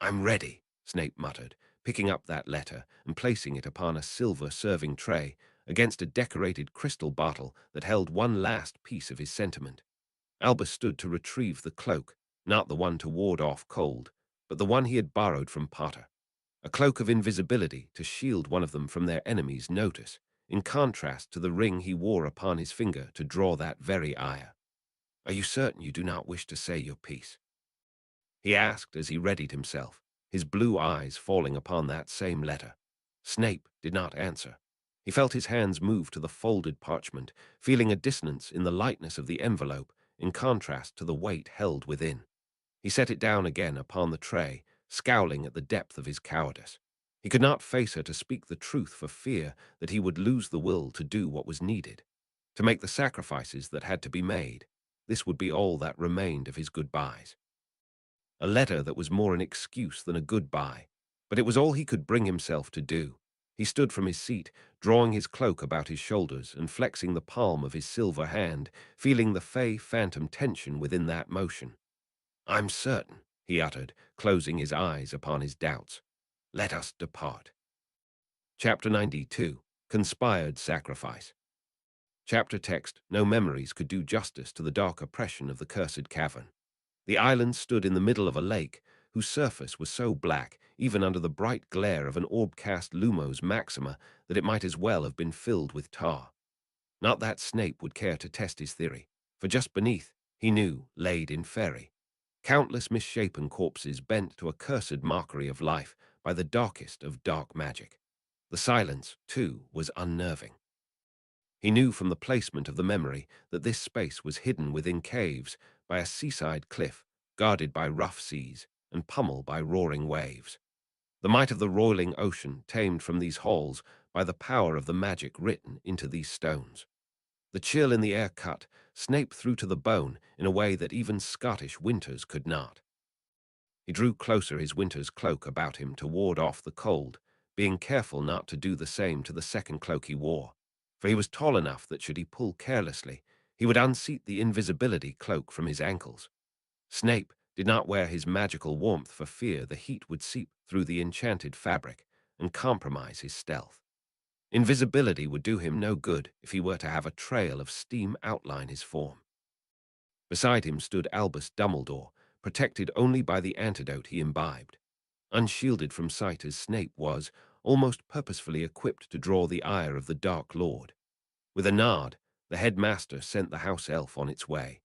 A: "I'm ready," Snape muttered, picking up that letter and placing it upon a silver serving tray against a decorated crystal bottle that held one last piece of his sentiment. Albus stood to retrieve the cloak, not the one to ward off cold, but the one he had borrowed from Potter. A cloak of invisibility to shield one of them from their enemy's notice, in contrast to the ring he wore upon his finger to draw that very ire. "Are you certain you do not wish to say your piece?" he asked as he readied himself, his blue eyes falling upon that same letter. Snape did not answer. He felt his hands move to the folded parchment, feeling a dissonance in the lightness of the envelope in contrast to the weight held within. He set it down again upon the tray, scowling at the depth of his cowardice. He could not face her to speak the truth for fear that he would lose the will to do what was needed, to make the sacrifices that had to be made. This would be all that remained of his goodbyes. A letter that was more an excuse than a goodbye, but it was all he could bring himself to do. He stood from his seat, drawing his cloak about his shoulders and flexing the palm of his silver hand, feeling the phantom tension within that motion. "I'm certain," he uttered, closing his eyes upon his doubts. "Let us depart." Chapter 92. Conspired Sacrifice. Chapter text. No memories could do justice to the dark oppression of the cursed cavern. The island stood in the middle of a lake, whose surface was so black, even under the bright glare of an orb-cast Lumos Maxima, that it might as well have been filled with tar. Not that Snape would care to test his theory, for just beneath, he knew, laid in Fairy, countless misshapen corpses bent to a cursed mockery of life by the darkest of dark magic. The silence, too, was unnerving. He knew from the placement of the memory that this space was hidden within caves by a seaside cliff, guarded by rough seas and pummeled by roaring waves. The might of the roiling ocean tamed from these halls by the power of the magic written into these stones. The chill in the air cut Snape through to the bone in a way that even Scottish winters could not. He drew closer his winter's cloak about him to ward off the cold, being careful not to do the same to the second cloak he wore, for he was tall enough that should he pull carelessly, he would unseat the invisibility cloak from his ankles. Snape did not wear his magical warmth for fear the heat would seep through the enchanted fabric and compromise his stealth. Invisibility would do him no good if he were to have a trail of steam outline his form. Beside him stood Albus Dumbledore, protected only by the antidote he imbibed. Unshielded from sight as Snape was, almost purposefully equipped to draw the ire of the Dark Lord. With a nod, the headmaster sent the house elf on its way.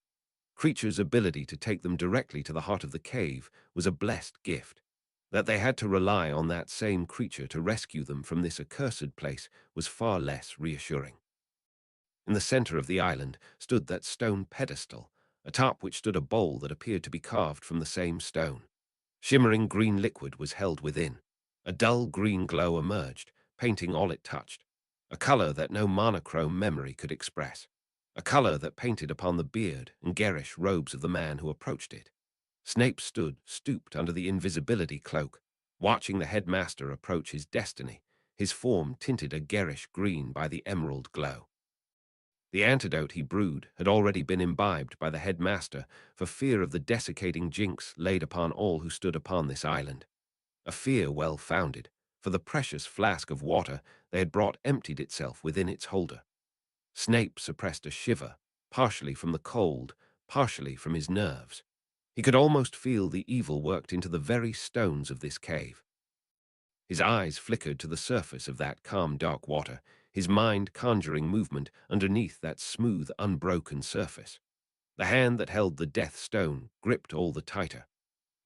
A: Creatures' ability to take them directly to the heart of the cave was a blessed gift. That they had to rely on that same creature to rescue them from this accursed place was far less reassuring. In the center of the island stood that stone pedestal, atop which stood a bowl that appeared to be carved from the same stone. Shimmering green liquid was held within. A dull green glow emerged, painting all it touched, a color that no monochrome memory could express, a color that painted upon the beard and garish robes of the man who approached it. Snape stood, stooped under the invisibility cloak, watching the headmaster approach his destiny, his form tinted a garish green by the emerald glow. The antidote he brewed had already been imbibed by the headmaster for fear of the desiccating jinx laid upon all who stood upon this island. A fear well-founded, for the precious flask of water they had brought emptied itself within its holder. Snape suppressed a shiver, partially from the cold, partially from his nerves. He could almost feel the evil worked into the very stones of this cave. His eyes flickered to the surface of that calm dark water, his mind conjuring movement underneath that smooth, unbroken surface. The hand that held the death stone gripped all the tighter.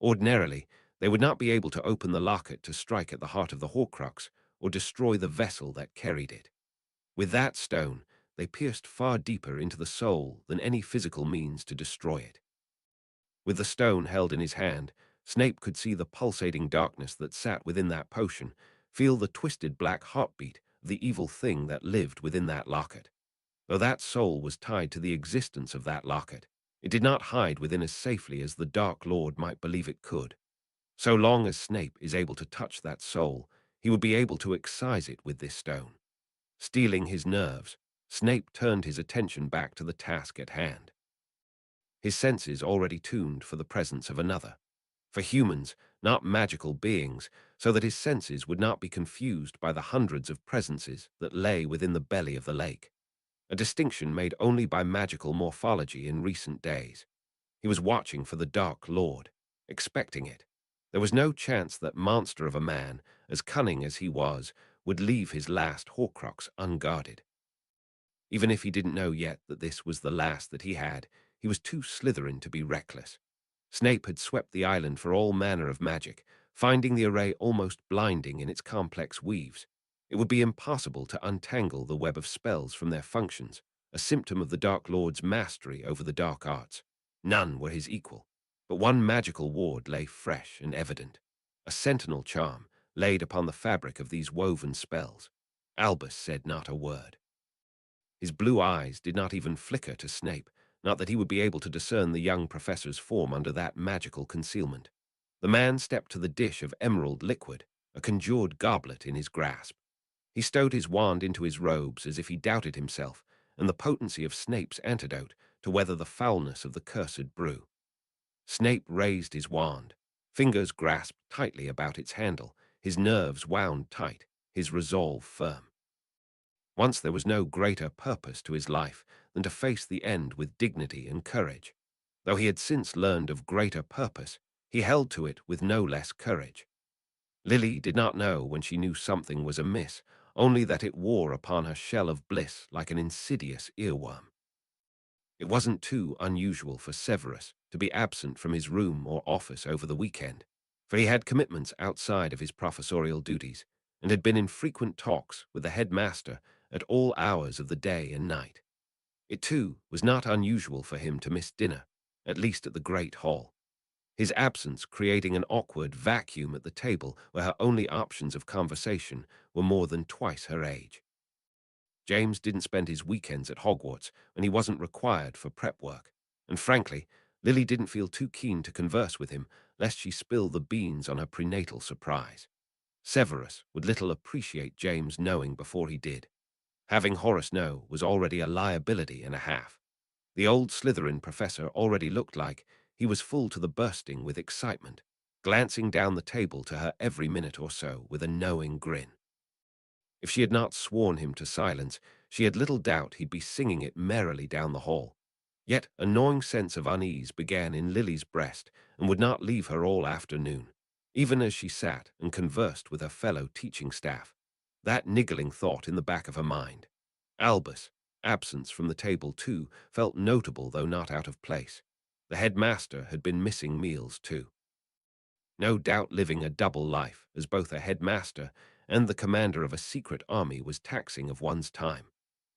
A: Ordinarily, they would not be able to open the locket to strike at the heart of the Horcrux or destroy the vessel that carried it. With that stone, they pierced far deeper into the soul than any physical means to destroy it. With the stone held in his hand, Snape could see the pulsating darkness that sat within that potion, feel the twisted black heartbeat of the evil thing that lived within that locket. Though that soul was tied to the existence of that locket, It did not hide within as safely as the Dark Lord might believe it could. So long as Snape is able to touch that soul, he would be able to excise it with this stone. Steeling his nerves, Snape turned his attention back to the task at hand. His senses already tuned for the presence of another. For humans, not magical beings, so that his senses would not be confused by the hundreds of presences that lay within the belly of the lake, a distinction made only by magical morphology in recent days. He was watching for the Dark Lord, expecting it. There was no chance that monster of a man, as cunning as he was, would leave his last Horcrux unguarded. Even if he didn't know yet that this was the last that he had, he was too Slytherin to be reckless. Snape had swept the island for all manner of magic, finding the array almost blinding in its complex weaves. It would be impossible to untangle the web of spells from their functions, a symptom of the Dark Lord's mastery over the dark arts. None were his equal, but one magical ward lay fresh and evident, a sentinel charm laid upon the fabric of these woven spells. Albus said not a word. His blue eyes did not even flicker to Snape, not that he would be able to discern the young professor's form under that magical concealment. The man stepped to the dish of emerald liquid, a conjured goblet in his grasp. He stowed his wand into his robes as if he doubted himself and the potency of Snape's antidote to weather the foulness of the cursed brew. Snape raised his wand, fingers grasped tightly about its handle, his nerves wound tight, his resolve firm. Once there was no greater purpose to his life than to face the end with dignity and courage. Though he had since learned of greater purpose, he held to it with no less courage. Lily did not know when she knew something was amiss, only that it wore upon her shell of bliss like an insidious earworm. It wasn't too unusual for Severus to be absent from his room or office over the weekend, for he had commitments outside of his professorial duties and had been in frequent talks with the headmaster at all hours of the day and night. It, too, was not unusual for him to miss dinner, at least at the Great Hall, his absence creating an awkward vacuum at the table where her only options of conversation were more than twice her age. James didn't spend his weekends at Hogwarts when he wasn't required for prep work, and frankly, Lily didn't feel too keen to converse with him lest she spill the beans on her prenatal surprise. Severus would little appreciate James knowing before he did. Having Horace know was already a liability and a half. The old Slytherin professor already looked like he was full to the bursting with excitement, glancing down the table to her every minute or so with a knowing grin. If she had not sworn him to silence, she had little doubt he'd be singing it merrily down the hall. Yet a gnawing sense of unease began in Lily's breast and would not leave her all afternoon, even as she sat and conversed with her fellow teaching staff. That niggling thought in the back of her mind. Albus' absence from the table, too, felt notable though not out of place. The headmaster had been missing meals, too. No doubt living a double life as both a headmaster and the commander of a secret army was taxing of one's time.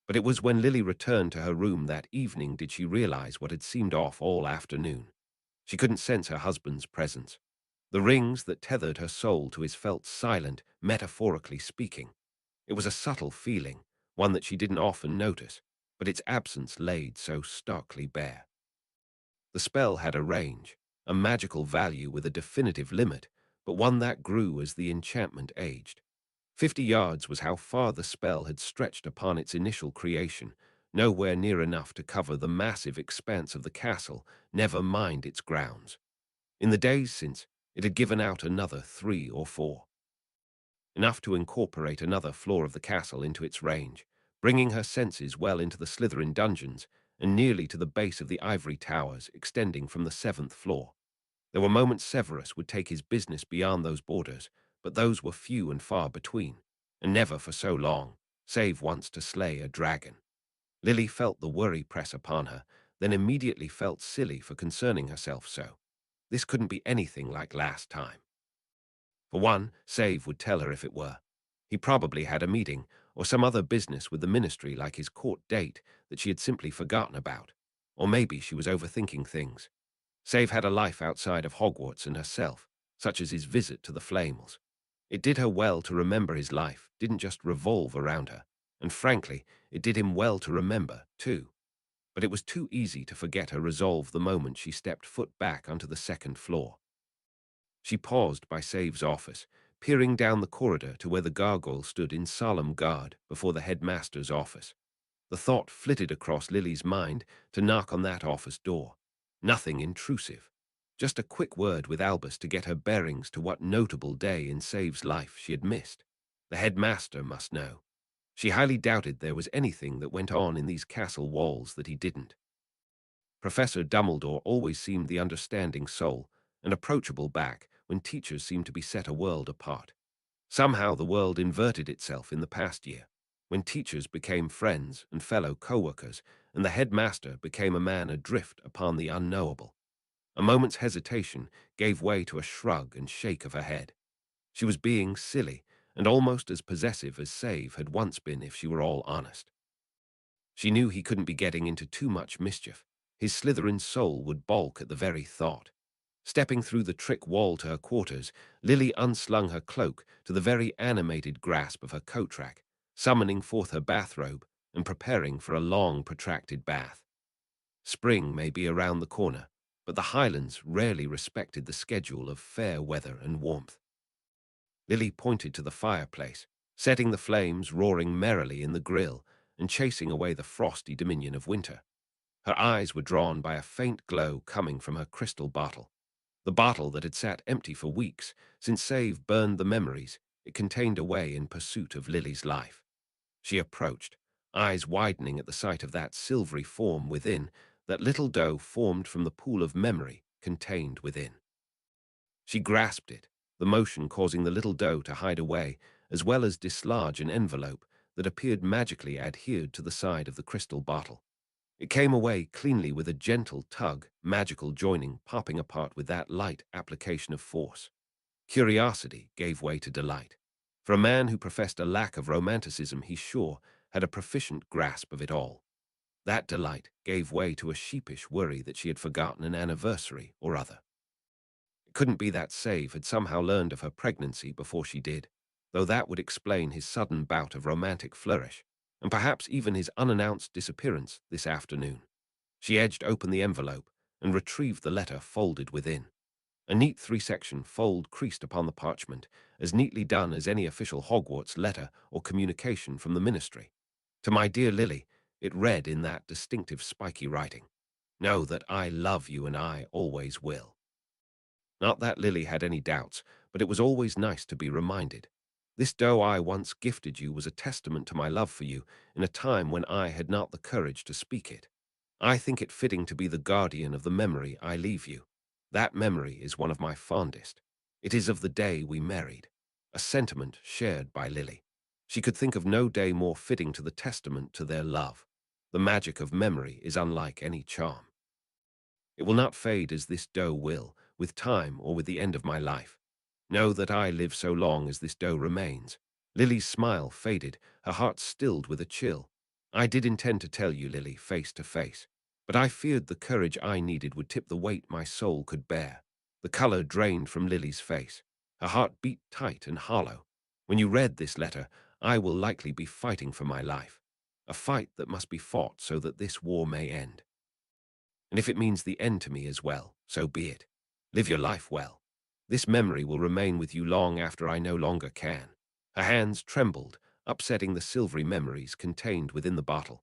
A: But it was when Lily returned to her room that evening did she realize what had seemed off all afternoon. She couldn't sense her husband's presence. The rings that tethered her soul to his felt silent, metaphorically speaking. It was a subtle feeling, one that she didn't often notice, but its absence laid so starkly bare. The spell had a range, a magical value with a definitive limit, but one that grew as the enchantment aged. 50 yards was how far the spell had stretched upon its initial creation, nowhere near enough to cover the massive expanse of the castle, never mind its grounds. In the days since, it had given out another 3 or 4. Enough to incorporate another floor of the castle into its range, bringing her senses well into the Slytherin dungeons and nearly to the base of the ivory towers extending from the 7th floor. There were moments Severus would take his business beyond those borders, but those were few and far between, and never for so long, save once to slay a dragon. Lily felt the worry press upon her, then immediately felt silly for concerning herself so. This couldn't be anything like last time. For one, Save would tell her if it were. He probably had a meeting, or some other business with the ministry like his court date that she had simply forgotten about. Or maybe she was overthinking things. Save had a life outside of Hogwarts and herself, such as his visit to the Flamels. It did her well to remember his life didn't just revolve around her, and frankly, it did him well to remember, too. But it was too easy to forget her resolve the moment she stepped foot back onto the second floor. She paused by Save's office, peering down the corridor to where the gargoyle stood in solemn guard before the headmaster's office. The thought flitted across Lily's mind to knock on that office door. Nothing intrusive. Just a quick word with Albus to get her bearings to what notable day in Save's life she had missed. The headmaster must know. She highly doubted there was anything that went on in these castle walls that he didn't. Professor Dumbledore always seemed the understanding soul, and approachable back when teachers seemed to be set a world apart. Somehow the world inverted itself in the past year, when teachers became friends and fellow co-workers, and the headmaster became a man adrift upon the unknowable. A moment's hesitation gave way to a shrug and shake of her head. She was being silly, and almost as possessive as Save had once been if she were all honest. She knew he couldn't be getting into too much mischief. His Slytherin soul would balk at the very thought. Stepping through the trick wall to her quarters, Lily unslung her cloak to the very animated grasp of her coat rack, summoning forth her bathrobe and preparing for a long, protracted bath. Spring may be around the corner, but the Highlands rarely respected the schedule of fair weather and warmth. Lily pointed to the fireplace, setting the flames roaring merrily in the grill and chasing away the frosty dominion of winter. Her eyes were drawn by a faint glow coming from her crystal bottle. The bottle that had sat empty for weeks since Save burned the memories it contained away in pursuit of Lily's life. She approached, eyes widening at the sight of that silvery form within, that little doe formed from the pool of memory contained within. She grasped it, the motion causing the little doe to hide away, as well as dislodge an envelope that appeared magically adhered to the side of the crystal bottle. It came away cleanly with a gentle tug, magical joining popping apart with that light application of force. Curiosity gave way to delight. For a man who professed a lack of romanticism, he sure had a proficient grasp of it all. That delight gave way to a sheepish worry that she had forgotten an anniversary or other. It couldn't be that Save had somehow learned of her pregnancy before she did, though that would explain his sudden bout of romantic flourish, and perhaps even his unannounced disappearance this afternoon. She edged open the envelope and retrieved the letter folded within. A neat three-section fold creased upon the parchment, as neatly done as any official Hogwarts letter or communication from the ministry. To my dear Lily, it read in that distinctive spiky writing, "Know that I love you and I always will." Not that Lily had any doubts, but it was always nice to be reminded. This doe I once gifted you was a testament to my love for you in a time when I had not the courage to speak it. I think it fitting to be the guardian of the memory I leave you. That memory is one of my fondest. It is of the day we married, a sentiment shared by Lily. She could think of no day more fitting to the testament to their love. The magic of memory is unlike any charm. It will not fade as this doe will, with time or with the end of my life. Know that I live so long as this doe remains. Lily's smile faded, her heart stilled with a chill. I did intend to tell you, Lily, face to face, but I feared the courage I needed would tip the weight my soul could bear. The color drained from Lily's face. Her heart beat tight and hollow. When you read this letter, I will likely be fighting for my life. A fight that must be fought so that this war may end. And if it means the end to me as well, so be it. Live your life well. This memory will remain with you long after I no longer can. Her hands trembled, upsetting the silvery memories contained within the bottle.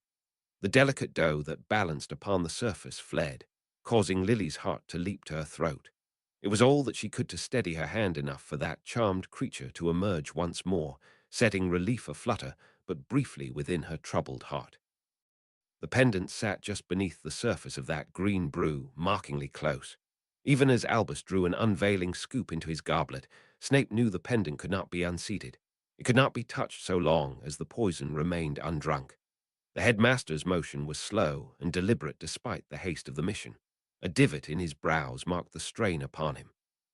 A: The delicate doe that balanced upon the surface fled, causing Lily's heart to leap to her throat. It was all that she could to steady her hand enough for that charmed creature to emerge once more, setting relief aflutter, but briefly within her troubled heart. The pendant sat just beneath the surface of that green brew, mockingly close. Even as Albus drew an unveiling scoop into his goblet, Snape knew the pendant could not be unseated. It could not be touched so long as the poison remained undrunk. The headmaster's motion was slow and deliberate despite the haste of the mission. A divot in his brows marked the strain upon him.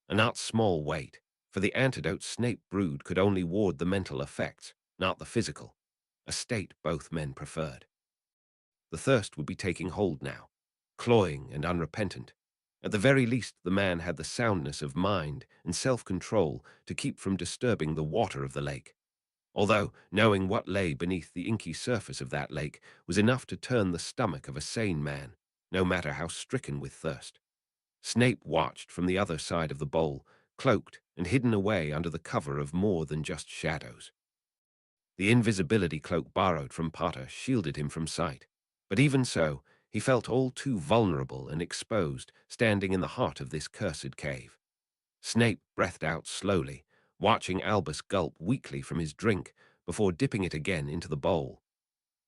A: A not small weight, for the antidote Snape brewed could only ward the mental effects, not the physical, a state both men preferred. The thirst would be taking hold now, cloying and unrepentant. At the very least, the man had the soundness of mind and self-control to keep from disturbing the water of the lake. although knowing what lay beneath the inky surface of that lake was enough to turn the stomach of a sane man, no matter how stricken with thirst. Snape watched from the other side of the bowl, cloaked and hidden away under the cover of more than just shadows. The invisibility cloak borrowed from Potter shielded him from sight, but even so, he felt all too vulnerable and exposed, standing in the heart of this cursed cave. Snape breathed out slowly, watching Albus gulp weakly from his drink before dipping it again into the bowl.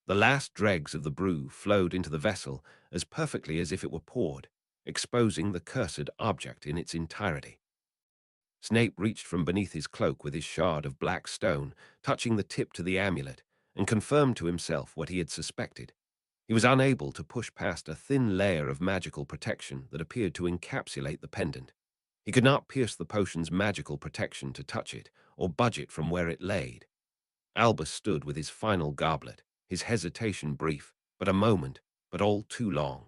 A: The last dregs of the brew flowed into the vessel as perfectly as if it were poured, exposing the cursed object in its entirety. Snape reached from beneath his cloak with his shard of black stone, touching the tip to the amulet, and confirmed to himself what he had suspected. He was unable to push past a thin layer of magical protection that appeared to encapsulate the pendant. He could not pierce the potion's magical protection to touch it, or budge it from where it laid. Albus stood with his final goblet, his hesitation brief, but a moment, but all too long.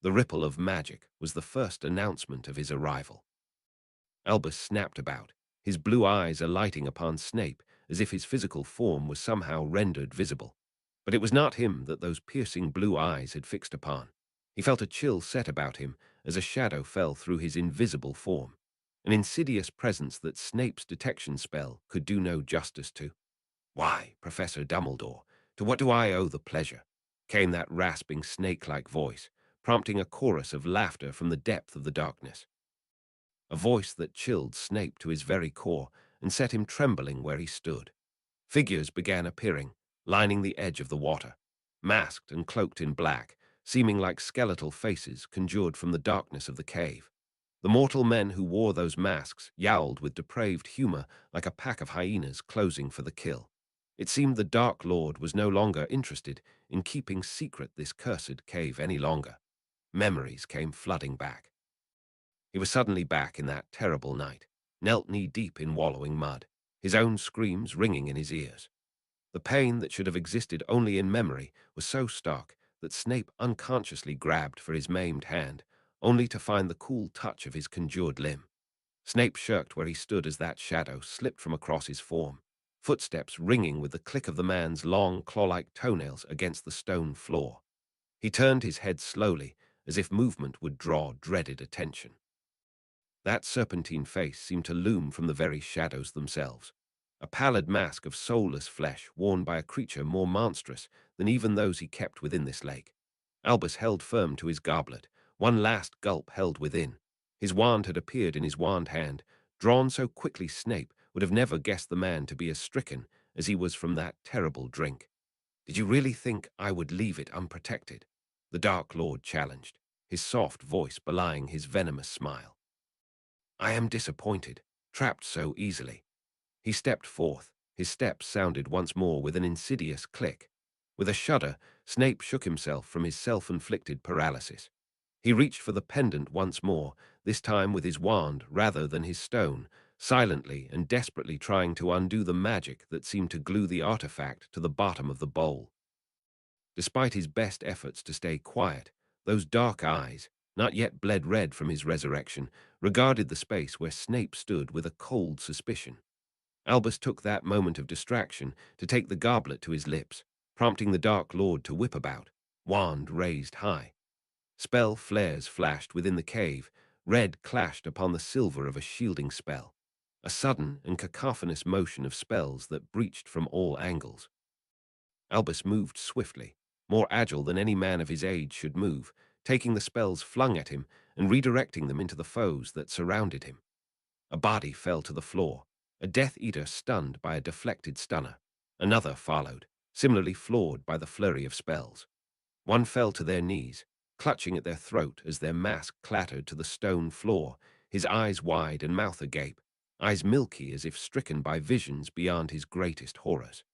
A: The ripple of magic was the first announcement of his arrival. Albus snapped about, his blue eyes alighting upon Snape as if his physical form was somehow rendered visible. But it was not him that those piercing blue eyes had fixed upon. He felt a chill set about him as a shadow fell through his invisible form, an insidious presence that Snape's detection spell could do no justice to. "Why, Professor Dumbledore, to what do I owe the pleasure?" came that rasping snake-like voice, prompting a chorus of laughter from the depth of the darkness. A voice that chilled Snape to his very core and set him trembling where he stood. Figures began appearing, lining the edge of the water, masked and cloaked in black, seeming like skeletal faces conjured from the darkness of the cave. The mortal men who wore those masks yowled with depraved humor like a pack of hyenas closing for the kill. It seemed the Dark Lord was no longer interested in keeping secret this cursed cave any longer. Memories came flooding back. He was suddenly back in that terrible night, knelt knee-deep in wallowing mud, his own screams ringing in his ears. The pain that should have existed only in memory was so stark that Snape unconsciously grabbed for his maimed hand, only to find the cool touch of his conjured limb. Snape shirked where he stood as that shadow slipped from across his form, footsteps ringing with the click of the man's long, claw-like toenails against the stone floor. He turned his head slowly, as if movement would draw dreaded attention. That serpentine face seemed to loom from the very shadows themselves, a pallid mask of soulless flesh worn by a creature more monstrous than even those he kept within this lake. Albus held firm to his goblet, one last gulp held within. His wand had appeared in his wand hand, drawn so quickly Snape would have never guessed the man to be as stricken as he was from that terrible drink. "Did you really think I would leave it unprotected?" the Dark Lord challenged, his soft voice belying his venomous smile. "I am disappointed, trapped so easily." He stepped forth. His steps sounded once more with an insidious click. With a shudder, Snape shook himself from his self-inflicted paralysis. He reached for the pendant once more, this time with his wand rather than his stone, silently and desperately trying to undo the magic that seemed to glue the artifact to the bottom of the bowl. Despite his best efforts to stay quiet, those dark eyes, not yet bled red from his resurrection, regarded the space where Snape stood with a cold suspicion. Albus took that moment of distraction to take the goblet to his lips, prompting the Dark Lord to whip about, wand raised high. Spell flares flashed within the cave, red clashed upon the silver of a shielding spell, a sudden and cacophonous motion of spells that breached from all angles. Albus moved swiftly, more agile than any man of his age should move, taking the spells flung at him and redirecting them into the foes that surrounded him. A body fell to the floor, a Death Eater stunned by a deflected stunner. Another followed, similarly floored by the flurry of spells. One fell to their knees, clutching at their throat as their mask clattered to the stone floor, his eyes wide and mouth agape, eyes milky as if stricken by visions beyond his greatest horrors.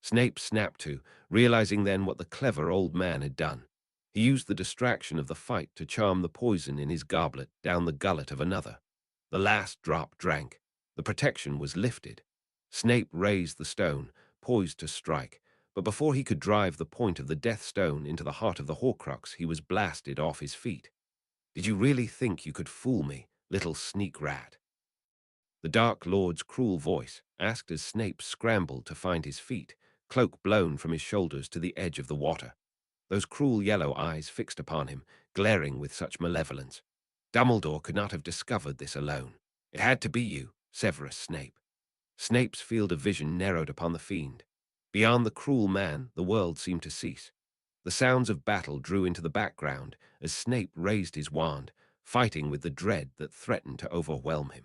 A: Snape snapped to, realizing then what the clever old man had done. He used the distraction of the fight to charm the poison in his goblet down the gullet of another. The last drop drank. The protection was lifted. Snape raised the stone, poised to strike, but before he could drive the point of the death stone into the heart of the Horcrux, he was blasted off his feet. "Did you really think you could fool me, little sneak rat?" The Dark Lord's cruel voice asked as Snape scrambled to find his feet, cloak blown from his shoulders to the edge of the water. Those cruel yellow eyes fixed upon him, glaring with such malevolence. Dumbledore could not have discovered this alone. It had to be you, Severus Snape. Snape's field of vision narrowed upon the fiend. Beyond the cruel man, the world seemed to cease. The sounds of battle drew into the background as Snape raised his wand, fighting with the dread that threatened to overwhelm him.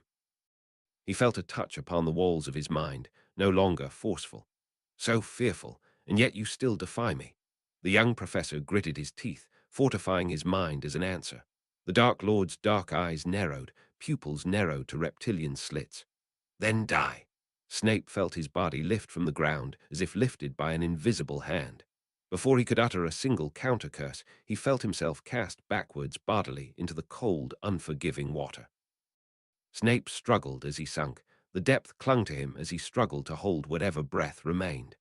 A: He felt a touch upon the walls of his mind, no longer forceful. So fearful, and yet you still defy me. The young professor gritted his teeth, fortifying his mind as an answer. The Dark Lord's dark eyes narrowed, pupils narrowed to reptilian slits. Then die. Snape felt his body lift from the ground as if lifted by an invisible hand. Before he could utter a single counter-curse, he felt himself cast backwards bodily into the cold, unforgiving water. Snape struggled as he sunk. The depth clung to him as he struggled to hold whatever breath remained.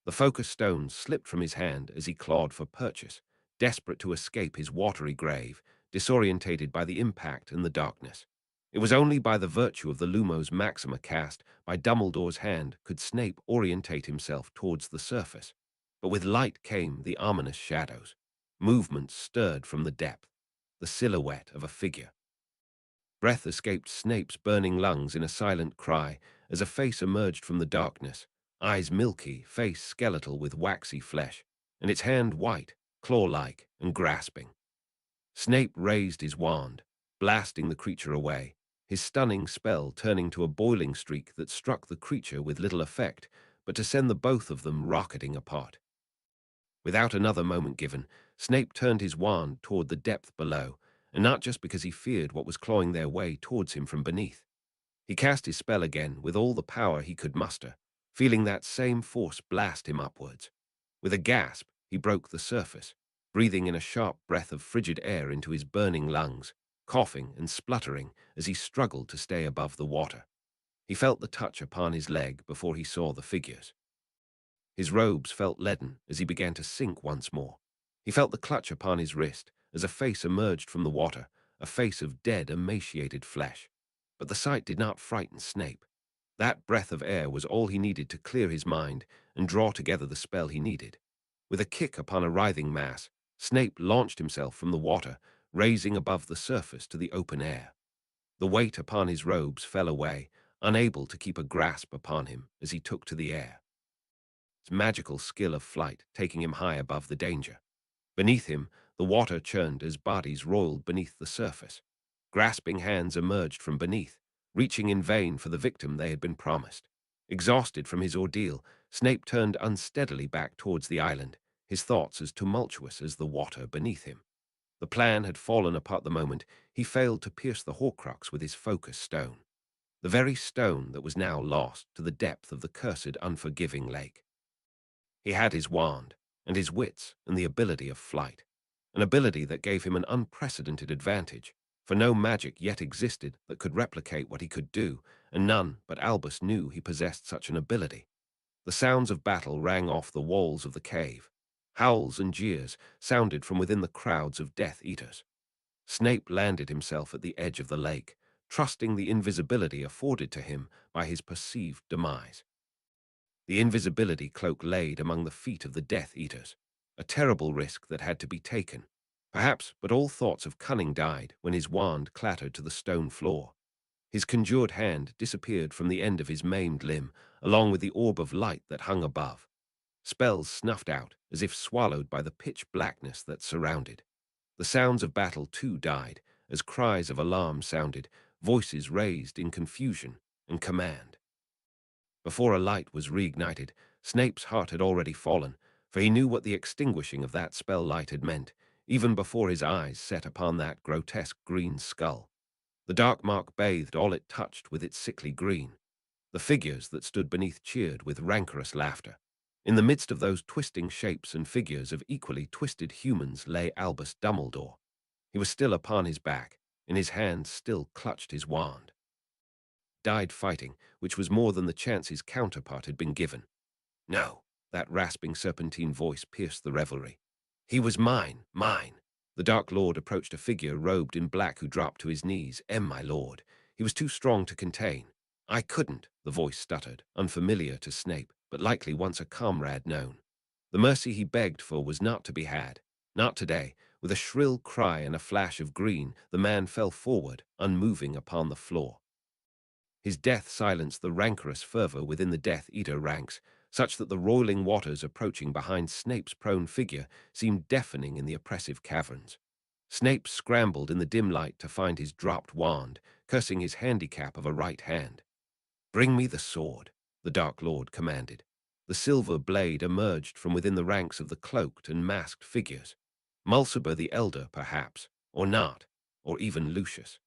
A: The focus stone slipped from his hand as he clawed for purchase, desperate to escape his watery grave, disorientated by the impact and the darkness. It was only by the virtue of the Lumos Maxima cast by Dumbledore's hand could Snape orientate himself towards the surface. But with light came the ominous shadows. Movements stirred from the depth, the silhouette of a figure. Breath escaped Snape's burning lungs in a silent cry as a face emerged from the darkness, eyes milky, face skeletal with waxy flesh, and its hand white, claw-like, and grasping. Snape raised his wand, blasting the creature away, his stunning spell turning to a boiling streak that struck the creature with little effect, but to send the both of them rocketing apart. Without another moment given, Snape turned his wand toward the depth below, and not just because he feared what was clawing their way towards him from beneath. He cast his spell again with all the power he could muster, feeling that same force blast him upwards. With a gasp, he broke the surface, breathing in a sharp breath of frigid air into his burning lungs, coughing and spluttering as he struggled to stay above the water. He felt the touch upon his leg before he saw the figures. His robes felt leaden as he began to sink once more. He felt the clutch upon his wrist as a face emerged from the water, a face of dead, emaciated flesh. But the sight did not frighten Snape. That breath of air was all he needed to clear his mind and draw together the spell he needed. With a kick upon a writhing mass, Snape launched himself from the water, raising above the surface to the open air. The weight upon his robes fell away, unable to keep a grasp upon him as he took to the air. His magical skill of flight taking him high above the danger. Beneath him, the water churned as bodies roiled beneath the surface. Grasping hands emerged from beneath, reaching in vain for the victim they had been promised. Exhausted from his ordeal, Snape turned unsteadily back towards the island, his thoughts as tumultuous as the water beneath him. The plan had fallen apart the moment he failed to pierce the Horcrux with his focus stone. The very stone that was now lost to the depth of the cursed, unforgiving lake. He had his wand, and his wits, and the ability of flight, an ability that gave him an unprecedented advantage, for no magic yet existed that could replicate what he could do, and none but Albus knew he possessed such an ability. The sounds of battle rang off the walls of the cave. Howls and jeers sounded from within the crowds of Death Eaters. Snape landed himself at the edge of the lake, trusting the invisibility afforded to him by his perceived demise. The invisibility cloak laid among the feet of the Death Eaters, a terrible risk that had to be taken. Perhaps, but all thoughts of cunning died when his wand clattered to the stone floor. His conjured hand disappeared from the end of his maimed limb, along with the orb of light that hung above. Spells snuffed out, as if swallowed by the pitch blackness that surrounded. The sounds of battle too died, as cries of alarm sounded, voices raised in confusion and command. Before a light was reignited, Snape's heart had already fallen, for he knew what the extinguishing of that spell light had meant, even before his eyes set upon that grotesque green skull. The dark mark bathed all it touched with its sickly green. The figures that stood beneath cheered with rancorous laughter. In the midst of those twisting shapes and figures of equally twisted humans lay Albus Dumbledore. He was still upon his back, in his hand still clutched his wand. Died fighting, which was more than the chance his counterpart had been given. No, that rasping serpentine voice pierced the revelry. He was mine, mine. The Dark Lord approached a figure robed in black who dropped to his knees. My lord. He was too strong to contain. I couldn't, the voice stuttered, unfamiliar to Snape, but likely once a comrade known. The mercy he begged for was not to be had. Not today. With a shrill cry and a flash of green, the man fell forward, unmoving upon the floor. His death silenced the rancorous fervor within the Death Eater ranks, such that the roiling waters approaching behind Snape's prone figure seemed deafening in the oppressive caverns. Snape scrambled in the dim light to find his dropped wand, cursing his handicap of a right hand. "Bring me the sword," the Dark Lord commanded. The silver blade emerged from within the ranks of the cloaked and masked figures. Mulciber the Elder, perhaps, or not, or even Lucius.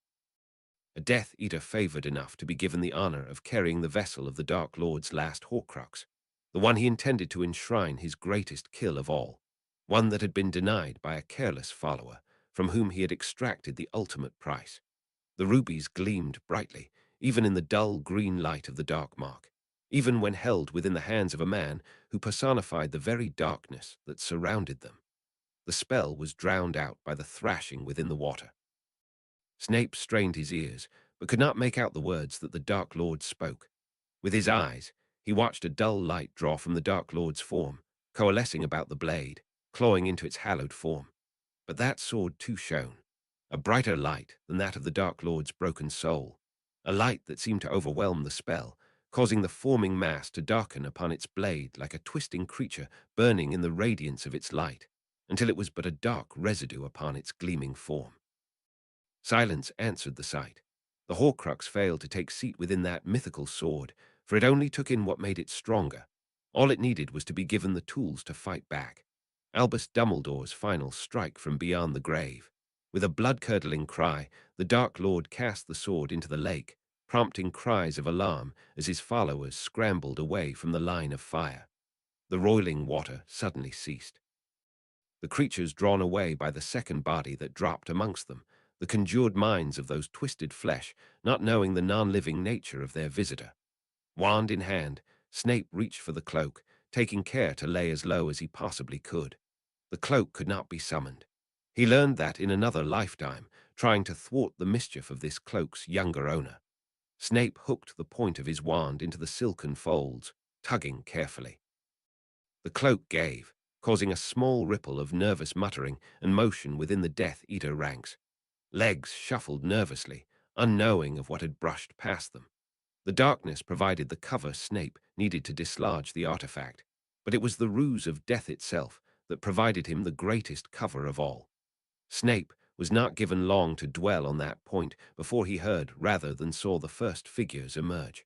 A: A Death Eater favored enough to be given the honor of carrying the vessel of the Dark Lord's last Horcrux, the one he intended to enshrine his greatest kill of all, one that had been denied by a careless follower, from whom he had extracted the ultimate price. The rubies gleamed brightly, even in the dull green light of the dark mark, even when held within the hands of a man who personified the very darkness that surrounded them. The spell was drowned out by the thrashing within the water. Snape strained his ears, but could not make out the words that the Dark Lord spoke. With his eyes, he watched a dull light draw from the Dark Lord's form, coalescing about the blade, clawing into its hallowed form. But that sword too shone, a brighter light than that of the Dark Lord's broken soul, a light that seemed to overwhelm the spell, causing the forming mass to darken upon its blade like a twisting creature burning in the radiance of its light, until it was but a dark residue upon its gleaming form. Silence answered the sight. The Horcrux failed to take seat within that mythical sword, for it only took in what made it stronger. All it needed was to be given the tools to fight back. Albus Dumbledore's final strike from beyond the grave. With a blood-curdling cry, the Dark Lord cast the sword into the lake, prompting cries of alarm as his followers scrambled away from the line of fire. The roiling water suddenly ceased. The creatures drawn away by the second body that dropped amongst them, the conjured minds of those twisted flesh, not knowing the non-living nature of their visitor. Wand in hand, Snape reached for the cloak, taking care to lay as low as he possibly could. The cloak could not be summoned. He learned that in another lifetime, trying to thwart the mischief of this cloak's younger owner. Snape hooked the point of his wand into the silken folds, tugging carefully. The cloak gave, causing a small ripple of nervous muttering and motion within the Death Eater ranks. Legs shuffled nervously, unknowing of what had brushed past them. The darkness provided the cover Snape needed to dislodge the artifact, but it was the ruse of death itself that provided him the greatest cover of all. Snape was not given long to dwell on that point before he heard rather than saw the first figures emerge.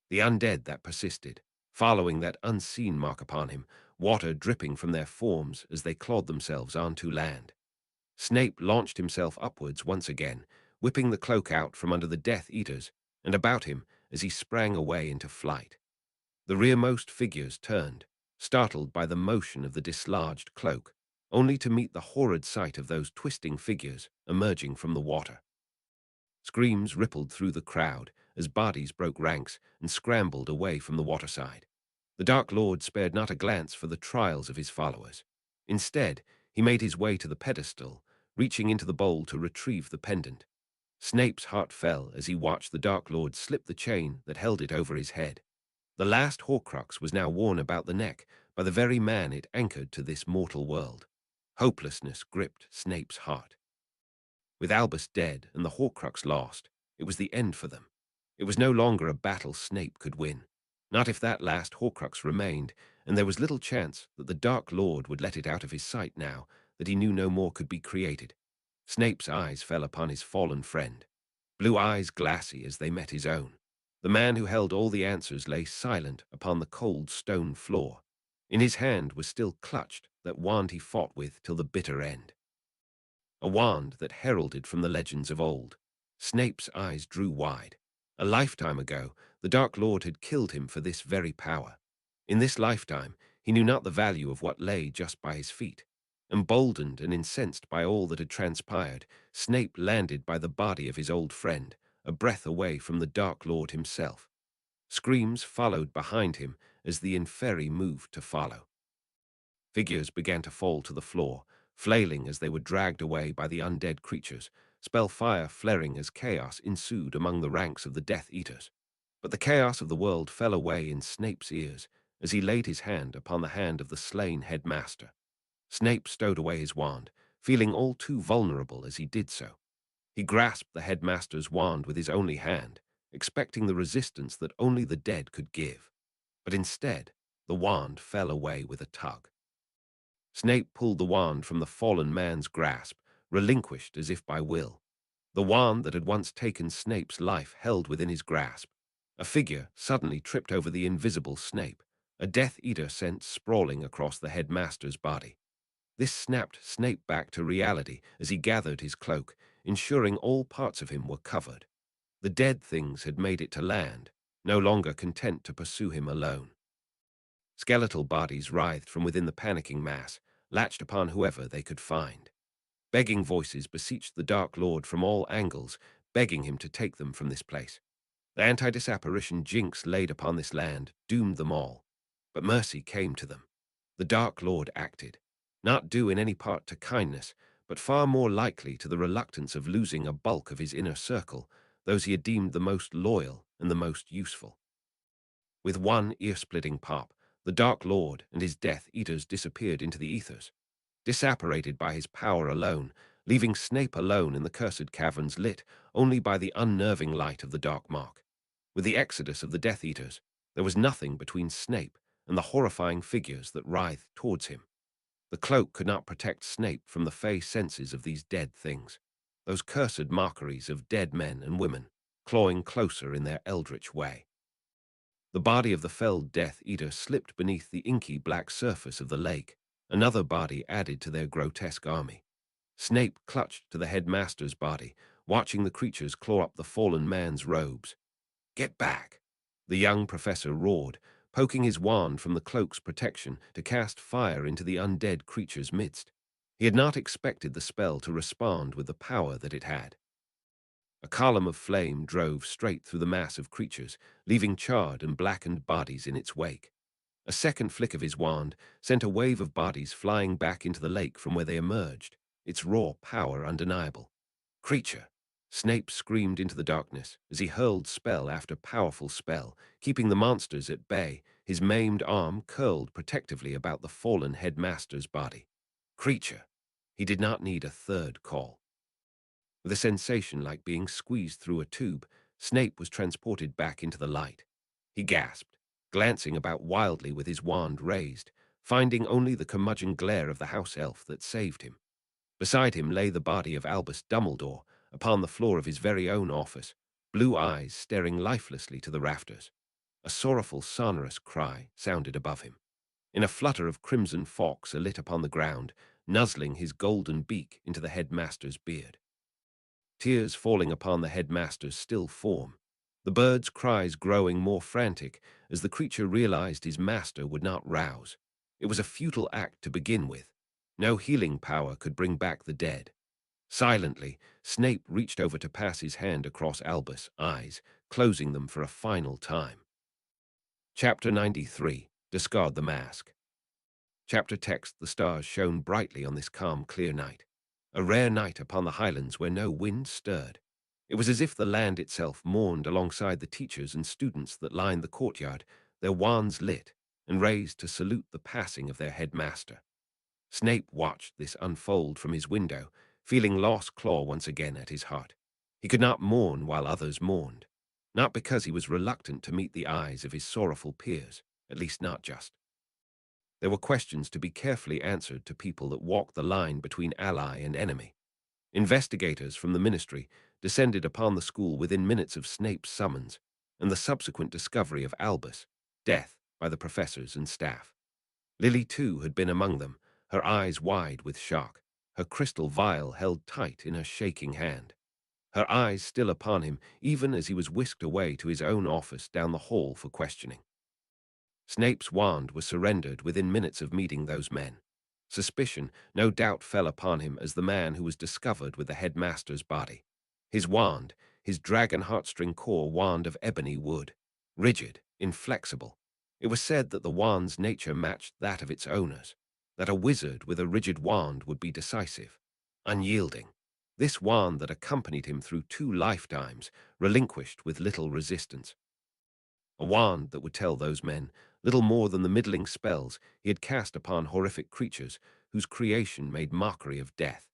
A: The undead that persisted, following that unseen mark upon him, water dripping from their forms as they clawed themselves onto land. Snape launched himself upwards once again, whipping the cloak out from under the Death Eaters and about him as he sprang away into flight. The rearmost figures turned, startled by the motion of the dislodged cloak, only to meet the horrid sight of those twisting figures emerging from the water. Screams rippled through the crowd as bodies broke ranks and scrambled away from the waterside. The Dark Lord spared not a glance for the trials of his followers. Instead, he made his way to the pedestal, reaching into the bowl to retrieve the pendant. Snape's heart fell as he watched the Dark Lord slip the chain that held it over his head. The last Horcrux was now worn about the neck by the very man it anchored to this mortal world. Hopelessness gripped Snape's heart. With Albus dead and the Horcrux lost, it was the end for them. It was no longer a battle Snape could win. Not if that last Horcrux remained, and there was little chance that the Dark Lord would let it out of his sight now that he knew no more could be created. Snape's eyes fell upon his fallen friend, blue eyes glassy as they met his own. The man who held all the answers lay silent upon the cold stone floor. In his hand was still clutched that wand he fought with till the bitter end. A wand that heralded from the legends of old. Snape's eyes drew wide. A lifetime ago, the Dark Lord had killed him for this very power. In this lifetime, he knew not the value of what lay just by his feet. Emboldened and incensed by all that had transpired, Snape landed by the body of his old friend, a breath away from the Dark Lord himself. Screams followed behind him as the Inferi moved to follow. Figures began to fall to the floor, flailing as they were dragged away by the undead creatures, spellfire flaring as chaos ensued among the ranks of the Death Eaters. But the chaos of the world fell away in Snape's ears as he laid his hand upon the hand of the slain headmaster. Snape stowed away his wand, feeling all too vulnerable as he did so. He grasped the headmaster's wand with his only hand, expecting the resistance that only the dead could give. But instead, the wand fell away with a tug. Snape pulled the wand from the fallen man's grasp, relinquished as if by will. The wand that had once taken Snape's life held within his grasp. A figure suddenly tripped over the invisible Snape, a Death Eater sent sprawling across the headmaster's body. This snapped Snape back to reality as he gathered his cloak, ensuring all parts of him were covered. The dead things had made it to land, no longer content to pursue him alone. Skeletal bodies writhed from within the panicking mass, latched upon whoever they could find. Begging voices beseeched the Dark Lord from all angles, begging him to take them from this place. The anti-disapparition jinx laid upon this land doomed them all, but mercy came to them. The Dark Lord acted, not due in any part to kindness, but far more likely to the reluctance of losing a bulk of his inner circle, those he had deemed the most loyal and the most useful. With one ear-splitting pop, the Dark Lord and his Death Eaters disappeared into the ethers, disapparated by his power alone, leaving Snape alone in the cursed caverns lit only by the unnerving light of the Dark Mark. With the exodus of the Death Eaters, there was nothing between Snape and the horrifying figures that writhed towards him. The cloak could not protect Snape from the fey senses of these dead things, those cursed mockeries of dead men and women, clawing closer in their eldritch way. The body of the felled Death Eater slipped beneath the inky black surface of the lake, another body added to their grotesque army. Snape clutched to the headmaster's body, watching the creatures claw up the fallen man's robes. "Get back!" the young professor roared, poking his wand from the cloak's protection to cast fire into the undead creature's midst. He had not expected the spell to respond with the power that it had. A column of flame drove straight through the mass of creatures, leaving charred and blackened bodies in its wake. A second flick of his wand sent a wave of bodies flying back into the lake from where they emerged, its raw power undeniable. "Creature!" Snape screamed into the darkness as he hurled spell after powerful spell, keeping the monsters at bay, his maimed arm curled protectively about the fallen headmaster's body. "Creature!" He did not need a third call. With a sensation like being squeezed through a tube, Snape was transported back into the light. He gasped, glancing about wildly with his wand raised, finding only the curmudgeon glare of the house elf that saved him. Beside him lay the body of Albus Dumbledore upon the floor of his very own office, blue eyes staring lifelessly to the rafters. A sorrowful, sonorous cry sounded above him. In a flutter of crimson fox alit upon the ground, nuzzling his golden beak into the headmaster's beard. Tears falling upon the headmaster's still form, the bird's cries growing more frantic as the creature realized his master would not rouse. It was a futile act to begin with. No healing power could bring back the dead. Silently, Snape reached over to pass his hand across Albus' eyes, closing them for a final time. Chapter 93. Discard the Mask. Chapter text: The stars shone brightly on this calm, clear night. A rare night upon the highlands where no wind stirred. It was as if the land itself mourned alongside the teachers and students that lined the courtyard, their wands lit and raised to salute the passing of their headmaster. Snape watched this unfold from his window, feeling loss claw once again at his heart. He could not mourn while others mourned, not because he was reluctant to meet the eyes of his sorrowful peers, at least not just. There were questions to be carefully answered to people that walked the line between ally and enemy. Investigators from the ministry descended upon the school within minutes of Snape's summons and the subsequent discovery of Albus' death by the professors and staff. Lily, too, had been among them, her eyes wide with shock, her crystal vial held tight in her shaking hand. Her eyes still upon him, even as he was whisked away to his own office down the hall for questioning. Snape's wand was surrendered within minutes of meeting those men. Suspicion no doubt fell upon him as the man who was discovered with the headmaster's body. His wand, his dragon heartstring core wand of ebony wood, rigid, inflexible. It was said that the wand's nature matched that of its owners, that a wizard with a rigid wand would be decisive, unyielding. This wand that accompanied him through 2 lifetimes, relinquished with little resistance. A wand that would tell those men little more than the middling spells he had cast upon horrific creatures whose creation made mockery of death.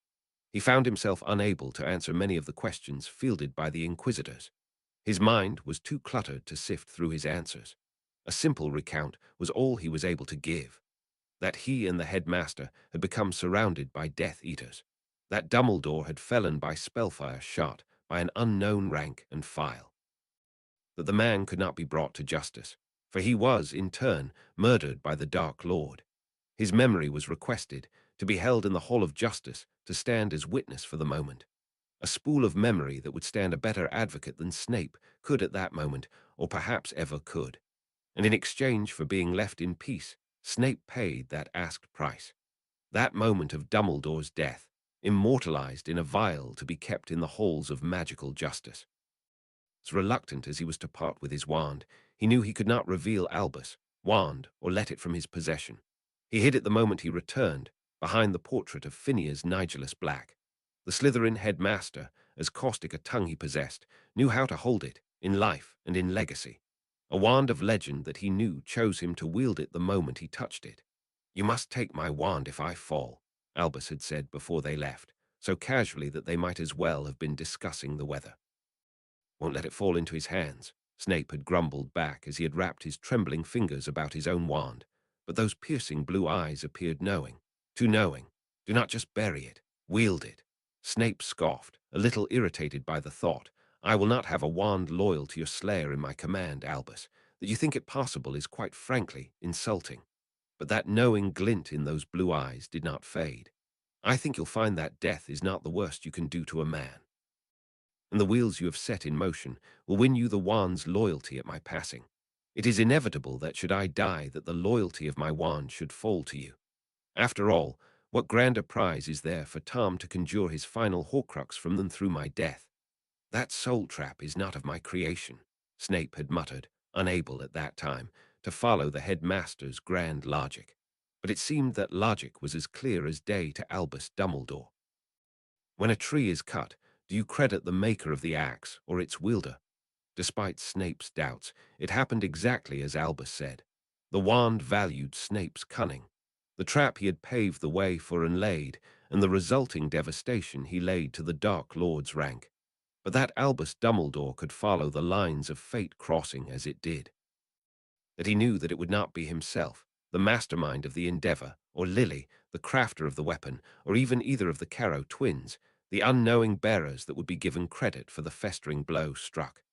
A: He found himself unable to answer many of the questions fielded by the inquisitors. His mind was too cluttered to sift through his answers. A simple recount was all he was able to give. That he and the headmaster had become surrounded by Death Eaters. That Dumbledore had fallen by spellfire shot by an unknown rank and file. That the man could not be brought to justice, for he was, in turn, murdered by the Dark Lord. His memory was requested to be held in the Hall of Justice to stand as witness for the moment. A spool of memory that would stand a better advocate than Snape could at that moment, or perhaps ever could. And in exchange for being left in peace, Snape paid that asked price. That moment of Dumbledore's death, immortalized in a vial to be kept in the halls of magical justice. As reluctant as he was to part with his wand, he knew he could not reveal Albus' wand or let it from his possession. He hid it the moment he returned, behind the portrait of Phineas Nigellus Black. The Slytherin headmaster, as caustic a tongue he possessed, knew how to hold it, in life and in legacy. A wand of legend that he knew chose him to wield it the moment he touched it. "You must take my wand if I fall," Albus had said before they left, so casually that they might as well have been discussing the weather. "Won't let it fall into his hands," Snape had grumbled back as he had wrapped his trembling fingers about his own wand, but those piercing blue eyes appeared knowing, too knowing. "Do not just bury it, wield it." Snape scoffed, a little irritated by the thought. "I will not have a wand loyal to your slayer in my command, Albus. That you think it possible is quite frankly insulting." But that knowing glint in those blue eyes did not fade. "I think you'll find that death is not the worst you can do to a man. And the wheels you have set in motion will win you the wand's loyalty at my passing. It is inevitable that should I die that the loyalty of my wand should fall to you. After all, what grander prize is there for Tom to conjure his final Horcrux from than through my death? That soul trap is not of my creation," Snape had muttered, unable at that time to follow the headmaster's grand logic. But it seemed that logic was as clear as day to Albus Dumbledore. When a tree is cut, do you credit the maker of the axe or its wielder? Despite Snape's doubts, it happened exactly as Albus said. The wand valued Snape's cunning. The trap he had paved the way for and laid, and the resulting devastation he laid to the Dark Lord's rank. But that Albus Dumbledore could follow the lines of fate crossing as it did. That he knew that it would not be himself, the mastermind of the endeavor, or Lily, the crafter of the weapon, or even either of the Carrow twins, the unknowing bearers that would be given credit for the festering blow struck.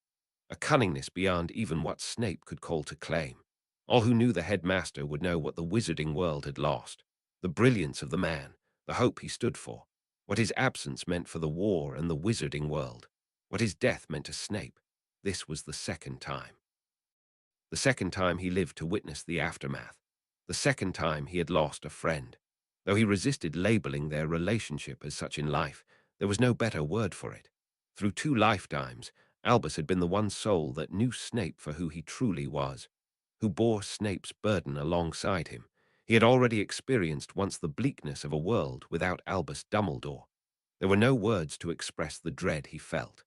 A: A cunningness beyond even what Snape could call to claim. All who knew the headmaster would know what the wizarding world had lost. The brilliance of the man, the hope he stood for, what his absence meant for the war and the wizarding world, what his death meant to Snape. This was the second time. The second time he lived to witness the aftermath. The second time he had lost a friend. Though he resisted labeling their relationship as such in life, there was no better word for it. Through 2 lifetimes, Albus had been the one soul that knew Snape for who he truly was, who bore Snape's burden alongside him. He had already experienced once the bleakness of a world without Albus Dumbledore. There were no words to express the dread he felt.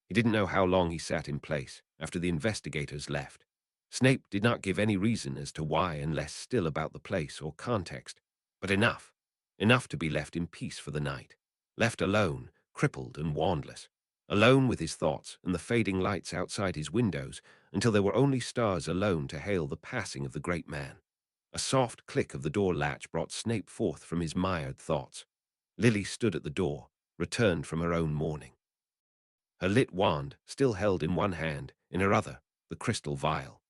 A: He didn't know how long he sat in place after the investigators left. Snape did not give any reason as to why and less still about the place or context, but enough. Enough to be left in peace for the night. Left alone, crippled and wandless. Alone with his thoughts and the fading lights outside his windows until there were only stars alone to hail the passing of the great man. A soft click of the door latch brought Snape forth from his mired thoughts. Lily stood at the door, returned from her own mourning. Her lit wand still held in one hand, in her other, the crystal vial.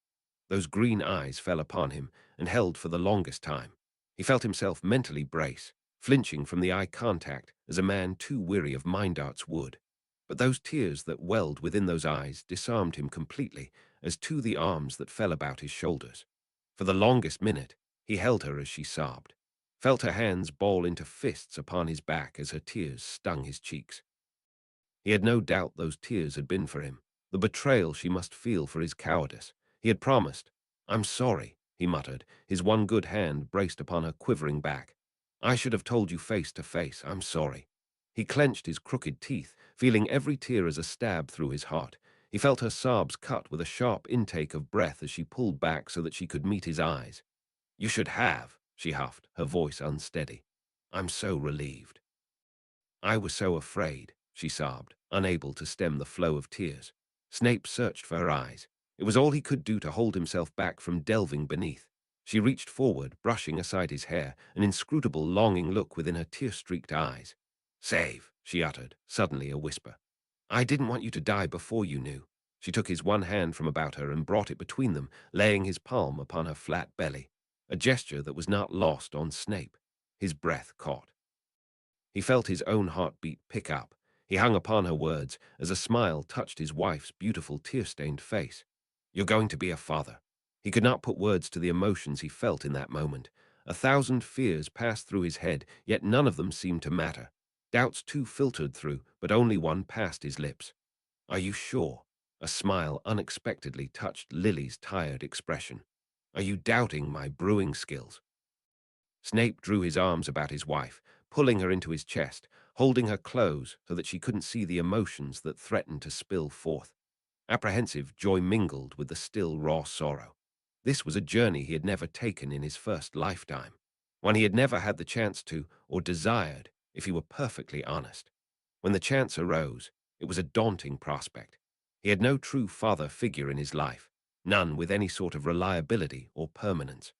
A: Those green eyes fell upon him and held for the longest time. He felt himself mentally brace, flinching from the eye contact as a man too weary of mind arts would. But those tears that welled within those eyes disarmed him completely as to the arms that fell about his shoulders. For the longest minute, he held her as she sobbed, felt her hands ball into fists upon his back as her tears stung his cheeks. He had no doubt those tears had been for him, the betrayal she must feel for his cowardice. He had promised. "I'm sorry," he muttered, his one good hand braced upon her quivering back. "I should have told you face to face. I'm sorry." He clenched his crooked teeth, feeling every tear as a stab through his heart. He felt her sobs cut with a sharp intake of breath as she pulled back so that she could meet his eyes. "You should have," she huffed, her voice unsteady. "I'm so relieved." "I was so afraid," she sobbed, unable to stem the flow of tears. Snape searched for her eyes. It was all he could do to hold himself back from delving beneath. She reached forward, brushing aside his hair, an inscrutable longing look within her tear-streaked eyes. "Save," she uttered, suddenly a whisper. "I didn't want you to die before you knew." She took his one hand from about her and brought it between them, laying his palm upon her flat belly, a gesture that was not lost on Snape. His breath caught. He felt his own heartbeat pick up. He hung upon her words as a smile touched his wife's beautiful tear-stained face. "You're going to be a father." He could not put words to the emotions he felt in that moment. 1,000 fears passed through his head, yet none of them seemed to matter. Doubts too filtered through, but only one passed his lips. "Are you sure?" A smile unexpectedly touched Lily's tired expression. "Are you doubting my brewing skills?" Snape drew his arms about his wife, pulling her into his chest, holding her close so that she couldn't see the emotions that threatened to spill forth. Apprehensive joy mingled with the still raw sorrow. This was a journey he had never taken in his first lifetime, one he had never had the chance to, or desired, if he were perfectly honest. When the chance arose, it was a daunting prospect. He had no true father figure in his life, none with any sort of reliability or permanence.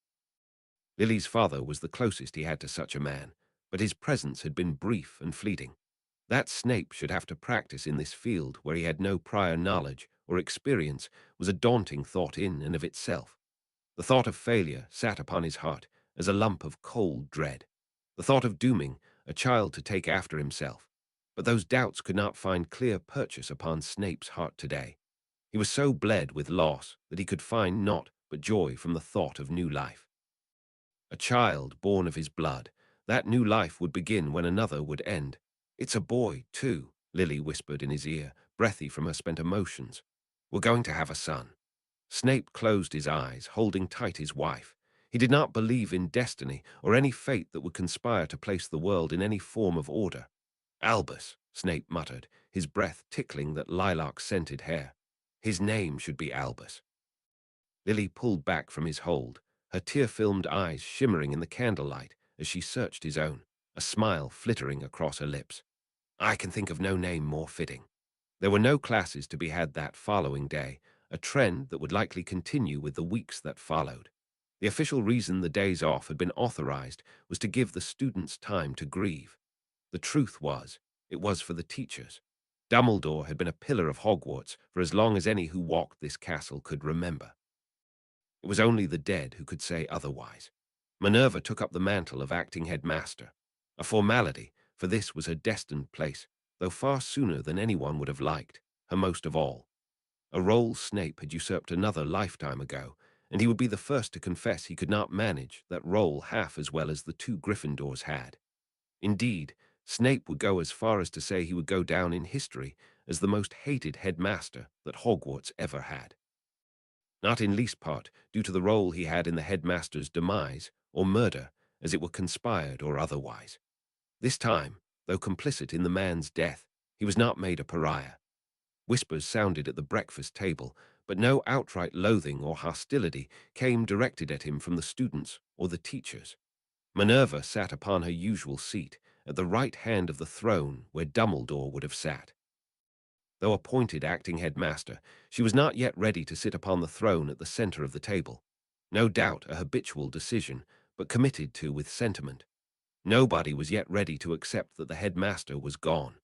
A: Lily's father was the closest he had to such a man, but his presence had been brief and fleeting. That Snape should have to practice in this field where he had no prior knowledge or experience was a daunting thought in and of itself. The thought of failure sat upon his heart as a lump of cold dread. The thought of dooming a child to take after himself. But those doubts could not find clear purchase upon Snape's heart today. He was so bled with loss that he could find naught but joy from the thought of new life. A child born of his blood, that new life would begin when another would end. "It's a boy, too," Lily whispered in his ear, breathy from her spent emotions. "We're going to have a son." Snape closed his eyes, holding tight his wife. He did not believe in destiny or any fate that would conspire to place the world in any form of order. "Albus," Snape muttered, his breath tickling that lilac-scented hair. "His name should be Albus." Lily pulled back from his hold, her tear-filmed eyes shimmering in the candlelight as she searched his own, a smile flittering across her lips. "I can think of no name more fitting." There were no classes to be had that following day, a trend that would likely continue with the weeks that followed. The official reason the days off had been authorized was to give the students time to grieve. The truth was, it was for the teachers. Dumbledore had been a pillar of Hogwarts for as long as any who walked this castle could remember. It was only the dead who could say otherwise. Minerva took up the mantle of acting headmaster, a formality, for this was her destined place, though far sooner than anyone would have liked, her most of all. A role Snape had usurped another lifetime ago, and he would be the first to confess he could not manage that role half as well as the two Gryffindors had. Indeed, Snape would go as far as to say he would go down in history as the most hated headmaster that Hogwarts ever had. Not in least part due to the role he had in the headmaster's demise or murder, as it were conspired or otherwise. This time, though complicit in the man's death, he was not made a pariah. Whispers sounded at the breakfast table, but no outright loathing or hostility came directed at him from the students or the teachers. Minerva sat upon her usual seat, at the right hand of the throne where Dumbledore would have sat. Though appointed acting headmaster, she was not yet ready to sit upon the throne at the center of the table. No doubt a habitual decision, but committed to with sentiment. Nobody was yet ready to accept that the headmaster was gone.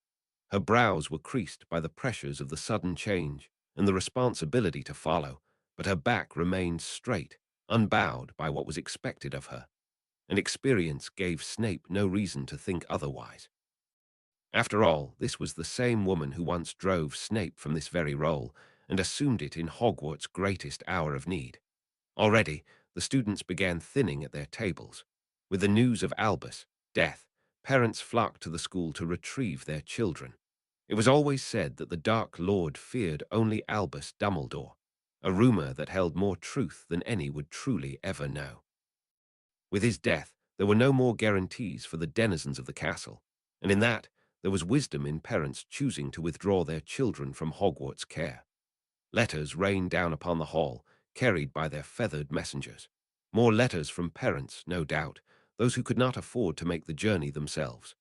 A: Her brows were creased by the pressures of the sudden change and the responsibility to follow, but her back remained straight, unbowed by what was expected of her. And experience gave Snape no reason to think otherwise. After all, this was the same woman who once drove Snape from this very role and assumed it in Hogwarts' greatest hour of need. Already, the students began thinning at their tables. With the news of Albus' death, parents flocked to the school to retrieve their children. It was always said that the Dark Lord feared only Albus Dumbledore, a rumor that held more truth than any would truly ever know. With his death, there were no more guarantees for the denizens of the castle, and in that, there was wisdom in parents choosing to withdraw their children from Hogwarts' care. Letters rained down upon the hall, carried by their feathered messengers. More letters from parents, no doubt, those who could not afford to make the journey themselves.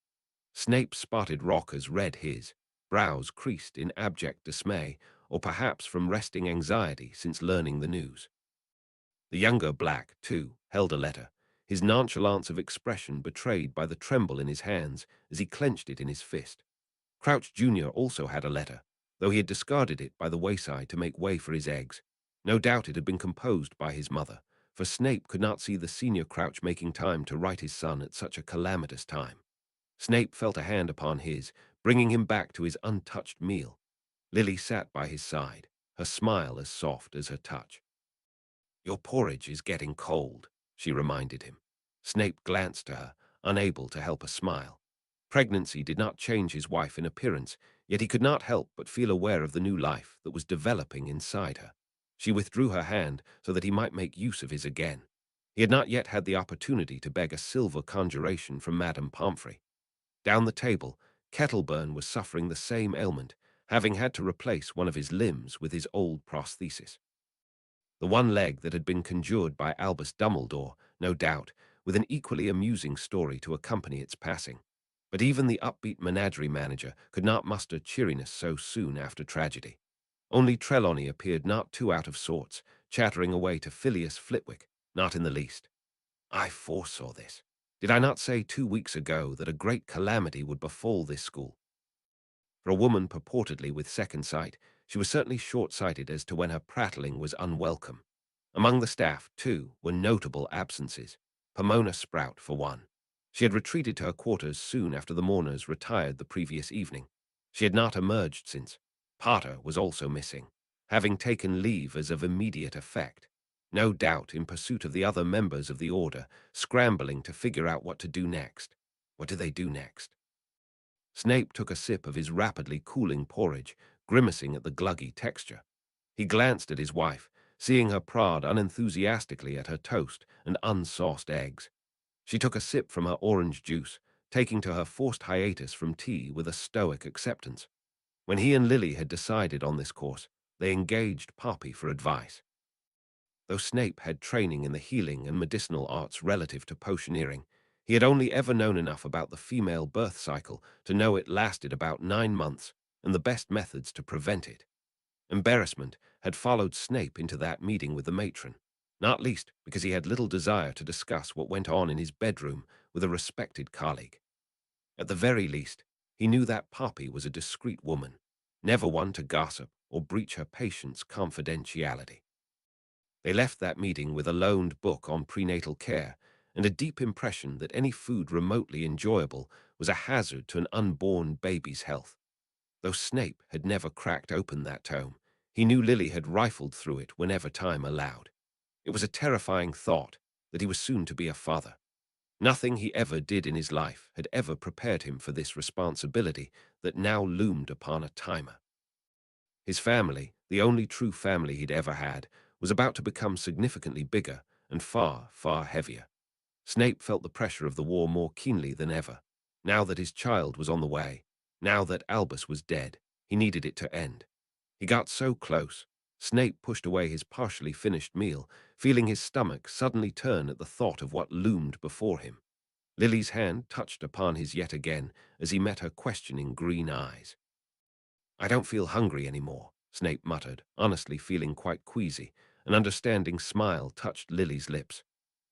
A: Snape spotted Rock as read his, brows creased in abject dismay, or perhaps from resting anxiety since learning the news. The younger Black, too, held a letter, his nonchalance of expression betrayed by the tremble in his hands as he clenched it in his fist. Crouch Jr. also had a letter, though he had discarded it by the wayside to make way for his eggs. No doubt it had been composed by his mother, for Snape could not see the senior Crouch making time to write his son at such a calamitous time. Snape felt a hand upon his, bringing him back to his untouched meal. Lily sat by his side, her smile as soft as her touch. "Your porridge is getting cold," she reminded him. Snape glanced to her, unable to help a smile. Pregnancy did not change his wife in appearance, yet he could not help but feel aware of the new life that was developing inside her. She withdrew her hand so that he might make use of his again. He had not yet had the opportunity to beg a silver conjuration from Madame Pomfrey. Down the table, Kettleburn was suffering the same ailment, having had to replace one of his limbs with his old prosthesis. The one leg that had been conjured by Albus Dumbledore, no doubt, with an equally amusing story to accompany its passing. But even the upbeat menagerie manager could not muster cheeriness so soon after tragedy. Only Trelawney appeared not too out of sorts, chattering away to Phileas Flitwick, not in the least. "I foresaw this. Did I not say 2 weeks ago that a great calamity would befall this school?" For a woman purportedly with second sight, she was certainly short-sighted as to when her prattling was unwelcome. Among the staff, too, were notable absences. Pomona Sprout, for one. She had retreated to her quarters soon after the mourners retired the previous evening. She had not emerged since. Potter was also missing, having taken leave as of immediate effect. No doubt in pursuit of the other members of the order, scrambling to figure out what to do next. What do they do next? Snape took a sip of his rapidly cooling porridge, grimacing at the gluggy texture. He glanced at his wife, seeing her prod unenthusiastically at her toast and unsauced eggs. She took a sip from her orange juice, taking to her forced hiatus from tea with a stoic acceptance. When he and Lily had decided on this course, they engaged Poppy for advice. Though Snape had training in the healing and medicinal arts relative to potioneering, he had only ever known enough about the female birth cycle to know it lasted about 9 months and the best methods to prevent it. Embarrassment had followed Snape into that meeting with the matron, not least because he had little desire to discuss what went on in his bedroom with a respected colleague. At the very least, he knew that Poppy was a discreet woman, never one to gossip or breach her patient's confidentiality. They left that meeting with a loaned book on prenatal care and a deep impression that any food remotely enjoyable was a hazard to an unborn baby's health. Though Snape had never cracked open that tome, he knew Lily had rifled through it whenever time allowed. It was a terrifying thought that he was soon to be a father. Nothing he ever did in his life had ever prepared him for this responsibility that now loomed upon a timer. His family, the only true family he'd ever had, was about to become significantly bigger and far, far heavier. Snape felt the pressure of the war more keenly than ever. Now that his child was on the way, now that Albus was dead, he needed it to end. He got so close. Snape pushed away his partially finished meal, feeling his stomach suddenly turn at the thought of what loomed before him. Lily's hand touched upon his yet again as he met her questioning green eyes. "I don't feel hungry anymore," Snape muttered, honestly feeling quite queasy. An understanding smile touched Lily's lips.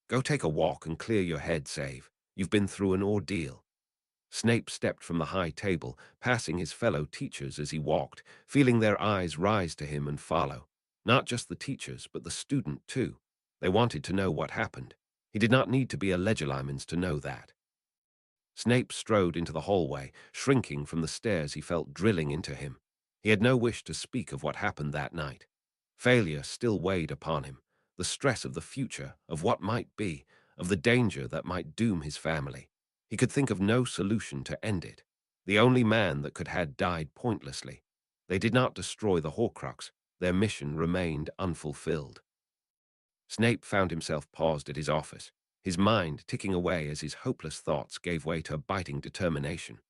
A: "Go take a walk and clear your head, Save. You've been through an ordeal." Snape stepped from the high table, passing his fellow teachers as he walked, feeling their eyes rise to him and follow. Not just the teachers, but the student, too. They wanted to know what happened. He did not need to be a Legilimens to know that. Snape strode into the hallway, shrinking from the stares he felt drilling into him. He had no wish to speak of what happened that night. Failure still weighed upon him, the stress of the future, of what might be, of the danger that might doom his family. He could think of no solution to end it. The only man that could had died pointlessly. They did not destroy the Horcrux. Their mission remained unfulfilled. Snape found himself paused at his office, his mind ticking away as his hopeless thoughts gave way to a biting determination.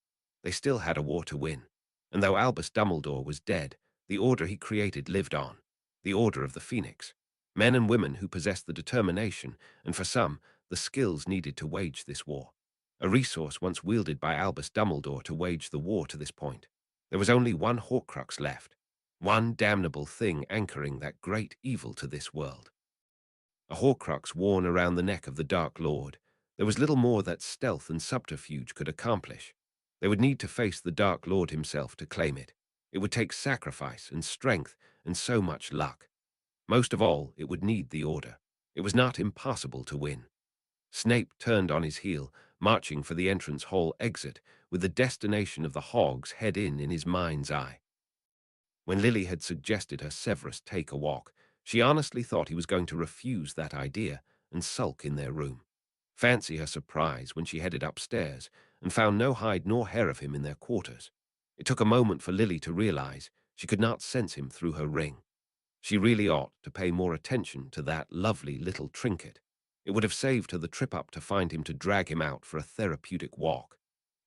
A: They still had a war to win, and though Albus Dumbledore was dead, the order he created lived on. The Order of the Phoenix. Men and women who possessed the determination, and for some, the skills needed to wage this war. A resource once wielded by Albus Dumbledore to wage the war to this point. There was only one Horcrux left, one damnable thing anchoring that great evil to this world. A Horcrux worn around the neck of the Dark Lord. There was little more that stealth and subterfuge could accomplish. They would need to face the Dark Lord himself to claim it. It would take sacrifice and strength and so much luck. Most of all, it would need the Order. It was not impossible to win. Snape turned on his heel, marching for the entrance hall exit, with the destination of the Hog's head in his mind's eye. When Lily had suggested her Severus take a walk, she honestly thought he was going to refuse that idea and sulk in their room. Fancy her surprise when she headed upstairs and found no hide nor hair of him in their quarters. It took a moment for Lily to realize she could not sense him through her ring. She really ought to pay more attention to that lovely little trinket. It would have saved her the trip up to find him to drag him out for a therapeutic walk.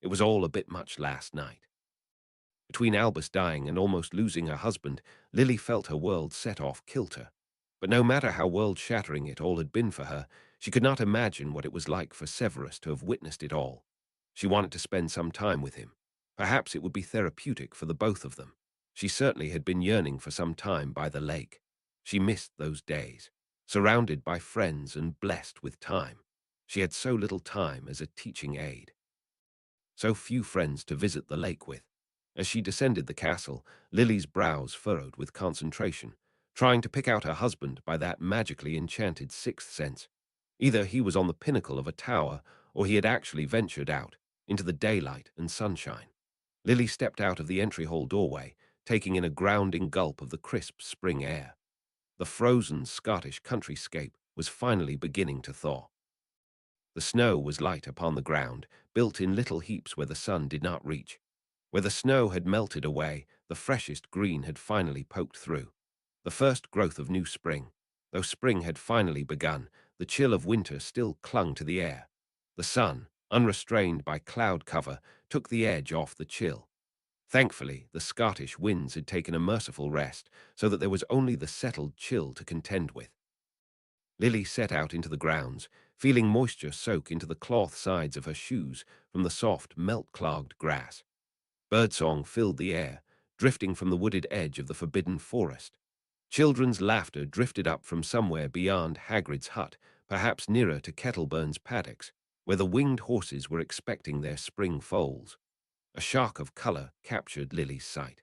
A: It was all a bit much last night. Between Albus dying and almost losing her husband, Lily felt her world set off kilter. But no matter how world-shattering it all had been for her, she could not imagine what it was like for Severus to have witnessed it all. She wanted to spend some time with him. Perhaps it would be therapeutic for the both of them. She certainly had been yearning for some time by the lake. She missed those days, surrounded by friends and blessed with time. She had so little time as a teaching aide. So few friends to visit the lake with. As she descended the castle, Lily's brows furrowed with concentration, trying to pick out her husband by that magically enchanted sixth sense. Either he was on the pinnacle of a tower, or he had actually ventured out into the daylight and sunshine. Lily stepped out of the entry hall doorway, taking in a grounding gulp of the crisp spring air. The frozen Scottish countryscape was finally beginning to thaw. The snow was light upon the ground, built in little heaps where the sun did not reach. Where the snow had melted away, the freshest green had finally poked through. The first growth of new spring. Though spring had finally begun, the chill of winter still clung to the air. The sun, unrestrained by cloud cover, took the edge off the chill. Thankfully, the Scottish winds had taken a merciful rest, so that there was only the settled chill to contend with. Lily set out into the grounds, feeling moisture soak into the cloth sides of her shoes from the soft, melt-clogged grass. Birdsong filled the air, drifting from the wooded edge of the forbidden forest. Children's laughter drifted up from somewhere beyond Hagrid's hut, perhaps nearer to Kettleburn's paddocks, where the winged horses were expecting their spring foals. A shock of colour captured Lily's sight.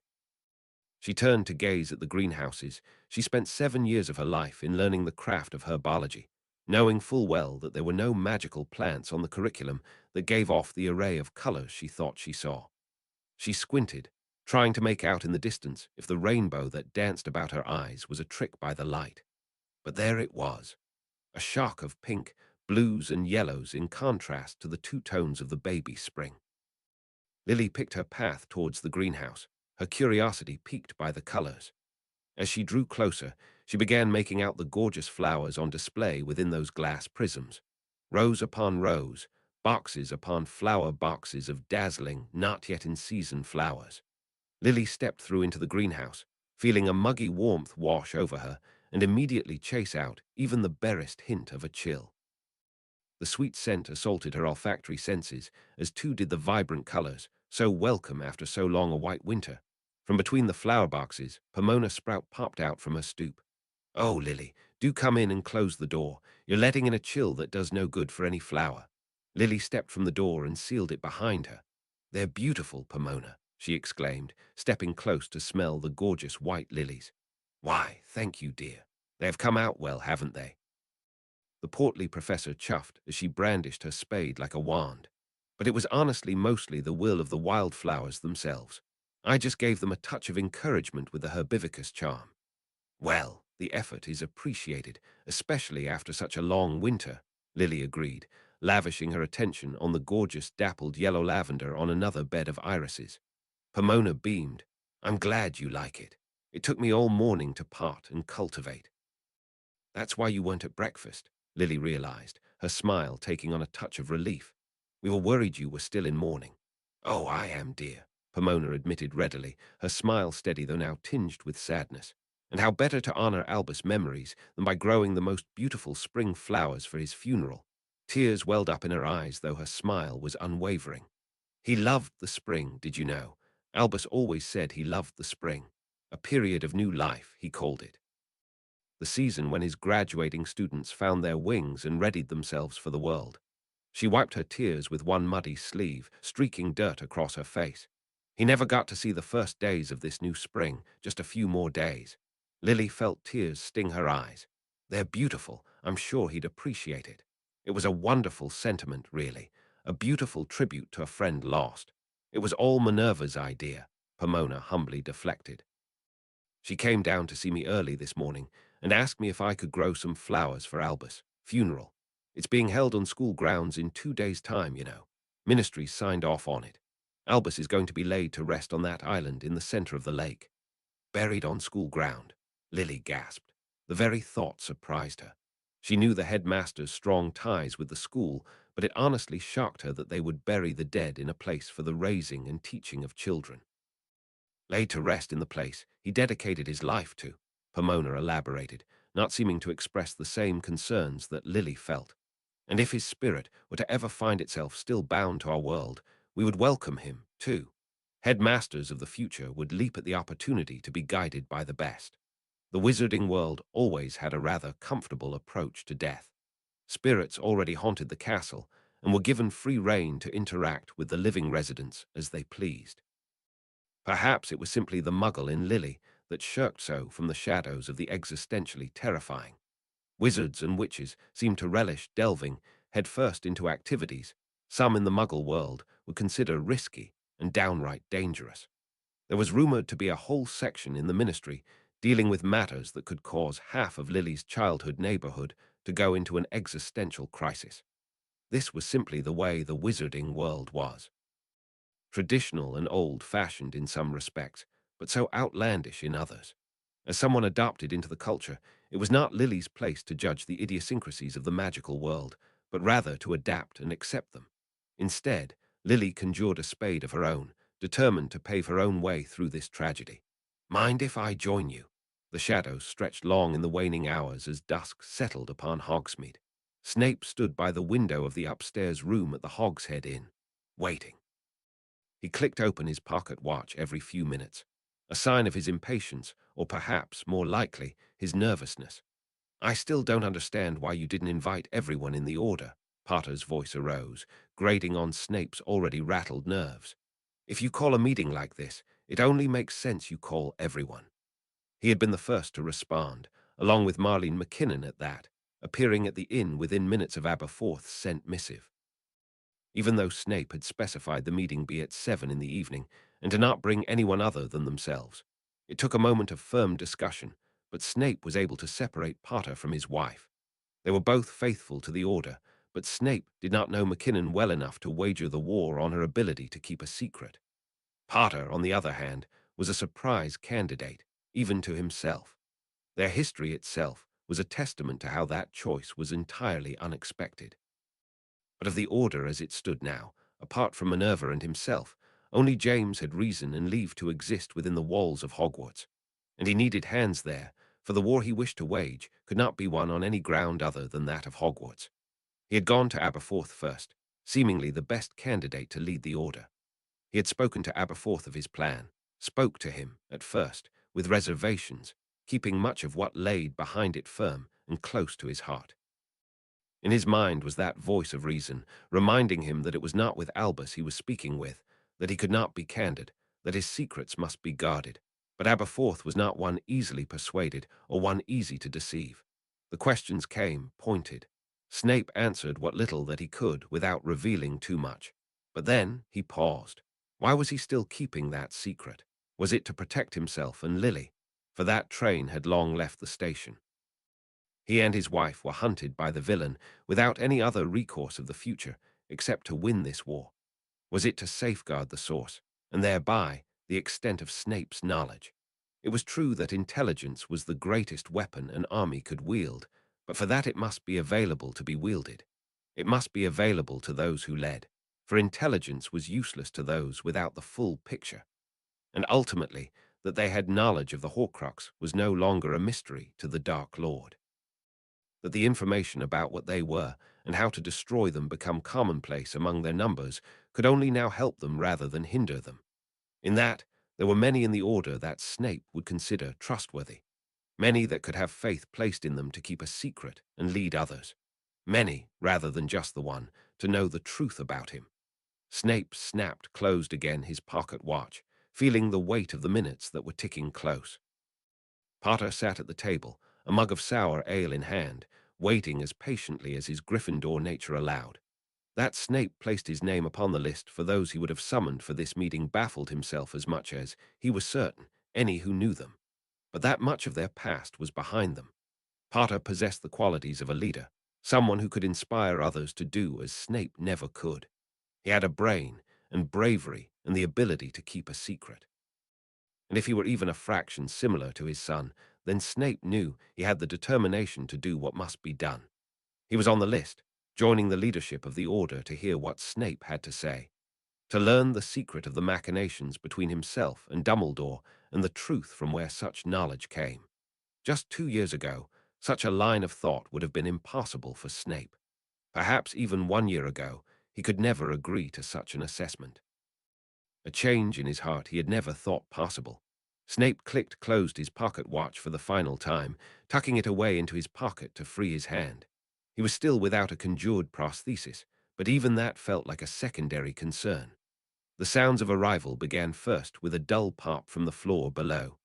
A: She turned to gaze at the greenhouses. She spent 7 years of her life in learning the craft of herbology, knowing full well that there were no magical plants on the curriculum that gave off the array of colours she thought she saw. She squinted, trying to make out in the distance if the rainbow that danced about her eyes was a trick by the light. But there it was, a shock of pink, blues and yellows in contrast to the two tones of the baby spring. Lily picked her path towards the greenhouse, her curiosity piqued by the colors. As she drew closer, she began making out the gorgeous flowers on display within those glass prisms. Rows upon rows, boxes upon flower boxes of dazzling, not-yet-in-season flowers. Lily stepped through into the greenhouse, feeling a muggy warmth wash over her and immediately chase out even the barest hint of a chill. The sweet scent assaulted her olfactory senses, as too did the vibrant colors, so welcome after so long a white winter. From between the flower boxes, Pomona Sprout popped out from her stoop. "Oh, Lily, do come in and close the door. You're letting in a chill that does no good for any flower." Lily stepped from the door and sealed it behind her. "They're beautiful, Pomona," she exclaimed, stepping close to smell the gorgeous white lilies. "Why, thank you, dear. They have come out well, haven't they?" The portly professor chuffed as she brandished her spade like a wand. But it was honestly mostly the will of the wildflowers themselves. I just gave them a touch of encouragement with the herbivicus charm. "Well, the effort is appreciated, especially after such a long winter," Lily agreed, lavishing her attention on the gorgeous dappled yellow lavender on another bed of irises. Pomona beamed. "I'm glad you like it. It took me all morning to pot and cultivate." "That's why you weren't at breakfast," Lily realized, her smile taking on a touch of relief. "We were worried you were still in mourning." "Oh, I am, dear," Pomona admitted readily, her smile steady though now tinged with sadness. And how better to honor Albus' memories than by growing the most beautiful spring flowers for his funeral? Tears welled up in her eyes, though her smile was unwavering. He loved the spring, did you know? Albus always said he loved the spring. A period of new life, he called it. The season when his graduating students found their wings and readied themselves for the world. She wiped her tears with one muddy sleeve, streaking dirt across her face. He never got to see the first days of this new spring, just a few more days. Lily felt tears sting her eyes. They're beautiful. I'm sure he'd appreciate it. It was a wonderful sentiment, really. A beautiful tribute to a friend lost. It was all Minerva's idea, Pomona humbly deflected. She came down to see me early this morning and asked me if I could grow some flowers for Albus' funeral. It's being held on school grounds in 2 days' time, you know. Ministry's signed off on it. Albus is going to be laid to rest on that island in the center of the lake. Buried on school ground, Lily gasped. The very thought surprised her. She knew the headmaster's strong ties with the school, but it honestly shocked her that they would bury the dead in a place for the raising and teaching of children. Laid to rest in the place he dedicated his life to, Pomona elaborated, not seeming to express the same concerns that Lily felt. And if his spirit were to ever find itself still bound to our world, we would welcome him, too. Headmasters of the future would leap at the opportunity to be guided by the best. The wizarding world always had a rather comfortable approach to death. Spirits already haunted the castle and were given free rein to interact with the living residents as they pleased. Perhaps it was simply the muggle in Lily that shirked so from the shadows of the existentially terrifying. Wizards and witches seemed to relish delving headfirst into activities some in the muggle world would consider risky and downright dangerous. There was rumored to be a whole section in the ministry dealing with matters that could cause half of Lily's childhood neighborhood to go into an existential crisis. This was simply the way the wizarding world was. Traditional and old-fashioned in some respects, but so outlandish in others. As someone adopted into the culture, it was not Lily's place to judge the idiosyncrasies of the magical world, but rather to adapt and accept them. Instead, Lily conjured a spade of her own, determined to pave her own way through this tragedy. Mind if I join you? The shadows stretched long in the waning hours as dusk settled upon Hogsmeade. Snape stood by the window of the upstairs room at the Hogshead Inn, waiting. He clicked open his pocket watch every few minutes, a sign of his impatience, or perhaps, more likely, his nervousness. I still don't understand why you didn't invite everyone in the order, Potter's voice arose, grating on Snape's already rattled nerves. If you call a meeting like this, it only makes sense you call everyone. He had been the first to respond, along with Marlene McKinnon at that, appearing at the inn within minutes of Aberforth's sent missive. Even though Snape had specified the meeting be at 7 in the evening, and to not bring anyone other than themselves. It took a moment of firm discussion, but Snape was able to separate Potter from his wife. They were both faithful to the order, but Snape did not know McKinnon well enough to wager the war on her ability to keep a secret. Potter, on the other hand, was a surprise candidate, even to himself. Their history itself was a testament to how that choice was entirely unexpected. But of the order as it stood now, apart from Minerva and himself, only James had reason and leave to exist within the walls of Hogwarts. And he needed hands there, for the war he wished to wage could not be won on any ground other than that of Hogwarts. He had gone to Aberforth first, seemingly the best candidate to lead the order. He had spoken to Aberforth of his plan, spoke to him, at first, with reservations, keeping much of what laid behind it firm and close to his heart. In his mind was that voice of reason, reminding him that it was not with Albus he was speaking with, that he could not be candid, that his secrets must be guarded. But Aberforth was not one easily persuaded or one easy to deceive. The questions came, pointed. Snape answered what little that he could without revealing too much. But then he paused. Why was he still keeping that secret? Was it to protect himself and Lily? For that train had long left the station. He and his wife were hunted by the villain without any other recourse of the future except to win this war. Was it to safeguard the source, and thereby the extent of Snape's knowledge? It was true that intelligence was the greatest weapon an army could wield, but for that it must be available to be wielded. It must be available to those who led, for intelligence was useless to those without the full picture. And ultimately, that they had knowledge of the Horcrux was no longer a mystery to the Dark Lord, that the information about what they were and how to destroy them become commonplace among their numbers could only now help them rather than hinder them. In that, there were many in the Order that Snape would consider trustworthy, many that could have faith placed in them to keep a secret and lead others, many, rather than just the one, to know the truth about him. Snape snapped closed again his pocket watch, feeling the weight of the minutes that were ticking close. Potter sat at the table, a mug of sour ale in hand, waiting as patiently as his Gryffindor nature allowed. That Snape placed his name upon the list for those he would have summoned for this meeting baffled himself as much as, he was certain, any who knew them. But that much of their past was behind them. Potter possessed the qualities of a leader, someone who could inspire others to do as Snape never could. He had a brain and bravery and the ability to keep a secret. And if he were even a fraction similar to his son, then Snape knew he had the determination to do what must be done. He was on the list, joining the leadership of the Order to hear what Snape had to say, to learn the secret of the machinations between himself and Dumbledore and the truth from where such knowledge came. Just 2 years ago, such a line of thought would have been impossible for Snape. Perhaps even 1 year ago, he could never agree to such an assessment. A change in his heart he had never thought possible. Snape closed his pocket watch for the final time, tucking it away into his pocket to free his hand. He was still without a conjured prosthesis, but even that felt like a secondary concern. The sounds of arrival began first with a dull pop from the floor below.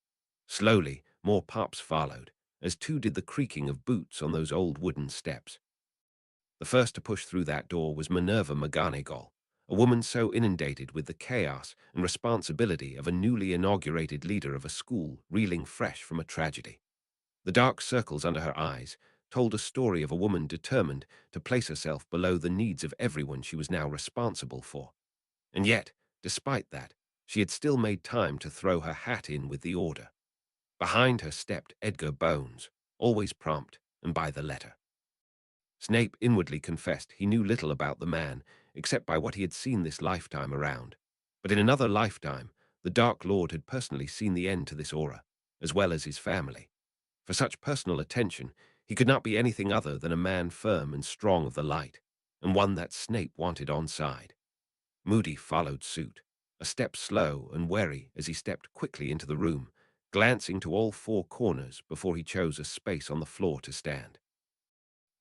A: Slowly, more pops followed, as too did the creaking of boots on those old wooden steps. The first to push through that door was Minerva McGonagall, a woman so inundated with the chaos and responsibility of a newly inaugurated leader of a school reeling fresh from a tragedy. The dark circles under her eyes told a story of a woman determined to place herself below the needs of everyone she was now responsible for. And yet, despite that, she had still made time to throw her hat in with the Order. Behind her stepped Edgar Bones, always prompt and by the letter. Snape inwardly confessed he knew little about the man, except by what he had seen this lifetime around. But in another lifetime, the Dark Lord had personally seen the end to this aura, as well as his family. For such personal attention, he could not be anything other than a man firm and strong of the light, and one that Snape wanted on side. Moody followed suit, a step slow and wary as he stepped quickly into the room, glancing to all four corners before he chose a space on the floor to stand.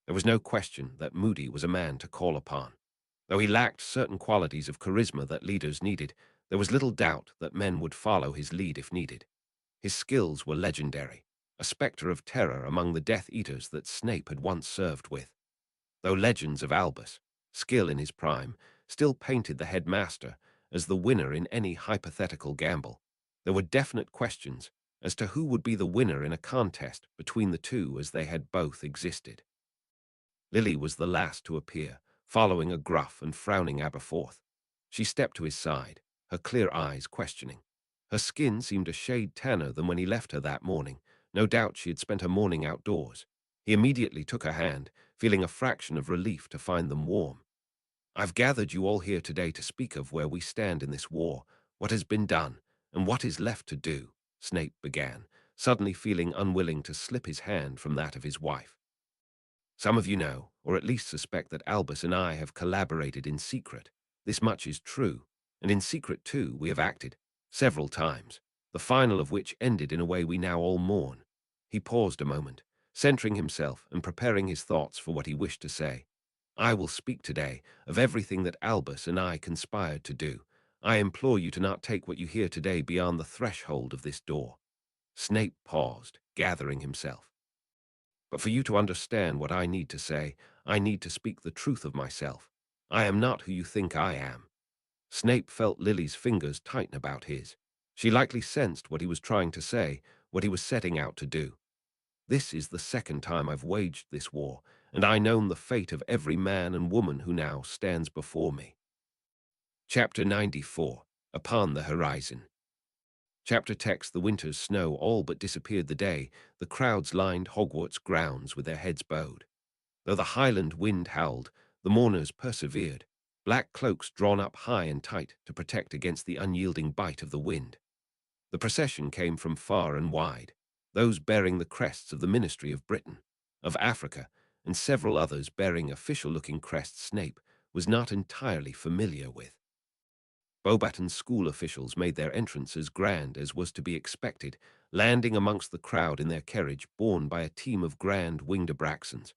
A: There was no question that Moody was a man to call upon. Though he lacked certain qualities of charisma that leaders needed, there was little doubt that men would follow his lead if needed. His skills were legendary, a spectre of terror among the Death Eaters that Snape had once served with. Though legends of Albus, skill in his prime, still painted the headmaster as the winner in any hypothetical gamble, there were definite questions as to who would be the winner in a contest between the two as they had both existed. Lily was the last to appear, following a gruff and frowning Aberforth. She stepped to his side, her clear eyes questioning. Her skin seemed a shade tanner than when he left her that morning. No doubt she had spent her morning outdoors. He immediately took her hand, feeling a fraction of relief to find them warm. "I've gathered you all here today to speak of where we stand in this war, what has been done, and what is left to do," Snape began, suddenly feeling unwilling to slip his hand from that of his wife. "Some of you know, or at least suspect, that Albus and I have collaborated in secret. This much is true, and in secret too we have acted, several times, the final of which ended in a way we now all mourn." He paused a moment, centering himself and preparing his thoughts for what he wished to say. "I will speak today of everything that Albus and I conspired to do. I implore you to not take what you hear today beyond the threshold of this door." Snape paused, gathering himself. "But for you to understand what I need to say, I need to speak the truth of myself. I am not who you think I am." Snape felt Lily's fingers tighten about his. She likely sensed what he was trying to say, what he was setting out to do. "This is the second time I've waged this war, and I know the fate of every man and woman who now stands before me." Chapter 94. Upon the Horizon. Chapter text: The winter's snow all but disappeared the day the crowds lined Hogwarts grounds with their heads bowed. Though the Highland wind howled, the mourners persevered, black cloaks drawn up high and tight to protect against the unyielding bite of the wind. The procession came from far and wide, those bearing the crests of the Ministry of Britain, of Africa, and several others bearing official-looking crests Snape was not entirely familiar with. Beauxbaton's school officials made their entrance as grand as was to be expected, landing amongst the crowd in their carriage borne by a team of grand winged Abraxans.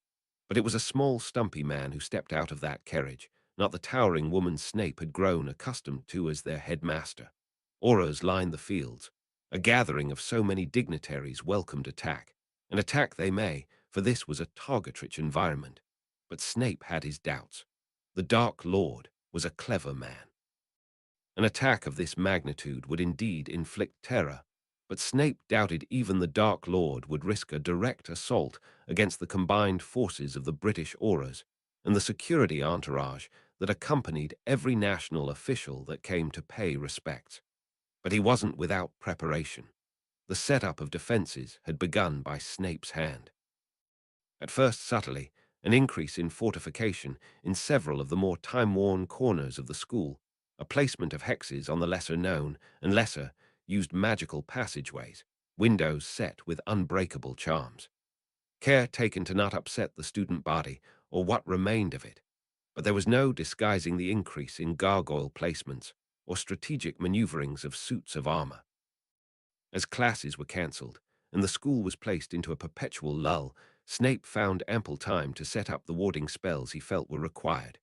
A: But it was a small, stumpy man who stepped out of that carriage, not the towering woman Snape had grown accustomed to as their headmaster. Auras lined the fields. A gathering of so many dignitaries welcomed attack. And attack they may, for this was a target-rich environment. But Snape had his doubts. The Dark Lord was a clever man. An attack of this magnitude would indeed inflict terror, but Snape doubted even the Dark Lord would risk a direct assault against the combined forces of the British Auras and the security entourage that accompanied every national official that came to pay respects. But he wasn't without preparation. The setup of defenses had begun by Snape's hand. At first subtly, an increase in fortification in several of the more time-worn corners of the school, a placement of hexes on the lesser-known and lesser-used magical passageways, windows set with unbreakable charms. Care taken to not upset the student body or what remained of it, but there was no disguising the increase in gargoyle placements or strategic maneuverings of suits of armor. As classes were cancelled and the school was placed into a perpetual lull, Snape found ample time to set up the warding spells he felt were required.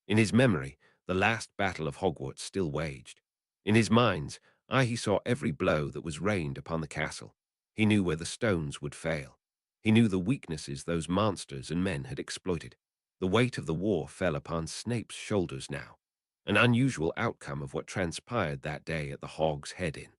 A: In his memory, the last battle of Hogwarts still waged. In his mind's eye he saw every blow that was rained upon the castle. He knew where the stones would fail. He knew the weaknesses those monsters and men had exploited. The weight of the war fell upon Snape's shoulders now, an unusual outcome of what transpired that day at the Hog's Head Inn.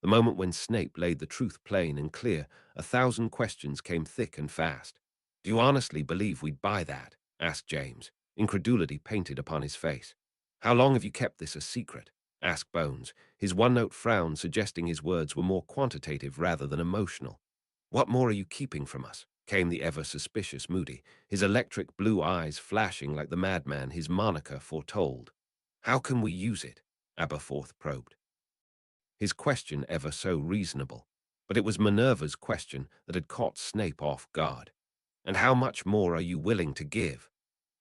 A: The moment when Snape laid the truth plain and clear, 1,000 questions came thick and fast. "Do you honestly believe we'd buy that?" asked James, incredulity painted upon his face. "How long have you kept this a secret?" asked Bones, his one-note frown suggesting his words were more quantitative rather than emotional. "What more are you keeping from us?" came the ever-suspicious Moody, his electric blue eyes flashing like the madman his moniker foretold. "How can we use it?" Aberforth probed. His question ever so reasonable, but it was Minerva's question that had caught Snape off guard. "And how much more are you willing to give?"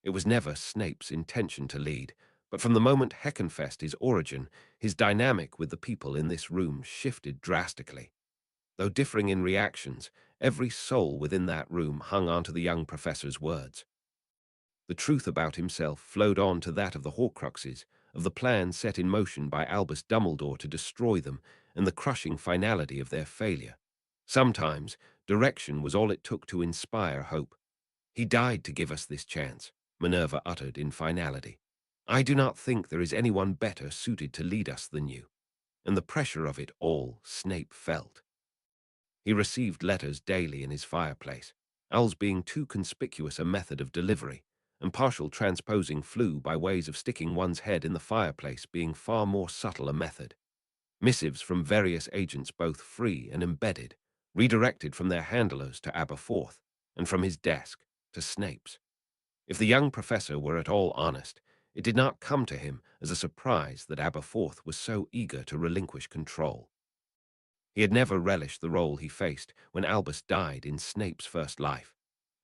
A: It was never Snape's intention to lead, but from the moment Heckenfest his origin, his dynamic with the people in this room shifted drastically. Though differing in reactions, every soul within that room hung on to the young professor's words. The truth about himself flowed on to that of the Horcruxes, of the plan set in motion by Albus Dumbledore to destroy them, and the crushing finality of their failure. Sometimes, direction was all it took to inspire hope. "He died to give us this chance," Minerva uttered in finality. "I do not think there is anyone better suited to lead us than you." And the pressure of it all Snape felt. He received letters daily in his fireplace, owls being too conspicuous a method of delivery, and partial transposing flew by ways of sticking one's head in the fireplace being far more subtle a method. Missives from various agents both free and embedded, redirected from their handlers to Aberforth, and from his desk to Snape's. If the young professor were at all honest, it did not come to him as a surprise that Aberforth was so eager to relinquish control. He had never relished the role he faced when Albus died in Snape's first life,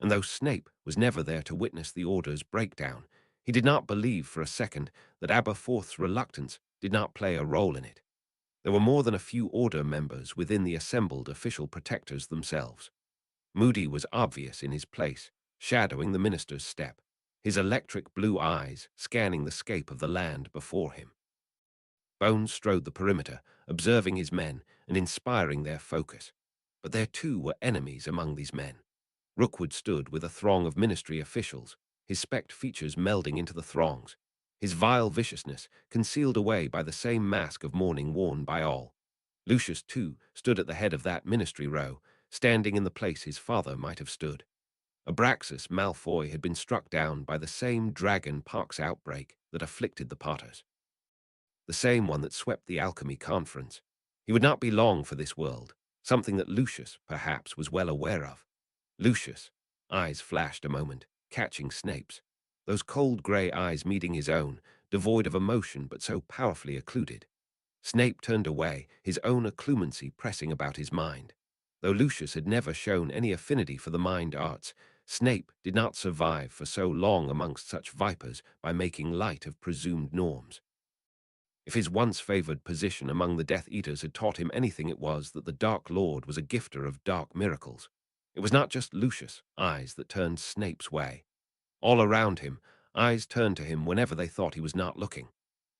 A: and though Snape was never there to witness the Order's breakdown, he did not believe for a second that Aberforth's reluctance did not play a role in it. There were more than a few Order members within the assembled official protectors themselves. Moody was obvious in his place, shadowing the minister's step, his electric blue eyes scanning the scape of the land before him. Bones strode the perimeter, observing his men and inspiring their focus. But there too were enemies among these men. Rookwood stood with a throng of ministry officials, his specked features melding into the throngs, his vile viciousness concealed away by the same mask of mourning worn by all. Lucius, too, stood at the head of that ministry row, standing in the place his father might have stood. Abraxas Malfoy had been struck down by the same dragon pox outbreak that afflicted the Potters. The same one that swept the alchemy conference. He would not be long for this world, something that Lucius, perhaps, was well aware of. Lucius, eyes flashed a moment, catching Snape's, those cold grey eyes meeting his own, devoid of emotion but so powerfully occluded. Snape turned away, his own occlumency pressing about his mind. Though Lucius had never shown any affinity for the mind arts, Snape did not survive for so long amongst such vipers by making light of presumed norms. If his once favored position among the Death Eaters had taught him anything, it was that the Dark Lord was a gifter of dark miracles. It was not just Lucius' eyes that turned Snape's way. All around him, eyes turned to him whenever they thought he was not looking.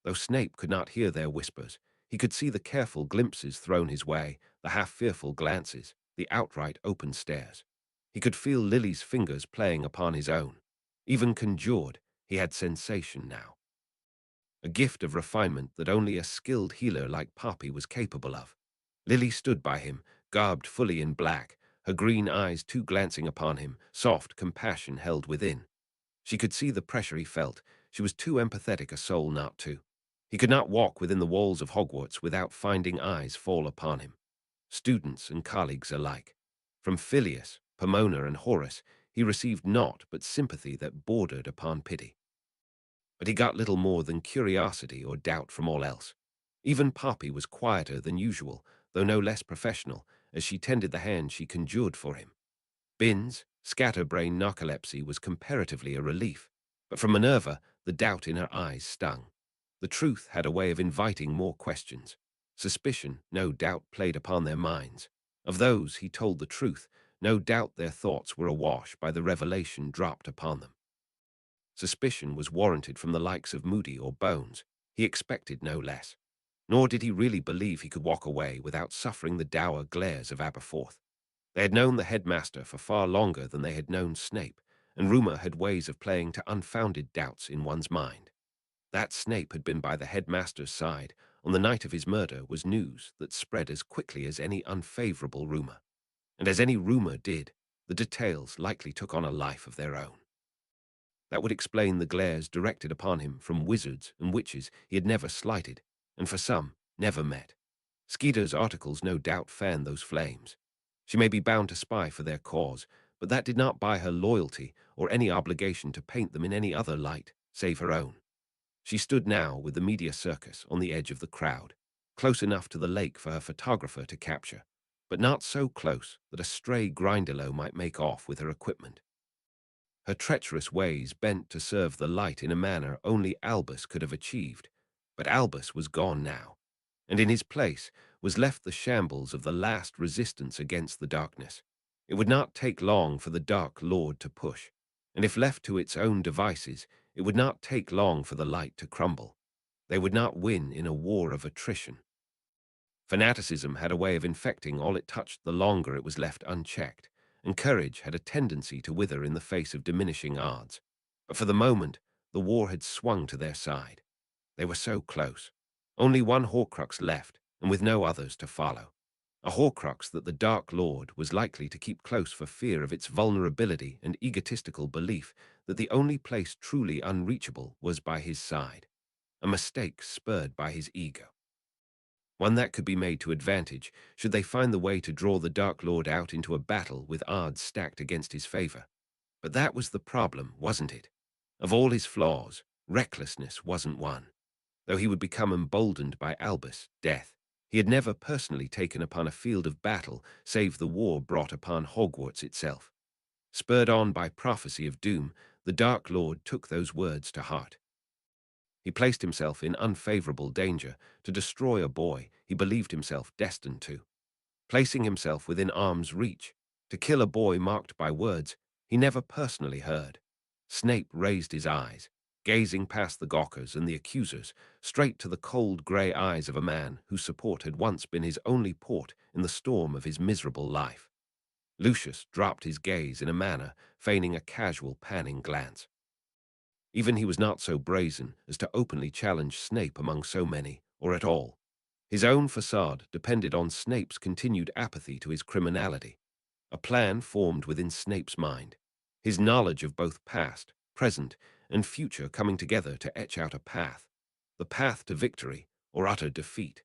A: Though Snape could not hear their whispers, he could see the careful glimpses thrown his way, the half-fearful glances, the outright open stares. He could feel Lily's fingers playing upon his own. Even conjured, he had sensation now. A gift of refinement that only a skilled healer like Poppy was capable of. Lily stood by him, garbed fully in black, her green eyes too glancing upon him, soft compassion held within. She could see the pressure he felt. She was too empathetic a soul not to. He could not walk within the walls of Hogwarts without finding eyes fall upon him. Students and colleagues alike. From Phileas, Pomona, and Horace, he received naught but sympathy that bordered upon pity. But he got little more than curiosity or doubt from all else. Even Poppy was quieter than usual, though no less professional, as she tended the hand she conjured for him. Binns' scatterbrain narcolepsy was comparatively a relief, but from Minerva, the doubt in her eyes stung. The truth had a way of inviting more questions. Suspicion, no doubt, played upon their minds. Of those he told the truth, no doubt their thoughts were awash by the revelation dropped upon them. Suspicion was warranted from the likes of Moody or Bones. He expected no less. Nor did he really believe he could walk away without suffering the dour glares of Aberforth. They had known the headmaster for far longer than they had known Snape, and rumour had ways of playing to unfounded doubts in one's mind. That Snape had been by the headmaster's side on the night of his murder was news that spread as quickly as any unfavourable rumour. And as any rumour did, the details likely took on a life of their own. That would explain the glares directed upon him from wizards and witches he had never slighted, and for some, never met. Skeeter's articles no doubt fanned those flames. She may be bound to spy for their cause, but that did not buy her loyalty or any obligation to paint them in any other light, save her own. She stood now with the media circus on the edge of the crowd, close enough to the lake for her photographer to capture, but not so close that a stray Grindylow might make off with her equipment. Her treacherous ways bent to serve the light in a manner only Albus could have achieved, but Albus was gone now, and in his place was left the shambles of the last resistance against the darkness. It would not take long for the Dark Lord to push, and if left to its own devices, it would not take long for the light to crumble. They would not win in a war of attrition. Fanaticism had a way of infecting all it touched the longer it was left unchecked, and courage had a tendency to wither in the face of diminishing odds. But for the moment, the war had swung to their side. They were so close. Only one Horcrux left, and with no others to follow. A Horcrux that the Dark Lord was likely to keep close for fear of its vulnerability and egotistical belief that the only place truly unreachable was by his side. A mistake spurred by his ego. One that could be made to advantage should they find the way to draw the Dark Lord out into a battle with odds stacked against his favor. But that was the problem, wasn't it? Of all his flaws, recklessness wasn't one. Though he would become emboldened by Albus' death, he had never personally taken upon a field of battle save the war brought upon Hogwarts itself. Spurred on by prophecy of doom, the Dark Lord took those words to heart. He placed himself in unfavorable danger to destroy a boy he believed himself destined to, placing himself within arm's reach to kill a boy marked by words he never personally heard. Snape raised his eyes, gazing past the gawkers and the accusers, straight to the cold grey eyes of a man whose support had once been his only port in the storm of his miserable life. Lucius dropped his gaze in a manner feigning a casual panning glance. Even he was not so brazen as to openly challenge Snape among so many, or at all. His own facade depended on Snape's continued apathy to his criminality, a plan formed within Snape's mind, his knowledge of both past, present, and future coming together to etch out a path, the path to victory or utter defeat.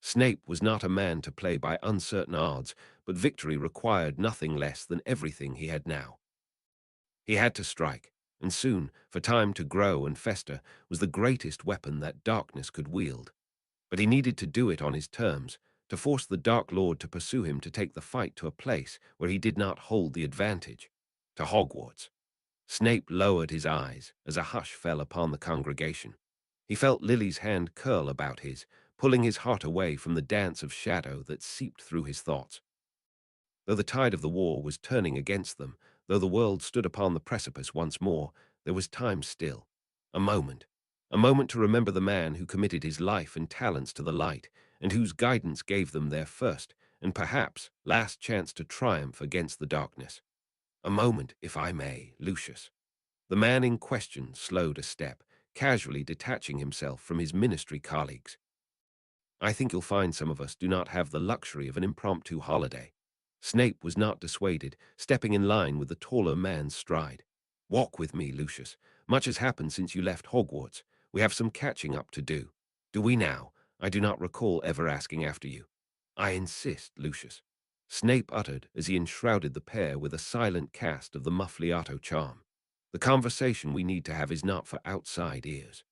A: Snape was not a man to play by uncertain odds, but victory required nothing less than everything he had now. He had to strike, and soon, for time to grow and fester, was the greatest weapon that darkness could wield. But he needed to do it on his terms, to force the Dark Lord to pursue him to take the fight to a place where he did not hold the advantage, to Hogwarts. Snape lowered his eyes as a hush fell upon the congregation. He felt Lily's hand curl about his, pulling his heart away from the dance of shadow that seeped through his thoughts. Though the tide of the war was turning against them, though the world stood upon the precipice once more, there was time still. A moment. A moment to remember the man who committed his life and talents to the light, and whose guidance gave them their first, and perhaps last chance to triumph against the darkness. A moment, if I may, Lucius. The man in question slowed a step, casually detaching himself from his ministry colleagues. I think you'll find some of us do not have the luxury of an impromptu holiday. Snape was not dissuaded, stepping in line with the taller man's stride. Walk with me, Lucius. Much has happened since you left Hogwarts. We have some catching up to do. Do we now? I do not recall ever asking after you. I insist, Lucius. Snape uttered as he enshrouded the pair with a silent cast of the Muffliato charm. The conversation we need to have is not for outside ears.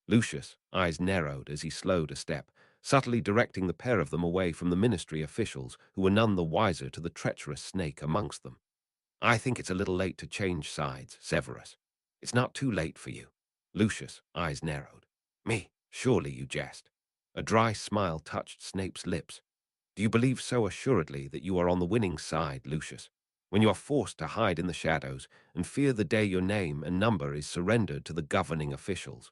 A: Lucius' eyes narrowed as he slowed a step, subtly directing the pair of them away from the ministry officials who were none the wiser to the treacherous snake amongst them. I think it's a little late to change sides, Severus. It's not too late for you. Lucius' eyes narrowed. Me, surely you jest. A dry smile touched Snape's lips. Do you believe so assuredly that you are on the winning side, Lucius, when you are forced to hide in the shadows and fear the day your name and number is surrendered to the governing officials?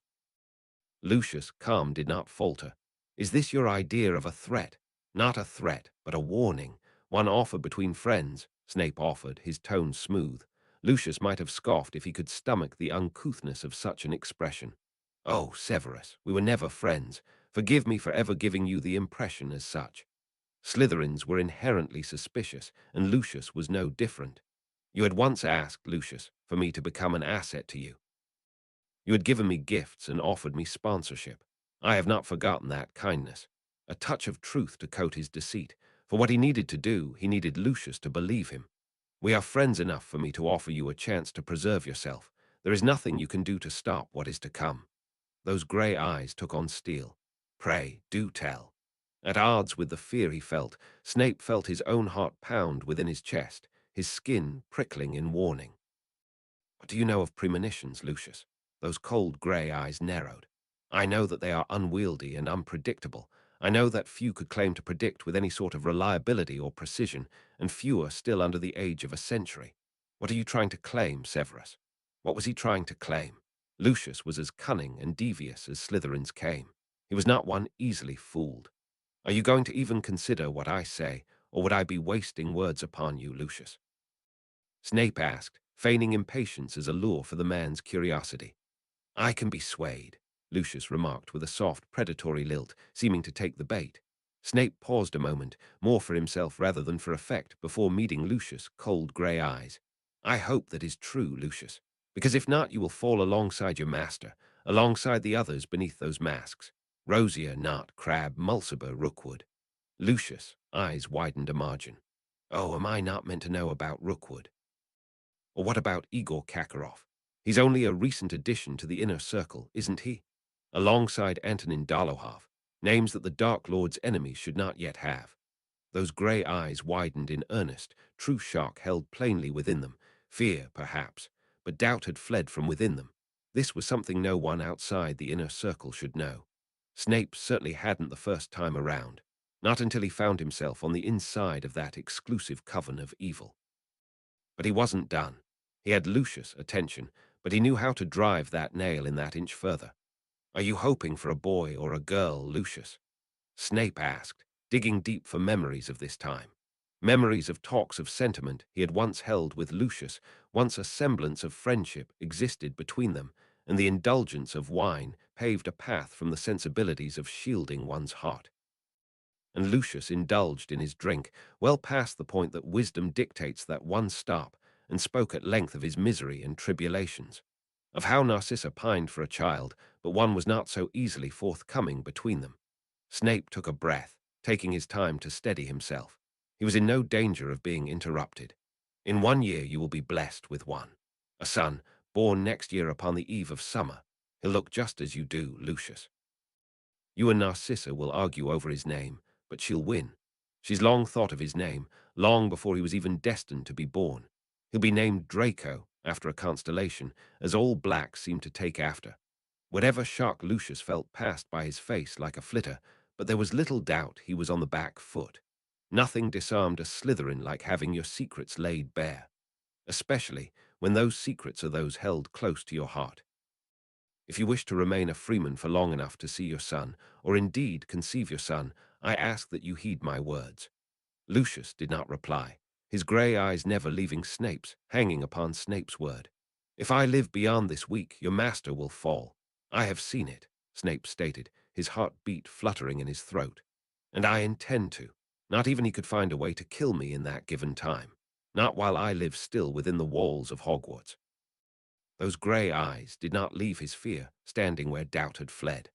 A: Lucius' calm did not falter. Is this your idea of a threat? Not a threat, but a warning, one offered between friends, Snape offered, his tone smooth. Lucius might have scoffed if he could stomach the uncouthness of such an expression. Oh, Severus, we were never friends. Forgive me for ever giving you the impression as such. Slytherins were inherently suspicious, and Lucius was no different. You had once asked, Lucius, for me to become an asset to you. You had given me gifts and offered me sponsorship. I have not forgotten that kindness. A touch of truth to coat his deceit. For what he needed to do, he needed Lucius to believe him. We are friends enough for me to offer you a chance to preserve yourself. There is nothing you can do to stop what is to come. Those grey eyes took on steel. Pray, do tell. At odds with the fear he felt, Snape felt his own heart pound within his chest, his skin prickling in warning. What do you know of premonitions, Lucius? Those cold grey eyes narrowed. I know that they are unwieldy and unpredictable. I know that few could claim to predict with any sort of reliability or precision, and fewer still under the age of a century. What are you trying to claim, Severus? What was he trying to claim? Lucius was as cunning and devious as Slytherins came. He was not one easily fooled. Are you going to even consider what I say, or would I be wasting words upon you, Lucius? Snape asked, feigning impatience as a lure for the man's curiosity. I can be swayed, Lucius remarked with a soft, predatory lilt, seeming to take the bait. Snape paused a moment, more for himself rather than for effect, before meeting Lucius' cold grey eyes. I hope that is true, Lucius, because if not, you will fall alongside your master, alongside the others beneath those masks. Rosier, Knot, Crabbe, Mulciber, Rookwood. Lucius' eyes widened a margin. Oh, am I not meant to know about Rookwood? Or what about Igor Kakarov? He's only a recent addition to the inner circle, isn't he? Alongside Antonin Dolohov, names that the Dark Lord's enemies should not yet have. Those grey eyes widened in earnest, true shock held plainly within them, fear, perhaps, but doubt had fled from within them. This was something no one outside the inner circle should know. Snape certainly hadn't the first time around, not until he found himself on the inside of that exclusive coven of evil. But he wasn't done. He had Lucius' attention, but he knew how to drive that nail in that inch further. Are you hoping for a boy or a girl, Lucius? Snape asked, digging deep for memories of this time. Memories of talks of sentiment he had once held with Lucius, once a semblance of friendship existed between them, and the indulgence of wine paved a path from the sensibilities of shielding one's heart. And Lucius indulged in his drink, well past the point that wisdom dictates that one stop, and spoke at length of his misery and tribulations, of how Narcissa pined for a child, but one was not so easily forthcoming between them. Snape took a breath, taking his time to steady himself. He was in no danger of being interrupted. In 1 year you will be blessed with one. A son, born next year upon the eve of summer. He'll look just as you do, Lucius. You and Narcissa will argue over his name, but she'll win. She's long thought of his name, long before he was even destined to be born. He'll be named Draco, after a constellation, as all blacks seem to take after. Whatever shock Lucius felt passed by his face like a flitter, but there was little doubt he was on the back foot. Nothing disarmed a Slytherin like having your secrets laid bare, especially when those secrets are those held close to your heart. If you wish to remain a freeman for long enough to see your son, or indeed conceive your son, I ask that you heed my words. Lucius did not reply, his grey eyes never leaving Snape's, hanging upon Snape's word. If I live beyond this week, your master will fall. I have seen it, Snape stated, his heart beat fluttering in his throat. And I intend to. Not even he could find a way to kill me in that given time. Not while I live still within the walls of Hogwarts. Those grey eyes did not leave his fear, standing where doubt had fled.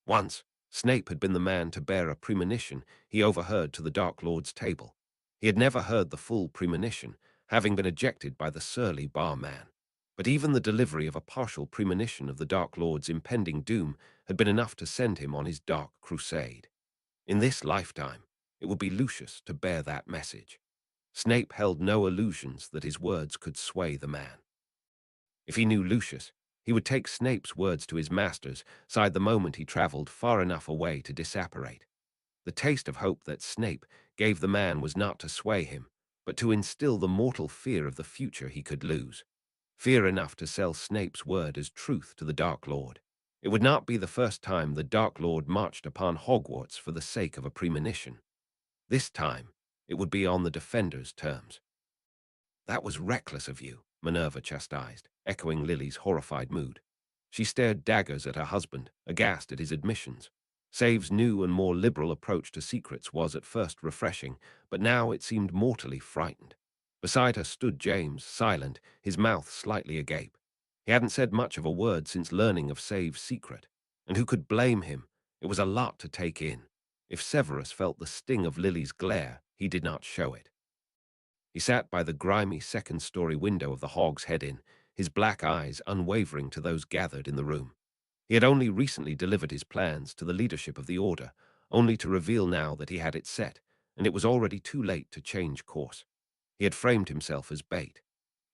A: Once, Snape had been the man to bear a premonition he overheard to the Dark Lord's table. He had never heard the full premonition, having been ejected by the surly barman. But even the delivery of a partial premonition of the Dark Lord's impending doom had been enough to send him on his dark crusade. In this lifetime, it would be Lucius to bear that message. Snape held no illusions that his words could sway the man. If he knew Lucius, he would take Snape's words to his master's side the moment he travelled far enough away to disapparate. The taste of hope that Snape gave the man was not to sway him, but to instill the mortal fear of the future he could lose. Fear enough to sell Snape's word as truth to the Dark Lord. It would not be the first time the Dark Lord marched upon Hogwarts for the sake of a premonition. This time, it would be on the defenders' terms. That was reckless of you, Minerva chastised, echoing Lily's horrified mood. She stared daggers at her husband, aghast at his admissions. Save's new and more liberal approach to secrets was at first refreshing, but now it seemed mortally frightened. Beside her stood James, silent, his mouth slightly agape. He hadn't said much of a word since learning of Save's secret, and who could blame him? It was a lot to take in. If Severus felt the sting of Lily's glare, he did not show it. He sat by the grimy second-story window of the Hog's Head Inn, his black eyes unwavering to those gathered in the room. He had only recently delivered his plans to the leadership of the Order, only to reveal now that he had it set, and it was already too late to change course. He had framed himself as bait.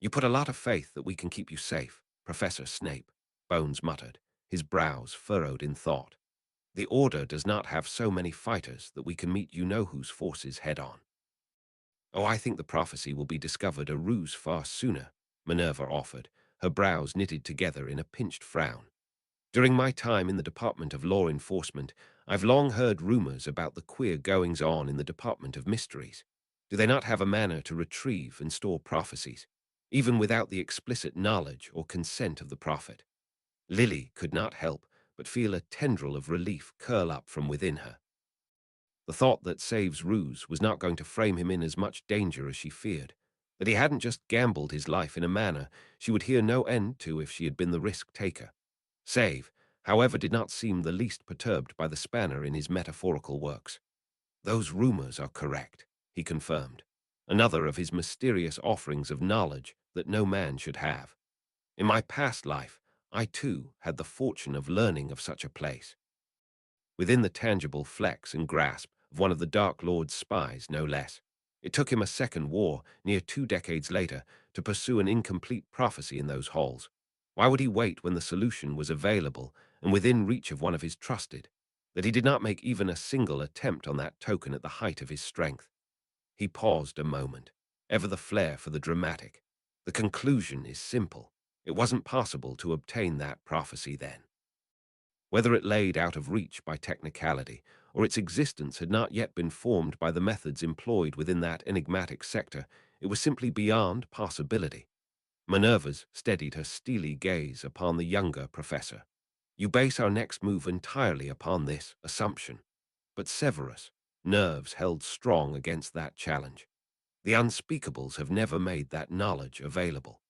A: "You put a lot of faith that we can keep you safe, Professor Snape," Bones muttered, his brows furrowed in thought. "The Order does not have so many fighters that we can meet you-know-whose forces head-on." "Oh, I think the prophecy will be discovered a ruse far sooner," Minerva offered, her brows knitted together in a pinched frown. "During my time in the Department of Law Enforcement, I've long heard rumors about the queer goings-on in the Department of Mysteries. Do they not have a manner to retrieve and store prophecies, even without the explicit knowledge or consent of the prophet?" Lily could not help but feel a tendril of relief curl up from within her. The thought that Save's ruse was not going to frame him in as much danger as she feared, that he hadn't just gambled his life in a manner she would hear no end to if she had been the risk-taker. Save, however, did not seem the least perturbed by the spanner in his metaphorical works. "Those rumors are correct," he confirmed, another of his mysterious offerings of knowledge that no man should have. "In my past life, I too had the fortune of learning of such a place." Within the tangible flex and grasp of one of the Dark Lord's spies, no less. It took him a second war, near 2 decades later, to pursue an incomplete prophecy in those halls. Why would he wait when the solution was available and within reach of one of his trusted? That he did not make even a single attempt on that token at the height of his strength. He paused a moment, ever the flair for the dramatic. The conclusion is simple. It wasn't possible to obtain that prophecy then. Whether it laid out of reach by technicality, or its existence had not yet been formed by the methods employed within that enigmatic sector, it was simply beyond possibility. Minerva's steadied her steely gaze upon the younger professor. "You base our next move entirely upon this assumption." But Severus' nerves held strong against that challenge. The unspeakables have never made that knowledge available.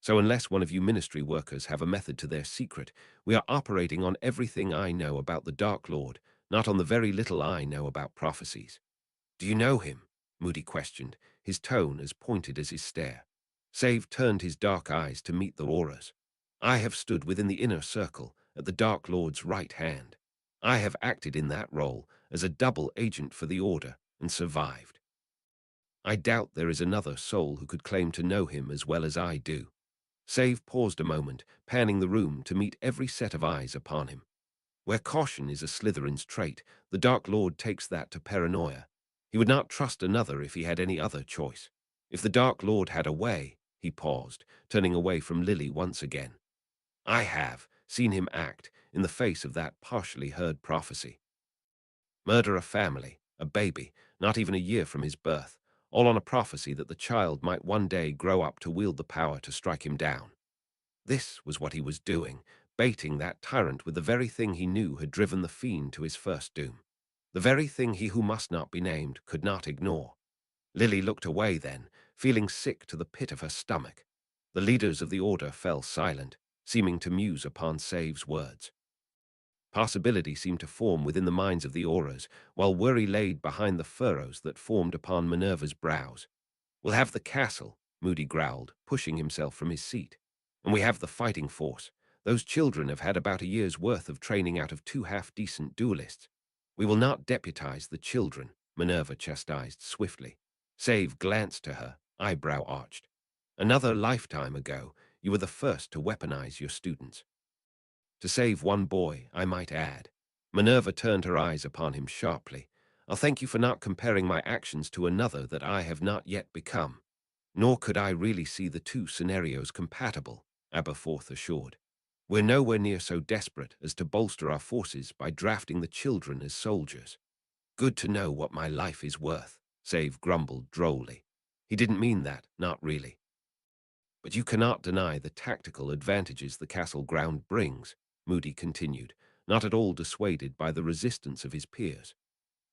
A: So unless one of you ministry workers have a method to their secret, we are operating on everything I know about the Dark Lord, not on the very little I know about prophecies. "Do you know him?" Moody questioned, his tone as pointed as his stare. Save turned his dark eyes to meet the Aura's. "I have stood within the inner circle, at the Dark Lord's right hand. I have acted in that role as a double agent for the Order and survived. I doubt there is another soul who could claim to know him as well as I do. Save paused a moment, panning the room to meet every set of eyes upon him. Where caution is a Slytherin's trait, the Dark Lord takes that to paranoia. He would not trust another if he had any other choice. If the Dark Lord had a way, he paused, turning away from Lily once again. I have seen him act in the face of that partially heard prophecy. Murder a family, a baby, not even a year from his birth, all on a prophecy that the child might one day grow up to wield the power to strike him down. This was what he was doing, baiting that tyrant with the very thing he knew had driven the fiend to his first doom. The very thing he who must not be named could not ignore. Lily looked away then, feeling sick to the pit of her stomach. The leaders of the Order fell silent, seeming to muse upon Save's words. Possibility seemed to form within the minds of the Aurors, while worry laid behind the furrows that formed upon Minerva's brows. "We'll have the castle," Moody growled, pushing himself from his seat. "And we have the fighting force. Those children have had about a year's worth of training out of two half-decent duelists. We will not deputize the children," Minerva chastised swiftly. Save glanced to her, eyebrow arched. "Another lifetime ago, you were the first to weaponize your students. To save one boy, I might add." Minerva turned her eyes upon him sharply. "I'll thank you for not comparing my actions to another that I have not yet become." "Nor could I really see the two scenarios compatible," Aberforth assured. "We're nowhere near so desperate as to bolster our forces by drafting the children as soldiers." "Good to know what my life is worth," Save grumbled drolly. He didn't mean that, not really. "But you cannot deny the tactical advantages the castle ground brings," Moody continued, not at all dissuaded by the resistance of his peers.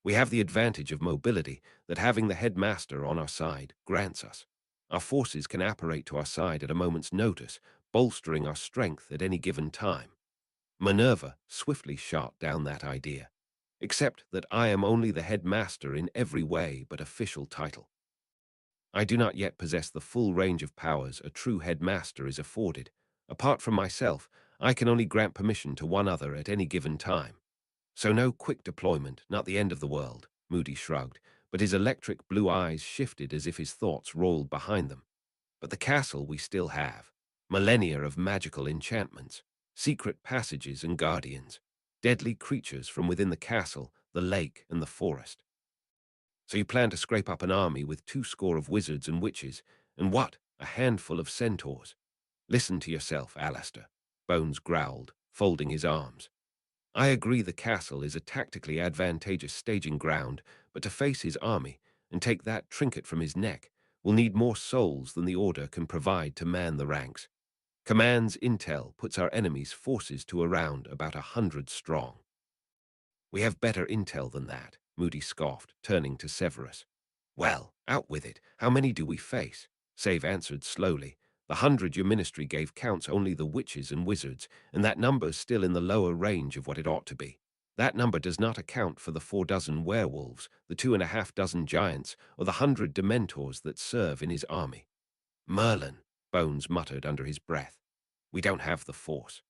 A: "We have the advantage of mobility that having the headmaster on our side grants us. Our forces can apparate to our side at a moment's notice, bolstering our strength at any given time." Minerva swiftly shot down that idea. "Except that I am only the headmaster in every way but official title. I do not yet possess the full range of powers a true headmaster is afforded. Apart from myself, I can only grant permission to one other at any given time. So no quick deployment, not the end of the world," Moody shrugged, but his electric blue eyes shifted as if his thoughts rolled behind them. "But the castle we still have. Millennia of magical enchantments, secret passages and guardians, deadly creatures from within the castle, the lake, and the forest. So you plan to scrape up an army with 20 of wizards and witches, and what? A handful of centaurs. Listen to yourself, Alistair," Bones growled, folding his arms. "I agree the castle is a tactically advantageous staging ground, but to face his army and take that trinket from his neck will need more souls than the Order can provide to man the ranks. Command's intel puts our enemy's forces to around about 100 strong." "We have better intel than that," Moody scoffed, turning to Severus. "Well, out with it. How many do we face?" Save answered slowly. "The 100 your ministry gave counts only the witches and wizards, and that number's still in the lower range of what it ought to be. That number does not account for the 4 dozen werewolves, the 2.5 dozen giants, or the 100 dementors that serve in his army." "Merlin," Bones muttered under his breath. "We don't have the force."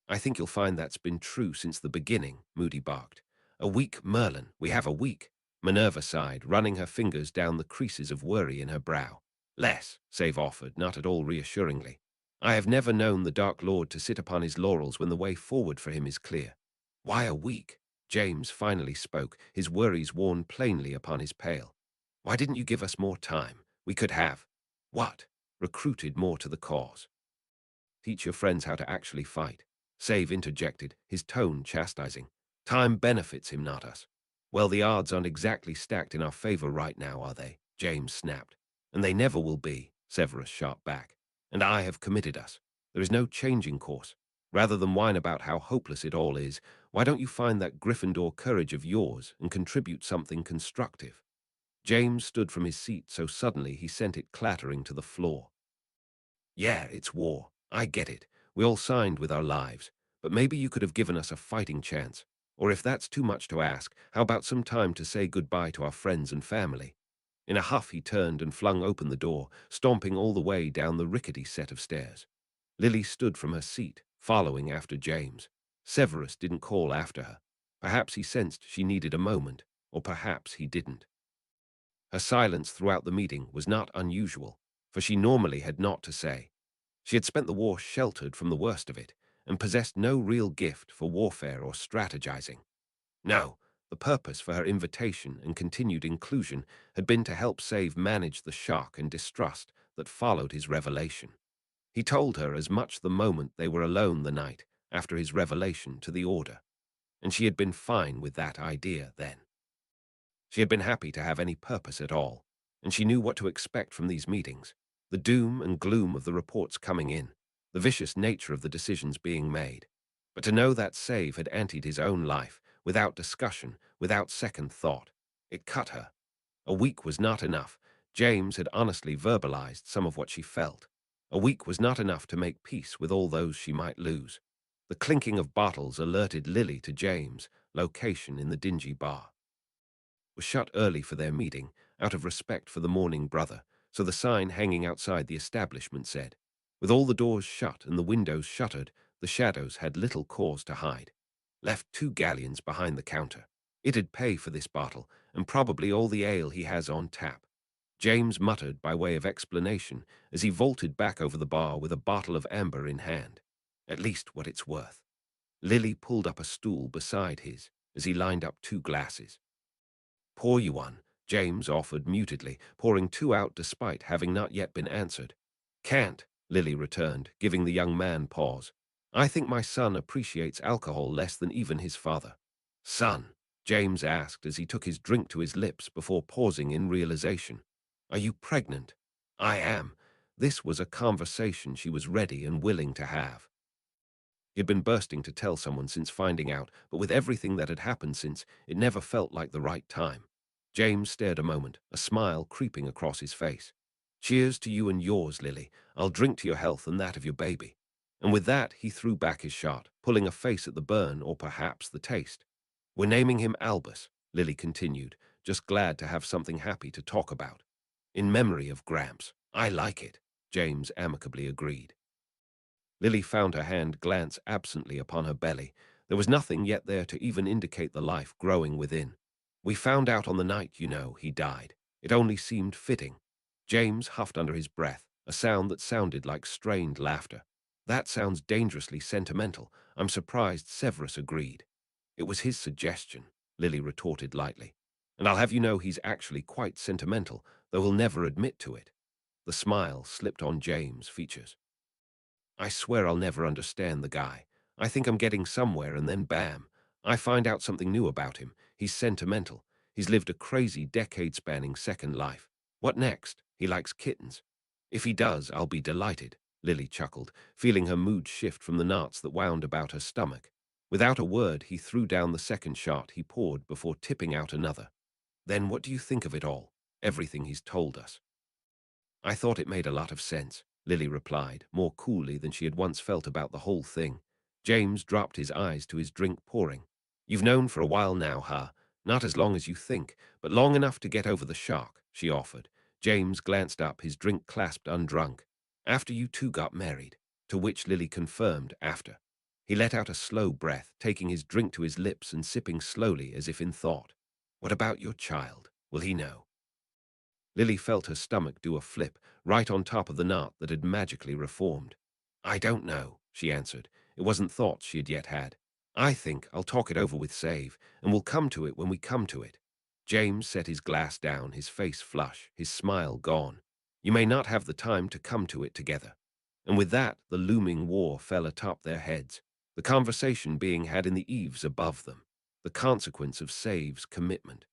A: "I think you'll find that's been true since the beginning," Moody barked. "A weak Merlin. We have a weak." Minerva sighed, running her fingers down the creases of worry in her brow. "Less," Save offered, not at all reassuringly. "I have never known the Dark Lord to sit upon his laurels when the way forward for him is clear." "Why a week?" James finally spoke, his worries worn plainly upon his pale. "Why didn't you give us more time? We could have—" "What?" "Recruited more to the cause. Teach your friends how to actually fight." Save interjected, his tone chastising. "Time benefits him, not us." "Well, the odds aren't exactly stacked in our favor right now, are they?" James snapped. "And they never will be," Severus shot back. "And I have committed us. There is no changing course. Rather than whine about how hopeless it all is, why don't you find that Gryffindor courage of yours and contribute something constructive?" James stood from his seat so suddenly he sent it clattering to the floor. "Yeah, it's war. I get it. We all signed with our lives. But maybe you could have given us a fighting chance. Or if that's too much to ask, how about some time to say goodbye to our friends and family?" In a huff he turned and flung open the door, stomping all the way down the rickety set of stairs. Lily stood from her seat, following after James. Severus didn't call after her. Perhaps he sensed she needed a moment, or perhaps he didn't. Her silence throughout the meeting was not unusual, for she normally had naught to say. She had spent the war sheltered from the worst of it, and possessed no real gift for warfare or strategizing. No, the purpose for her invitation and continued inclusion had been to help Save manage the shock and distrust that followed his revelation. He told her as much the moment they were alone the night after his revelation to the Order, and she had been fine with that idea then. She had been happy to have any purpose at all, and she knew what to expect from these meetings, the doom and gloom of the reports coming in, the vicious nature of the decisions being made. But to know that Save had anteed his own life, without discussion, without second thought, it cut her. A week was not enough. James had honestly verbalized some of what she felt. A week was not enough to make peace with all those she might lose. The clinking of bottles alerted Lily to James' location in the dingy bar. Was shut early for their meeting, out of respect for the mourning brother, so the sign hanging outside the establishment said, "With all the doors shut and the windows shuttered, the shadows had little cause to hide. Left 2 galleons behind the counter. It'd pay for this bottle, and probably all the ale he has on tap." James muttered by way of explanation as he vaulted back over the bar with a bottle of amber in hand. "At least what it's worth." Lily pulled up a stool beside his as he lined up 2 glasses. "Pour you one," James offered mutedly, pouring 2 out despite having not yet been answered. "Can't," Lily returned, giving the young man pause. "I think my son appreciates alcohol less than even his father." "Son?" James asked as he took his drink to his lips before pausing in realization. "Are you pregnant?" "I am." This was a conversation she was ready and willing to have. He had been bursting to tell someone since finding out, but with everything that had happened since, it never felt like the right time. James stared a moment, a smile creeping across his face. "Cheers to you and yours, Lily. I'll drink to your health and that of your baby." And with that, he threw back his shot, pulling a face at the burn or perhaps the taste. "We're naming him Albus," Lily continued, just glad to have something happy to talk about. "In memory of Gramps." "I like it," James amicably agreed. Lily found her hand glance absently upon her belly. There was nothing yet there to even indicate the life growing within. "We found out on the night, you know, he died. It only seemed fitting." James huffed under his breath, a sound that sounded like strained laughter. "That sounds dangerously sentimental. I'm surprised Severus agreed." "It was his suggestion," Lily retorted lightly. "And I'll have you know he's actually quite sentimental, though he'll never admit to it." The smile slipped on James' features. "I swear I'll never understand the guy. I think I'm getting somewhere and then bam, I find out something new about him. He's sentimental. He's lived a crazy decade-spanning second life. What next? He likes kittens. If he does, I'll be delighted," Lily chuckled, feeling her mood shift from the knots that wound about her stomach. Without a word, he threw down the second shot he poured before tipping out another. "Then what do you think of it all? Everything he's told us?" "I thought it made a lot of sense," Lily replied, more coolly than she had once felt about the whole thing. James dropped his eyes to his drink pouring. "You've known for a while now, huh? Not as long as you think, but long enough to get over the shock," she offered. James glanced up, his drink clasped undrunk. "After you two got married," to which Lily confirmed after. He let out a slow breath, taking his drink to his lips and sipping slowly as if in thought. "What about your child? Will he know?" Lily felt her stomach do a flip, right on top of the knot that had magically reformed. "I don't know," she answered. It wasn't thoughts she had yet had. "I think I'll talk it over with Save, and we'll come to it when we come to it." James set his glass down, his face flush, his smile gone. "You may not have the time to come to it together." And with that, the looming war fell atop their heads, the conversation being had in the eaves above them, the consequence of Save's commitment.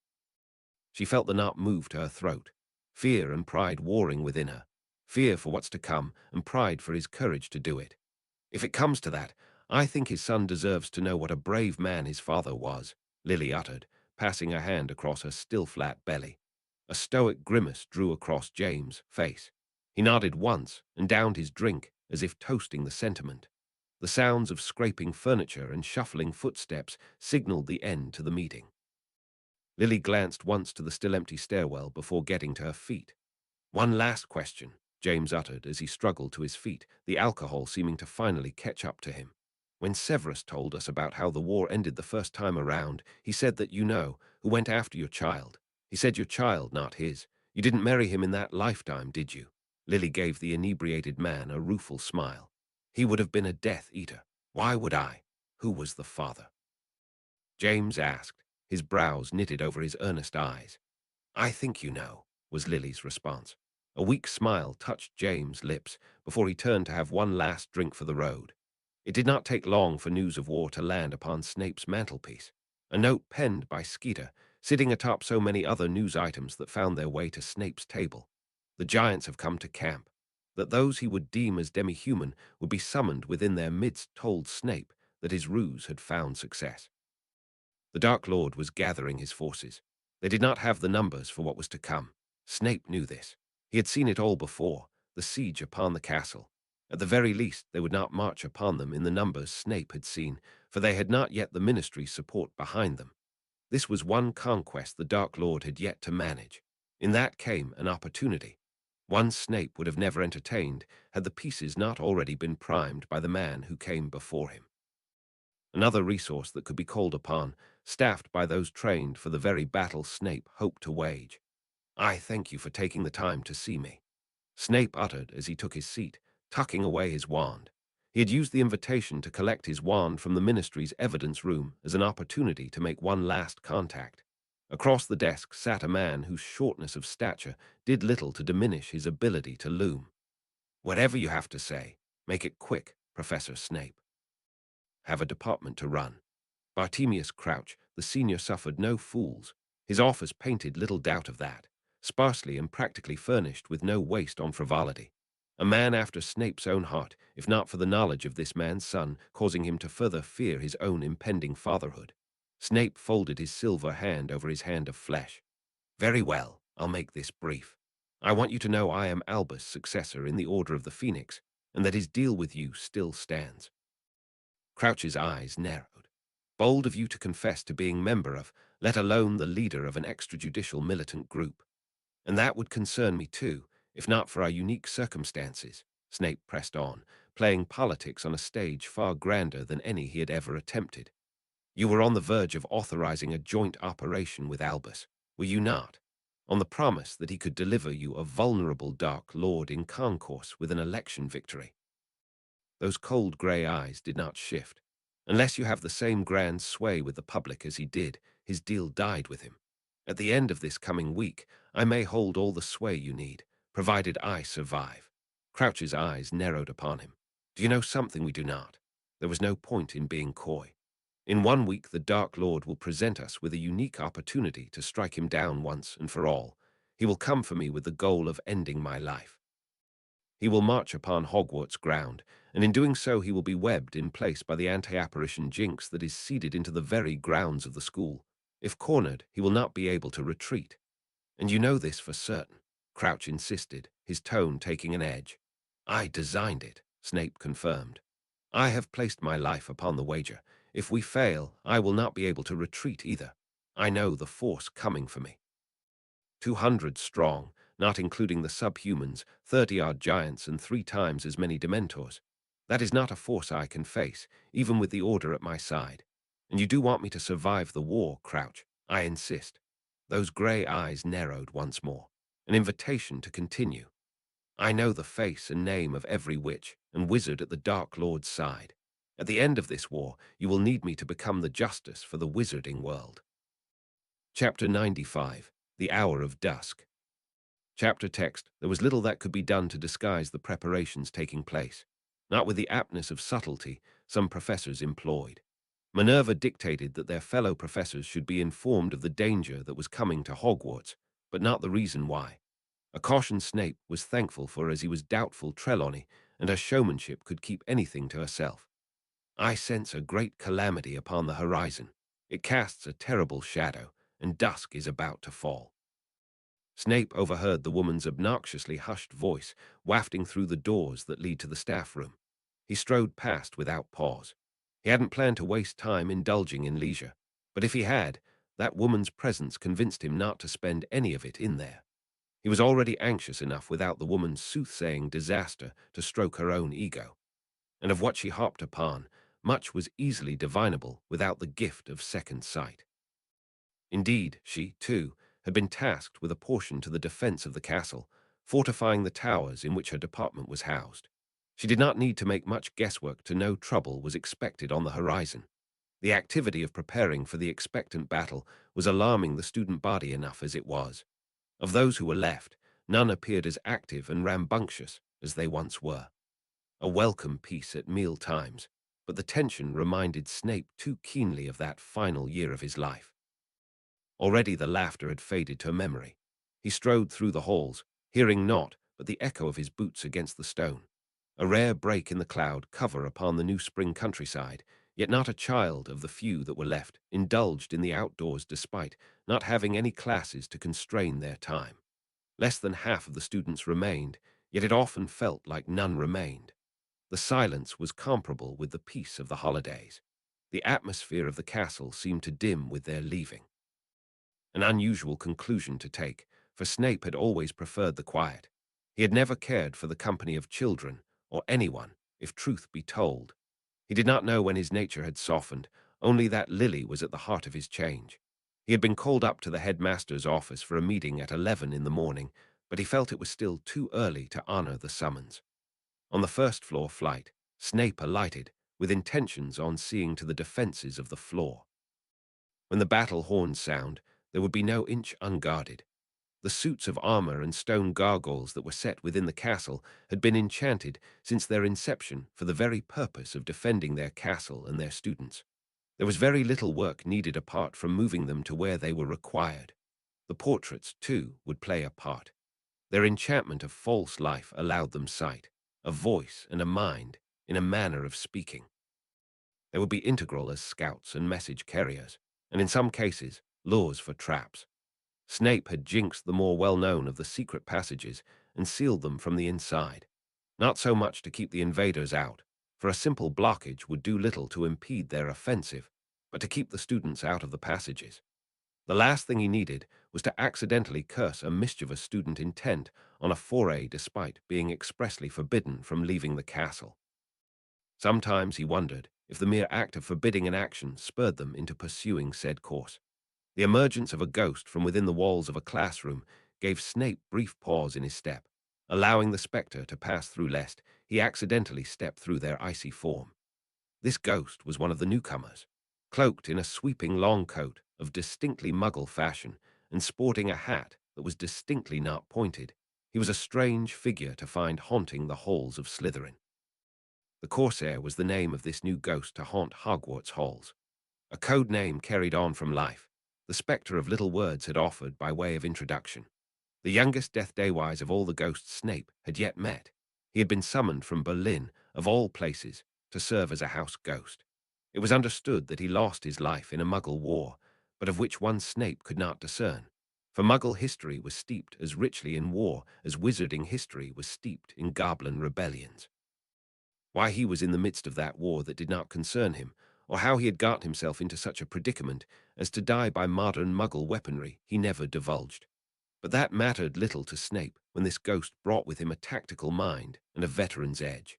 A: She felt the knot move to her throat, fear and pride warring within her, fear for what's to come and pride for his courage to do it. "If it comes to that, I think his son deserves to know what a brave man his father was," Lily uttered, passing her hand across her still flat belly. A stoic grimace drew across James' face. He nodded once and downed his drink as if toasting the sentiment. The sounds of scraping furniture and shuffling footsteps signaled the end to the meeting. Lily glanced once to the still empty stairwell before getting to her feet. "One last question," James uttered as he struggled to his feet, the alcohol seeming to finally catch up to him. When Severus told us about how the war ended the first time around, he said that who went after your child. He said your child, not his. You didn't marry him in that lifetime, did you? Lily gave the inebriated man a rueful smile. He would have been a Death Eater. Why would I? Who was the father? James asked, his brows knitted over his earnest eyes. I think you know, was Lily's response. A weak smile touched James' lips before he turned to have one last drink for the road. It did not take long for news of war to land upon Snape's mantelpiece. A note penned by Skeeter, sitting atop so many other news items that found their way to Snape's table. The giants have come to camp. That those he would deem as demi-human would be summoned within their midst told Snape that his ruse had found success. The Dark Lord was gathering his forces. They did not have the numbers for what was to come. Snape knew this. He had seen it all before, the siege upon the castle. At the very least, they would not march upon them in the numbers Snape had seen, for they had not yet the Ministry's support behind them. This was one conquest the Dark Lord had yet to manage. In that came an opportunity. One Snape would have never entertained had the pieces not already been primed by the man who came before him. Another resource that could be called upon, staffed by those trained for the very battle Snape hoped to wage. I thank you for taking the time to see me, Snape uttered as he took his seat, tucking away his wand. He had used the invitation to collect his wand from the Ministry's evidence room as an opportunity to make one last contact. Across the desk sat a man whose shortness of stature did little to diminish his ability to loom. Whatever you have to say, make it quick, Professor Snape. Have a department to run. Bartemius Crouch, the senior, suffered no fools. His office painted little doubt of that, sparsely and practically furnished with no waste on frivolity. A man after Snape's own heart, if not for the knowledge of this man's son, causing him to further fear his own impending fatherhood. Snape folded his silver hand over his hand of flesh. Very well, I'll make this brief. I want you to know I am Albus' successor in the Order of the Phoenix, and that his deal with you still stands. Crouch's eyes narrowed. Bold of you to confess to being member of, let alone the leader of an extrajudicial militant group. And that would concern me too, if not for our unique circumstances, Snape pressed on, playing politics on a stage far grander than any he had ever attempted. You were on the verge of authorizing a joint operation with Albus, were you not? On the promise that he could deliver you a vulnerable Dark Lord in concourse with an election victory. Those cold grey eyes did not shift. Unless you have the same grand sway with the public as he did, his deal died with him. At the end of this coming week, I may hold all the sway you need, provided I survive. Crouch's eyes narrowed upon him. Do you know something we do not? There was no point in being coy. In 1 week, the Dark Lord will present us with a unique opportunity to strike him down once and for all. He will come for me with the goal of ending my life. He will march upon Hogwarts ground, and in doing so he will be webbed in place by the anti-apparition jinx that is seeded into the very grounds of the school. If cornered, he will not be able to retreat. And you know this for certain, Crouch insisted, his tone taking an edge. I designed it, Snape confirmed. I have placed my life upon the wager. If we fail, I will not be able to retreat either. I know the force coming for me. 200 strong, not including the subhumans, 30-odd giants, and 3 times as many Dementors. That is not a force I can face, even with the Order at my side. And you do want me to survive the war, Crouch. I insist. Those grey eyes narrowed once more. An invitation to continue. I know the face and name of every witch and wizard at the Dark Lord's side. At the end of this war, you will need me to become the justice for the wizarding world. Chapter 95. The Hour of Dusk. Chapter text. There was little that could be done to disguise the preparations taking place, not with the aptness of subtlety some professors employed. Minerva dictated that their fellow professors should be informed of the danger that was coming to Hogwarts, but not the reason why. A caution Snape was thankful for, as he was doubtful Trelawney and her showmanship could keep anything to herself. I sense a great calamity upon the horizon. It casts a terrible shadow, and dusk is about to fall. Snape overheard the woman's obnoxiously hushed voice wafting through the doors that lead to the staff room. He strode past without pause. He hadn't planned to waste time indulging in leisure, but if he had, that woman's presence convinced him not to spend any of it in there. He was already anxious enough without the woman's soothsaying disaster to stroke her own ego. And of what she hopped upon, much was easily divinable without the gift of second sight. Indeed, she, too, had been tasked with a portion to the defense of the castle, fortifying the towers in which her department was housed. She did not need to make much guesswork to know trouble was expected on the horizon. The activity of preparing for the expectant battle was alarming the student body enough as it was. Of those who were left, none appeared as active and rambunctious as they once were. A welcome peace at meal times, but the tension reminded Snape too keenly of that final year of his life. Already the laughter had faded to memory. He strode through the halls, hearing naught but the echo of his boots against the stone. A rare break in the cloud cover upon the new spring countryside, yet not a child of the few that were left indulged in the outdoors despite not having any classes to constrain their time. Less than half of the students remained, yet it often felt like none remained. The silence was comparable with the peace of the holidays. The atmosphere of the castle seemed to dim with their leaving. An unusual conclusion to take, for Snape had always preferred the quiet. He had never cared for the company of children, or anyone, if truth be told. He did not know when his nature had softened, only that Lily was at the heart of his change. He had been called up to the headmaster's office for a meeting at 11 in the morning, but he felt it was still too early to honor the summons. On the first-floor flight, Snape alighted, with intentions on seeing to the defenses of the floor. When the battle horns sound, there would be no inch unguarded. The suits of armor and stone gargoyles that were set within the castle had been enchanted since their inception for the very purpose of defending their castle and their students. There was very little work needed apart from moving them to where they were required. The portraits, too, would play a part. Their enchantment of false life allowed them sight, a voice and a mind, in a manner of speaking. They would be integral as scouts and message carriers, and in some cases, lures for traps. Snape had jinxed the more well-known of the secret passages and sealed them from the inside. Not so much to keep the invaders out, for a simple blockage would do little to impede their offensive, but to keep the students out of the passages. The last thing he needed was to accidentally curse a mischievous student intent on a foray despite being expressly forbidden from leaving the castle. Sometimes he wondered if the mere act of forbidding an action spurred them into pursuing said course. The emergence of a ghost from within the walls of a classroom gave Snape brief pause in his step, allowing the spectre to pass through lest he accidentally step through their icy form. This ghost was one of the newcomers, cloaked in a sweeping long coat of distinctly muggle fashion and sporting a hat that was distinctly not pointed. He was a strange figure to find haunting the halls of Slytherin. The Corsair was the name of this new ghost to haunt Hogwarts halls, a code name carried on from life. The spectre of little words had offered by way of introduction. The youngest Death Daywise of all the ghosts Snape had yet met. He had been summoned from Berlin, of all places, to serve as a house ghost. It was understood that he lost his life in a Muggle war, but of which one Snape could not discern. For Muggle history was steeped as richly in war as wizarding history was steeped in goblin rebellions. Why he was in the midst of that war that did not concern him, or how he had got himself into such a predicament as to die by modern Muggle weaponry, he never divulged. But that mattered little to Snape when this ghost brought with him a tactical mind and a veteran's edge.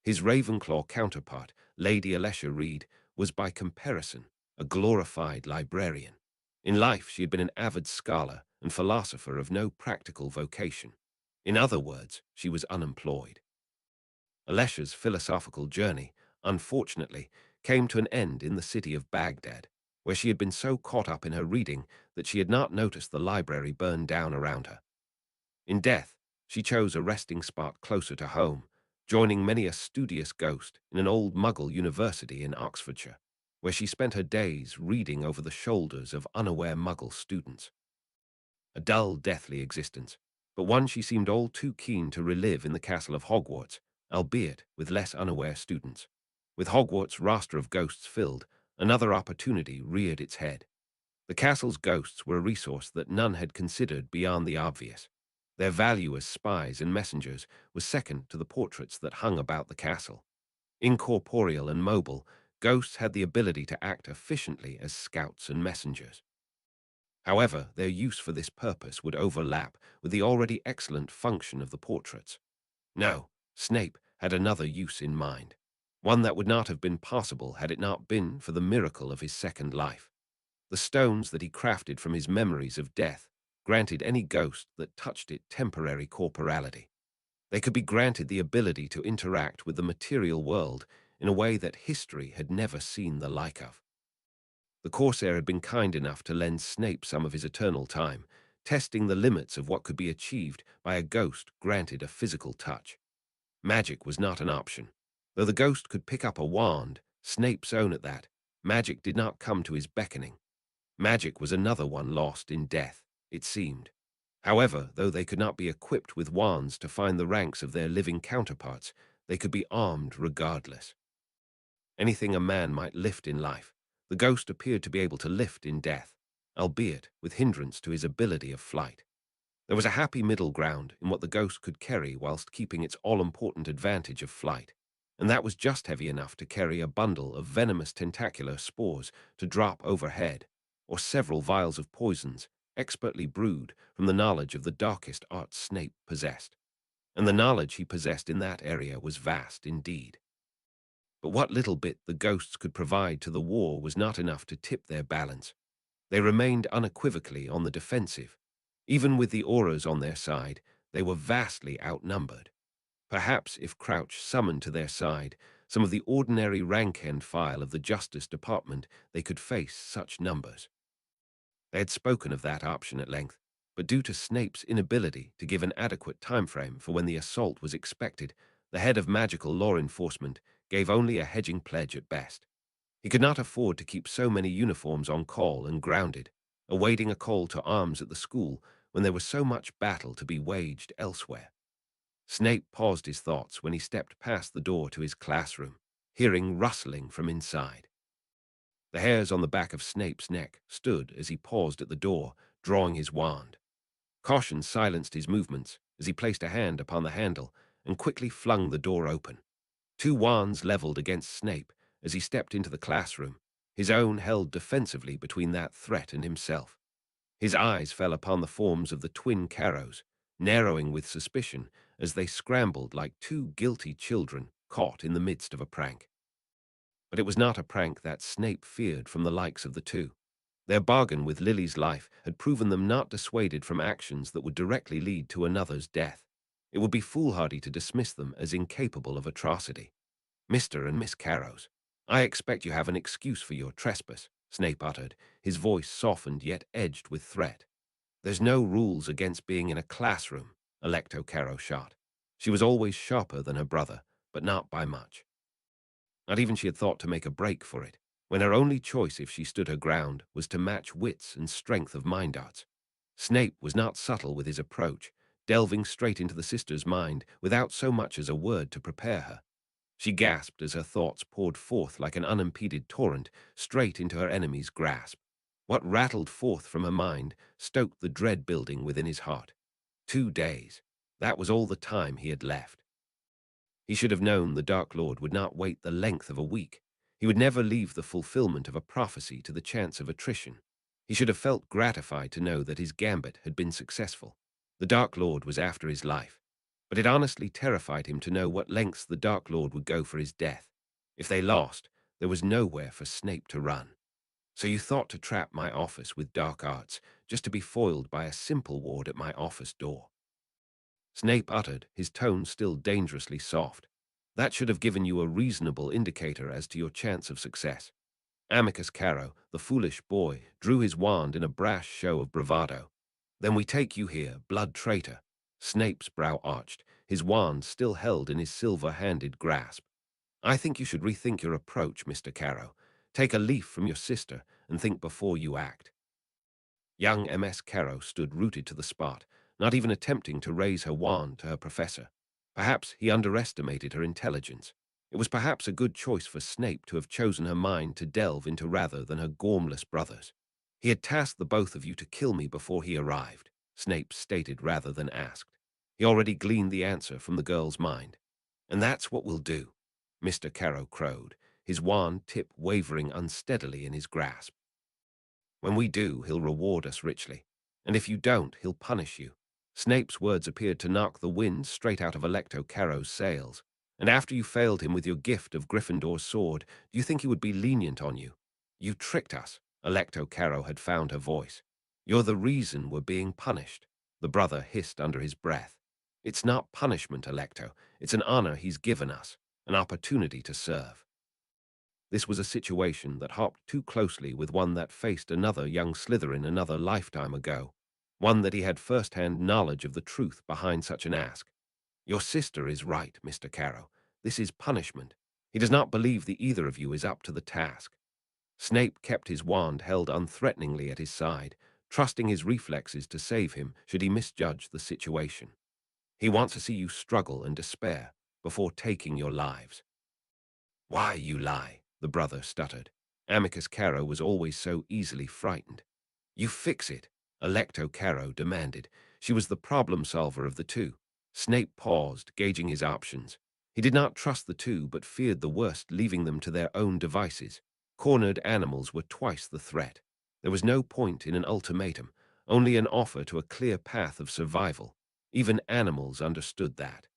A: His Ravenclaw counterpart, Lady Alessia Reed, was by comparison a glorified librarian. In life she had been an avid scholar and philosopher of no practical vocation. In other words, she was unemployed. Alessia's philosophical journey, unfortunately, came to an end in the city of Baghdad, where she had been so caught up in her reading that she had not noticed the library burn down around her. In death, she chose a resting spot closer to home, joining many a studious ghost in an old Muggle university in Oxfordshire, where she spent her days reading over the shoulders of unaware Muggle students. A dull, deathly existence, but one she seemed all too keen to relive in the castle of Hogwarts, albeit with less unaware students. With Hogwarts' roster of ghosts filled, another opportunity reared its head. The castle's ghosts were a resource that none had considered beyond the obvious. Their value as spies and messengers was second to the portraits that hung about the castle. Incorporeal and mobile, ghosts had the ability to act efficiently as scouts and messengers. However, their use for this purpose would overlap with the already excellent function of the portraits. No, Snape had another use in mind. one that would not have been possible had it not been for the miracle of his second life. The stones that he crafted from his memories of death granted any ghost that touched it temporary corporality. They could be granted the ability to interact with the material world in a way that history had never seen the like of. The Corsair had been kind enough to lend Snape some of his eternal time, testing the limits of what could be achieved by a ghost granted a physical touch. Magic was not an option. Though the ghost could pick up a wand, Snape's own at that, magic did not come to his beckoning. Magic was another one lost in death, it seemed. However, though they could not be equipped with wands to find the ranks of their living counterparts, they could be armed regardless. Anything a man might lift in life, the ghost appeared to be able to lift in death, albeit with hindrance to his ability of flight. There was a happy middle ground in what the ghost could carry whilst keeping its all-important advantage of flight, and that was just heavy enough to carry a bundle of venomous tentacular spores to drop overhead, or several vials of poisons, expertly brewed from the knowledge of the darkest arts Snape possessed. And the knowledge he possessed in that area was vast indeed. But what little bit the ghosts could provide to the war was not enough to tip their balance. They remained unequivocally on the defensive. Even with the auras on their side, they were vastly outnumbered. Perhaps if Crouch summoned to their side some of the ordinary rank-and-file of the Justice Department, they could face such numbers. They had spoken of that option at length, but due to Snape's inability to give an adequate time frame for when the assault was expected, the head of magical law enforcement gave only a hedging pledge at best. He could not afford to keep so many uniforms on call and grounded, awaiting a call to arms at the school when there was so much battle to be waged elsewhere. Snape paused his thoughts when he stepped past the door to his classroom, hearing rustling from inside. The hairs on the back of Snape's neck stood as he paused at the door, drawing his wand. Caution silenced his movements as he placed a hand upon the handle and quickly flung the door open. Two wands leveled against Snape as he stepped into the classroom, his own held defensively between that threat and himself. His eyes fell upon the forms of the twin Carrows, narrowing with suspicion as they scrambled like two guilty children caught in the midst of a prank. But it was not a prank that Snape feared from the likes of the two. Their bargain with Lily's life had proven them not dissuaded from actions that would directly lead to another's death. It would be foolhardy to dismiss them as incapable of atrocity. "Mr. and Miss Carrows, I expect you have an excuse for your trespass," Snape uttered, his voice softened yet edged with threat. "There's no rules against being in a classroom," Alecto Carrow shot. She was always sharper than her brother, but not by much. Not even she had thought to make a break for it, when her only choice if she stood her ground was to match wits and strength of mind arts. Snape was not subtle with his approach, delving straight into the sister's mind without so much as a word to prepare her. She gasped as her thoughts poured forth like an unimpeded torrent straight into her enemy's grasp. What rattled forth from her mind stoked the dread building within his heart. 2 days. That was all the time he had left. He should have known the Dark Lord would not wait the length of a week. He would never leave the fulfillment of a prophecy to the chance of attrition. He should have felt gratified to know that his gambit had been successful. The Dark Lord was after his life, but it honestly terrified him to know what lengths the Dark Lord would go for his death. If they lost, there was nowhere for Snape to run. "So you thought to trap my office with dark arts, just to be foiled by a simple ward at my office door?" Snape uttered, his tone still dangerously soft. "That should have given you a reasonable indicator as to your chance of success." Amicus Carrow, the foolish boy, drew his wand in a brash show of bravado. "Then we take you here, blood traitor." Snape's brow arched, his wand still held in his silver-handed grasp. "I think you should rethink your approach, Mr. Carrow. Take a leaf from your sister and think before you act." Young M.S. Carrow stood rooted to the spot, not even attempting to raise her wand to her professor. Perhaps he underestimated her intelligence. It was perhaps a good choice for Snape to have chosen her mind to delve into rather than her gormless brother's. "He had tasked the both of you to kill me before he arrived," Snape stated rather than asked. He already gleaned the answer from the girl's mind. "And that's what we'll do," Mr. Carrow crowed, his wand tip wavering unsteadily in his grasp. "When we do, he'll reward us richly. And if you don't, he'll punish you." Snape's words appeared to knock the wind straight out of Alecto Carrow's sails. And after you failed him with your gift of Gryffindor's sword, do you think he would be lenient on you? You tricked us. Alecto Caro had found her voice. You're the reason we're being punished, the brother hissed under his breath. It's not punishment, Alecto. It's an honor he's given us, an opportunity to serve. This was a situation that hopped too closely with one that faced another young Slytherin another lifetime ago, one that he had first-hand knowledge of the truth behind such an ask. Your sister is right, Mr. Caro. This is punishment. He does not believe that either of you is up to the task. Snape kept his wand held unthreateningly at his side, trusting his reflexes to save him should he misjudge the situation. He wants to see you struggle and despair before taking your lives. Why, you lie, the brother stuttered. Amicus Caro was always so easily frightened. You fix it, Alecto Caro demanded. She was the problem solver of the two. Snape paused, gauging his options. He did not trust the two, but feared the worst, leaving them to their own devices. Cornered animals were twice the threat. There was no point in an ultimatum, only an offer to a clear path of survival. Even animals understood that.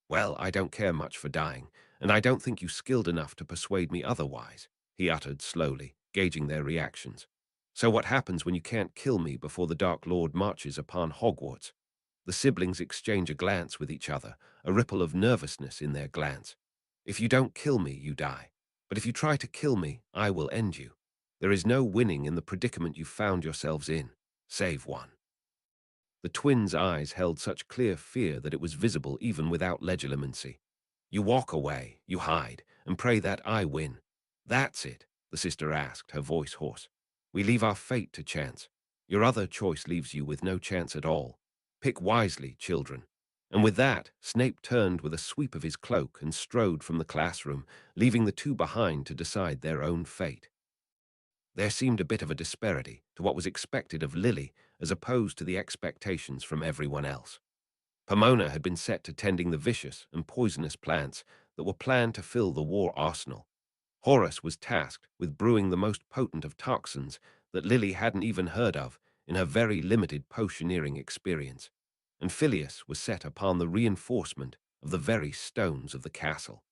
A: Well, I don't care much for dying, and I don't think you skilled enough to persuade me otherwise, he uttered slowly, gauging their reactions. So what happens when you can't kill me before the Dark Lord marches upon Hogwarts? The siblings exchange a glance with each other, a ripple of nervousness in their glance. If you don't kill me, you die. But if you try to kill me, I will end you. There is no winning in the predicament you found yourselves in, save one. The twins' eyes held such clear fear that it was visible even without legilimency. You walk away, you hide, and pray that I win. That's it, the sister asked, her voice hoarse. We leave our fate to chance. Your other choice leaves you with no chance at all. Pick wisely, children. And with that, Snape turned with a sweep of his cloak and strode from the classroom, leaving the two behind to decide their own fate. There seemed a bit of a disparity to what was expected of Lily as opposed to the expectations from everyone else. Pomona had been set to tending the vicious and poisonous plants that were planned to fill the war arsenal. Horace was tasked with brewing the most potent of toxins that Lily hadn't even heard of in her very limited potioneering experience, and Phileas was set upon the reinforcement of the very stones of the castle.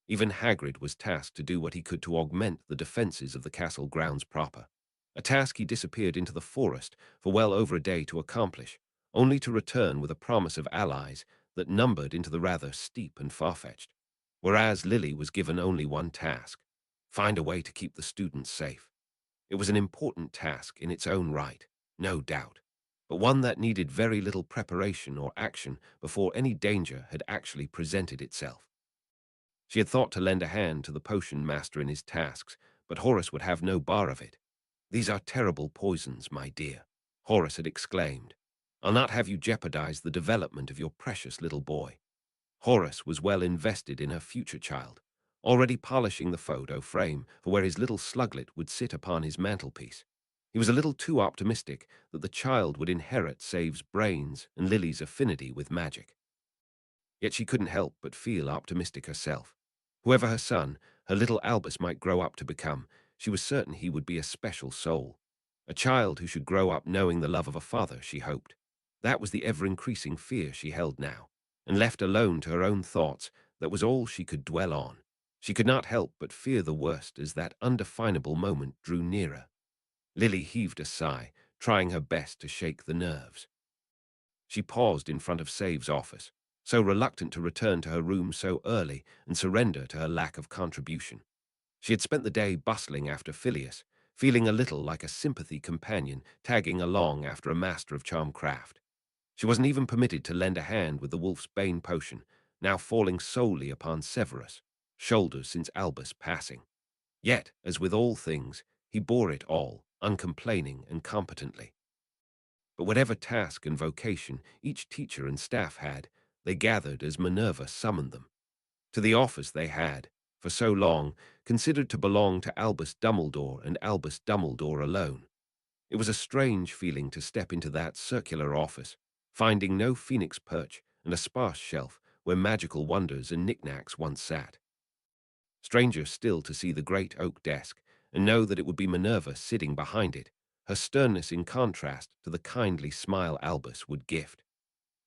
A: Even Hagrid was tasked to do what he could to augment the defences of the castle grounds proper, a task he disappeared into the forest for well over a day to accomplish, only to return with a promise of allies that numbered into the rather steep and far-fetched, whereas Lily was given only one task: find a way to keep the students safe. It was an important task in its own right, no doubt, but one that needed very little preparation or action before any danger had actually presented itself. She had thought to lend a hand to the potion master in his tasks, but Horace would have no bar of it. These are terrible poisons, my dear, Horace had exclaimed. I'll not have you jeopardize the development of your precious little boy. Horace was well invested in her future child, already polishing the photo frame for where his little sluglet would sit upon his mantelpiece. He was a little too optimistic that the child would inherit Save's brains and Lily's affinity with magic. Yet she couldn't help but feel optimistic herself. Whoever her son, her little Albus, might grow up to become, she was certain he would be a special soul. A child who should grow up knowing the love of a father, she hoped. That was the ever-increasing fear she held now, and left alone to her own thoughts, that was all she could dwell on. She could not help but fear the worst as that undefinable moment drew nearer. Lily heaved a sigh, trying her best to shake the nerves. She paused in front of Save's office, so reluctant to return to her room so early and surrender to her lack of contribution. She had spent the day bustling after Phileas, feeling a little like a sympathy companion tagging along after a master of charm craft. She wasn't even permitted to lend a hand with the Wolf's Bane potion, now falling solely upon Severus' shoulders since Albus' passing. Yet, as with all things, he bore it all, uncomplaining and competently. But whatever task and vocation each teacher and staff had, they gathered as Minerva summoned them. To the office they had, for so long, considered to belong to Albus Dumbledore and Albus Dumbledore alone. It was a strange feeling to step into that circular office, finding no phoenix perch and a sparse shelf where magical wonders and knickknacks once sat. Stranger still to see the great oak desk and know that it would be Minerva sitting behind it, her sternness in contrast to the kindly smile Albus would gift.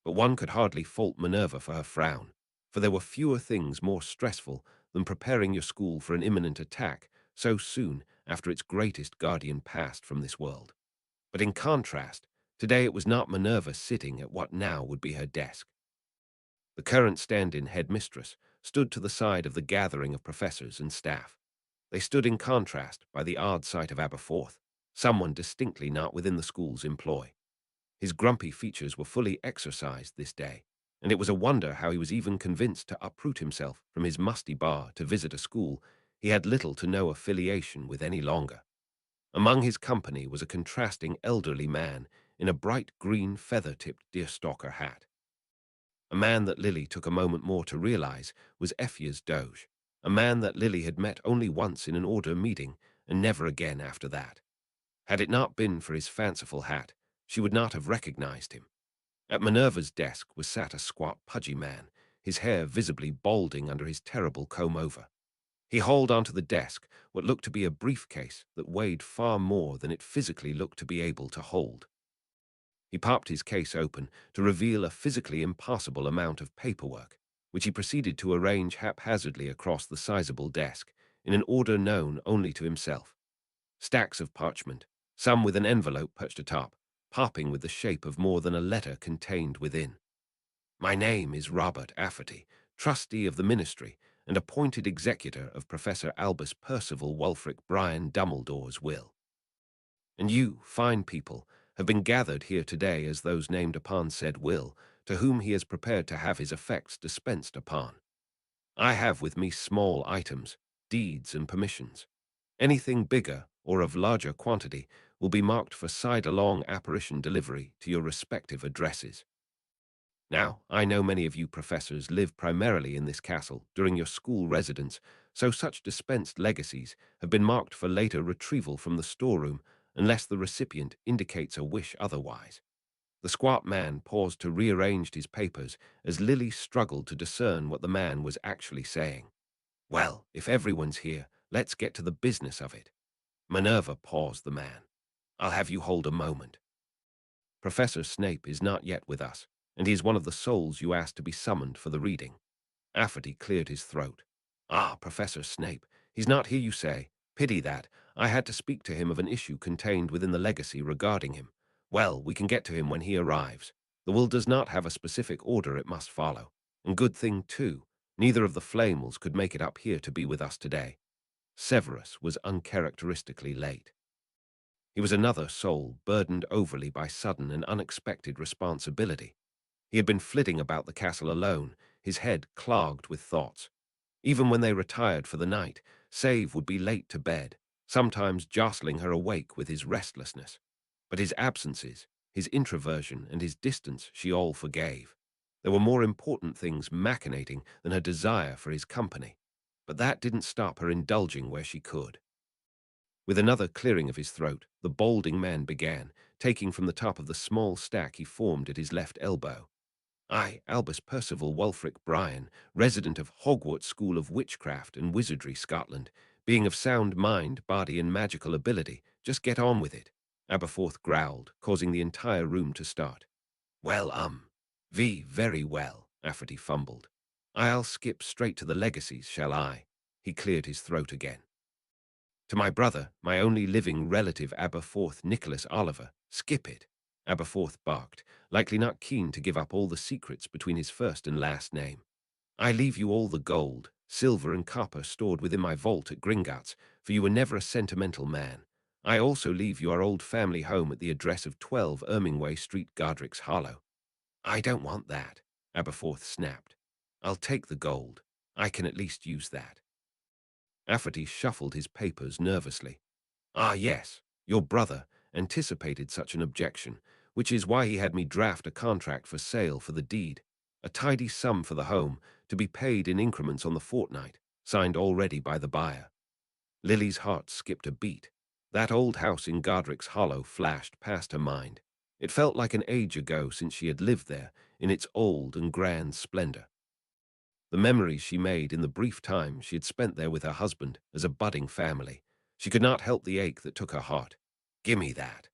A: But one could hardly fault Minerva for her frown. for there were fewer things more stressful than preparing your school for an imminent attack so soon after its greatest guardian passed from this world. But in contrast, today it was not Minerva sitting at what now would be her desk. The current stand-in headmistress stood to the side of the gathering of professors and staff. They stood in contrast by the odd sight of Aberforth, someone distinctly not within the school's employ. His grumpy features were fully exercised this day, and it was a wonder how he was even convinced to uproot himself from his musty bar to visit a school he had little to no affiliation with any longer. Among his company was a contrasting elderly man in a bright green feather-tipped deerstalker hat. A man that Lily took a moment more to realize was Effie's Doge, a man that Lily had met only once in an order meeting and never again after that. Had it not been for his fanciful hat, she would not have recognized him. At Minerva's desk was sat a squat, pudgy man, his hair visibly balding under his terrible comb-over. He hauled onto the desk what looked to be a briefcase that weighed far more than it physically looked to be able to hold. He popped his case open to reveal a physically impossible amount of paperwork, which he proceeded to arrange haphazardly across the sizable desk in an order known only to himself. Stacks of parchment, some with an envelope perched atop, popping with the shape of more than a letter contained within. My name is Robert Afferty, trustee of the ministry and appointed executor of Professor Albus Percival Wulfric Brian Dumbledore's will. And you, fine people, have been gathered here today as those named upon said will, to whom he is prepared to have his effects dispensed upon. I have with me small items, deeds and permissions. Anything bigger or of larger quantity will be marked for side-along apparition delivery to your respective addresses. Now, I know many of you professors live primarily in this castle during your school residence, so such dispensed legacies have been marked for later retrieval from the storeroom unless the recipient indicates a wish otherwise. The squat man paused to rearrange his papers as Lily struggled to discern what the man was actually saying. Well, if everyone's here, let's get to the business of it. Minerva paused the man. I'll have you hold a moment. Professor Snape is not yet with us, and he is one of the souls you asked to be summoned for the reading. Afferty cleared his throat. Ah, Professor Snape. He's not here, you say? Pity that. I had to speak to him of an issue contained within the legacy regarding him. Well, we can get to him when he arrives. The will does not have a specific order it must follow. And good thing, too, neither of the Flamels could make it up here to be with us today. Severus was uncharacteristically late. He was another soul burdened overly by sudden and unexpected responsibility. He had been flitting about the castle alone, his head clogged with thoughts. Even when they retired for the night, Save would be late to bed, sometimes jostling her awake with his restlessness. But his absences, his introversion, and his distance she all forgave. There were more important things machinating than her desire for his company, but that didn't stop her indulging where she could. With another clearing of his throat, the balding man began, taking from the top of the small stack he formed at his left elbow. I, Albus Percival Wulfric Brian, resident of Hogwarts School of Witchcraft and Wizardry, Scotland, being of sound mind, body, and magical ability, just get on with it, Aberforth growled, causing the entire room to start. Well, very well, Afferty fumbled. I'll skip straight to the legacies, shall I? He cleared his throat again. To my brother, my only living relative Aberforth Nicholas Oliver, skip it, Aberforth barked, likely not keen to give up all the secrets between his first and last name. I leave you all the gold, silver and copper stored within my vault at Gringotts, for you were never a sentimental man. I also leave you our old family home at the address of 12 Ermingway Street, Godric's Hollow. I don't want that, Aberforth snapped. I'll take the gold. I can at least use that. Afferty shuffled his papers nervously. Ah, yes, your brother anticipated such an objection, which is why he had me draft a contract for sale for the deed, a tidy sum for the home, to be paid in increments on the fortnight, signed already by the buyer. Lily's heart skipped a beat. That old house in Godric's Hollow flashed past her mind. It felt like an age ago since she had lived there, in its old and grand splendor. The memories she made in the brief time she had spent there with her husband as a budding family. She could not help the ache that took her heart. Gimme that.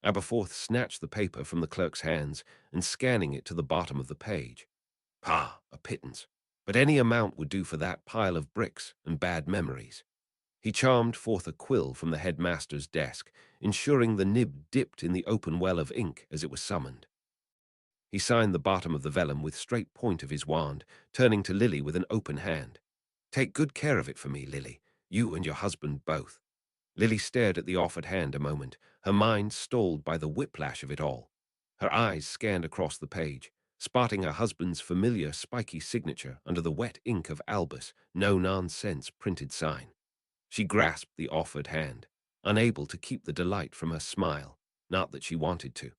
A: Aberforth snatched the paper from the clerk's hands and scanning it to the bottom of the page. Pah, a pittance. but any amount would do for that pile of bricks and bad memories. He charmed forth a quill from the headmaster's desk, ensuring the nib dipped in the open well of ink as it was summoned. He signed the bottom of the vellum with straight point of his wand, turning to Lily with an open hand. "Take good care of it for me, Lily, you and your husband both." Lily stared at the offered hand a moment, her mind stalled by the whiplash of it all. Her eyes scanned across the page, spotting her husband's familiar spiky signature under the wet ink of Albus' no-nonsense printed sign. She grasped the offered hand, unable to keep the delight from her smile, not that she wanted to.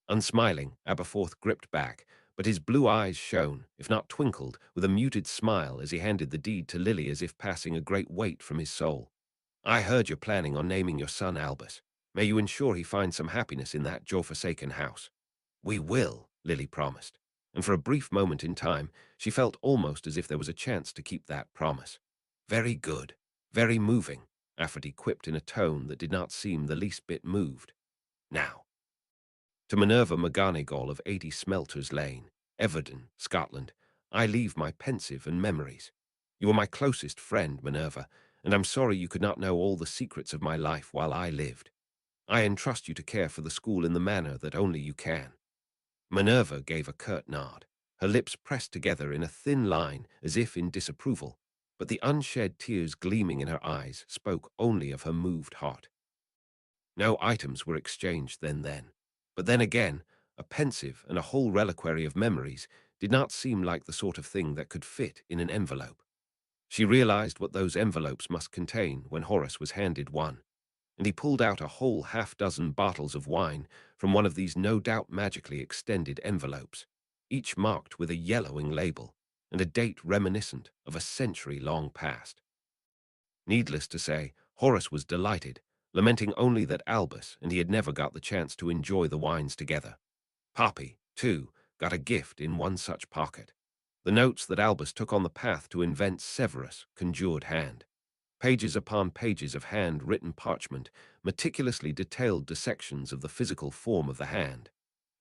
A: Unsmiling, Aberforth gripped back, but his blue eyes shone, if not twinkled, with a muted smile as he handed the deed to Lily as if passing a great weight from his soul. "I heard you're planning on naming your son Albus. May you ensure he finds some happiness in that Joe-forsaken house." "We will," Lily promised, and for a brief moment in time she felt almost as if there was a chance to keep that promise. "Very good, very moving," Afferty quipped in a tone that did not seem the least bit moved. "Now, to Minerva McGarnagle of 80 Smelters Lane, Everton, Scotland, I leave my pensive and memories. You were my closest friend, Minerva, and I'm sorry you could not know all the secrets of my life while I lived. I entrust you to care for the school in the manner that only you can." Minerva gave a curt nod, her lips pressed together in a thin line as if in disapproval, but the unshed tears gleaming in her eyes spoke only of her moved heart. No items were exchanged then. But then again, a pensive and a whole reliquary of memories did not seem like the sort of thing that could fit in an envelope. She realized what those envelopes must contain when Horace was handed one, and he pulled out a whole half-dozen bottles of wine from one of these no doubt magically extended envelopes, each marked with a yellowing label and a date reminiscent of a century long past. Needless to say, Horace was delighted, lamenting only that Albus and he had never got the chance to enjoy the wines together. Poppy, too, got a gift in one such pocket. The notes that Albus took on the path to invent Severus' conjured hand. Pages upon pages of hand-written parchment, meticulously detailed dissections of the physical form of the hand,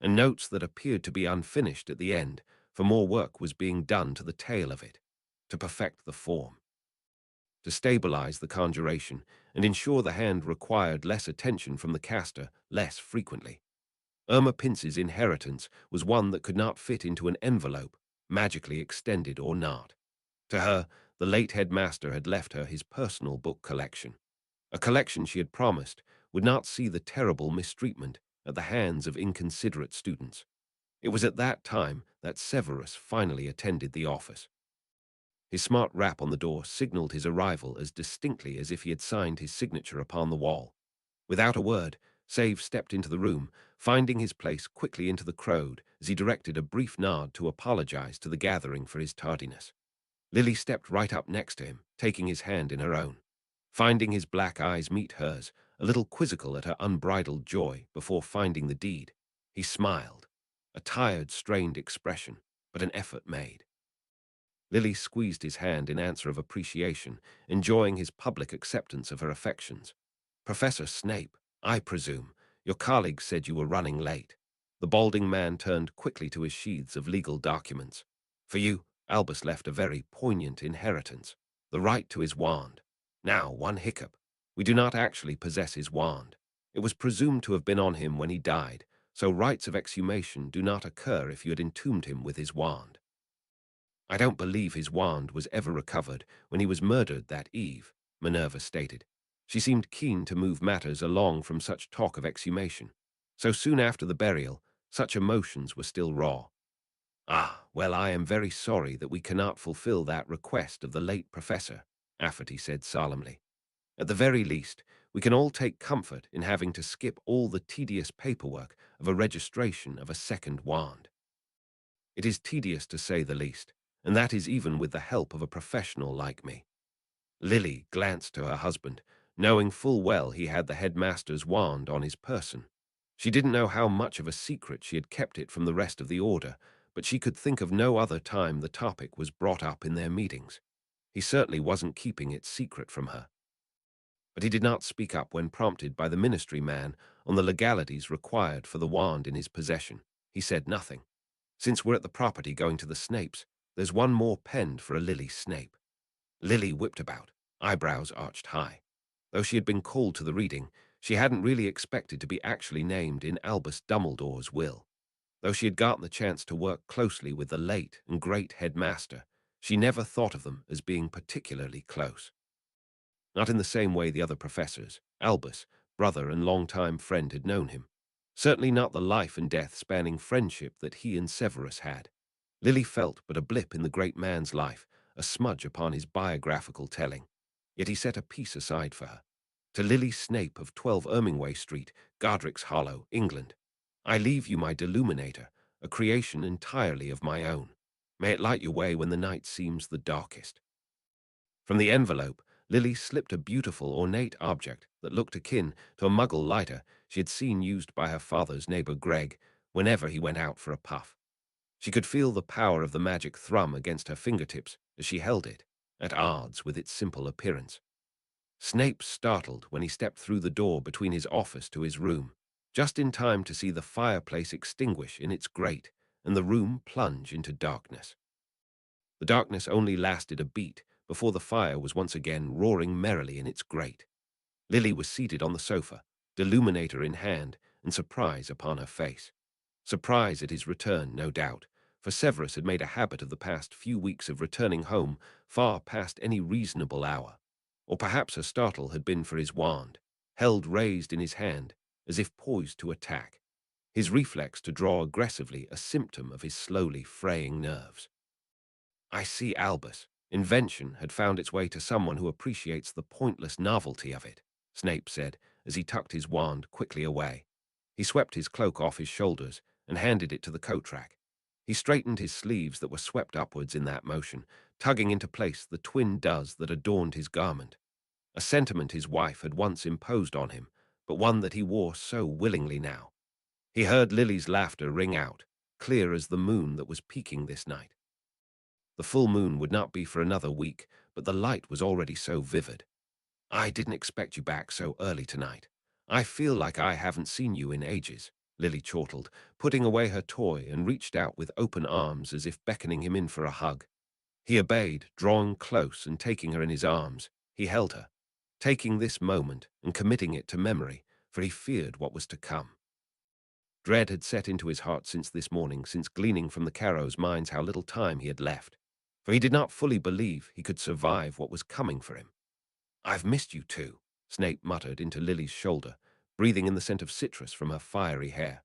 A: and notes that appeared to be unfinished at the end, for more work was being done to the tail of it, to perfect the form, to stabilize the conjuration, and ensure the hand required less attention from the caster less frequently. Irma Pince's inheritance was one that could not fit into an envelope, magically extended or not. To her, the late headmaster had left her his personal book collection, a collection she had promised would not see the terrible mistreatment at the hands of inconsiderate students. It was at that time that Severus finally attended the office. His smart rap on the door signaled his arrival as distinctly as if he had signed his signature upon the wall. Without a word, Save stepped into the room, finding his place quickly into the crowd as he directed a brief nod to apologize to the gathering for his tardiness. Lily stepped right up next to him, taking his hand in her own. Finding his black eyes meet hers, a little quizzical at her unbridled joy before finding the deed, he smiled, a tired, strained expression, but an effort made. Lily squeezed his hand in answer of appreciation, enjoying his public acceptance of her affections. "Professor Snape, I presume. Your colleague said you were running late." The balding man turned quickly to his sheaths of legal documents. "For you, Albus left a very poignant inheritance, the right to his wand. Now, one hiccup. We do not actually possess his wand. It was presumed to have been on him when he died, so rites of exhumation do not occur if you had entombed him with his wand." "I don't believe his wand was ever recovered when he was murdered that eve," Minerva stated. She seemed keen to move matters along from such talk of exhumation. So soon after the burial, such emotions were still raw. "Ah, well, I am very sorry that we cannot fulfill that request of the late professor," Afferty said solemnly. "At the very least, we can all take comfort in having to skip all the tedious paperwork of a registration of a second wand. It is tedious to say the least, and that is even with the help of a professional like me." Lily glanced to her husband, knowing full well he had the headmaster's wand on his person. She didn't know how much of a secret she had kept it from the rest of the order, but she could think of no other time the topic was brought up in their meetings. He certainly wasn't keeping it secret from her. But he did not speak up when prompted by the ministry man on the legalities required for the wand in his possession. He said nothing. Since we're at the property going to the Snapes, There's one more penned for a Lily Snape. Lily whipped about, eyebrows arched high. Though she had been called to the reading, she hadn't really expected to be actually named in Albus Dumbledore's will. Though she had gotten the chance to work closely with the late and great headmaster, she never thought of them as being particularly close. Not in the same way the other professors, Albus, brother and long-time friend, had known him. Certainly not the life and death spanning friendship that he and Severus had. Lily felt but a blip in the great man's life, a smudge upon his biographical telling. Yet he set a piece aside for her. To Lily Snape of 12 Ermingway Street, Godric's Hollow, England. I leave you my deluminator, a creation entirely of my own. May it light your way when the night seems the darkest. From the envelope, Lily slipped a beautiful, ornate object that looked akin to a Muggle lighter she had seen used by her father's neighbor Greg whenever he went out for a puff. She could feel the power of the magic thrum against her fingertips as she held it, at odds with its simple appearance. Snape startled when he stepped through the door between his office to his room, just in time to see the fireplace extinguish in its grate and the room plunge into darkness. The darkness only lasted a beat before the fire was once again roaring merrily in its grate. Lily was seated on the sofa, deluminator in hand, and surprise upon her face. Surprise at his return, no doubt, for Severus had made a habit of the past few weeks of returning home far past any reasonable hour. Or perhaps her startle had been for his wand, held raised in his hand, as if poised to attack. His reflex to draw aggressively, a symptom of his slowly fraying nerves. I see, Albus. Invention had found its way to someone who appreciates the pointless novelty of it, Snape said, as he tucked his wand quickly away. He swept his cloak off his shoulders and handed it to the coat rack. He straightened his sleeves that were swept upwards in that motion, tugging into place the twin does that adorned his garment. A sentiment his wife had once imposed on him, but one that he wore so willingly now. He heard Lily's laughter ring out, clear as the moon that was peaking this night. The full moon would not be for another week, but the light was already so vivid. I didn't expect you back so early tonight. I feel like I haven't seen you in ages, Lily chortled, putting away her toy and reached out with open arms as if beckoning him in for a hug. He obeyed, drawing close and taking her in his arms. He held her, taking this moment and committing it to memory, for he feared what was to come. Dread had set into his heart since this morning, since gleaning from the Carrows' minds how little time he had left, for he did not fully believe he could survive what was coming for him. I've missed you too, Snape muttered into Lily's shoulder, breathing in the scent of citrus from her fiery hair.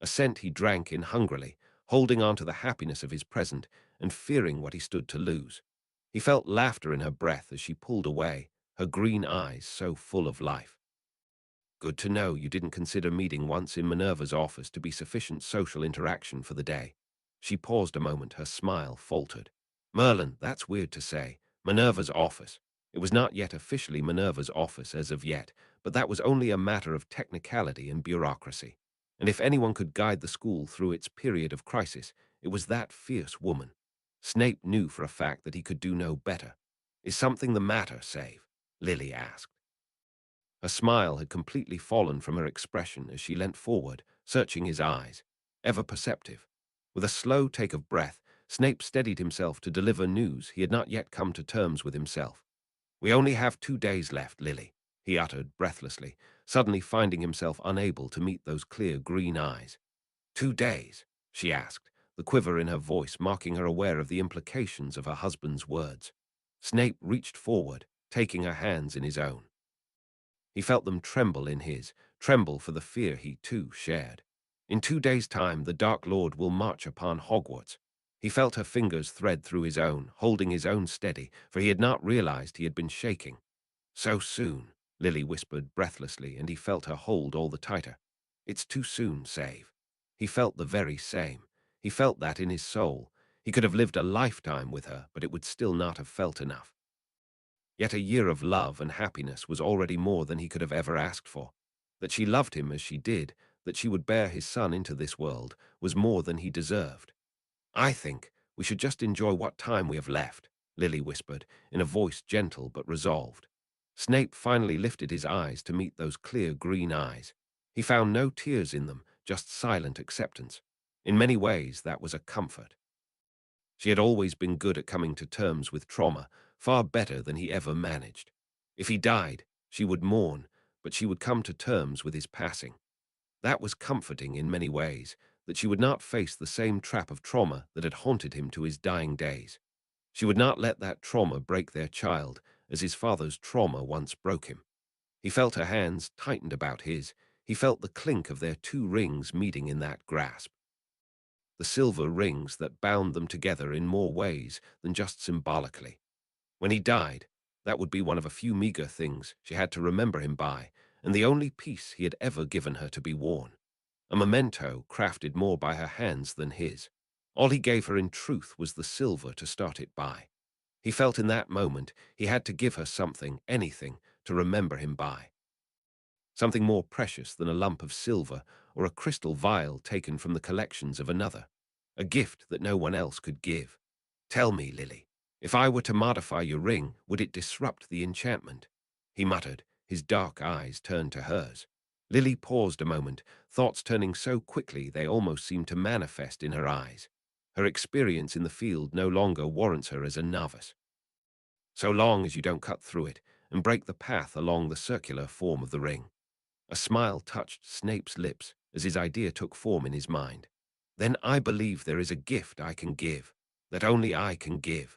A: A scent he drank in hungrily, holding on to the happiness of his present and fearing what he stood to lose. He felt laughter in her breath as she pulled away, her green eyes so full of life. Good to know you didn't consider meeting once in Minerva's office to be sufficient social interaction for the day. She paused a moment, her smile faltered. Merlin, that's weird to say. Minerva's office. It was not yet officially Minerva's office as of yet, but that was only a matter of technicality and bureaucracy. And if anyone could guide the school through its period of crisis, it was that fierce woman. Snape knew for a fact that he could do no better. Is something the matter, Save? Lily asked. Her smile had completely fallen from her expression as she leant forward, searching his eyes, ever perceptive. With a slow take of breath, Snape steadied himself to deliver news he had not yet come to terms with himself. We only have 2 days left, Lily, he uttered breathlessly, suddenly finding himself unable to meet those clear green eyes. 2 days? She asked, the quiver in her voice marking her aware of the implications of her husband's words. Snape reached forward, taking her hands in his own. He felt them tremble in his, tremble for the fear he too shared. In 2 days' time the Dark Lord will march upon Hogwarts. He felt her fingers thread through his own, holding his own steady, for he had not realized he had been shaking. So soon, Lily whispered breathlessly, and he felt her hold all the tighter. It's too soon, Save. He felt the very same. He felt that in his soul. He could have lived a lifetime with her, but it would still not have felt enough. Yet a year of love and happiness was already more than he could have ever asked for. That she loved him as she did, that she would bear his son into this world, was more than he deserved. I think we should just enjoy what time we have left, Lily whispered, in a voice gentle but resolved. Snape finally lifted his eyes to meet those clear green eyes. He found no tears in them, just silent acceptance. In many ways, that was a comfort. She had always been good at coming to terms with trauma, far better than he ever managed. If he died, she would mourn, but she would come to terms with his passing. That was comforting in many ways, that she would not face the same trap of trauma that had haunted him to his dying days. She would not let that trauma break their child, as his father's trauma once broke him. He felt her hands tightened about his. He felt the clink of their two rings meeting in that grasp. The silver rings that bound them together in more ways than just symbolically. When he died, that would be one of a few meager things she had to remember him by, and the only piece he had ever given her to be worn. A memento crafted more by her hands than his. All he gave her in truth was the silver to start it by. He felt in that moment he had to give her something, anything, to remember him by. Something more precious than a lump of silver or a crystal vial taken from the collections of another. A gift that no one else could give. Tell me, Lily, if I were to modify your ring, would it disrupt the enchantment? He muttered, his dark eyes turned to hers. Lily paused a moment, thoughts turning so quickly they almost seemed to manifest in her eyes. Her experience in the field no longer warrants her as a novice. So long as you don't cut through it and break the path along the circular form of the ring. A smile touched Snape's lips as his idea took form in his mind. Then I believe there is a gift I can give, that only I can give.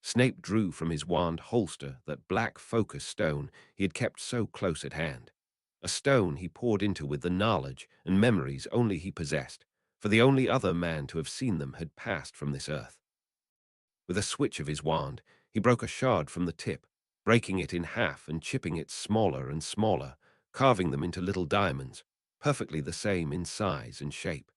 A: Snape drew from his wand holster that black focus stone he had kept so close at hand. A stone he poured into with the knowledge and memories only he possessed, for the only other man to have seen them had passed from this earth. With a switch of his wand, he broke a shard from the tip, breaking it in half and chipping it smaller and smaller, carving them into little diamonds, perfectly the same in size and shape.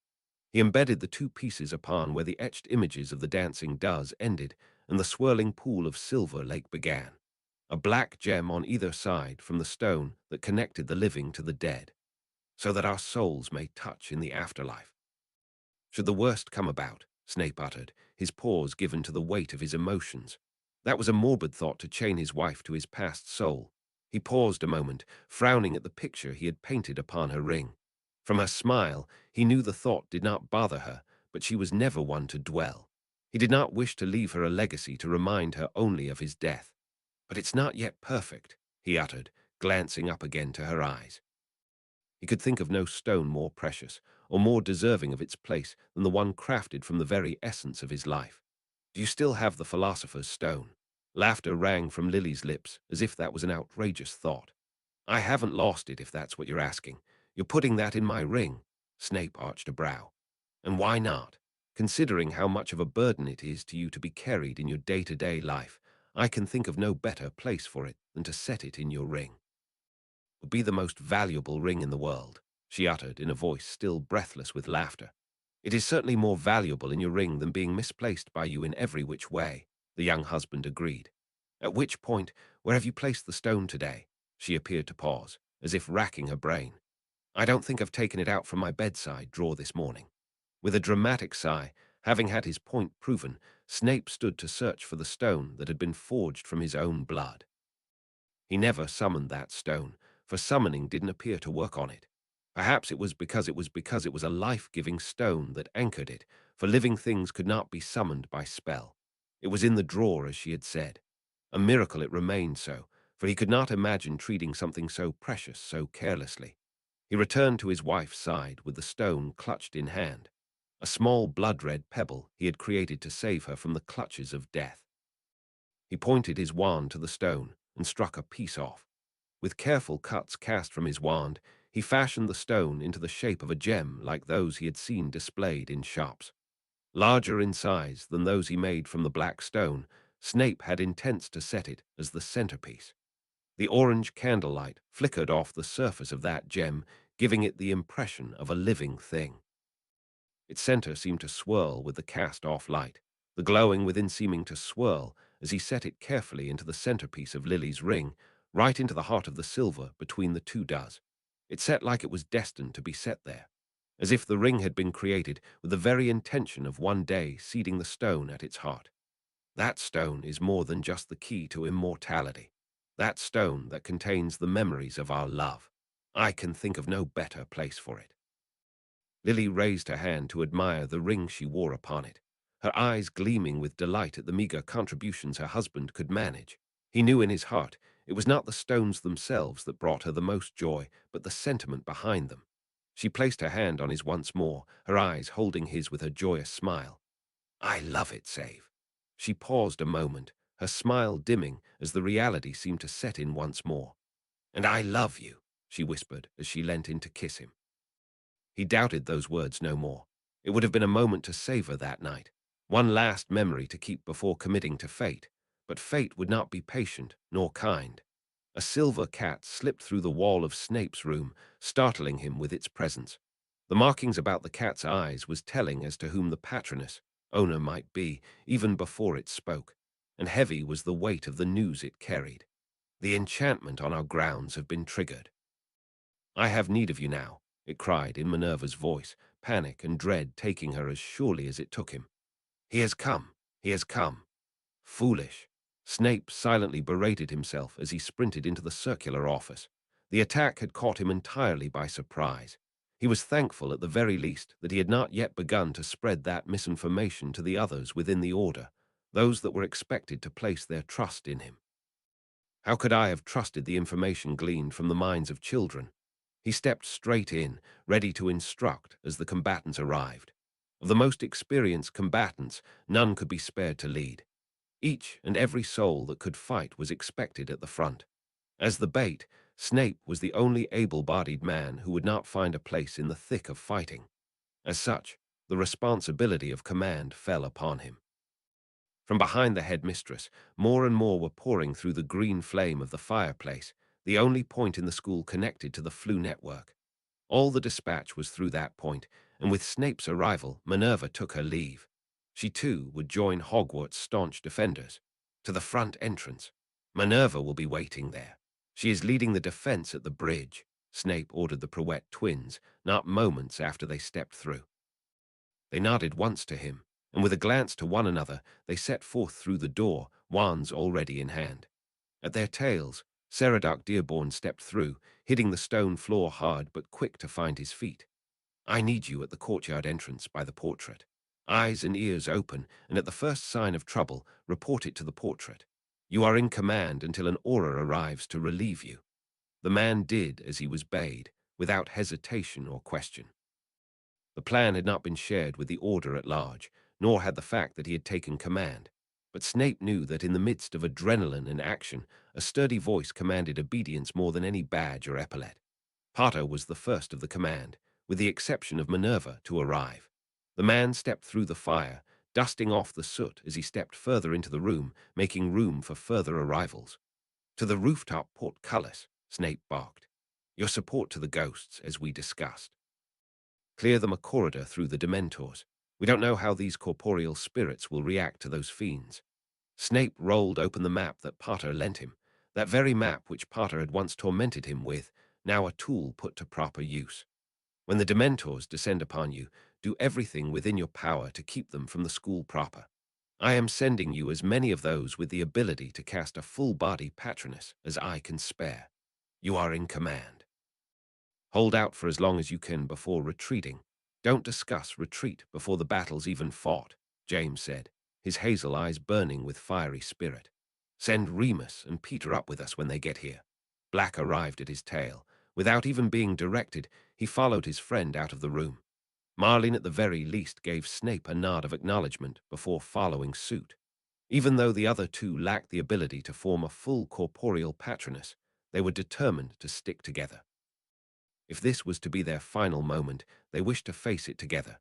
A: He embedded the two pieces upon where the etched images of the dancing does ended and the swirling pool of Silver Lake began, a black gem on either side from the stone that connected the living to the dead, so that our souls may touch in the afterlife. Should the worst come about, Snape uttered, his pause given to the weight of his emotions. That was a morbid thought to chain his wife to his past soul. He paused a moment, frowning at the picture he had painted upon her ring. From her smile, he knew the thought did not bother her, but she was never one to dwell. He did not wish to leave her a legacy to remind her only of his death. But it's not yet perfect, he uttered, glancing up again to her eyes. He could think of no stone more precious, or more deserving of its place than the one crafted from the very essence of his life. Do you still have the philosopher's stone? Laughter rang from Lily's lips, as if that was an outrageous thought. I haven't lost it, if that's what you're asking. You're putting that in my ring. Snape arched a brow. And why not? Considering how much of a burden it is to you to be carried in your day-to-day life, I can think of no better place for it than to set it in your ring. Would be the most valuable ring in the world, she uttered in a voice still breathless with laughter. It is certainly more valuable in your ring than being misplaced by you in every which way, the young husband agreed. At which point, where have you placed the stone today? She appeared to pause, as if racking her brain. I don't think I've taken it out from my bedside drawer this morning. With a dramatic sigh, having had his point proven, Snape stood to search for the stone that had been forged from his own blood. He never summoned that stone, for summoning didn't appear to work on it. Perhaps it was because it was a life-giving stone that anchored it, for living things could not be summoned by spell. It was in the drawer, as she had said. A miracle it remained so, for he could not imagine treating something so precious so carelessly. He returned to his wife's side with the stone clutched in hand, a small blood-red pebble he had created to save her from the clutches of death. He pointed his wand to the stone and struck a piece off. With careful cuts cast from his wand, he fashioned the stone into the shape of a gem like those he had seen displayed in shops. Larger in size than those he made from the black stone, Snape had intents to set it as the centerpiece. The orange candlelight flickered off the surface of that gem, giving it the impression of a living thing. Its center seemed to swirl with the cast-off light, the glowing within seeming to swirl as he set it carefully into the centerpiece of Lily's ring, right into the heart of the silver between the two does. It set like it was destined to be set there, as if the ring had been created with the very intention of one day seating the stone at its heart. That stone is more than just the key to immortality. That stone that contains the memories of our love. I can think of no better place for it. Lily raised her hand to admire the ring she wore upon it. her eyes gleaming with delight at the meager contributions her husband could manage. He knew in his heart it was not the stones themselves that brought her the most joy, but the sentiment behind them. She placed her hand on his once more, her eyes holding his with her joyous smile. "I love it, Save." She paused a moment, her smile dimming as the reality seemed to set in once more. "And I love you," she whispered as she leant in to kiss him. He doubted those words no more. It would have been a moment to savor that night, one last memory to keep before committing to fate. But fate would not be patient nor kind. A silver cat slipped through the wall of Snape's room, startling him with its presence. The markings about the cat's eyes was telling as to whom the patroness, owner might be, even before it spoke, and heavy was the weight of the news it carried. "The enchantment on our grounds have been triggered." "I have need of you now," it cried in Minerva's voice, panic and dread taking her as surely as it took him. "He has come. He has come." Foolish. Snape silently berated himself as he sprinted into the circular office. The attack had caught him entirely by surprise. He was thankful at the very least that he had not yet begun to spread that misinformation to the others within the Order, those that were expected to place their trust in him. How could I have trusted the information gleaned from the minds of children? He stepped straight in, ready to instruct as the combatants arrived. Of the most experienced combatants, none could be spared to lead. Each and every soul that could fight was expected at the front. As the bait, Snape was the only able-bodied man who would not find a place in the thick of fighting. As such, the responsibility of command fell upon him. From behind the headmistress, more and more were pouring through the green flame of the fireplace, the only point in the school connected to the Flu network. All the dispatch was through that point, and with Snape's arrival, Minerva took her leave. She too would join Hogwarts' staunch defenders. To the front entrance. "Minerva will be waiting there. She is leading the defense at the bridge," Snape ordered the Prowett twins, not moments after they stepped through. They nodded once to him, and with a glance to one another, they set forth through the door, wands already in hand. At their tails, Seradoc Dearborn stepped through, hitting the stone floor hard but quick to find his feet. "I need you at the courtyard entrance by the portrait. Eyes and ears open, and at the first sign of trouble, report it to the portrait. You are in command until an aura arrives to relieve you." The man did as he was bade, without hesitation or question. The plan had not been shared with the Order at large, nor had the fact that he had taken command. But Snape knew that in the midst of adrenaline and action, a sturdy voice commanded obedience more than any badge or epaulet. Potter was the first of the command, with the exception of Minerva, to arrive. The man stepped through the fire, dusting off the soot as he stepped further into the room, making room for further arrivals. "To the rooftop portcullis," Snape barked. "Your support to the ghosts, as we discussed. Clear them a corridor through the Dementors. We don't know how these corporeal spirits will react to those fiends." Snape rolled open the map that Potter lent him, that very map which Potter had once tormented him with, now a tool put to proper use. "When the Dementors descend upon you, do everything within your power to keep them from the school proper. I am sending you as many of those with the ability to cast a full-body patronus as I can spare. You are in command. Hold out for as long as you can before retreating. Don't discuss retreat before the battle's even fought," James said, his hazel eyes burning with fiery spirit. "Send Remus and Peter up with us when they get here." Black arrived at his tail. Without even being directed, he followed his friend out of the room. Marlene at the very least gave Snape a nod of acknowledgement before following suit. Even though the other two lacked the ability to form a full corporeal patronus, they were determined to stick together. If this was to be their final moment, they wished to face it together.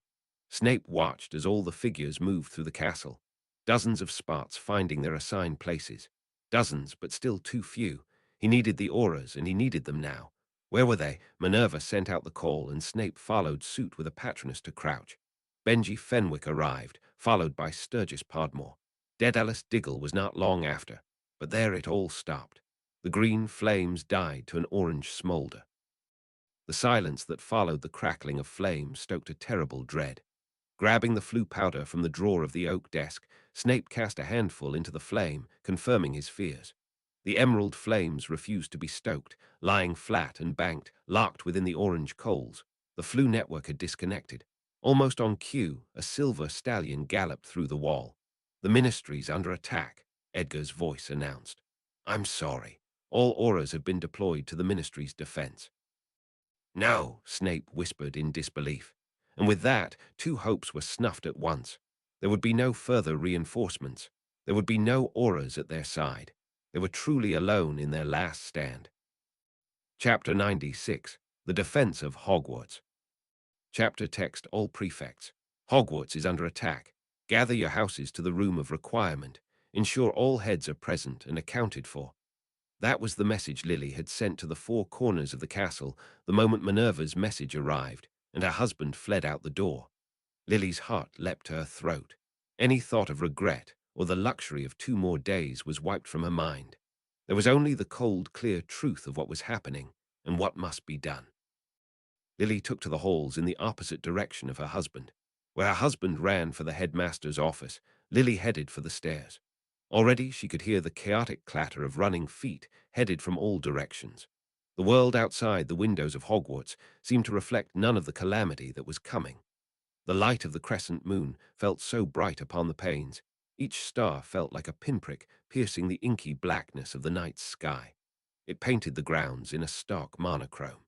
A: Snape watched as all the figures moved through the castle, dozens of spots finding their assigned places. Dozens, but still too few. He needed the auras, and he needed them now. Where were they? Minerva sent out the call, and Snape followed suit with a patronus to crouch. Benji Fenwick arrived, followed by Sturgis Podmore. Daedalus Diggle was not long after, but there it all stopped. The green flames died to an orange smolder. The silence that followed the crackling of flame stoked a terrible dread. Grabbing the Flu powder from the drawer of the oak desk, Snape cast a handful into the flame, confirming his fears. The emerald flames refused to be stoked, lying flat and banked, locked within the orange coals. The Flu network had disconnected. Almost on cue, a silver stallion galloped through the wall. "The ministry's under attack," Edgar's voice announced. "I'm sorry. All auras have been deployed to the ministry's defense." "No," Snape whispered in disbelief. And with that, two hopes were snuffed at once. There would be no further reinforcements. There would be no auras at their side. They were truly alone in their last stand. Chapter 96. The Defense of Hogwarts. Chapter text: All prefects. Hogwarts is under attack. Gather your houses to the room of requirement. Ensure all heads are present and accounted for. That was the message Lily had sent to the four corners of the castle the moment Minerva's message arrived, and her husband fled out the door. Lily's heart leapt to her throat. Any thought of regret or the luxury of 2 more days was wiped from her mind. There was only the cold, clear truth of what was happening and what must be done. Lily took to the halls in the opposite direction of her husband. Where her husband ran for the headmaster's office, Lily headed for the stairs. Already she could hear the chaotic clatter of running feet headed from all directions. The world outside the windows of Hogwarts seemed to reflect none of the calamity that was coming. The light of the crescent moon felt so bright upon the panes. Each star felt like a pinprick piercing the inky blackness of the night's sky. It painted the grounds in a stark monochrome.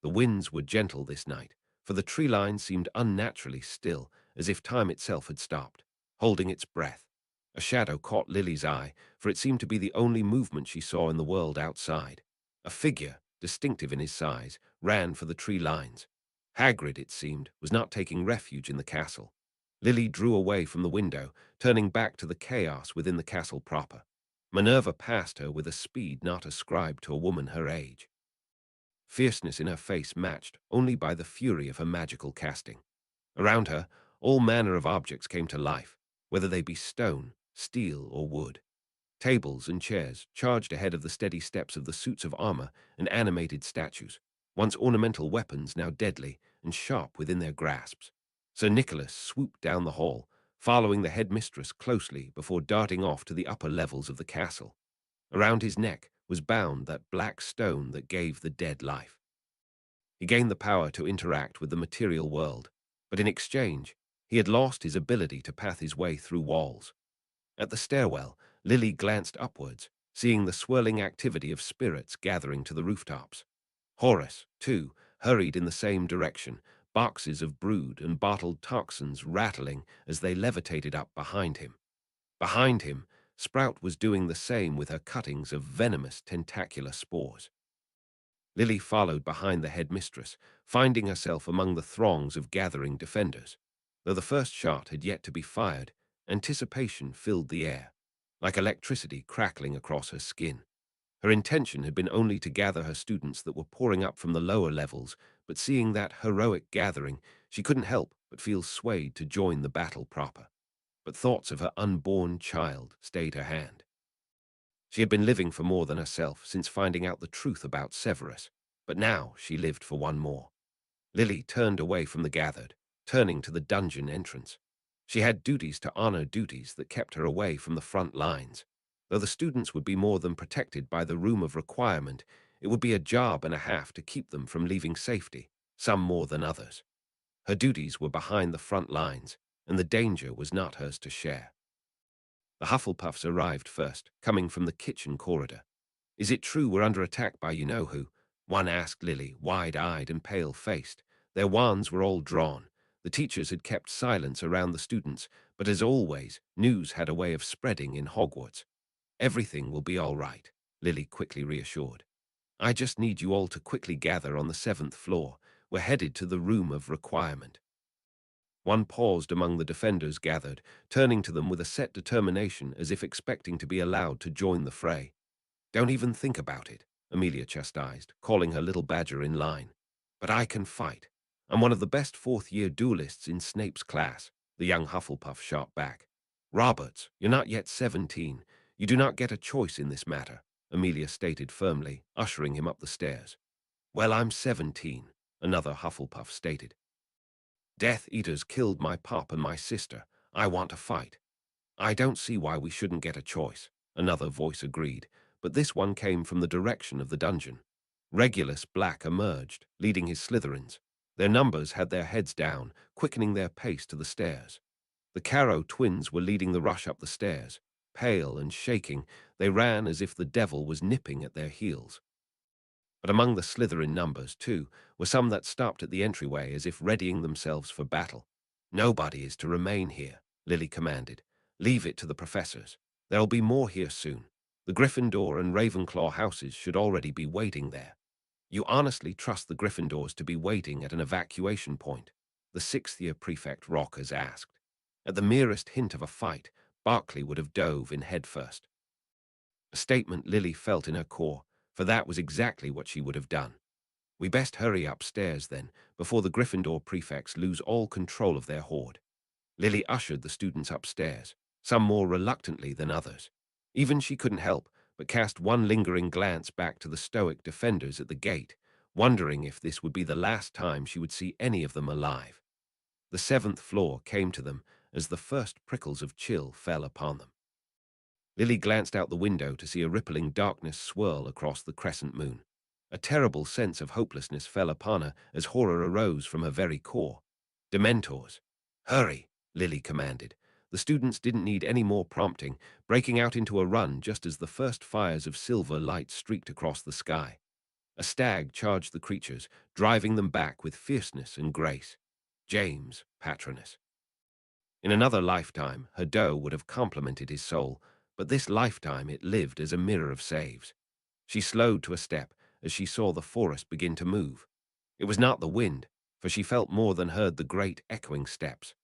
A: The winds were gentle this night, for the tree line seemed unnaturally still, as if time itself had stopped, holding its breath. A shadow caught Lily's eye, for it seemed to be the only movement she saw in the world outside. A figure, distinctive in his size, ran for the tree lines. Hagrid, it seemed, was not taking refuge in the castle. Lily drew away from the window, turning back to the chaos within the castle proper. Minerva passed her with a speed not ascribed to a woman her age. Fierceness in her face matched only by the fury of her magical casting. Around her, all manner of objects came to life, whether they be stone, steel, or wood. Tables and chairs charged ahead of the steady steps of the suits of armor and animated statues, once ornamental weapons now deadly and sharp within their grasps. Sir Nicholas swooped down the hall, following the headmistress closely before darting off to the upper levels of the castle. Around his neck was bound that black stone that gave the dead life. He gained the power to interact with the material world, but in exchange, he had lost his ability to path his way through walls. At the stairwell, Lily glanced upwards, seeing the swirling activity of spirits gathering to the rooftops. Horace, too, hurried in the same direction, boxes of brewed and bottled toxins rattling as they levitated up behind him. Behind him, Sprout was doing the same with her cuttings of venomous tentacular spores. Lily followed behind the headmistress, finding herself among the throngs of gathering defenders. Though the first shot had yet to be fired, anticipation filled the air, like electricity crackling across her skin. Her intention had been only to gather her students that were pouring up from the lower levels, but seeing that heroic gathering, she couldn't help but feel swayed to join the battle proper. But thoughts of her unborn child stayed her hand. She had been living for more than herself since finding out the truth about Severus, but now she lived for one more. Lily turned away from the gathered, turning to the dungeon entrance. She had duties to honor, duties that kept her away from the front lines. Though the students would be more than protected by the room of requirement, it would be a job and a half to keep them from leaving safety, some more than others. Her duties were behind the front lines, and the danger was not hers to share. The Hufflepuffs arrived first, coming from the kitchen corridor. "Is it true we're under attack by you-know-who?" one asked Lily, wide-eyed and pale-faced. Their wands were all drawn. The teachers had kept silence around the students, but as always, news had a way of spreading in Hogwarts. "Everything will be all right," Lily quickly reassured. "I just need you all to quickly gather on the 7th floor. We're headed to the room of requirement." One paused among the defenders gathered, turning to them with a set determination as if expecting to be allowed to join the fray. "Don't even think about it," Amelia chastised, calling her little badger in line. "But I can fight. I'm one of the best fourth-year duelists in Snape's class," the young Hufflepuff shot back. "Roberts, you're not yet 17. You do not get a choice in this matter," Amelia stated firmly, ushering him up the stairs. "Well, I'm 17, another Hufflepuff stated. "Death Eaters killed my pop and my sister. I want to fight." "I don't see why we shouldn't get a choice," another voice agreed, but this one came from the direction of the dungeon. Regulus Black emerged, leading his Slytherins. Their numbers had their heads down, quickening their pace to the stairs. The Carrow twins were leading the rush up the stairs. Pale and shaking, they ran as if the devil was nipping at their heels. But among the Slytherin numbers, too, were some that stopped at the entryway as if readying themselves for battle. "Nobody is to remain here," Lily commanded. "Leave it to the professors. There'll be more here soon. The Gryffindor and Ravenclaw houses should already be waiting there." "You honestly trust the Gryffindors to be waiting at an evacuation point?" the sixth-year prefect Rockers asked. At the merest hint of a fight, Barclay would have dove in headfirst. A statement Lily felt in her core, for that was exactly what she would have done. "We best hurry upstairs, then, before the Gryffindor prefects lose all control of their horde." Lily ushered the students upstairs, some more reluctantly than others. Even she couldn't help but cast one lingering glance back to the stoic defenders at the gate, wondering if this would be the last time she would see any of them alive. The seventh floor came to them as the first prickles of chill fell upon them. Lily glanced out the window to see a rippling darkness swirl across the crescent moon. A terrible sense of hopelessness fell upon her as horror arose from her very core. "Dementors!" "Hurry!" Lily commanded. The students didn't need any more prompting, breaking out into a run just as the first fires of silver light streaked across the sky. A stag charged the creatures, driving them back with fierceness and grace. James, patroness. In another lifetime, her doe would have complemented his soul, but this lifetime it lived as a mirror of saves. She slowed to a step as she saw the forest begin to move. It was not the wind, for she felt more than heard the great echoing steps.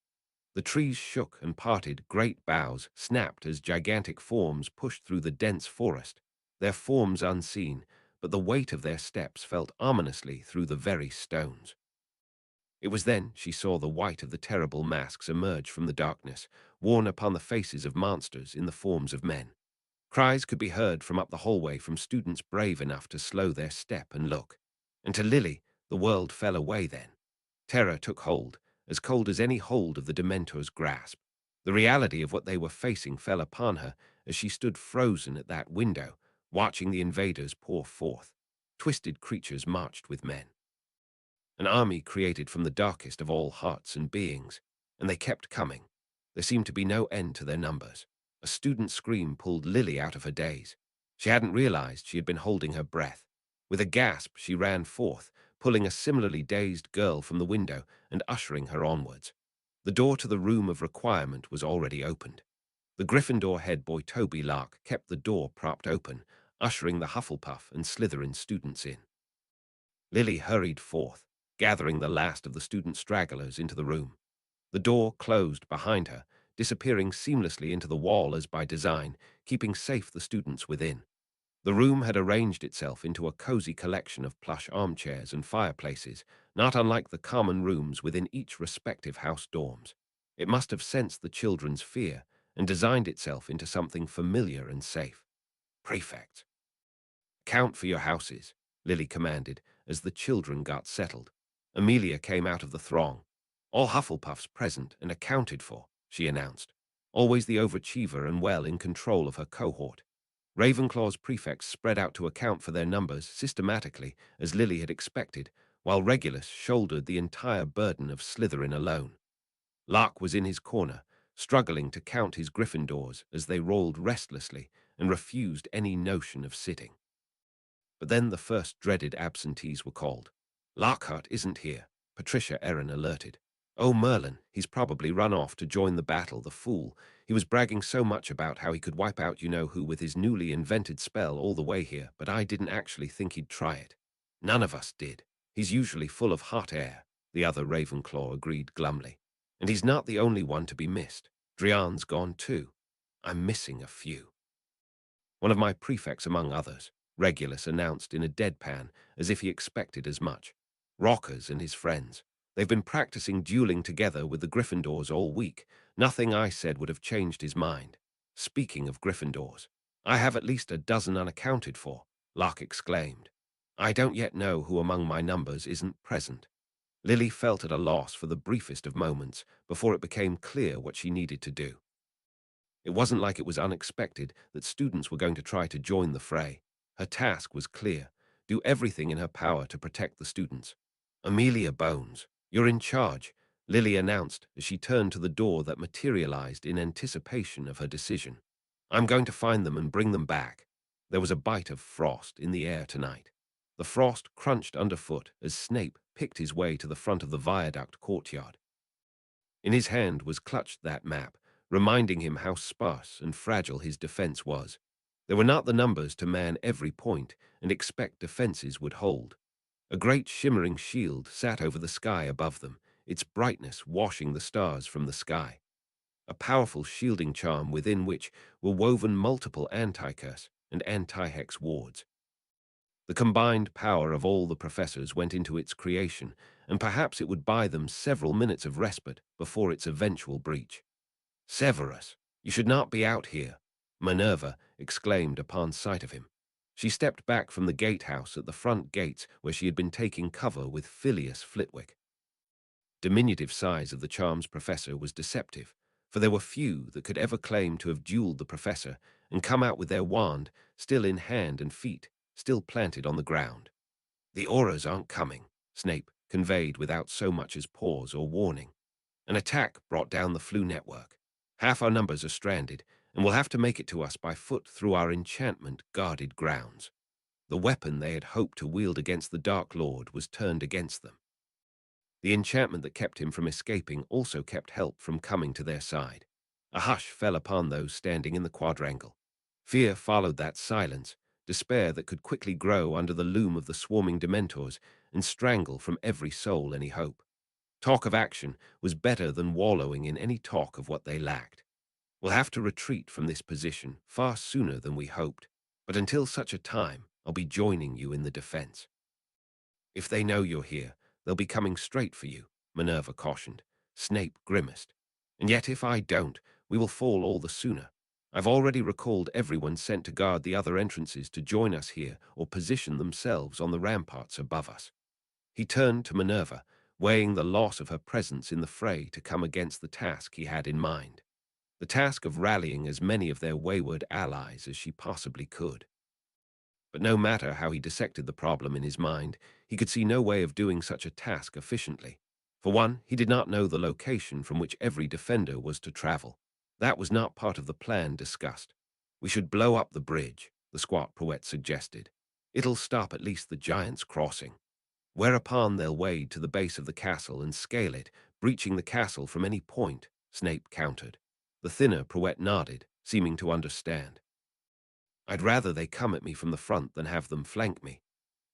A: The trees shook and parted, great boughs snapped as gigantic forms pushed through the dense forest, their forms unseen, but the weight of their steps felt ominously through the very stones. It was then she saw the white of the terrible masks emerge from the darkness, worn upon the faces of monsters in the forms of men. Cries could be heard from up the hallway from students brave enough to slow their step and look. And to Lily, the world fell away then. Terror took hold, as cold as any hold of the Dementor's grasp. The reality of what they were facing fell upon her as she stood frozen at that window, watching the invaders pour forth. Twisted creatures marched with men. An army created from the darkest of all hearts and beings, and they kept coming. There seemed to be no end to their numbers. A student's scream pulled Lily out of her daze. She hadn't realized she had been holding her breath. With a gasp, she ran forth, pulling a similarly dazed girl from the window and ushering her onwards. The door to the room of requirement was already opened. The Gryffindor head boy Toby Lark kept the door propped open, ushering the Hufflepuff and Slytherin students in. Lily hurried forth, gathering the last of the student stragglers into the room. The door closed behind her, disappearing seamlessly into the wall as by design, keeping safe the students within. The room had arranged itself into a cozy collection of plush armchairs and fireplaces, not unlike the common rooms within each respective house dorms. It must have sensed the children's fear and designed itself into something familiar and safe. "Prefect, count for your houses," Lily commanded as the children got settled. Amelia came out of the throng. "All Hufflepuffs present and accounted for," she announced, always the overachiever and well in control of her cohort. Ravenclaw's prefects spread out to account for their numbers systematically, as Lily had expected, while Regulus shouldered the entire burden of Slytherin alone. Lark was in his corner, struggling to count his Gryffindors as they rolled restlessly and refused any notion of sitting. But then the first dreaded absentees were called. "Lockhart isn't here," Patricia Erin alerted. "Oh, Merlin, he's probably run off to join the battle, the fool. He was bragging so much about how he could wipe out you-know-who with his newly invented spell all the way here, but I didn't actually think he'd try it." "None of us did. He's usually full of hot air," the other Ravenclaw agreed glumly. "And he's not the only one to be missed. Drian's gone too. I'm missing a few." "One of my prefects among others," Regulus announced in a deadpan, as if he expected as much. "Rockers and his friends. They've been practicing dueling together with the Gryffindors all week. Nothing I said would have changed his mind." "Speaking of Gryffindors, I have at least a dozen unaccounted for," Locke exclaimed. "I don't yet know who among my numbers isn't present." Lily felt at a loss for the briefest of moments before it became clear what she needed to do. It wasn't like it was unexpected that students were going to try to join the fray. Her task was clear: do everything in her power to protect the students. Amelia Bones, you're in charge, Lily announced as she turned to the door that materialized in anticipation of her decision. I'm going to find them and bring them back. There was a bite of frost in the air tonight. The frost crunched underfoot as Snape picked his way to the front of the viaduct courtyard. In his hand was clutched that map, reminding him how sparse and fragile his defense was. There were not the numbers to man every point and expect defenses would hold. A great shimmering shield sat over the sky above them, its brightness washing the stars from the sky. A powerful shielding charm within which were woven multiple anti-curse and anti-hex wards. The combined power of all the professors went into its creation, and perhaps it would buy them several minutes of respite before its eventual breach. Severus, you should not be out here, Minerva exclaimed upon sight of him. She stepped back from the gatehouse at the front gates where she had been taking cover with Phileas Flitwick. Diminutive size of the charm's professor was deceptive, for there were few that could ever claim to have duelled the professor and come out with their wand still in hand and feet still planted on the ground. The auras aren't coming, Snape conveyed without so much as pause or warning. An attack brought down the flu network. Half our numbers are stranded, and will have to make it to us by foot through our enchantment-guarded grounds. The weapon they had hoped to wield against the Dark Lord was turned against them. The enchantment that kept him from escaping also kept help from coming to their side. A hush fell upon those standing in the quadrangle. Fear followed that silence, despair that could quickly grow under the loom of the swarming Dementors and strangle from every soul any hope. Talk of action was better than wallowing in any talk of what they lacked. We'll have to retreat from this position far sooner than we hoped, but until such a time, I'll be joining you in the defense. If they know you're here, they'll be coming straight for you, Minerva cautioned. Snape grimaced. And yet if I don't, we will fall all the sooner. I've already recalled everyone sent to guard the other entrances to join us here or position themselves on the ramparts above us. He turned to Minerva, weighing the loss of her presence in the fray to come against the task he had in mind. The task of rallying as many of their wayward allies as she possibly could. But no matter how he dissected the problem in his mind, he could see no way of doing such a task efficiently. For one, he did not know the location from which every defender was to travel. That was not part of the plan discussed. We should blow up the bridge, the squat Prouette suggested. It'll stop at least the giants crossing. Whereupon they'll wade to the base of the castle and scale it, breaching the castle from any point, Snape countered. The thinner Prouette nodded, seeming to understand. I'd rather they come at me from the front than have them flank me.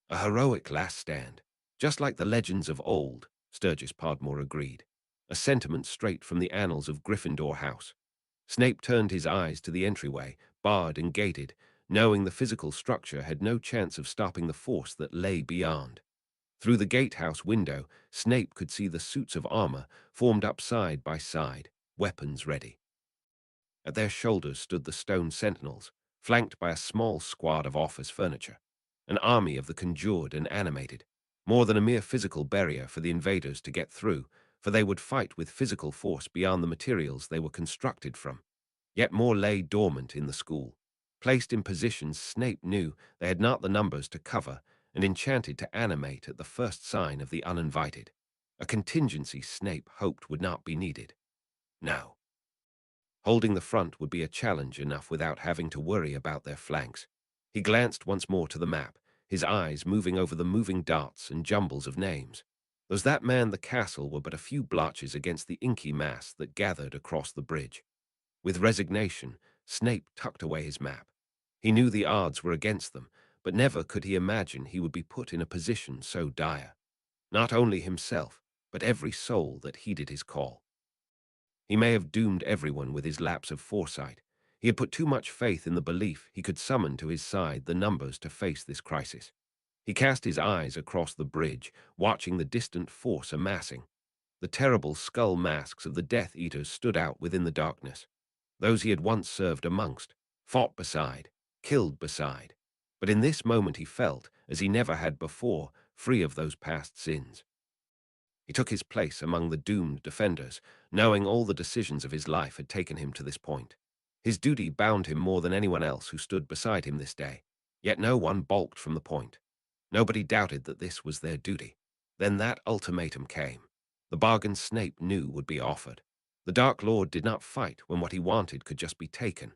A: A heroic last stand, just like the legends of old, Sturgis Podmore agreed. A sentiment straight from the annals of Gryffindor House. Snape turned his eyes to the entryway, barred and gated, knowing the physical structure had no chance of stopping the force that lay beyond. Through the gatehouse window, Snape could see the suits of armor formed up side by side, weapons ready. At their shoulders stood the stone sentinels, flanked by a small squad of office furniture, an army of the conjured and animated, more than a mere physical barrier for the invaders to get through, for they would fight with physical force beyond the materials they were constructed from. Yet more lay dormant in the school. Placed in positions Snape knew they had not the numbers to cover, and enchanted to animate at the first sign of the uninvited. A contingency Snape hoped would not be needed. No. Holding the front would be a challenge enough without having to worry about their flanks. He glanced once more to the map, his eyes moving over the moving dots and jumbles of names. Those that manned the castle were but a few blotches against the inky mass that gathered across the bridge. With resignation, Snape tucked away his map. He knew the odds were against them, but never could he imagine he would be put in a position so dire. Not only himself, but every soul that heeded his call. He may have doomed everyone with his lapse of foresight. He had put too much faith in the belief he could summon to his side the numbers to face this crisis. He cast his eyes across the bridge, watching the distant force amassing. The terrible skull masks of the Death Eaters stood out within the darkness. Those he had once served amongst, fought beside, killed beside. But in this moment he felt, as he never had before, free of those past sins. He took his place among the doomed defenders, knowing all the decisions of his life had taken him to this point. His duty bound him more than anyone else who stood beside him this day, yet no one balked from the point. Nobody doubted that this was their duty. Then that ultimatum came. The bargain Snape knew would be offered. The Dark Lord did not fight when what he wanted could just be taken.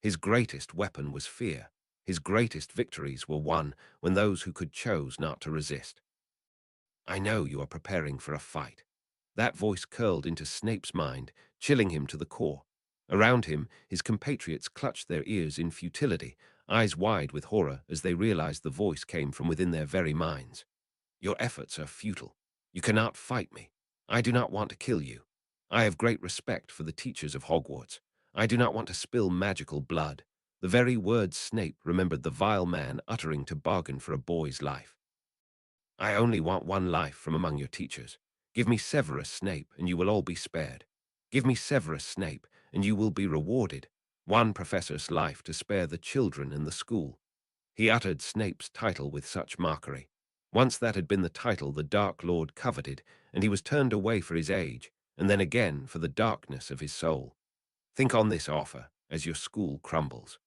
A: His greatest weapon was fear. His greatest victories were won when those who could chose not to resist. I know you are preparing for a fight. That voice curled into Snape's mind, chilling him to the core. Around him, his compatriots clutched their ears in futility, eyes wide with horror as they realized the voice came from within their very minds. Your efforts are futile. You cannot fight me. I do not want to kill you. I have great respect for the teachers of Hogwarts. I do not want to spill magical blood. The very words Snape remembered the vile man uttering to bargain for a boy's life. I only want one life from among your teachers. Give me Severus Snape, and you will all be spared. Give me Severus Snape, and you will be rewarded. One professor's life to spare the children in the school. He uttered Snape's title with such mockery. Once that had been the title the Dark Lord coveted, and he was turned away for his age, and then again for the darkness of his soul. Think on this offer as your school crumbles.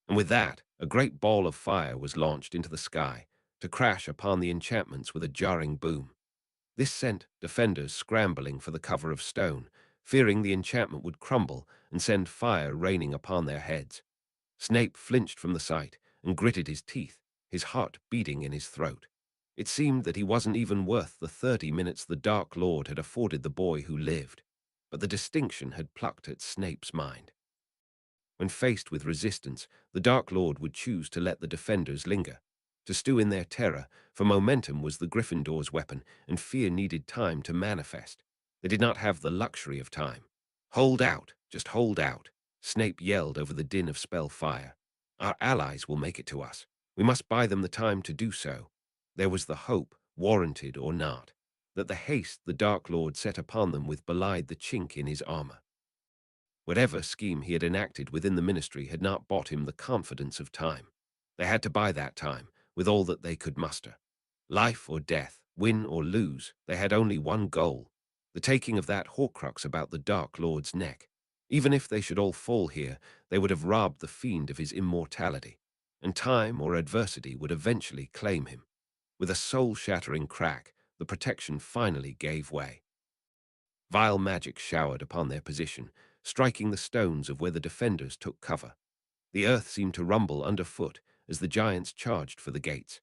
A: And with that, a great ball of fire was launched into the sky, to crash upon the enchantments with a jarring boom. This sent defenders scrambling for the cover of stone, fearing the enchantment would crumble and send fire raining upon their heads. Snape flinched from the sight and gritted his teeth, his heart beating in his throat. It seemed that he wasn't even worth the 30 minutes the Dark Lord had afforded the boy who lived, but the distinction had plucked at Snape's mind. When faced with resistance, the Dark Lord would choose to let the defenders linger, to stew in their terror, for momentum was the Gryffindor's weapon, and fear needed time to manifest. They did not have the luxury of time. Hold out, just hold out, Snape yelled over the din of spell fire. Our allies will make it to us. We must buy them the time to do so. There was the hope, warranted or not, that the haste the Dark Lord set upon them with belied the chink in his armor. Whatever scheme he had enacted within the ministry had not bought him the confidence of time. They had to buy that time with all that they could muster. Life or death, win or lose, they had only one goal, the taking of that Horcrux about the Dark Lord's neck. Even if they should all fall here, they would have robbed the fiend of his immortality, and time or adversity would eventually claim him. With a soul-shattering crack, the protection finally gave way. Vile magic showered upon their position, striking the stones of where the defenders took cover. The earth seemed to rumble underfoot as the giants charged for the gates.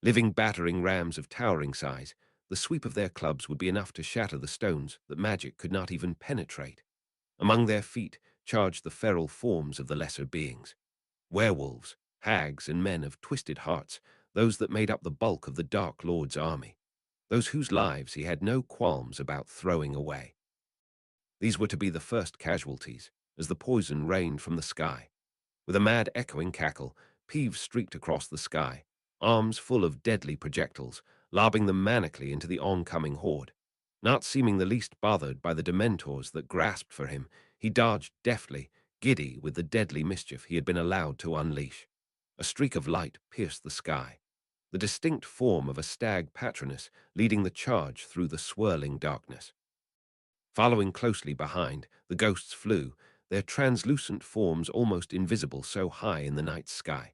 A: Living battering rams of towering size, the sweep of their clubs would be enough to shatter the stones that magic could not even penetrate. Among their feet charged the feral forms of the lesser beings. Werewolves, hags, and men of twisted hearts, those that made up the bulk of the Dark Lord's army. Those whose lives he had no qualms about throwing away. These were to be the first casualties, as the poison rained from the sky. With a mad echoing cackle, Peeves streaked across the sky, arms full of deadly projectiles, lobbing them manically into the oncoming horde. Not seeming the least bothered by the Dementors that grasped for him, he dodged deftly, giddy with the deadly mischief he had been allowed to unleash. A streak of light pierced the sky, the distinct form of a stag patroness leading the charge through the swirling darkness. Following closely behind, the ghosts flew, their translucent forms almost invisible so high in the night sky.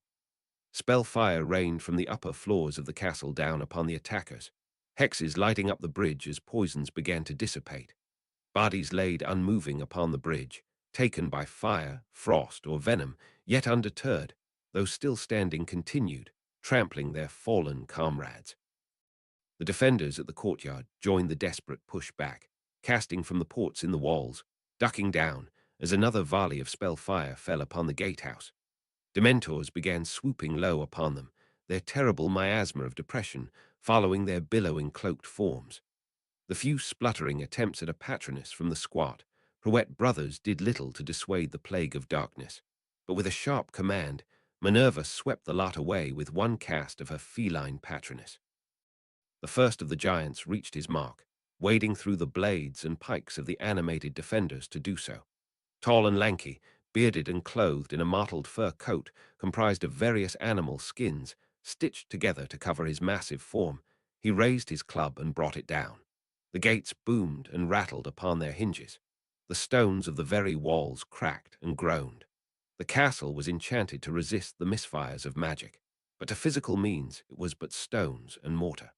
A: Spellfire rained from the upper floors of the castle down upon the attackers, hexes lighting up the bridge as poisons began to dissipate. Bodies laid unmoving upon the bridge, taken by fire, frost, or venom, yet undeterred, those still standing continued, trampling their fallen comrades. The defenders at the courtyard joined the desperate push back, casting from the ports in the walls, ducking down, as another volley of spellfire fell upon the gatehouse. Dementors began swooping low upon them, their terrible miasma of depression following their billowing cloaked forms. The few spluttering attempts at a patroness from the squat, Prouet brothers did little to dissuade the plague of darkness, but with a sharp command, Minerva swept the lot away with one cast of her feline patroness. The first of the giants reached his mark, wading through the blades and pikes of the animated defenders to do so. Tall and lanky, bearded and clothed in a mottled fur coat comprised of various animal skins, stitched together to cover his massive form, he raised his club and brought it down. The gates boomed and rattled upon their hinges. The stones of the very walls cracked and groaned. The castle was enchanted to resist the misfires of magic, but to physical means it was but stones and mortar.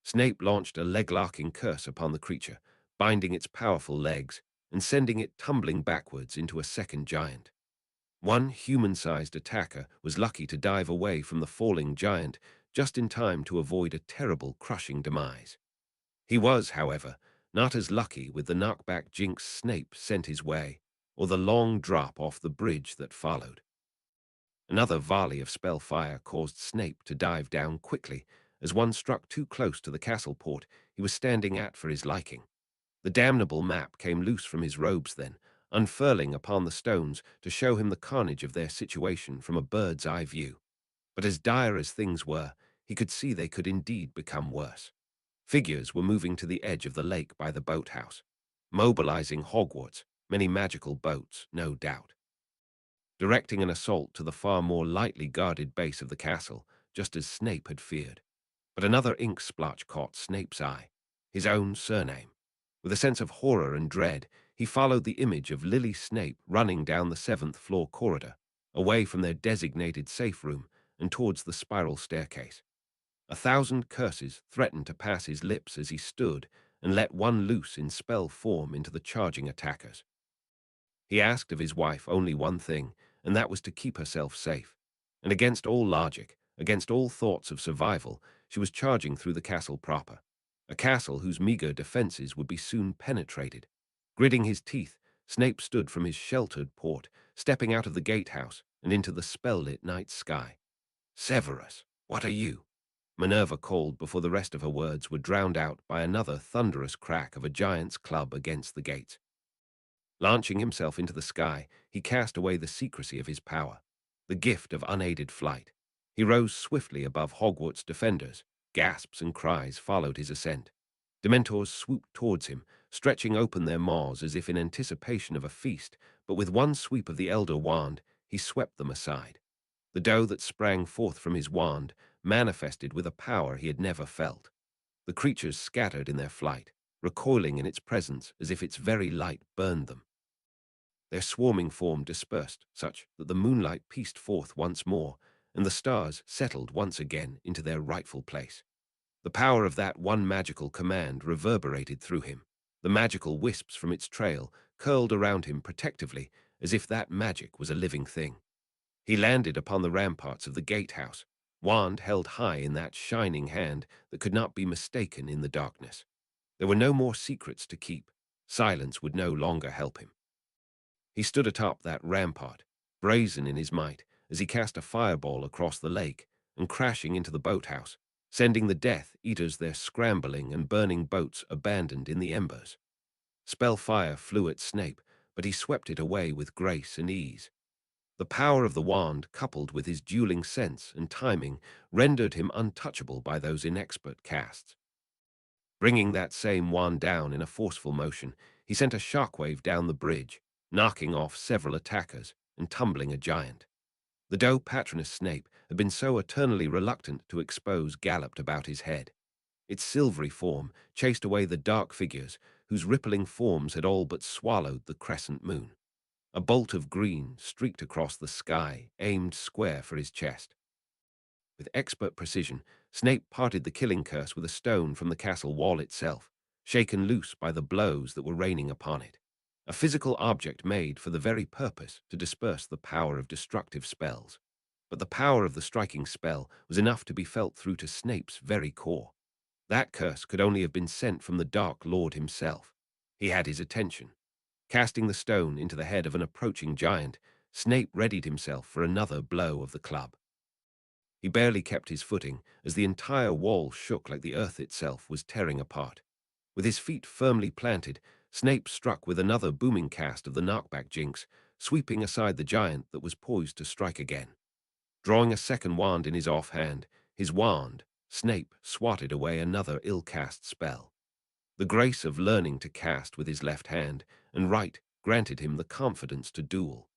A: Snape launched a leg-locking curse upon the creature, binding its powerful legs and sending it tumbling backwards into a second giant. One human-sized attacker was lucky to dive away from the falling giant just in time to avoid a terrible crushing demise. He was, however, not as lucky with the knockback jinx Snape sent his way, or the long drop off the bridge that followed. Another volley of spell fire caused Snape to dive down quickly, as one struck too close to the castle port he was standing at for his liking. The damnable map came loose from his robes then, unfurling upon the stones to show him the carnage of their situation from a bird's eye view. But as dire as things were, he could see they could indeed become worse. Figures were moving to the edge of the lake by the boathouse, mobilizing Hogwarts, many magical boats, no doubt, directing an assault to the far more lightly guarded base of the castle, just as Snape had feared. But another ink splotch caught Snape's eye, his own surname. With a sense of horror and dread, he followed the image of Lily Snape running down the 7th-floor corridor, away from their designated safe room and towards the spiral staircase. 1,000 curses threatened to pass his lips as he stood and let one loose in spell form into the charging attackers. He asked of his wife only one thing, and that was to keep herself safe. And against all logic, against all thoughts of survival, she was charging through the castle proper, a castle whose meager defenses would be soon penetrated. Gritting his teeth, Snape stood from his sheltered port, stepping out of the gatehouse and into the spell-lit night sky. "Severus, what are you?" Minerva called before the rest of her words were drowned out by another thunderous crack of a giant's club against the gates. Launching himself into the sky, he cast away the secrecy of his power, the gift of unaided flight. He rose swiftly above Hogwarts' defenders. Gasps and cries followed his ascent. Dementors swooped towards him, stretching open their maws as if in anticipation of a feast, but with one sweep of the Elder Wand, he swept them aside. The dough that sprang forth from his wand manifested with a power he had never felt. The creatures scattered in their flight, recoiling in its presence as if its very light burned them. Their swarming form dispersed, such that the moonlight pieced forth once more, and the stars settled once again into their rightful place. The power of that one magical command reverberated through him. The magical wisps from its trail curled around him protectively, as if that magic was a living thing. He landed upon the ramparts of the gatehouse, wand held high in that shining hand that could not be mistaken in the darkness. There were no more secrets to keep. Silence would no longer help him. He stood atop that rampart, brazen in his might, as he cast a fireball across the lake and crashing into the boathouse, sending the Death Eaters their scrambling and burning boats abandoned in the embers. Spell fire flew at Snape, but he swept it away with grace and ease. The power of the wand, coupled with his dueling sense and timing, rendered him untouchable by those inexpert casts. Bringing that same wand down in a forceful motion, he sent a shockwave down the bridge, knocking off several attackers and tumbling a giant. The doe Patronus Snape had been so eternally reluctant to expose galloped about his head. Its silvery form chased away the dark figures whose rippling forms had all but swallowed the crescent moon. A bolt of green streaked across the sky, aimed square for his chest. With expert precision, Snape parted the killing curse with a stone from the castle wall itself, shaken loose by the blows that were raining upon it. A physical object made for the very purpose to disperse the power of destructive spells. But the power of the striking spell was enough to be felt through to Snape's very core. That curse could only have been sent from the Dark Lord himself. He had his attention. Casting the stone into the head of an approaching giant, Snape readied himself for another blow of the club. He barely kept his footing as the entire wall shook like the earth itself was tearing apart. With his feet firmly planted, Snape struck with another booming cast of the knockback jinx, sweeping aside the giant that was poised to strike again. Drawing a second wand in his offhand, Snape swatted away another ill-cast spell. The grace of learning to cast with his left hand and right granted him the confidence to duel.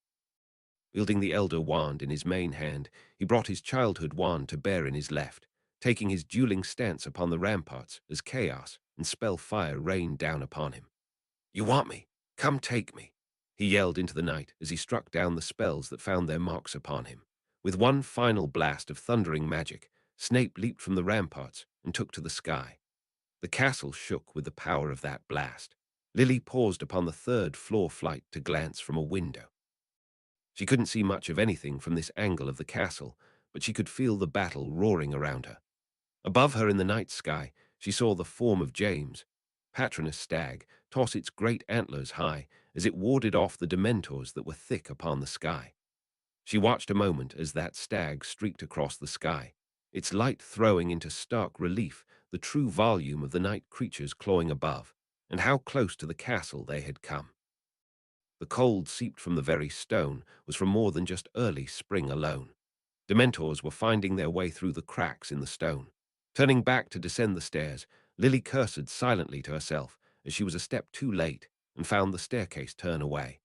A: Wielding the Elder Wand in his main hand, he brought his childhood wand to bear in his left, taking his dueling stance upon the ramparts as chaos and spell fire rained down upon him. "You want me? Come take me," he yelled into the night as he struck down the spells that found their marks upon him. With one final blast of thundering magic, Snape leaped from the ramparts and took to the sky. The castle shook with the power of that blast. Lily paused upon the third-floor flight to glance from a window. She couldn't see much of anything from this angle of the castle, but she could feel the battle roaring around her. Above her in the night sky, she saw the form of James, Patronus stag, toss its great antlers high as it warded off the dementors that were thick upon the sky. She watched a moment as that stag streaked across the sky, its light throwing into stark relief the true volume of the night creatures clawing above, and how close to the castle they had come. The cold seeped from the very stone was from more than just early spring alone. Dementors were finding their way through the cracks in the stone. Turning back to descend the stairs, Lily cursed silently to herself as she was a step too late and found the staircase turn away.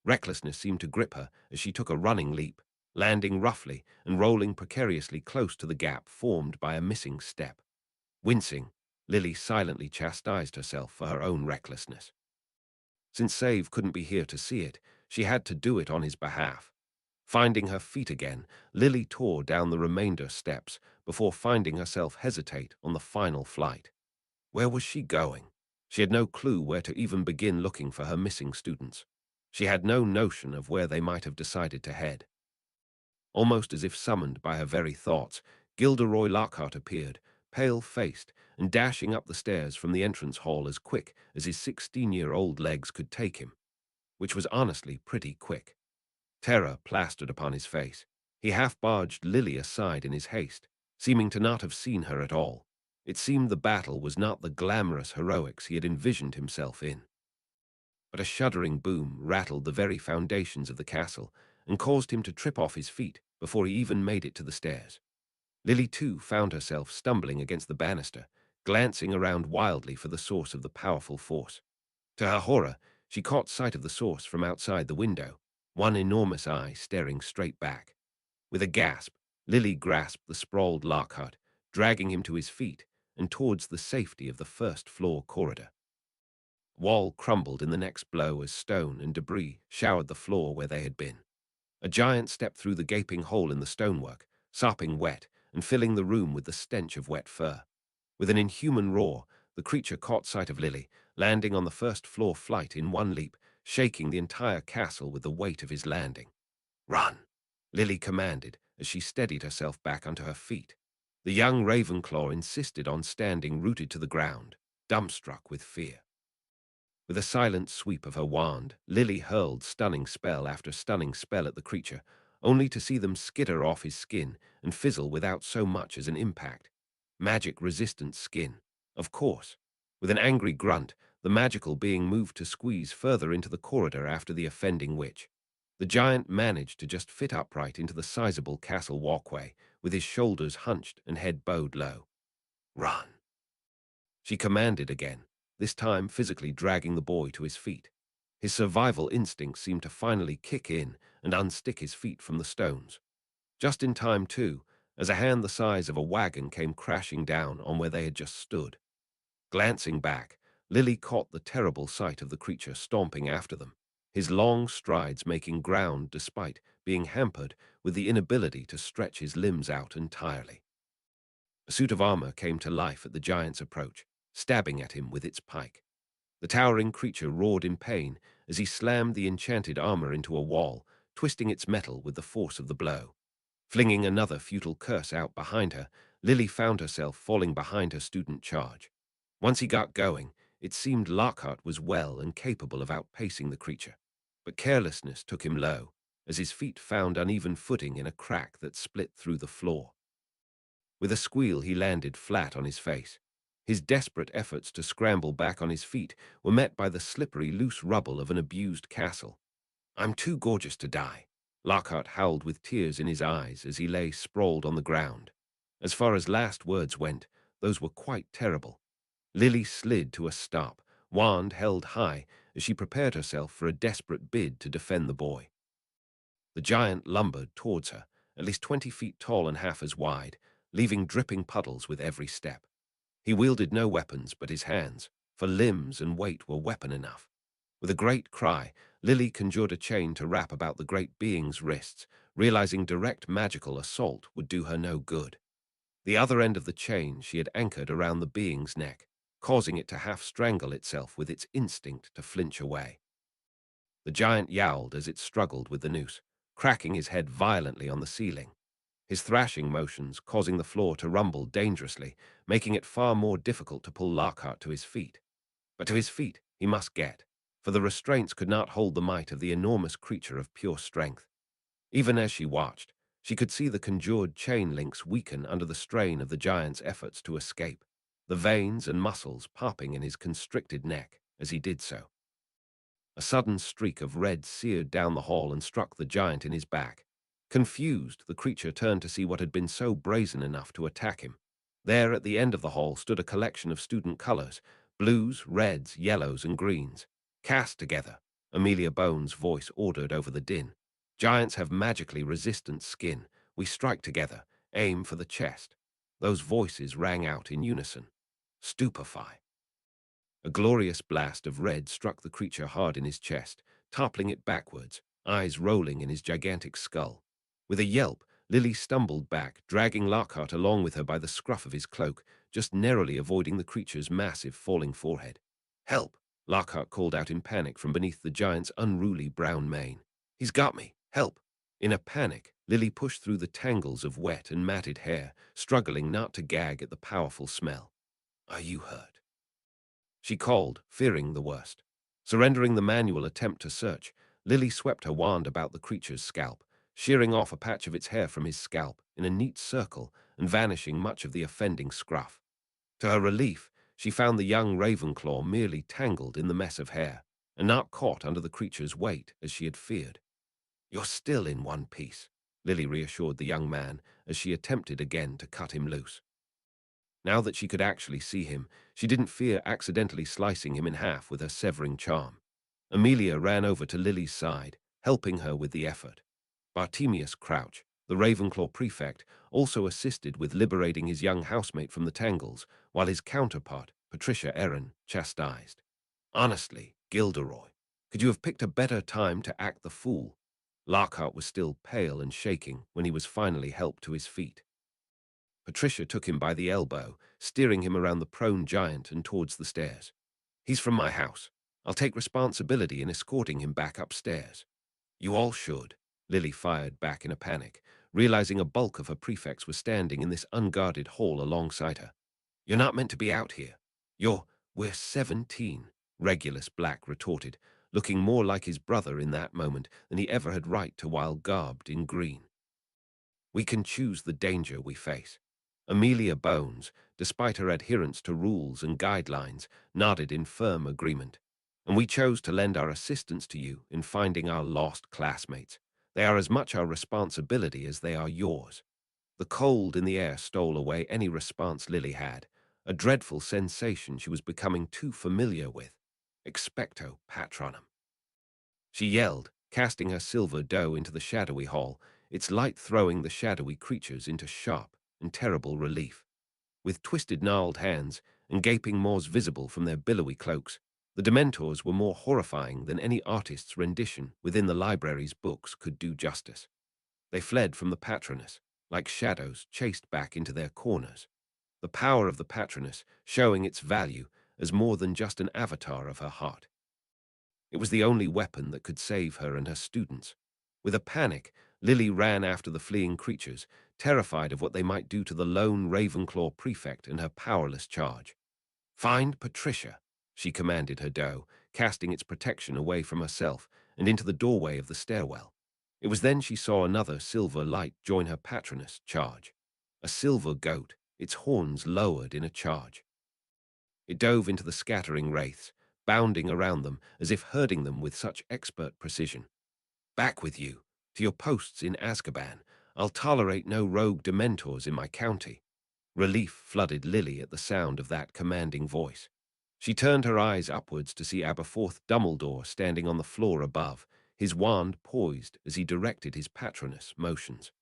A: Recklessness seemed to grip her as she took a running leap, landing roughly and rolling precariously close to the gap formed by a missing step. Wincing, Lily silently chastised herself for her own recklessness. Since Save couldn't be here to see it, she had to do it on his behalf. Finding her feet again, Lily tore down the remainder steps before finding herself hesitate on the final flight. Where was she going? She had no clue where to even begin looking for her missing students. She had no notion of where they might have decided to head. Almost as if summoned by her very thoughts, Gilderoy Lockhart appeared, pale-faced, and dashing up the stairs from the entrance hall as quick as his 16-year-old legs could take him, which was honestly pretty quick. Terror plastered upon his face. He half-barged Lily aside in his haste, seeming to not have seen her at all. It seemed the battle was not the glamorous heroics he had envisioned himself in. But a shuddering boom rattled the very foundations of the castle and caused him to trip off his feet before he even made it to the stairs. Lily, too, found herself stumbling against the banister, glancing around wildly for the source of the powerful force. To her horror, she caught sight of the source from outside the window, one enormous eye staring straight back. With a gasp, Lily grasped the sprawled Lockhart, dragging him to his feet and towards the safety of the first-floor corridor. Wall crumbled in the next blow as stone and debris showered the floor where they had been. A giant stepped through the gaping hole in the stonework, sopping wet and filling the room with the stench of wet fur. With an inhuman roar, the creature caught sight of Lily, landing on the first-floor flight in one leap, shaking the entire castle with the weight of his landing. "Run!" Lily commanded as she steadied herself back onto her feet. The young Ravenclaw insisted on standing rooted to the ground, dumbstruck with fear. With a silent sweep of her wand, Lily hurled stunning spell after stunning spell at the creature, only to see them skitter off his skin and fizzle without so much as an impact. Magic-resistant skin, of course. With an angry grunt, the magical being moved to squeeze further into the corridor after the offending witch. The giant managed to just fit upright into the sizable castle walkway, with his shoulders hunched and head bowed low. "Run!" She commanded again, this time physically dragging the boy to his feet. His survival instincts seemed to finally kick in and unstick his feet from the stones. Just in time, too, as a hand the size of a wagon came crashing down on where they had just stood. Glancing back, Lily caught the terrible sight of the creature stomping after them, his long strides making ground despite being hampered with the inability to stretch his limbs out entirely. A suit of armor came to life at the giant's approach, stabbing at him with its pike. The towering creature roared in pain as he slammed the enchanted armor into a wall, twisting its metal with the force of the blow. Flinging another futile curse out behind her, Lily found herself falling behind her student charge. Once he got going, it seemed Lockhart was well and capable of outpacing the creature. But carelessness took him low, as his feet found uneven footing in a crack that split through the floor. With a squeal, he landed flat on his face. His desperate efforts to scramble back on his feet were met by the slippery, loose rubble of an abused castle. "I'm too gorgeous to die," Lockhart howled with tears in his eyes as he lay sprawled on the ground. As far as last words went, those were quite terrible. Lily slid to a stop, wand held high as she prepared herself for a desperate bid to defend the boy. The giant lumbered towards her, at least 20 feet tall and half as wide, leaving dripping puddles with every step. He wielded no weapons but his hands, for limbs and weight were weapon enough. With a great cry, Lily conjured a chain to wrap about the great being's wrists, realizing direct magical assault would do her no good. The other end of the chain she had anchored around the being's neck, causing it to half-strangle itself with its instinct to flinch away. The giant yowled as it struggled with the noose, cracking his head violently on the ceiling. His thrashing motions causing the floor to rumble dangerously, making it far more difficult to pull Lockhart to his feet. But to his feet he must get, for the restraints could not hold the might of the enormous creature of pure strength. Even as she watched, she could see the conjured chain links weaken under the strain of the giant's efforts to escape, the veins and muscles popping in his constricted neck as he did so. A sudden streak of red seared down the hall and struck the giant in his back. Confused, the creature turned to see what had been so brazen enough to attack him. There, at the end of the hall, stood a collection of student colors, blues, reds, yellows, and greens. Cast together, Amelia Bones' voice ordered over the din. Giants have magically resistant skin. We strike together, aim for the chest. Those voices rang out in unison. Stupefy. A glorious blast of red struck the creature hard in his chest, toppling it backwards, eyes rolling in his gigantic skull. With a yelp, Lily stumbled back, dragging Lockhart along with her by the scruff of his cloak, just narrowly avoiding the creature's massive falling forehead. "Help!" Lockhart called out in panic from beneath the giant's unruly brown mane. "He's got me! Help!" In a panic, Lily pushed through the tangles of wet and matted hair, struggling not to gag at the powerful smell. "Are you hurt?" she called, fearing the worst. Surrendering the manual attempt to search, Lily swept her wand about the creature's scalp, shearing off a patch of its hair from his scalp in a neat circle and vanishing much of the offending scruff. To her relief, she found the young Ravenclaw merely tangled in the mess of hair, and not caught under the creature's weight as she had feared. "You're still in one piece," Lily reassured the young man as she attempted again to cut him loose. Now that she could actually see him, she didn't fear accidentally slicing him in half with her severing charm. Amelia ran over to Lily's side, helping her with the effort. Bartemius Crouch, the Ravenclaw prefect, also assisted with liberating his young housemate from the tangles, while his counterpart, Patricia Erin, chastised. "Honestly, Gilderoy, could you have picked a better time to act the fool?" Lockhart was still pale and shaking when he was finally helped to his feet. Patricia took him by the elbow, steering him around the prone giant and towards the stairs. "He's from my house. I'll take responsibility in escorting him back upstairs." "You all should," Lily fired back in a panic, realizing a bulk of her prefects were standing in this unguarded hall alongside her. "You're not meant to be out here. We're 17, Regulus Black retorted, looking more like his brother in that moment than he ever had right to while garbed in green. "We can choose the danger we face." Amelia Bones, despite her adherence to rules and guidelines, nodded in firm agreement. "And we chose to lend our assistance to you in finding our lost classmates. They are as much our responsibility as they are yours." The cold in the air stole away any response Lily had, a dreadful sensation she was becoming too familiar with. Expecto Patronum. She yelled, casting her silver doe into the shadowy hall, its light throwing the shadowy creatures into sharp and terrible relief. With twisted gnarled hands and gaping maws visible from their billowy cloaks, the Dementors were more horrifying than any artist's rendition within the library's books could do justice. They fled from the Patroness, like shadows chased back into their corners, the power of the Patroness showing its value as more than just an avatar of her heart. It was the only weapon that could save her and her students. With a panic, Lily ran after the fleeing creatures, terrified of what they might do to the lone Ravenclaw prefect and her powerless charge. "Find Patricia," she commanded her doe, casting its protection away from herself and into the doorway of the stairwell. It was then she saw another silver light join her patroness charge. A silver goat, its horns lowered in a charge. It dove into the scattering wraiths, bounding around them as if herding them with such expert precision. "Back with you, to your posts in Azkaban. I'll tolerate no rogue Dementors in my county." Relief flooded Lily at the sound of that commanding voice. She turned her eyes upwards to see Aberforth Dumbledore standing on the floor above, his wand poised as he directed his patroness motions.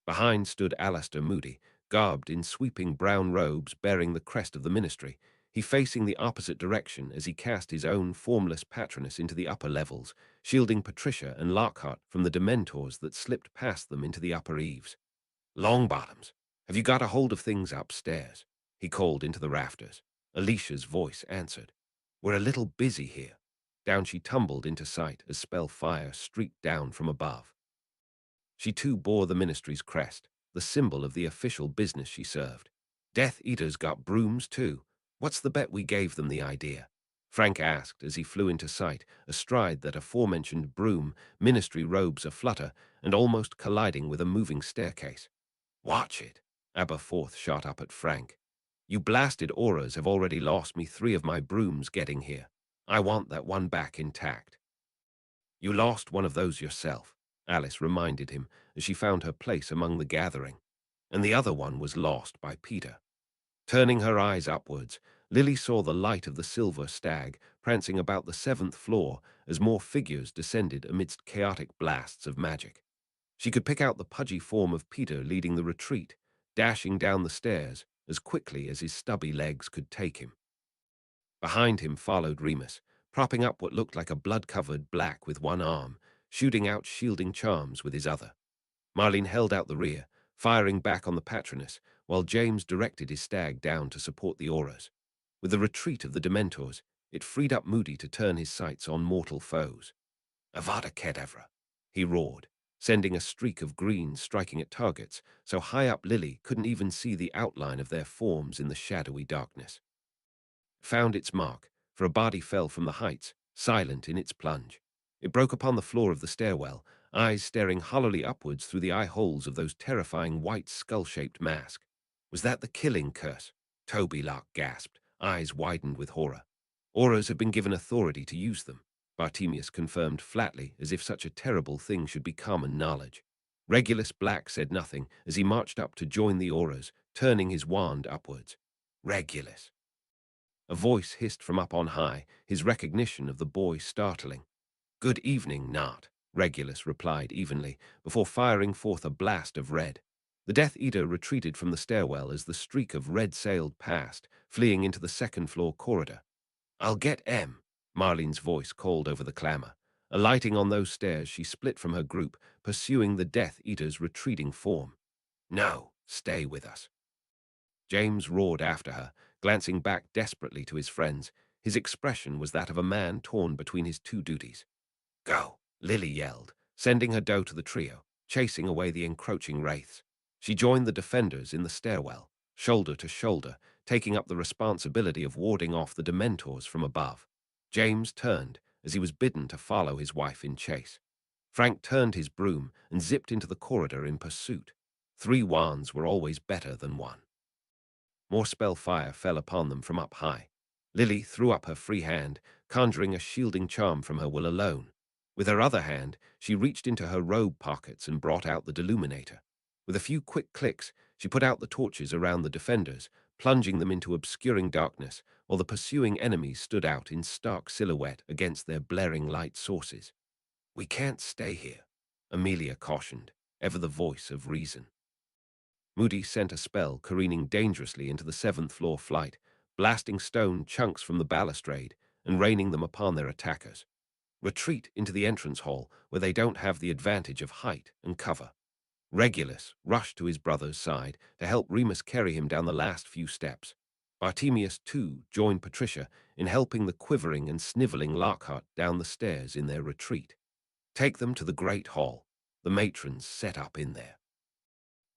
A: Behind stood Alistair Moody, garbed in sweeping brown robes bearing the crest of the ministry, he facing the opposite direction as he cast his own formless patroness into the upper levels, shielding Patricia and Lockhart from the Dementors that slipped past them into the upper eaves. "Longbottoms, have you got a hold of things upstairs?" he called into the rafters. Alicia's voice answered. "We're a little busy here." Down she tumbled into sight as spell fire streaked down from above. She too bore the ministry's crest, the symbol of the official business she served. Death Eaters got brooms too. What's the bet we gave them the idea? Frank asked as he flew into sight, astride that aforementioned broom, ministry robes aflutter, and almost colliding with a moving staircase. "Watch it," Aberforth shot up at Frank. "You blasted auras have already lost me 3 of my brooms getting here. I want that one back intact." "You lost one of those yourself," Alice reminded him as she found her place among the gathering, "and the other one was lost by Peter." Turning her eyes upwards, Lily saw the light of the silver stag prancing about the 7th floor as more figures descended amidst chaotic blasts of magic. She could pick out the pudgy form of Peter leading the retreat, dashing down the stairs as quickly as his stubby legs could take him. Behind him followed Remus, propping up what looked like a blood-covered black with one arm, shooting out shielding charms with his other. Marlene held out the rear, firing back on the Patroness, while James directed his stag down to support the auras. With the retreat of the Dementors, it freed up Moody to turn his sights on mortal foes. "Avada Kedavra," he roared, sending a streak of green striking at targets so high up Lily couldn't even see the outline of their forms in the shadowy darkness. Found its mark, for a body fell from the heights, silent in its plunge. It broke upon the floor of the stairwell, eyes staring hollowly upwards through the eye holes of those terrifying white skull-shaped masks. Was that the killing curse? Toby Lark gasped, eyes widened with horror. Auras had been given authority to use them, Bartemius confirmed flatly, as if such a terrible thing should be common knowledge. Regulus Black said nothing as he marched up to join the auras, turning his wand upwards. "Regulus." A voice hissed from up on high, his recognition of the boy startling. "Good evening, Nart," Regulus replied evenly, before firing forth a blast of red. The Death Eater retreated from the stairwell as the streak of red sailed past, fleeing into the 2nd-floor corridor. "I'll get M," Marlene's voice called over the clamor. Alighting on those stairs, she split from her group, pursuing the Death Eater's retreating form. "No, stay with us." James roared after her, glancing back desperately to his friends. His expression was that of a man torn between his 2 duties. "Go," Lily yelled, sending her doe to the trio, chasing away the encroaching wraiths. She joined the defenders in the stairwell, shoulder to shoulder, taking up the responsibility of warding off the Dementors from above. James turned as he was bidden to follow his wife in chase. Frank turned his broom and zipped into the corridor in pursuit. 3 wands were always better than 1. More spell fire fell upon them from up high. Lily threw up her free hand, conjuring a shielding charm from her will alone. With her other hand, she reached into her robe pockets and brought out the deluminator. With a few quick clicks, she put out the torches around the defenders, plunging them into obscuring darkness, while the pursuing enemies stood out in stark silhouette against their blaring light sources. "We can't stay here," Amelia cautioned, ever the voice of reason. Moody sent a spell careening dangerously into the 7th-floor flight, blasting stone chunks from the balustrade and raining them upon their attackers. "Retreat into the entrance hall, where they don't have the advantage of height and cover." Regulus rushed to his brother's side to help Remus carry him down the last few steps. Bartemius, too, joined Patricia in helping the quivering and sniveling Lockhart down the stairs in their retreat. "Take them to the great hall. The matrons set up in there,"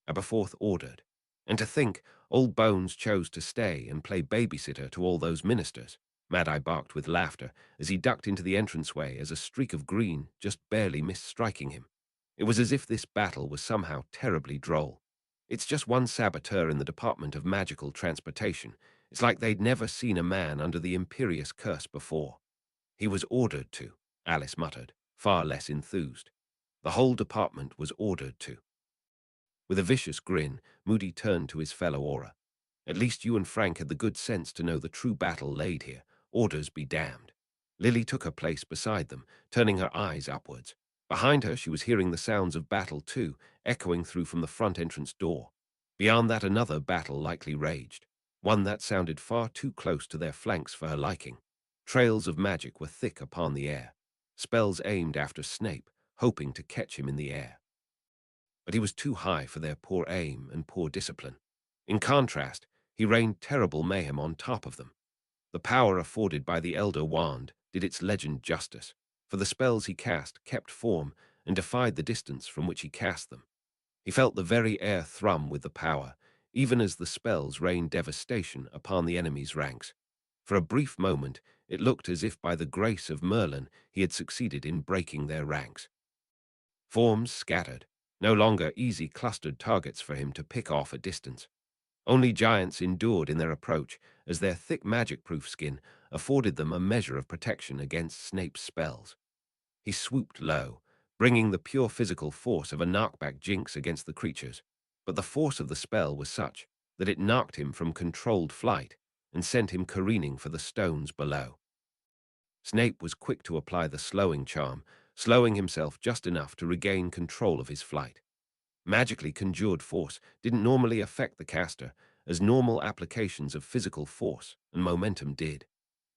A: Aberforth ordered. "And to think, old Bones chose to stay and play babysitter to all those ministers," Mad-Eye barked with laughter as he ducked into the entranceway as a streak of green just barely missed striking him. It was as if this battle was somehow terribly droll. It's just one saboteur in the Department of Magical Transportation. It's like they'd never seen a man under the imperious curse before. "He was ordered to," Alice muttered, far less enthused. "The whole department was ordered to." With a vicious grin, Moody turned to his fellow Aura. "At least you and Frank had the good sense to know the true battle laid here. Orders be damned." Lily took her place beside them, turning her eyes upwards. Behind her, she was hearing the sounds of battle too, echoing through from the front entrance door. Beyond that, another battle likely raged, one that sounded far too close to their flanks for her liking. Trails of magic were thick upon the air, spells aimed after Snape, hoping to catch him in the air. But he was too high for their poor aim and poor discipline. In contrast, he rained terrible mayhem on top of them. The power afforded by the Elder Wand did its legend justice, for the spells he cast kept form and defied the distance from which he cast them. He felt the very air thrum with the power, even as the spells rained devastation upon the enemy's ranks. For a brief moment, it looked as if by the grace of Merlin he had succeeded in breaking their ranks. Forms scattered, no longer easy clustered targets for him to pick off at distance. Only giants endured in their approach, as their thick magic-proof skin afforded them a measure of protection against Snape's spells. He swooped low, bringing the pure physical force of a knockback jinx against the creatures, but the force of the spell was such that it knocked him from controlled flight and sent him careening for the stones below. Snape was quick to apply the slowing charm, slowing himself just enough to regain control of his flight. Magically conjured force didn't normally affect the caster, as normal applications of physical force and momentum did,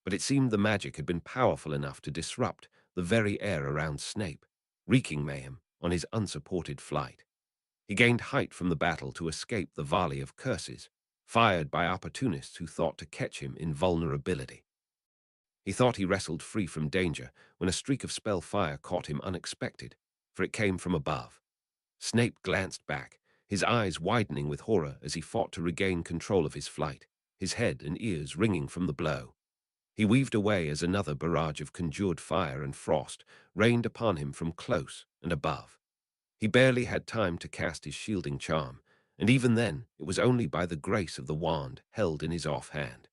A: but it seemed the magic had been powerful enough to disrupt the very air around Snape, wreaking mayhem on his unsupported flight. He gained height from the battle to escape the volley of curses, fired by opportunists who thought to catch him in vulnerability. He thought he wrestled free from danger when a streak of spell fire caught him unexpected, for it came from above. Snape glanced back, his eyes widening with horror as he fought to regain control of his flight, his head and ears ringing from the blow. He weaved away as another barrage of conjured fire and frost rained upon him from close and above. He barely had time to cast his shielding charm, and even then it was only by the grace of the wand held in his offhand.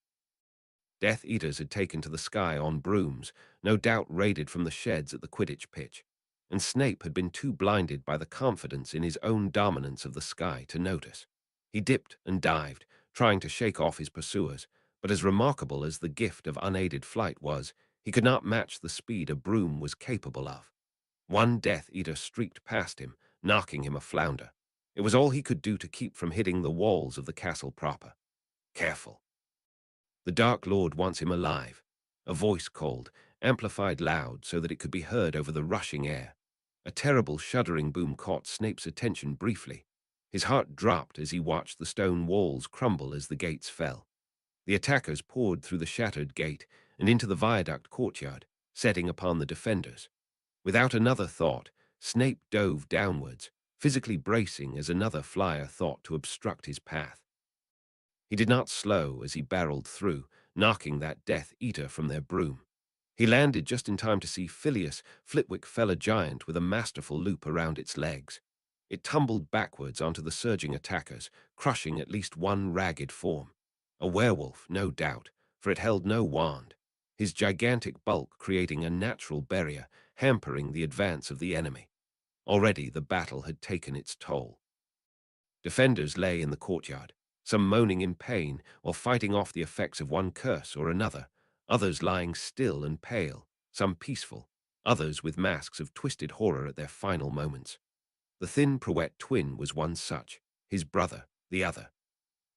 A: Death Eaters had taken to the sky on brooms, no doubt raided from the sheds at the Quidditch pitch, and Snape had been too blinded by the confidence in his own dominance of the sky to notice. He dipped and dived, trying to shake off his pursuers, but as remarkable as the gift of unaided flight was, he could not match the speed a broom was capable of. One Death Eater streaked past him, knocking him a flounder. It was all he could do to keep from hitting the walls of the castle proper. Careful. The Dark Lord wants him alive. A voice called, amplified loud so that it could be heard over the rushing air. A terrible shuddering boom caught Snape's attention briefly. His heart dropped as he watched the stone walls crumble as the gates fell. The attackers poured through the shattered gate and into the viaduct courtyard, setting upon the defenders. Without another thought, Snape dove downwards, physically bracing as another flyer thought to obstruct his path. He did not slow as he barreled through, knocking that Death Eater from their broom. He landed just in time to see Phileas Flitwick fell a giant with a masterful loop around its legs. It tumbled backwards onto the surging attackers, crushing at least one ragged form. A werewolf, no doubt, for it held no wand, his gigantic bulk creating a natural barrier, hampering the advance of the enemy. Already the battle had taken its toll. Defenders lay in the courtyard, some moaning in pain or fighting off the effects of one curse or another, others lying still and pale, some peaceful, others with masks of twisted horror at their final moments. The thin Prowett twin was one such, his brother the other.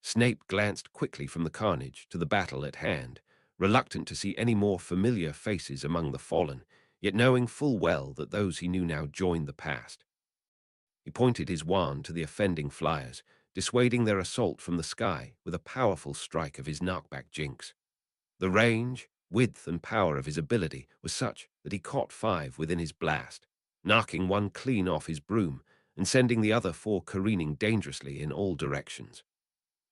A: Snape glanced quickly from the carnage to the battle at hand, reluctant to see any more familiar faces among the fallen, yet knowing full well that those he knew now joined the past. He pointed his wand to the offending flyers, dissuading their assault from the sky with a powerful strike of his knockback jinx. The range, width, and power of his ability was such that he caught 5 within his blast, knocking one clean off his broom and sending the other 4 careening dangerously in all directions.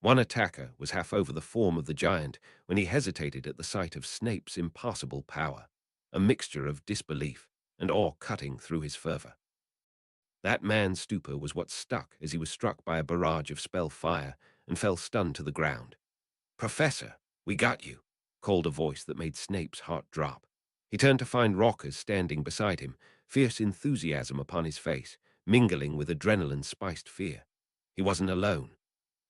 A: One attacker was half over the form of the giant when he hesitated at the sight of Snape's impossible power, a mixture of disbelief and awe cutting through his fervor. That man's stupor was what stuck as he was struck by a barrage of spell fire and fell stunned to the ground. "Professor, we got you," called a voice that made Snape's heart drop. He turned to find Rockers standing beside him, fierce enthusiasm upon his face, mingling with adrenaline-spiced fear. He wasn't alone.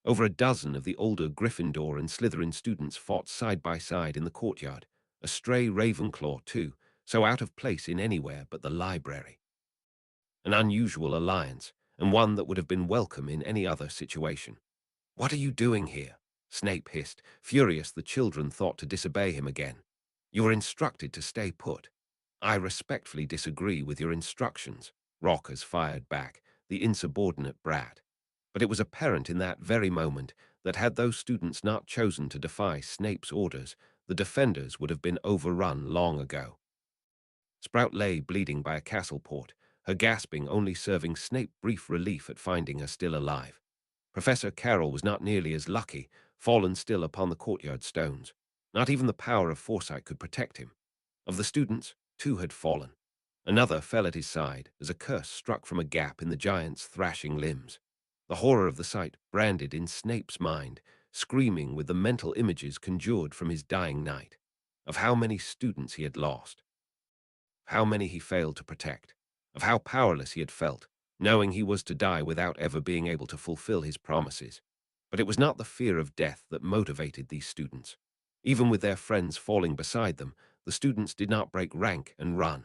A: Over a dozen of the older Gryffindor and Slytherin students fought side by side in the courtyard, a stray Ravenclaw too, so out of place in anywhere but the library. An unusual alliance, and one that would have been welcome in any other situation. "What are you doing here?" Snape hissed, furious the children thought to disobey him again. "You were instructed to stay put." "I respectfully disagree with your instructions," Rockers fired back, the insubordinate brat. But it was apparent in that very moment that had those students not chosen to defy Snape's orders, the defenders would have been overrun long ago. Sprout lay bleeding by a castle port, her gasping only serving Snape brief relief at finding her still alive. Professor Carroll was not nearly as lucky, fallen still upon the courtyard stones. Not even the power of foresight could protect him. Of the students, 2 had fallen. Another fell at his side as a curse struck from a gap in the giant's thrashing limbs. The horror of the sight branded in Snape's mind, screaming with the mental images conjured from his dying night, of how many students he had lost, how many he failed to protect, of how powerless he had felt, knowing he was to die without ever being able to fulfill his promises. But it was not the fear of death that motivated these students. Even with their friends falling beside them, the students did not break rank and run.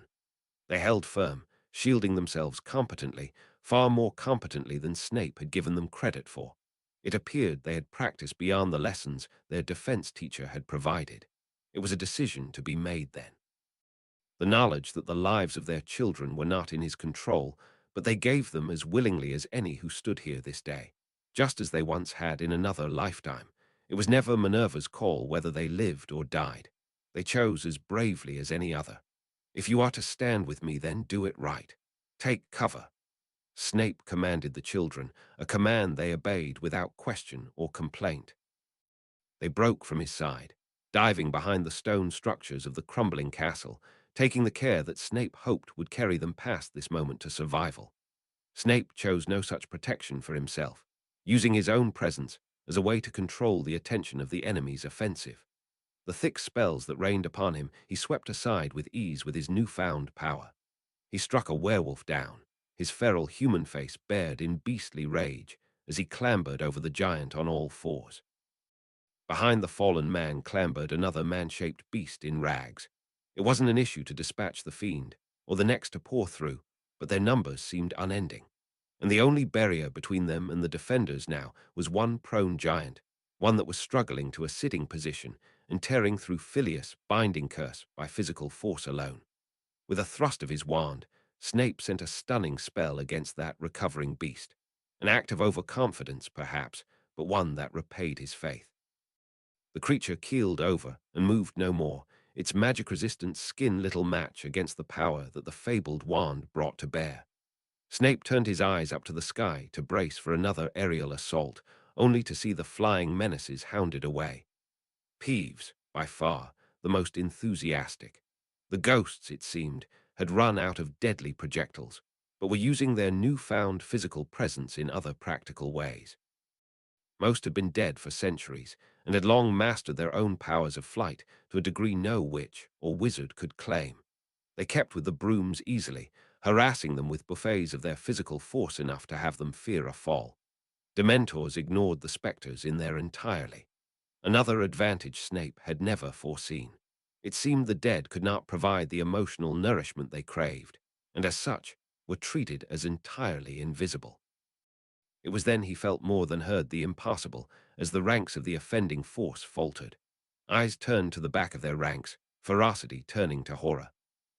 A: They held firm, shielding themselves competently, far more competently than Snape had given them credit for. It appeared they had practiced beyond the lessons their defense teacher had provided. It was a decision to be made then. The knowledge that the lives of their children were not in his control, but they gave them as willingly as any who stood here this day, just as they once had in another lifetime. It was never Minerva's call whether they lived or died. They chose as bravely as any other. If you are to stand with me, then do it right. Take cover. Snape commanded the children, a command they obeyed without question or complaint. They broke from his side, diving behind the stone structures of the crumbling castle, taking the care that Snape hoped would carry them past this moment to survival. Snape chose no such protection for himself, using his own presence as a way to control the attention of the enemy's offensive. The thick spells that rained upon him he swept aside with ease with his newfound power. He struck a werewolf down, his feral human face bared in beastly rage as he clambered over the giant on all fours. Behind the fallen man clambered another man-shaped beast in rags. It wasn't an issue to dispatch the fiend, or the next to pour through, but their numbers seemed unending. And the only barrier between them and the defenders now was one prone giant, one that was struggling to a sitting position and tearing through Phileas' binding curse by physical force alone. With a thrust of his wand, Snape sent a stunning spell against that recovering beast. An act of overconfidence, perhaps, but one that repaid his faith. The creature keeled over and moved no more, its magic-resistant skin little match against the power that the fabled wand brought to bear. Snape turned his eyes up to the sky to brace for another aerial assault, only to see the flying menaces hounded away. Peeves, by far, the most enthusiastic. The ghosts, it seemed, had run out of deadly projectiles, but were using their newfound physical presence in other practical ways. Most had been dead for centuries, and had long mastered their own powers of flight to a degree no witch or wizard could claim. They kept with the brooms easily, harassing them with buffets of their physical force enough to have them fear a fall. Dementors ignored the spectres in their entirely. Another advantage Snape had never foreseen. It seemed the dead could not provide the emotional nourishment they craved, and as such were treated as entirely invisible. It was then he felt more than heard the impossible as the ranks of the offending force faltered. Eyes turned to the back of their ranks, ferocity turning to horror.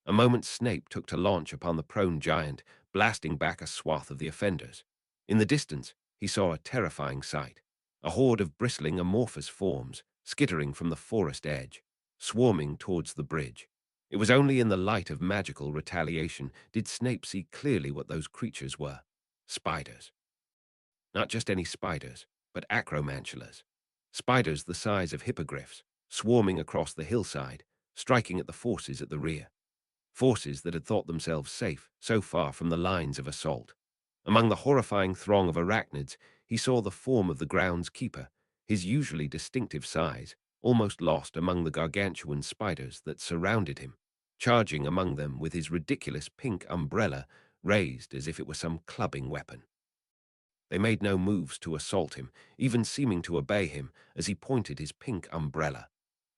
A: A moment Snape took to launch upon the prone giant, blasting back a swath of the offenders. In the distance, he saw a terrifying sight. A horde of bristling amorphous forms, skittering from the forest edge, swarming towards the bridge. It was only in the light of magical retaliation did Snape see clearly what those creatures were. Spiders. Not just any spiders, but acromantulas. Spiders the size of hippogriffs, swarming across the hillside, striking at the forces at the rear. Forces that had thought themselves safe so far from the lines of assault. Among the horrifying throng of arachnids, he saw the form of the ground's keeper, his usually distinctive size, almost lost among the gargantuan spiders that surrounded him, charging among them with his ridiculous pink umbrella raised as if it were some clubbing weapon. They made no moves to assault him, even seeming to obey him as he pointed his pink umbrella.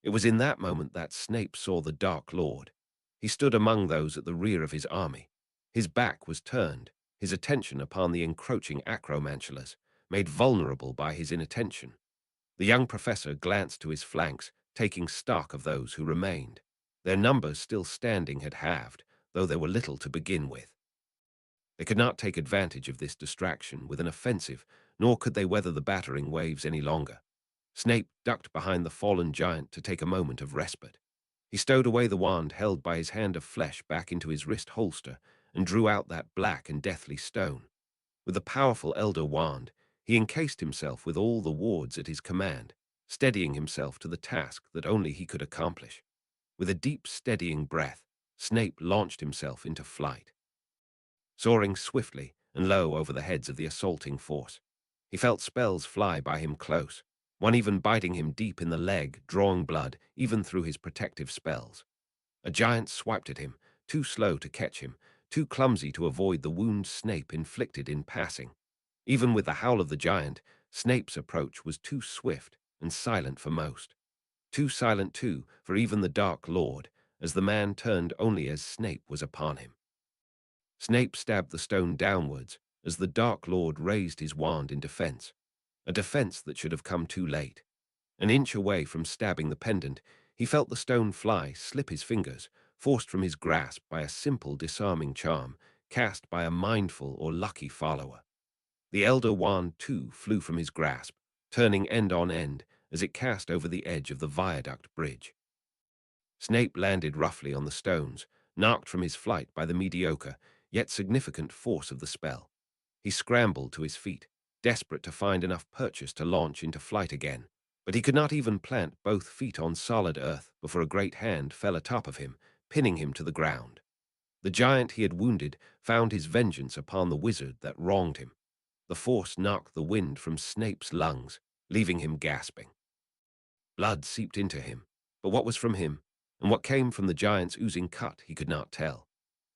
A: It was in that moment that Snape saw the Dark Lord. He stood among those at the rear of his army. His back was turned, his attention upon the encroaching acromantulas, made vulnerable by his inattention. The young professor glanced to his flanks, taking stock of those who remained. Their numbers still standing had halved, though there were little to begin with. They could not take advantage of this distraction with an offensive, nor could they weather the battering waves any longer. Snape ducked behind the fallen giant to take a moment of respite. He stowed away the wand held by his hand of flesh back into his wrist holster and drew out that black and deathly stone. With the powerful Elder Wand, he encased himself with all the wards at his command, steadying himself to the task that only he could accomplish. With a deep, steadying breath, Snape launched himself into flight. Soaring swiftly and low over the heads of the assaulting force, he felt spells fly by him close, one even biting him deep in the leg, drawing blood even through his protective spells. A giant swiped at him, too slow to catch him, too clumsy to avoid the wound Snape inflicted in passing. Even with the howl of the giant, Snape's approach was too swift and silent for most. Too silent, too, for even the Dark Lord, as the man turned only as Snape was upon him. Snape stabbed the stone downwards as the Dark Lord raised his wand in defense, a defense that should have come too late. An inch away from stabbing the pendant, he felt the stone fly slip his fingers, forced from his grasp by a simple disarming charm cast by a mindful or lucky follower. The Elder Wand, too, flew from his grasp, turning end on end as it cast over the edge of the viaduct bridge. Snape landed roughly on the stones, knocked from his flight by the mediocre, yet significant force of the spell. He scrambled to his feet, desperate to find enough purchase to launch into flight again, but he could not even plant both feet on solid earth before a great hand fell atop of him, pinning him to the ground. The giant he had wounded found his vengeance upon the wizard that wronged him. The force knocked the wind from Snape's lungs, leaving him gasping. Blood seeped into him, but what was from him, and what came from the giant's oozing cut he could not tell.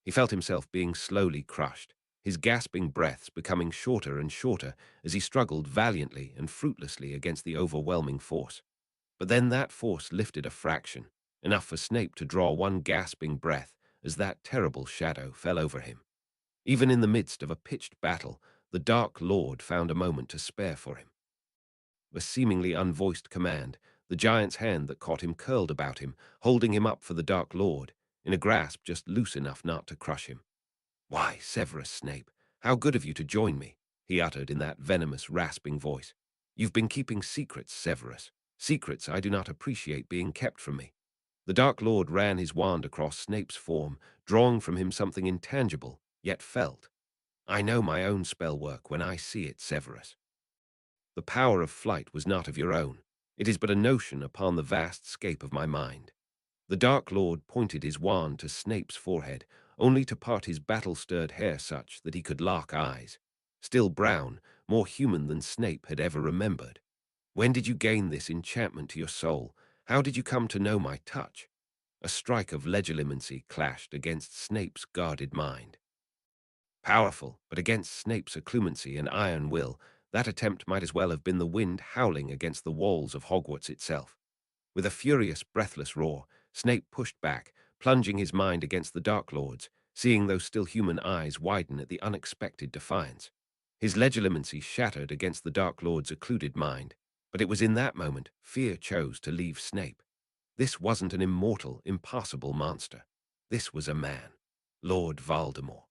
A: He felt himself being slowly crushed, his gasping breaths becoming shorter and shorter as he struggled valiantly and fruitlessly against the overwhelming force. But then that force lifted a fraction, enough for Snape to draw one gasping breath as that terrible shadow fell over him. Even in the midst of a pitched battle, the Dark Lord found a moment to spare for him. A seemingly unvoiced command, the giant's hand that caught him curled about him, holding him up for the Dark Lord, in a grasp just loose enough not to crush him. "Why, Severus Snape, how good of you to join me," he uttered in that venomous, rasping voice. "You've been keeping secrets, Severus. Secrets I do not appreciate being kept from me." The Dark Lord ran his wand across Snape's form, drawing from him something intangible, yet felt. "I know my own spell work when I see it, Severus. The power of flight was not of your own. It is but a notion upon the vast scape of my mind." The Dark Lord pointed his wand to Snape's forehead, only to part his battle-stirred hair such that he could lock eyes. Still brown, more human than Snape had ever remembered. "When did you gain this enchantment to your soul? How did you come to know my touch?" A strike of legilimency clashed against Snape's guarded mind. Powerful, but against Snape's occlumency and iron will, that attempt might as well have been the wind howling against the walls of Hogwarts itself. With a furious, breathless roar, Snape pushed back, plunging his mind against the Dark Lord's, seeing those still human eyes widen at the unexpected defiance. His legilimency shattered against the Dark Lord's occluded mind, but it was in that moment fear chose to leave Snape. This wasn't an immortal, impossible monster. This was a man, Lord Voldemort.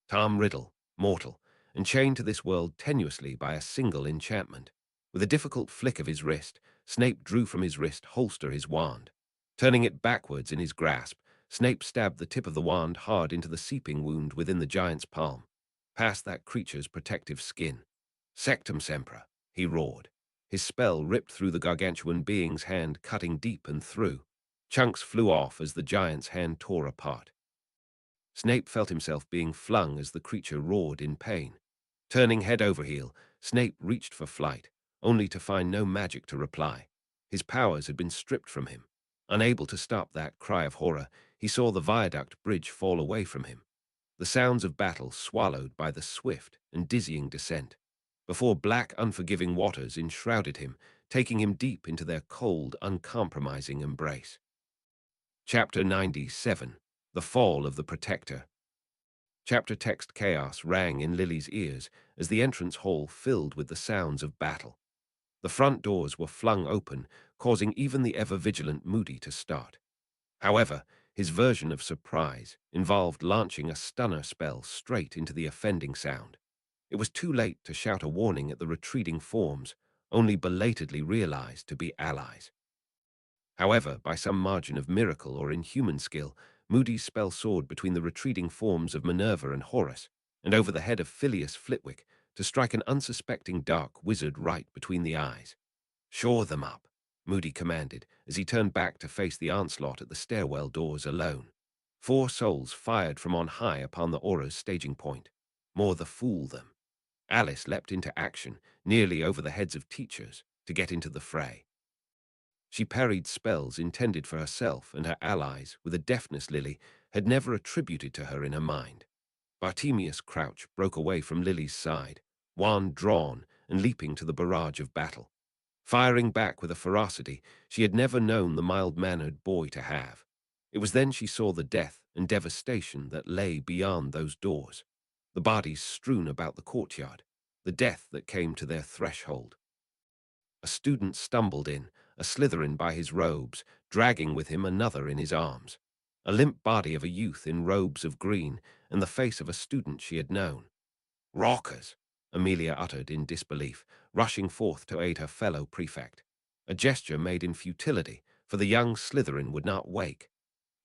A: Tom Riddle, mortal, and chained to this world tenuously by a single enchantment. With a difficult flick of his wrist, Snape drew from his wrist holster his wand. Turning it backwards in his grasp, Snape stabbed the tip of the wand hard into the seeping wound within the giant's palm, past that creature's protective skin. "Sectum Sempra," he roared. His spell ripped through the gargantuan being's hand, cutting deep and through. Chunks flew off as the giant's hand tore apart. Snape felt himself being flung as the creature roared in pain. Turning head over heel, Snape reached for flight, only to find no magic to reply. His powers had been stripped from him. Unable to stop that cry of horror, he saw the viaduct bridge fall away from him. The sounds of battle swallowed by the swift and dizzying descent, before black, unforgiving waters enshrouded him, taking him deep into their cold, uncompromising embrace. Chapter 97. The Fall of the Protector. Chapter text chaos rang in Lily's ears as the entrance hall filled with the sounds of battle. The front doors were flung open, causing even the ever-vigilant Moody to start. However, his version of surprise involved launching a stunner spell straight into the offending sound. It was too late to shout a warning at the retreating forms, only belatedly realized to be allies. However, by some margin of miracle or inhuman skill, Moody's spell soared between the retreating forms of Minerva and Horus, and over the head of Phileas Flitwick, to strike an unsuspecting dark wizard right between the eyes. "Shore them up," Moody commanded, as he turned back to face the onslaught at the stairwell doors alone. 4 souls fired from on high upon the aura's staging point. More the fool them. Alice leapt into action, nearly over the heads of teachers, to get into the fray. She parried spells intended for herself and her allies with a deftness Lily had never attributed to her in her mind. Bartemius Crouch broke away from Lily's side, wand drawn and leaping to the barrage of battle, firing back with a ferocity she had never known the mild-mannered boy to have. It was then she saw the death and devastation that lay beyond those doors, the bodies strewn about the courtyard, the death that came to their threshold. A student stumbled in, a Slytherin by his robes, dragging with him another in his arms. A limp body of a youth in robes of green, and the face of a student she had known. "Rockers!" Amelia uttered in disbelief, rushing forth to aid her fellow prefect. A gesture made in futility, for the young Slytherin would not wake.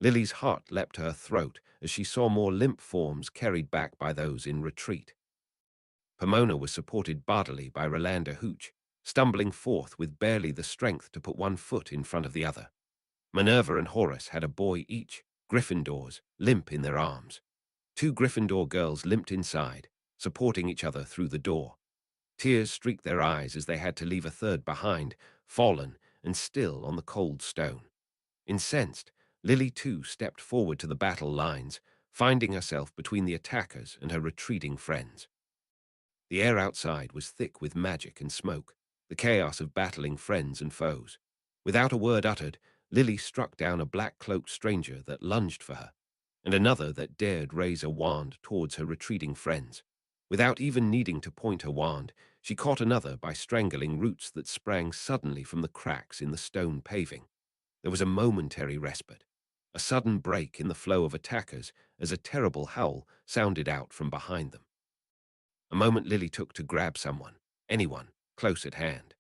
A: Lily's heart leapt to her throat as she saw more limp forms carried back by those in retreat. Pomona was supported bodily by Rolanda Hooch, stumbling forth with barely the strength to put one foot in front of the other. Minerva and Horus had a boy each, Gryffindors, limp in their arms. 2 Gryffindor girls limped inside, supporting each other through the door. Tears streaked their eyes as they had to leave a third behind, fallen and still on the cold stone. Incensed, Lily too stepped forward to the battle lines, finding herself between the attackers and her retreating friends. The air outside was thick with magic and smoke, the chaos of battling friends and foes. Without a word uttered, Lily struck down a black-cloaked stranger that lunged for her, and another that dared raise a wand towards her retreating friends. Without even needing to point her wand, she caught another by strangling roots that sprang suddenly from the cracks in the stone paving. There was a momentary respite, a sudden break in the flow of attackers as a terrible howl sounded out from behind them. A moment Lily took to grab someone, anyone, close at hand.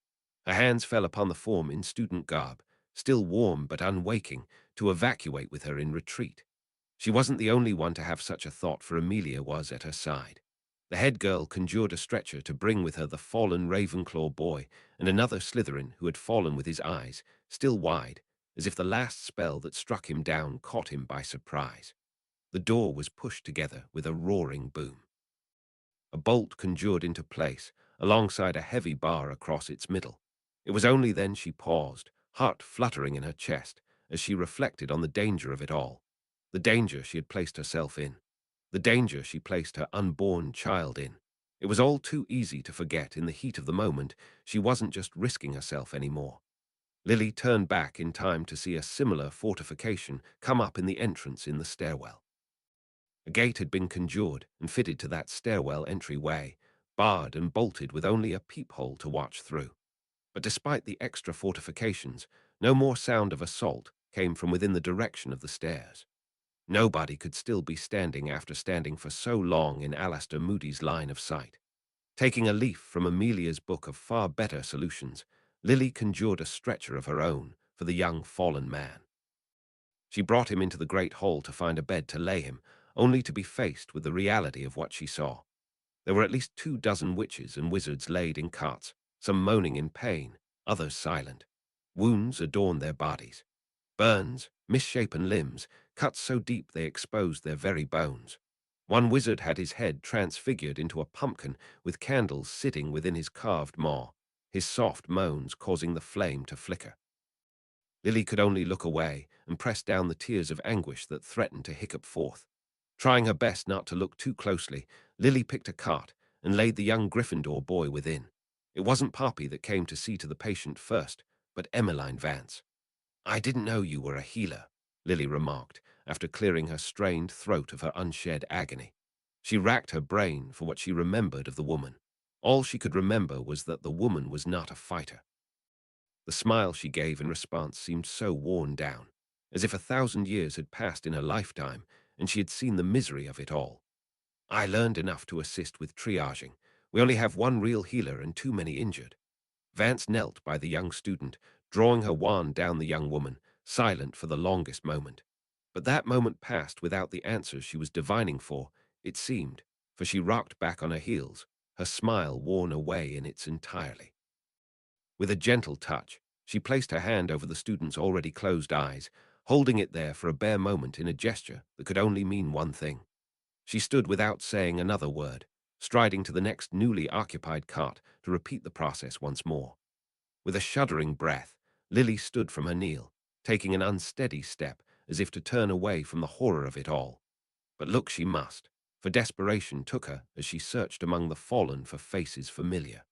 A: Her hands fell upon the form in student garb, still warm but unwaking, to evacuate with her in retreat. She wasn't the only one to have such a thought, for Amelia was at her side. The head girl conjured a stretcher to bring with her the fallen Ravenclaw boy and another Slytherin who had fallen with his eyes, still wide, as if the last spell that struck him down caught him by surprise. The door was pushed together with a roaring boom. A bolt conjured into place, alongside a heavy bar across its middle. It was only then she paused, heart fluttering in her chest, as she reflected on the danger of it all. The danger she had placed herself in. The danger she placed her unborn child in. It was all too easy to forget in the heat of the moment she wasn't just risking herself anymore. Lily turned back in time to see a similar fortification come up in the entrance in the stairwell. A gate had been conjured and fitted to that stairwell entryway, barred and bolted with only a peephole to watch through. But despite the extra fortifications, no more sound of assault came from within the direction of the stairs. Nobody could still be standing after standing for so long in Alistair Moody's line of sight. Taking a leaf from Amelia's book of far better solutions, Lily conjured a stretcher of her own for the young fallen man. She brought him into the great hall to find a bed to lay him, only to be faced with the reality of what she saw. There were at least 24 witches and wizards laid in cots, some moaning in pain, others silent. Wounds adorned their bodies. Burns, misshapen limbs, cuts so deep they exposed their very bones. One wizard had his head transfigured into a pumpkin with candles sitting within his carved maw, his soft moans causing the flame to flicker. Lily could only look away and press down the tears of anguish that threatened to hiccup forth. Trying her best not to look too closely, Lily picked a cot and laid the young Gryffindor boy within. It wasn't Poppy that came to see to the patient first, but Emmeline Vance. "I didn't know you were a healer," Lily remarked, after clearing her strained throat of her unshed agony. She racked her brain for what she remembered of the woman. All she could remember was that the woman was not a fighter. The smile she gave in response seemed so worn down, as if 1,000 years had passed in her lifetime and she had seen the misery of it all. "I learned enough to assist with triaging. We only have one real healer and too many injured." Vance knelt by the young student, drawing her wand down the young woman, silent for the longest moment. But that moment passed without the answers she was divining for, it seemed, for she rocked back on her heels, her smile worn away in its entirely. With a gentle touch, she placed her hand over the student's already closed eyes, holding it there for a bare moment in a gesture that could only mean one thing. She stood without saying another word, striding to the next newly occupied cot to repeat the process once more. With a shuddering breath, Lily stood from her kneel, taking an unsteady step as if to turn away from the horror of it all. But look she must, for desperation took her as she searched among the fallen for faces familiar.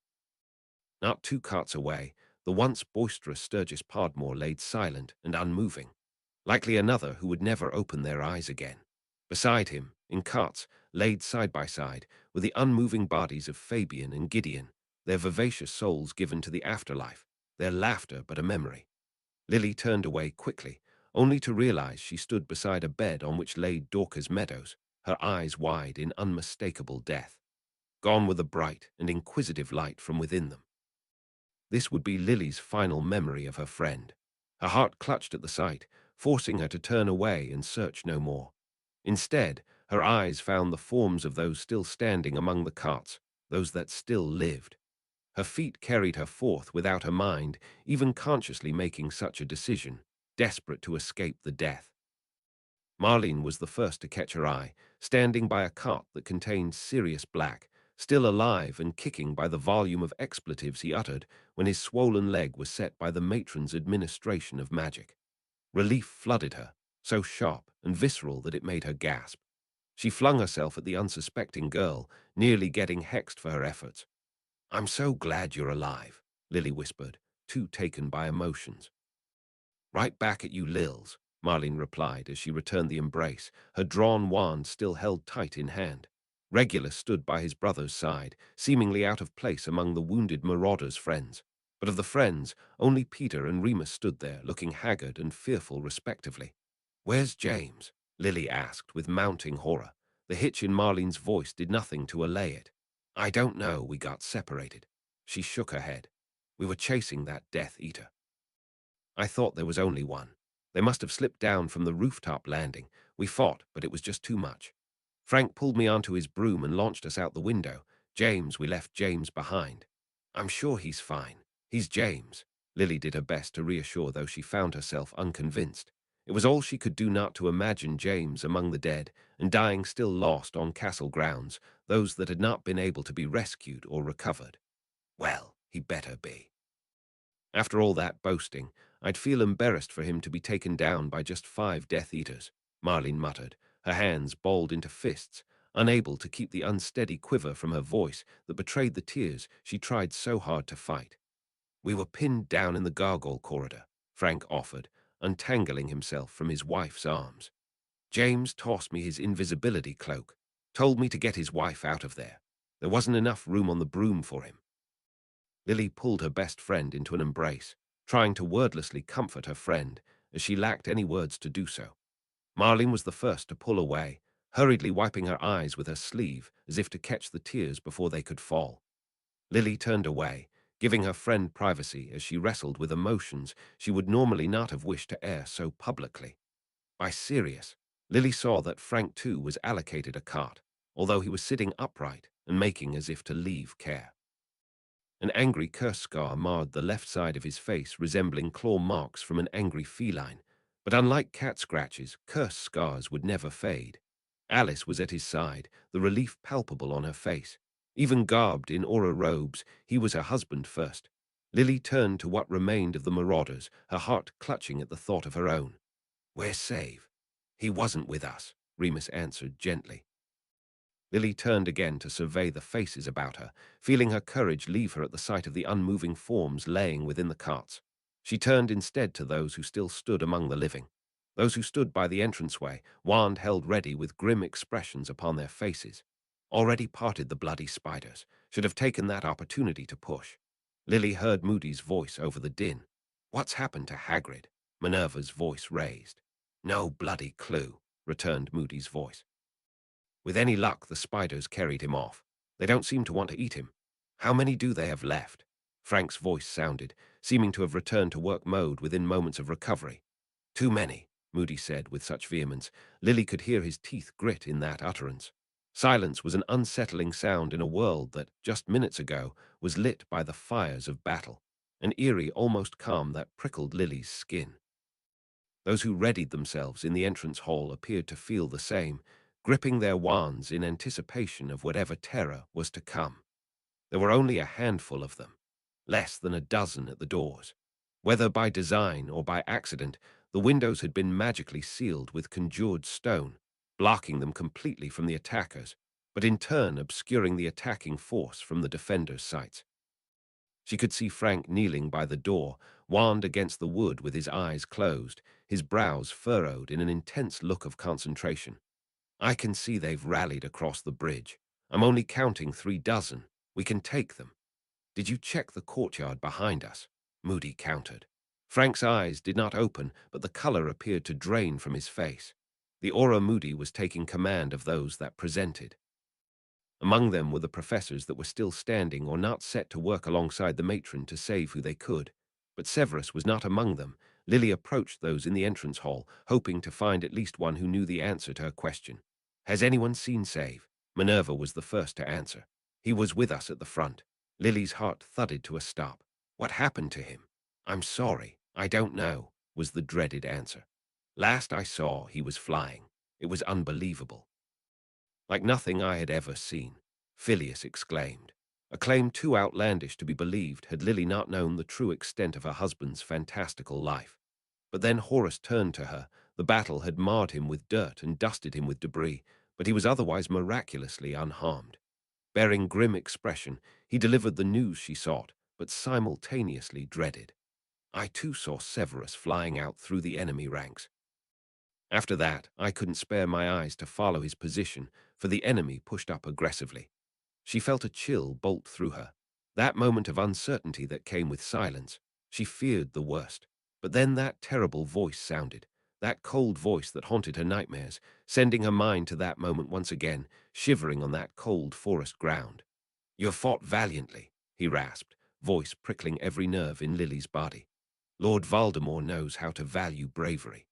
A: Not 2 carts away, the once boisterous Sturgis Podmore laid silent and unmoving, likely another who would never open their eyes again. Beside him, in carts, laid side by side, were the unmoving bodies of Fabian and Gideon, their vivacious souls given to the afterlife, their laughter but a memory. Lily turned away quickly, only to realize she stood beside a bed on which lay Dorcas Meadows, her eyes wide in unmistakable death. Gone were the bright and inquisitive light from within them. This would be Lily's final memory of her friend. Her heart clutched at the sight, forcing her to turn away and search no more. Instead, her eyes found the forms of those still standing among the carts, those that still lived. Her feet carried her forth without her mind even consciously making such a decision, desperate to escape the death. Marlene was the first to catch her eye, standing by a cot that contained Sirius Black, still alive and kicking by the volume of expletives he uttered when his swollen leg was set by the matron's administration of magic. Relief flooded her, so sharp and visceral that it made her gasp. She flung herself at the unsuspecting girl, nearly getting hexed for her efforts. "I'm so glad you're alive," Lily whispered, too taken by emotions. "Right back at you, Lils," Marlene replied as she returned the embrace, her drawn wand still held tight in hand. Regulus stood by his brother's side, seemingly out of place among the wounded marauder's friends. But of the friends, only Peter and Remus stood there, looking haggard and fearful respectively. "Where's James?" Lily asked with mounting horror. The hitch in Marlene's voice did nothing to allay it. "I don't know, we got separated." She shook her head. "We were chasing that Death Eater. I thought there was only one. They must have slipped down from the rooftop landing. We fought, but it was just too much. Frank pulled me onto his broom and launched us out the window. We left James behind. I'm sure he's fine. He's James." Lily did her best to reassure, though she found herself unconvinced. It was all she could do not to imagine James among the dead and dying still lost on castle grounds, those that had not been able to be rescued or recovered. Well, he better be. After all that boasting, I'd feel embarrassed for him to be taken down by just 5 Death Eaters, Marlene muttered, her hands balled into fists, unable to keep the unsteady quiver from her voice that betrayed the tears she tried so hard to fight. "We were pinned down in the gargoyle corridor," Frank offered, untangling himself from his wife's arms. "James tossed me his invisibility cloak, told me to get his wife out of there. There wasn't enough room on the broom for him." Lily pulled her best friend into an embrace, trying to wordlessly comfort her friend, as she lacked any words to do so. Marlene was the first to pull away, hurriedly wiping her eyes with her sleeve as if to catch the tears before they could fall. Lily turned away, giving her friend privacy as she wrestled with emotions she would normally not have wished to air so publicly. By Sirius, Lily saw that Frank too was allocated a cart, although he was sitting upright and making as if to leave care. An angry curse scar marred the left side of his face, resembling claw marks from an angry feline. But unlike cat scratches, curse scars would never fade. Alice was at his side, the relief palpable on her face. Even garbed in aura robes, he was her husband first. Lily turned to what remained of the marauders, her heart clutching at the thought of her own. "We're safe. He wasn't with us," Remus answered gently. Lily turned again to survey the faces about her, feeling her courage leave her at the sight of the unmoving forms laying within the carts. She turned instead to those who still stood among the living, those who stood by the entranceway, wand held ready with grim expressions upon their faces. Already parted the bloody spiders, should have taken that opportunity to push. Lily heard Moody's voice over the din. "What's happened to Hagrid?" Minerva's voice raised. "No bloody clue," returned Moody's voice. "With any luck, the spiders carried him off. They don't seem to want to eat him. How many do they have left?" Frank's voice sounded, seeming to have returned to work mode within moments of recovery. Too many, Moody said with such vehemence. Lily could hear his teeth grit in that utterance. Silence was an unsettling sound in a world that, just minutes ago, was lit by the fires of battle, an eerie, almost calm that prickled Lily's skin. Those who readied themselves in the entrance hall appeared to feel the same, gripping their wands in anticipation of whatever terror was to come. There were only a handful of them, less than a dozen at the doors. Whether by design or by accident, the windows had been magically sealed with conjured stone, blocking them completely from the attackers, but in turn obscuring the attacking force from the defenders' sights. She could see Frank kneeling by the door, wand against the wood with his eyes closed, his brows furrowed in an intense look of concentration. I can see they've rallied across the bridge. I'm only counting 3 dozen. We can take them. Did you check the courtyard behind us? Moody countered. Frank's eyes did not open, but the color appeared to drain from his face. The aura Moody was taking command of those that presented. Among them were the professors that were still standing or not set to work alongside the matron to save who they could. But Severus was not among them. Lily approached those in the entrance hall, hoping to find at least one who knew the answer to her question. Has anyone seen Save? Minerva was the first to answer. He was with us at the front. Lily's heart thudded to a stop. What happened to him? I'm sorry, I don't know, was the dreaded answer. Last I saw, he was flying. It was unbelievable. Like nothing I had ever seen, Phileas exclaimed. A claim too outlandish to be believed had Lily not known the true extent of her husband's fantastical life. But then Horace turned to her. The battle had marred him with dirt and dusted him with debris, but he was otherwise miraculously unharmed. Bearing grim expression, he delivered the news she sought, but simultaneously dreaded. I too saw Severus flying out through the enemy ranks. After that, I couldn't spare my eyes to follow his position, for the enemy pushed up aggressively. She felt a chill bolt through her. That moment of uncertainty that came with silence. She feared the worst. But then that terrible voice sounded, that cold voice that haunted her nightmares, sending her mind to that moment once again, shivering on that cold forest ground. You have fought valiantly, he rasped, voice prickling every nerve in Lily's body. Lord Voldemort knows how to value bravery.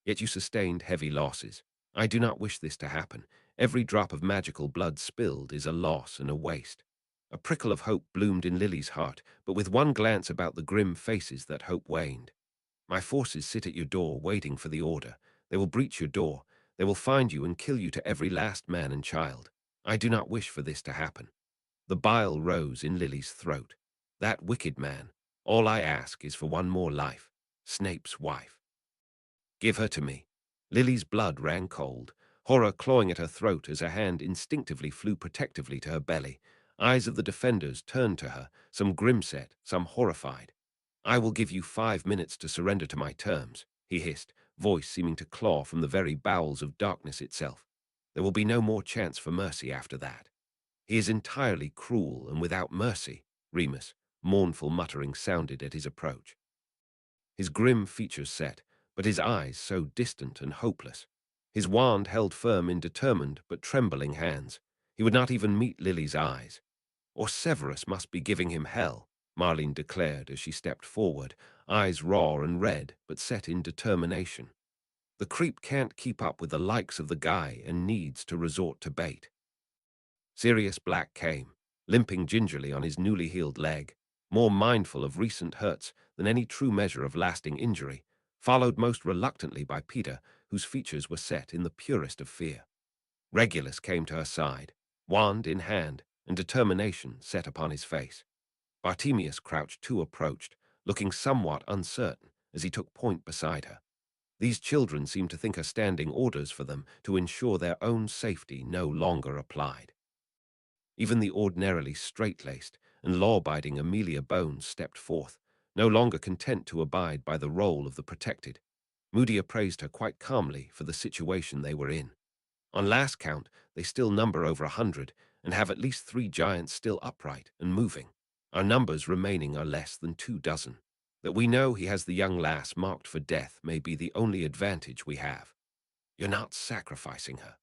A: Yet you sustained heavy losses. I do not wish this to happen. Every drop of magical blood spilled is a loss and a waste. A prickle of hope bloomed in Lily's heart, but with one glance about the grim faces that hope waned. My forces sit at your door waiting for the order. They will breach your door. They will find you and kill you to every last man and child. I do not wish for this to happen. The bile rose in Lily's throat. That wicked man. All I ask is for one more life. Snape's wife. Give her to me. Lily's blood ran cold, horror clawing at her throat as her hand instinctively flew protectively to her belly. Eyes of the defenders turned to her, some grim-set, some horrified. I will give you 5 minutes to surrender to my terms, he hissed, voice seeming to claw from the very bowels of darkness itself. There will be no more chance for mercy after that. He is entirely cruel and without mercy, Remus, mournful muttering sounded at his approach. His grim features set, but his eyes so distant and hopeless. His wand held firm in determined but trembling hands. He would not even meet Lily's eyes. Or Severus must be giving him hell, Marlene declared as she stepped forward, eyes raw and red but set in determination. The creep can't keep up with the likes of the guy and needs to resort to bait. Sirius Black came, limping gingerly on his newly healed leg, more mindful of recent hurts than any true measure of lasting injury, followed most reluctantly by Peter, whose features were set in the purest of fear. Regulus came to her side, wand in hand, and determination set upon his face. Bartemius crouched too approached, looking somewhat uncertain as he took point beside her. These children seemed to think her standing orders for them to ensure their own safety no longer applied. Even the ordinarily straight-laced and law-abiding Amelia Bones stepped forth, no longer content to abide by the role of the protected. Moody appraised her quite calmly for the situation they were in. On last count, they still number over 100 and have at least 3 giants still upright and moving. Our numbers remaining are less than 2 dozen. That we know he has the young lass marked for death may be the only advantage we have. You're not sacrificing her.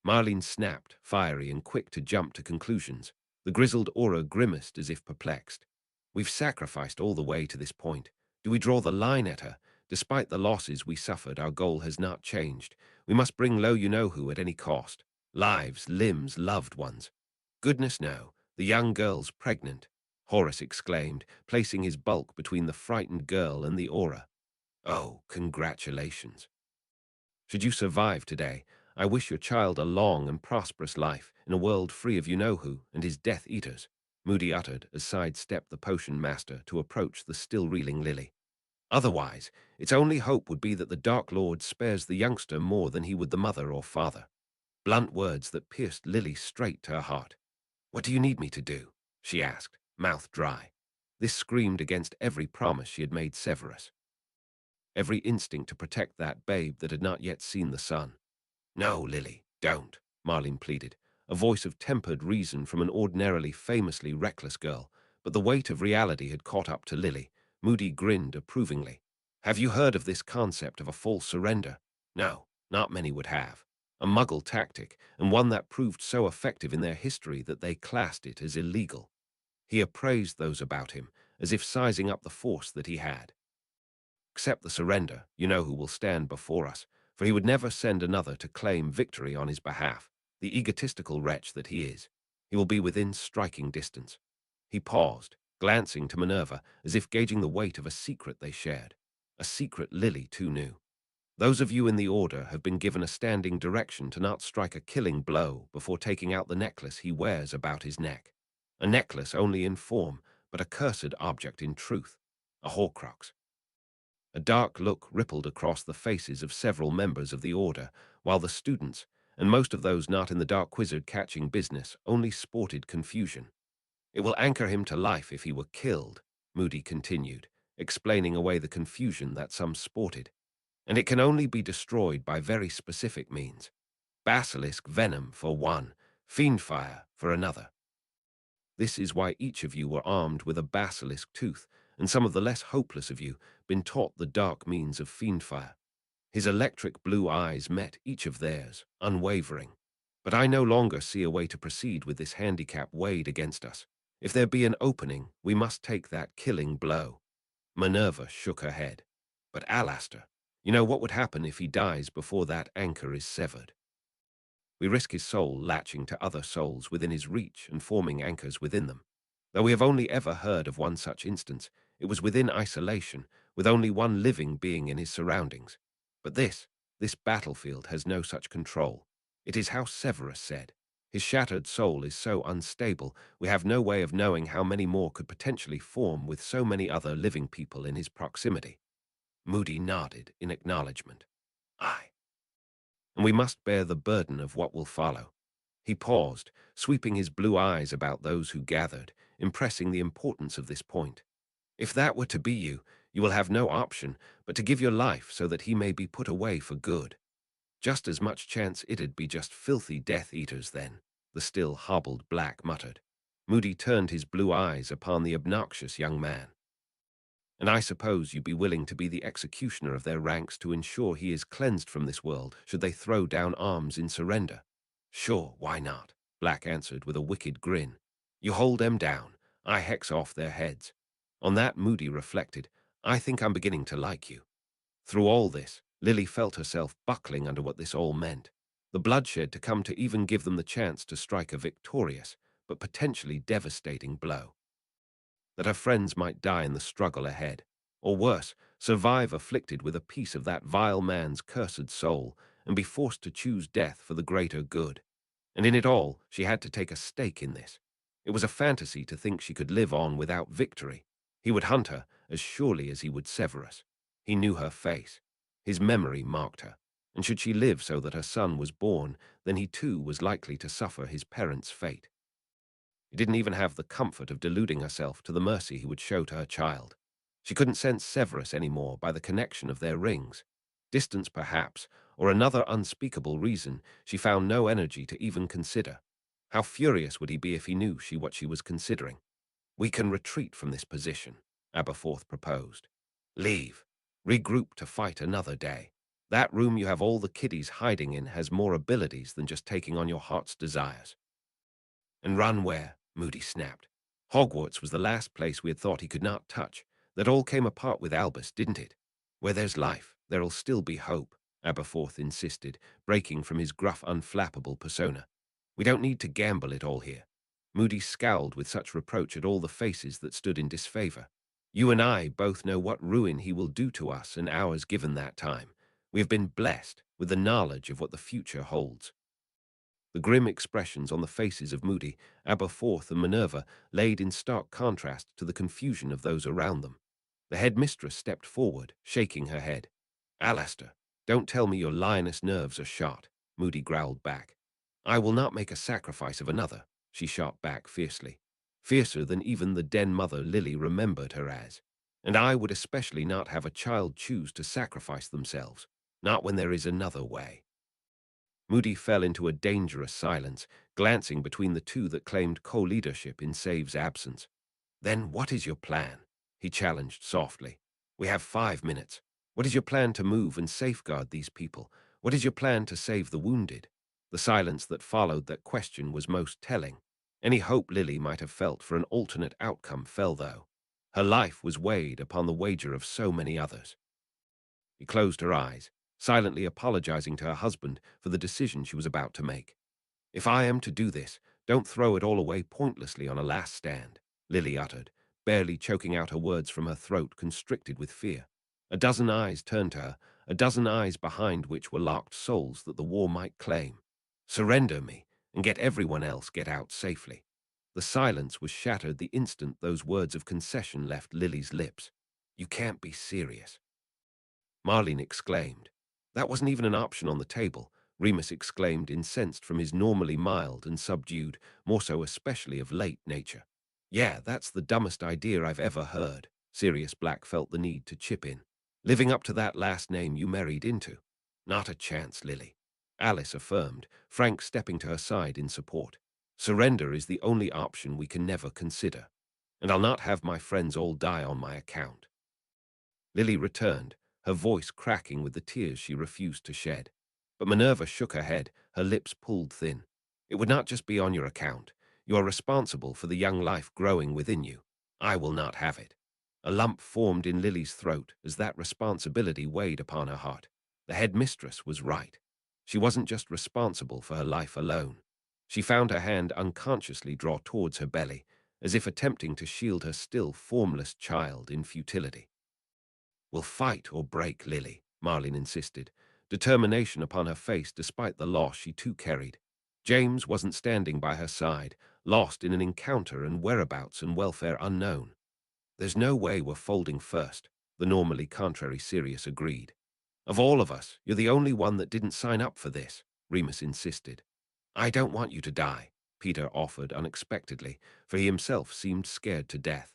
A: Marlene snapped, fiery and quick to jump to conclusions. The grizzled aura grimaced as if perplexed. We've sacrificed all the way to this point. Do we draw the line at her? Despite the losses we suffered, our goal has not changed. We must bring low you-know-who at any cost. Lives, limbs, loved ones. Goodness no, the young girl's pregnant, Horace exclaimed, placing his bulk between the frightened girl and the aura. Oh, congratulations. Should you survive today, I wish your child a long and prosperous life in a world free of you-know-who and his Death Eaters, Moody uttered as sidestepped the potion master to approach the still-reeling Lily. Otherwise, its only hope would be that the Dark Lord spares the youngster more than he would the mother or father. Blunt words that pierced Lily straight to her heart. What do you need me to do? She asked, mouth dry. This screamed against every promise she had made Severus. Every instinct to protect that babe that had not yet seen the sun. No, Lily, don't, Marlene pleaded, a voice of tempered reason from an ordinarily famously reckless girl, but the weight of reality had caught up to Lily. Moody grinned approvingly. Have you heard of this concept of a false surrender? No, not many would have. A Muggle tactic, and one that proved so effective in their history that they classed it as illegal. He appraised those about him, as if sizing up the force that he had. Accept the surrender, you know who will stand before us, for he would never send another to claim victory on his behalf, the egotistical wretch that he is. He will be within striking distance. He paused, glancing to Minerva as if gauging the weight of a secret they shared, a secret Lily too knew. Those of you in the Order have been given a standing direction to not strike a killing blow before taking out the necklace he wears about his neck. A necklace only in form, but a cursed object in truth, a Horcrux. A dark look rippled across the faces of several members of the Order, while the students, and most of those not in the Dark Wizard catching business, only sported confusion. It will anchor him to life if he were killed, Moody continued, explaining away the confusion that some sported. And it can only be destroyed by very specific means. Basilisk venom for one, fiendfire for another. This is why each of you were armed with a basilisk tooth, and some of the less hopeless of you been taught the dark means of fiendfire. His electric blue eyes met each of theirs, unwavering. But I no longer see a way to proceed with this handicap weighed against us. If there be an opening, we must take that killing blow. Minerva shook her head. But Alastair, you know what would happen if he dies before that anchor is severed? We risk his soul latching to other souls within his reach and forming anchors within them. Though we have only ever heard of one such instance, it was within isolation, with only one living being in his surroundings. But this battlefield has no such control. It is how Severus said. His shattered soul is so unstable, we have no way of knowing how many more could potentially form with so many other living people in his proximity. Moody nodded in acknowledgement. Aye. And we must bear the burden of what will follow. He paused, sweeping his blue eyes about those who gathered, impressing the importance of this point. If that were to be you, you will have no option but to give your life so that he may be put away for good. Just as much chance it'd be just filthy Death Eaters then, the still hobbled black muttered. Moody turned his blue eyes upon the obnoxious young man. And I suppose you'd be willing to be the executioner of their ranks to ensure he is cleansed from this world should they throw down arms in surrender. Sure, why not? Black answered with a wicked grin. You hold them down, I hex off their heads. On that Moody reflected, I think I'm beginning to like you. Through all this, Lily felt herself buckling under what this all meant. The bloodshed to come to even give them the chance to strike a victorious, but potentially devastating blow. That her friends might die in the struggle ahead, or worse, survive afflicted with a piece of that vile man's cursed soul and be forced to choose death for the greater good. And in it all, she had to take a stake in this. It was a fantasy to think she could live on without victory. He would hunt her as surely as he would Severus. He knew her face. His memory marked her. And should she live so that her son was born, then he too was likely to suffer his parents' fate. She didn't even have the comfort of deluding herself to the mercy he would show to her child. She couldn't sense Severus any more by the connection of their rings. Distance perhaps, or another unspeakable reason she found no energy to even consider. How furious would he be if he knew what she was considering? We can retreat from this position, Aberforth proposed. Leave. Regroup to fight another day. That room you have all the kiddies hiding in has more abilities than just taking on your heart's desires. And run where? Moody snapped. Hogwarts was the last place we had thought he could not touch. That all came apart with Albus, didn't it? Where there's life, there'll still be hope, Aberforth insisted, breaking from his gruff, unflappable persona. We don't need to gamble it all here. Moody scowled with such reproach at all the faces that stood in disfavor. You and I both know what ruin he will do to us and ours given that time. We have been blessed with the knowledge of what the future holds. The grim expressions on the faces of Moody, Aberforth, and Minerva laid in stark contrast to the confusion of those around them. The headmistress stepped forward, shaking her head. Alastair, don't tell me your lioness nerves are shot, Moody growled back. I will not make a sacrifice of another, she shot back fiercely, fiercer than even the den mother Lily remembered her as. And I would especially not have a child choose to sacrifice themselves, not when there is another way. Moody fell into a dangerous silence, glancing between the two that claimed co-leadership in Save's absence. Then what is your plan? He challenged softly. We have 5 minutes. What is your plan to move and safeguard these people? What is your plan to save the wounded? The silence that followed that question was most telling. Any hope Lily might have felt for an alternate outcome fell, though. Her life was weighed upon the wager of so many others. She closed her eyes, silently apologizing to her husband for the decision she was about to make. If I am to do this, don't throw it all away pointlessly on a last stand, Lily uttered, barely choking out her words from her throat constricted with fear. A dozen eyes turned to her, a dozen eyes behind which were locked souls that the war might claim. Surrender me, and get everyone else get out safely. The silence was shattered the instant those words of concession left Lily's lips. You can't be serious. Marlene exclaimed. That wasn't even an option on the table, Remus exclaimed, incensed from his normally mild and subdued, more so especially of late nature. Yeah, that's the dumbest idea I've ever heard, Sirius Black felt the need to chip in. Living up to that last name you married into. Not a chance, Lily. Alice affirmed, Frank stepping to her side in support. Surrender is the only option we can never consider, and I'll not have my friends all die on my account. Lily returned, her voice cracking with the tears she refused to shed. But Minerva shook her head, her lips pulled thin. It would not just be on your account. You are responsible for the young life growing within you. I will not have it. A lump formed in Lily's throat as that responsibility weighed upon her heart. The headmistress was right. She wasn't just responsible for her life alone. She found her hand unconsciously draw towards her belly, as if attempting to shield her still formless child in futility. We'll fight or break, Lily, Marlene insisted, determination upon her face despite the loss she too carried. James wasn't standing by her side, lost in an encounter and whereabouts and welfare unknown. There's no way we're folding first, the normally contrary Sirius agreed. Of all of us, you're the only one that didn't sign up for this, Remus insisted. I don't want you to die, Peter offered unexpectedly, for he himself seemed scared to death.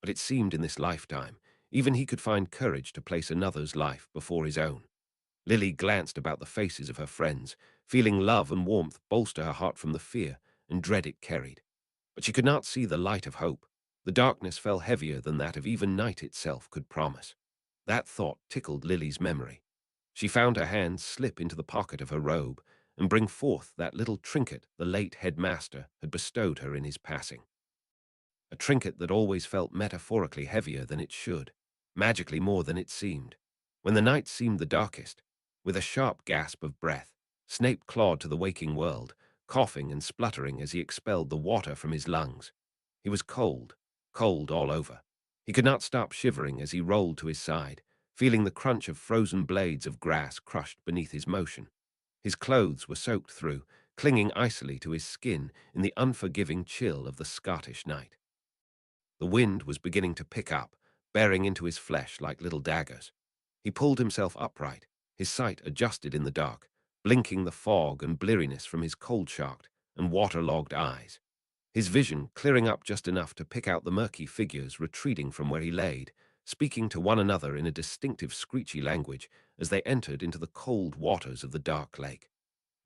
A: But it seemed in this lifetime, even he could find courage to place another's life before his own. Lily glanced about the faces of her friends, feeling love and warmth bolster her heart from the fear and dread it carried. But she could not see the light of hope. The darkness fell heavier than that of even night itself could promise. That thought tickled Lily's memory. She found her hand slip into the pocket of her robe and bring forth that little trinket the late headmaster had bestowed her in his passing. A trinket that always felt metaphorically heavier than it should, magically more than it seemed. When the night seemed the darkest, with a sharp gasp of breath, Snape clawed to the waking world, coughing and spluttering as he expelled the water from his lungs. He was cold, cold all over. He could not stop shivering as he rolled to his side, feeling the crunch of frozen blades of grass crushed beneath his motion. His clothes were soaked through, clinging icily to his skin in the unforgiving chill of the Scottish night. The wind was beginning to pick up, bearing into his flesh like little daggers. He pulled himself upright, his sight adjusted in the dark, blinking the fog and bleariness from his cold-shocked and waterlogged eyes. His vision clearing up just enough to pick out the murky figures retreating from where he laid, speaking to one another in a distinctive screechy language as they entered into the cold waters of the dark lake.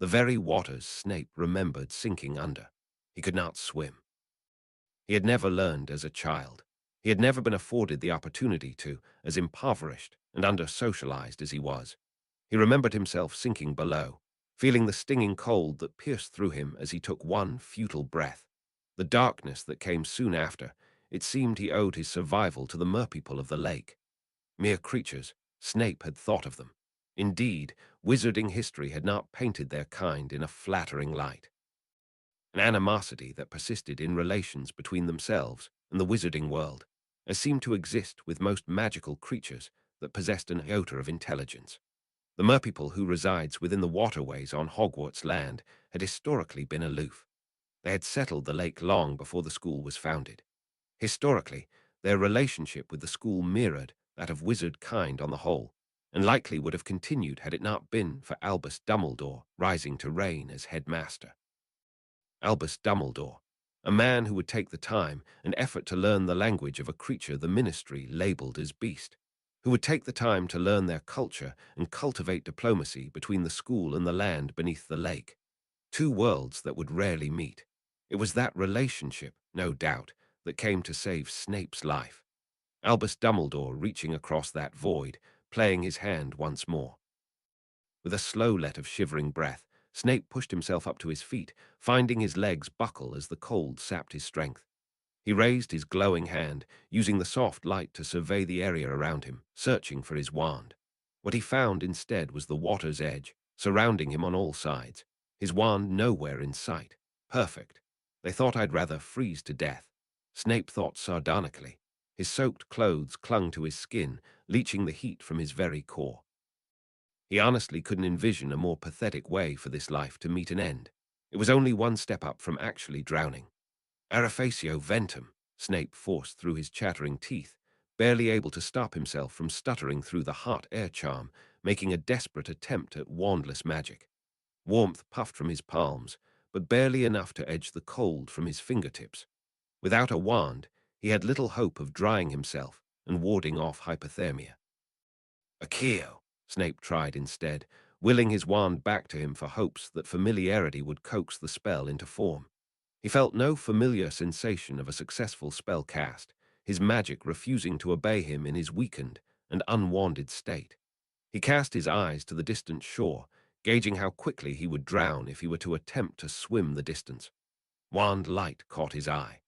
A: The very waters Snape remembered sinking under. He could not swim. He had never learned as a child. He had never been afforded the opportunity to, as impoverished and under-socialized as he was. He remembered himself sinking below, feeling the stinging cold that pierced through him as he took one futile breath. The darkness that came soon after, it seemed he owed his survival to the merpeople of the lake. Mere creatures, Snape had thought of them. Indeed, wizarding history had not painted their kind in a flattering light. An animosity that persisted in relations between themselves and the wizarding world, as seemed to exist with most magical creatures that possessed an iota of intelligence. The merpeople who resides within the waterways on Hogwarts land had historically been aloof. They had settled the lake long before the school was founded. Historically, their relationship with the school mirrored that of wizard kind on the whole, and likely would have continued had it not been for Albus Dumbledore rising to reign as headmaster. Albus Dumbledore, a man who would take the time and effort to learn the language of a creature the ministry labeled as beast, who would take the time to learn their culture and cultivate diplomacy between the school and the land beneath the lake, two worlds that would rarely meet. It was that relationship, no doubt, that came to save Snape's life. Albus Dumbledore reaching across that void, playing his hand once more. With a slow let of shivering breath, Snape pushed himself up to his feet, finding his legs buckle as the cold sapped his strength. He raised his glowing hand, using the soft light to survey the area around him, searching for his wand. What he found instead was the water's edge, surrounding him on all sides, his wand nowhere in sight. Perfect. They thought I'd rather freeze to death. Snape thought sardonically. His soaked clothes clung to his skin, leaching the heat from his very core. He honestly couldn't envision a more pathetic way for this life to meet an end. It was only one step up from actually drowning. Arefatio ventum, Snape forced through his chattering teeth, barely able to stop himself from stuttering through the hot air charm, making a desperate attempt at wandless magic. Warmth puffed from his palms, but barely enough to edge the cold from his fingertips. Without a wand, he had little hope of drying himself and warding off hypothermia. Accio, Snape tried instead, willing his wand back to him for hopes that familiarity would coax the spell into form. He felt no familiar sensation of a successful spell cast, his magic refusing to obey him in his weakened and unwanded state. He cast his eyes to the distant shore, gauging how quickly he would drown if he were to attempt to swim the distance. Wand light caught his eye.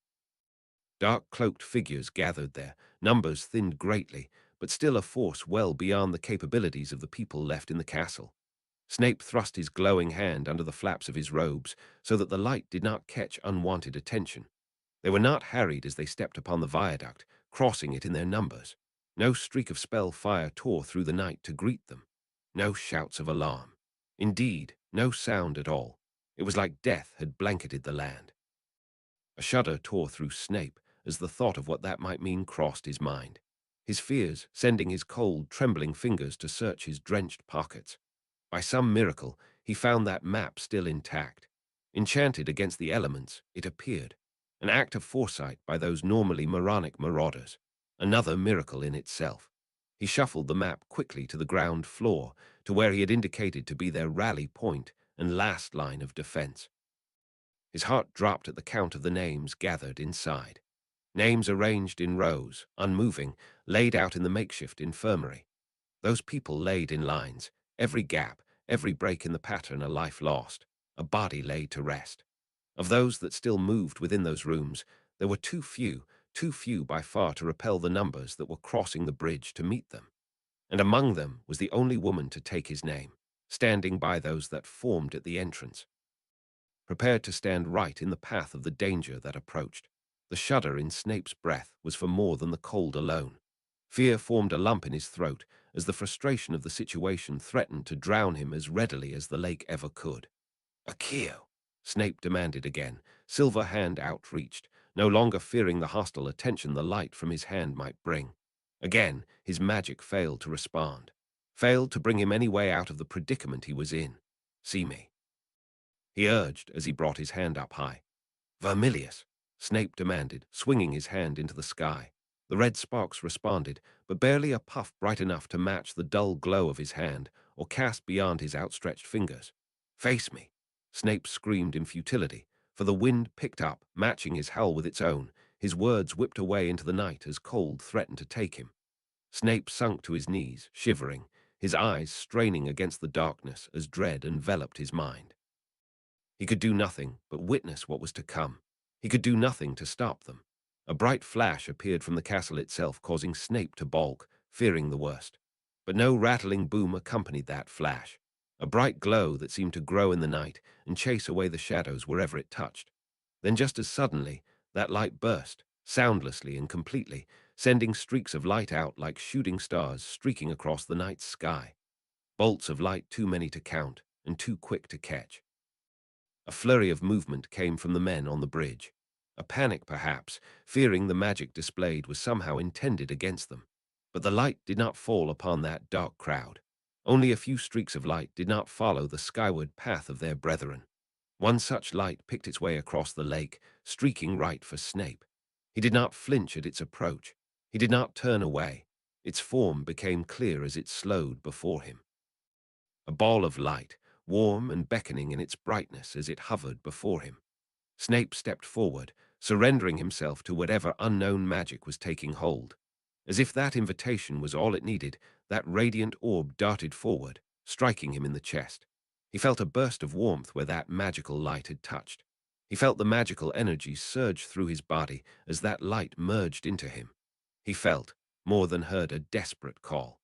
A: Dark cloaked figures gathered there, numbers thinned greatly, but still a force well beyond the capabilities of the people left in the castle. Snape thrust his glowing hand under the flaps of his robes so that the light did not catch unwanted attention. They were not harried as they stepped upon the viaduct, crossing it in their numbers. No streak of spell fire tore through the night to greet them. No shouts of alarm. Indeed, no sound at all. It was like death had blanketed the land. A shudder tore through Snape as the thought of what that might mean crossed his mind. His fears sending his cold, trembling fingers to search his drenched pockets. By some miracle, he found that map still intact. Enchanted against the elements, it appeared. An act of foresight by those normally moronic marauders. Another miracle in itself. He shuffled the map quickly to the ground floor, to where he had indicated to be their rally point and last line of defense. His heart dropped at the count of the names gathered inside. Names arranged in rows, unmoving, laid out in the makeshift infirmary. Those people laid in lines, every gap, every break in the pattern a life lost, a body laid to rest. Of those that still moved within those rooms, there were too few by far to repel the numbers that were crossing the bridge to meet them. And among them was the only woman to take his name, standing by those that formed at the entrance, prepared to stand right in the path of the danger that approached. The shudder in Snape's breath was for more than the cold alone. Fear formed a lump in his throat as the frustration of the situation threatened to drown him as readily as the lake ever could. "Accio," Snape demanded again, silver hand outreached, no longer fearing the hostile attention the light from his hand might bring. Again, his magic failed to respond, failed to bring him any way out of the predicament he was in. "See me," he urged as he brought his hand up high. "Vermilius," Snape demanded, swinging his hand into the sky. The red sparks responded, but barely a puff bright enough to match the dull glow of his hand or cast beyond his outstretched fingers. "Face me," Snape screamed in futility, for the wind picked up, matching his howl with its own. His words whipped away into the night as cold threatened to take him. Snape sunk to his knees, shivering, his eyes straining against the darkness as dread enveloped his mind. He could do nothing but witness what was to come. He could do nothing to stop them. A bright flash appeared from the castle itself, causing Snape to balk, fearing the worst. But no rattling boom accompanied that flash. A bright glow that seemed to grow in the night and chase away the shadows wherever it touched. Then just as suddenly, that light burst, soundlessly and completely, sending streaks of light out like shooting stars streaking across the night sky. Bolts of light too many to count and too quick to catch. A flurry of movement came from the men on the bridge. A panic, perhaps, fearing the magic displayed was somehow intended against them. But the light did not fall upon that dark crowd. Only a few streaks of light did not follow the skyward path of their brethren. One such light picked its way across the lake, streaking right for Snape. He did not flinch at its approach. He did not turn away. Its form became clear as it slowed before him. A ball of light, warm and beckoning in its brightness as it hovered before him. Snape stepped forward, surrendering himself to whatever unknown magic was taking hold. As if that invitation was all it needed, that radiant orb darted forward, striking him in the chest. He felt a burst of warmth where that magical light had touched. He felt the magical energy surge through his body as that light merged into him. He felt, more than heard, a desperate call.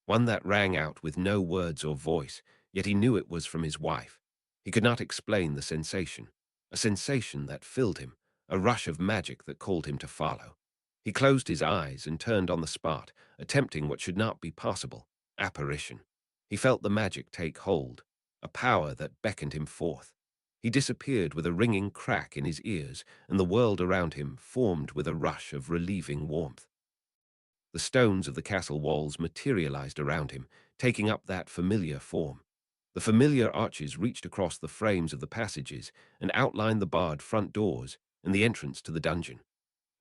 A: One that rang out with no words or voice, yet he knew it was from his wife. He could not explain the sensation, a sensation that filled him, a rush of magic that called him to follow. He closed his eyes and turned on the spot, attempting what should not be possible, apparition. He felt the magic take hold, a power that beckoned him forth. He disappeared with a ringing crack in his ears, and the world around him formed with a rush of relieving warmth. The stones of the castle walls materialized around him, taking up that familiar form. The familiar arches reached across the frames of the passages and outlined the barred front doors and the entrance to the dungeon.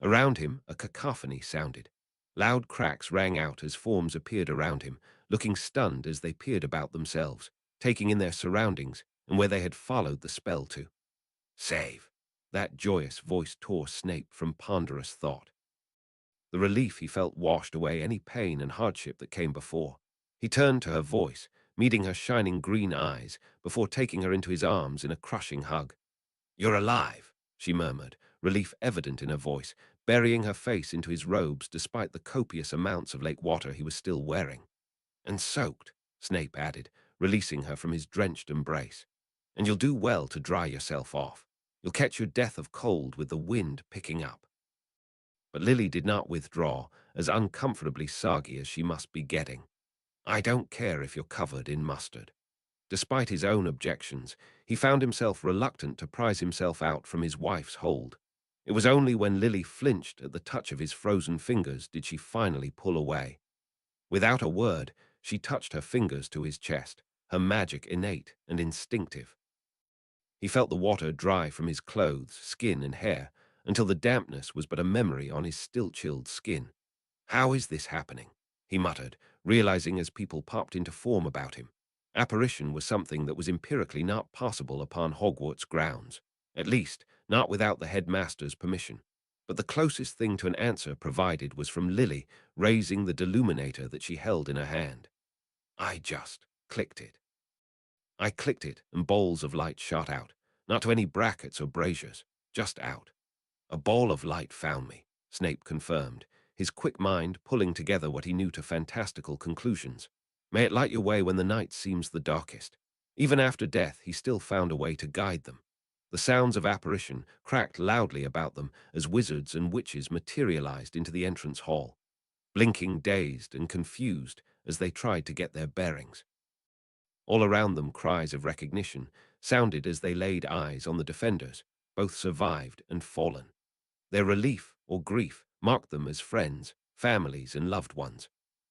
A: Around him, a cacophony sounded. Loud cracks rang out as forms appeared around him, looking stunned as they peered about themselves, taking in their surroundings and where they had followed the spell to. Save! That joyous voice tore Snape from ponderous thought. The relief he felt washed away any pain and hardship that came before. He turned to her voice, meeting her shining green eyes, before taking her into his arms in a crushing hug. "You're alive," she murmured, relief evident in her voice, burying her face into his robes despite the copious amounts of lake water he was still wearing. "And soaked," Snape added, releasing her from his drenched embrace. "And you'll do well to dry yourself off. You'll catch your death of cold with the wind picking up." But Lily did not withdraw, as uncomfortably soggy as she must be getting. "I don't care if you're covered in mustard." Despite his own objections, he found himself reluctant to prise himself out from his wife's hold. It was only when Lily flinched at the touch of his frozen fingers did she finally pull away. Without a word, she touched her fingers to his chest, her magic innate and instinctive. He felt the water dry from his clothes, skin, and hair, until the dampness was but a memory on his still-chilled skin. "How is this happening?" he muttered, realizing as people popped into form about him. Apparition was something that was empirically not possible upon Hogwarts grounds, at least not without the headmaster's permission. But the closest thing to an answer provided was from Lily, raising the deluminator that she held in her hand. "I just clicked it." I clicked it, and balls of light shot out, not to any brackets or braziers, just out. "A ball of light found me," Snape confirmed, his quick mind pulling together what he knew to fantastical conclusions. May it light your way when the night seems the darkest. Even after death, he still found a way to guide them. The sounds of apparition cracked loudly about them as wizards and witches materialized into the entrance hall, blinking dazed and confused as they tried to get their bearings. All around them, cries of recognition sounded as they laid eyes on the defenders, both survived and fallen. Their relief or grief marked them as friends, families, and loved ones.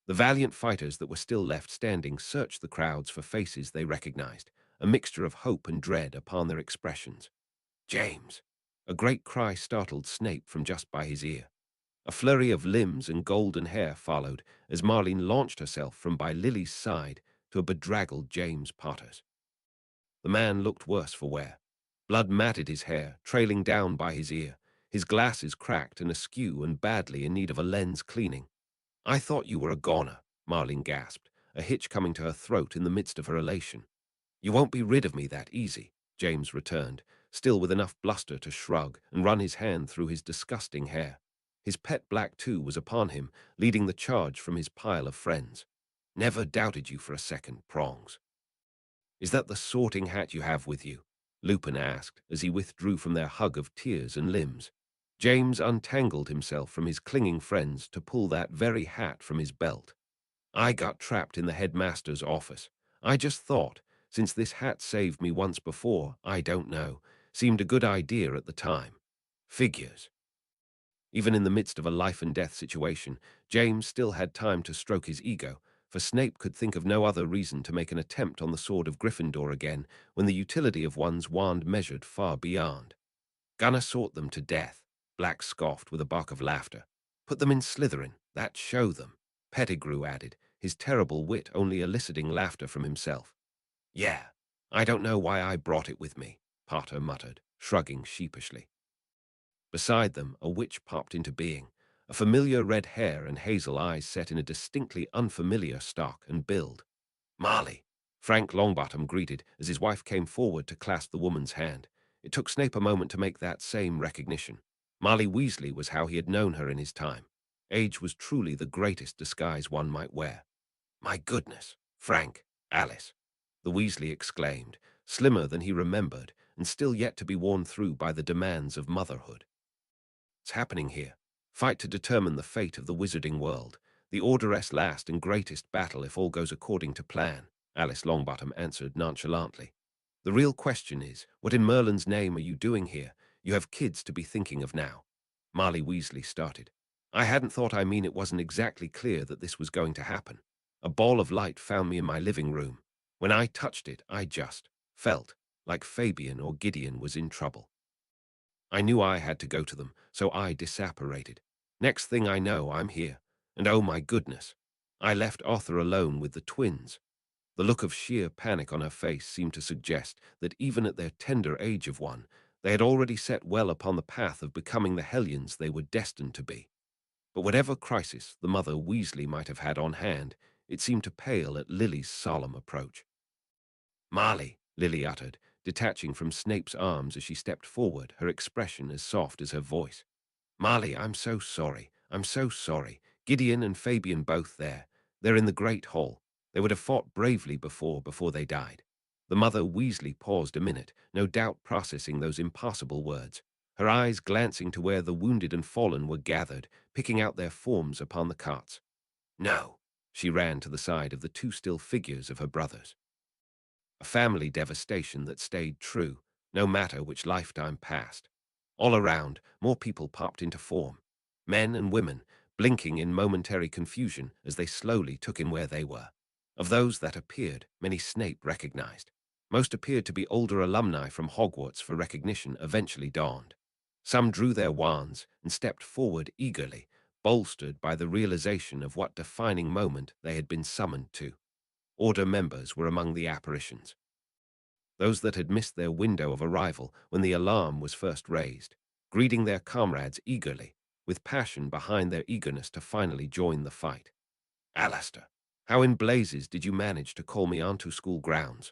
A: The valiant fighters that were still left standing searched the crowds for faces they recognized, a mixture of hope and dread upon their expressions. "James!" A great cry startled Snape from just by his ear. A flurry of limbs and golden hair followed as Marlene launched herself from by Lily's side to a bedraggled James Potter's. The man looked worse for wear. Blood matted his hair, trailing down by his ear, his glasses cracked and askew and badly in need of a lens cleaning. "I thought you were a goner," Marlene gasped, a hitch coming to her throat in the midst of her elation. "You won't be rid of me that easy," James returned, still with enough bluster to shrug and run his hand through his disgusting hair. His pet black too was upon him, leading the charge from his pile of friends. Never doubted you for a second, Prongs. Is that the sorting hat you have with you? Lupin asked as he withdrew from their hug of tears and limbs. James untangled himself from his clinging friends to pull that very hat from his belt. I got trapped in the headmaster's office. I just thought, since this hat saved me once before, I don't know, seemed a good idea at the time. Figures. Even in the midst of a life-and-death situation, James still had time to stroke his ego, for Snape could think of no other reason to make an attempt on the sword of Gryffindor again when the utility of one's wand measured far beyond. Gonna sort them to death, Black scoffed with a bark of laughter. Put them in Slytherin, that'd show them, Pettigrew added, his terrible wit only eliciting laughter from himself. Yeah, I don't know why I brought it with me, Potter muttered, shrugging sheepishly. Beside them, a witch popped into being, a familiar red hair and hazel eyes set in a distinctly unfamiliar stock and build. Marley, Frank Longbottom greeted as his wife came forward to clasp the woman's hand. It took Snape a moment to make that same recognition. Marley Weasley was how he had known her in his time. Age was truly the greatest disguise one might wear. My goodness, Frank, Alice, the Weasley exclaimed, slimmer than he remembered and still yet to be worn through by the demands of motherhood. What's happening here? Fight to determine the fate of the wizarding world. The Order's last and greatest battle if all goes according to plan, Alice Longbottom answered nonchalantly. The real question is, what in Merlin's name are you doing here? You have kids to be thinking of now. Marley Weasley started. I hadn't thought it wasn't exactly clear that this was going to happen. A ball of light found me in my living room. When I touched it, I just felt like Fabian or Gideon was in trouble. I knew I had to go to them, so I disapparated. Next thing I know, I'm here. And oh my goodness, I left Arthur alone with the twins. The look of sheer panic on her face seemed to suggest that even at their tender age of one, they had already set well upon the path of becoming the hellions they were destined to be. But whatever crisis the mother Weasley might have had on hand, it seemed to pale at Lily's solemn approach. Marley, Lily uttered, detaching from Snape's arms as she stepped forward, her expression as soft as her voice. Marley, I'm so sorry. I'm so sorry. Gideon and Fabian both there. They're in the Great Hall. They would have fought bravely before they died. The mother Weasley paused a minute, no doubt processing those impossible words, her eyes glancing to where the wounded and fallen were gathered, picking out their forms upon the cots. No, she ran to the side of the two still figures of her brothers. A family devastation that stayed true, no matter which lifetime passed. All around, more people popped into form. Men and women, blinking in momentary confusion as they slowly took in where they were. Of those that appeared, many Snape recognized. Most appeared to be older alumni from Hogwarts, for recognition eventually dawned. Some drew their wands and stepped forward eagerly, bolstered by the realization of what defining moment they had been summoned to. Order members were among the apparitions. Those that had missed their window of arrival when the alarm was first raised, greeting their comrades eagerly, with passion behind their eagerness to finally join the fight. Alistair, how in blazes did you manage to call me onto school grounds?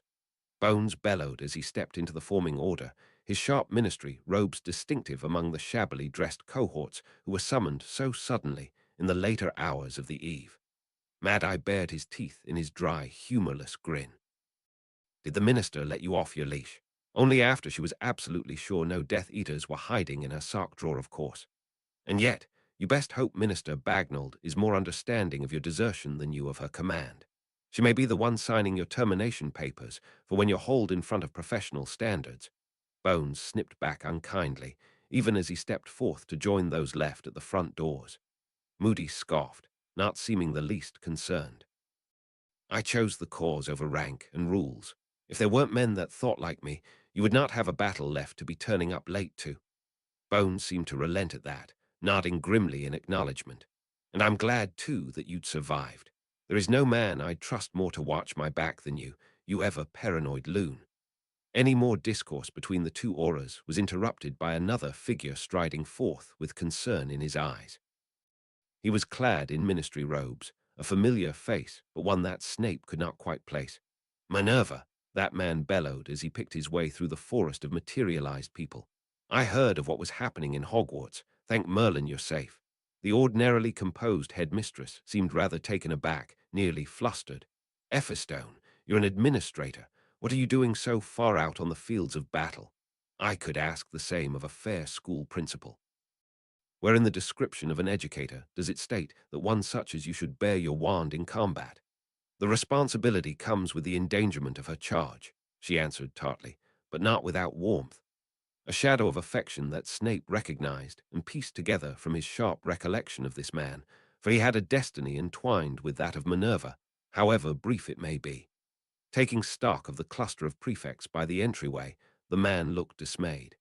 A: Bones bellowed as he stepped into the forming order, his sharp ministry robes distinctive among the shabbily dressed cohorts who were summoned so suddenly in the later hours of the eve. Mad-Eye bared his teeth in his dry, humorless grin. Did the minister let you off your leash? Only after she was absolutely sure no Death Eaters were hiding in her sock drawer, of course. And yet, you best hope Minister Bagnold is more understanding of your desertion than you of her command. She may be the one signing your termination papers, for when you're hauled in front of professional standards. Bones snipped back unkindly, even as he stepped forth to join those left at the front doors. Moody scoffed, not seeming the least concerned. I chose the cause over rank and rules. If there weren't men that thought like me, you would not have a battle left to be turning up late to. Bones seemed to relent at that, nodding grimly in acknowledgement. And I'm glad, too, that you'd survived. There is no man I'd trust more to watch my back than you, you ever paranoid loon. Any more discourse between the two auras was interrupted by another figure striding forth with concern in his eyes. He was clad in ministry robes, a familiar face, but one that Snape could not quite place. Minerva, that man bellowed as he picked his way through the forest of materialized people. I heard of what was happening in Hogwarts. Thank Merlin you're safe. The ordinarily composed headmistress seemed rather taken aback, nearly flustered. Efferstone, you're an administrator. What are you doing so far out on the fields of battle? I could ask the same of a fair school principal. Where in the description of an educator does it state that one such as you should bear your wand in combat? The responsibility comes with the endangerment of her charge, she answered tartly, but not without warmth. A shadow of affection that Snape recognized and pieced together from his sharp recollection of this man, for he had a destiny entwined with that of Minerva, however brief it may be. Taking stock of the cluster of prefects by the entryway, the man looked dismayed.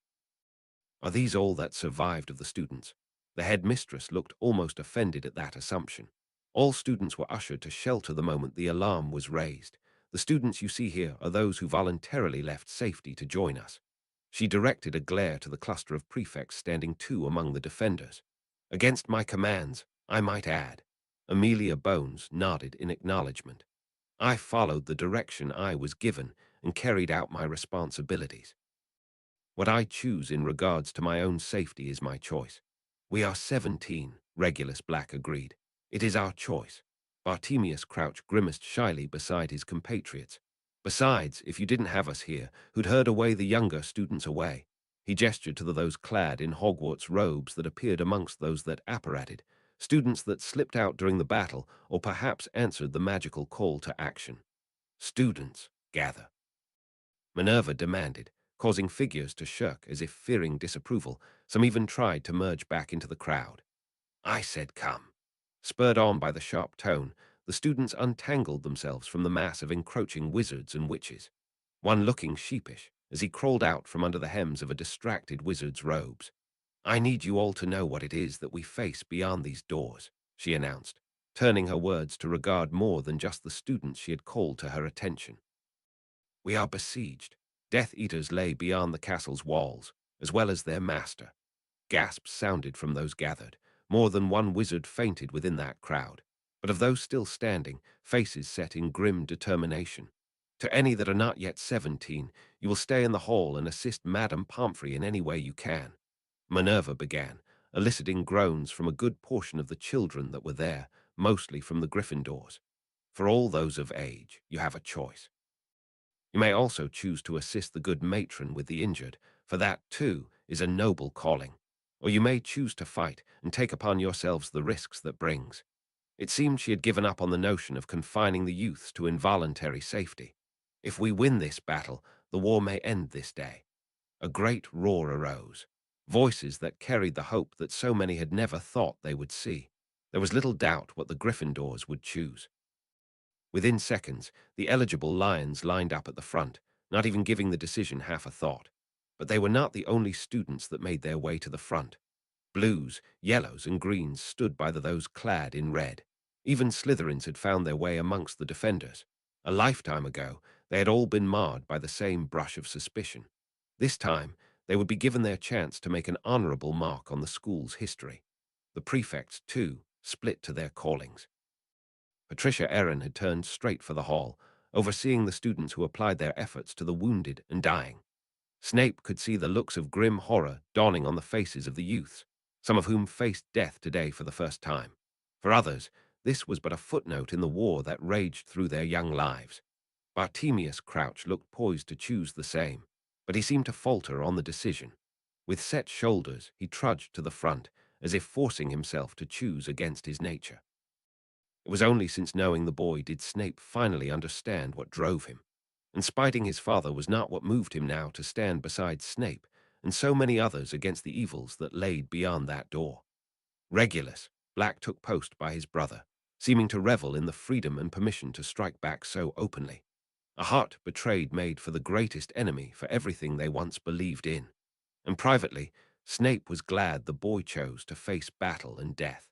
A: Are these all that survived of the students? The headmistress looked almost offended at that assumption. All students were ushered to shelter the moment the alarm was raised. The students you see here are those who voluntarily left safety to join us. She directed a glare to the cluster of prefects standing two among the defenders. Against my commands, I might add. Amelia Bones nodded in acknowledgement. I followed the direction I was given and carried out my responsibilities. What I choose in regards to my own safety is my choice. We are 17, Regulus Black agreed. It is our choice. Bartemius Crouch grimaced shyly beside his compatriots. Besides, if you didn't have us here, who'd herd away the younger students away? He gestured to those clad in Hogwarts robes that appeared amongst those that apparated, students that slipped out during the battle or perhaps answered the magical call to action. Students, gather. Minerva demanded, causing figures to shirk as if fearing disapproval. Some even tried to merge back into the crowd. I said come. Spurred on by the sharp tone, the students untangled themselves from the mass of encroaching wizards and witches, one looking sheepish as he crawled out from under the hems of a distracted wizard's robes. I need you all to know what it is that we face beyond these doors, she announced, turning her words to regard more than just the students she had called to her attention. We are besieged. Death Eaters lay beyond the castle's walls, as well as their master. Gasps sounded from those gathered. More than one wizard fainted within that crowd, but of those still standing, faces set in grim determination. To any that are not yet 17, you will stay in the hall and assist Madame Pomfrey in any way you can. Minerva began, eliciting groans from a good portion of the children that were there, mostly from the Gryffindors. For all those of age, you have a choice. You may also choose to assist the good matron with the injured, for that, too, is a noble calling. Or you may choose to fight and take upon yourselves the risks that brings. It seemed she had given up on the notion of confining the youths to involuntary safety. If we win this battle, the war may end this day. A great roar arose, voices that carried the hope that so many had never thought they would see. There was little doubt what the Gryffindors would choose. Within seconds, the eligible lions lined up at the front, not even giving the decision half a thought. But they were not the only students that made their way to the front. Blues, yellows, and greens stood by those clad in red. Even Slytherins had found their way amongst the defenders. A lifetime ago, they had all been marred by the same brush of suspicion. This time, they would be given their chance to make an honorable mark on the school's history. The prefects, too, split to their callings. Patricia Erin had turned straight for the hall, overseeing the students who applied their efforts to the wounded and dying. Snape could see the looks of grim horror dawning on the faces of the youths, some of whom faced death today for the first time. For others, this was but a footnote in the war that raged through their young lives. Bartemius Crouch looked poised to choose the same, but he seemed to falter on the decision. With set shoulders, he trudged to the front, as if forcing himself to choose against his nature. It was only since knowing the boy did Snape finally understand what drove him. And spiting his father was not what moved him now to stand beside Snape and so many others against the evils that laid beyond that door. Regulus Black took post by his brother, seeming to revel in the freedom and permission to strike back so openly. A heart betrayed made for the greatest enemy for everything they once believed in. And privately, Snape was glad the boy chose to face battle and death.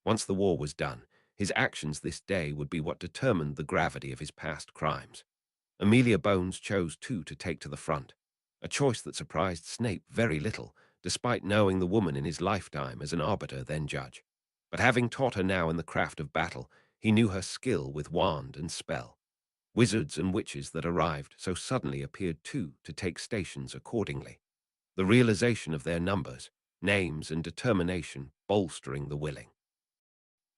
A: Once the war was done, his actions this day would be what determined the gravity of his past crimes. Amelia Bones chose too to take to the front, a choice that surprised Snape very little, despite knowing the woman in his lifetime as an arbiter then judge. But having taught her now in the craft of battle, he knew her skill with wand and spell. Wizards and witches that arrived so suddenly appeared too to take stations accordingly, the realization of their numbers, names, and determination bolstering the willing.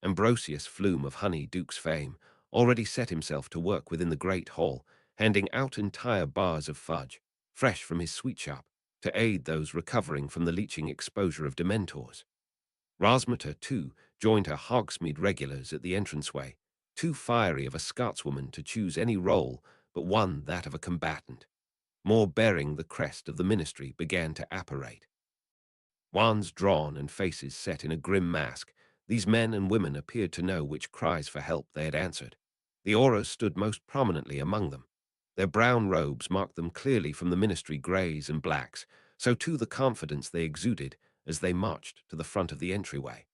A: Ambrosius Flume of Honey Duke's fame already set himself to work within the great hall, handing out entire bars of fudge, fresh from his sweet shop, to aid those recovering from the leeching exposure of dementors. Rasmata, too, joined her Hogsmeade regulars at the entranceway, too fiery of a Scotswoman to choose any role but one that of a combatant. More bearing the crest of the ministry began to apparate. Wands drawn and faces set in a grim mask, these men and women appeared to know which cries for help they had answered. The auras stood most prominently among them. Their brown robes marked them clearly from the ministry greys and blacks, so too the confidence they exuded as they marched to the front of the entryway.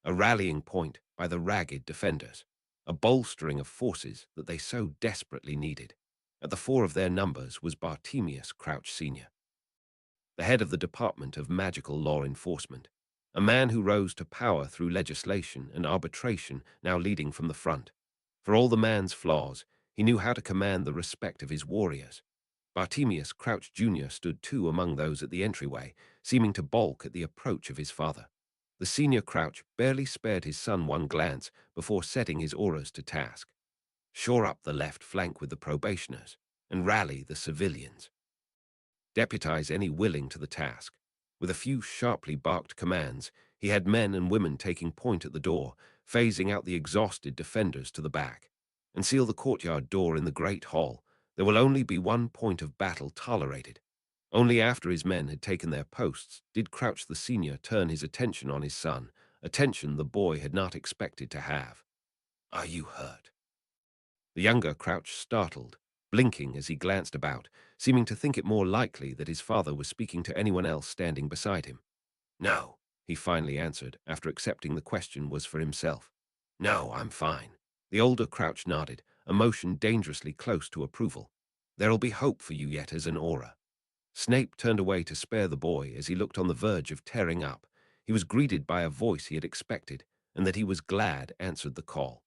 A: A rallying point by the ragged defenders, a bolstering of forces that they so desperately needed. At the fore of their numbers was Bartemius Crouch Sr., the head of the Department of Magical Law Enforcement, a man who rose to power through legislation and arbitration, now leading from the front. For all the man's flaws, he knew how to command the respect of his warriors. Bartemius Crouch Jr. stood too among those at the entryway, seeming to balk at the approach of his father. The senior Crouch barely spared his son one glance before setting his auras to task. Shore up the left flank with the probationers, and rally the civilians. Deputize any willing to the task. With a few sharply barked commands, he had men and women taking point at the door, phasing out the exhausted defenders to the back. And seal the courtyard door in the great hall. There will only be one point of battle tolerated. Only after his men had taken their posts did Crouch the Senior turn his attention on his son, attention the boy had not expected to have. "Are you hurt?" The younger Crouch startled, blinking as he glanced about, seeming to think it more likely that his father was speaking to anyone else standing beside him. "No," he finally answered, after accepting the question was for himself. "No, I'm fine." The older Crouch nodded, a motion dangerously close to approval. "There'll be hope for you yet as an aura." Snape turned away to spare the boy as he looked on the verge of tearing up. He was greeted by a voice he had expected, and that he was glad answered the call.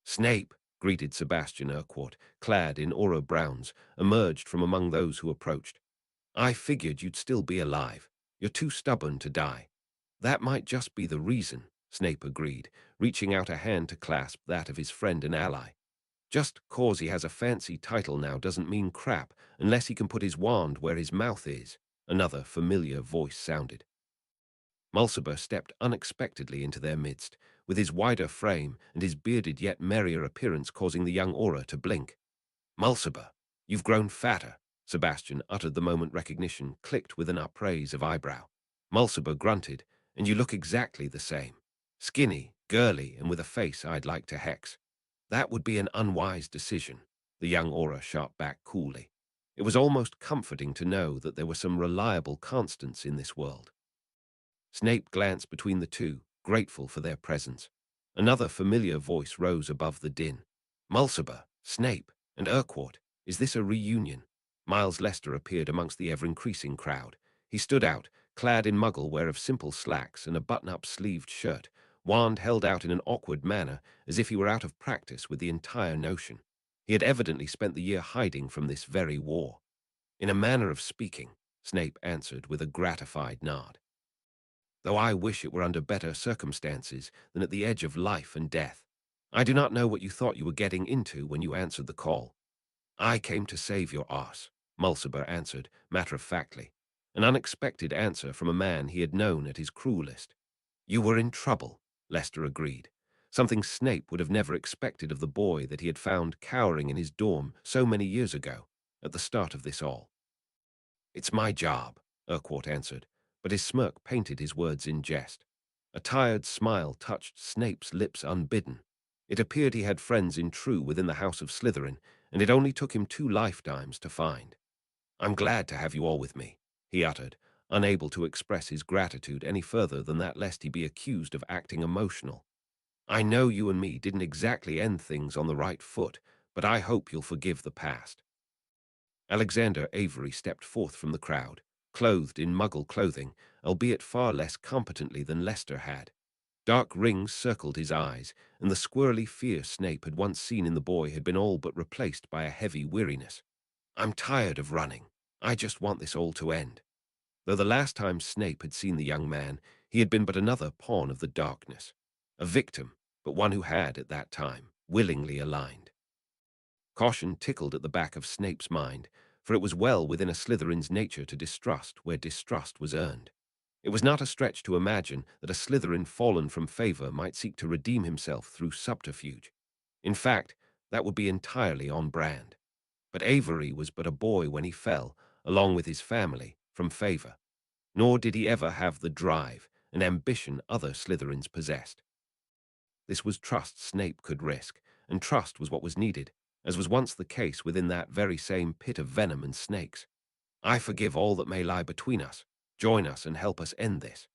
A: "Snape," greeted Sebastian Urquhart, clad in aura browns, emerged from among those who approached. "I figured you'd still be alive. You're too stubborn to die." "That might just be the reason," Snape agreed, reaching out a hand to clasp that of his friend and ally. "Just cause he has a fancy title now doesn't mean crap unless he can put his wand where his mouth is," another familiar voice sounded. Mulciber stepped unexpectedly into their midst, with his wider frame and his bearded yet merrier appearance causing the young aura to blink. "Mulciber, you've grown fatter," Sebastian uttered the moment recognition clicked with an upraise of eyebrow. Mulciber grunted, "And you look exactly the same. Skinny, girly, and with a face I'd like to hex." "That would be an unwise decision," the young aura shot back coolly. It was almost comforting to know that there were some reliable constants in this world. Snape glanced between the two, grateful for their presence. Another familiar voice rose above the din. "Mulciber, Snape, and Urquhart, is this a reunion?" Miles Lester appeared amongst the ever-increasing crowd. He stood out, clad in muggle wear of simple slacks and a button-up sleeved shirt, wand held out in an awkward manner as if he were out of practice with the entire notion. He had evidently spent the year hiding from this very war. "In a manner of speaking," Snape answered with a gratified nod. "Though I wish it were under better circumstances than at the edge of life and death. I do not know what you thought you were getting into when you answered the call." "I came to save your arse," Mulciber answered, matter-of-factly. An unexpected answer from a man he had known at his cruelest. "You were in trouble," Lester agreed. Something Snape would have never expected of the boy that he had found cowering in his dorm so many years ago, at the start of this all. "It's my job," Urquhart answered, but his smirk painted his words in jest. A tired smile touched Snape's lips unbidden. It appeared he had friends in true within the House of Slytherin, and it only took him 2 lifetimes to find. "I'm glad to have you all with me," he uttered, unable to express his gratitude any further than that lest he be accused of acting emotional. "I know you and me didn't exactly end things on the right foot, but I hope you'll forgive the past." Alexander Avery stepped forth from the crowd, clothed in muggle clothing, albeit far less competently than Lester had. Dark rings circled his eyes, and the squirrely fear Snape had once seen in the boy had been all but replaced by a heavy weariness. "I'm tired of running. I just want this all to end." Though the last time Snape had seen the young man, he had been but another pawn of the darkness, a victim, but one who had, at that time, willingly aligned. Caution tickled at the back of Snape's mind, for it was well within a Slytherin's nature to distrust where distrust was earned. It was not a stretch to imagine that a Slytherin fallen from favor might seek to redeem himself through subterfuge. In fact, that would be entirely on brand. But Avery was but a boy when he fell, along with his family, from favor. Nor did he ever have the drive and ambition other Slytherins possessed. This was trust Snape could risk, and trust was what was needed, as was once the case within that very same pit of venom and snakes. "I forgive all that may lie between us. Join us and help us end this."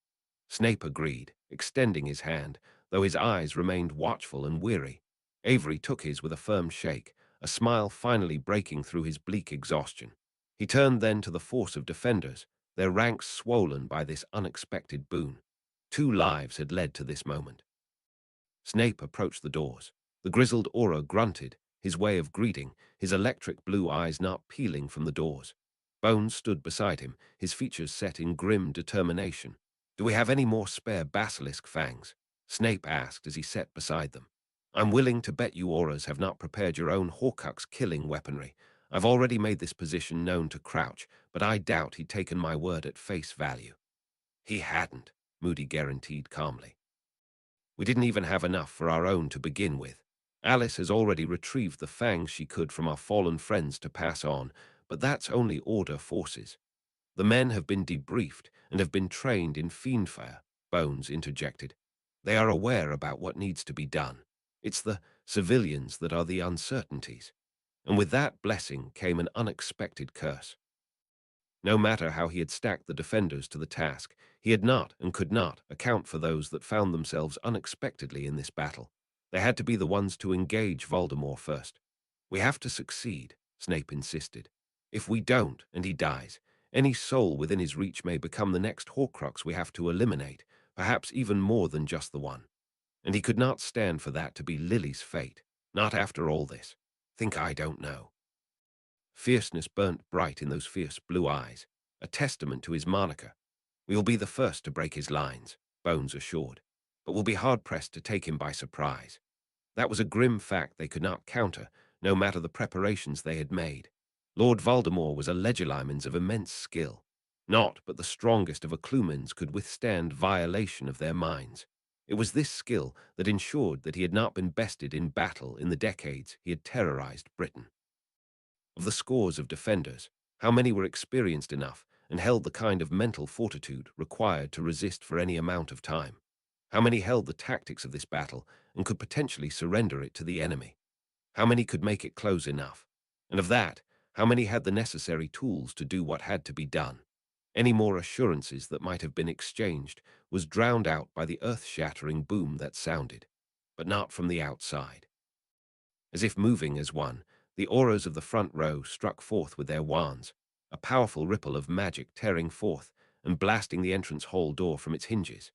A: Snape agreed, extending his hand, though his eyes remained watchful and weary. Avery took his with a firm shake, a smile finally breaking through his bleak exhaustion. He turned then to the force of defenders, their ranks swollen by this unexpected boon. 2 lives had led to this moment. Snape approached the doors. The grizzled Auror grunted, his way of greeting, his electric blue eyes not peeling from the doors. Bones stood beside him, his features set in grim determination. "Do we have any more spare basilisk fangs?" Snape asked as he sat beside them. "I'm willing to bet you Aurors have not prepared your own Horcrux killing weaponry. I've already made this position known to Crouch, but I doubt he'd taken my word at face value." "He hadn't," Moody guaranteed calmly. "We didn't even have enough for our own to begin with. Alice has already retrieved the fangs she could from our fallen friends to pass on, but that's only Order forces. The men have been debriefed and have been trained in fiendfire," Bones interjected. "They are aware about what needs to be done. It's the civilians that are the uncertainties." And with that blessing came an unexpected curse. No matter how he had stacked the defenders to the task, he had not and could not account for those that found themselves unexpectedly in this battle. They had to be the ones to engage Voldemort first. "We have to succeed," Snape insisted. "If we don't, and he dies, any soul within his reach may become the next Horcrux we have to eliminate, perhaps even more than just the one. And he could not stand for that to be Lily's fate, not after all this. Think I don't know." Fierceness burnt bright in those fierce blue eyes, a testament to his moniker. "We will be the first to break his lines," Bones assured, "but we'll be hard-pressed to take him by surprise." That was a grim fact they could not counter, no matter the preparations they had made. Lord Voldemort was a Legilimens of immense skill. Not but the strongest of Occlumens could withstand violation of their minds. It was this skill that ensured that he had not been bested in battle in the decades he had terrorized Britain. Of the scores of defenders, how many were experienced enough and held the kind of mental fortitude required to resist for any amount of time? How many held the tactics of this battle and could potentially surrender it to the enemy? How many could make it close enough? And of that, how many had the necessary tools to do what had to be done? Any more assurances that might have been exchanged was drowned out by the earth-shattering boom that sounded, but not from the outside. As if moving as one, the Aurors of the front row struck forth with their wands, a powerful ripple of magic tearing forth and blasting the entrance hall door from its hinges.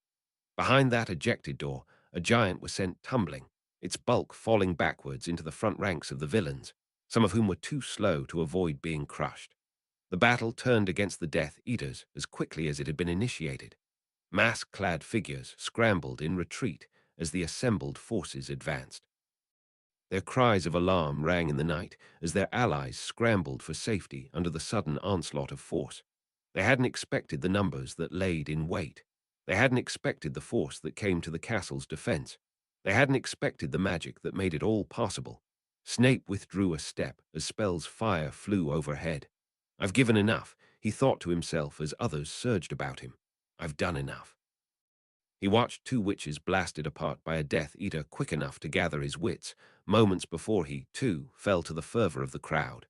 A: Behind that ejected door, a giant was sent tumbling, its bulk falling backwards into the front ranks of the villains, some of whom were too slow to avoid being crushed. The battle turned against the Death Eaters as quickly as it had been initiated. Mask-clad figures scrambled in retreat as the assembled forces advanced. Their cries of alarm rang in the night as their allies scrambled for safety under the sudden onslaught of force. They hadn't expected the numbers that laid in wait. They hadn't expected the force that came to the castle's defense. They hadn't expected the magic that made it all possible. Snape withdrew a step as spells fire flew overhead. "I've given enough," he thought to himself as others surged about him. "I've done enough." He watched 2 witches blasted apart by a Death Eater quick enough to gather his wits, moments before he, too, fell to the fervor of the crowd.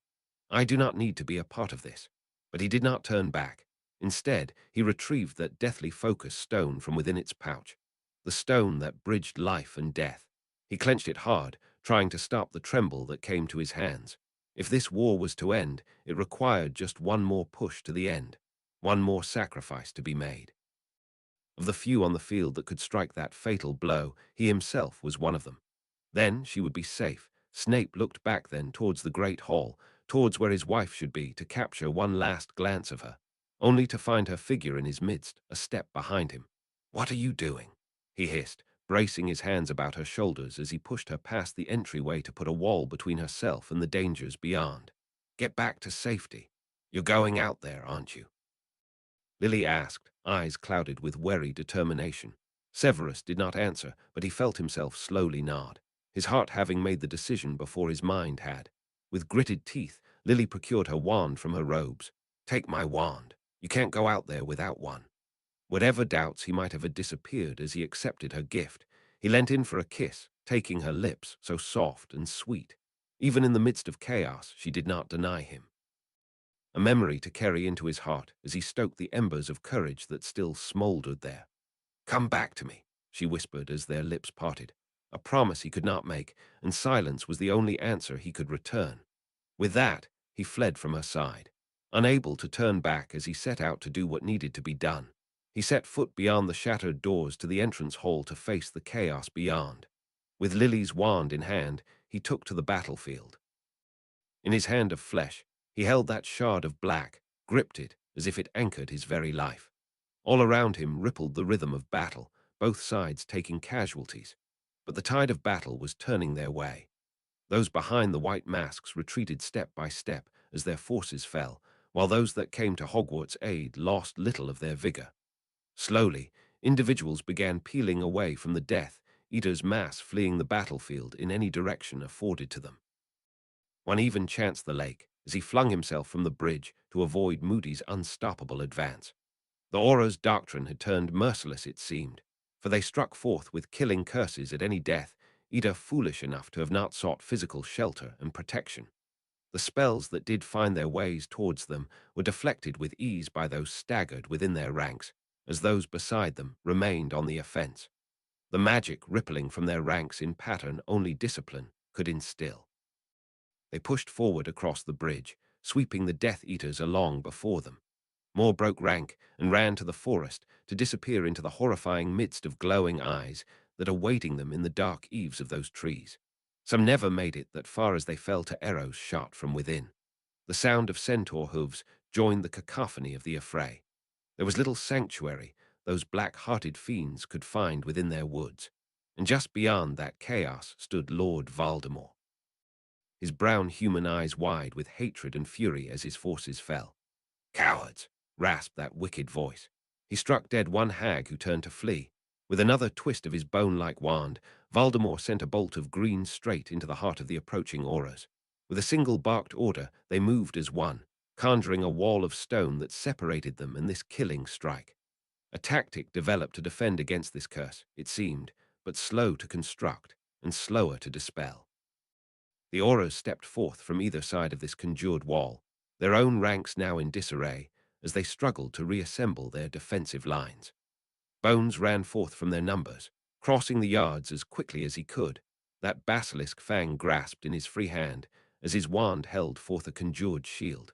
A: "I do not need to be a part of this." But he did not turn back. Instead, he retrieved that deathly focus stone from within its pouch, the stone that bridged life and death. He clenched it hard, trying to stop the tremble that came to his hands. If this war was to end, it required just one more push to the end, one more sacrifice to be made. Of the few on the field that could strike that fatal blow, he himself was one of them. Then she would be safe. Snape looked back then towards the great hall, towards where his wife should be, to capture one last glance of her, only to find her figure in his midst, a step behind him. "What are you doing?" he hissed, bracing his hands about her shoulders as he pushed her past the entryway to put a wall between herself and the dangers beyond. "Get back to safety. You're going out there, aren't you?" Lily asked, eyes clouded with wary determination. Severus did not answer, but he felt himself slowly nod, his heart having made the decision before his mind had. With gritted teeth, Lily procured her wand from her robes. "Take my wand. You can't go out there without one." Whatever doubts he might have had disappeared as he accepted her gift. He leant in for a kiss, taking her lips, so soft and sweet. Even in the midst of chaos, she did not deny him. A memory to carry into his heart as he stoked the embers of courage that still smouldered there. "Come back to me," she whispered as their lips parted. A promise he could not make, and silence was the only answer he could return. With that, he fled from her side, unable to turn back as he set out to do what needed to be done. He set foot beyond the shattered doors to the entrance hall to face the chaos beyond. With Lily's wand in hand, he took to the battlefield. In his hand of flesh, he held that shard of black, gripped it as if it anchored his very life. All around him rippled the rhythm of battle, both sides taking casualties. But the tide of battle was turning their way. Those behind the white masks retreated step by step as their forces fell, while those that came to Hogwarts' aid lost little of their vigor. Slowly, individuals began peeling away from the Death Eaters' mass, fleeing the battlefield in any direction afforded to them. One even chanced the lake as he flung himself from the bridge to avoid Moody's unstoppable advance. The Aura's doctrine had turned merciless, it seemed, for they struck forth with killing curses at any Death Eater foolish enough to have not sought physical shelter and protection. The spells that did find their ways towards them were deflected with ease by those staggered within their ranks, as those beside them remained on the offense, the magic rippling from their ranks in pattern only discipline could instill. They pushed forward across the bridge, sweeping the Death Eaters along before them. More broke rank and ran to the forest to disappear into the horrifying midst of glowing eyes that awaiting them in the dark eaves of those trees. Some never made it that far as they fell to arrows shot from within. The sound of centaur hooves joined the cacophony of the affray. There was little sanctuary those black-hearted fiends could find within their woods, and just beyond that chaos stood Lord Voldemort, his brown human eyes wide with hatred and fury as his forces fell. "Cowards!" rasped that wicked voice. He struck dead one hag who turned to flee. With another twist of his bone-like wand, Voldemort sent a bolt of green straight into the heart of the approaching auras. With a single barked order, they moved as one, conjuring a wall of stone that separated them and this killing strike. A tactic developed to defend against this curse, it seemed, but slow to construct and slower to dispel. The auras stepped forth from either side of this conjured wall, their own ranks now in disarray, as they struggled to reassemble their defensive lines. Bones ran forth from their numbers, crossing the yards as quickly as he could, that basilisk fang grasped in his free hand as his wand held forth a conjured shield.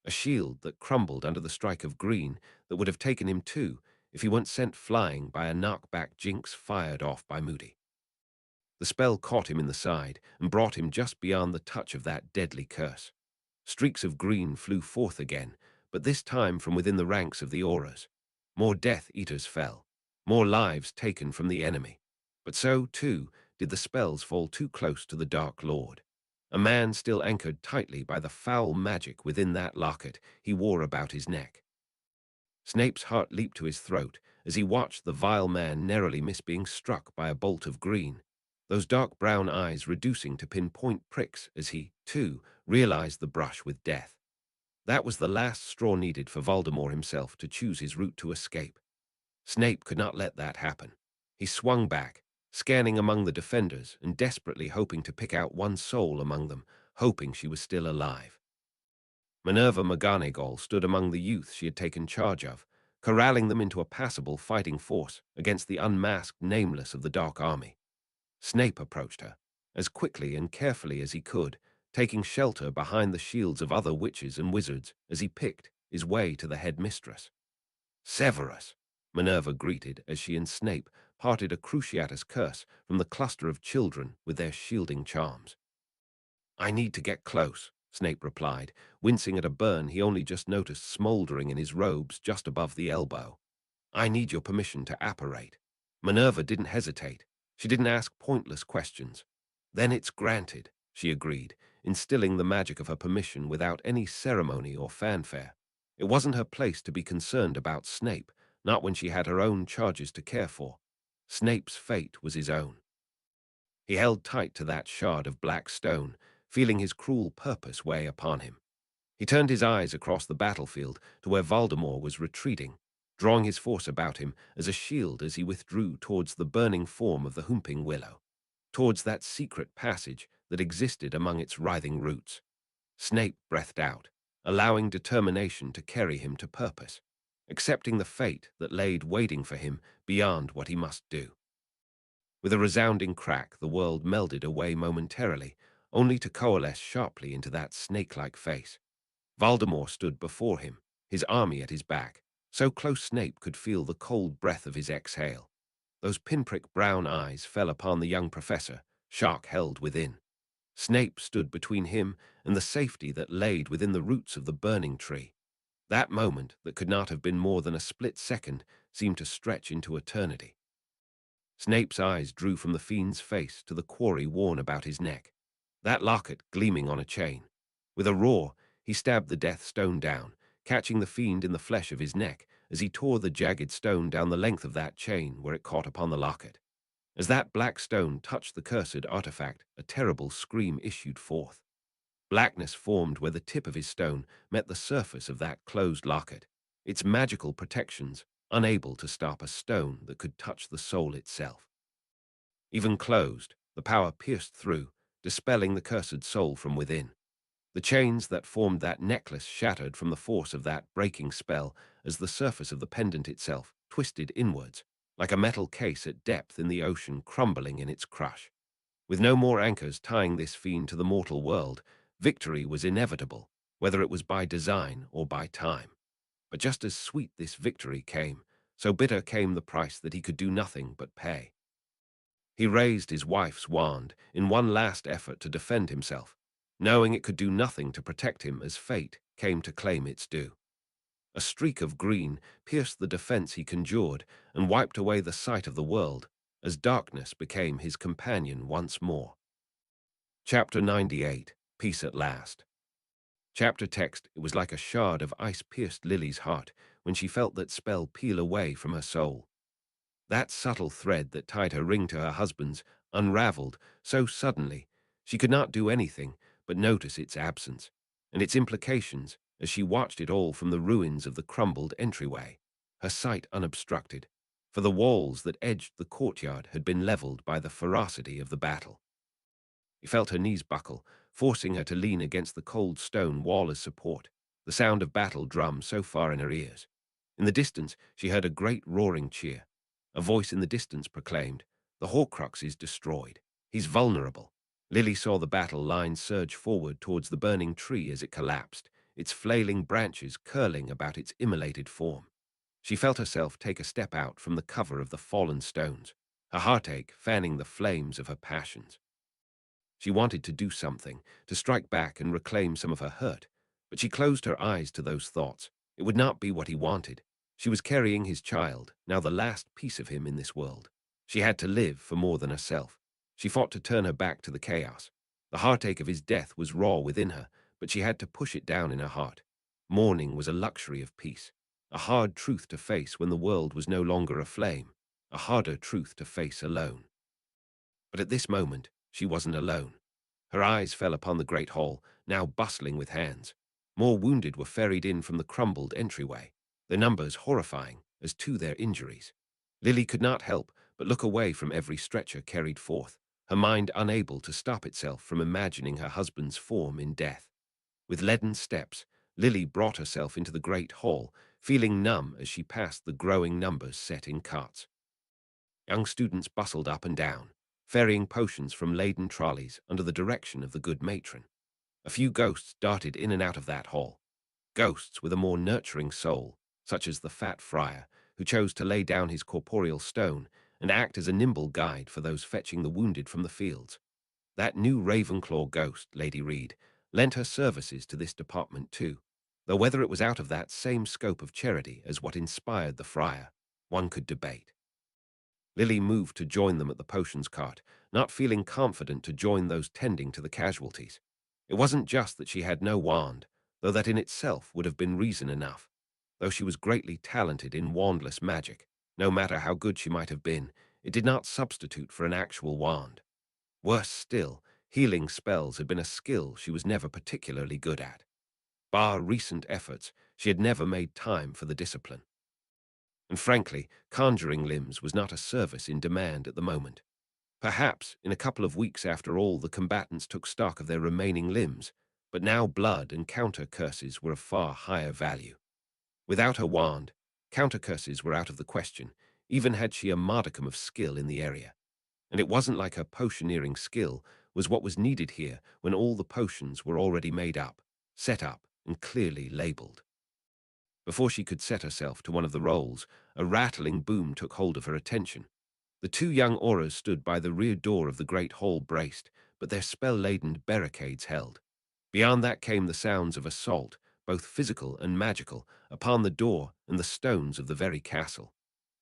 A: A shield that crumbled under the strike of green that would have taken him too if he weren't sent flying by a knockback jinx fired off by Moody. The spell caught him in the side and brought him just beyond the touch of that deadly curse. Streaks of green flew forth again, but this time from within the ranks of the auras. More Death Eaters fell, more lives taken from the enemy. But so, too, did the spells fall too close to the Dark Lord, a man still anchored tightly by the foul magic within that locket he wore about his neck. Snape's heart leaped to his throat as he watched the vile man narrowly miss being struck by a bolt of green, those dark brown eyes reducing to pinpoint pricks as he, too, realized the brush with death. That was the last straw needed for Voldemort himself to choose his route to escape. Snape could not let that happen. He swung back, scanning among the defenders and desperately hoping to pick out one soul among them, hoping she was still alive. Minerva McGonagall stood among the youth she had taken charge of, corralling them into a passable fighting force against the unmasked nameless of the Dark Army. Snape approached her, as quickly and carefully as he could, taking shelter behind the shields of other witches and wizards as he picked his way to the headmistress. "Severus!" Minerva greeted as she and Snape parted a Cruciatus curse from the cluster of children with their shielding charms. "I need to get close," Snape replied, wincing at a burn he only just noticed smoldering in his robes just above the elbow. "I need your permission to apparate." Minerva didn't hesitate. She didn't ask pointless questions. "Then it's granted," she agreed, instilling the magic of her permission without any ceremony or fanfare. It wasn't her place to be concerned about Snape, not when she had her own charges to care for. Snape's fate was his own. He held tight to that shard of black stone, feeling his cruel purpose weigh upon him. He turned his eyes across the battlefield to where Voldemort was retreating, drawing his force about him as a shield as he withdrew towards the burning form of the Whomping Willow, towards that secret passage that existed among its writhing roots. Snape breathed out, allowing determination to carry him to purpose, accepting the fate that laid waiting for him beyond what he must do. With a resounding crack, the world melded away momentarily, only to coalesce sharply into that snake-like face. Voldemort stood before him, his army at his back, so close Snape could feel the cold breath of his exhale. Those pinprick brown eyes fell upon the young professor, shock held within. Snape stood between him and the safety that laid within the roots of the burning tree. That moment, that could not have been more than a split second, seemed to stretch into eternity. Snape's eyes drew from the fiend's face to the quarry worn about his neck, that locket gleaming on a chain. With a roar, he stabbed the death stone down, catching the fiend in the flesh of his neck as he tore the jagged stone down the length of that chain where it caught upon the locket. As that black stone touched the cursed artifact, a terrible scream issued forth. Blackness formed where the tip of his stone met the surface of that closed locket, its magical protections unable to stop a stone that could touch the soul itself. Even closed, the power pierced through, dispelling the cursed soul from within. The chains that formed that necklace shattered from the force of that breaking spell as the surface of the pendant itself twisted inwards, like a metal case at depth in the ocean crumbling in its crush. With no more anchors tying this fiend to the mortal world, victory was inevitable, whether it was by design or by time. But just as sweet this victory came, so bitter came the price that he could do nothing but pay. He raised his wife's wand in one last effort to defend himself, knowing it could do nothing to protect him as fate came to claim its due. A streak of green pierced the defense he conjured and wiped away the sight of the world as darkness became his companion once more. Chapter 98, Peace at Last. Chapter text: It was like a shard of ice pierced Lily's heart when she felt that spell peel away from her soul. That subtle thread that tied her ring to her husband's unraveled so suddenly she could not do anything but notice its absence and its implications as she watched it all from the ruins of the crumbled entryway, her sight unobstructed, for the walls that edged the courtyard had been leveled by the ferocity of the battle. He felt her knees buckle, forcing her to lean against the cold stone wall as support, the sound of battle drums so far in her ears. In the distance, she heard a great roaring cheer. A voice in the distance proclaimed, "The Horcrux is destroyed. He's vulnerable." Lily saw the battle line surge forward towards the burning tree as it collapsed, its flailing branches curling about its immolated form. She felt herself take a step out from the cover of the fallen stones, her heartache fanning the flames of her passions. She wanted to do something, to strike back and reclaim some of her hurt, but she closed her eyes to those thoughts. It would not be what he wanted. She was carrying his child, now the last piece of him in this world. She had to live for more than herself. She fought to turn her back to the chaos. The heartache of his death was raw within her, but she had to push it down in her heart. Mourning was a luxury of peace, a hard truth to face when the world was no longer aflame, a harder truth to face alone. But at this moment, she wasn't alone. Her eyes fell upon the great hall, now bustling with hands. More wounded were ferried in from the crumbled entryway, their numbers horrifying as to their injuries. Lily could not help but look away from every stretcher carried forth, her mind unable to stop itself from imagining her husband's form in death. With leaden steps, Lily brought herself into the great hall, feeling numb as she passed the growing numbers set in carts. Young students bustled up and down, ferrying potions from laden trolleys under the direction of the good matron. A few ghosts darted in and out of that hall, ghosts with a more nurturing soul, such as the fat friar, who chose to lay down his corporeal stone and act as a nimble guide for those fetching the wounded from the fields. That new Ravenclaw ghost, Lady Reed, lent her services to this department too, though whether it was out of that same scope of charity as what inspired the friar, one could debate. Lily moved to join them at the potions cart, not feeling confident to join those tending to the casualties. It wasn't just that she had no wand, though that in itself would have been reason enough. Though she was greatly talented in wandless magic, no matter how good she might have been, it did not substitute for an actual wand. Worse still, healing spells had been a skill she was never particularly good at. Bar recent efforts, she had never made time for the discipline. And frankly, conjuring limbs was not a service in demand at the moment. Perhaps, in a couple of weeks after all, the combatants took stock of their remaining limbs, but now blood and counter curses were of far higher value. Without her wand, counter curses were out of the question, even had she a modicum of skill in the area. And it wasn't like her potioneering skill was what was needed here when all the potions were already made up, set up, and clearly labeled. Before she could set herself to one of the rolls, a rattling boom took hold of her attention. The two young Auras stood by the rear door of the great hall braced, but their spell-laden barricades held. Beyond that came the sounds of assault, both physical and magical, upon the door and the stones of the very castle.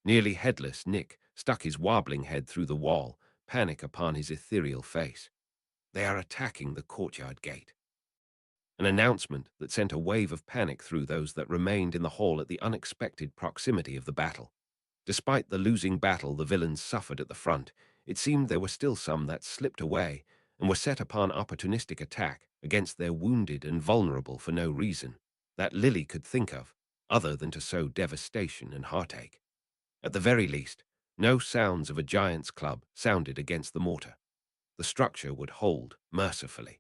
A: Nearly headless, Nick stuck his wobbling head through the wall, panic upon his ethereal face. They are attacking the courtyard gate. An announcement that sent a wave of panic through those that remained in the hall at the unexpected proximity of the battle. Despite the losing battle the villains suffered at the front, it seemed there were still some that slipped away and were set upon opportunistic attack against their wounded and vulnerable for no reason that Lily could think of, other than to sow devastation and heartache. At the very least, no sounds of a giant's club sounded against the mortar. The structure would hold mercifully.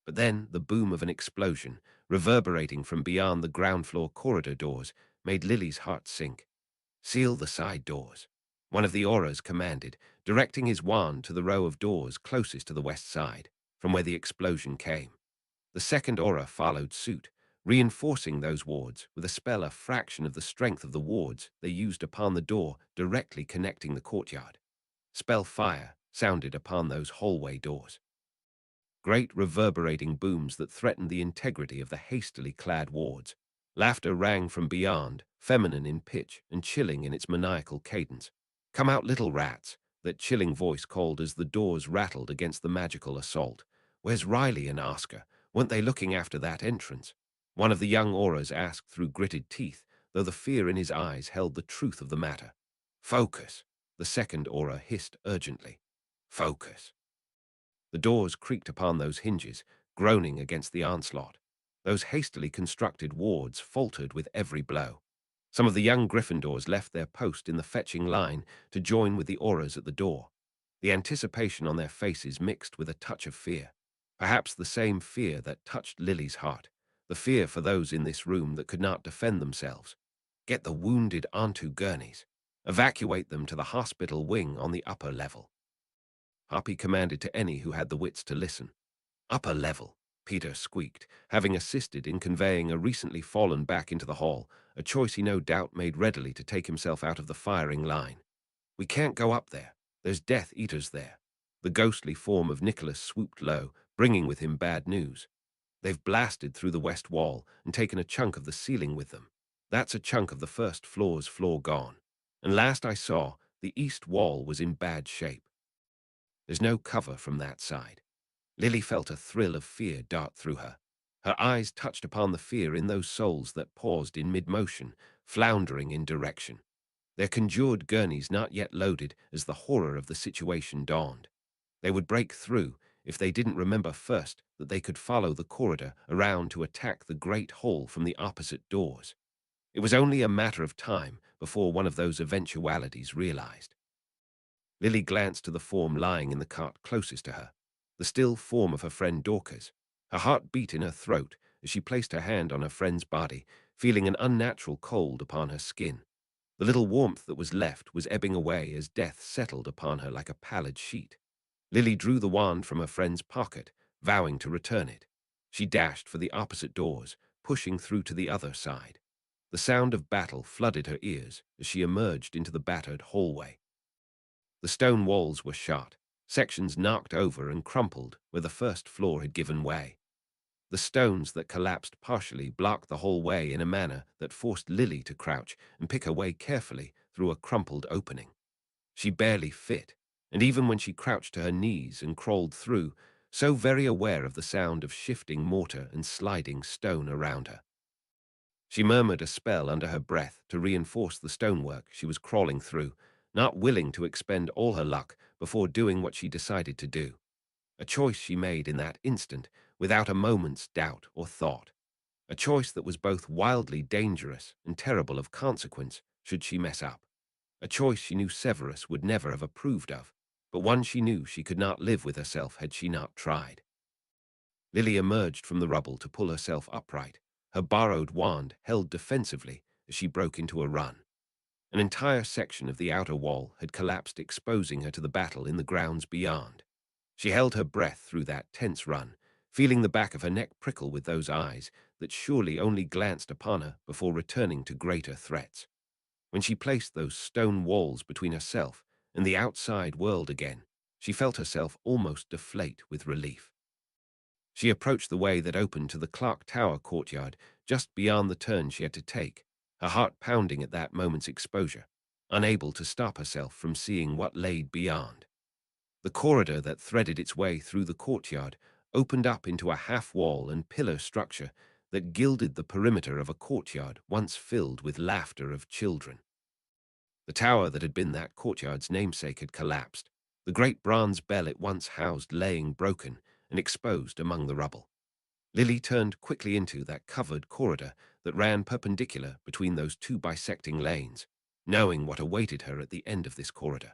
A: But then the boom of an explosion, reverberating from beyond the ground floor corridor doors, made Lily's heart sink. "Seal the side doors," one of the Auras commanded, directing his wand to the row of doors closest to the west side, from where the explosion came. The second Aura followed suit, reinforcing those wards with a spell a fraction of the strength of the wards they used upon the door directly connecting the courtyard. Spell fire sounded upon those hallway doors. Great reverberating booms that threatened the integrity of the hastily clad wards. Laughter rang from beyond, feminine in pitch and chilling in its maniacal cadence. "Come out, little rats," that chilling voice called as the doors rattled against the magical assault. "Where's Riley and Oscar? Weren't they looking after that entrance?" One of the young Auras asked through gritted teeth, though the fear in his eyes held the truth of the matter. "Focus," the second Aura hissed urgently. "Focus." The doors creaked upon those hinges, groaning against the onslaught. Those hastily constructed wards faltered with every blow. Some of the young Gryffindors left their post in the fetching line to join with the Auras at the door, the anticipation on their faces mixed with a touch of fear. Perhaps the same fear that touched Lily's heart, the fear for those in this room that could not defend themselves. Get the wounded onto gurneys. Evacuate them to the hospital wing on the upper level. Hoppy commanded to any who had the wits to listen. "Upper level," Peter squeaked, having assisted in conveying a recently fallen back into the hall, a choice he no doubt made readily to take himself out of the firing line. "We can't go up there. There's Death Eaters there." The ghostly form of Nicholas swooped low, bringing with him bad news. "They've blasted through the west wall and taken a chunk of the ceiling with them. That's a chunk of the first floor's floor gone. And last I saw, the east wall was in bad shape. There's no cover from that side." Lily felt a thrill of fear dart through her. Her eyes touched upon the fear in those souls that paused in mid-motion, floundering in direction. Their conjured gurneys not yet loaded as the horror of the situation dawned. They would break through if they didn't remember first that they could follow the corridor around to attack the great hall from the opposite doors. It was only a matter of time before one of those eventualities realized. Lily glanced to the form lying in the cart closest to her, the still form of her friend Dorcas. Her heart beat in her throat as she placed her hand on her friend's body, feeling an unnatural cold upon her skin. The little warmth that was left was ebbing away as death settled upon her like a pallid sheet. Lily drew the wand from her friend's pocket, vowing to return it. She dashed for the opposite doors, pushing through to the other side. The sound of battle flooded her ears as she emerged into the battered hallway. The stone walls were shot, sections knocked over and crumpled where the first floor had given way. The stones that collapsed partially blocked the whole way in a manner that forced Lily to crouch and pick her way carefully through a crumpled opening. She barely fit, and even when she crouched to her knees and crawled through, so very aware of the sound of shifting mortar and sliding stone around her. She murmured a spell under her breath to reinforce the stonework she was crawling through, not willing to expend all her luck before doing what she decided to do. A choice she made in that instant, without a moment's doubt or thought. A choice that was both wildly dangerous and terrible of consequence should she mess up. A choice she knew Severus would never have approved of, but one she knew she could not live with herself had she not tried. Lily emerged from the rubble to pull herself upright, her borrowed wand held defensively as she broke into a run. An entire section of the outer wall had collapsed, exposing her to the battle in the grounds beyond. She held her breath through that tense run, feeling the back of her neck prickle with those eyes that surely only glanced upon her before returning to greater threats. When she placed those stone walls between herself and the outside world again, she felt herself almost deflate with relief. She approached the way that opened to the Clock Tower courtyard just beyond the turn she had to take, her heart pounding at that moment's exposure, unable to stop herself from seeing what lay beyond. The corridor that threaded its way through the courtyard opened up into a half-wall and pillar structure that gilded the perimeter of a courtyard once filled with laughter of children. The tower that had been that courtyard's namesake had collapsed, the great bronze bell it once housed laying broken and exposed among the rubble. Lily turned quickly into that covered corridor that ran perpendicular between those two bisecting lanes, knowing what awaited her at the end of this corridor.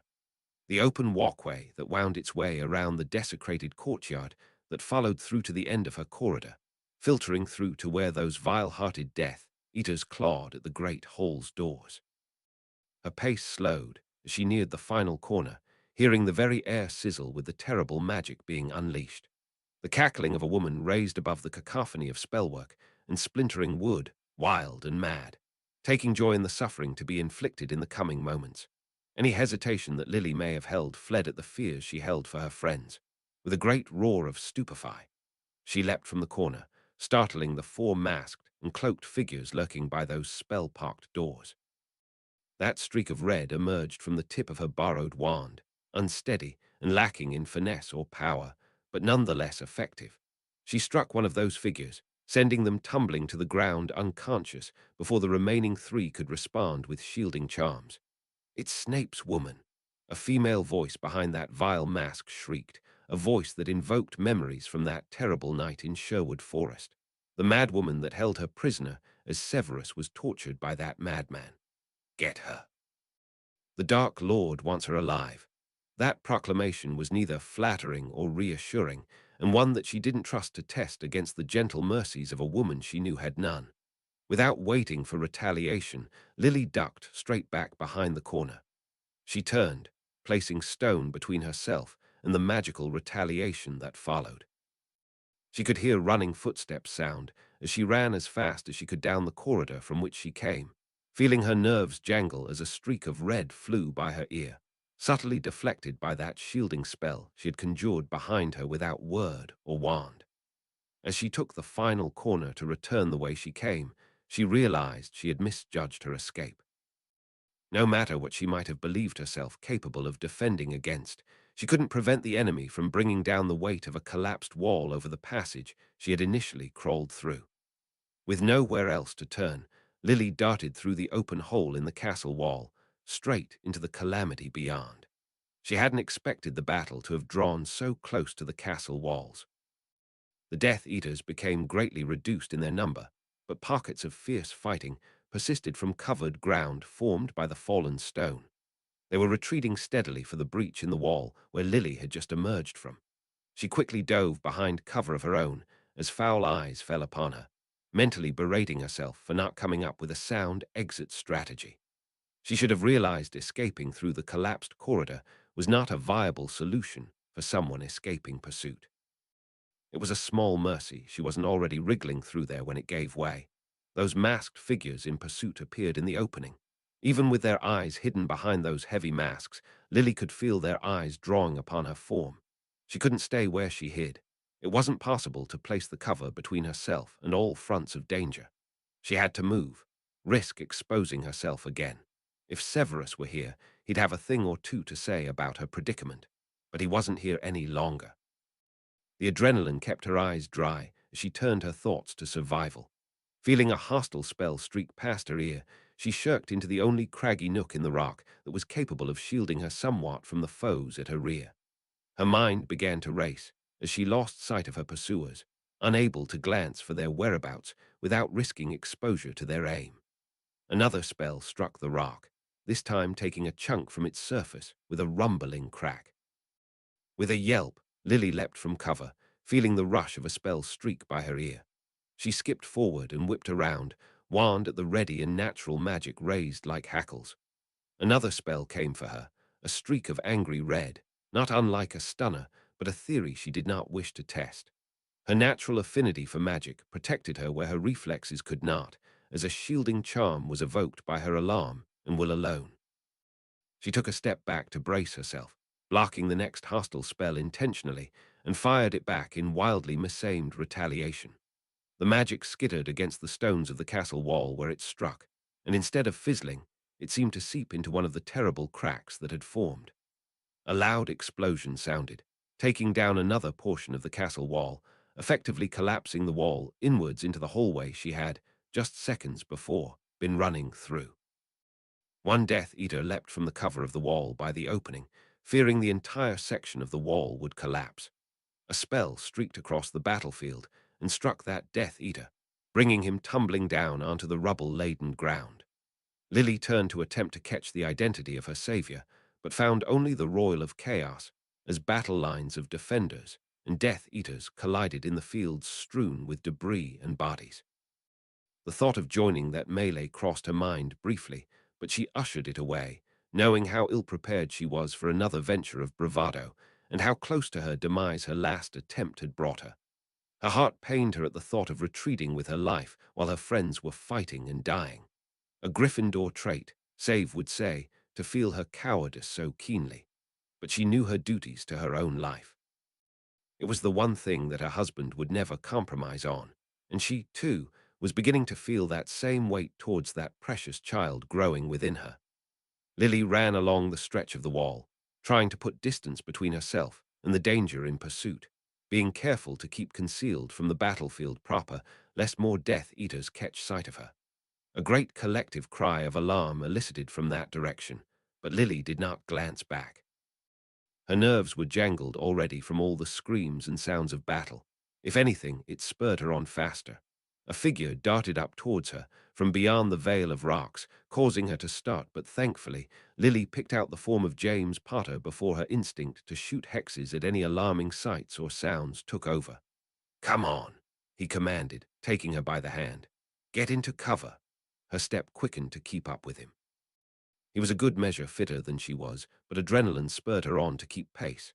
A: The open walkway that wound its way around the desecrated courtyard that followed through to the end of her corridor, filtering through to where those vile-hearted Death Eaters clawed at the great hall's doors. Her pace slowed as she neared the final corner, hearing the very air sizzle with the terrible magic being unleashed. The cackling of a woman raised above the cacophony of spellwork and splintering wood, wild and mad, taking joy in the suffering to be inflicted in the coming moments. Any hesitation that Lily may have held fled at the fears she held for her friends. With a great roar of stupefy, she leapt from the corner, startling the four masked and cloaked figures lurking by those spell-pocked doors. That streak of red emerged from the tip of her borrowed wand, unsteady and lacking in finesse or power, but nonetheless effective. She struck one of those figures, sending them tumbling to the ground unconscious before the remaining three could respond with shielding charms. "It's Snape's woman," a female voice behind that vile mask shrieked, a voice that invoked memories from that terrible night in Sherwood Forest. The madwoman that held her prisoner as Severus was tortured by that madman. Get her. The Dark Lord wants her alive. That proclamation was neither flattering or reassuring, and one that she didn't trust to test against the gentle mercies of a woman she knew had none. Without waiting for retaliation, Lily ducked straight back behind the corner. She turned, placing stone between herself and the magical retaliation that followed. She could hear running footsteps sound as she ran as fast as she could down the corridor from which she came, feeling her nerves jangle as a streak of red flew by her ear, subtly deflected by that shielding spell she had conjured behind her without word or wand. As she took the final corner to return the way she came, she realized she had misjudged her escape. No matter what she might have believed herself capable of defending against, she couldn't prevent the enemy from bringing down the weight of a collapsed wall over the passage she had initially crawled through. With nowhere else to turn, Lily darted through the open hole in the castle wall, straight into the calamity beyond. She hadn't expected the battle to have drawn so close to the castle walls. The Death Eaters became greatly reduced in their number, but pockets of fierce fighting persisted from covered ground formed by the fallen stone. They were retreating steadily for the breach in the wall where Lily had just emerged from. She quickly dove behind cover of her own as foul eyes fell upon her, mentally berating herself for not coming up with a sound exit strategy. She should have realized escaping through the collapsed corridor was not a viable solution for someone escaping pursuit. It was a small mercy she wasn't already wriggling through there when it gave way. Those masked figures in pursuit appeared in the opening. Even with their eyes hidden behind those heavy masks, Lily could feel their eyes drawing upon her form. She couldn't stay where she hid. It wasn't possible to place the cover between herself and all fronts of danger. She had to move, risk exposing herself again. If Severus were here, he'd have a thing or two to say about her predicament. But he wasn't here any longer. The adrenaline kept her eyes dry as she turned her thoughts to survival. Feeling a hostile spell streak past her ear, she shirked into the only craggy nook in the rock that was capable of shielding her somewhat from the foes at her rear. Her mind began to race as she lost sight of her pursuers, unable to glance for their whereabouts without risking exposure to their aim. Another spell struck the rock, this time taking a chunk from its surface with a rumbling crack. With a yelp, Lily leapt from cover, feeling the rush of a spell streak by her ear. She skipped forward and whipped around, wand at the ready and natural magic raised like hackles. Another spell came for her, a streak of angry red, not unlike a stunner, but a theory she did not wish to test. Her natural affinity for magic protected her where her reflexes could not, as a shielding charm was evoked by her alarm and will alone. She took a step back to brace herself, blocking the next hostile spell intentionally, and fired it back in wildly misaimed retaliation. The magic skittered against the stones of the castle wall where it struck, and instead of fizzling, it seemed to seep into one of the terrible cracks that had formed. A loud explosion sounded, taking down another portion of the castle wall, effectively collapsing the wall inwards into the hallway she had, just seconds before, been running through. One Death Eater leapt from the cover of the wall by the opening, fearing the entire section of the wall would collapse. A spell streaked across the battlefield and struck that Death Eater, bringing him tumbling down onto the rubble-laden ground. Lily turned to attempt to catch the identity of her savior, but found only the Royal of Chaos, as battle lines of defenders and Death Eaters collided in the fields strewn with debris and bodies. The thought of joining that melee crossed her mind briefly, but she ushered it away, knowing how ill-prepared she was for another venture of bravado, and how close to her demise her last attempt had brought her. Her heart pained her at the thought of retreating with her life while her friends were fighting and dying. A Gryffindor trait, Save would say, to feel her cowardice so keenly, but she knew her duties to her own life. It was the one thing that her husband would never compromise on, and she, too, was beginning to feel that same weight towards that precious child growing within her. Lily ran along the stretch of the wall, trying to put distance between herself and the danger in pursuit, being careful to keep concealed from the battlefield proper, lest more Death Eaters catch sight of her. A great collective cry of alarm elicited from that direction, but Lily did not glance back. Her nerves were jangled already from all the screams and sounds of battle. If anything, it spurred her on faster. A figure darted up towards her from beyond the veil of rocks, causing her to start, but thankfully, Lily picked out the form of James Potter before her instinct to shoot hexes at any alarming sights or sounds took over. "Come on," he commanded, taking her by the hand. "Get into cover." Her step quickened to keep up with him. He was a good measure fitter than she was, but adrenaline spurred her on to keep pace.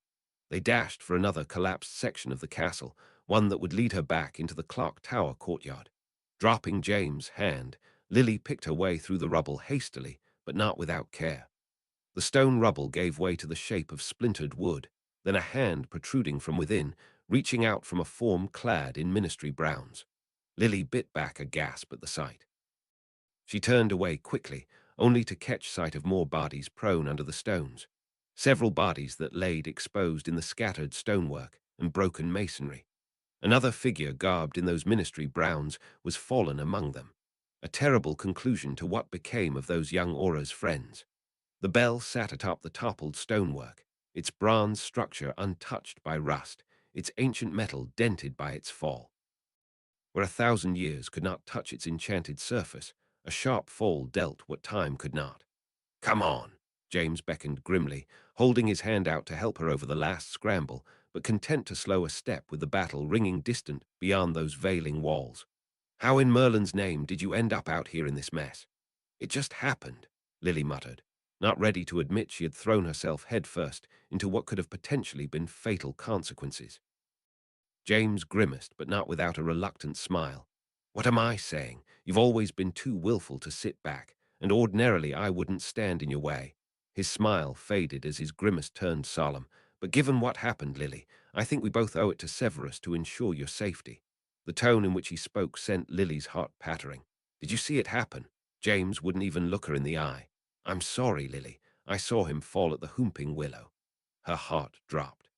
A: They dashed for another collapsed section of the castle, one that would lead her back into the clock tower courtyard. Dropping James' hand, Lily picked her way through the rubble hastily, but not without care. The stone rubble gave way to the shape of splintered wood, then a hand protruding from within, reaching out from a form clad in ministry browns. Lily bit back a gasp at the sight. She turned away quickly, only to catch sight of more bodies prone under the stones. Several bodies that laid exposed in the scattered stonework and broken masonry. Another figure garbed in those ministry browns was fallen among them. A terrible conclusion to what became of those young Aura's friends. The bell sat atop the toppled stonework, its bronze structure untouched by rust, its ancient metal dented by its fall. Where 1,000 years could not touch its enchanted surface, a sharp fall dealt what time could not. "Come on," James beckoned grimly, holding his hand out to help her over the last scramble, but content to slow a step with the battle ringing distant beyond those veiling walls. "How in Merlin's name did you end up out here in this mess?" "It just happened," Lily muttered, not ready to admit she had thrown herself headfirst into what could have potentially been fatal consequences. James grimaced, but not without a reluctant smile. What am I saying? You've always been too willful to sit back, and ordinarily I wouldn't stand in your way. His smile faded as his grimace turned solemn. But given what happened, Lily, I think we both owe it to Severus to ensure your safety. The tone in which he spoke sent Lily's heart pattering. Did you see it happen? James wouldn't even look her in the eye. I'm sorry, Lily. I saw him fall at the Whomping Willow. Her heart dropped.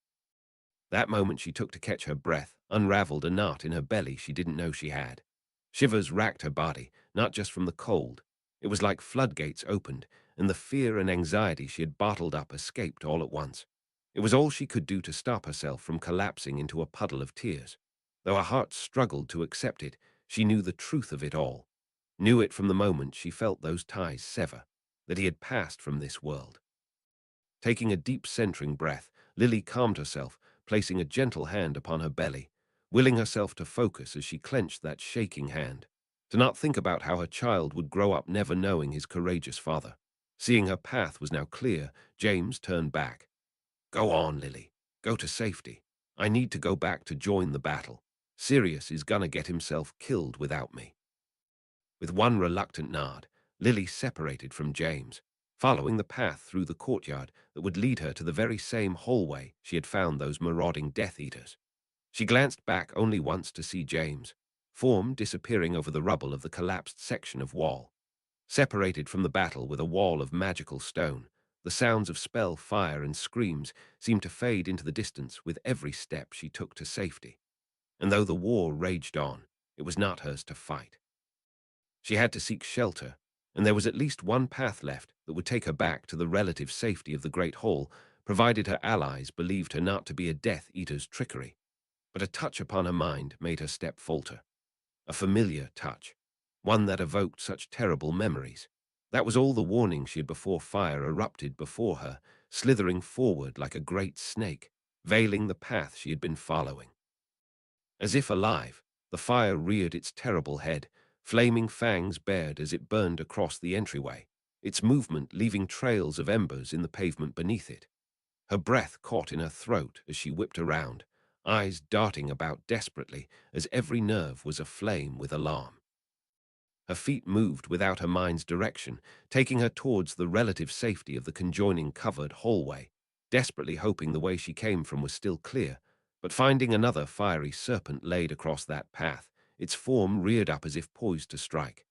A: That moment she took to catch her breath, unraveled a knot in her belly she didn't know she had. Shivers racked her body, not just from the cold. It was like floodgates opened, and the fear and anxiety she had bottled up escaped all at once. It was all she could do to stop herself from collapsing into a puddle of tears. Though her heart struggled to accept it, she knew the truth of it all. Knew it from the moment she felt those ties sever, that he had passed from this world. Taking a deep centering breath, Lily calmed herself, placing a gentle hand upon her belly, willing herself to focus as she clenched that shaking hand, to not think about how her child would grow up never knowing his courageous father. Seeing her path was now clear, James turned back. Go on, Lily. Go to safety. I need to go back to join the battle. Sirius is gonna get himself killed without me. With one reluctant nod, Lily separated from James, following the path through the courtyard that would lead her to the very same hallway she had found those marauding Death Eaters. She glanced back only once to see James, form disappearing over the rubble of the collapsed section of wall. Separated from the battle with a wall of magical stone, the sounds of spell fire and screams seemed to fade into the distance with every step she took to safety. And though the war raged on, it was not hers to fight. She had to seek shelter, and there was at least one path left that would take her back to the relative safety of the Great Hall, provided her allies believed her not to be a Death Eater's trickery. But a touch upon her mind made her step falter. A familiar touch, one that evoked such terrible memories. That was all the warning she had before fire erupted before her, slithering forward like a great snake, veiling the path she had been following. As if alive, the fire reared its terrible head, flaming fangs bared as it burned across the entryway, its movement leaving trails of embers in the pavement beneath it. Her breath caught in her throat as she whipped around, eyes darting about desperately as every nerve was aflame with alarm. Her feet moved without her mind's direction, taking her towards the relative safety of the conjoining covered hallway, desperately hoping the way she came from was still clear, but finding another fiery serpent laid across that path, its form reared up as if poised to strike.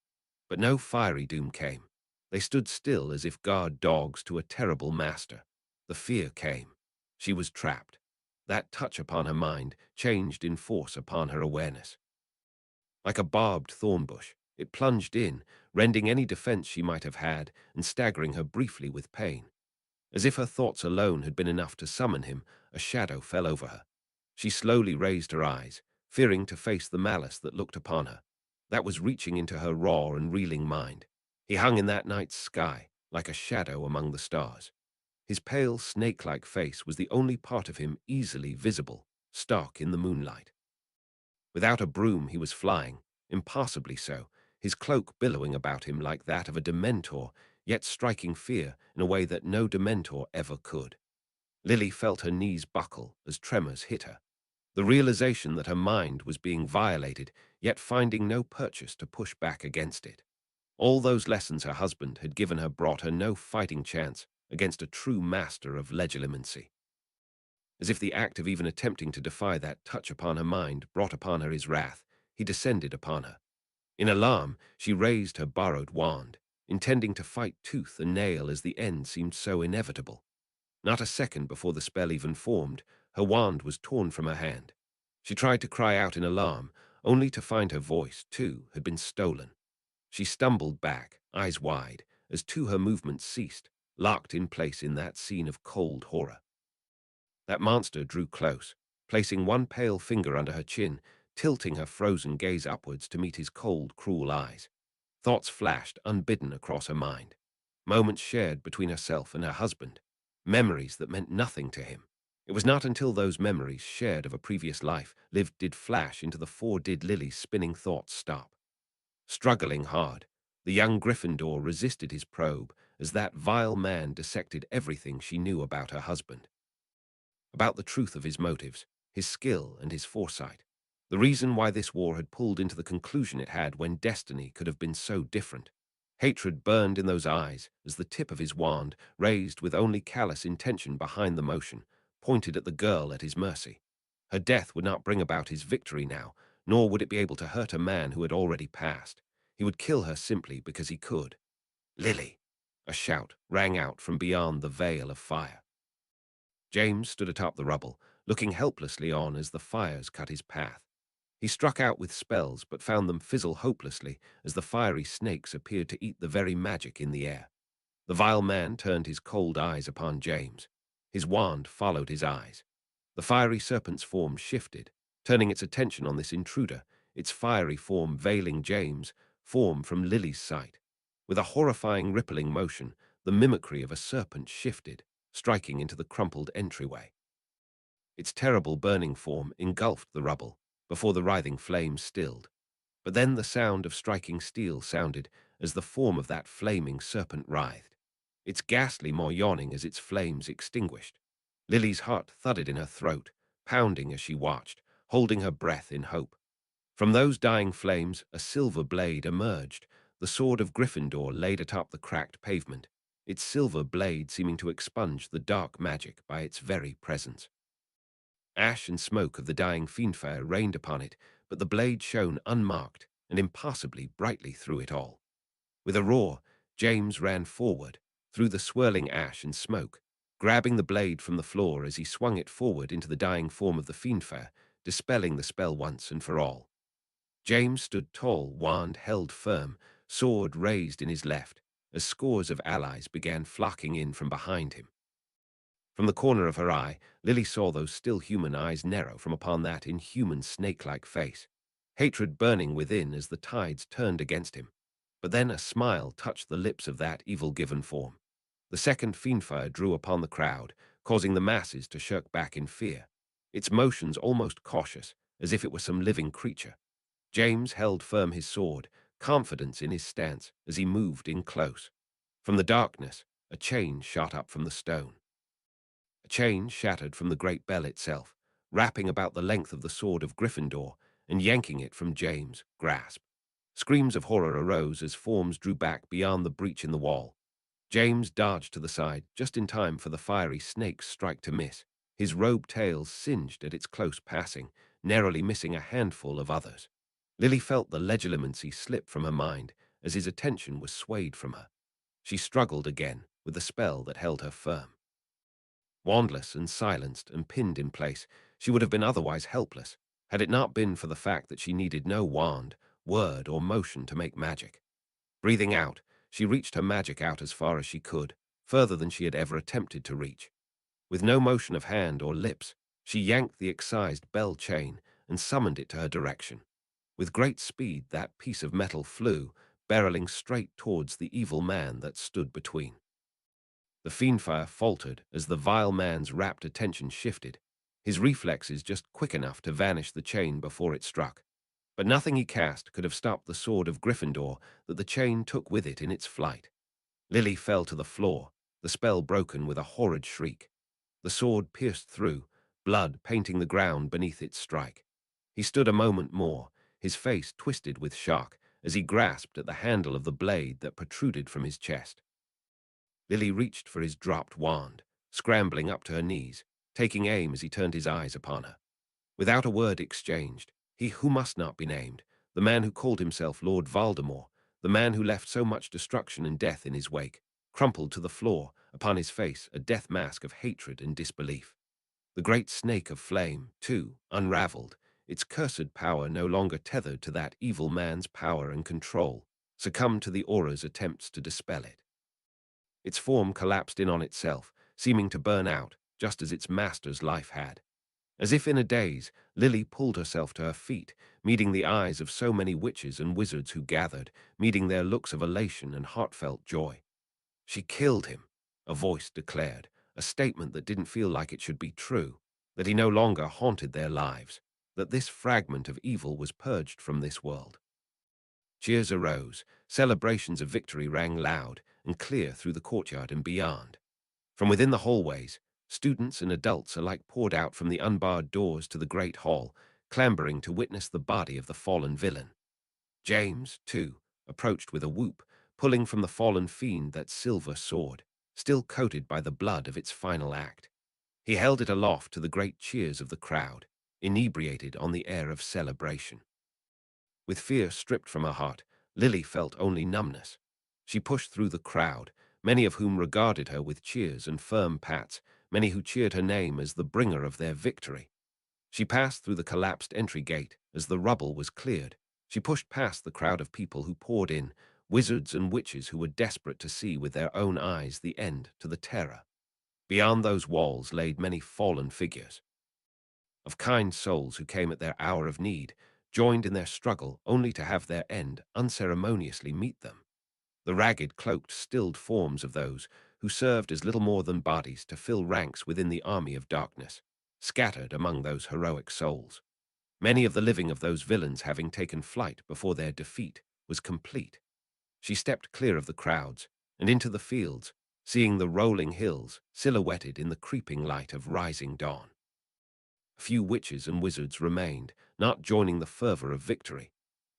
A: But no fiery doom came. They stood still as if guard dogs to a terrible master. The fear came. She was trapped. That touch upon her mind changed in force upon her awareness. Like a barbed thorn bush, it plunged in, rending any defense she might have had and staggering her briefly with pain. As if her thoughts alone had been enough to summon him, a shadow fell over her. She slowly raised her eyes, fearing to face the malice that looked upon her. That was reaching into her raw and reeling mind. He hung in that night's sky, like a shadow among the stars. His pale, snake-like face was the only part of him easily visible, stark in the moonlight. Without a broom he was flying, impossibly so, his cloak billowing about him like that of a dementor, yet striking fear in a way that no dementor ever could. Lily felt her knees buckle as tremors hit her. The realization that her mind was being violated, yet finding no purchase to push back against it. All those lessons her husband had given her brought her no fighting chance against a true master of legilimency. As if the act of even attempting to defy that touch upon her mind brought upon her his wrath, he descended upon her. In alarm, she raised her borrowed wand, intending to fight tooth and nail as the end seemed so inevitable. Not a second before the spell even formed, her wand was torn from her hand. She tried to cry out in alarm, only to find her voice, too, had been stolen. She stumbled back, eyes wide, as too her movements ceased, locked in place in that scene of cold horror. That monster drew close, placing one pale finger under her chin, tilting her frozen gaze upwards to meet his cold, cruel eyes. Thoughts flashed unbidden across her mind. Moments shared between herself and her husband. Memories that meant nothing to him. It was not until those memories shared of a previous life lived did flash into the fore did Lily's spinning thoughts stop. Struggling hard, the young Gryffindor resisted his probe as that vile man dissected everything she knew about her husband. About the truth of his motives, his skill and his foresight. The reason why this war had pulled into the conclusion it had when destiny could have been so different. Hatred burned in those eyes as the tip of his wand, raised with only callous intention behind the motion, pointed at the girl at his mercy. Her death would not bring about his victory now, nor would it be able to hurt a man who had already passed. He would kill her simply because he could. "Lily!" A shout rang out from beyond the veil of fire. James stood atop the rubble, looking helplessly on as the fires cut his path. He struck out with spells, but found them fizzle hopelessly as the fiery snakes appeared to eat the very magic in the air. The vile man turned his cold eyes upon James. His wand followed his eyes. The fiery serpent's form shifted, turning its attention on this intruder, its fiery form veiling James' form from Lily's sight. With a horrifying rippling motion, the mimicry of a serpent shifted, striking into the crumpled entryway. Its terrible burning form engulfed the rubble, before the writhing flames stilled. But then the sound of striking steel sounded as the form of that flaming serpent writhed, its ghastly maw yawning as its flames extinguished. Lily's heart thudded in her throat, pounding as she watched, holding her breath in hope. From those dying flames, a silver blade emerged, the sword of Gryffindor laid atop the cracked pavement, its silver blade seeming to expunge the dark magic by its very presence. Ash and smoke of the dying fiendfire rained upon it, but the blade shone unmarked and impassably brightly through it all. With a roar, James ran forward, through the swirling ash and smoke, grabbing the blade from the floor as he swung it forward into the dying form of the fiendfire, dispelling the spell once and for all. James stood tall, wand held firm, sword raised in his left, as scores of allies began flocking in from behind him. From the corner of her eye, Lily saw those still human eyes narrow from upon that inhuman snake-like face, hatred burning within as the tides turned against him. But then a smile touched the lips of that evil-given form. The second fiendfire drew upon the crowd, causing the masses to shirk back in fear, its motions almost cautious, as if it were some living creature. James held firm his sword, confidence in his stance as he moved in close. From the darkness, a chain shot up from the stone. A chain shattered from the great bell itself, wrapping about the length of the sword of Gryffindor and yanking it from James' grasp. Screams of horror arose as forms drew back beyond the breach in the wall. James dodged to the side just in time for the fiery snake's strike to miss, his robe tails singed at its close passing, narrowly missing a handful of others. Lily felt the legilimency slip from her mind as his attention was swayed from her. She struggled again with the spell that held her firm. Wandless and silenced and pinned in place, she would have been otherwise helpless, had it not been for the fact that she needed no wand, word, or motion to make magic. Breathing out, she reached her magic out as far as she could, further than she had ever attempted to reach. With no motion of hand or lips, she yanked the excised bell chain and summoned it to her direction. With great speed, that piece of metal flew, barreling straight towards the evil man that stood between. The fiendfire faltered as the vile man's rapt attention shifted, his reflexes just quick enough to vanish the chain before it struck. But nothing he cast could have stopped the sword of Gryffindor that the chain took with it in its flight. Lily fell to the floor, the spell broken with a horrid shriek. The sword pierced through, blood painting the ground beneath its strike. He stood a moment more, his face twisted with shock, as he grasped at the handle of the blade that protruded from his chest. Lily reached for his dropped wand, scrambling up to her knees, taking aim as he turned his eyes upon her. Without a word exchanged, he who must not be named, the man who called himself Lord Voldemort, the man who left so much destruction and death in his wake, crumpled to the floor, upon his face a death mask of hatred and disbelief. The great snake of flame, too, unraveled, its cursed power no longer tethered to that evil man's power and control, succumbed to the aura's attempts to dispel it. Its form collapsed in on itself, seeming to burn out, just as its master's life had. As if in a daze, Lily pulled herself to her feet, meeting the eyes of so many witches and wizards who gathered, meeting their looks of elation and heartfelt joy. She killed him, a voice declared, a statement that didn't feel like it should be true, that he no longer haunted their lives, that this fragment of evil was purged from this world. Cheers arose, celebrations of victory rang loud and clear through the courtyard and beyond. From within the hallways, students and adults alike poured out from the unbarred doors to the great hall, clambering to witness the body of the fallen villain. James, too, approached with a whoop, pulling from the fallen fiend that silver sword, still coated by the blood of its final act. He held it aloft to the great cheers of the crowd, inebriated on the air of celebration. With fear stripped from her heart, Lily felt only numbness. She pushed through the crowd, many of whom regarded her with cheers and firm pats, many who cheered her name as the bringer of their victory. She passed through the collapsed entry gate as the rubble was cleared. She pushed past the crowd of people who poured in, wizards and witches who were desperate to see with their own eyes the end to the terror. Beyond those walls laid many fallen figures of kind souls who came at their hour of need, joined in their struggle only to have their end unceremoniously meet them. The ragged, cloaked, stilled forms of those who served as little more than bodies to fill ranks within the army of darkness, scattered among those heroic souls. Many of the living of those villains having taken flight before their defeat was complete. She stepped clear of the crowds and into the fields, seeing the rolling hills silhouetted in the creeping light of rising dawn. A few witches and wizards remained, not joining the fervor of victory.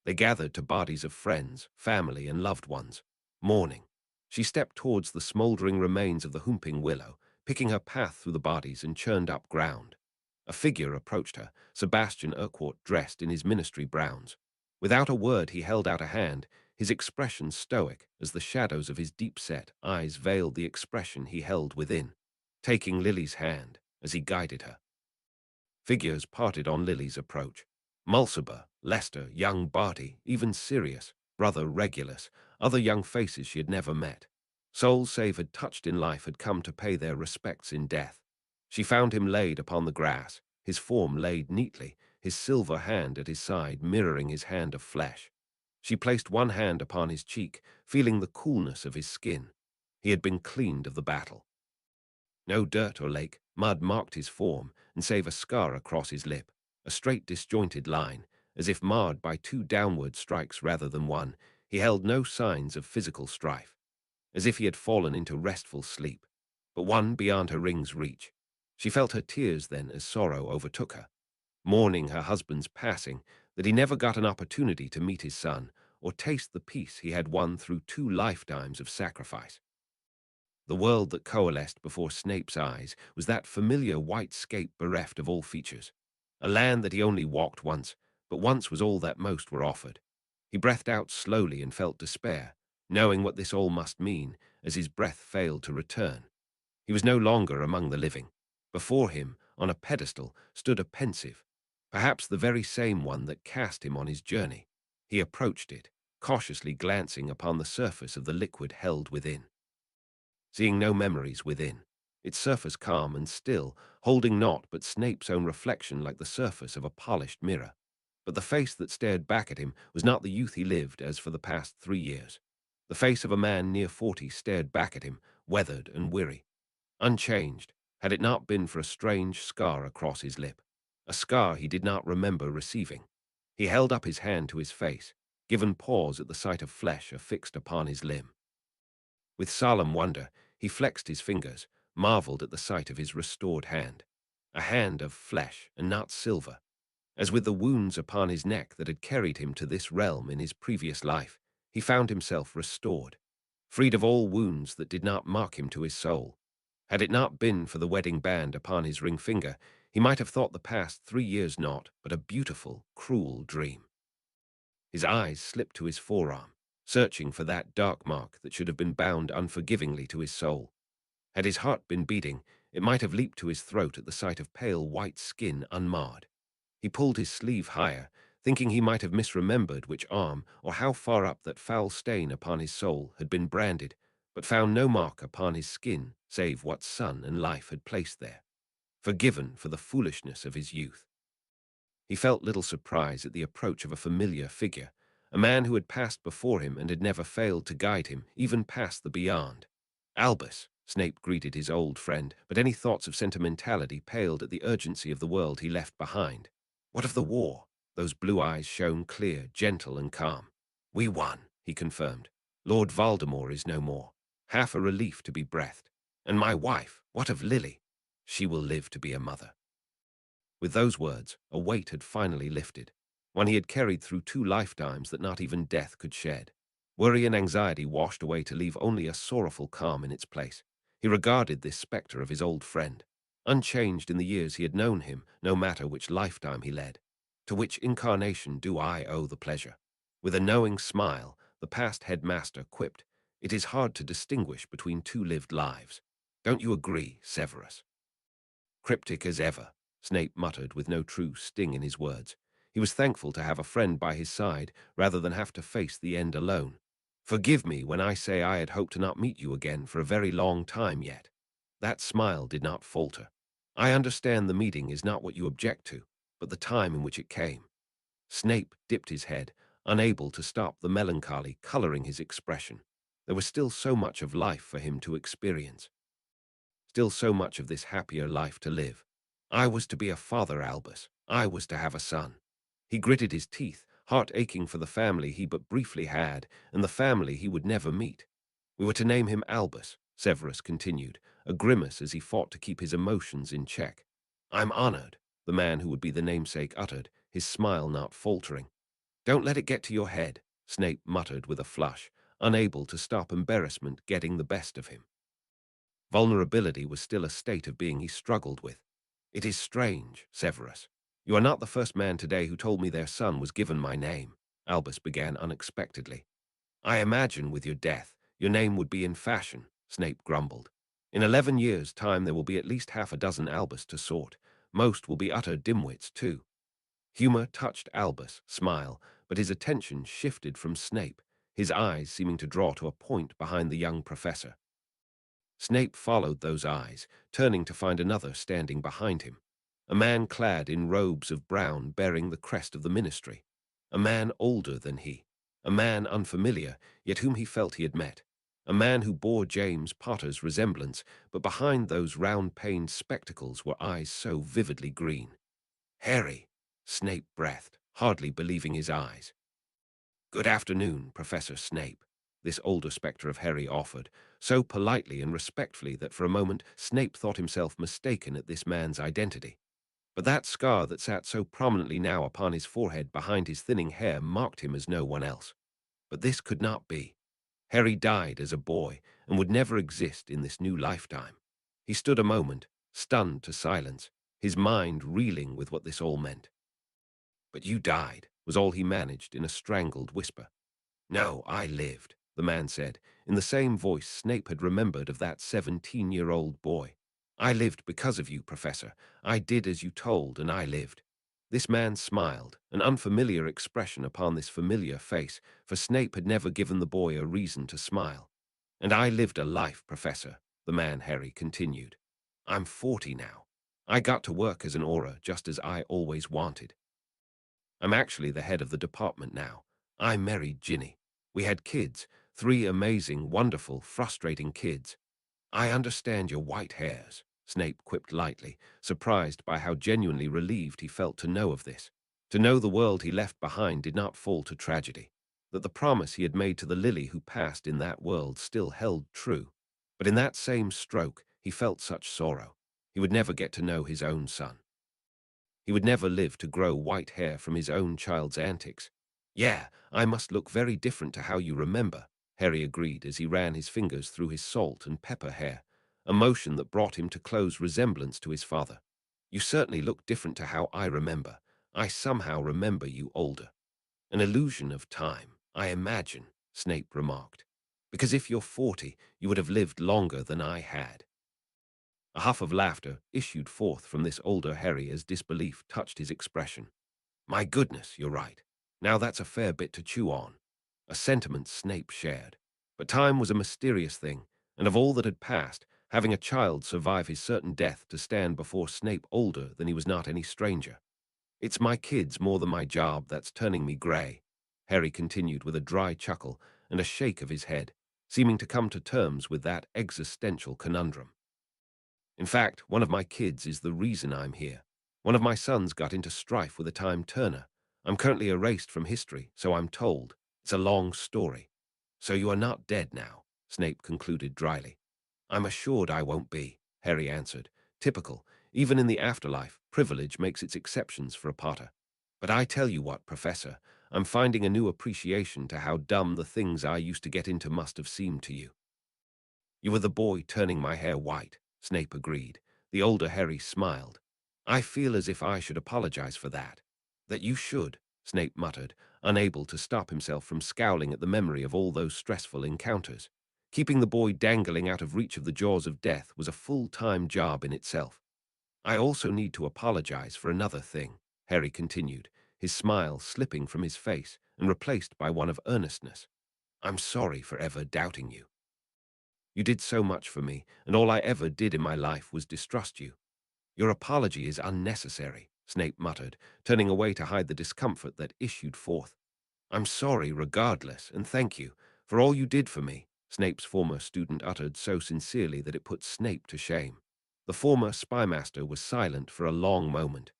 A: They gathered to bodies of friends, family, and loved ones, mourning. She stepped towards the smouldering remains of the Whomping Willow, picking her path through the bodies and churned up ground. A figure approached her, Sebastian Urquhart dressed in his ministry browns. Without a word he held out a hand, his expression stoic as the shadows of his deep-set eyes veiled the expression he held within, taking Lily's hand as he guided her. Figures parted on Lily's approach. Mulciber, Lester, young Barty, even Sirius, brother Regulus, other young faces she had never met. Souls save had touched in life had come to pay their respects in death. She found him laid upon the grass, his form laid neatly, his silver hand at his side mirroring his hand of flesh. She placed one hand upon his cheek, feeling the coolness of his skin. He had been cleaned of the battle. No dirt or lake, mud marked his form, and save a scar across his lip, a straight disjointed line, as if marred by two downward strikes rather than one. He held no signs of physical strife, as if he had fallen into restful sleep, but one beyond her ring's reach. She felt her tears then as sorrow overtook her, mourning her husband's passing, that he never got an opportunity to meet his son, or taste the peace he had won through 2 lifetimes of sacrifice. The world that coalesced before Snape's eyes was that familiar white scape bereft of all features, a land that he only walked once, but once was all that most were offered. He breathed out slowly and felt despair, knowing what this all must mean, as his breath failed to return. He was no longer among the living. Before him, on a pedestal, stood a pensive, perhaps the very same one that cast him on his journey. He approached it, cautiously glancing upon the surface of the liquid held within. Seeing no memories within, its surface calm and still, holding naught but Snape's own reflection like the surface of a polished mirror. But the face that stared back at him was not the youth he lived as for the past 3 years. The face of a man near 40 stared back at him, weathered and weary, unchanged, had it not been for a strange scar across his lip, a scar he did not remember receiving. He held up his hand to his face, given pause at the sight of flesh affixed upon his limb. With solemn wonder, he flexed his fingers, marveled at the sight of his restored hand, a hand of flesh and not silver. As with the wounds upon his neck that had carried him to this realm in his previous life, he found himself restored, freed of all wounds that did not mark him to his soul. Had it not been for the wedding band upon his ring finger, he might have thought the past 3 years naught but a beautiful, cruel dream. His eyes slipped to his forearm, searching for that dark mark that should have been bound unforgivingly to his soul. Had his heart been beating, it might have leaped to his throat at the sight of pale white skin unmarred. He pulled his sleeve higher, thinking he might have misremembered which arm or how far up that foul stain upon his soul had been branded, but found no mark upon his skin save what sun and life had placed there, forgiven for the foolishness of his youth. He felt little surprise at the approach of a familiar figure, a man who had passed before him and had never failed to guide him, even past the beyond. Albus, Snape greeted his old friend, but any thoughts of sentimentality paled at the urgency of the world he left behind. What of the war? Those blue eyes shone clear, gentle, and calm. We won, he confirmed. Lord Voldemort is no more. Half a relief to be breathed. And my wife, what of Lily? She will live to be a mother. With those words, a weight had finally lifted, one he had carried through 2 lifetimes that not even death could shed. Worry and anxiety washed away to leave only a sorrowful calm in its place. He regarded this spectre of his old friend, unchanged in the years he had known him, no matter which lifetime he led. To which incarnation do I owe the pleasure? With a knowing smile, the past headmaster quipped, "It is hard to distinguish between 2 lived lives. Don't you agree, Severus?" Cryptic as ever, Snape muttered with no true sting in his words. He was thankful to have a friend by his side rather than have to face the end alone. "Forgive me when I say I had hoped to not meet you again for a very long time yet." That smile did not falter. "I understand the meeting is not what you object to, but the time in which it came." Snape dipped his head, unable to stop the melancholy coloring his expression. There was still so much of life for him to experience. Still so much of this happier life to live. I was to be a father, Albus. I was to have a son. He gritted his teeth, heart aching for the family he but briefly had, and the family he would never meet. "We were to name him Albus," Severus continued, a grimace as he fought to keep his emotions in check. "I'm honored," the man who would be the namesake uttered, his smile not faltering. "Don't let it get to your head," Snape muttered with a flush, unable to stop embarrassment getting the best of him. Vulnerability was still a state of being he struggled with. "It is strange, Severus. You are not the first man today who told me their son was given my name," Albus began unexpectedly. "I imagine with your death, your name would be in fashion," Snape grumbled. "In 11 years' time there will be at least half a dozen Albus to sort. Most will be utter dimwits, too." Humour touched Albus' smile, but his attention shifted from Snape, his eyes seeming to draw to a point behind the young professor. Snape followed those eyes, turning to find another standing behind him. A man clad in robes of brown bearing the crest of the ministry. A man older than he. A man unfamiliar, yet whom he felt he had met. A man who bore James Potter's resemblance, but behind those round-paned spectacles were eyes so vividly green. "Harry," Snape breathed, hardly believing his eyes. "Good afternoon, Professor Snape," this older spectre of Harry offered, so politely and respectfully that for a moment Snape thought himself mistaken at this man's identity. But that scar that sat so prominently now upon his forehead behind his thinning hair marked him as no one else. But this could not be. Harry died as a boy and would never exist in this new lifetime. He stood a moment, stunned to silence, his mind reeling with what this all meant. "But you died," was all he managed in a strangled whisper. "No, I lived," the man said, in the same voice Snape had remembered of that 17-year-old boy. "I lived because of you, Professor. I did as you told, and I lived." This man smiled, an unfamiliar expression upon this familiar face, for Snape had never given the boy a reason to smile. "And I lived a life, Professor," the man Harry continued. "I'm 40 now. I got to work as an aura just as I always wanted. I'm actually the head of the department now. I married Ginny. We had kids, 3 amazing, wonderful, frustrating kids. I understand your white hairs," Snape quipped lightly, surprised by how genuinely relieved he felt to know of this. To know the world he left behind did not fall to tragedy, that the promise he had made to the Lily who passed in that world still held true. But in that same stroke, he felt such sorrow. He would never get to know his own son. He would never live to grow white hair from his own child's antics. "Yeah, I must look very different to how you remember," Harry agreed as he ran his fingers through his salt and pepper hair, a motion that brought him to close resemblance to his father. "You certainly look different to how I remember. I somehow remember you older." "An illusion of time, I imagine," Snape remarked. "Because if you're 40, you would have lived longer than I had." A huff of laughter issued forth from this older Harry as disbelief touched his expression. "My goodness, you're right. Now that's a fair bit to chew on." A sentiment Snape shared. But time was a mysterious thing, and of all that had passed, having a child survive his certain death to stand before Snape older than he was not any stranger. "It's my kids more than my job that's turning me grey," Harry continued with a dry chuckle and a shake of his head, seeming to come to terms with that existential conundrum. "In fact, one of my kids is the reason I'm here. One of my sons got into strife with a time turner. I'm currently erased from history, so I'm told. It's a long story." "So you are not dead now," Snape concluded dryly. "I'm assured I won't be," Harry answered. Typical, Even in the afterlife, privilege makes its exceptions for a Potter. But I tell you what, Professor, I'm finding a new appreciation to how dumb the things I used to get into must have seemed to you. You were the boy turning my hair white, Snape agreed. The older Harry smiled. I feel as if I should apologize for that. That you should, Snape muttered, unable to stop himself from scowling at the memory of all those stressful encounters. Keeping the boy dangling out of reach of the jaws of death was a full-time job in itself. I also need to apologize for another thing, Harry continued, his smile slipping from his face and replaced by one of earnestness. I'm sorry for ever doubting you. You did so much for me, and all I ever did in my life was distrust you. Your apology is unnecessary, Snape muttered, turning away to hide the discomfort that issued forth. I'm sorry regardless, and thank you for all you did for me, Snape's former student uttered so sincerely that it put Snape to shame. The former spymaster was silent for a long moment.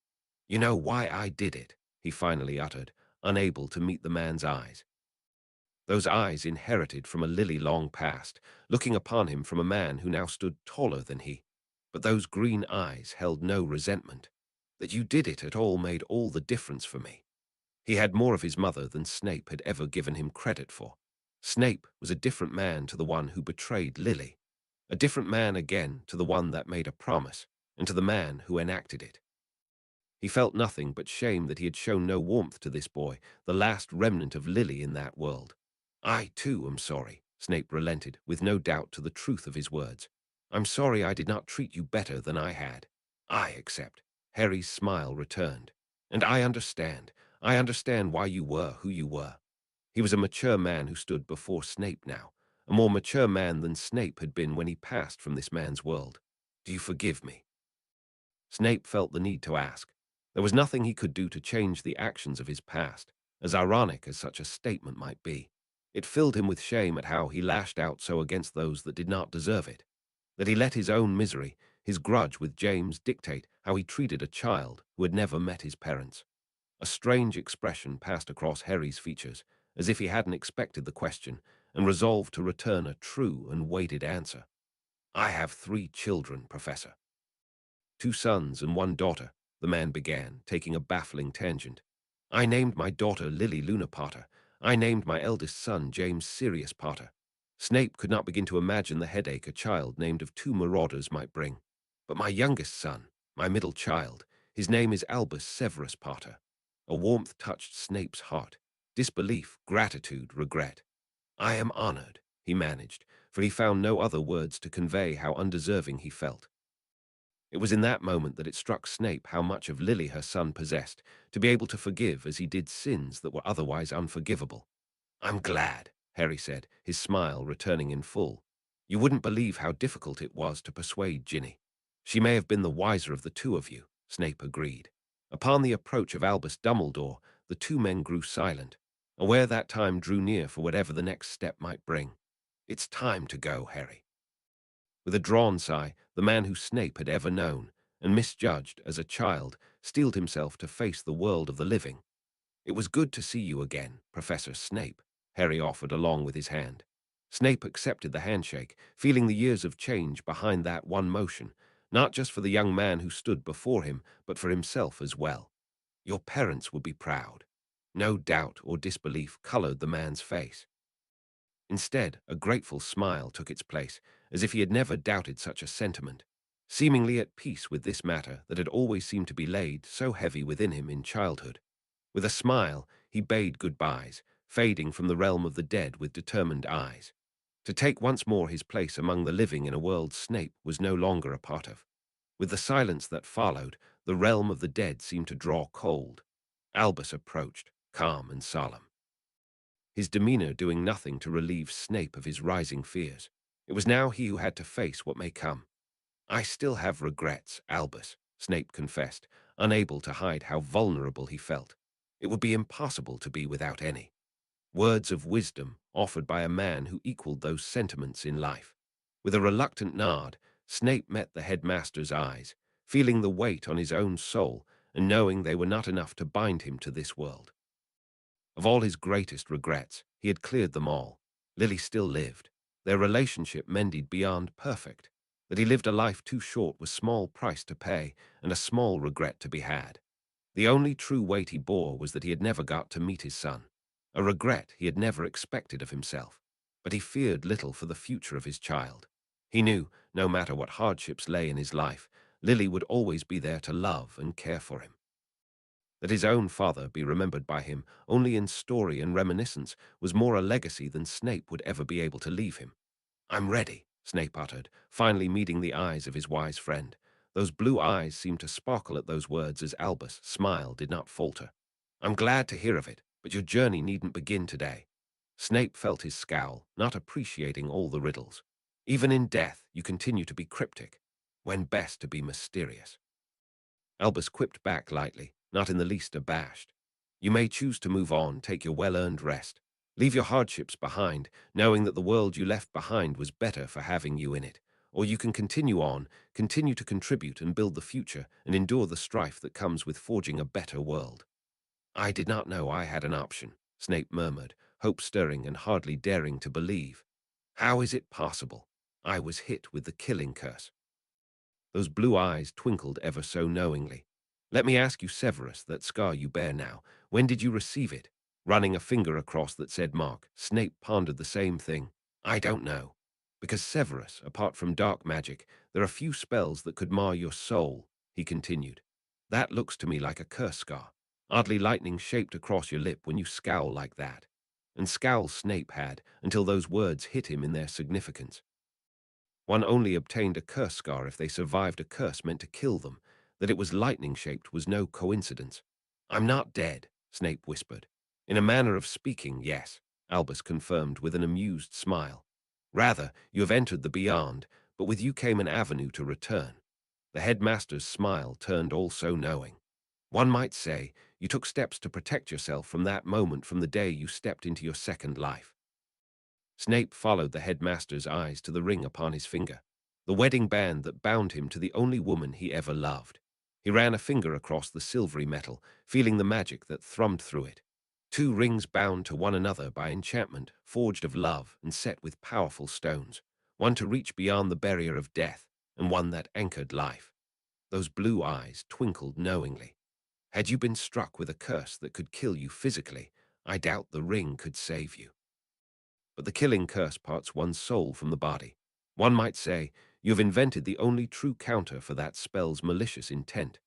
A: You know why I did it, he finally uttered, unable to meet the man's eyes. Those eyes inherited from a lily long past, looking upon him from a man who now stood taller than he. But those green eyes held no resentment. That you did it at all made all the difference for me. He had more of his mother than Snape had ever given him credit for. Snape was a different man to the one who betrayed Lily, a different man again to the one that made a promise, and to the man who enacted it. He felt nothing but shame that he had shown no warmth to this boy, the last remnant of Lily in that world. I, too, am sorry, Snape relented, with no doubt to the truth of his words. I'm sorry I did not treat you better than I had. I accept. Harry's smile returned. And I understand. I understand why you were who you were. He was a mature man who stood before Snape now, a more mature man than Snape had been when he passed from this man's world. Do you forgive me? Snape felt the need to ask. There was nothing he could do to change the actions of his past, as ironic as such a statement might be. It filled him with shame at how he lashed out so against those that did not deserve it, that he let his own misery, his grudge with James, dictate how he treated a child who had never met his parents. A strange expression passed across Harry's features, as if he hadn't expected the question and resolved to return a true and weighted answer. I have 3 children, Professor. 2 sons and 1 daughter, the man began, taking a baffling tangent. I named my daughter Lily Luna Potter. I named my eldest son James Sirius Potter. Snape could not begin to imagine the headache a child named of 2 marauders might bring. But my youngest son, my middle child, his name is Albus Severus Potter. A warmth touched Snape's heart. Disbelief, gratitude, regret. I am honored, he managed, for he found no other words to convey how undeserving he felt. It was in that moment that it struck Snape how much of Lily her son possessed, to be able to forgive as he did sins that were otherwise unforgivable. I'm glad, Harry said, his smile returning in full. You wouldn't believe how difficult it was to persuade Ginny. She may have been the wiser of the 2 of you, Snape agreed. Upon the approach of Albus Dumbledore, the 2 men grew silent, aware that time drew near for whatever the next step might bring. It's time to go, Harry. With a drawn sigh, the man who Snape had ever known, and misjudged as a child, steeled himself to face the world of the living. It was good to see you again, Professor Snape, Harry offered along with his hand. Snape accepted the handshake, feeling the years of change behind that one motion, not just for the young man who stood before him, but for himself as well. Your parents would be proud. No doubt or disbelief colored the man's face. Instead, a grateful smile took its place, as if he had never doubted such a sentiment. Seemingly at peace with this matter that had always seemed to be laid so heavy within him in childhood. With a smile, he bade goodbyes, fading from the realm of the dead with determined eyes. To take once more his place among the living in a world Snape was no longer a part of. With the silence that followed, the realm of the dead seemed to draw cold. Albus approached, calm and solemn, his demeanor doing nothing to relieve Snape of his rising fears. It was now he who had to face what may come. I still have regrets, Albus, Snape confessed, unable to hide how vulnerable he felt. It would be impossible to be without any. Words of wisdom offered by a man who equaled those sentiments in life. With a reluctant nod, Snape met the headmaster's eyes, feeling the weight on his own soul and knowing they were not enough to bind him to this world. Of all his greatest regrets, he had cleared them all. Lily still lived, their relationship mended beyond perfect. That he lived a life too short was small price to pay and a small regret to be had. The only true weight he bore was that he had never got to meet his son, a regret he had never expected of himself. But he feared little for the future of his child. He knew, no matter what hardships lay in his life, Lily would always be there to love and care for him. That his own father be remembered by him only in story and reminiscence was more a legacy than Snape would ever be able to leave him. "I'm ready," Snape uttered, finally meeting the eyes of his wise friend. Those blue eyes seemed to sparkle at those words as Albus' smile did not falter. "I'm glad to hear of it, but your journey needn't begin today." Snape felt his scowl, not appreciating all the riddles. "Even in death, you continue to be cryptic, when best to be mysterious." Albus quipped back lightly, not in the least abashed. "You may choose to move on, take your well-earned rest. Leave your hardships behind, knowing that the world you left behind was better for having you in it. Or you can continue on, continue to contribute and build the future and endure the strife that comes with forging a better world." "I did not know I had an option," Snape murmured, hope stirring and hardly daring to believe. "How is it possible? I was hit with the killing curse." Those blue eyes twinkled ever so knowingly. "Let me ask you, Severus, that scar you bear now, when did you receive it?" Running a finger across that said mark, Snape pondered the same thing. "I don't know. Because Severus, apart from dark magic, there are few spells that could mar your soul," he continued. "That looks to me like a curse scar, oddly lightning-shaped across your lip when you scowl like that." And scowl Snape had, until those words hit him in their significance. One only obtained a curse scar if they survived a curse meant to kill them. That it was lightning-shaped was no coincidence. "I'm not dead," Snape whispered. "In a manner of speaking, yes," Albus confirmed with an amused smile. "Rather, you have entered the beyond, but with you came an avenue to return." The headmaster's smile turned also knowing. "One might say, you took steps to protect yourself from that moment from the day you stepped into your second life." Snape followed the headmaster's eyes to the ring upon his finger, the wedding band that bound him to the only woman he ever loved. He ran a finger across the silvery metal, feeling the magic that thrummed through it. Two rings bound to one another by enchantment, forged of love and set with powerful stones, one to reach beyond the barrier of death, and one that anchored life. Those blue eyes twinkled knowingly. "Had you been struck with a curse that could kill you physically, I doubt the ring could save you. But the killing curse parts one's soul from the body. One might say, you've invented the only true counter for that spell's malicious intent."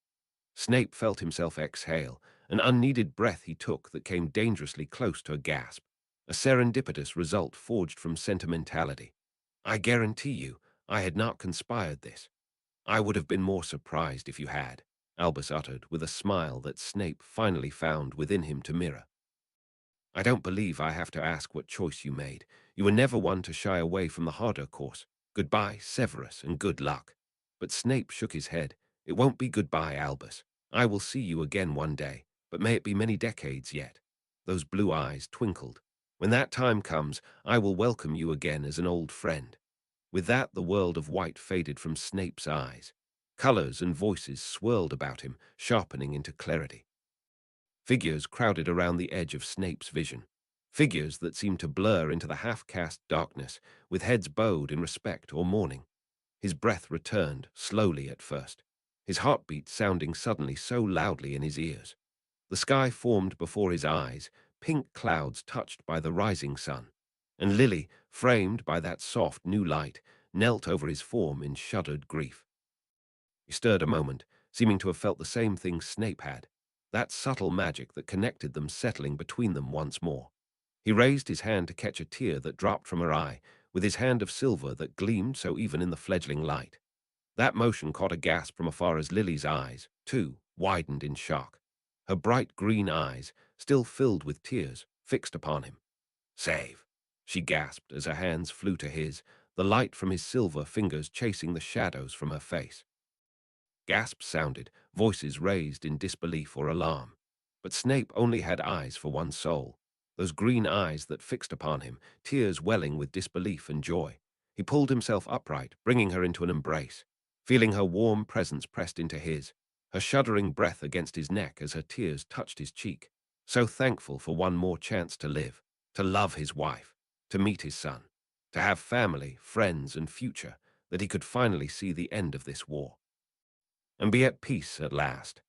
A: Snape felt himself exhale, an unneeded breath he took that came dangerously close to a gasp, a serendipitous result forged from sentimentality. "I guarantee you, I had not conspired this." "I would have been more surprised if you had," Albus uttered with a smile that Snape finally found within him to mirror. "I don't believe I have to ask what choice you made. You were never one to shy away from the harder course. Goodbye, Severus, and good luck." But Snape shook his head. "It won't be goodbye, Albus. I will see you again one day, but may it be many decades yet." Those blue eyes twinkled. "When that time comes, I will welcome you again as an old friend." With that, the world of white faded from Snape's eyes. Colors and voices swirled about him, sharpening into clarity. Figures crowded around the edge of Snape's vision. Figures that seemed to blur into the half-cast darkness, with heads bowed in respect or mourning. His breath returned, slowly at first, his heartbeat sounding suddenly so loudly in his ears. The sky formed before his eyes, pink clouds touched by the rising sun. And Lily, framed by that soft new light, knelt over his form in shuddered grief. He stirred a moment, seeming to have felt the same thing Snape had, that subtle magic that connected them settling between them once more. He raised his hand to catch a tear that dropped from her eye, with his hand of silver that gleamed so even in the fledgling light. That motion caught a gasp from afar as Lily's eyes, too, widened in shock. Her bright green eyes, still filled with tears, fixed upon him. "Save!" she gasped as her hands flew to his, the light from his silver fingers chasing the shadows from her face. Gasps sounded, voices raised in disbelief or alarm. But Snape only had eyes for one soul, those green eyes that fixed upon him, tears welling with disbelief and joy. He pulled himself upright, bringing her into an embrace, feeling her warm presence pressed into his, her shuddering breath against his neck as her tears touched his cheek, so thankful for one more chance to live, to love his wife, to meet his son, to have family, friends, and future. that he could finally see the end of this war and be at peace at last.